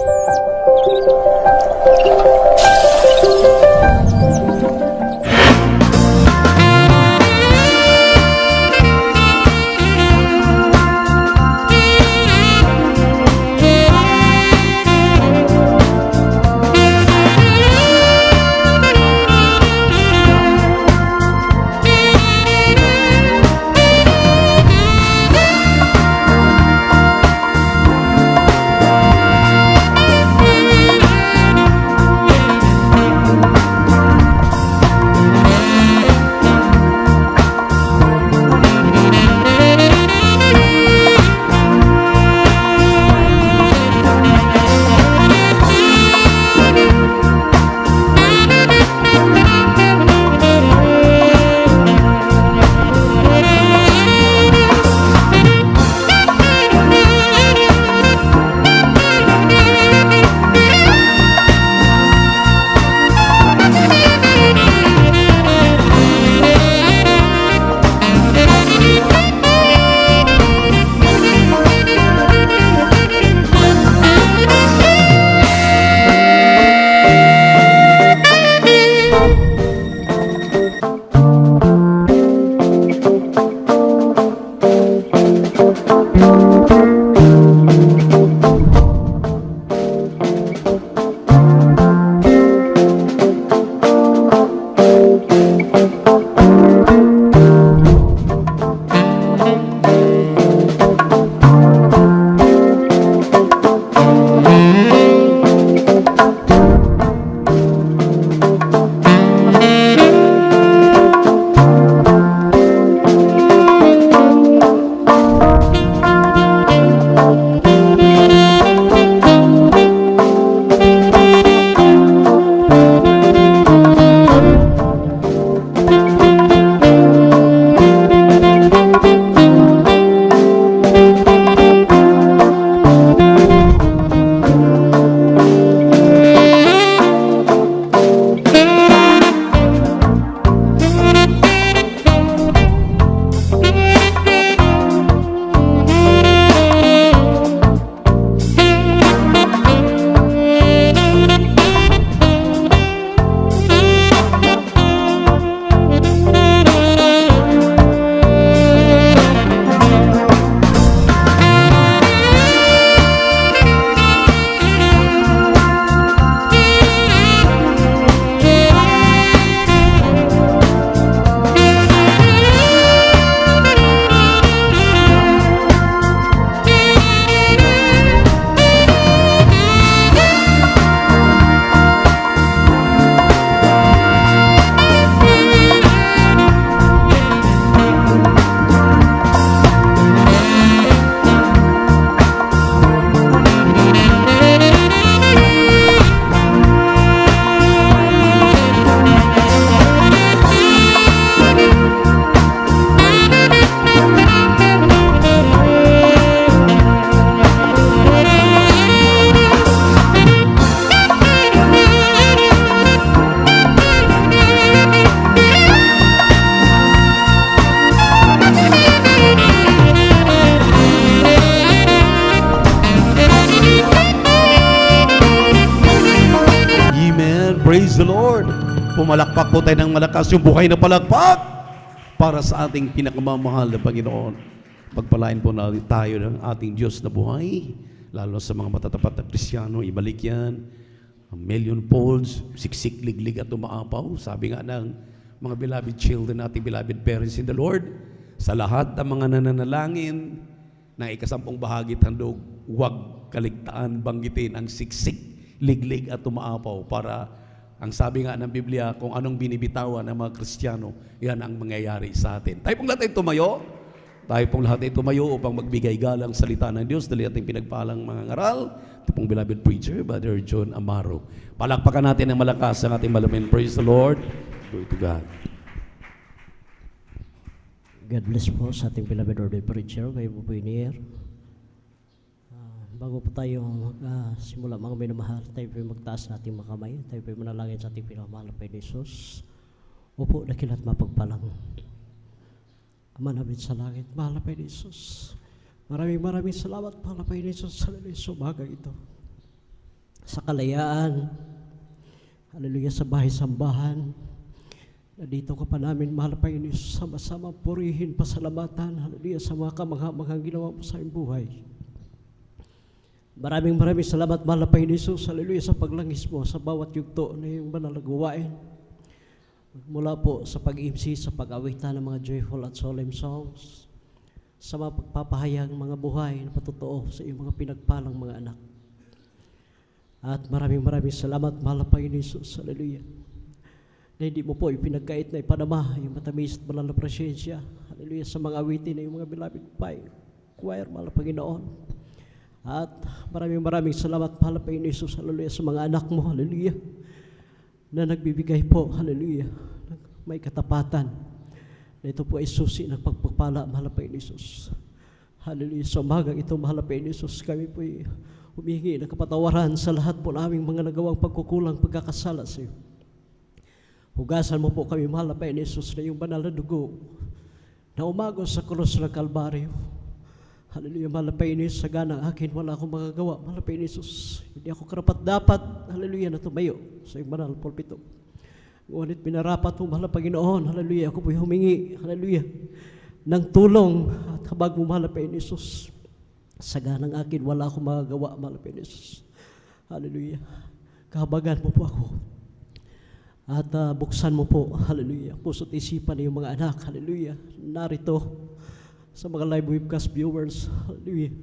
Praise the Lord. Pumalakpak po tayo ng malakas yung buhay na palakpak para sa ating pinakamamahal na Panginoon. Pagpalain po na tayo ng ating Diyos na buhay, lalo sa mga matatapat na Kristiyano, ibalik yan. A million folds, siksik, liglig at umaapaw. Sabi nga ng mga beloved children natin, beloved parents in the Lord, sa lahat ng mga nananalangin na ikasampung bahagi handog, huwag kaligtaan banggitin ang siksik, liglig at umaapaw para ang sabi nga ng Biblia, kung anong binibitawan ng mga Kristiyano, yan ang mangyayari sa atin. Tayo pong lahat ay tumayo. Tayo pong lahat ay tumayo upang magbigay galang salita ng Diyos. Dali ating pinagpalang mga ngaral. Ito pong beloved preacher, Brother John Amaro. Palakpakan natin ng malakas ang ating malamin. Praise the Lord. Glory to God. God bless po sa ating beloved ordained preacher, kayo po po inier. Bago po tayo simula mga minamahal, tayo po magtaas natin mga kamay, tayo po manalangin sa ating pinakamahal na Panginoon Jesus. Upo, dakilat mapagpalang. Ama namin sa langit, mahal na Panginoon Jesus. Maraming salamat, mahal na Panginoon Jesus, sa umaga ito. Sa kalayaan, hallelujah, sa bahay-sambahan, na dito ka pa namin, mahal na Panginoon Jesus, sama-sama purihin, pasalamatan, hallelujah, sa mga kamangha-manghang ginawa mo sa iyong buhay. Maraming salamat, mahal na Panginoon Jesus, hallelujah, sa paglangis mo sa bawat yugto na iyong banal na gawain. Mula po sa pag-MC, sa pag-awitan ng mga joyful at solemn songs, sa mga pagpapahayag mga buhay na patotoo sa iyong mga pinagpalang mga anak. At maraming salamat, mahal na Panginoon Jesus, hallelujah, na hindi mo po ipinagkait na ipanama yung matamis at banal na presensya, hallelujah, sa mga awitin na yung mga beloved choir, mahal na Panginoon. At maraming salamat, mahal na Panginoon Jesus, hallelujah, sa mga anak mo, hallelujah, na nagbibigay po, hallelujah, may katapatan na ito po ay susi ng pagpapala, mahal na Panginoon Jesus. Hallelujah, sa umagang ito, mahal na Panginoon Jesus, kami po ay humihingi ng kapatawaran sa lahat po naming mga nagawang pagkukulang, pagkakasala sa iyo. Hugasan mo po kami, mahal na Panginoon Jesus, na yung banal na dugo na umagos sa krus ng Kalbaryo. Hallelujah, mahal na Panginoon Jesus, sa ganang akin, wala akong magagawa, mahal na Panginoon Jesus. Hindi ako karapat-dapat, hallelujah, na tumayo sa iyong banal pulpito. Ngunit pinarapat mo, mahal na Panginoon, hallelujah, ako po'y humingi, hallelujah, ng tulong at habag mo, mahal na Panginoon Jesus. Sa ganang akin, wala akong magagawa, mahal na Panginoon Jesus. Hallelujah. Kahabagan mo po ako. At buksan mo po, hallelujah, puso't isipan ng iyong mga anak, hallelujah, narito sa mga live webcast viewers, hallelujah.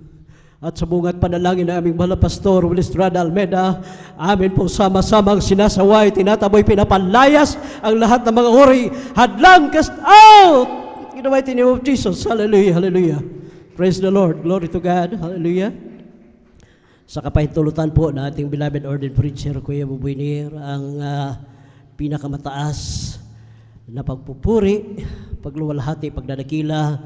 At sa bungat panalangin na aming mahal na Pastor Will Estrada Almeida, amin po sama-samang sinasaway, tinataboy, pinapanlayas ang lahat ng mga uri, hadlang, cast out, in the mighty name of Jesus, hallelujah, hallelujah. Praise the Lord, glory to God, hallelujah. Sa kapahintulutan po na ating beloved ordained preacher, Kuya Bubinir, ang pinakamataas na pagpupuri, pagluwalhati, pagdadakila,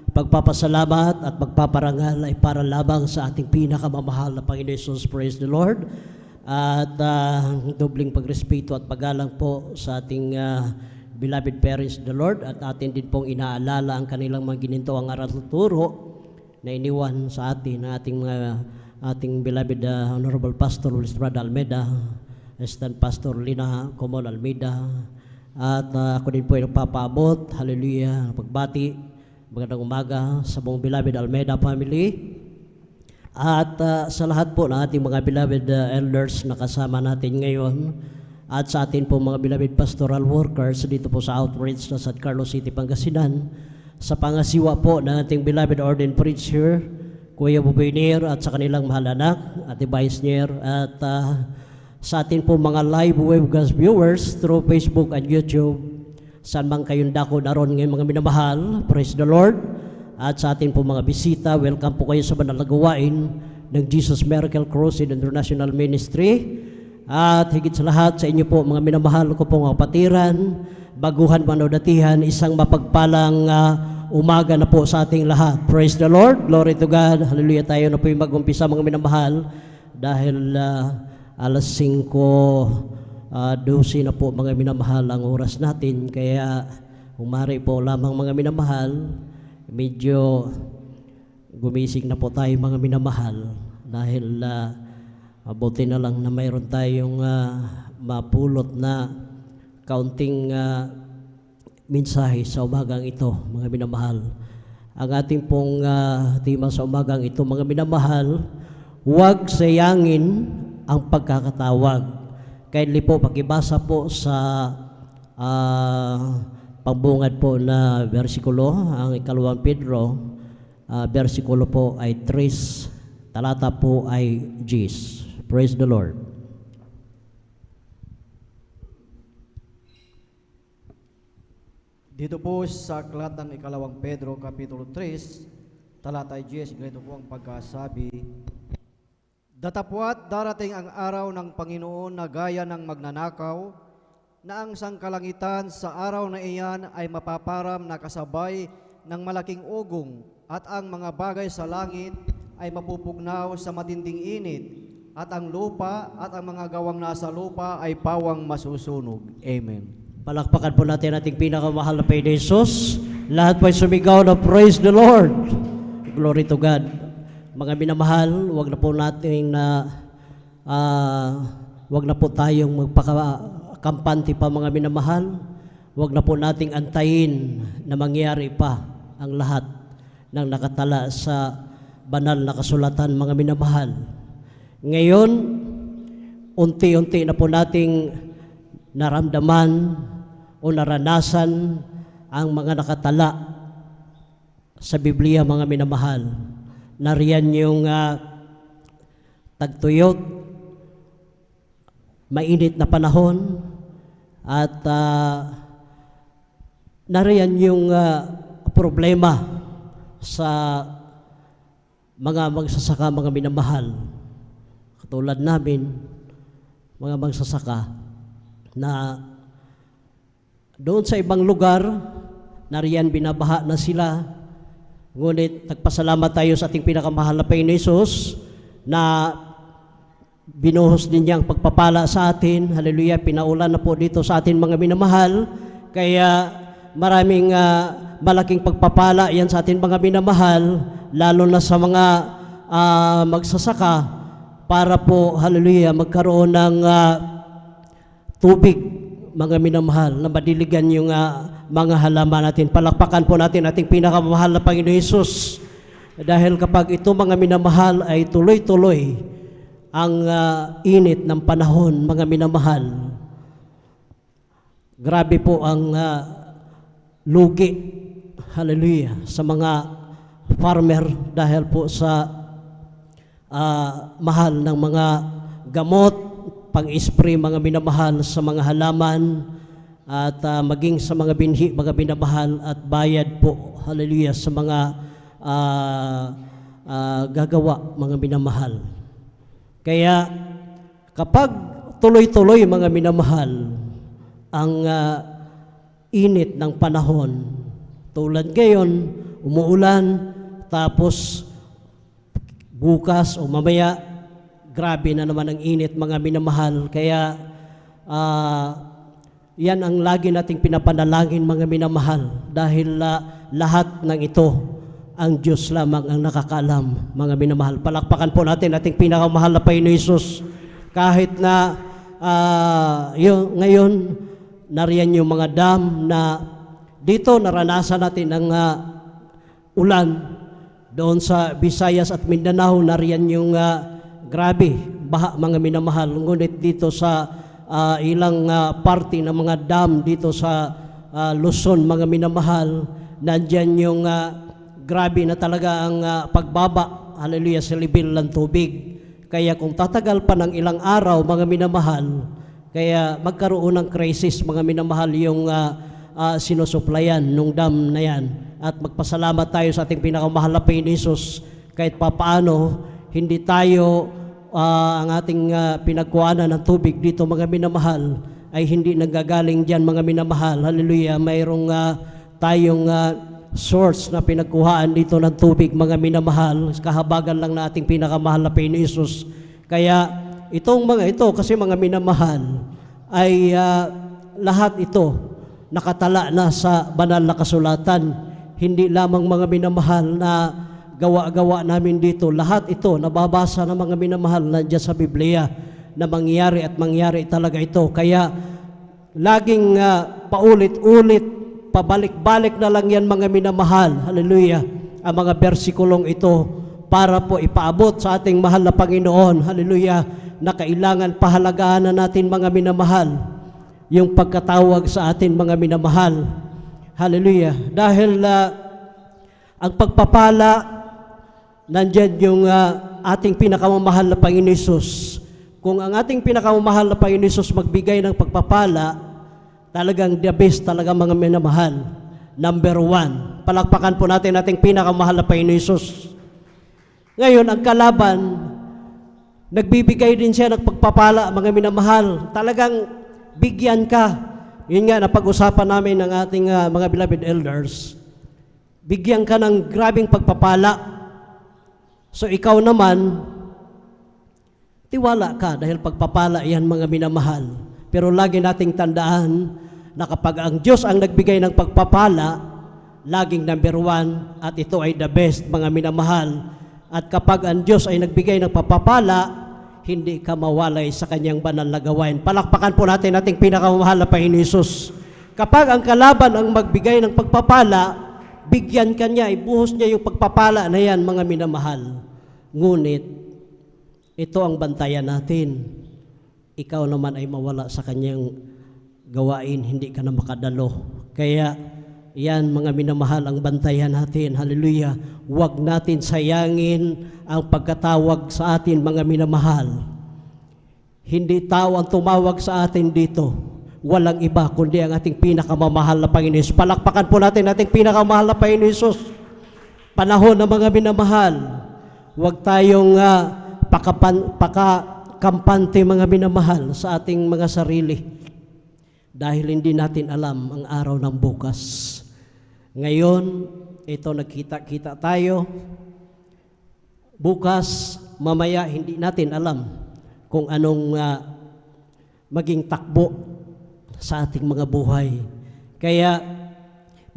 pagpapasalamat at pagpaparangal ay para lamang sa ating pinakamamahal na Panginoon Jesus. Praise the Lord. At dobling pagrespeto at paggalang po sa ating beloved parents the Lord, at atin din pong inaalala ang kanilang mga ginintawang aral tuturo na iniwan sa atin ng ating beloved Honorable Pastor Will Estrada Almeida, Assistant Pastor Lina Comon Almeida, at ako din po ay nagpapaabot, hallelujah, pagbati, magandang umaga sa buong beloved Almeida family, at sa lahat po ng ating mga beloved elders na kasama natin ngayon, at sa atin po mga beloved pastoral workers dito po sa outreach na San Carlos City, Pangasinan, sa pangasiwa po ng ating beloved ordained preacher, Kuya Bubinir, at sa kanilang mahal anak, Ate Baisner, at sa atin po mga live webcast viewers through Facebook and YouTube, saan mang kayong dako naroon ngayon mga minamahal, praise the Lord. At sa atin po mga bisita, welcome po kayo sa banal na gawain ng Jesus Miracle Crusade International Ministry. At higit sa lahat sa inyo po mga minamahal ko pong kapatiran, baguhan man o datihan, isang mapagpalang umaga na po sa ating lahat. Praise the Lord, glory to God, hallelujah. Tayo na po yung mag-umpisa mga minamahal dahil alas 5:12 na po mga minamahal ang oras natin, kaya umari po lamang mga minamahal, medyo gumising na po tayo mga minamahal dahil Mabuti na lang na mayroon tayong mapulot na kaunting mensahe sa umagang ito, mga minamahal. Ang ating pong tema sa umagang ito, mga minamahal, huwag sayangin ang pagkakatawag. Kindly po, pakibasa po sa pambungad po na versikulo, ang 2 Pedro, versikulo po ay 3, talata po ay 10. Praise the Lord. Dito po sa aklat ng 2 Pedro, Kapitulo 3, talata 10, ganito po ang pagkasabi, datapwat darating ang araw ng Panginoon na gaya ng magnanakaw, na ang sangkalangitan sa araw na iyan ay mapaparam na kasabay ng malaking ugong, at ang mga bagay sa langit ay mapupugnaw sa matinding init, at ang lupa at ang mga gawang nasa lupa ay pawang masusunog. Amen. Palakpakan po natin ating pinakamahal na Panginoon Jesus. Lahat po ay sumigaw na praise the Lord. Glory to God. Mga minamahal, wag na po natin wag na po tayong magpakakampante pa, mga minamahal. Wag na po nating antayin na mangyari pa ang lahat ng nakatala sa banal na kasulatan, mga minamahal. Ngayon, unti-unti na po nating naramdaman o naranasan ang mga nakatala sa Biblia, mga minamahal. Nariyan yung tagtuyot, mainit na panahon, at nariyan yung problema sa mga magsasaka, mga minamahal. Katulad namin, mga magsasaka, na doon sa ibang lugar, nariyan binabaha na sila. Ngunit nagpasalamat tayo sa ating pinakamahal na Panginoon Jesus na binuhos din niya ang pagpapala sa atin. Hallelujah, pinaulan na po dito sa atin, mga minamahal. Kaya maraming malaking pagpapala yan sa atin, mga minamahal, lalo na sa mga magsasaka, para po, hallelujah, magkaroon ng tubig, mga minamahal, na madiligan yung mga halaman natin. Palakpakan po natin ating pinakamahal na Panginoon Jesus. Dahil kapag ito, mga minamahal, ay tuloy-tuloy ang init ng panahon, mga minamahal, grabe po ang lugi, hallelujah, sa mga farmer dahil po sa mahal ng mga gamot, pang-spray, mga minamahal, sa mga halaman, at maging sa mga binhi, mga minamahal, at bayad po, hallelujah, sa mga gagawa, mga minamahal. Kaya kapag tuloy-tuloy, mga minamahal, ang init ng panahon, tulad ngayon, umuulan, tapos bukas o mamaya, grabe na naman ang init, mga minamahal. Kaya yan ang lagi nating pinapanalangin, mga minamahal, dahil lahat ng ito, ang Diyos lamang ang nakakaalam, mga minamahal. Palakpakan po natin ating pinakamahal na Panginoon Jesus. Kahit na ngayon, nariyan yung mga dam na dito naranasan natin ang ulan. Doon sa Visayas at Mindanao, nariyan yung grabe, baha, mga minamahal. Ngunit dito sa ilang parte ng mga dam dito sa Luzon, mga minamahal, nandyan yung grabe na talaga ang pagbaba, hallelujah, sa level ng tubig. Kaya kung tatagal pa ng ilang araw, mga minamahal, kaya magkaroon ng crisis, mga minamahal, yung sinusuplayan nung dam na yan. At magpasalamat tayo sa ating pinakamahal na Panginoon Jesus, kahit papaano hindi tayo ang ating pinagkuhanan ng tubig dito, mga minamahal, ay hindi nanggagaling dyan, mga minamahal. Hallelujah, mayroong tayong source na pinagkuhaan dito ng tubig, mga minamahal, kahabagan lang na ating pinakamahal na Panginoon Jesus. Kaya itong mga ito, kasi mga minamahal, ay lahat ito nakatala na sa banal na kasulatan. Hindi lamang, mga minamahal, na gawa-gawa namin dito, lahat ito nababasa ng mga minamahal nandiyan sa Biblia na mangyari at mangyari talaga ito. Kaya laging paulit-ulit, pabalik-balik na lang yan mga minamahal. Hallelujah. Ang mga bersikulong ito para po ipaabot sa ating mahal na Panginoon. Hallelujah. Na kailangan pahalagaan na natin mga minamahal yung pagkatawag sa atin mga minamahal. Hallelujah. Dahil ang pagpapala, nandyan yung ating pinakamamahal na Panginoon Hesus. Kung ang ating pinakamamahal na Panginoon Hesus magbigay ng pagpapala, talagang the best talaga mga minamahal. Number 1. Palakpakan po natin ating pinakamamahal na Panginoon Hesus. Ngayon, ang kalaban, nagbibigay din siya ng pagpapala, mga minamahal. Talagang bigyan ka. Yun nga, napag-usapan namin ng ating mga beloved elders. Bigyan ka ng grabing pagpapala. So ikaw naman, tiwala ka dahil pagpapala yan mga minamahal. Pero lagi nating tandaan na kapag ang Diyos ang nagbigay ng pagpapala, laging number 1 at ito ay the best mga minamahal. At kapag ang Diyos ay nagbigay ng pagpapala, hindi ka mawalay sa kanyang banal na gawain. Palakpakan po natin ating pinakamamahal na Panginoon Hesus. Kapag ang kalaban ang magbigay ng pagpapala, bigyan ka niya, ibuhos niya yung pagpapala na yan mga minamahal. Ngunit, ito ang bantayan natin. Ikaw naman ay mawala sa kanyang gawain, hindi ka na makadalo. Kaya, yan mga minamahal ang bantayan natin. Hallelujah. Huwag natin sayangin ang pagkatawag sa atin mga minamahal. Hindi tao ang tumawag sa atin dito. Walang iba kundi ang ating pinakamamahal na Panginoon Hesus. Palakpakan po natin ating pinakamamahal na Panginoon Hesus. Panahon ng mga minamahal. Huwag tayong pakakampante mga minamahal sa ating mga sarili. Dahil hindi natin alam ang araw ng bukas. Ngayon, ito nagkita-kita tayo. Bukas, mamaya, hindi natin alam kung anong maging takbo sa ating mga buhay. Kaya,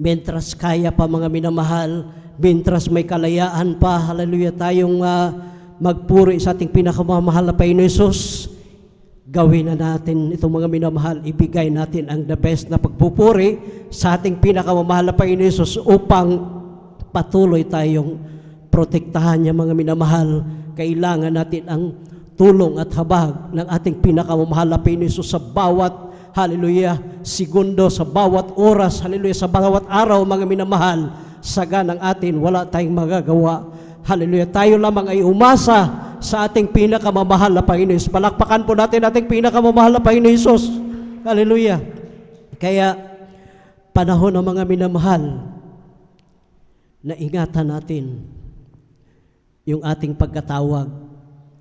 mentras kaya pa mga minamahal, mentras may kalayaan pa, hallelujah, tayong magpuri sa ating pinakamamahal na Panginoon Hesus, gawin na natin itong mga minamahal, ibigay natin ang the best na pagpupuri sa ating pinakamamahal na Panginoon Hesus upang patuloy tayong protektahan niya mga minamahal. Kailangan natin ang tulong at habag ng ating pinakamamahal na Panginoon Hesus sa bawat hallelujah, segundo, sa bawat oras, hallelujah, sa bawat araw, mga minamahal, saga ng atin, wala tayong magagawa. Hallelujah, tayo lamang ay umasa sa ating pinakamamahal na Panginoon Hesus. Palakpakan po natin ating pinakamamahal na Panginoon Hesus. Hallelujah. Kaya, panahon ng mga minamahal, na ingatan natin yung ating pagkatawag.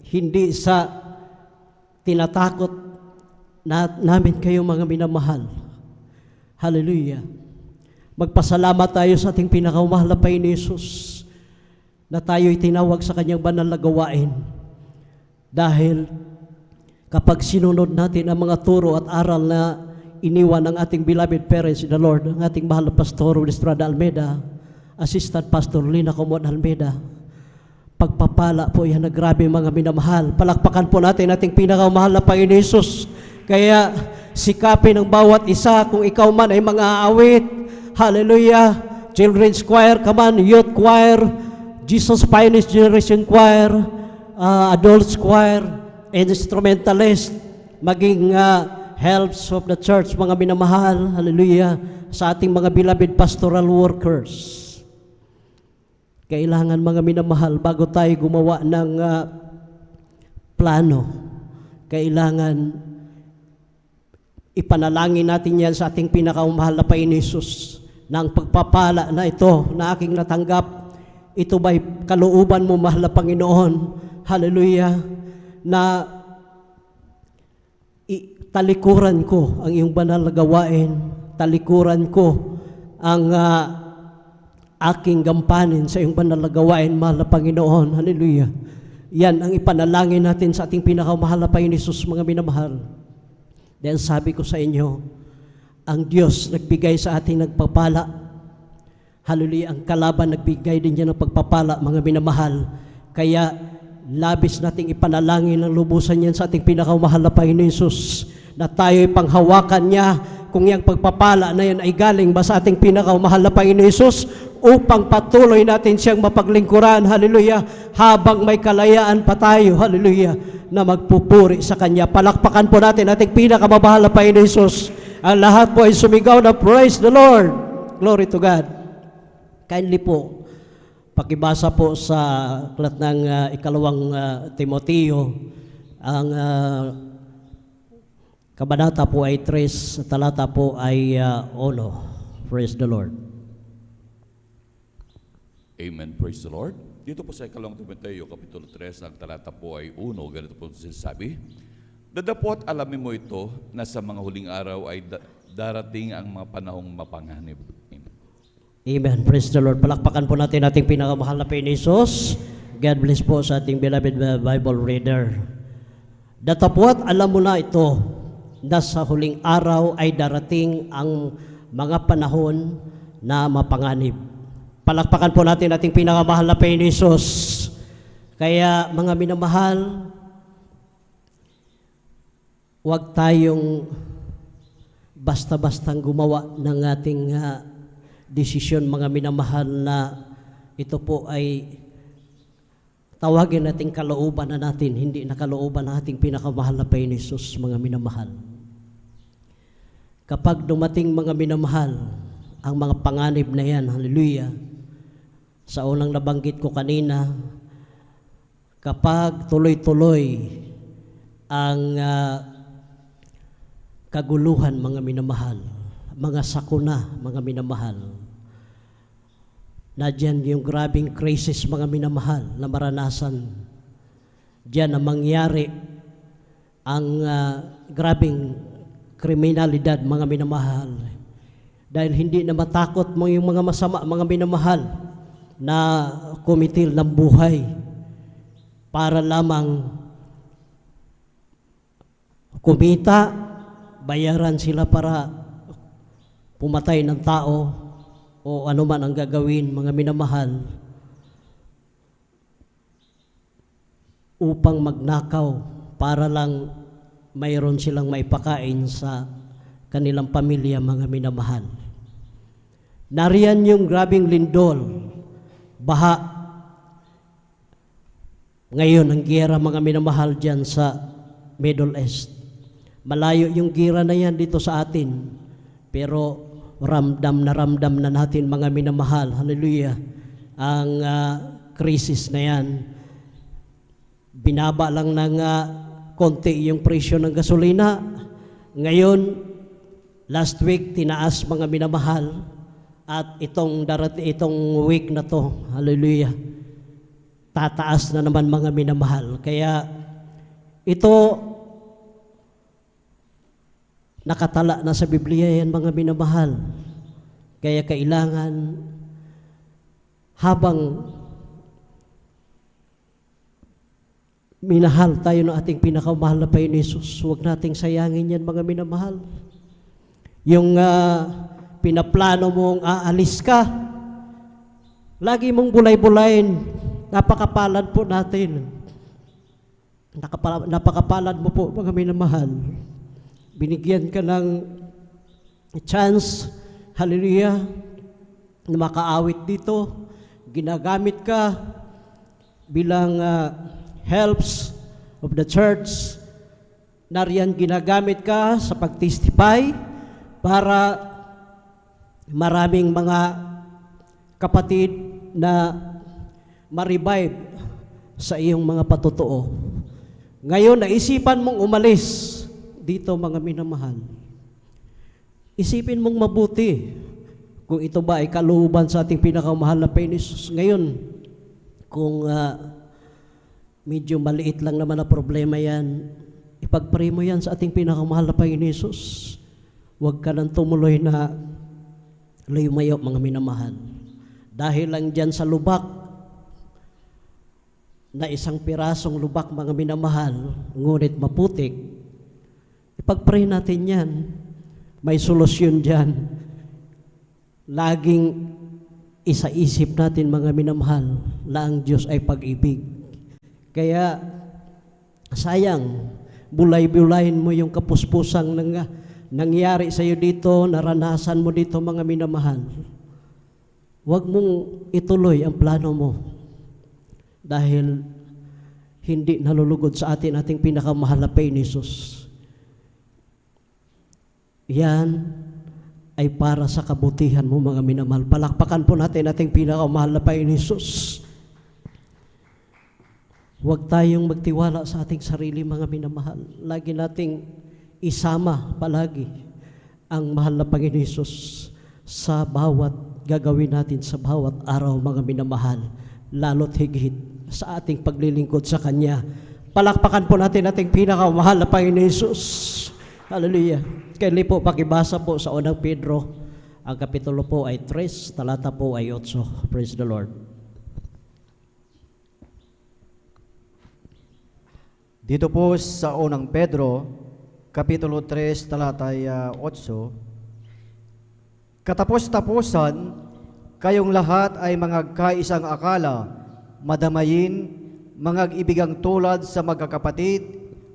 Hindi sa tinatakot namin kayo mga minamahal. Hallelujah. Magpasalamat tayo sa ating pinakamahal na Panginoon Hesus na tayo'y tinawag sa kanyang banal na gawain. Dahil kapag sinunod natin ang mga turo at aral na iniwan ng ating beloved parents in the Lord, ang ating mahal na Pastor Estrada Almeida, Assistant Pastor Lina Comod Almeida, pagpapala po yan na grabe mga minamahal. Palakpakan po natin ating pinakamahal na Panginoon Hesus. Kaya sikapin ng bawat isa, kung ikaw man ay mga awit, hallelujah, children's choir, come on, youth choir, Jesus Pioneers Generation Choir, adults choir, instrumentalist, maging helps of the church, mga minamahal, hallelujah, sa ating mga beloved pastoral workers. Kailangan mga minamahal, bago tayo gumawa ng plano, kailangan ipanalangin natin yan sa ating pinakamahal na Panginoon Hesus, na ang pagpapala na ito na aking natanggap, ito ba'y kalooban mo, mahal na Panginoon, hallelujah, na talikuran ko ang iyong banal na gawain, talikuran ko ang aking gampanin sa iyong banal na gawain, mahal na Panginoon, hallelujah. Yan ang ipanalangin natin sa ating pinakamahal na Panginoon Hesus, mga minamahal. Dahil sabi ko sa inyo, ang Diyos nagbigay sa ating nagpapala. Hallelujah, ang kalaban nagbigay din niya ng pagpapala, mga minamahal. Kaya labis nating ipanalangin ang lubusan niyan sa ating pinakamahal na Panginoon Jesus, na tayo'y panghawakan niya kung yung pagpapala na yan ay galing ba sa ating pinakamahal na Panginoon Jesus, upang patuloy natin siyang mapaglingkuran, hallelujah, habang may kalayaan pa tayo, hallelujah, na magpupuri sa Kanya. Palakpakan po natin ating pinakamahal na Panginoon Jesus. Ang lahat po ay sumigaw na praise the Lord. Glory to God. Kindly po, pakibasa po sa aklat ng ikalawang Timoteo, ang kabanata po ay 3, talata po ay 1. Praise the Lord. Amen. Praise the Lord. Dito po sa ikalawang Timoteo, kapitulo 3, ang talata po ay 1, ganito po sinasabi, "Dadapot alamin mo ito, na sa mga huling araw ay darating ang mga panahong mapanganib." Amen. Amen. Praise the Lord. Palakpakan po natin ating pinakamahal na Panginoon Jesus. God bless po sa ating beloved Bible reader. Datapot, alam mo na ito, na sa huling araw ay darating ang mga panahon na mapanganib. Palakpakan po natin ating pinakamahal na Panginoon Jesus. Kaya mga minamahal, huwag tayong basta-bastang gumawa ng ating desisyon, mga minamahal, na ito po ay tawagin nating kalooban na natin, hindi na kalooban na ating pinakamahal na Panginoon Jesus, mga minamahal. Kapag dumating, mga minamahal, ang mga panganib na yan, hallelujah, sa unang nabanggit ko kanina, kapag tuloy-tuloy ang kaguluhan, mga minamahal, mga sakuna, mga minamahal, na dyan yung grabing crisis, mga minamahal, na maranasan, dyan na mangyari ang grabing kriminalidad, mga minamahal, dahil hindi na matakot mo yung mga masama, mga minamahal, na kumitil ng buhay para lamang kumita, bayaran sila para pumatay ng tao o anuman ang gagawin, mga minamahal, upang magnakaw para lang mayroon silang maipakain sa kanilang pamilya, mga minamahal. Nariyan yung grabing lindol, baha. Ngayon, ang giyera, mga minamahal, dyan sa Middle East. Malayo yung gira na yan dito sa atin, pero ramdam na natin, mga minamahal, hallelujah, ang krisis na yan. Binaba lang ng konti yung presyo ng gasolina. Ngayon, last week, tinaas, mga minamahal, at itong week na to, hallelujah, tataas na naman, mga minamahal. Kaya ito, nakatala na sa Biblia yan, mga minamahal. Kaya kailangan, habang minahal tayo ng ating pinakamahal na Panginoon Jesus, huwag nating sayangin yan, mga minamahal. Yung pinaplano mong aalis ka, lagi mong bulay-bulayin. Napakapalad po natin. Napakapalad mo po, mga minamahal. Binigyan ka ng chance, hallelujah, na makaawit dito. Ginagamit ka bilang helps of the church. Nariyan ginagamit ka sa pag-testify para maraming mga kapatid na ma-revive sa iyong mga patotoo. Ngayon, naisipan mong umalis dito, mga minamahal. Isipin mong mabuti kung ito ba ay kalooban sa ating pinakamahal na Panginoon Jesus. Ngayon, kung medyo maliit lang naman na problema yan, ipagpray mo yan sa ating pinakamahal na Panginoon Jesus. Huwag ka nang tumuloy na lumayo, mga minamahal. Dahil lang dyan sa lubak, na isang pirasong lubak, mga minamahal, ngunit maputik, ipagpray natin yan. May solusyon dyan. Laging isaisip natin mga minamahal na ang Diyos ay pag-ibig. Kaya sayang, bulay-bulayin mo yung kapuspusang nangyari sa iyo dito, naranasan mo dito mga minamahal. Huwag mong ituloy ang plano mo dahil hindi nalulugod sa ating pinakamahal na Panginoon Jesus. Yan ay para sa kabutihan mo mga minamahal. Palakpakan po natin ating pinakamahal na Panginoon Jesus. Huwag tayong magtiwala sa ating sarili mga minamahal. Lagi nating isama palagi ang mahal na Panginoon Jesus sa bawat gagawin natin sa bawat araw mga minamahal, lalo't higit sa ating paglilingkod sa Kanya. Palakpakan po natin ating pinakamahal na Panginoon Jesus. Hallelujah. Kaya po, pakibasa po sa unang Pedro, ang kapitulo po ay 3, talata po ay 8. Praise the Lord. Dito po sa unang Pedro, kapitulo 3, talata 8, katapos-tapusan, kayong lahat ay mga kaisang akala, madamayin, mga ibigang tulad sa magkakapatid,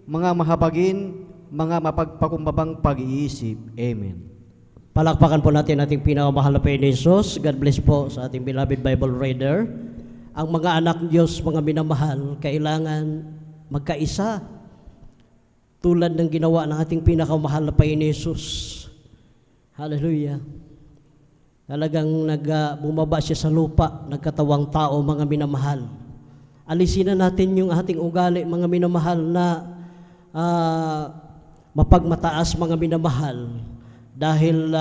mga mahabagin, mga mapagpakumbabang pag-iisip. Amen. Palakpakan po natin ating pinakamahal na Panginoon Jesus. God bless po sa ating beloved Bible reader. Ang mga anak ng Diyos, mga minamahal, kailangan magkaisa tulad ng ginawa ng ating pinakamahal na Panginoon Jesus. Hallelujah. Talagang bumaba siya sa lupa, nagkatawang tao, mga minamahal. Alisin na natin yung ating ugali, mga minamahal, na mapagmataas, mga minamahal. Dahil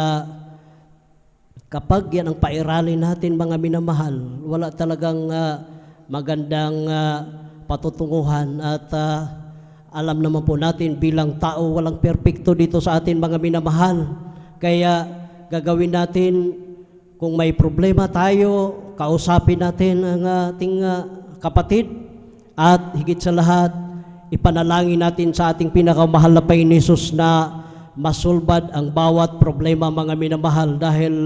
kapag yan ang pairalin natin, mga minamahal, wala talagang magandang patutunguhan. At alam naman po natin bilang tao, walang perpekto dito sa atin, mga minamahal. Kaya gagawin natin, kung may problema tayo, kausapin natin ang ating kapatid, at higit sa lahat, ipanalangin natin sa ating pinakamahal na Panginoon Jesus na masulbad ang bawat problema, mga minamahal, dahil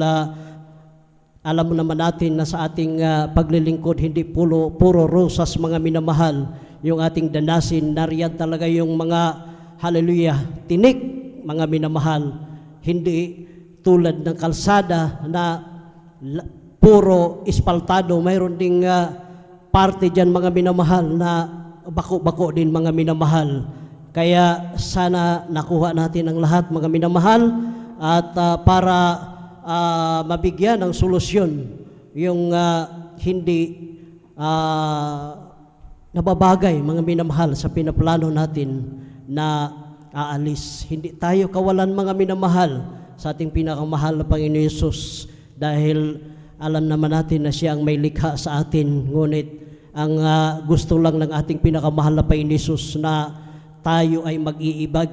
alam mo naman natin na sa ating paglilingkod, hindi puro rosas, mga minamahal, yung ating danasin. Nariyan talaga yung mga, hallelujah, tinik, mga minamahal. Hindi tulad ng kalsada na puro ispaltado. Mayroon ding parte dyan, mga minamahal, na bako-bako din, mga minamahal. Kaya sana nakuha natin ang lahat, mga minamahal, at para mabigyan ng solusyon yung hindi nababagay, mga minamahal, sa pinaplano natin na aalis. Hindi tayo kawalan, mga minamahal, sa ating pinakamahal na Panginoon Jesus, dahil alam naman natin na siya ang may likha sa atin. Ngunit ang gusto lang ng ating pinakamahal na Panginoon Jesus na tayo ay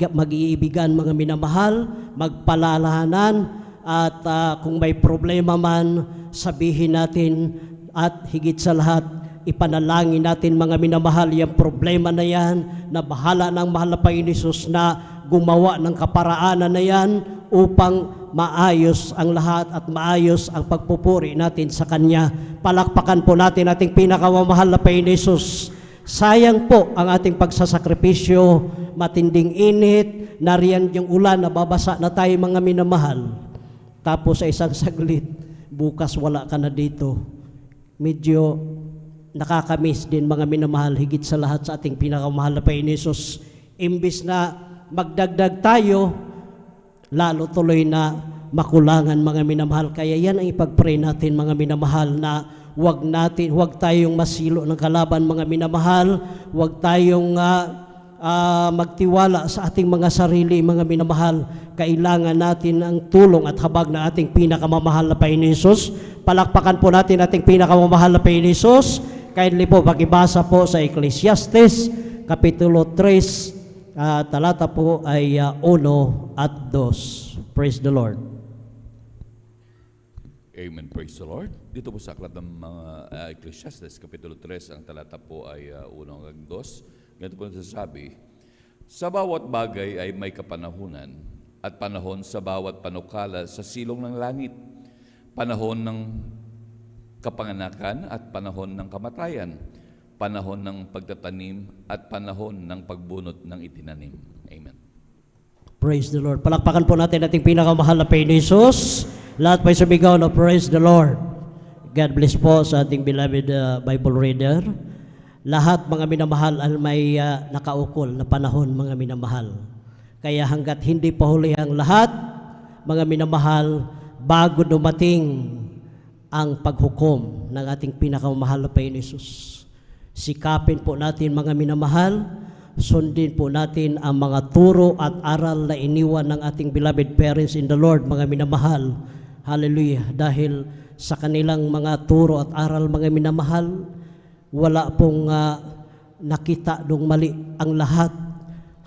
mag-iibigan, mga minamahal, magpalalahanan, at kung may problema man, sabihin natin, at higit sa lahat, ipanalangin natin, mga minamahal, yung problema na yan, na bahala ng mahal na Panginoon Jesus na gumawa ng kaparaanan na yan upang maayos ang lahat at maayos ang pagpupuri natin sa Kanya. Palakpakan po natin ating pinakamamahal na Panginoon Jesus. Sayang po ang ating pagsasakripisyo, matinding init, nariyan yung ulan, nababasa na tayo, mga minamahal. Tapos sa isang saglit, bukas wala ka na dito. Medyo nakakamiss din, mga minamahal, higit sa lahat sa ating pinakamahal na Panginoon Jesus. Imbis na magdagdag tayo, lalo tuloy na makulangan, mga minamahal. Kaya yan ang ipag-pray natin, mga minamahal, na huwag tayong masilo ng kalaban, mga minamahal. Huwag tayong magtiwala sa ating mga sarili, mga minamahal. Kailangan natin ang tulong at habag ng ating pinakamamahal na Panginoon Jesus. Palakpakan po natin ating pinakamamahal na Panginoon Jesus. Kindly po, pakibasa po sa Ecclesiastes, kapitulo 3, talata po ay 1 at 2. Praise the Lord. Amen. Praise the Lord. Dito po sa aklat ng mga Ecclesiastes, kapitulo 3, ang talata po ay 1 hanggang 2. Ganito po nasasabi, sa bawat bagay ay may kapanahunan, at panahon sa bawat panukala sa silong ng langit. Panahon ng kapanganakan at panahon ng kamatayan, panahon ng pagtatanim at panahon ng pagbunot ng itinanim. Amen. Praise the Lord. Palakpakan po natin ating pinakamahal na Panginoon Jesus. Lahat po ay sumigaw na praise the Lord. God bless po sa ating beloved Bible reader. Lahat mga minamahal ay may nakaukol na panahon, mga minamahal. Kaya hanggat hindi pa huli ang lahat, mga minamahal, bago dumating ang paghukom ng ating pinakamahal na Panginoon Jesus, sikapin po natin mga minamahal, sundin po natin ang mga turo at aral na iniwan ng ating beloved parents in the Lord, mga minamahal. Hallelujah. Dahil sa kanilang mga turo at aral, mga minamahal, wala pong nakita dong mali ang lahat.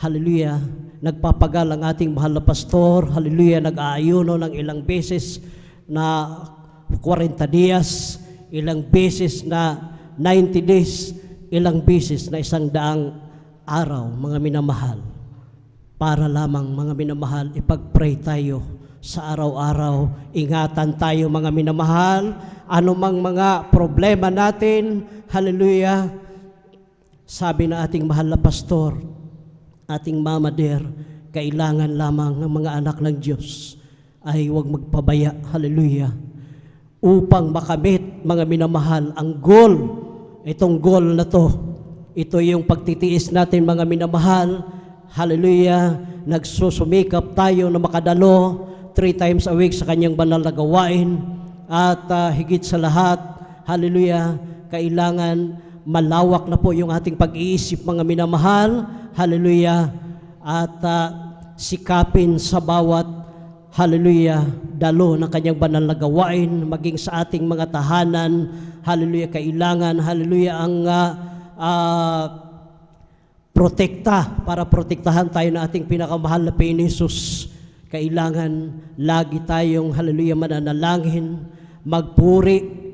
Hallelujah. Nagpapagal ang ating mahal na pastor. Hallelujah. Nag-aayuno ng ilang beses na 40 dias, ilang beses na 90 days, ilang beses na 100 araw, mga minamahal. Para lamang, mga minamahal, ipag-pray tayo sa araw-araw. Ingatan tayo, mga minamahal, anumang mga problema natin. Hallelujah. Sabi na ating mahal na pastor, ating Mama Dear, kailangan lamang ng mga anak ng Diyos ay huwag magpabaya. Hallelujah. Upang makamit, mga minamahal, ang goal, itong goal na to, ito yung pagtitiis natin, mga minamahal. Hallelujah. Nagsusumikap tayo na makadalo 3 times a week sa kanyang banal na gawain. At higit sa lahat, hallelujah, kailangan malawak na po yung ating pag-iisip, mga minamahal. Hallelujah. At sikapin sa bawat, hallelujah, dalo ng kanyang banal na gawain, maging sa ating mga tahanan. Hallelujah, kailangan, hallelujah, ang protekta, para protektahan tayo ng ating pinakamahal na Panginoon Jesus. Kailangan lagi tayong, hallelujah, mananalangin, magpuri,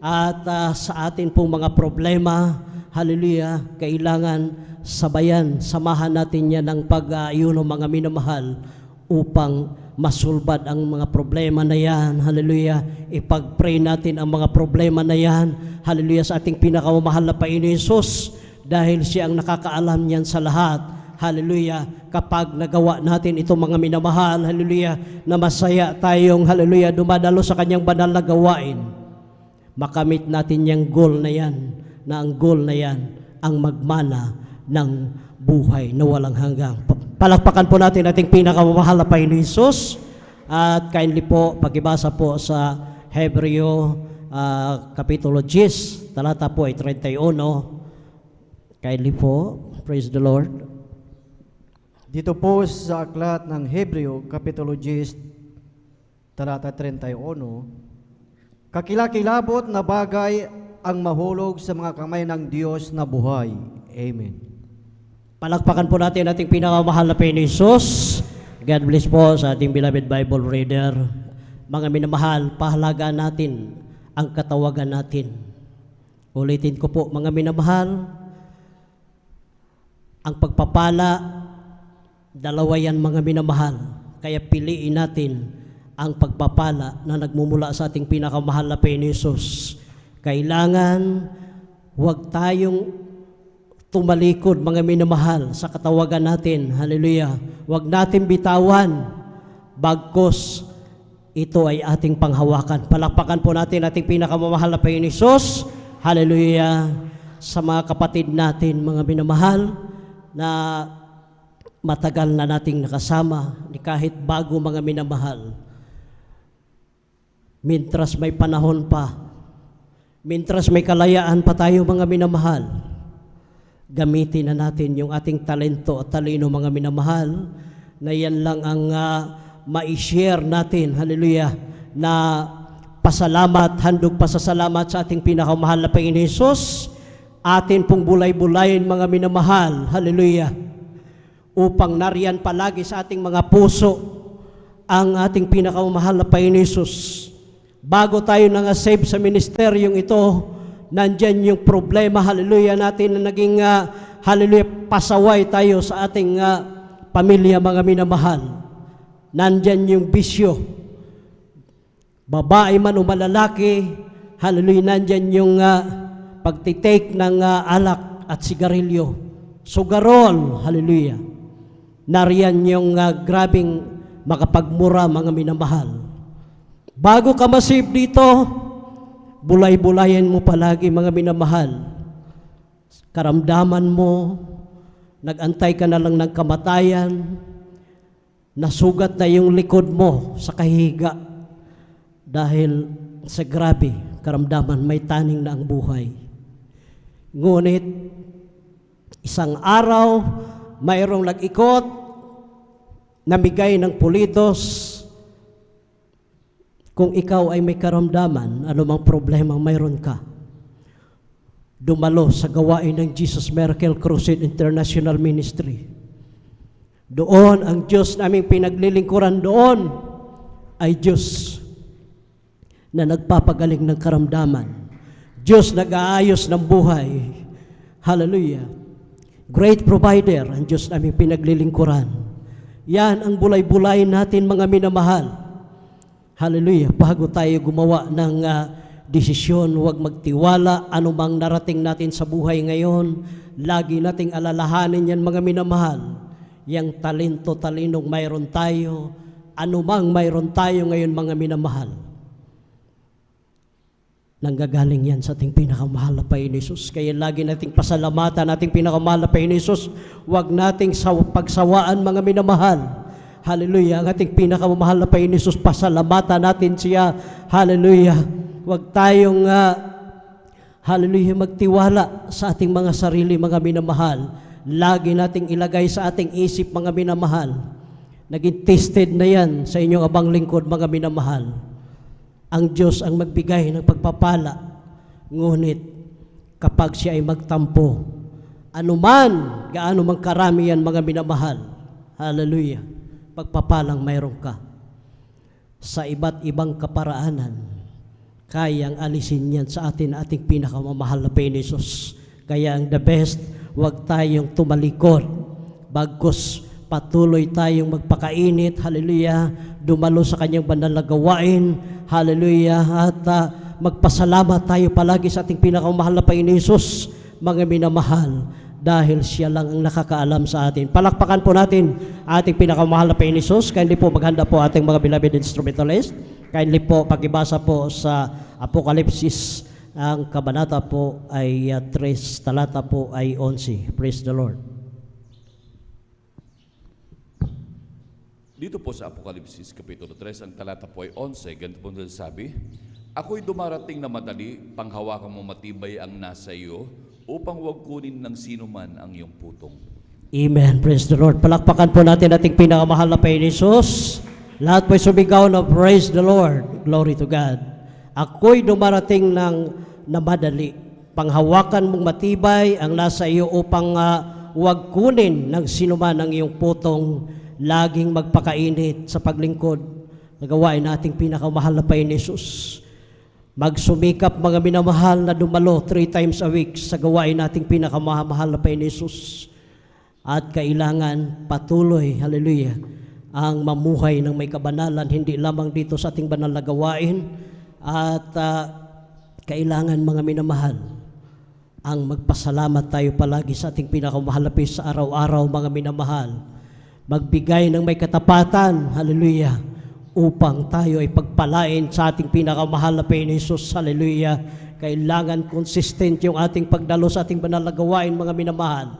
at sa atin pong mga problema, hallelujah, kailangan sabayan, samahan natin yan ng pag-aayuno, mga minamahal, upang masulbad ang mga problema na yan. Hallelujah. Ipag-pray natin ang mga problema na yan. Hallelujah, sa ating pinakamamahal na Panginoon Jesus, dahil siya ang nakakaalam niyan sa lahat. Hallelujah. Kapag nagawa natin ito, mga minamahal, hallelujah, na masaya tayong, hallelujah, dumadalo sa kanyang banal na gawain, makamit natin yung goal na yan, na ang goal na yan, ang magmana ng buhay na walang hanggang. Palakpakan po natin ating pinakamamahal na Panginoon Jesus. At kindly po, pagibasa po sa Hebreo Kapitulo 10, talata po ay 31. Kindly po, praise the Lord. Dito po sa aklat ng Hebreo Kapitulo 10, talata 31, kakilakilabot na bagay ang mahulog sa mga kamay ng Diyos na buhay. Amen. Palakpakan po natin ating pinakamahal na Panginoon Jesus. God bless po sa ating beloved Bible reader. Mga minamahal, pahalagaan natin ang katawagan natin. Ulitin ko po, mga minamahal, ang pagpapala, dalawa yan, mga minamahal. Kaya piliin natin ang pagpapala na nagmumula sa ating pinakamahal na Panginoon Jesus. Kailangan huwag tayong tumalikod, mga minamahal, sa katawagan natin. Hallelujah. Huwag natin bitawan, bagkos ito ay ating panghawakan. Palakpakan po natin ating pinakamamahal na Panginoon Jesus. Hallelujah. Sa mga kapatid natin, mga minamahal, na matagal na nating nakasama, kahit bago, mga minamahal, mintras may panahon pa, mintras may kalayaan pa tayo, mga minamahal, gamitin na natin yung ating talento at talino, mga minamahal, na yan lang ang ma-share natin, hallelujah, na pasalamat, handog pasasalamat sa ating pinakamahal na Panginoon Jesus. Atin pong bulay-bulayin, mga minamahal, hallelujah, upang nariyan palagi sa ating mga puso ang ating pinakamahal na Panginoon Jesus. Bago tayo save sa ministeryong ito, nandyan yung problema, hallelujah, natin na naging, hallelujah, pasaway tayo sa ating pamilya, mga minamahal. Nandyan yung bisyo, babae man o malalaki, hallelujah, nandyan yung pagtitake ng alak at sigarilyo, sugarol, hallelujah. Nariyan yung grabing makapagmura, mga minamahal. Bago ka masave dito, bulay-bulayan mo palagi, mga minamahal. Karamdaman mo, nag-antay ka na lang ng kamatayan, nasugat na yung likod mo sa kahiga dahil sa grabe karamdaman, may taning na ang buhay. Ngunit isang araw, mayroong nag-ikot, namigay ng pulitos. Kung ikaw ay may karamdaman, anumang problema mayroon ka, dumalo sa gawain ng Jesus Miracle Crusade International Ministry. Doon, ang Diyos naming pinaglilingkuran doon ay Diyos na nagpapagaling ng karamdaman. Diyos nag-aayos ng buhay. Hallelujah. Great provider, ang Diyos naming pinaglilingkuran. Yan ang bulay-bulay natin, mga minamahal. Hallelujah. Bago tayo gumawa ng desisyon, huwag magtiwala anumang narating natin sa buhay ngayon. Lagi nating alalahanin yan, mga minamahal. Yang talinong mayroon tayo, anumang mayroon tayo ngayon, mga minamahal. Nanggagaling yan sa ating pinakamahal na Panginoon Jesus. Kaya lagi nating pasalamatan ating pinakamahal na Panginoon Jesus. Huwag nating pagsawaan, mga minamahal. Hallelujah. Ang ating pinakamahal na Panginoon Jesus, pasalamatan natin siya. Hallelujah. Huwag tayong hallelujah, magtiwala sa ating mga sarili, mga minamahal. Lagi nating ilagay sa ating isip, mga minamahal. Naging tested na yan sa inyong abang lingkod, mga minamahal. Ang Diyos ang magbigay ng pagpapala. Ngunit kapag siya ay magtampo, anuman, gaano mang karami yan, mga minamahal, hallelujah, pagpapalang mayroon ka. Sa iba't ibang kaparaanan, kayang alisin yan sa atin, ating pinakamamahal na Panginoon Jesus. Kaya ang the best, huwag tayong tumalikod, bagkus patuloy tayong magpakainit, hallelujah, dumalo sa kanyang banal na gawain, hallelujah, at magpasalamat tayo palagi sa ating pinakamahal na Panginoon Jesus, mga minamahal, dahil siya lang ang nakakaalam sa atin. Palakpakan po natin ating pinakamahal na Panginoon Jesus. Kindly po maghanda po ating mga beloved instrumentalist. Kindly po pakibasa po sa Apokalipsis, ang kabanata po ay 3, talata po ay 11. Praise the Lord. Dito po sa Apokalipsis, Kapitulo 3, ang talata po ay 11, ganito po sabi, ako'y dumarating na madali, panghawakan mo matibay ang nasa iyo, upang huwag kunin ng sino man ang iyong putong. Amen. Praise the Lord. Palakpakan po natin ating pinakamahal na Panginoon Jesus. Lahat po'y sumigaw na praise the Lord. Glory to God. Ako'y dumarating ng na madali, panghawakan mong matibay ang nasa iyo upang huwag kunin ng sino man ang iyong putong. Laging magpakainit sa paglingkod na gawain nating pinakamahal na Panginoon Jesus. Magsumikap, mga minamahal, na dumalo 3 times a week sa gawain nating pinakamahal na Panginoon Jesus. At kailangan patuloy, hallelujah, ang mamuhay ng may kabanalan, hindi lamang dito sa ating banal na gawain. At kailangan, mga minamahal, ang magpasalamat tayo palagi sa ating pinakamahal na Panginoon sa araw-araw, mga minamahal. Magbigay ng may katapatan, hallelujah, upang tayo ay pagpalain sa ating pinakamahal na Panginoon Jesus, hallelujah. Kailangan consistent yung ating pagdalo sa ating banal na gawain, mga minamahal,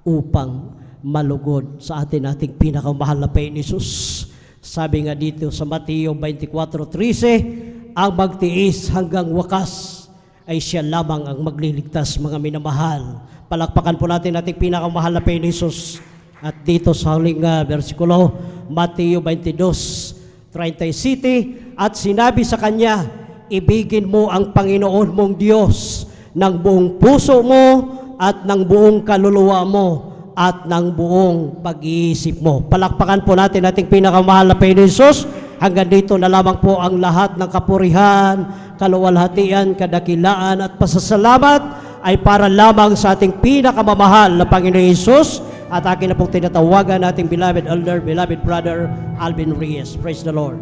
upang malugod sa ating pinakamahal na Panginoon Jesus. Sabi nga dito sa Mateo 24:13, ang magtiis hanggang wakas ay siya lamang ang magliligtas, mga minamahal. Palakpakan po natin ating pinakamahal na Panginoon Jesus. At dito sa huling versikulo, Mateo 22:37, at sinabi sa kanya, ibigin mo ang Panginoon mong Diyos ng buong puso mo at ng buong kaluluwa mo at ng buong pag-iisip mo. Palakpakan po natin ating pinakamahal na Panginoon Jesus. Hanggang dito na lamang po ang lahat ng kapurihan, kaluwalhatian, kadakilaan at pasasalamat ay para lamang sa ating pinakamamahal na Panginoon Jesus. At akin na pong tinatawagan nating beloved elder, beloved brother Alvin Reyes. Praise the Lord.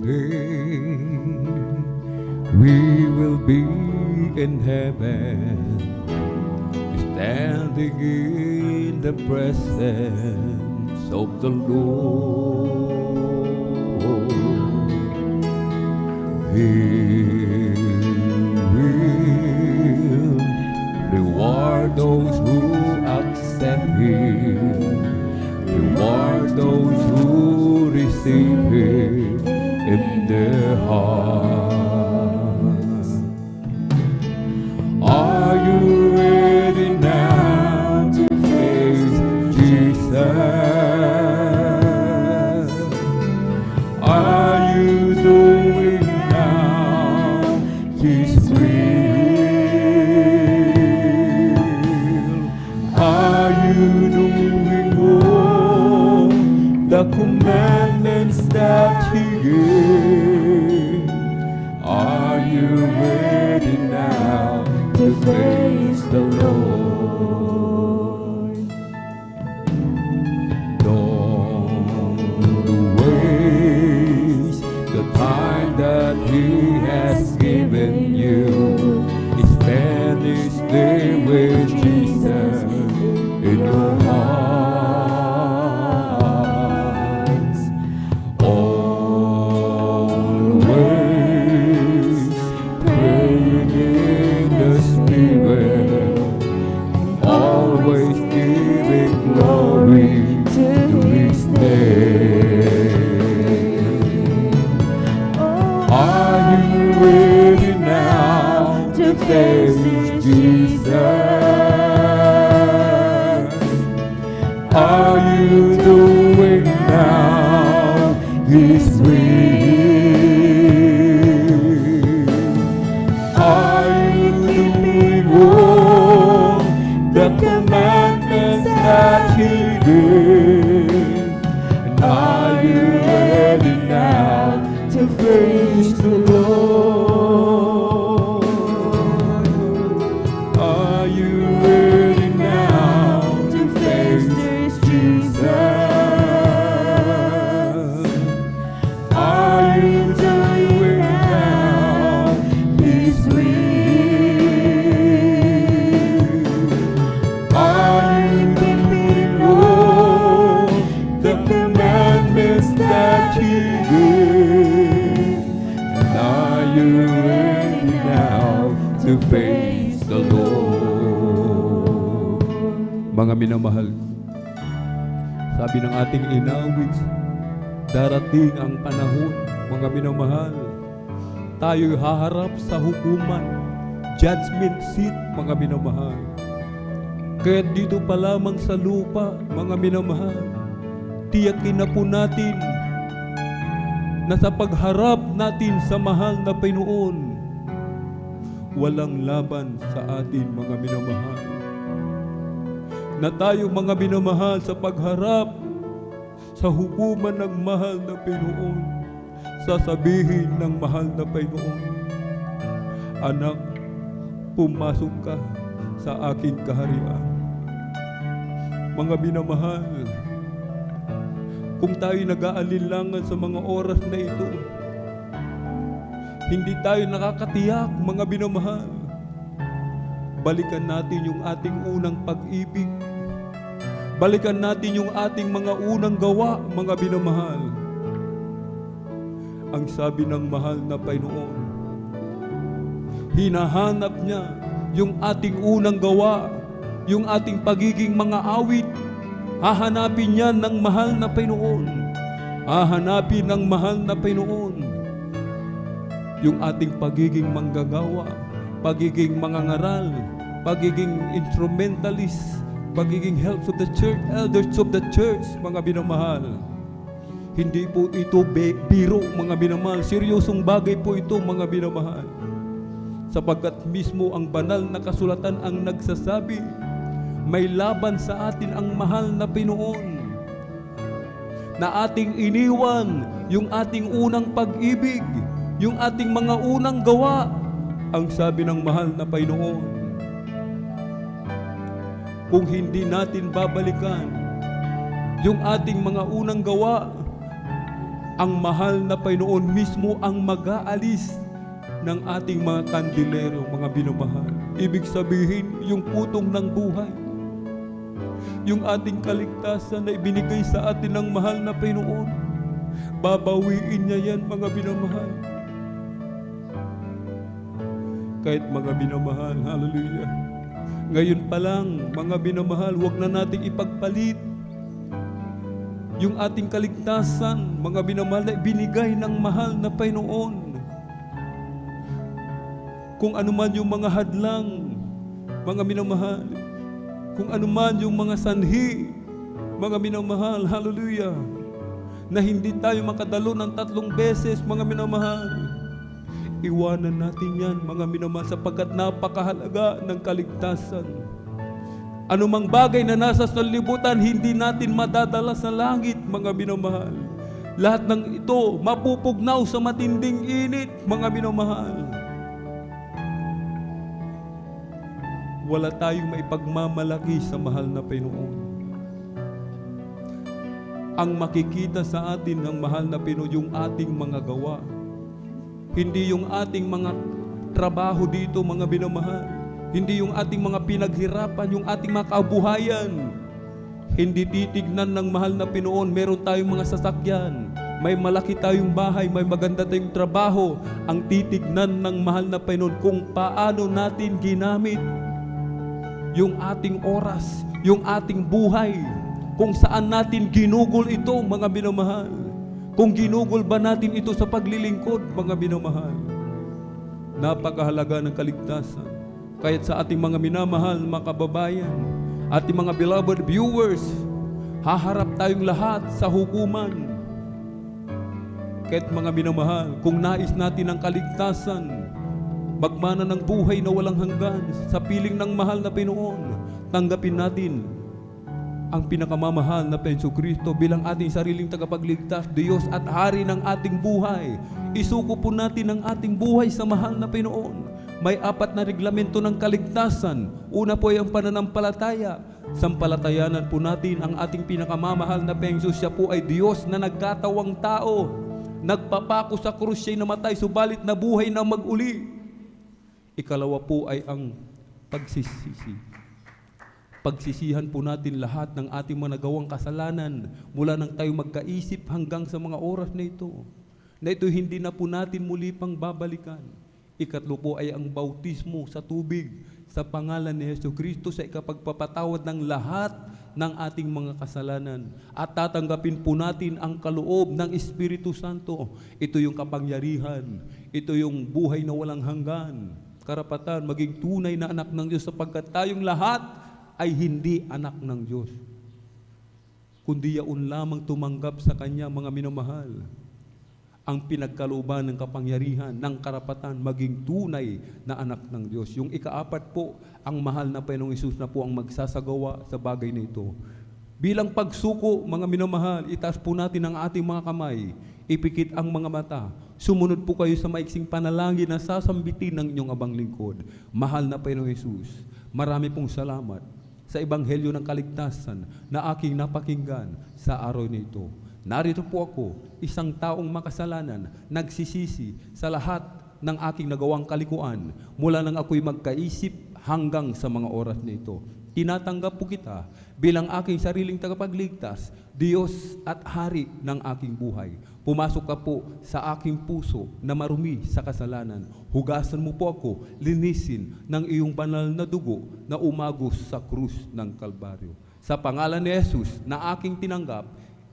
someday we will be in heaven, standing in the presence of the Lord. He will reward those who accept Him, reward those who receive Him in their hearts. Are you ready now to face Jesus? Are you doing now His will? Are you doing all the commandments that He gave? Are you ready now to face the Lord? Don't waste the time that He has given you. Spend each day with Jesus in your hearts. Always praying in the Spirit, always giving glory to His name. Are you ready now to face Jesus? Are you doing now His will? Are you doing all the commandments that He gave? And are you ready now to face the Lord? Are you ready now to face Jesus? Are you doing now His will? Are you keeping all the commandments that He gave? And are you ready now to face the Lord? Mga minamahal, sabi ng ating inawit, darating ang panahon, mga minamahal, tayo'y haharap sa hukuman, judgment seat, mga minamahal. Kaya dito pa lamang sa lupa, mga minamahal, tiyakin na po natin na sa pagharap natin sa mahal na Panginoon, walang laban sa atin, mga minamahal. Na tayo, mga minamahal, sa pagharap sa hukuman ng mahal na Panginoon, sasabihin ng mahal na Panginoon, anak, pumasok ka sa aking kaharian. Mga minamahal, kung tayo nag-aalinlangan sa mga oras na ito, hindi tayo nakakatiyak, mga minamahal, balikan natin yung ating unang pag-ibig. Balikan natin yung ating mga unang gawa, mga minamahal. Ang sabi ng mahal na Panginoon, hinahanap niya yung ating unang gawa, yung ating pagiging mga awit. Hahanapin niya ng mahal na Panginoon. Hahanapin ng mahal na Panginoon yung ating pagiging manggagawa, pagiging mangangaral, pagiging instrumentalist, pagiging helps of the church, elders of the church, mga minamahal. Hindi po ito biro, mga minamahal. Seryosong bagay po ito, mga minamahal. Sapagkat mismo ang banal na kasulatan ang nagsasabi, may laban sa atin ang mahal na Panginoon, na ating iniwan yung ating unang pag-ibig, yung ating mga unang gawa. Ang sabi ng mahal na Panginoon, kung hindi natin babalikan yung ating mga unang gawa, ang mahal na Panginoon mismo ang mag-aalis ng ating mga kandilero, mga binamahal. Ibig sabihin, yung putong ng buhay, yung ating kaligtasan na ibinigay sa atin ng mahal na Panginoon, babawiin niya yan, mga binamahal. Kahit mga binamahal, hallelujah. Ngayon pa lang, mga binamahal, huwag na nating ipagpalit yung ating kaligtasan, mga binamahal, na ibinigay ng mahal na Panginoon. Kung anuman yung mga hadlang, mga minamahal, kung anuman yung mga sanhi, mga minamahal, hallelujah, na hindi tayo makadalo ng 3 beses, mga minamahal, iwanan natin yan, mga minamahal, sapagkat napakahalaga ng kaligtasan. Anumang bagay na nasa sanlibutan, hindi natin madadala sa langit, mga minamahal. Lahat ng ito, mapupugnaw sa matinding init, mga minamahal. Wala tayong maipagmamalaki sa mahal na Panginoon. Ang makikita sa atin ng mahal na Panginoon, yung ating mga gawa. Hindi yung ating mga trabaho dito, mga binamahal. Hindi yung ating mga pinaghirapan, yung ating mga kabuhayan. Hindi titignan ng mahal na Panginoon, meron tayong mga sasakyan, may malaki tayong bahay, may maganda tayong trabaho. Ang titignan ng mahal na Panginoon kung paano natin ginamit yung ating oras, yung ating buhay, kung saan natin ginugol ito, mga binamahal. Kung ginugol ba natin ito sa paglilingkod, mga binamahal. Napakahalaga ng kaligtasan. Kaya't sa ating mga minamahal, mga kababayan, ating mga beloved viewers, haharap tayong lahat sa hukuman. Kaya't mga minamahal, kung nais natin ang kaligtasan, magmana ng buhay na walang hanggan sa piling ng mahal na Panginoon, tanggapin natin ang pinakamamahal na Jesucristo bilang ating sariling tagapagligtas, Diyos at Hari ng ating buhay. Isuko po natin ang ating buhay sa mahal na Panginoon. May 4 na reglamento ng kaligtasan. Una po ay ang pananampalataya. Sampalatayanan po natin ang ating pinakamamahal na Panginoon. Siya po ay Diyos na nagkatawang tao. Nagpapako sa krus, siya'y namatay, subalit na buhay na mag-uli. Ikalawa po ay ang pagsisisi. Pagsisihan po natin lahat ng ating mga nagawang kasalanan mula nang tayo magkaisip hanggang sa mga oras na ito. Na ito hindi na po natin muli pang babalikan. Ikatlo po ay ang bautismo sa tubig sa pangalan ni Jesucristo sa ikapagpapatawad ng lahat ng ating mga kasalanan. At tatanggapin po natin ang kaloob ng Espiritu Santo. Ito yung kapangyarihan. Ito yung buhay na walang hanggan. Karapatan, maging tunay na anak ng Diyos sapagkat tayong lahat ay hindi anak ng Diyos. Kundi yaon lamang tumanggap sa Kanya, mga minamahal, ang pinagkalooban ng kapangyarihan, ng karapatan, maging tunay na anak ng Diyos. Yung ika-4 po, ang mahal na Panginoong Hesus na po ang magsasagawa sa bagay na ito. Bilang pagsuko, mga minamahal, itaas po natin ang ating mga kamay, ipikit ang mga mata, sumunod po kayo sa maiksing panalangin na sasambitin ng inyong abang lingkod. Mahal na Panginoong Hesus, marami pong salamat sa ebanghelyo ng kaligtasan na aking napakinggan sa araw nito. Narito po ako, isang taong makasalanan, nagsisisi sa lahat ng aking nagawang kalikuan mula nang ako'y magkaisip hanggang sa mga oras nito. Tinatanggap po kita bilang aking sariling tagapagligtas, Diyos at Hari ng aking buhay. Pumasok ka po sa aking puso na marumi sa kasalanan. Hugasan mo po ako, linisin ng iyong banal na dugo na umagos sa krus ng Kalbaryo. Sa pangalan ni Jesus na aking tinanggap,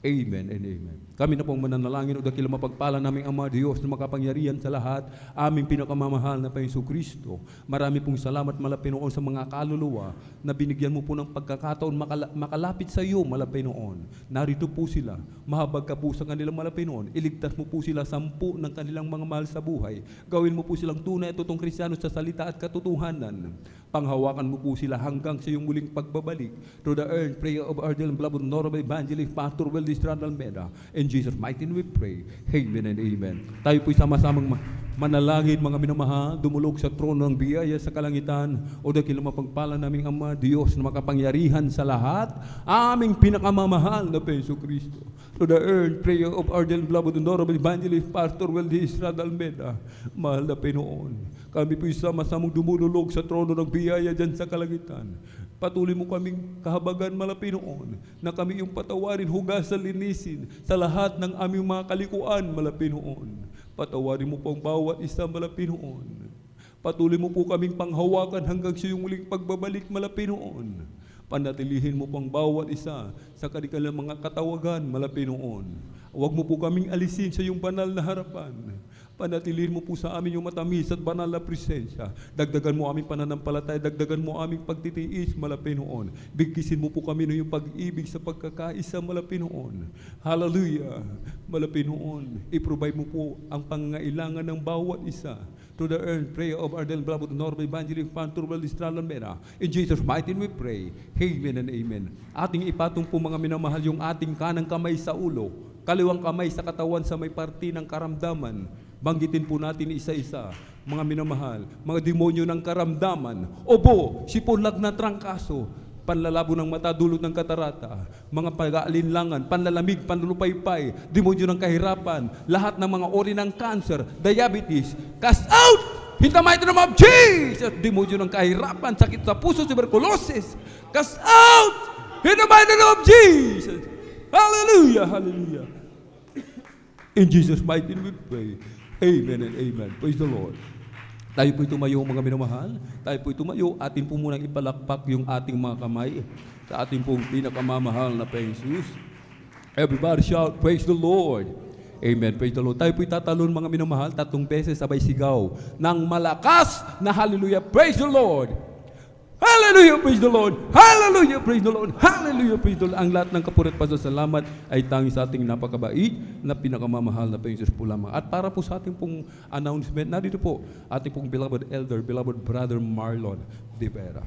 Amen and Amen. Kami na pong mananalangin o dakila mapagpala naming Ama Diyos na makapangyarihan sa lahat, aming pinakamamahal na Panginoong Kristo. Marami pong salamat, Malapinoon, sa mga kaluluwa na binigyan mo po ng pagkakataon makalapit sa iyo, Malapinoon. Narito po sila, mahabag ka po sa kanilang Malapinoon. Iligtas mo po sila 10 ng kanilang mga mahal sa buhay. Gawin mo po silang tunay at totoong Kristiyano sa salita at katotohanan. Panghawakan mo po sila hanggang sa iyong muling pagbabalik. Through the earth, prayer of our dear beloved Honorable Evangelist Pastor Wildy Estrada Almeda. In Jesus' mighty name we pray. Amen and Amen. Tayo po'y sama-samang manalangin mga minamahal, dumulog sa trono ng biyaya sa kalangitan. O dakil mapagpala naming Ama, Diyos na makapangyarihan sa lahat, aming pinakamamahal na Peso Kristo. To the earth, prayer of our dear beloved honorable evangelist, Pastor Weldy Estrada Almeida, mahal na Pinoon, kami po'y sama-samang dumululog sa trono ng biyaya dyan sa kalangitan. Patuloy mo kaming kahabagan, Malapinoon, na kami yung patawarin, hugasan, linisin sa lahat ng aming mga kalikuan, Malapinoon. Patawarin mo po ang bawat isa, Malapinoon. Patuloy mo po kaming panghawakan hanggang sa iyong muling pagbabalik, Malapinoon. Panatilihin mo po ang bawat isa sa kanilang mga katawagan, Malapinoon. Huwag mo po kaming alisin sa iyong banal na harapan. Panatilihin mo po sa amin yung matamis at banal na presensya. Dagdagan mo aming pananampalataya, dagdagan mo aming pagtitiis, Malapinoon. Bigkisin mo po kami ng iyong pag-ibig sa pagkakaisa, Malapinoon. Hallelujah, Malapinoon. I-provide mo po ang pangangailangan ng bawat isa. To the earth, prayer of our dear beloved honorable evangelist, Pastor Weldy Estrada Almeida. In Jesus' mighty name we pray. Amen and amen. Ating ipatong po mga minamahal yung ating kanang kamay sa ulo, kaliwang kamay sa katawan sa may parti ng karamdaman. Banggitin po natin isa-isa, mga minamahal, mga demonyo ng karamdaman, obo, siponlag na trangkaso, panlalabo ng mata, dulot ng katarata, mga pag-aalinlangan, panlalamig, panlulupaypay, demonyo ng kahirapan, lahat ng mga ori ng cancer, diabetes, cast out! In the mighty name of Jesus! Demonyo ng kahirapan, sakit sa puso, tuberculosis, cast out! In the mighty name of Jesus! Hallelujah! Hallelujah! In Jesus' mighty name we pray. Amen and amen. Praise the Lord. Tayo po'y tumayo, mga minamahal. Tayo po'y tumayo. Atin po munang ipalakpak yung ating mga kamay sa ating pong pinakamamahal na Jesus. Everybody shout, praise the Lord. Amen. Praise the Lord. Tayo po'y tatalon, mga minamahal, 3 beses sabay sigaw ng malakas na hallelujah. Praise the Lord. Hallelujah, praise the Lord. Hallelujah, praise the Lord. Hallelujah, praise the Lord. Ang lahat ng kapurit pasasalamat ay tanging sa ating napakabait na pinakamamahal na Panginoon po lamang. At para po sa ating pong announcement, narito po ating pong beloved elder, beloved brother Marlon De Vera.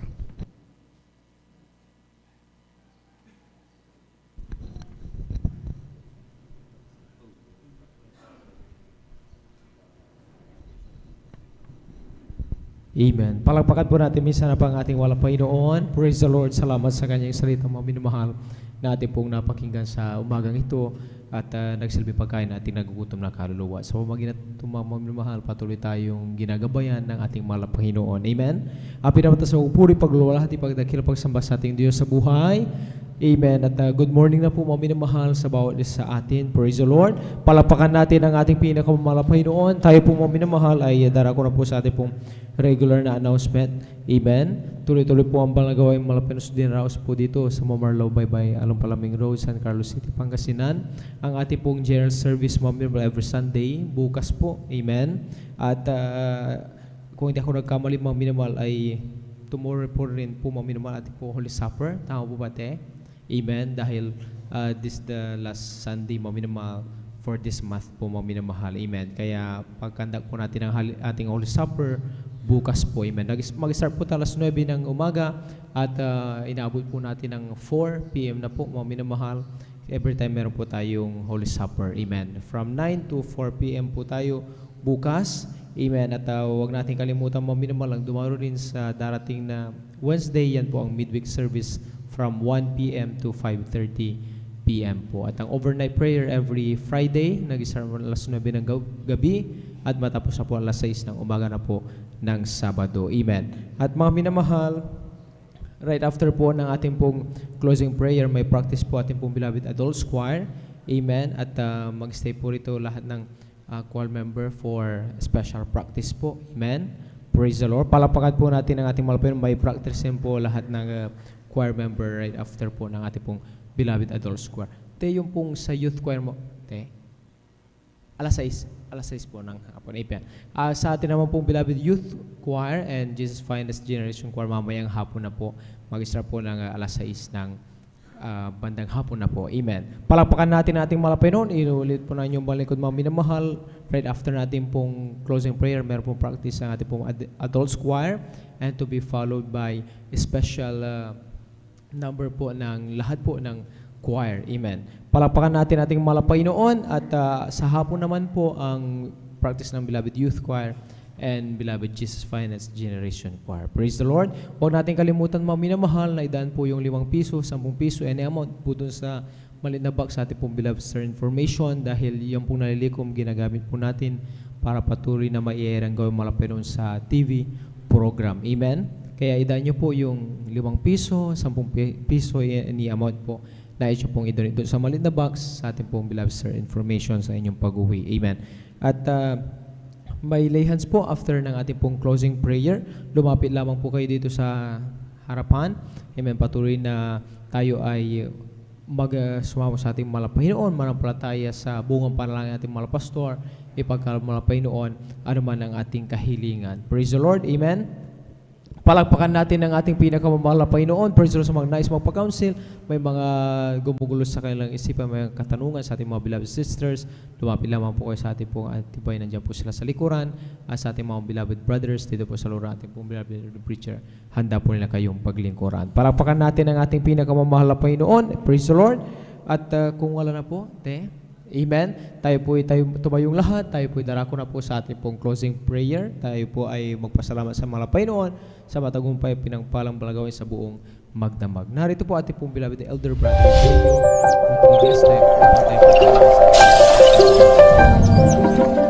Amen. Palagpakan po natin minsan na pang ating walang Panginoon. Praise the Lord. Salamat sa kanyang salita, mga minamahal, na ating pong napakinggan sa umagang ito at nagsilbing pagkain na ating nagugutom na kaluluwa. So, mga minamahal, patuloy tayong ginagabayan ng ating mahal na Panginoon. Amen. Pinapata sa upuri, paglulahati, pagdakil, pagsamba sa ating Diyos sa buhay. Amen. At good morning na po, mga minamahal, sa bawat isa sa atin. Praise the Lord. Palapakan natin ang ating pinakamamahal na Panginoon. Tayo po, mga minamahal, ay darako na po sa ating pong regular na announcement. Amen. Tuloy-tuloy po ang balagawa yung Malapinos din raos po dito sa Mamarlaw Baybay, Alumpalaming Road, San Carlos City, Pangasinan. Ang ating pong general service, mga every Sunday, bukas po. Amen. At kung hindi ako nagkamali, mga minamahal, ay tomorrow po rin po, mga minamahal, ating po Holy Supper. Tama po ba, te? Amen. Dahil this the last Sunday, mga minamahal, for this month po, mga minamahal. Amen. Kaya pagkandak po natin ang ating Holy Supper bukas po. Amen. Mag-start po alas 9 ng umaga at inaabot po natin ng 4 p.m. na po, mga minamahal. Every time meron po tayong Holy Supper. Amen. From 9 to 4 p.m. po tayo bukas. Amen. At huwag natin kalimutan, mga minamahal, ang dumaro rin sa darating na Wednesday. Yan po ang midweek service from 1 p.m. to 5:30 p.m. po. At ang overnight prayer every Friday, nag-start alas 9 ng gabi at matapos na po alas 6 ng umaga na po ng Sabado. Amen. At mga minamahal, right after po ng ating pong closing prayer, may practice po ating pong beloved adults choir. Amen. At mag-stay po rito lahat ng choir member for special practice po. Amen. Praise the Lord. Palapakan po natin ang ating malapit. May practice po lahat ng choir member right after po ng ating pong beloved adults choir. Te, yung pong sa youth choir mo, te, alas 6 po ng hapon. Sa atin naman pong beloved youth choir and Jesus Finest Generation choir, mamayang hapon na po. Mag-start po ng alas 6 ng bandang hapon na po. Amen. Palakpakan natin ating Malapinon. Inulit po na inyong balingkod, mga minamahal. Right after natin pong closing prayer, meron pong practice ang ating pong adults choir and to be followed by a special number po ng lahat po ng choir. Amen. Palakpakan natin ating Malapay noon at sa hapon naman po ang practice ng Beloved Youth Choir and Beloved Jesus Finance Generation Choir. Praise the Lord. Huwag natin kalimutan mga minamahal na idaan po yung 5 piso, 10 piso, any amount po dun sa maliit na box sa ating pong Beloved Star Information dahil yung pong nalilikom ginagamit po natin para patuloy na mai-air ang gawin malapit noon sa TV program. Amen? Kaya idaan nyo po yung 5 piso, 10 piso, any amount po na ito pong idaan doon sa maliit na box sa ating pong Beloved Star Information sa inyong pag-uwi. Amen? At may lay hands po after ng ating pong closing prayer. Lumapit lamang po kayo dito sa harapan. Amen. Patuloy na tayo ay sumama sa ating Panginoon, manampalataya sa bungang panalangin ating pastor, ipagkamalapay noon, ano man ang ating kahilingan. Praise the Lord. Amen. Palakpakan natin ang ating pinakamamahal na Panginoon. Praise the Lord sa mga nais magpa-counsel. May mga gumugulo sa kanilang isipan, may katanungan sa ating mga beloved sisters. Lumapit lamang po kayo sa ating pong atibay. Nandiyan po sila sa likuran. At sa ating mga beloved brothers, dito po sa lura ating pong beloved preacher. Handa po nila kayong paglingkuran. Palakpakan natin ang ating pinakamamahal na Panginoon. Praise the Lord. At kung wala na po, amen. Tayo tumayong lahat. Tayo po darako na po sa ating pong closing prayer. Tayo po ay magpasalamat sa mga Panginoon sa matagumpay pinangpalang balagawin sa buong magdamag. Narito po ating pong beloved elder brother Julio Rodriguez. Tayo po